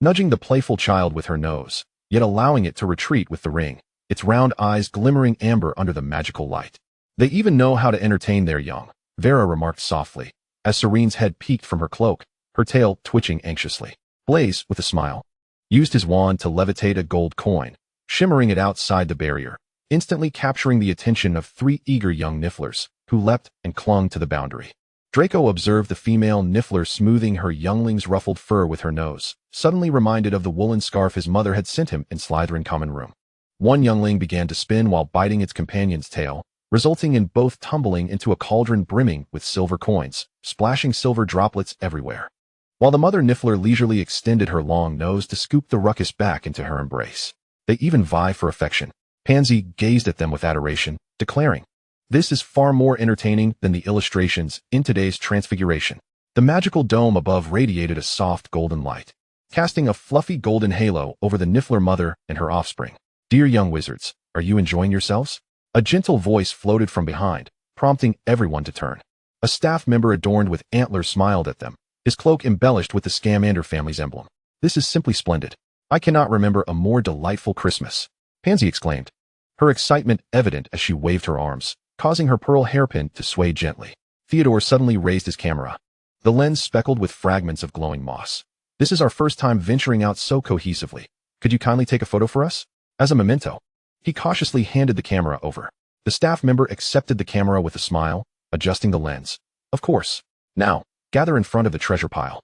nudging the playful child with her nose, yet allowing it to retreat with the ring, its round eyes glimmering amber under the magical light. "They even know how to entertain their young," Vera remarked softly, as Serene's head peeked from her cloak, her tail twitching anxiously. Blaise, with a smile, used his wand to levitate a gold coin, shimmering it outside the barrier, instantly capturing the attention of 3 eager young nifflers, who leapt and clung to the boundary. Draco observed the female niffler smoothing her youngling's ruffled fur with her nose, suddenly reminded of the woolen scarf his mother had sent him in Slytherin common room. One youngling began to spin while biting its companion's tail, resulting in both tumbling into a cauldron brimming with silver coins, splashing silver droplets everywhere, while the mother niffler leisurely extended her long nose to scoop the ruckus back into her embrace. They even vie for affection. Pansy gazed at them with adoration, declaring, "This is far more entertaining than the illustrations in today's Transfiguration." The magical dome above radiated a soft golden light, casting a fluffy golden halo over the niffler mother and her offspring. "Dear young wizards, are you enjoying yourselves?" A gentle voice floated from behind, prompting everyone to turn. A staff member adorned with antlers smiled at them, his cloak embellished with the Scamander family's emblem. "This is simply splendid. I cannot remember a more delightful Christmas," Pansy exclaimed, her excitement evident as she waved her arms, causing her pearl hairpin to sway gently. Theodore suddenly raised his camera, the lens speckled with fragments of glowing moss. "This is our first time venturing out so cohesively. Could you kindly take a photo for us? As a memento." He cautiously handed the camera over. The staff member accepted the camera with a smile, adjusting the lens. "Of course. Now, gather in front of the treasure pile.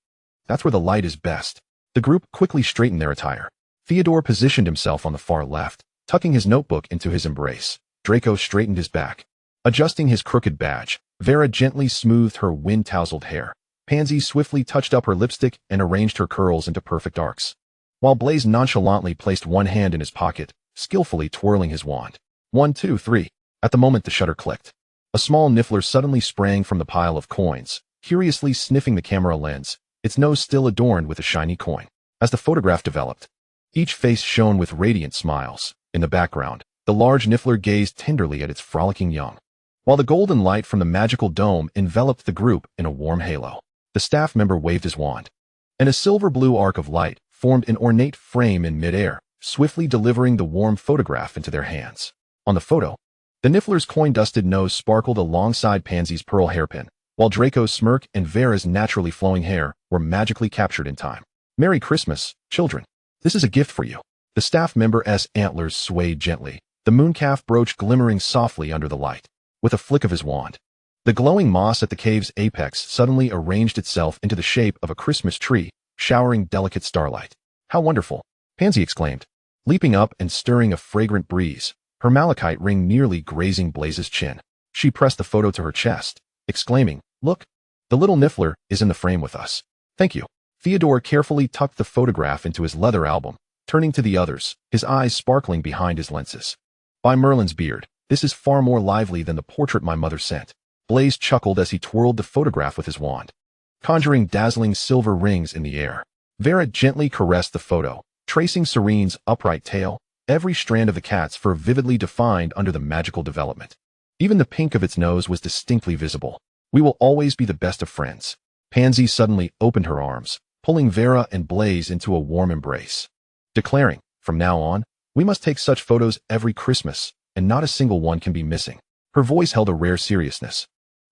That's where the light is best." The group quickly straightened their attire. Theodore positioned himself on the far left, tucking his notebook into his embrace. Draco straightened his back. Adjusting his crooked badge, Vera gently smoothed her wind-tousled hair. Pansy swiftly touched up her lipstick and arranged her curls into perfect arcs, while Blaise nonchalantly placed one hand in his pocket, skillfully twirling his wand. 1, 2, 3. At the moment the shutter clicked, a small niffler suddenly sprang from the pile of coins, curiously sniffing the camera lens, its nose still adorned with a shiny coin. As the photograph developed, each face shone with radiant smiles. In the background, the large niffler gazed tenderly at its frolicking young, while the golden light from the magical dome enveloped the group in a warm halo. The staff member waved his wand, and a silver-blue arc of light formed an ornate frame in midair, swiftly delivering the warm photograph into their hands. On the photo, the niffler's coin-dusted nose sparkled alongside Pansy's pearl hairpin, while Draco's smirk and Vera's naturally flowing hair were magically captured in time. "Merry Christmas, children. This is a gift for you." The staff member's antlers swayed gently, the mooncalf brooch glimmering softly under the light. With a flick of his wand, the glowing moss at the cave's apex suddenly arranged itself into the shape of a Christmas tree, showering delicate starlight. "How wonderful!" Pansy exclaimed, leaping up and stirring a fragrant breeze, her malachite ring nearly grazing Blaise's chin. She pressed the photo to her chest, exclaiming, "Look! The little niffler is in the frame with us." "Thank you." Theodore carefully tucked the photograph into his leather album, turning to the others, his eyes sparkling behind his lenses. "By Merlin's beard, this is far more lively than the portrait my mother sent." Blaise chuckled as he twirled the photograph with his wand, conjuring dazzling silver rings in the air. Vera gently caressed the photo, tracing Serene's upright tail, every strand of the cat's fur vividly defined under the magical development. Even the pink of its nose was distinctly visible. "We will always be the best of friends." Pansy suddenly opened her arms, pulling Vera and Blaise into a warm embrace, declaring, "From now on, we must take such photos every Christmas, and not a single one can be missing." Her voice held a rare seriousness,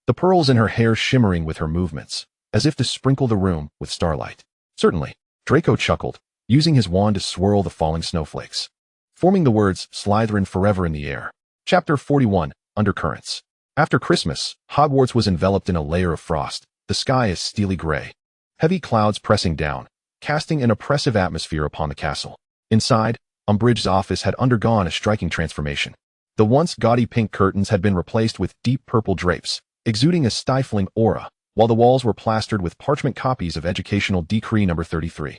the pearls in her hair shimmering with her movements, as if to sprinkle the room with starlight. "Certainly," Draco chuckled, using his wand to swirl the falling snowflakes, forming the words Slytherin forever in the air. Chapter 41, Undercurrents. After Christmas, Hogwarts was enveloped in a layer of frost, the sky is steely gray. Heavy clouds pressing down, casting an oppressive atmosphere upon the castle. Inside, Umbridge's office had undergone a striking transformation. The once gaudy pink curtains had been replaced with deep purple drapes, exuding a stifling aura, while the walls were plastered with parchment copies of Educational Decree No. 33.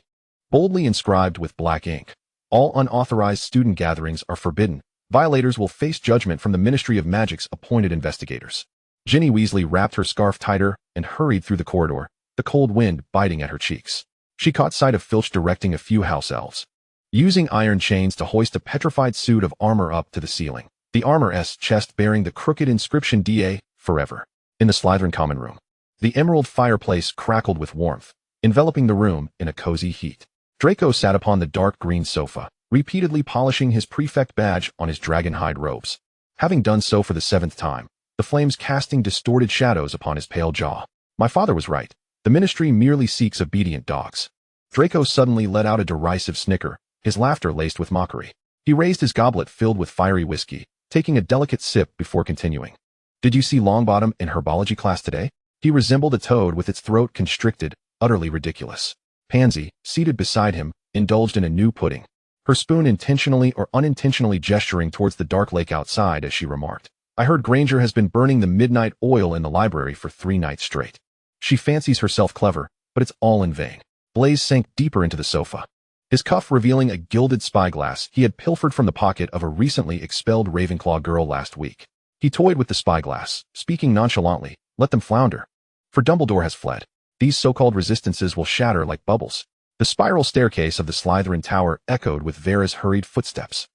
Boldly inscribed with black ink, "All unauthorized student gatherings are forbidden. Violators will face judgment from the Ministry of Magic's appointed investigators." Ginny Weasley wrapped her scarf tighter and hurried through the corridor, the cold wind biting at her cheeks. She caught sight of Filch directing a few house elves, using iron chains to hoist a petrified suit of armor up to the ceiling, the armor's chest bearing the crooked inscription "DA, Forever." In the Slytherin common room, the emerald fireplace crackled with warmth, enveloping the room in a cozy heat. Draco sat upon the dark green sofa, repeatedly polishing his prefect badge on his dragon-hide robes. Having done so for the 7th time, the flames casting distorted shadows upon his pale jaw. "My father was right. The ministry merely seeks obedient dogs." Draco suddenly let out a derisive snicker, his laughter laced with mockery. He raised his goblet filled with fiery whiskey, taking a delicate sip before continuing. "Did you see Longbottom in herbology class today? He resembled a toad with its throat constricted, utterly ridiculous." Pansy, seated beside him, indulged in a new pudding, her spoon intentionally or unintentionally gesturing towards the dark lake outside as she remarked, "I heard Granger has been burning the midnight oil in the library for 3 nights straight. She fancies herself clever, but it's all in vain." Blaise sank deeper into the sofa, his cuff revealing a gilded spyglass he had pilfered from the pocket of a recently expelled Ravenclaw girl last week. He toyed with the spyglass, speaking nonchalantly, "Let them flounder. For Dumbledore has fled. These so-called resistances will shatter like bubbles." The spiral staircase of the Slytherin Tower echoed with Vera's hurried footsteps,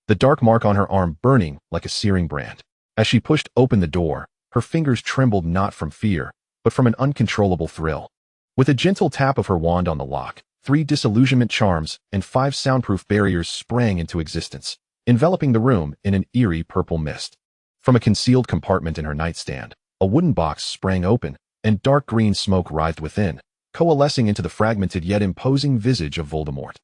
the dark mark on her arm burning like a searing brand. As she pushed open the door, her fingers trembled not from fear, but from an uncontrollable thrill. With a gentle tap of her wand on the lock, 3 disillusionment charms and 5 soundproof barriers sprang into existence, enveloping the room in an eerie purple mist. From a concealed compartment in her nightstand, a wooden box sprang open, and dark green smoke writhed within, coalescing into the fragmented yet imposing visage of Voldemort.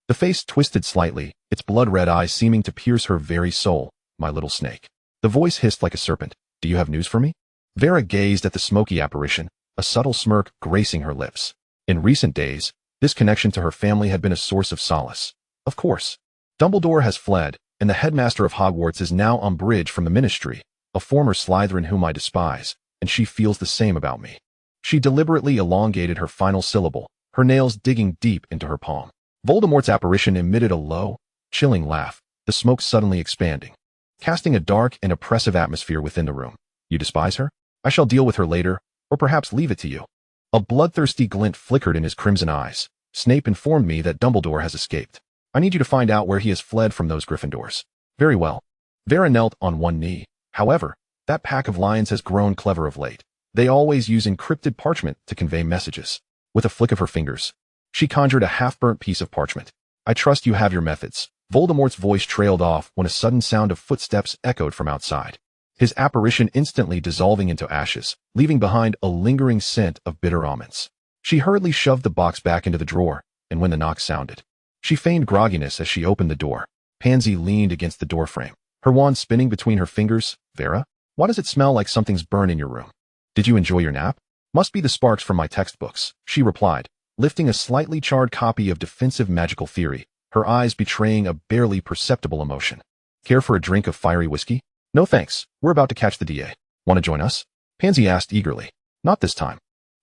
The face twisted slightly, its blood-red eyes seeming to pierce her very soul. "My little snake." The voice hissed like a serpent. "Do you have news for me?" Vera gazed at the smoky apparition, a subtle smirk gracing her lips. In recent days, this connection to her family had been a source of solace. Of course. Dumbledore has fled, and the headmaster of Hogwarts is now on bridge from the ministry, a former Slytherin whom I despise, and she feels the same about me. She deliberately elongated her final syllable, her nails digging deep into her palm. Voldemort's apparition emitted a low, chilling laugh, the smoke suddenly expanding, casting a dark and oppressive atmosphere within the room. "You despise her? I shall deal with her later, or perhaps leave it to you." A bloodthirsty glint flickered in his crimson eyes. "Snape informed me that Dumbledore has escaped. I need you to find out where he has fled from those Gryffindors." "Very well." Vera knelt on one knee. "However, that pack of lions has grown clever of late. They always use encrypted parchment to convey messages." With a flick of her fingers, she conjured a half-burnt piece of parchment. "I trust you have your methods." Voldemort's voice trailed off when a sudden sound of footsteps echoed from outside, his apparition instantly dissolving into ashes, leaving behind a lingering scent of bitter almonds. She hurriedly shoved the box back into the drawer, and when the knock sounded, she feigned grogginess as she opened the door. Pansy leaned against the doorframe, her wand spinning between her fingers. "Vera, why does it smell like something's burned in your room?" "Did you enjoy your nap?" "Must be the sparks from my textbooks," she replied, lifting a slightly charred copy of Defensive Magical Theory, her eyes betraying a barely perceptible emotion. "Care for a drink of fiery whiskey?" "No thanks, we're about to catch the DA. Want to join us?" Pansy asked eagerly. "Not this time.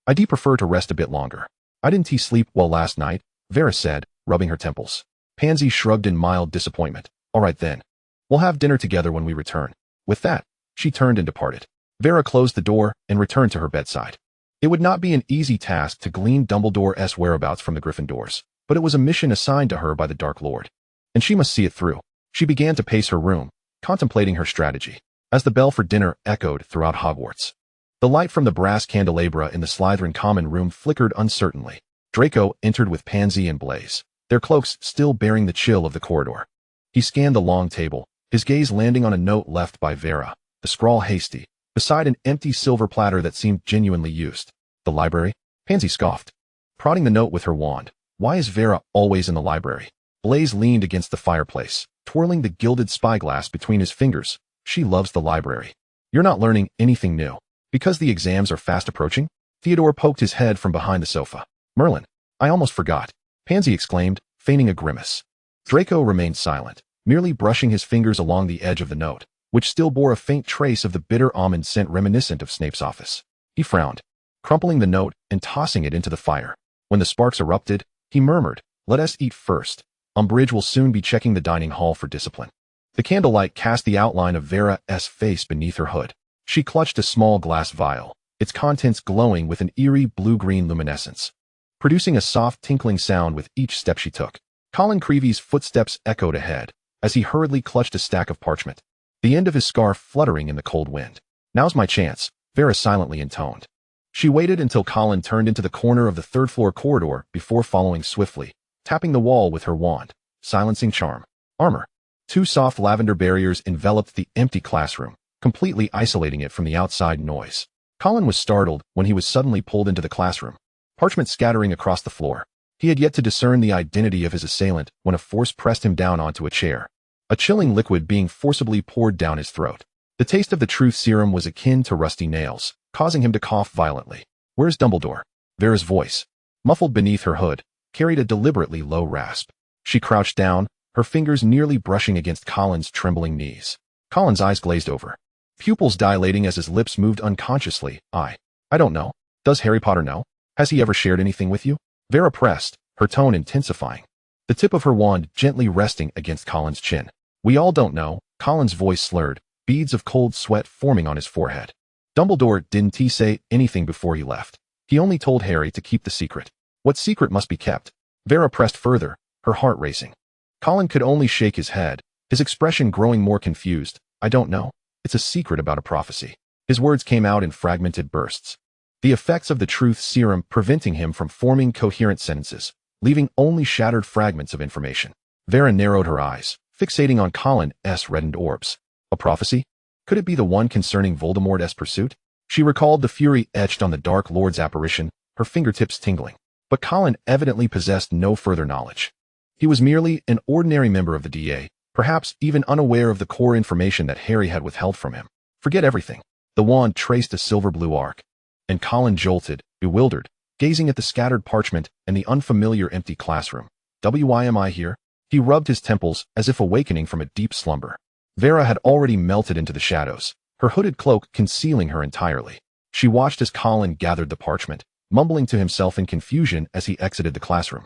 I'd prefer to rest a bit longer." "I didn't sleep well last night," Vera said, rubbing her temples. Pansy shrugged in mild disappointment. "All right then. We'll have dinner together when we return." With that, she turned and departed. Vera closed the door and returned to her bedside. It would not be an easy task to glean Dumbledore's whereabouts from the Gryffindors, but it was a mission assigned to her by the Dark Lord, and she must see it through. She began to pace her room, contemplating her strategy, as the bell for dinner echoed throughout Hogwarts. The light from the brass candelabra in the Slytherin common room flickered uncertainly. Draco entered with Pansy and Blaze, their cloaks still bearing the chill of the corridor. He scanned the long table, his gaze landing on a note left by Vera, the scrawl hasty, beside an empty silver platter that seemed genuinely used. "The library?" Pansy scoffed, prodding the note with her wand. "Why is Vera always in the library?" Blaze leaned against the fireplace, twirling the gilded spyglass between his fingers. "She loves the library." "You're not learning anything new." "Because the exams are fast approaching?" Theodore poked his head from behind the sofa. "Merlin, I almost forgot," Pansy exclaimed, feigning a grimace. Draco remained silent, merely brushing his fingers along the edge of the note, which still bore a faint trace of the bitter almond scent reminiscent of Snape's office. He frowned, crumpling the note and tossing it into the fire. When the sparks erupted, he murmured, "Let us eat first. Umbridge will soon be checking the dining hall for discipline." The candlelight cast the outline of Vera's face beneath her hood. She clutched a small glass vial, its contents glowing with an eerie blue-green luminescence, producing a soft tinkling sound with each step she took. Colin Creevy's footsteps echoed ahead, as he hurriedly clutched a stack of parchment, the end of his scarf fluttering in the cold wind. "Now's my chance," Vera silently intoned. She waited until Colin turned into the corner of the third-floor corridor before following swiftly, tapping the wall with her wand. Silencing charm. Armor. 2 soft lavender barriers enveloped the empty classroom, completely isolating it from the outside noise. Colin was startled when he was suddenly pulled into the classroom, parchment scattering across the floor. He had yet to discern the identity of his assailant when a force pressed him down onto a chair, a chilling liquid being forcibly poured down his throat. The taste of the truth serum was akin to rusty nails, causing him to cough violently. "Where's Dumbledore?" Vera's voice, muffled beneath her hood, carried a deliberately low rasp. She crouched down, her fingers nearly brushing against Colin's trembling knees. Colin's eyes glazed over, pupils dilating as his lips moved unconsciously. I don't know. Does Harry Potter know? Has he ever shared anything with you?" Vera pressed, her tone intensifying, the tip of her wand gently resting against Colin's chin. "We all don't know." Colin's voice slurred, beads of cold sweat forming on his forehead. "Dumbledore didn't say anything before he left. He only told Harry to keep the secret." "What secret must be kept?" Vera pressed further, her heart racing. Colin could only shake his head, his expression growing more confused. "I don't know. It's a secret about a prophecy." His words came out in fragmented bursts. the effects of the truth serum preventing him from forming coherent sentences, leaving only shattered fragments of information. Vera narrowed her eyes, fixating on Colin's reddened orbs. A prophecy? Could it be the one concerning Voldemort's pursuit? She recalled the fury etched on the Dark Lord's apparition, her fingertips tingling. But Colin evidently possessed no further knowledge. He was merely an ordinary member of the DA, perhaps even unaware of the core information that Harry had withheld from him. Forget everything. The wand traced a silver-blue arc, and Colin jolted, bewildered, gazing at the scattered parchment and the unfamiliar empty classroom. Why am I here? He rubbed his temples as if awakening from a deep slumber. Vera had already melted into the shadows, her hooded cloak concealing her entirely. She watched as Colin gathered the parchment, mumbling to himself in confusion as he exited the classroom.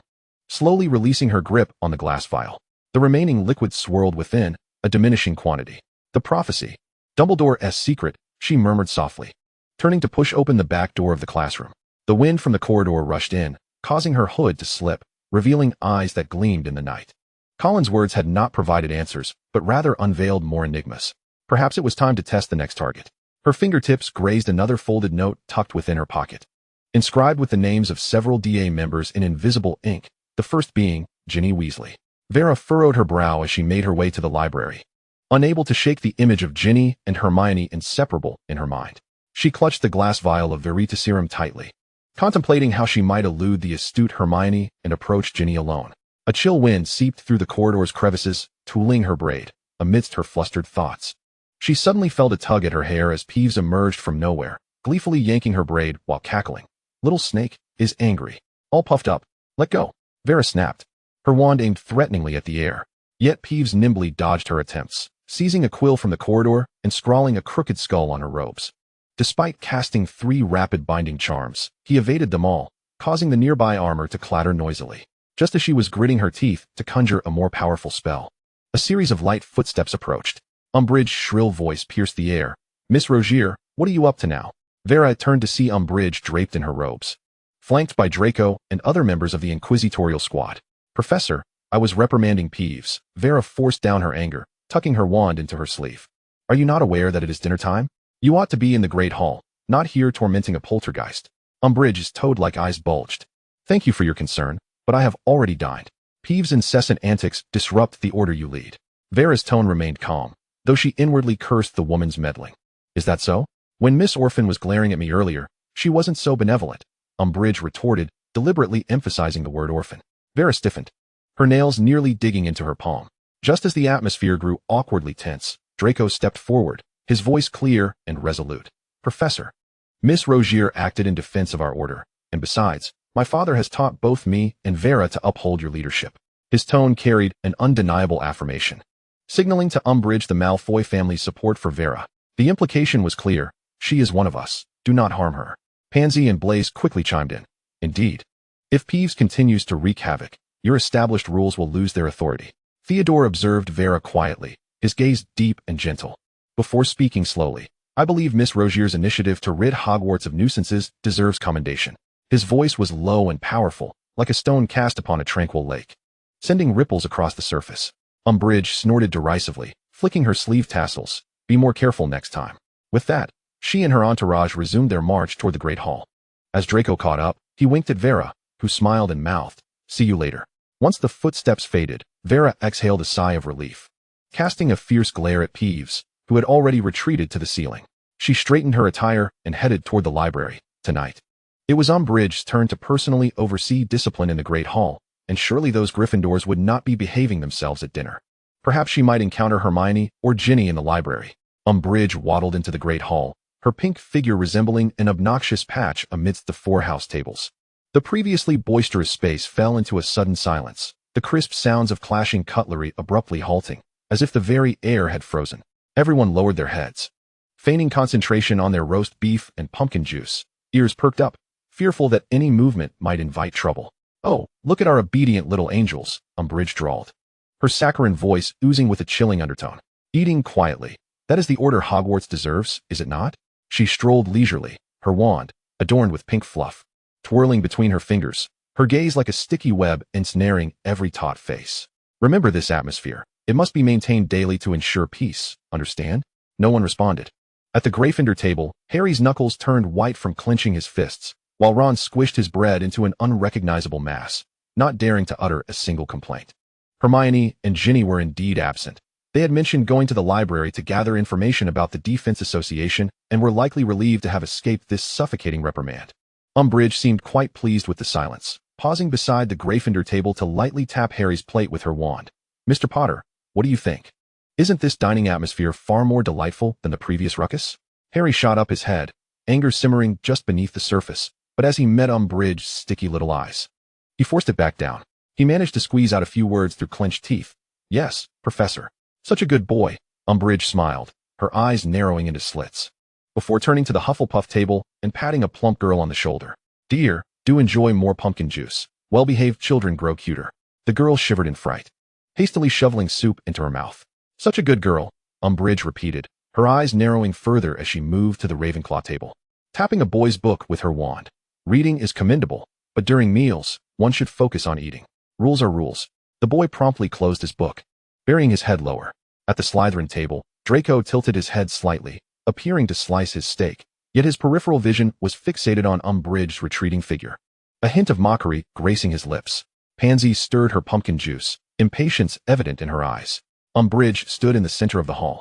Slowly releasing her grip on the glass vial, the remaining liquid swirled within, a diminishing quantity. The prophecy. Dumbledore's secret, she murmured softly, turning to push open the back door of the classroom. The wind from the corridor rushed in, causing her hood to slip, revealing eyes that gleamed in the night. Colin's words had not provided answers, but rather unveiled more enigmas. Perhaps it was time to test the next target. Her fingertips grazed another folded note tucked within her pocket, inscribed with the names of several DA members in invisible ink, the first being Ginny Weasley. Vera furrowed her brow as she made her way to the library, unable to shake the image of Ginny and Hermione inseparable in her mind. She clutched the glass vial of Veritaserum tightly, contemplating how she might elude the astute Hermione and approach Ginny alone. A chill wind seeped through the corridor's crevices, tooling her braid, amidst her flustered thoughts. She suddenly felt a tug at her hair as Peeves emerged from nowhere, gleefully yanking her braid while cackling. Little snake is angry. All puffed up. Let go. Vera snapped, her wand aimed threateningly at the air. Yet Peeves nimbly dodged her attempts, seizing a quill from the corridor and scrawling a crooked skull on her robes. Despite casting 3 rapid binding charms, he evaded them all, causing the nearby armor to clatter noisily. Just as she was gritting her teeth to conjure a more powerful spell, a series of light footsteps approached. Umbridge's shrill voice pierced the air. Miss Rogier, what are you up to now? Vera turned to see Umbridge draped in her robes, flanked by Draco and other members of the inquisitorial squad. Professor, I was reprimanding Peeves. Vera forced down her anger, tucking her wand into her sleeve. Are you not aware that it is dinner time? You ought to be in the Great Hall, not here tormenting a poltergeist. Umbridge's toad-like eyes bulged. Thank you for your concern, but I have already dined. Peeves' incessant antics disrupt the order you lead. Vera's tone remained calm, though she inwardly cursed the woman's meddling. Is that so? When Miss Orphan was glaring at me earlier, she wasn't so benevolent, Umbridge retorted, deliberately emphasizing the word orphan. Vera stiffened, her nails nearly digging into her palm. Just as the atmosphere grew awkwardly tense, Draco stepped forward, his voice clear and resolute. Professor, Miss Rogier acted in defense of our order, and besides, my father has taught both me and Vera to uphold your leadership. His tone carried an undeniable affirmation, signaling to Umbridge the Malfoy family's support for Vera. The implication was clear. She is one of us. Do not harm her. Pansy and Blaise quickly chimed in. Indeed. If Peeves continues to wreak havoc, your established rules will lose their authority. Theodore observed Vera quietly, his gaze deep and gentle. Before speaking slowly, I believe Miss Rogier's initiative to rid Hogwarts of nuisances deserves commendation. His voice was low and powerful, like a stone cast upon a tranquil lake, sending ripples across the surface. Umbridge snorted derisively, flicking her sleeve tassels. Be more careful next time. With that, she and her entourage resumed their march toward the Great Hall. As Draco caught up, he winked at Vera, who smiled and mouthed, See you later. Once the footsteps faded, Vera exhaled a sigh of relief, casting a fierce glare at Peeves, who had already retreated to the ceiling. She straightened her attire and headed toward the library. Tonight, it was Umbridge's turn to personally oversee discipline in the Great Hall, and surely those Gryffindors would not be behaving themselves at dinner. Perhaps she might encounter Hermione or Ginny in the library. Umbridge waddled into the Great Hall, her pink figure resembling an obnoxious patch amidst the 4 house tables. The previously boisterous space fell into a sudden silence, the crisp sounds of clashing cutlery abruptly halting, as if the very air had frozen. Everyone lowered their heads, feigning concentration on their roast beef and pumpkin juice, ears perked up, fearful that any movement might invite trouble. Oh, look at our obedient little angels, Umbridge drawled, her saccharine voice oozing with a chilling undertone. Eating quietly. That is the order Hogwarts deserves, is it not? She strolled leisurely, her wand, adorned with pink fluff, twirling between her fingers, her gaze like a sticky web ensnaring every taut face. Remember this atmosphere. It must be maintained daily to ensure peace, understand? No one responded. At the Gryffindor table, Harry's knuckles turned white from clenching his fists, while Ron squished his bread into an unrecognizable mass, not daring to utter a single complaint. Hermione and Ginny were indeed absent. They had mentioned going to the library to gather information about the Defense Association and were likely relieved to have escaped this suffocating reprimand. Umbridge seemed quite pleased with the silence, pausing beside the Gryffindor table to lightly tap Harry's plate with her wand. "Mr. Potter, what do you think? Isn't this dining atmosphere far more delightful than the previous ruckus?" Harry shot up his head, anger simmering just beneath the surface, but as he met Umbridge's sticky little eyes, he forced it back down. He managed to squeeze out a few words through clenched teeth. "Yes, Professor. Such a good boy." Umbridge smiled, her eyes narrowing into slits, before turning to the Hufflepuff table and patting a plump girl on the shoulder. "Dear, do enjoy more pumpkin juice. Well-behaved children grow cuter." The girl shivered in fright, hastily shoveling soup into her mouth. "Such a good girl," Umbridge repeated, her eyes narrowing further as she moved to the Ravenclaw table, tapping a boy's book with her wand. "Reading is commendable, but during meals, one should focus on eating. Rules are rules." The boy promptly closed his book, burying his head lower. At the Slytherin table, Draco tilted his head slightly, appearing to slice his steak, yet his peripheral vision was fixated on Umbridge's retreating figure, a hint of mockery gracing his lips. Pansy stirred her pumpkin juice, impatience evident in her eyes. Umbridge stood in the center of the hall,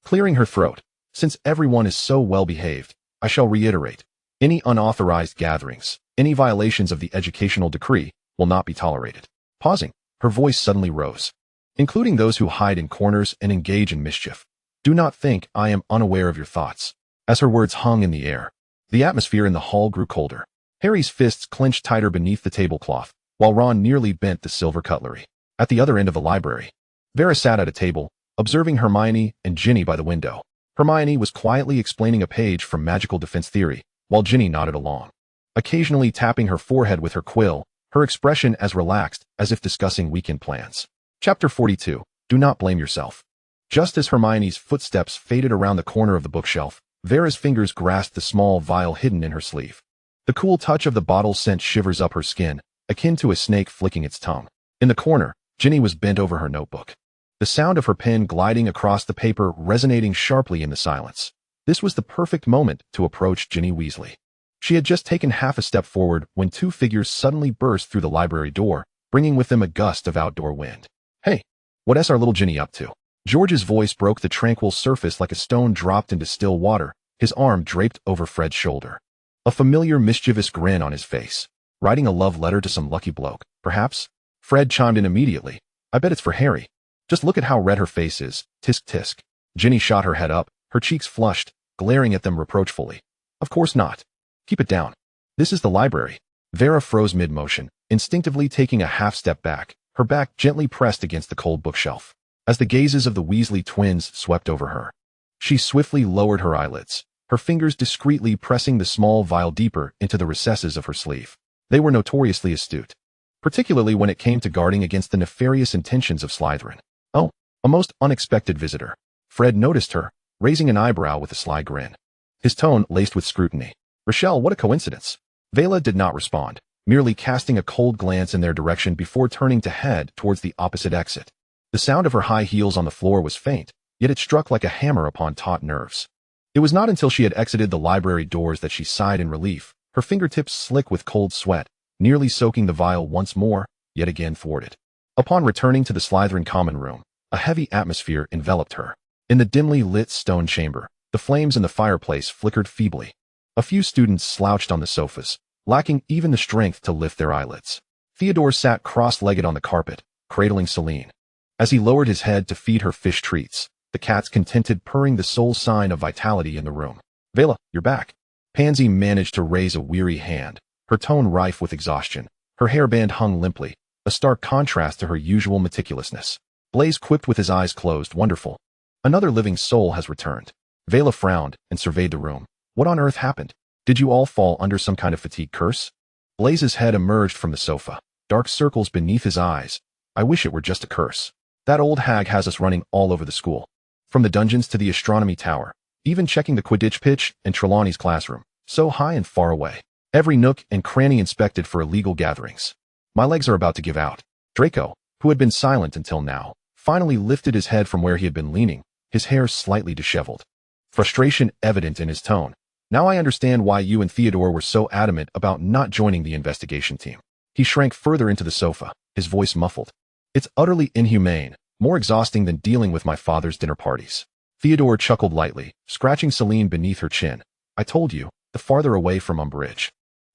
clearing her throat. "Since everyone is so well-behaved, I shall reiterate, any unauthorized gatherings, any violations of the educational decree, will not be tolerated." Pausing, her voice suddenly rose. "Including those who hide in corners and engage in mischief. Do not think I am unaware of your thoughts." As her words hung in the air, the atmosphere in the hall grew colder. Harry's fists clenched tighter beneath the tablecloth, while Ron nearly bent the silver cutlery. At the other end of the library, Vera sat at a table, observing Hermione and Ginny by the window. Hermione was quietly explaining a page from Magical Defense Theory, while Ginny nodded along, occasionally tapping her forehead with her quill, her expression as relaxed as if discussing weekend plans. Chapter 42. Do not blame yourself. Just as Hermione's footsteps faded around the corner of the bookshelf, Vera's fingers grasped the small vial hidden in her sleeve. The cool touch of the bottle sent shivers up her skin, akin to a snake flicking its tongue. In the corner, Ginny was bent over her notebook, the sound of her pen gliding across the paper resonating sharply in the silence. This was the perfect moment to approach Ginny Weasley. She had just taken half a step forward when two figures suddenly burst through the library door, bringing with them a gust of outdoor wind. "Hey, what's our little Ginny up to?" George's voice broke the tranquil surface like a stone dropped into still water, his arm draped over Fred's shoulder, a familiar mischievous grin on his face. "Writing a love letter to some lucky bloke, perhaps?" Fred chimed in immediately. "I bet it's for Harry. Just look at how red her face is. Tisk tisk." Ginny shot her head up, her cheeks flushed, glaring at them reproachfully. "Of course not. Keep it down. This is the library." Vera froze mid-motion, instinctively taking a half-step back, her back gently pressed against the cold bookshelf. As the gazes of the Weasley twins swept over her, she swiftly lowered her eyelids, her fingers discreetly pressing the small vial deeper into the recesses of her sleeve. They were notoriously astute, particularly when it came to guarding against the nefarious intentions of Slytherin. "Oh, a most unexpected visitor." Fred noticed her, raising an eyebrow with a sly grin, his tone laced with scrutiny. "Rochelle, what a coincidence." Vela did not respond, merely casting a cold glance in their direction before turning to head towards the opposite exit. The sound of her high heels on the floor was faint, yet it struck like a hammer upon taut nerves. It was not until she had exited the library doors that she sighed in relief, her fingertips slick with cold sweat, nearly soaking the vial once more, yet again thwarted. Upon returning to the Slytherin common room, a heavy atmosphere enveloped her. In the dimly lit stone chamber, the flames in the fireplace flickered feebly. A few students slouched on the sofas, lacking even the strength to lift their eyelids. Theodore sat cross-legged on the carpet, cradling Celine. As he lowered his head to feed her fish treats, the cat's contented purring the sole sign of vitality in the room. "Vela, you're back." Pansy managed to raise a weary hand, her tone rife with exhaustion. Her hairband hung limply, a stark contrast to her usual meticulousness. Blaise quipped with his eyes closed. "Wonderful. Another living soul has returned." Vela frowned and surveyed the room. "What on earth happened? Did you all fall under some kind of fatigue curse?" Blaise's head emerged from the sofa, dark circles beneath his eyes. "I wish it were just a curse. That old hag has us running all over the school. From the dungeons to the astronomy tower, even checking the Quidditch pitch and Trelawney's classroom, so high and far away. Every nook and cranny inspected for illegal gatherings. My legs are about to give out." Draco, who had been silent until now, finally lifted his head from where he had been leaning, his hair slightly disheveled. frustration evident in his tone. Now I understand why you and Theodore were so adamant about not joining the investigation team. He shrank further into the sofa, his voice muffled. It's utterly inhumane, more exhausting than dealing with my father's dinner parties. Theodore chuckled lightly, scratching Celine beneath her chin. I told you, the farther away from Umbridge,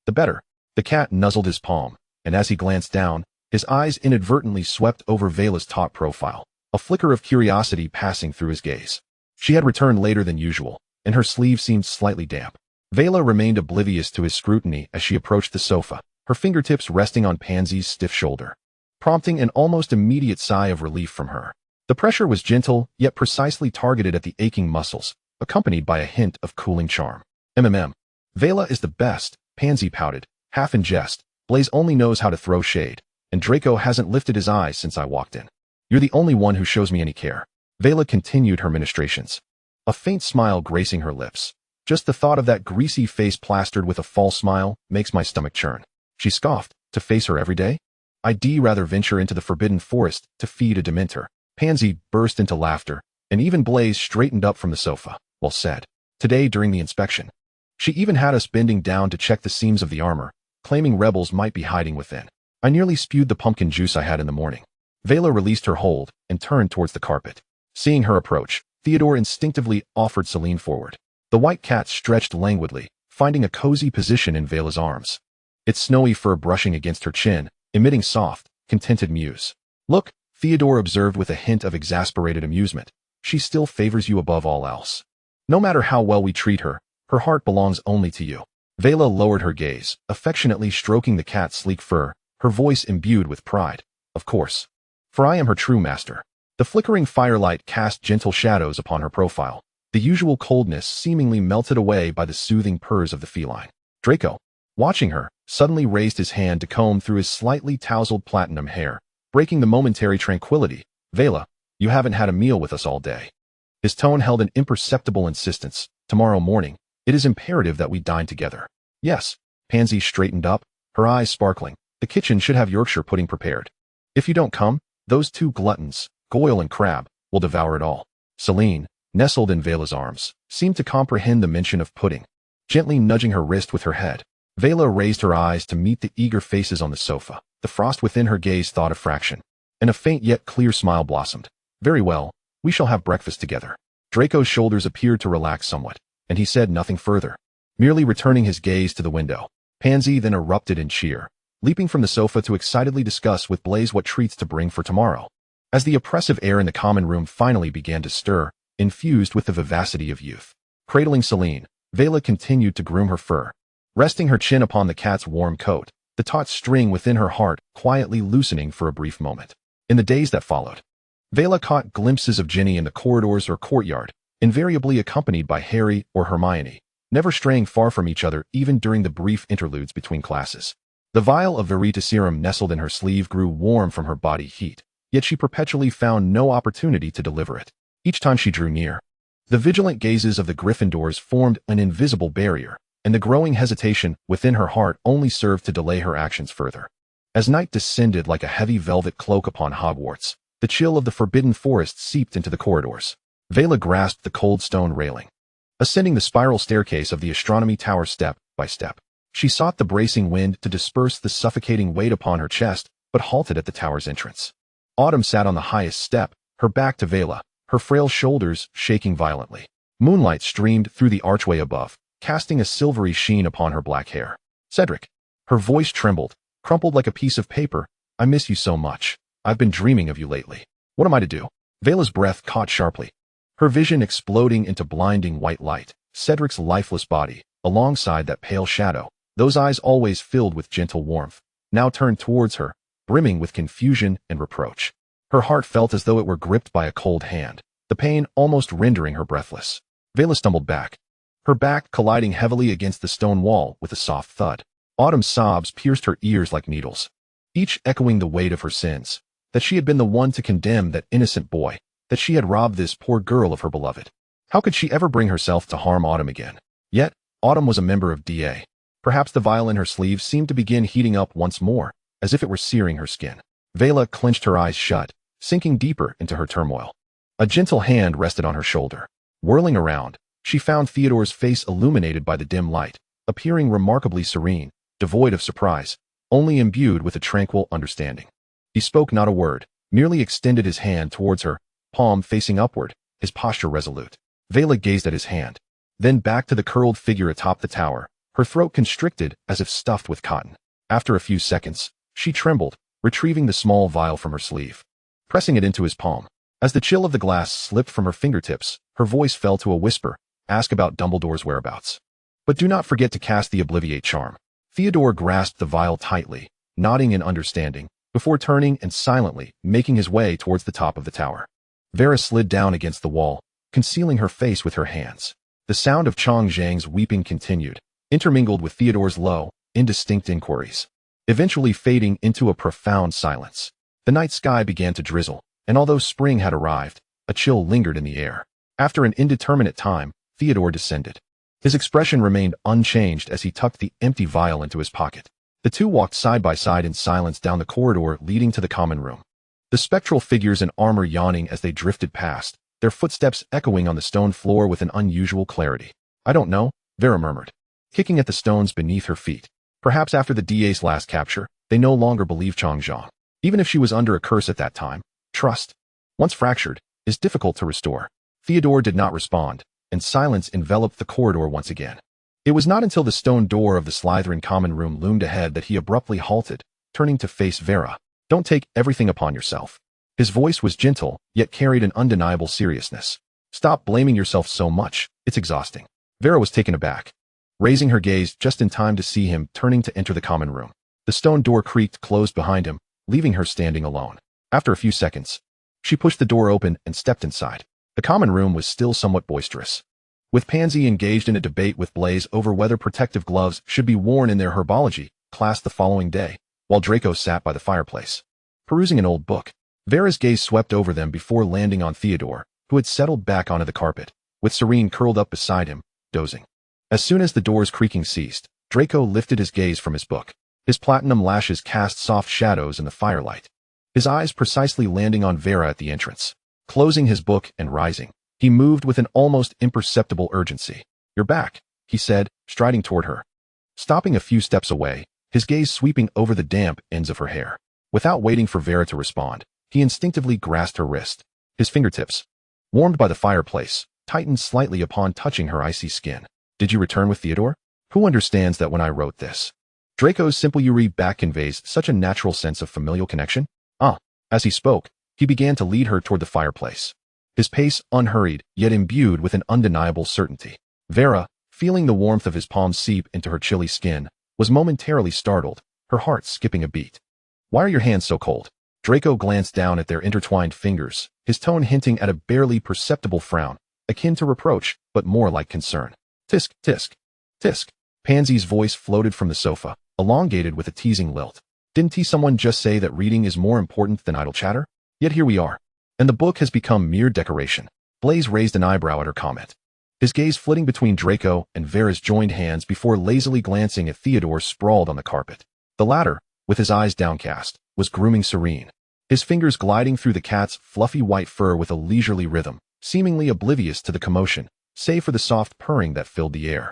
the better. The cat nuzzled his palm, and as he glanced down, his eyes inadvertently swept over Vela's taut profile, a flicker of curiosity passing through his gaze. She had returned later than usual, and her sleeve seemed slightly damp. Vela remained oblivious to his scrutiny as she approached the sofa, her fingertips resting on Pansy's stiff shoulder, prompting an almost immediate sigh of relief from her. The pressure was gentle, yet precisely targeted at the aching muscles, accompanied by a hint of cooling charm. Vela is the best, Pansy pouted, half in jest. Blaise only knows how to throw shade, and Draco hasn't lifted his eyes since I walked in. You're the only one who shows me any care. Vela continued her ministrations, a faint smile gracing her lips. Just the thought of that greasy face plastered with a false smile makes my stomach churn. She scoffed. To face her every day? I'd rather venture into the forbidden forest to feed a Dementor. Pansy burst into laughter, and even Blaise straightened up from the sofa. Well said. Today during the inspection, she even had us bending down to check the seams of the armor, claiming rebels might be hiding within. I nearly spewed the pumpkin juice I had in the morning. Vela released her hold and turned towards the carpet. Seeing her approach, Theodore instinctively offered Celine forward. The white cat stretched languidly, finding a cozy position in Vela's arms, its snowy fur brushing against her chin, emitting soft, contented mews. Look, Theodore observed with a hint of exasperated amusement, she still favors you above all else. No matter how well we treat her, her heart belongs only to you. Vela lowered her gaze, affectionately stroking the cat's sleek fur, her voice imbued with pride. Of course. For I am her true master. The flickering firelight cast gentle shadows upon her profile, the usual coldness seemingly melted away by the soothing purrs of the feline. Draco, watching her, suddenly raised his hand to comb through his slightly tousled platinum hair, breaking the momentary tranquility. Vela, you haven't had a meal with us all day. His tone held an imperceptible insistence. Tomorrow morning, it is imperative that we dine together. Yes. Pansy straightened up, her eyes sparkling. The kitchen should have Yorkshire pudding prepared. If you don't come, those two gluttons, Goyle and Crab, will devour it all. Celine, nestled in Vela's arms, seemed to comprehend the mention of pudding, gently nudging her wrist with her head. Vela raised her eyes to meet the eager faces on the sofa. The frost within her gaze thawed a fraction, and a faint yet clear smile blossomed. Very well, we shall have breakfast together. Draco's shoulders appeared to relax somewhat, and he said nothing further, merely returning his gaze to the window. Pansy then erupted in cheer, leaping from the sofa to excitedly discuss with Blaise what treats to bring for tomorrow. As the oppressive air in the common room finally began to stir, infused with the vivacity of youth. Cradling Celine, Vela continued to groom her fur, resting her chin upon the cat's warm coat, the taut string within her heart quietly loosening for a brief moment. In the days that followed, Vela caught glimpses of Ginny in the corridors or courtyard, invariably accompanied by Harry or Hermione, never straying far from each other even during the brief interludes between classes. The vial of veritaserum nestled in her sleeve grew warm from her body heat, yet she perpetually found no opportunity to deliver it. Each time she drew near, the vigilant gazes of the Gryffindors formed an invisible barrier, and the growing hesitation within her heart only served to delay her actions further. As night descended like a heavy velvet cloak upon Hogwarts, the chill of the forbidden forest seeped into the corridors. Vela grasped the cold stone railing, ascending the spiral staircase of the astronomy tower step by step. She sought the bracing wind to disperse the suffocating weight upon her chest, but halted at the tower's entrance. Autumn sat on the highest step, her back to Vela, her frail shoulders shaking violently. Moonlight streamed through the archway above, casting a silvery sheen upon her black hair. Cedric. Her voice trembled, crumpled like a piece of paper. I miss you so much. I've been dreaming of you lately. What am I to do? Vela's breath caught sharply, her vision exploding into blinding white light. Cedric's lifeless body, alongside that pale shadow, those eyes always filled with gentle warmth, now turned towards her, brimming with confusion and reproach. Her heart felt as though it were gripped by a cold hand, the pain almost rendering her breathless. Vela stumbled back, her back colliding heavily against the stone wall with a soft thud. Autumn's sobs pierced her ears like needles, each echoing the weight of her sins, that she had been the one to condemn that innocent boy, that she had robbed this poor girl of her beloved. How could she ever bring herself to harm Autumn again? Yet, Autumn was a member of DA. Perhaps the vial in her sleeve seemed to begin heating up once more, as if it were searing her skin. Vela clenched her eyes shut, sinking deeper into her turmoil. A gentle hand rested on her shoulder. Whirling around, She found Theodore's face illuminated by the dim light, appearing remarkably serene, devoid of surprise, only imbued with a tranquil understanding. He spoke not a word, merely extended his hand towards her, palm facing upward, his posture resolute. Vela gazed at his hand, then back to the curled figure atop the tower, her throat constricted as if stuffed with cotton. After a few seconds, she trembled, retrieving the small vial from her sleeve, pressing it into his palm. As the chill of the glass slipped from her fingertips, her voice fell to a whisper. Ask about Dumbledore's whereabouts. But do not forget to cast the Obliviate charm. Theodore grasped the vial tightly, nodding in understanding, before turning and silently making his way towards the top of the tower. Vera slid down against the wall, concealing her face with her hands. The sound of Chong Zhang's weeping continued, intermingled with Theodore's low, indistinct inquiries, eventually fading into a profound silence. The night sky began to drizzle, and although spring had arrived, a chill lingered in the air. After an indeterminate time, Theodore descended. His expression remained unchanged as he tucked the empty vial into his pocket. The two walked side by side in silence down the corridor leading to the common room. The spectral figures in armor yawning as they drifted past, their footsteps echoing on the stone floor with an unusual clarity. I don't know, Vera murmured, kicking at the stones beneath her feet. Perhaps after the DA's last capture, they no longer believe Chong Zhang. Even if she was under a curse at that time, trust, once fractured, is difficult to restore. Theodore did not respond, and silence enveloped the corridor once again. It was not until the stone door of the Slytherin common room loomed ahead that he abruptly halted, turning to face Vera. Don't take everything upon yourself. His voice was gentle, yet carried an undeniable seriousness. Stop blaming yourself so much, it's exhausting. Vera was taken aback, raising her gaze just in time to see him turning to enter the common room. The stone door creaked closed behind him, leaving her standing alone. After a few seconds, she pushed the door open and stepped inside. The common room was still somewhat boisterous, with Pansy engaged in a debate with Blaze over whether protective gloves should be worn in their herbology class the following day, while Draco sat by the fireplace, perusing an old book. Vera's gaze swept over them before landing on Theodore, who had settled back onto the carpet, with Serene curled up beside him, dozing. As soon as the door's creaking ceased, Draco lifted his gaze from his book. His platinum lashes cast soft shadows in the firelight, his eyes precisely landing on Vera at the entrance. Closing his book and rising, he moved with an almost imperceptible urgency. You're back, he said, striding toward her. Stopping a few steps away, his gaze sweeping over the damp ends of her hair. Without waiting for Vera to respond, he instinctively grasped her wrist. His fingertips, warmed by the fireplace, tightened slightly upon touching her icy skin. Did you return with Theodore? Who understands that when I wrote this? Draco's simple "you read back" conveys such a natural sense of familial connection. As he spoke, he began to lead her toward the fireplace, his pace unhurried, yet imbued with an undeniable certainty. Vera, feeling the warmth of his palms seep into her chilly skin, was momentarily startled, her heart skipping a beat. Why are your hands so cold? Draco glanced down at their intertwined fingers, his tone hinting at a barely perceptible frown, akin to reproach, but more like concern. Tisk, tisk, tisk. Pansy's voice floated from the sofa, elongated with a teasing lilt. Didn't someone just say that reading is more important than idle chatter? Yet here we are, and the book has become mere decoration. Blaze raised an eyebrow at her comment, his gaze flitting between Draco and Vera's joined hands before lazily glancing at Theodore sprawled on the carpet. The latter, with his eyes downcast, was grooming Serene, his fingers gliding through the cat's fluffy white fur with a leisurely rhythm, seemingly oblivious to the commotion, save for the soft purring that filled the air.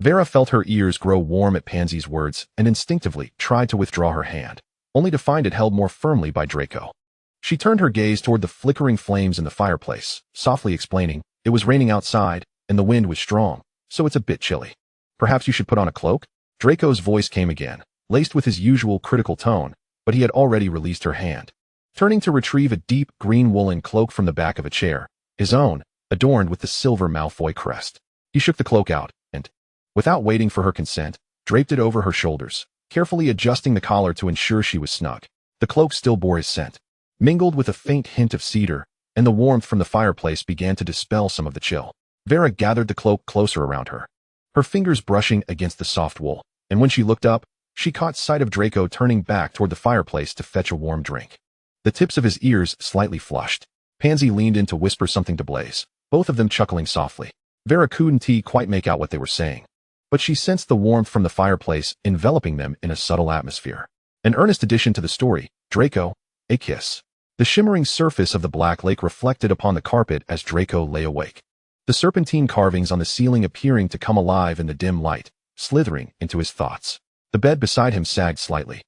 Vera felt her ears grow warm at Pansy's words and instinctively tried to withdraw her hand, only to find it held more firmly by Draco. She turned her gaze toward the flickering flames in the fireplace, softly explaining, it was raining outside, and the wind was strong, so it's a bit chilly. Perhaps you should put on a cloak? Draco's voice came again, laced with his usual critical tone, but he had already released her hand. Turning to retrieve a deep green woolen cloak from the back of a chair, his own, adorned with the silver Malfoy crest. He shook the cloak out, and, without waiting for her consent, draped it over her shoulders, carefully adjusting the collar to ensure she was snug. The cloak still bore his scent, mingled with a faint hint of cedar, and the warmth from the fireplace began to dispel some of the chill. Vera gathered the cloak closer around her, her fingers brushing against the soft wool, and when she looked up, she caught sight of Draco turning back toward the fireplace to fetch a warm drink. The tips of his ears slightly flushed. Pansy leaned in to whisper something to Blaze, both of them chuckling softly. Vera couldn't quite make out what they were saying, but she sensed the warmth from the fireplace enveloping them in a subtle atmosphere. An earnest addition to the story, Draco, a kiss. The shimmering surface of the black lake reflected upon the carpet as Draco lay awake, the serpentine carvings on the ceiling appearing to come alive in the dim light, slithering into his thoughts. The bed beside him sagged slightly,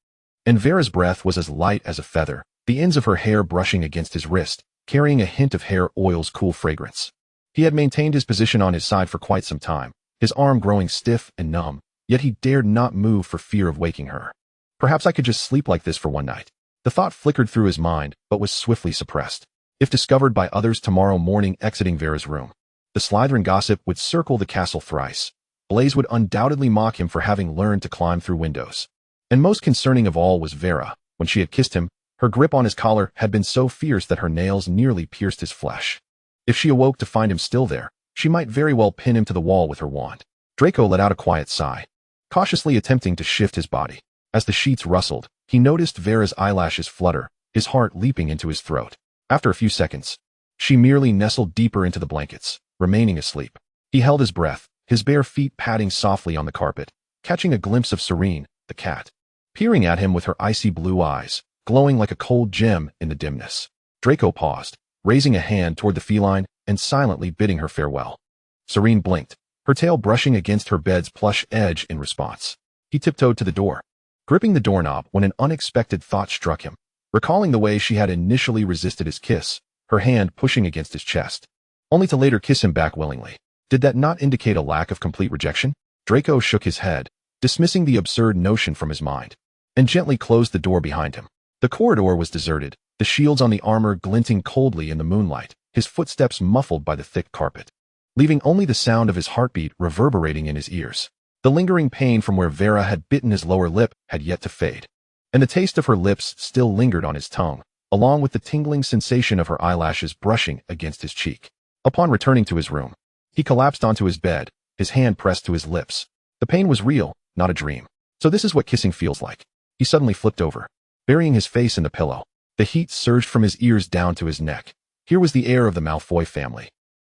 and Vera's breath was as light as a feather, the ends of her hair brushing against his wrist, carrying a hint of hair oil's cool fragrance. He had maintained his position on his side for quite some time, his arm growing stiff and numb, yet he dared not move for fear of waking her. Perhaps I could just sleep like this for one night. The thought flickered through his mind, but was swiftly suppressed. If discovered by others tomorrow morning exiting Vera's room, the Slytherin gossip would circle the castle thrice. Blaise would undoubtedly mock him for having learned to climb through windows. And most concerning of all was Vera. When she had kissed him, her grip on his collar had been so fierce that her nails nearly pierced his flesh. If she awoke to find him still there, she might very well pin him to the wall with her wand. Draco let out a quiet sigh, cautiously attempting to shift his body. As the sheets rustled, he noticed Vera's eyelashes flutter, his heart leaping into his throat. After a few seconds, she merely nestled deeper into the blankets, remaining asleep. He held his breath, his bare feet padding softly on the carpet, catching a glimpse of Serene, the cat, peering at him with her icy blue eyes, glowing like a cold gem in the dimness. Draco paused, raising a hand toward the feline and silently bidding her farewell. Serene blinked, her tail brushing against her bed's plush edge in response. He tiptoed to the door, gripping the doorknob when an unexpected thought struck him. Recalling the way she had initially resisted his kiss, her hand pushing against his chest, only to later kiss him back willingly. Did that not indicate a lack of complete rejection? Draco shook his head, dismissing the absurd notion from his mind, and gently closed the door behind him. The corridor was deserted, the shields on the armor glinting coldly in the moonlight, his footsteps muffled by the thick carpet, leaving only the sound of his heartbeat reverberating in his ears. The lingering pain from where Vera had bitten his lower lip had yet to fade, and the taste of her lips still lingered on his tongue, along with the tingling sensation of her eyelashes brushing against his cheek. Upon returning to his room, he collapsed onto his bed, his hand pressed to his lips. The pain was real, not a dream. So this is what kissing feels like. He suddenly flipped over, burying his face in the pillow. The heat surged from his ears down to his neck. Here was the heir of the Malfoy family,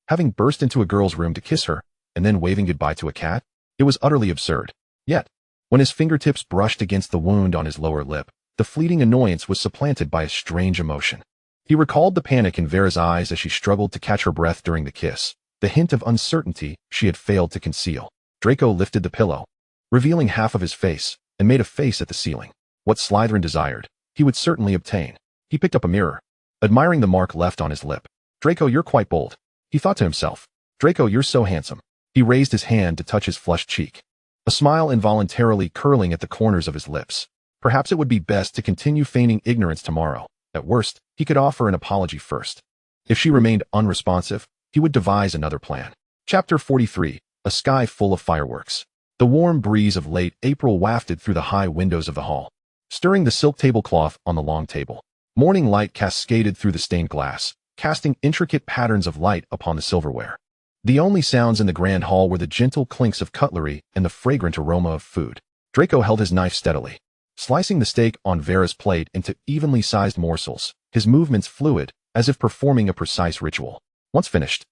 having burst into a girl's room to kiss her, and then waving goodbye to a cat. It was utterly absurd. Yet, when his fingertips brushed against the wound on his lower lip, the fleeting annoyance was supplanted by a strange emotion. He recalled the panic in Vera's eyes as she struggled to catch her breath during the kiss, the hint of uncertainty she had failed to conceal. Draco lifted the pillow, revealing half of his face, and made a face at the ceiling. What Slytherin desired, he would certainly obtain. He picked up a mirror, admiring the mark left on his lip. Draco, you're quite bold, he thought to himself. Draco, you're so handsome. He raised his hand to touch his flushed cheek, a smile involuntarily curling at the corners of his lips. Perhaps it would be best to continue feigning ignorance tomorrow. At worst, he could offer an apology first. If she remained unresponsive, he would devise another plan. Chapter 43, A Sky Full of Fireworks. The warm breeze of late April wafted through the high windows of the hall, stirring the silk tablecloth on the long table. Morning light cascaded through the stained glass, casting intricate patterns of light upon the silverware. The only sounds in the grand hall were the gentle clinks of cutlery and the fragrant aroma of food. Draco held his knife steadily, slicing the steak on Vera's plate into evenly sized morsels, his movements fluid, as if performing a precise ritual. Once finished,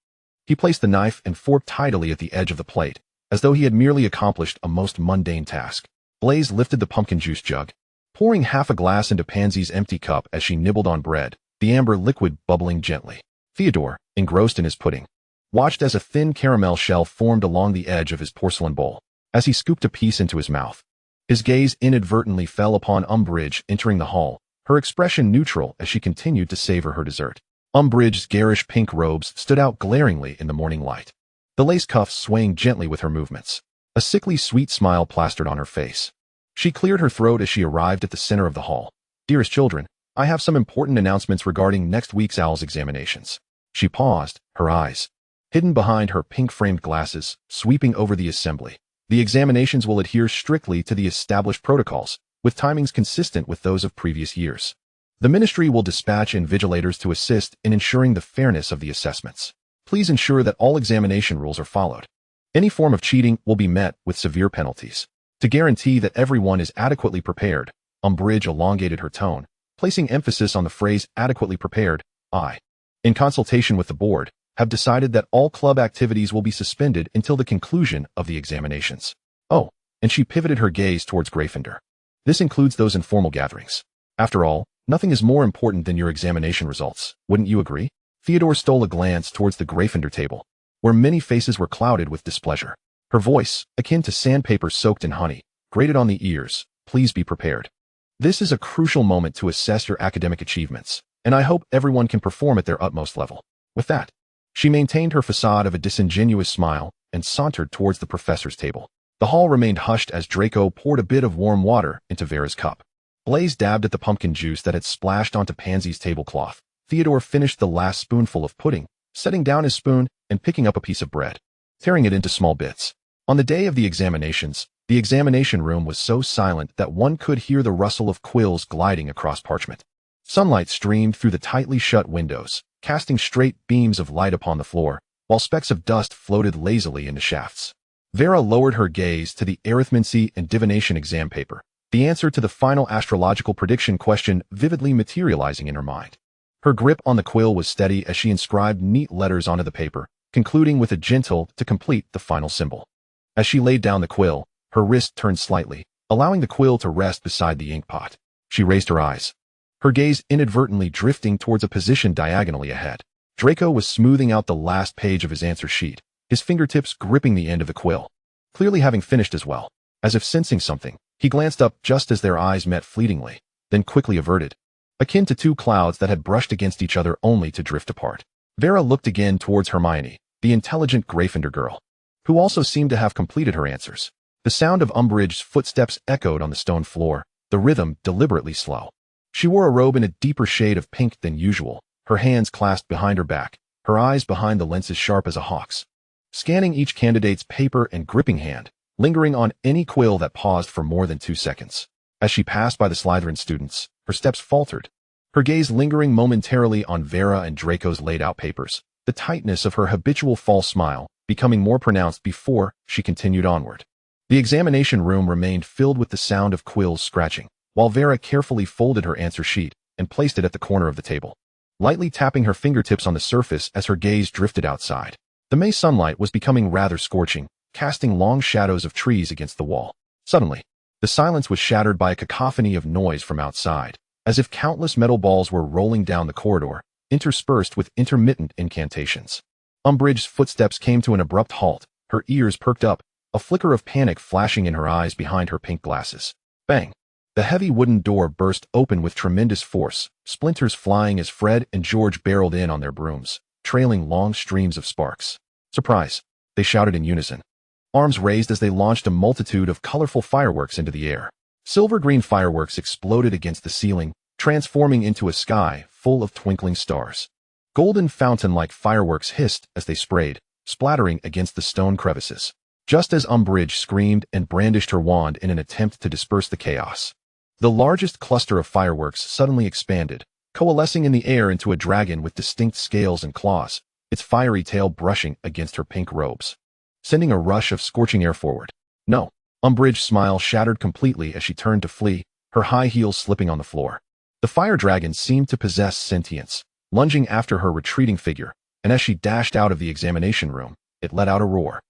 he placed the knife and fork tidily at the edge of the plate, as though he had merely accomplished a most mundane task. Blaise lifted the pumpkin juice jug, pouring half a glass into Pansy's empty cup as she nibbled on bread, the amber liquid bubbling gently. Theodore, engrossed in his pudding, watched as a thin caramel shell formed along the edge of his porcelain bowl. As he scooped a piece into his mouth, his gaze inadvertently fell upon Umbridge entering the hall, her expression neutral as she continued to savor her dessert. Umbridge's garish pink robes stood out glaringly in the morning light, the lace cuffs swaying gently with her movements. A sickly sweet smile plastered on her face. She cleared her throat as she arrived at the center of the hall. Dearest children, I have some important announcements regarding next week's OWL's examinations. She paused, her eyes, hidden behind her pink-framed glasses, sweeping over the assembly. The examinations will adhere strictly to the established protocols, with timings consistent with those of previous years. The ministry will dispatch invigilators to assist in ensuring the fairness of the assessments. Please ensure that all examination rules are followed. Any form of cheating will be met with severe penalties. To guarantee that everyone is adequately prepared, Umbridge elongated her tone, placing emphasis on the phrase adequately prepared. I, in consultation with the board, have decided that all club activities will be suspended until the conclusion of the examinations. Oh, and she pivoted her gaze towards Gryffindor. This includes those informal gatherings. After all, nothing is more important than your examination results, wouldn't you agree? Theodore stole a glance towards the Gryffindor table, where many faces were clouded with displeasure. Her voice, akin to sandpaper soaked in honey, grated on the ears. Please be prepared. This is a crucial moment to assess your academic achievements, and I hope everyone can perform at their utmost level. With that, she maintained her facade of a disingenuous smile and sauntered towards the professor's table. The hall remained hushed as Draco poured a bit of warm water into Vera's cup. Blaise dabbed at the pumpkin juice that had splashed onto Pansy's tablecloth. Theodore finished the last spoonful of pudding, setting down his spoon and picking up a piece of bread, tearing it into small bits. On the day of the examinations, the examination room was so silent that one could hear the rustle of quills gliding across parchment. Sunlight streamed through the tightly shut windows, casting straight beams of light upon the floor, while specks of dust floated lazily into shafts. Vera lowered her gaze to the arithmancy and divination exam paper, the answer to the final astrological prediction question vividly materializing in her mind. Her grip on the quill was steady as she inscribed neat letters onto the paper, concluding with a gentle to complete the final symbol. As she laid down the quill, her wrist turned slightly, allowing the quill to rest beside the inkpot. She raised her eyes, her gaze inadvertently drifting towards a position diagonally ahead. Draco was smoothing out the last page of his answer sheet, his fingertips gripping the end of the quill. Clearly having finished as well. As if sensing something, he glanced up just as their eyes met fleetingly, then quickly averted, akin to two clouds that had brushed against each other only to drift apart. Vera looked again towards Hermione, the intelligent Gryffindor girl, who also seemed to have completed her answers. The sound of Umbridge's footsteps echoed on the stone floor, the rhythm deliberately slow. She wore a robe in a deeper shade of pink than usual, her hands clasped behind her back, her eyes behind the lenses sharp as a hawk's, scanning each candidate's paper and gripping hand, lingering on any quill that paused for more than 2 seconds. As she passed by the Slytherin students, her steps faltered, her gaze lingering momentarily on Vera and Draco's laid-out papers, the tightness of her habitual false smile becoming more pronounced before she continued onward. The examination room remained filled with the sound of quills scratching, while Vera carefully folded her answer sheet and placed it at the corner of the table, lightly tapping her fingertips on the surface as her gaze drifted outside. The May sunlight was becoming rather scorching, casting long shadows of trees against the wall. Suddenly, the silence was shattered by a cacophony of noise from outside, as if countless metal balls were rolling down the corridor, interspersed with intermittent incantations. Umbridge's footsteps came to an abrupt halt, her ears perked up, a flicker of panic flashing in her eyes behind her pink glasses. Bang! The heavy wooden door burst open with tremendous force, splinters flying as Fred and George barreled in on their brooms, trailing long streams of sparks. Surprise! They shouted in unison, arms raised as they launched a multitude of colorful fireworks into the air. Silver-green fireworks exploded against the ceiling, transforming into a sky full of twinkling stars. Golden fountain-like fireworks hissed as they sprayed, splattering against the stone crevices, just as Umbridge screamed and brandished her wand in an attempt to disperse the chaos. The largest cluster of fireworks suddenly expanded, coalescing in the air into a dragon with distinct scales and claws, its fiery tail brushing against her pink robes, sending a rush of scorching air forward. No, Umbridge's smile shattered completely as she turned to flee, her high heels slipping on the floor. The fire dragon seemed to possess sentience, lunging after her retreating figure, and as she dashed out of the examination room, it let out a roar,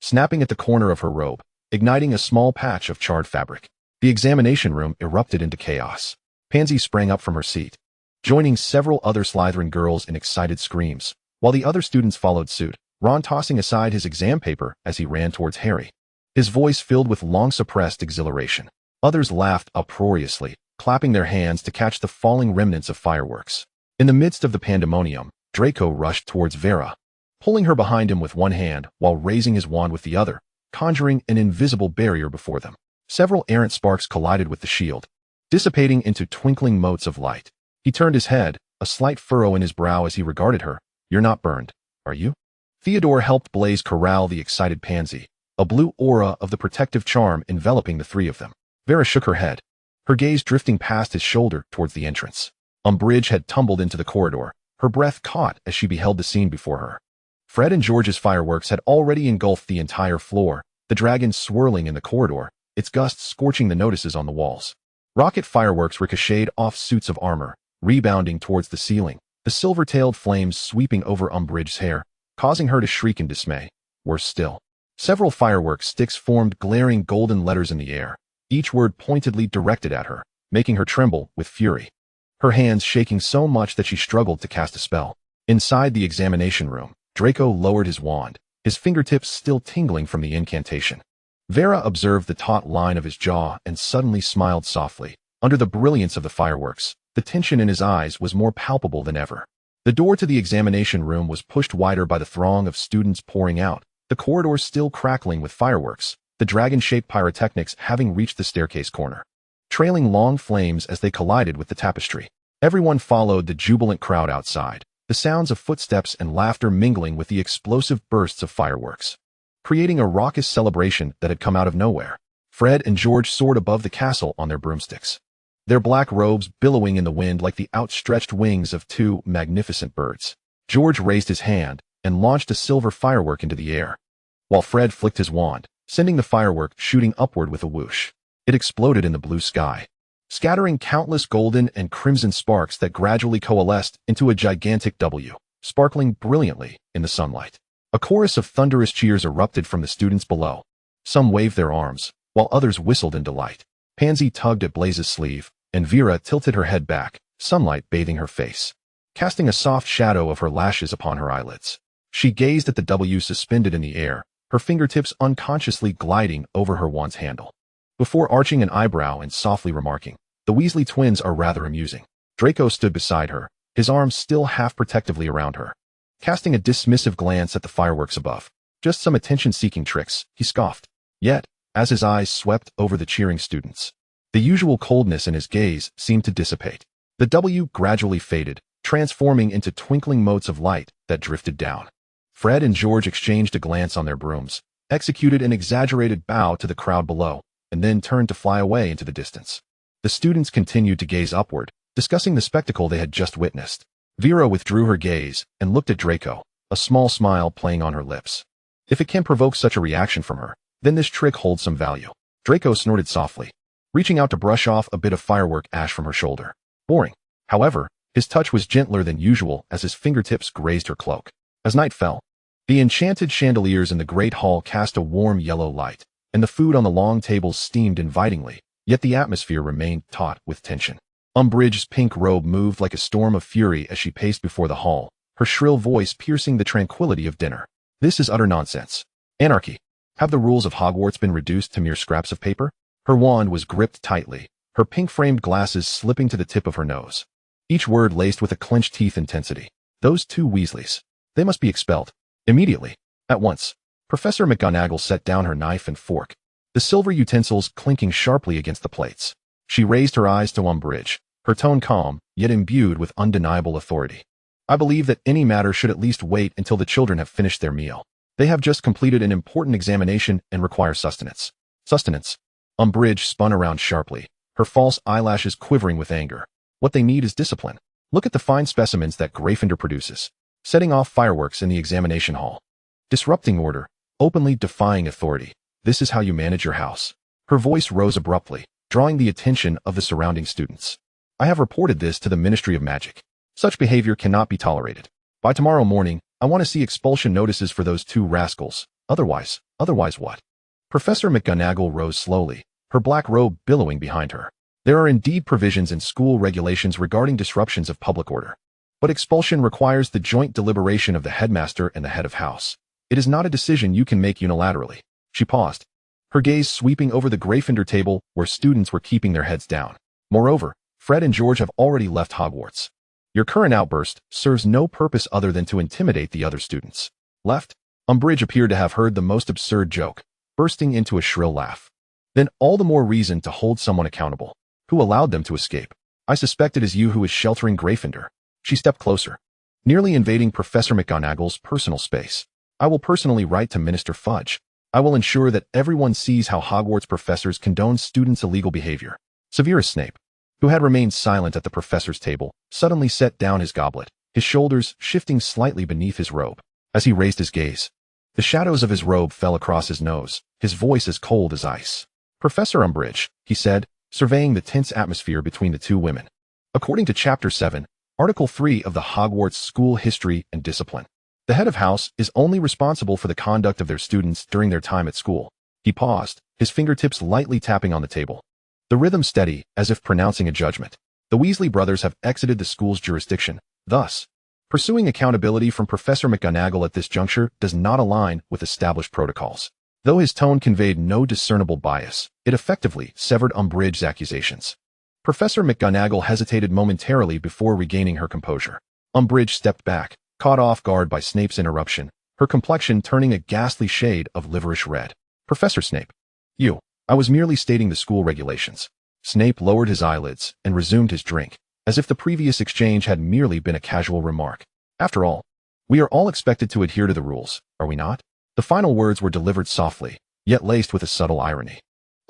snapping at the corner of her robe, igniting a small patch of charred fabric. The examination room erupted into chaos. Pansy sprang up from her seat, joining several other Slytherin girls in excited screams, while the other students followed suit, Ron tossing aside his exam paper as he ran towards Harry, his voice filled with long-suppressed exhilaration. Others laughed uproariously, clapping their hands to catch the falling remnants of fireworks. In the midst of the pandemonium, Draco rushed towards Vera, pulling her behind him with one hand while raising his wand with the other, conjuring an invisible barrier before them. Several errant sparks collided with the shield, dissipating into twinkling motes of light. He turned his head, a slight furrow in his brow as he regarded her. "You're not burned, are you?" Theodore helped Blaise corral the excited Pansy, a blue aura of the protective charm enveloping the three of them. Vera shook her head, her gaze drifting past his shoulder towards the entrance. Umbridge had tumbled into the corridor, her breath caught as she beheld the scene before her. Fred and George's fireworks had already engulfed the entire floor, the dragon swirling in the corridor, its gusts scorching the notices on the walls. Rocket fireworks ricocheted off suits of armor, rebounding towards the ceiling, the silver-tailed flames sweeping over Umbridge's hair, causing her to shriek in dismay. Worse still, several firework sticks formed glaring golden letters in the air, each word pointedly directed at her, making her tremble with fury, her hands shaking so much that she struggled to cast a spell. Inside the examination room, Draco lowered his wand, his fingertips still tingling from the incantation. Vera observed the taut line of his jaw and suddenly smiled softly. Under the brilliance of the fireworks, the tension in his eyes was more palpable than ever. The door to the examination room was pushed wider by the throng of students pouring out, the corridors still crackling with fireworks, the dragon-shaped pyrotechnics having reached the staircase corner, trailing long flames as they collided with the tapestry. Everyone followed the jubilant crowd outside, the sounds of footsteps and laughter mingling with the explosive bursts of fireworks, creating a raucous celebration that had come out of nowhere. Fred and George soared above the castle on their broomsticks, their black robes billowing in the wind like the outstretched wings of two magnificent birds. George raised his hand and launched a silver firework into the air, while Fred flicked his wand, sending the firework shooting upward with a whoosh. It exploded in the blue sky, scattering countless golden and crimson sparks that gradually coalesced into a gigantic W, sparkling brilliantly in the sunlight. A chorus of thunderous cheers erupted from the students below. Some waved their arms, while others whistled in delight. Pansy tugged at Blaze's sleeve, and Vera tilted her head back, sunlight bathing her face, casting a soft shadow of her lashes upon her eyelids. She gazed at the W suspended in the air, her fingertips unconsciously gliding over her wand's handle, before arching an eyebrow and softly remarking, "The Weasley twins are rather amusing." Draco stood beside her, his arms still half protectively around her, casting a dismissive glance at the fireworks above. "Just some attention-seeking tricks," he scoffed. Yet, as his eyes swept over the cheering students, the usual coldness in his gaze seemed to dissipate. The W gradually faded, transforming into twinkling motes of light that drifted down. Fred and George exchanged a glance on their brooms, executed an exaggerated bow to the crowd below, and then turned to fly away into the distance. The students continued to gaze upward, discussing the spectacle they had just witnessed. Vera withdrew her gaze and looked at Draco, a small smile playing on her lips. If it can provoke such a reaction from her, then this trick holds some value. Draco snorted softly, reaching out to brush off a bit of firework ash from her shoulder. Boring. However, his touch was gentler than usual as his fingertips grazed her cloak. As night fell, the enchanted chandeliers in the great hall cast a warm yellow light, and the food on the long tables steamed invitingly, yet the atmosphere remained taut with tension. Umbridge's pink robe moved like a storm of fury as she paced before the hall, her shrill voice piercing the tranquility of dinner. "This is utter nonsense. Anarchy. Have the rules of Hogwarts been reduced to mere scraps of paper?" Her wand was gripped tightly, her pink-framed glasses slipping to the tip of her nose, each word laced with a clenched teeth intensity. "Those two Weasleys. They must be expelled. Immediately. At once." Professor McGonagall set down her knife and fork, the silver utensils clinking sharply against the plates. She raised her eyes to Umbridge, her tone calm, yet imbued with undeniable authority. "I believe that any matter should at least wait until the children have finished their meal. They have just completed an important examination and require sustenance." "Sustenance?" Umbridge spun around sharply, her false eyelashes quivering with anger. "What they need is discipline. Look at the fine specimens that Gryffindor produces. Setting off fireworks in the examination hall. Disrupting order, openly defying authority. This is how you manage your house." Her voice rose abruptly, drawing the attention of the surrounding students. "I have reported this to the Ministry of Magic. Such behavior cannot be tolerated. By tomorrow morning, I want to see expulsion notices for those two rascals. Otherwise what?" Professor McGonagall rose slowly, her black robe billowing behind her. "There are indeed provisions in school regulations regarding disruptions of public order. But expulsion requires the joint deliberation of the headmaster and the head of house. It is not a decision you can make unilaterally." She paused, her gaze sweeping over the Gryffindor table where students were keeping their heads down. "Moreover, Fred and George have already left Hogwarts. Your current outburst serves no purpose other than to intimidate the other students." "Left?" Umbridge appeared to have heard the most absurd joke, bursting into a shrill laugh. "Then all the more reason to hold someone accountable. Who allowed them to escape? I suspect it is you who is sheltering Gryffindor." She stepped closer, nearly invading Professor McGonagall's personal space. "I will personally write to Minister Fudge. I will ensure that everyone sees how Hogwarts professors condone students' illegal behavior." Severus Snape, who had remained silent at the professor's table, suddenly set down his goblet, his shoulders shifting slightly beneath his robe. As he raised his gaze, the shadows of his robe fell across his nose, his voice as cold as ice. "Professor Umbridge," he said, surveying the tense atmosphere between the two women. "According to Chapter 7, Article 3 of the Hogwarts School History and Discipline, the head of house is only responsible for the conduct of their students during their time at school." He paused, his fingertips lightly tapping on the table, the rhythm steady as if pronouncing a judgment. "The Weasley brothers have exited the school's jurisdiction. Thus, Pursuing accountability from Professor McGonagall at this juncture does not align with established protocols. Though his tone conveyed no discernible bias, it effectively severed Umbridge's accusations. Professor McGonagall hesitated momentarily before regaining her composure. Umbridge stepped back, caught off guard by Snape's interruption, her complexion turning a ghastly shade of liverish red. "Professor Snape. I was merely stating the school regulations." Snape lowered his eyelids and resumed his drink, as if the previous exchange had merely been a casual remark. "After all, we are all expected to adhere to the rules, are we not?" The final words were delivered softly, yet laced with a subtle irony.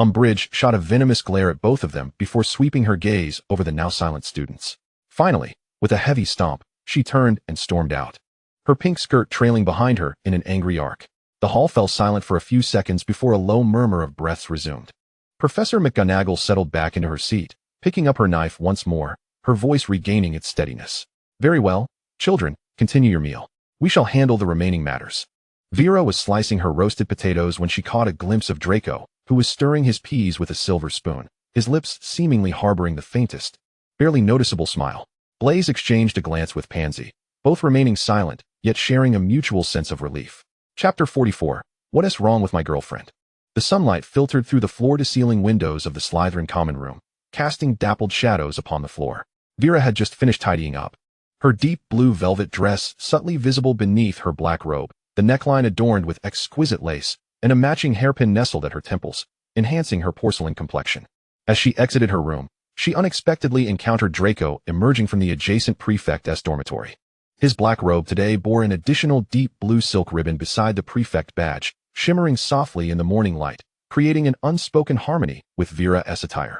Umbridge shot a venomous glare at both of them before sweeping her gaze over the now silent students. Finally, with a heavy stomp, she turned and stormed out, her pink skirt trailing behind her in an angry arc. The hall fell silent for a few seconds before a low murmur of breaths resumed. Professor McGonagall settled back into her seat, picking up her knife once more, her voice regaining its steadiness. "Very well, children, continue your meal. We shall handle the remaining matters." Vera was slicing her roasted potatoes when she caught a glimpse of Draco, who was stirring his peas with a silver spoon, his lips seemingly harboring the faintest, barely noticeable smile. Blaise exchanged a glance with Pansy, both remaining silent, yet sharing a mutual sense of relief. Chapter 44. What is wrong with my girlfriend? The sunlight filtered through the floor-to-ceiling windows of the Slytherin common room, casting dappled shadows upon the floor. Vera had just finished tidying up, her deep blue velvet dress subtly visible beneath her black robe, the neckline adorned with exquisite lace, and a matching hairpin nestled at her temples, enhancing her porcelain complexion. As she exited her room, she unexpectedly encountered Draco emerging from the adjacent prefect's dormitory. His black robe today bore an additional deep blue silk ribbon beside the prefect badge, shimmering softly in the morning light, creating an unspoken harmony with Vera's attire.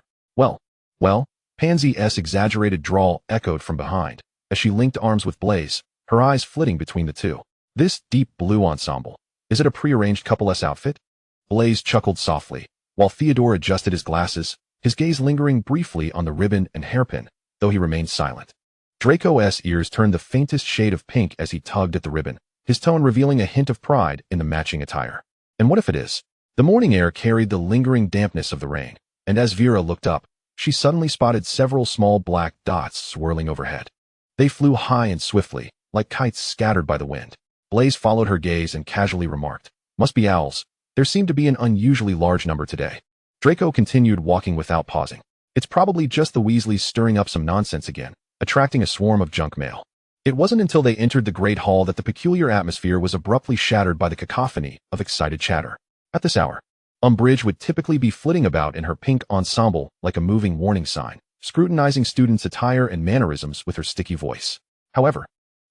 Well, Pansy's exaggerated drawl echoed from behind, as she linked arms with Blaise, her eyes flitting between the two. "This deep blue ensemble, is it a prearranged couple's outfit?" Blaise chuckled softly, while Theodore adjusted his glasses, his gaze lingering briefly on the ribbon and hairpin, though he remained silent. Draco's ears turned the faintest shade of pink as he tugged at the ribbon, his tone revealing a hint of pride in the matching attire. "And what if it is?" The morning air carried the lingering dampness of the rain, and as Vera looked up, she suddenly spotted several small black dots swirling overhead. They flew high and swiftly, like kites scattered by the wind. Blaise followed her gaze and casually remarked, "Must be owls. There seem to be an unusually large number today." Draco continued walking without pausing. "It's probably just the Weasleys stirring up some nonsense again, attracting a swarm of junk mail." It wasn't until they entered the great hall that the peculiar atmosphere was abruptly shattered by the cacophony of excited chatter. At this hour, Umbridge would typically be flitting about in her pink ensemble like a moving warning sign, scrutinizing students' attire and mannerisms with her sticky voice. However,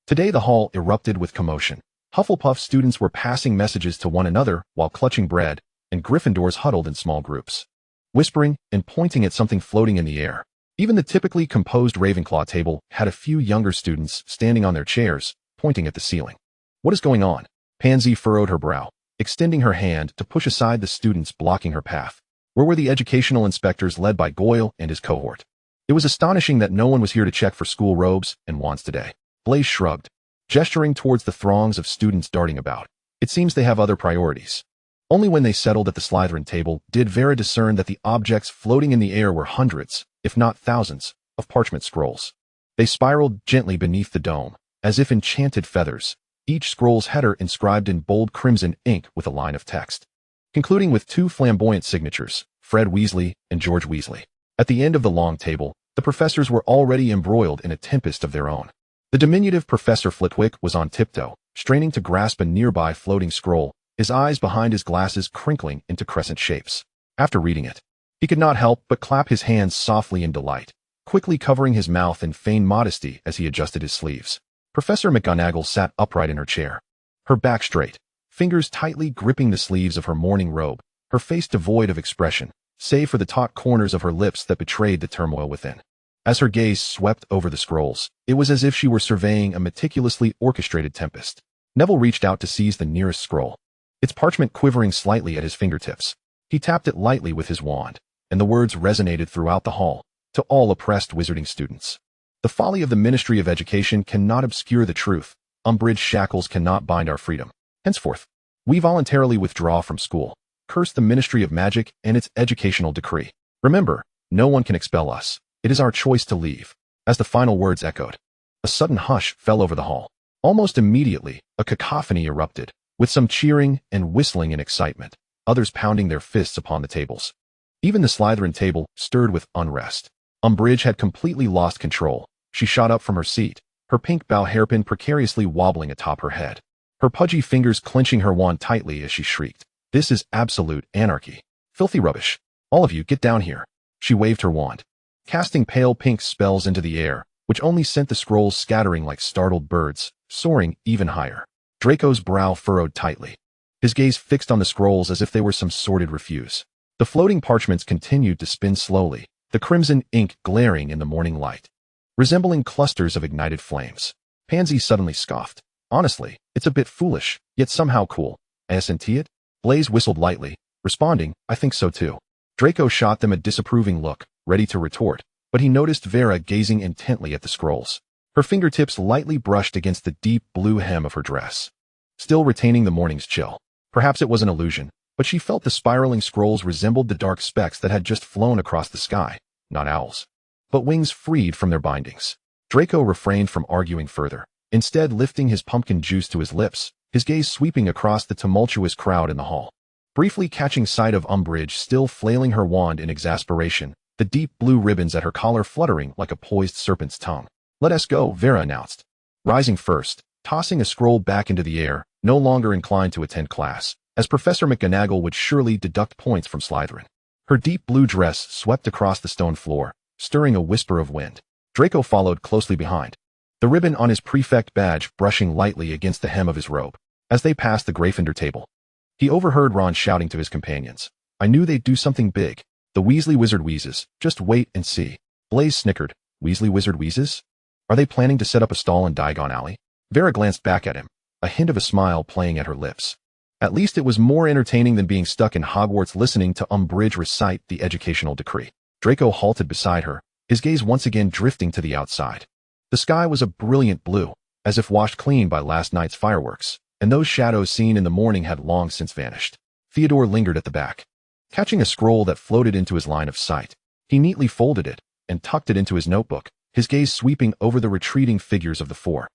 today the hall erupted with commotion. Hufflepuff students were passing messages to one another while clutching bread, and Gryffindors huddled in small groups, whispering and pointing at something floating in the air. Even the typically composed Ravenclaw table had a few younger students standing on their chairs, pointing at the ceiling. "What is going on?" Pansy furrowed her brow, extending her hand to push aside the students blocking her path. Where were the educational inspectors led by Goyle and his cohort? It was astonishing that no one was here to check for school robes and wands today. Blaise shrugged, gesturing towards the throngs of students darting about. "It seems they have other priorities." Only when they settled at the Slytherin table did Vera discern that the objects floating in the air were hundreds, if not thousands, of parchment scrolls. They spiraled gently beneath the dome, as if enchanted feathers, each scroll's header inscribed in bold crimson ink with a line of text, concluding with two flamboyant signatures, Fred Weasley and George Weasley. At the end of the long table, the professors were already embroiled in a tempest of their own. The diminutive Professor Flitwick was on tiptoe, straining to grasp a nearby floating scroll, his eyes behind his glasses crinkling into crescent shapes. After reading it, he could not help but clap his hands softly in delight, quickly covering his mouth in feigned modesty as he adjusted his sleeves. Professor McGonagall sat upright in her chair, her back straight, fingers tightly gripping the sleeves of her morning robe, her face devoid of expression, save for the taut corners of her lips that betrayed the turmoil within. As her gaze swept over the scrolls, it was as if she were surveying a meticulously orchestrated tempest. Neville reached out to seize the nearest scroll, its parchment quivering slightly at his fingertips. He tapped it lightly with his wand, and the words resonated throughout the hall, to all oppressed wizarding students. "The folly of the Ministry of Education cannot obscure the truth. Umbridge shackles cannot bind our freedom. Henceforth, we voluntarily withdraw from school. Curse the Ministry of Magic and its educational decree. Remember, no one can expel us. It is our choice to leave." As the final words echoed, A sudden hush fell over the hall. Almost immediately, a cacophony erupted, with some cheering and whistling in excitement, others pounding their fists upon the tables. Even the Slytherin table stirred with unrest. Umbridge had completely lost control. She shot up from her seat, her pink bow hairpin precariously wobbling atop her head, her pudgy fingers clenching her wand tightly as she shrieked, "This is absolute anarchy. Filthy rubbish. All of you, get down here." She waved her wand, casting pale pink spells into the air, which only sent the scrolls scattering like startled birds, soaring even higher. Draco's brow furrowed tightly, his gaze fixed on the scrolls as if they were some sordid refuse. The floating parchments continued to spin slowly, the crimson ink glaring in the morning light, resembling clusters of ignited flames. Pansy suddenly scoffed. "Honestly, it's a bit foolish, yet somehow cool. Isn't it?" Blaise whistled lightly, responding, "I think so too." Draco shot them a disapproving look, ready to retort, but he noticed Vera gazing intently at the scrolls. Her fingertips lightly brushed against the deep blue hem of her dress, still retaining the morning's chill. Perhaps it was an illusion, but she felt the spiraling scrolls resembled the dark specks that had just flown across the sky, not owls, but wings freed from their bindings. Draco refrained from arguing further, instead lifting his pumpkin juice to his lips, his gaze sweeping across the tumultuous crowd in the hall. Briefly catching sight of Umbridge still flailing her wand in exasperation, the deep blue ribbons at her collar fluttering like a poised serpent's tongue. "Let us go," Vera announced, rising first, tossing a scroll back into the air, no longer inclined to attend class, as Professor McGonagall would surely deduct points from Slytherin. Her deep blue dress swept across the stone floor, stirring a whisper of wind. Draco followed closely behind, the ribbon on his prefect badge brushing lightly against the hem of his robe. As they passed the Gryffindor table, he overheard Ron shouting to his companions, "I knew they'd do something big. The Weasley Wizard Wheezes. Just wait and see." Blaise snickered. "Weasley Wizard Wheezes? Are they planning to set up a stall in Diagon Alley?" Vera glanced back at him, a hint of a smile playing at her lips. At least it was more entertaining than being stuck in Hogwarts listening to Umbridge recite the educational decree. Draco halted beside her, his gaze once again drifting to the outside. The sky was a brilliant blue, as if washed clean by last night's fireworks, and those shadows seen in the morning had long since vanished. Theodore lingered at the back, catching a scroll that floated into his line of sight. He neatly folded it and tucked it into his notebook, his gaze sweeping over the retreating figures of the four.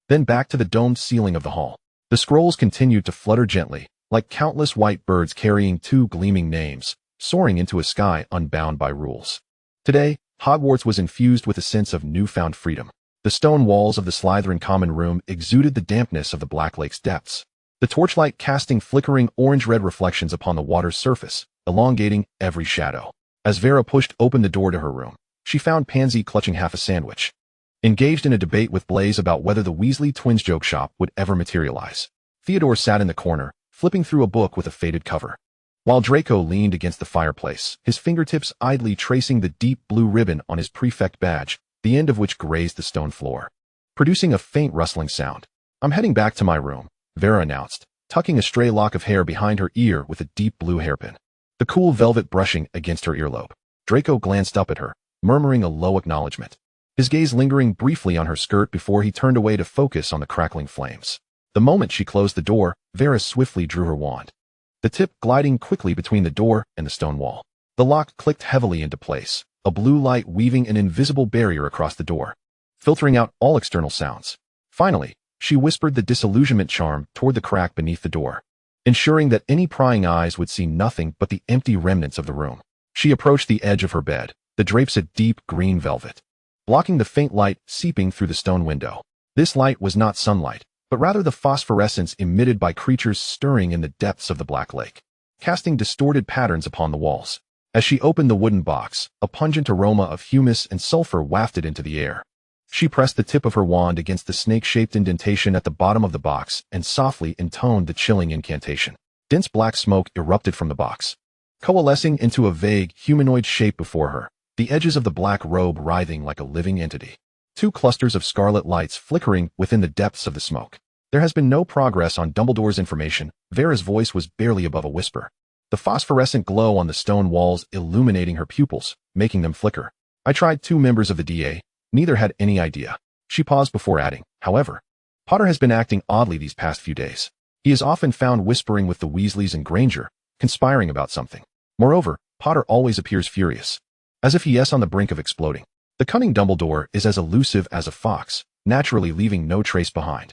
Then back to the domed ceiling of the hall. The scrolls continued to flutter gently, like countless white birds carrying two gleaming names, soaring into a sky unbound by rules. Today, Hogwarts was infused with a sense of newfound freedom. The stone walls of the Slytherin common room exuded the dampness of the Black Lake's depths, the torchlight casting flickering orange-red reflections upon the water's surface, elongating every shadow. As Vera pushed open the door to her room, she found Pansy clutching half a sandwich, engaged in a debate with Blaise about whether the Weasley twins joke shop would ever materialize. Theodore sat in the corner, flipping through a book with a faded cover, while Draco leaned against the fireplace, his fingertips idly tracing the deep blue ribbon on his prefect badge, the end of which grazed the stone floor, producing a faint rustling sound. "I'm heading back to my room," Vera announced, tucking a stray lock of hair behind her ear with a deep blue hairpin, the cool velvet brushing against her earlobe. Draco glanced up at her, murmuring a low acknowledgement, his gaze lingering briefly on her skirt before he turned away to focus on the crackling flames. The moment she closed the door, Vera swiftly drew her wand, the tip gliding quickly between the door and the stone wall. The lock clicked heavily into place, a blue light weaving an invisible barrier across the door, filtering out all external sounds. Finally, she whispered the disillusionment charm toward the crack beneath the door, ensuring that any prying eyes would see nothing but the empty remnants of the room. She approached the edge of her bed, the drapes of deep green velvet, blocking the faint light seeping through the stone window. This light was not sunlight, but rather the phosphorescence emitted by creatures stirring in the depths of the Black Lake, casting distorted patterns upon the walls. As she opened the wooden box, a pungent aroma of humus and sulfur wafted into the air. She pressed the tip of her wand against the snake-shaped indentation at the bottom of the box and softly intoned the chilling incantation. Dense black smoke erupted from the box, coalescing into a vague, humanoid shape before her, the edges of the black robe writhing like a living entity. Two clusters of scarlet lights flickering within the depths of the smoke. "There has been no progress on Dumbledore's information." Vera's voice was barely above a whisper, the phosphorescent glow on the stone walls illuminating her pupils, making them flicker. "I tried 2 members of the DA. Neither had any idea." She paused before adding, "However, Potter has been acting oddly these past few days. He is often found whispering with the Weasleys and Granger, conspiring about something. Moreover, Potter always appears furious, as if he is on the brink of exploding. The cunning Dumbledore is as elusive as a fox, naturally leaving no trace behind.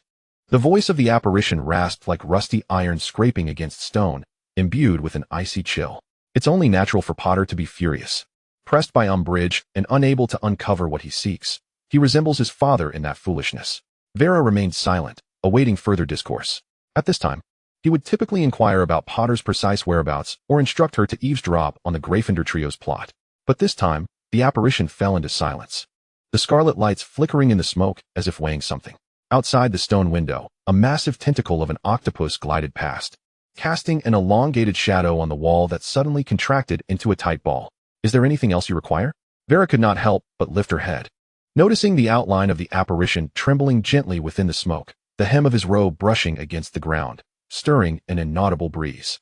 The voice of the apparition rasped like rusty iron scraping against stone, imbued with an icy chill. It's only natural for Potter to be furious. Pressed by umbrage and unable to uncover what he seeks, he resembles his father in that foolishness. Vera remained silent, awaiting further discourse. At this time, he would typically inquire about Potter's precise whereabouts or instruct her to eavesdrop on the Gryffindor trio's plot. But this time, the apparition fell into silence. The scarlet lights flickering in the smoke as if weighing something. Outside the stone window, a massive tentacle of an octopus glided past, casting an elongated shadow on the wall that suddenly contracted into a tight ball. Is there anything else you require? Vera could not help but lift her head. Noticing the outline of the apparition trembling gently within the smoke, the hem of his robe brushing against the ground, stirring an inaudible breeze.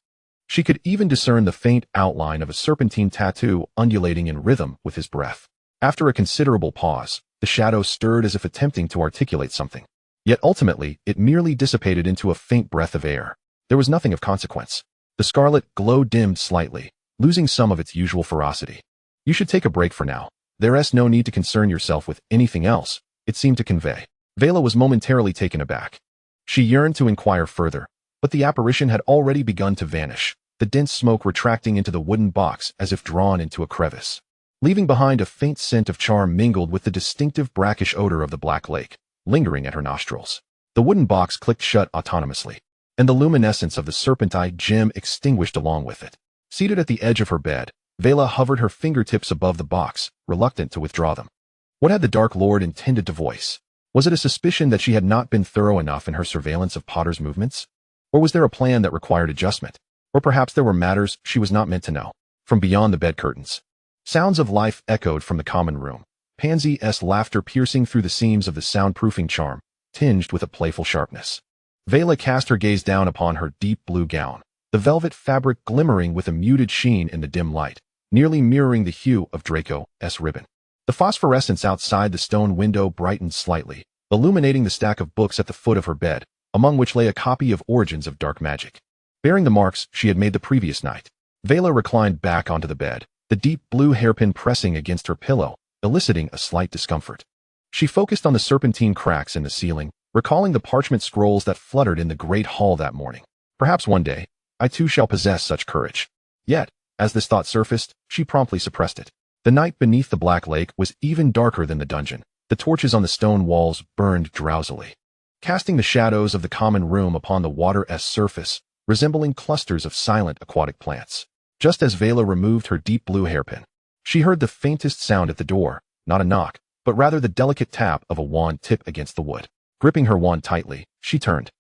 She could even discern the faint outline of a serpentine tattoo undulating in rhythm with his breath. After a considerable pause, the shadow stirred as if attempting to articulate something. Yet ultimately, it merely dissipated into a faint breath of air. There was nothing of consequence. The scarlet glow dimmed slightly, losing some of its usual ferocity. You should take a break for now. There's no need to concern yourself with anything else, it seemed to convey. Vela was momentarily taken aback. She yearned to inquire further, but the apparition had already begun to vanish, the dense smoke retracting into the wooden box as if drawn into a crevice, leaving behind a faint scent of charm mingled with the distinctive brackish odor of the Black Lake, lingering at her nostrils. The wooden box clicked shut autonomously, and the luminescence of the serpentine gem extinguished along with it. Seated at the edge of her bed, Vela hovered her fingertips above the box, reluctant to withdraw them. What had the Dark Lord intended to voice? Was it a suspicion that she had not been thorough enough in her surveillance of Potter's movements? Or was there a plan that required adjustment? Or perhaps there were matters she was not meant to know? From beyond the bed curtains, sounds of life echoed from the common room. Pansy's laughter piercing through the seams of the soundproofing charm, tinged with a playful sharpness. Vela cast her gaze down upon her deep blue gown, the velvet fabric glimmering with a muted sheen in the dim light, nearly mirroring the hue of Draco's ribbon. The phosphorescence outside the stone window brightened slightly, illuminating the stack of books at the foot of her bed, among which lay a copy of Origins of Dark Magic, bearing the marks she had made the previous night. Vela reclined back onto the bed, the deep blue hairpin pressing against her pillow, eliciting a slight discomfort. She focused on the serpentine cracks in the ceiling, recalling the parchment scrolls that fluttered in the great hall that morning. Perhaps one day, I too shall possess such courage. Yet, as this thought surfaced, she promptly suppressed it. The night beneath the Black Lake was even darker than the dungeon. The torches on the stone walls burned drowsily, casting the shadows of the common room upon the water's surface, resembling clusters of silent aquatic plants. Just as Vela removed her deep blue hairpin, she heard the faintest sound at the door, not a knock, but rather the delicate tap of a wand tip against the wood. Gripping her wand tightly, she turned,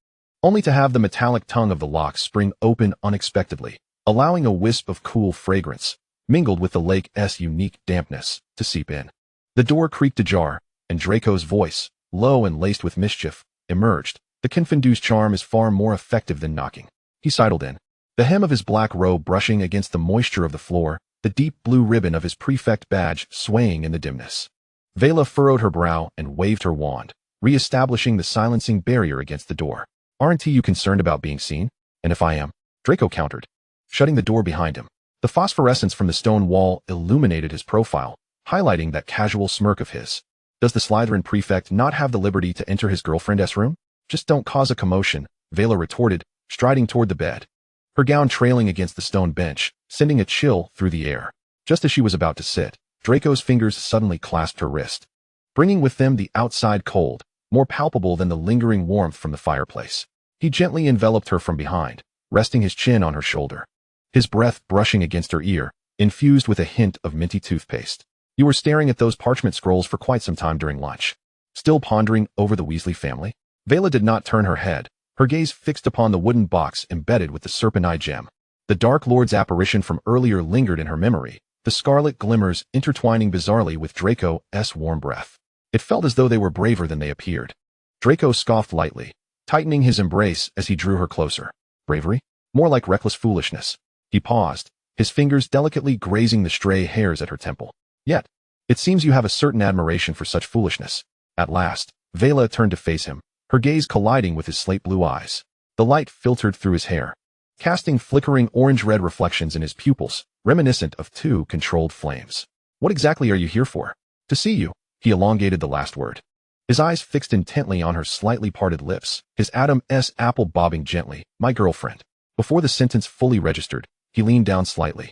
only to have the metallic tongue of the lock spring open unexpectedly, allowing a wisp of cool fragrance, mingled with the lake's unique dampness, to seep in. The door creaked ajar, and Draco's voice, low and laced with mischief, emerged. The Confundu's charm is far more effective than knocking. He sidled in, the hem of his black robe brushing against the moisture of the floor, the deep blue ribbon of his prefect badge swaying in the dimness. Vela furrowed her brow and waved her wand, re-establishing the silencing barrier against the door. Aren't you concerned about being seen? And if I am? Draco countered, shutting the door behind him. The phosphorescence from the stone wall illuminated his profile, highlighting that casual smirk of his. Does the Slytherin prefect not have the liberty to enter his girlfriend's room? Just don't cause a commotion, Vela retorted, striding toward the bed, her gown trailing against the stone bench, sending a chill through the air. Just as she was about to sit, Draco's fingers suddenly clasped her wrist, bringing with them the outside cold, more palpable than the lingering warmth from the fireplace. He gently enveloped her from behind, resting his chin on her shoulder, his breath brushing against her ear, infused with a hint of minty toothpaste. You were staring at those parchment scrolls for quite some time during lunch, still pondering over the Weasley family? Vela did not turn her head, her gaze fixed upon the wooden box embedded with the serpentine gem. The Dark Lord's apparition from earlier lingered in her memory, the scarlet glimmers intertwining bizarrely with Draco's warm breath. It felt as though they were braver than they appeared. Draco scoffed lightly, tightening his embrace as he drew her closer. Bravery? More like reckless foolishness. He paused, his fingers delicately grazing the stray hairs at her temple. Yet, it seems you have a certain admiration for such foolishness. At last, Vela turned to face him, her gaze colliding with his slate blue eyes. The light filtered through his hair, casting flickering orange-red reflections in his pupils, reminiscent of two controlled flames. What exactly are you here for? To see you. He elongated the last word. his eyes fixed intently on her slightly parted lips, his Adam's apple bobbing gently. "My girlfriend." Before the sentence fully registered, he leaned down slightly,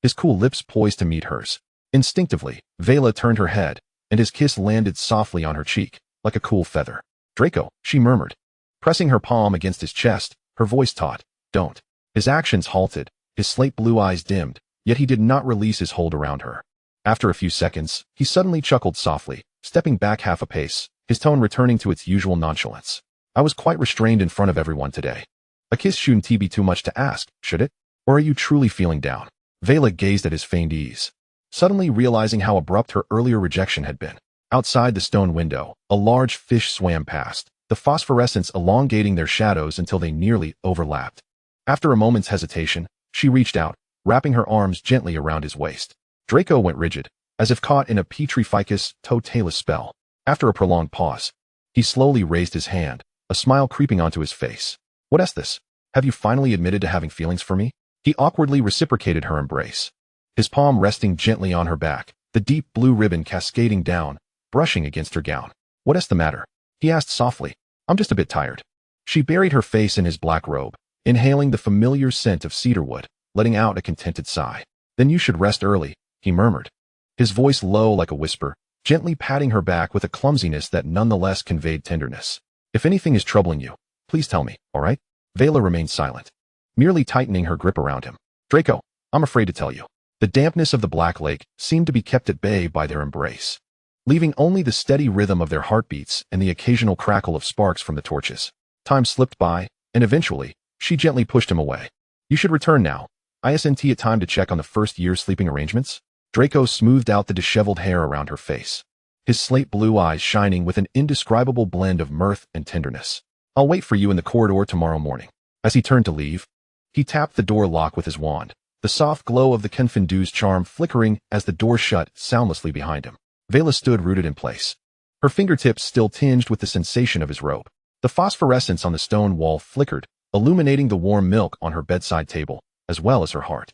his cool lips poised to meet hers. Instinctively, Vela turned her head, and his kiss landed softly on her cheek, like a cool feather. "Draco," she murmured, pressing her palm against his chest, her voice taut. "Don't." His actions halted, his slate blue eyes dimmed, yet he did not release his hold around her. After a few seconds, he suddenly chuckled softly, stepping back half a pace, his tone returning to its usual nonchalance. "I was quite restrained in front of everyone today. A kiss shouldn't be too much to ask, should it? Or are you truly feeling down?" Vela gazed at his feigned ease, suddenly realizing how abrupt her earlier rejection had been. Outside the stone window, a large fish swam past, the phosphorescence elongating their shadows until they nearly overlapped. After a moment's hesitation, she reached out, wrapping her arms gently around his waist. Draco went rigid, as if caught in a petrificus totalis spell. After a prolonged pause, he slowly raised his hand, a smile creeping onto his face. "What's this? Have you finally admitted to having feelings for me?" He awkwardly reciprocated her embrace, his palm resting gently on her back, the deep blue ribbon cascading down, brushing against her gown. "What's the matter?" he asked softly. "I'm just a bit tired." She buried her face in his black robe, inhaling the familiar scent of cedarwood, letting out a contented sigh. "Then you should rest early," he murmured, his voice low like a whisper, gently patting her back with a clumsiness that nonetheless conveyed tenderness. "If anything is troubling you, please tell me, all right?" Vela remained silent, merely tightening her grip around him. "Draco, I'm afraid to tell you." The dampness of the Black Lake seemed to be kept at bay by their embrace, leaving only the steady rhythm of their heartbeats and the occasional crackle of sparks from the torches. Time slipped by, and eventually, she gently pushed him away. "You should return now. Isn't it time to check on the first year's sleeping arrangements?" Draco smoothed out the disheveled hair around her face, his slate blue eyes shining with an indescribable blend of mirth and tenderness. "I'll wait for you in the corridor tomorrow morning." As he turned to leave, he tapped the door lock with his wand, the soft glow of the Confondue's charm flickering as the door shut soundlessly behind him. Vela stood rooted in place, her fingertips still tinged with the sensation of his robe. The phosphorescence on the stone wall flickered, illuminating the warm milk on her bedside table, as well as her heart.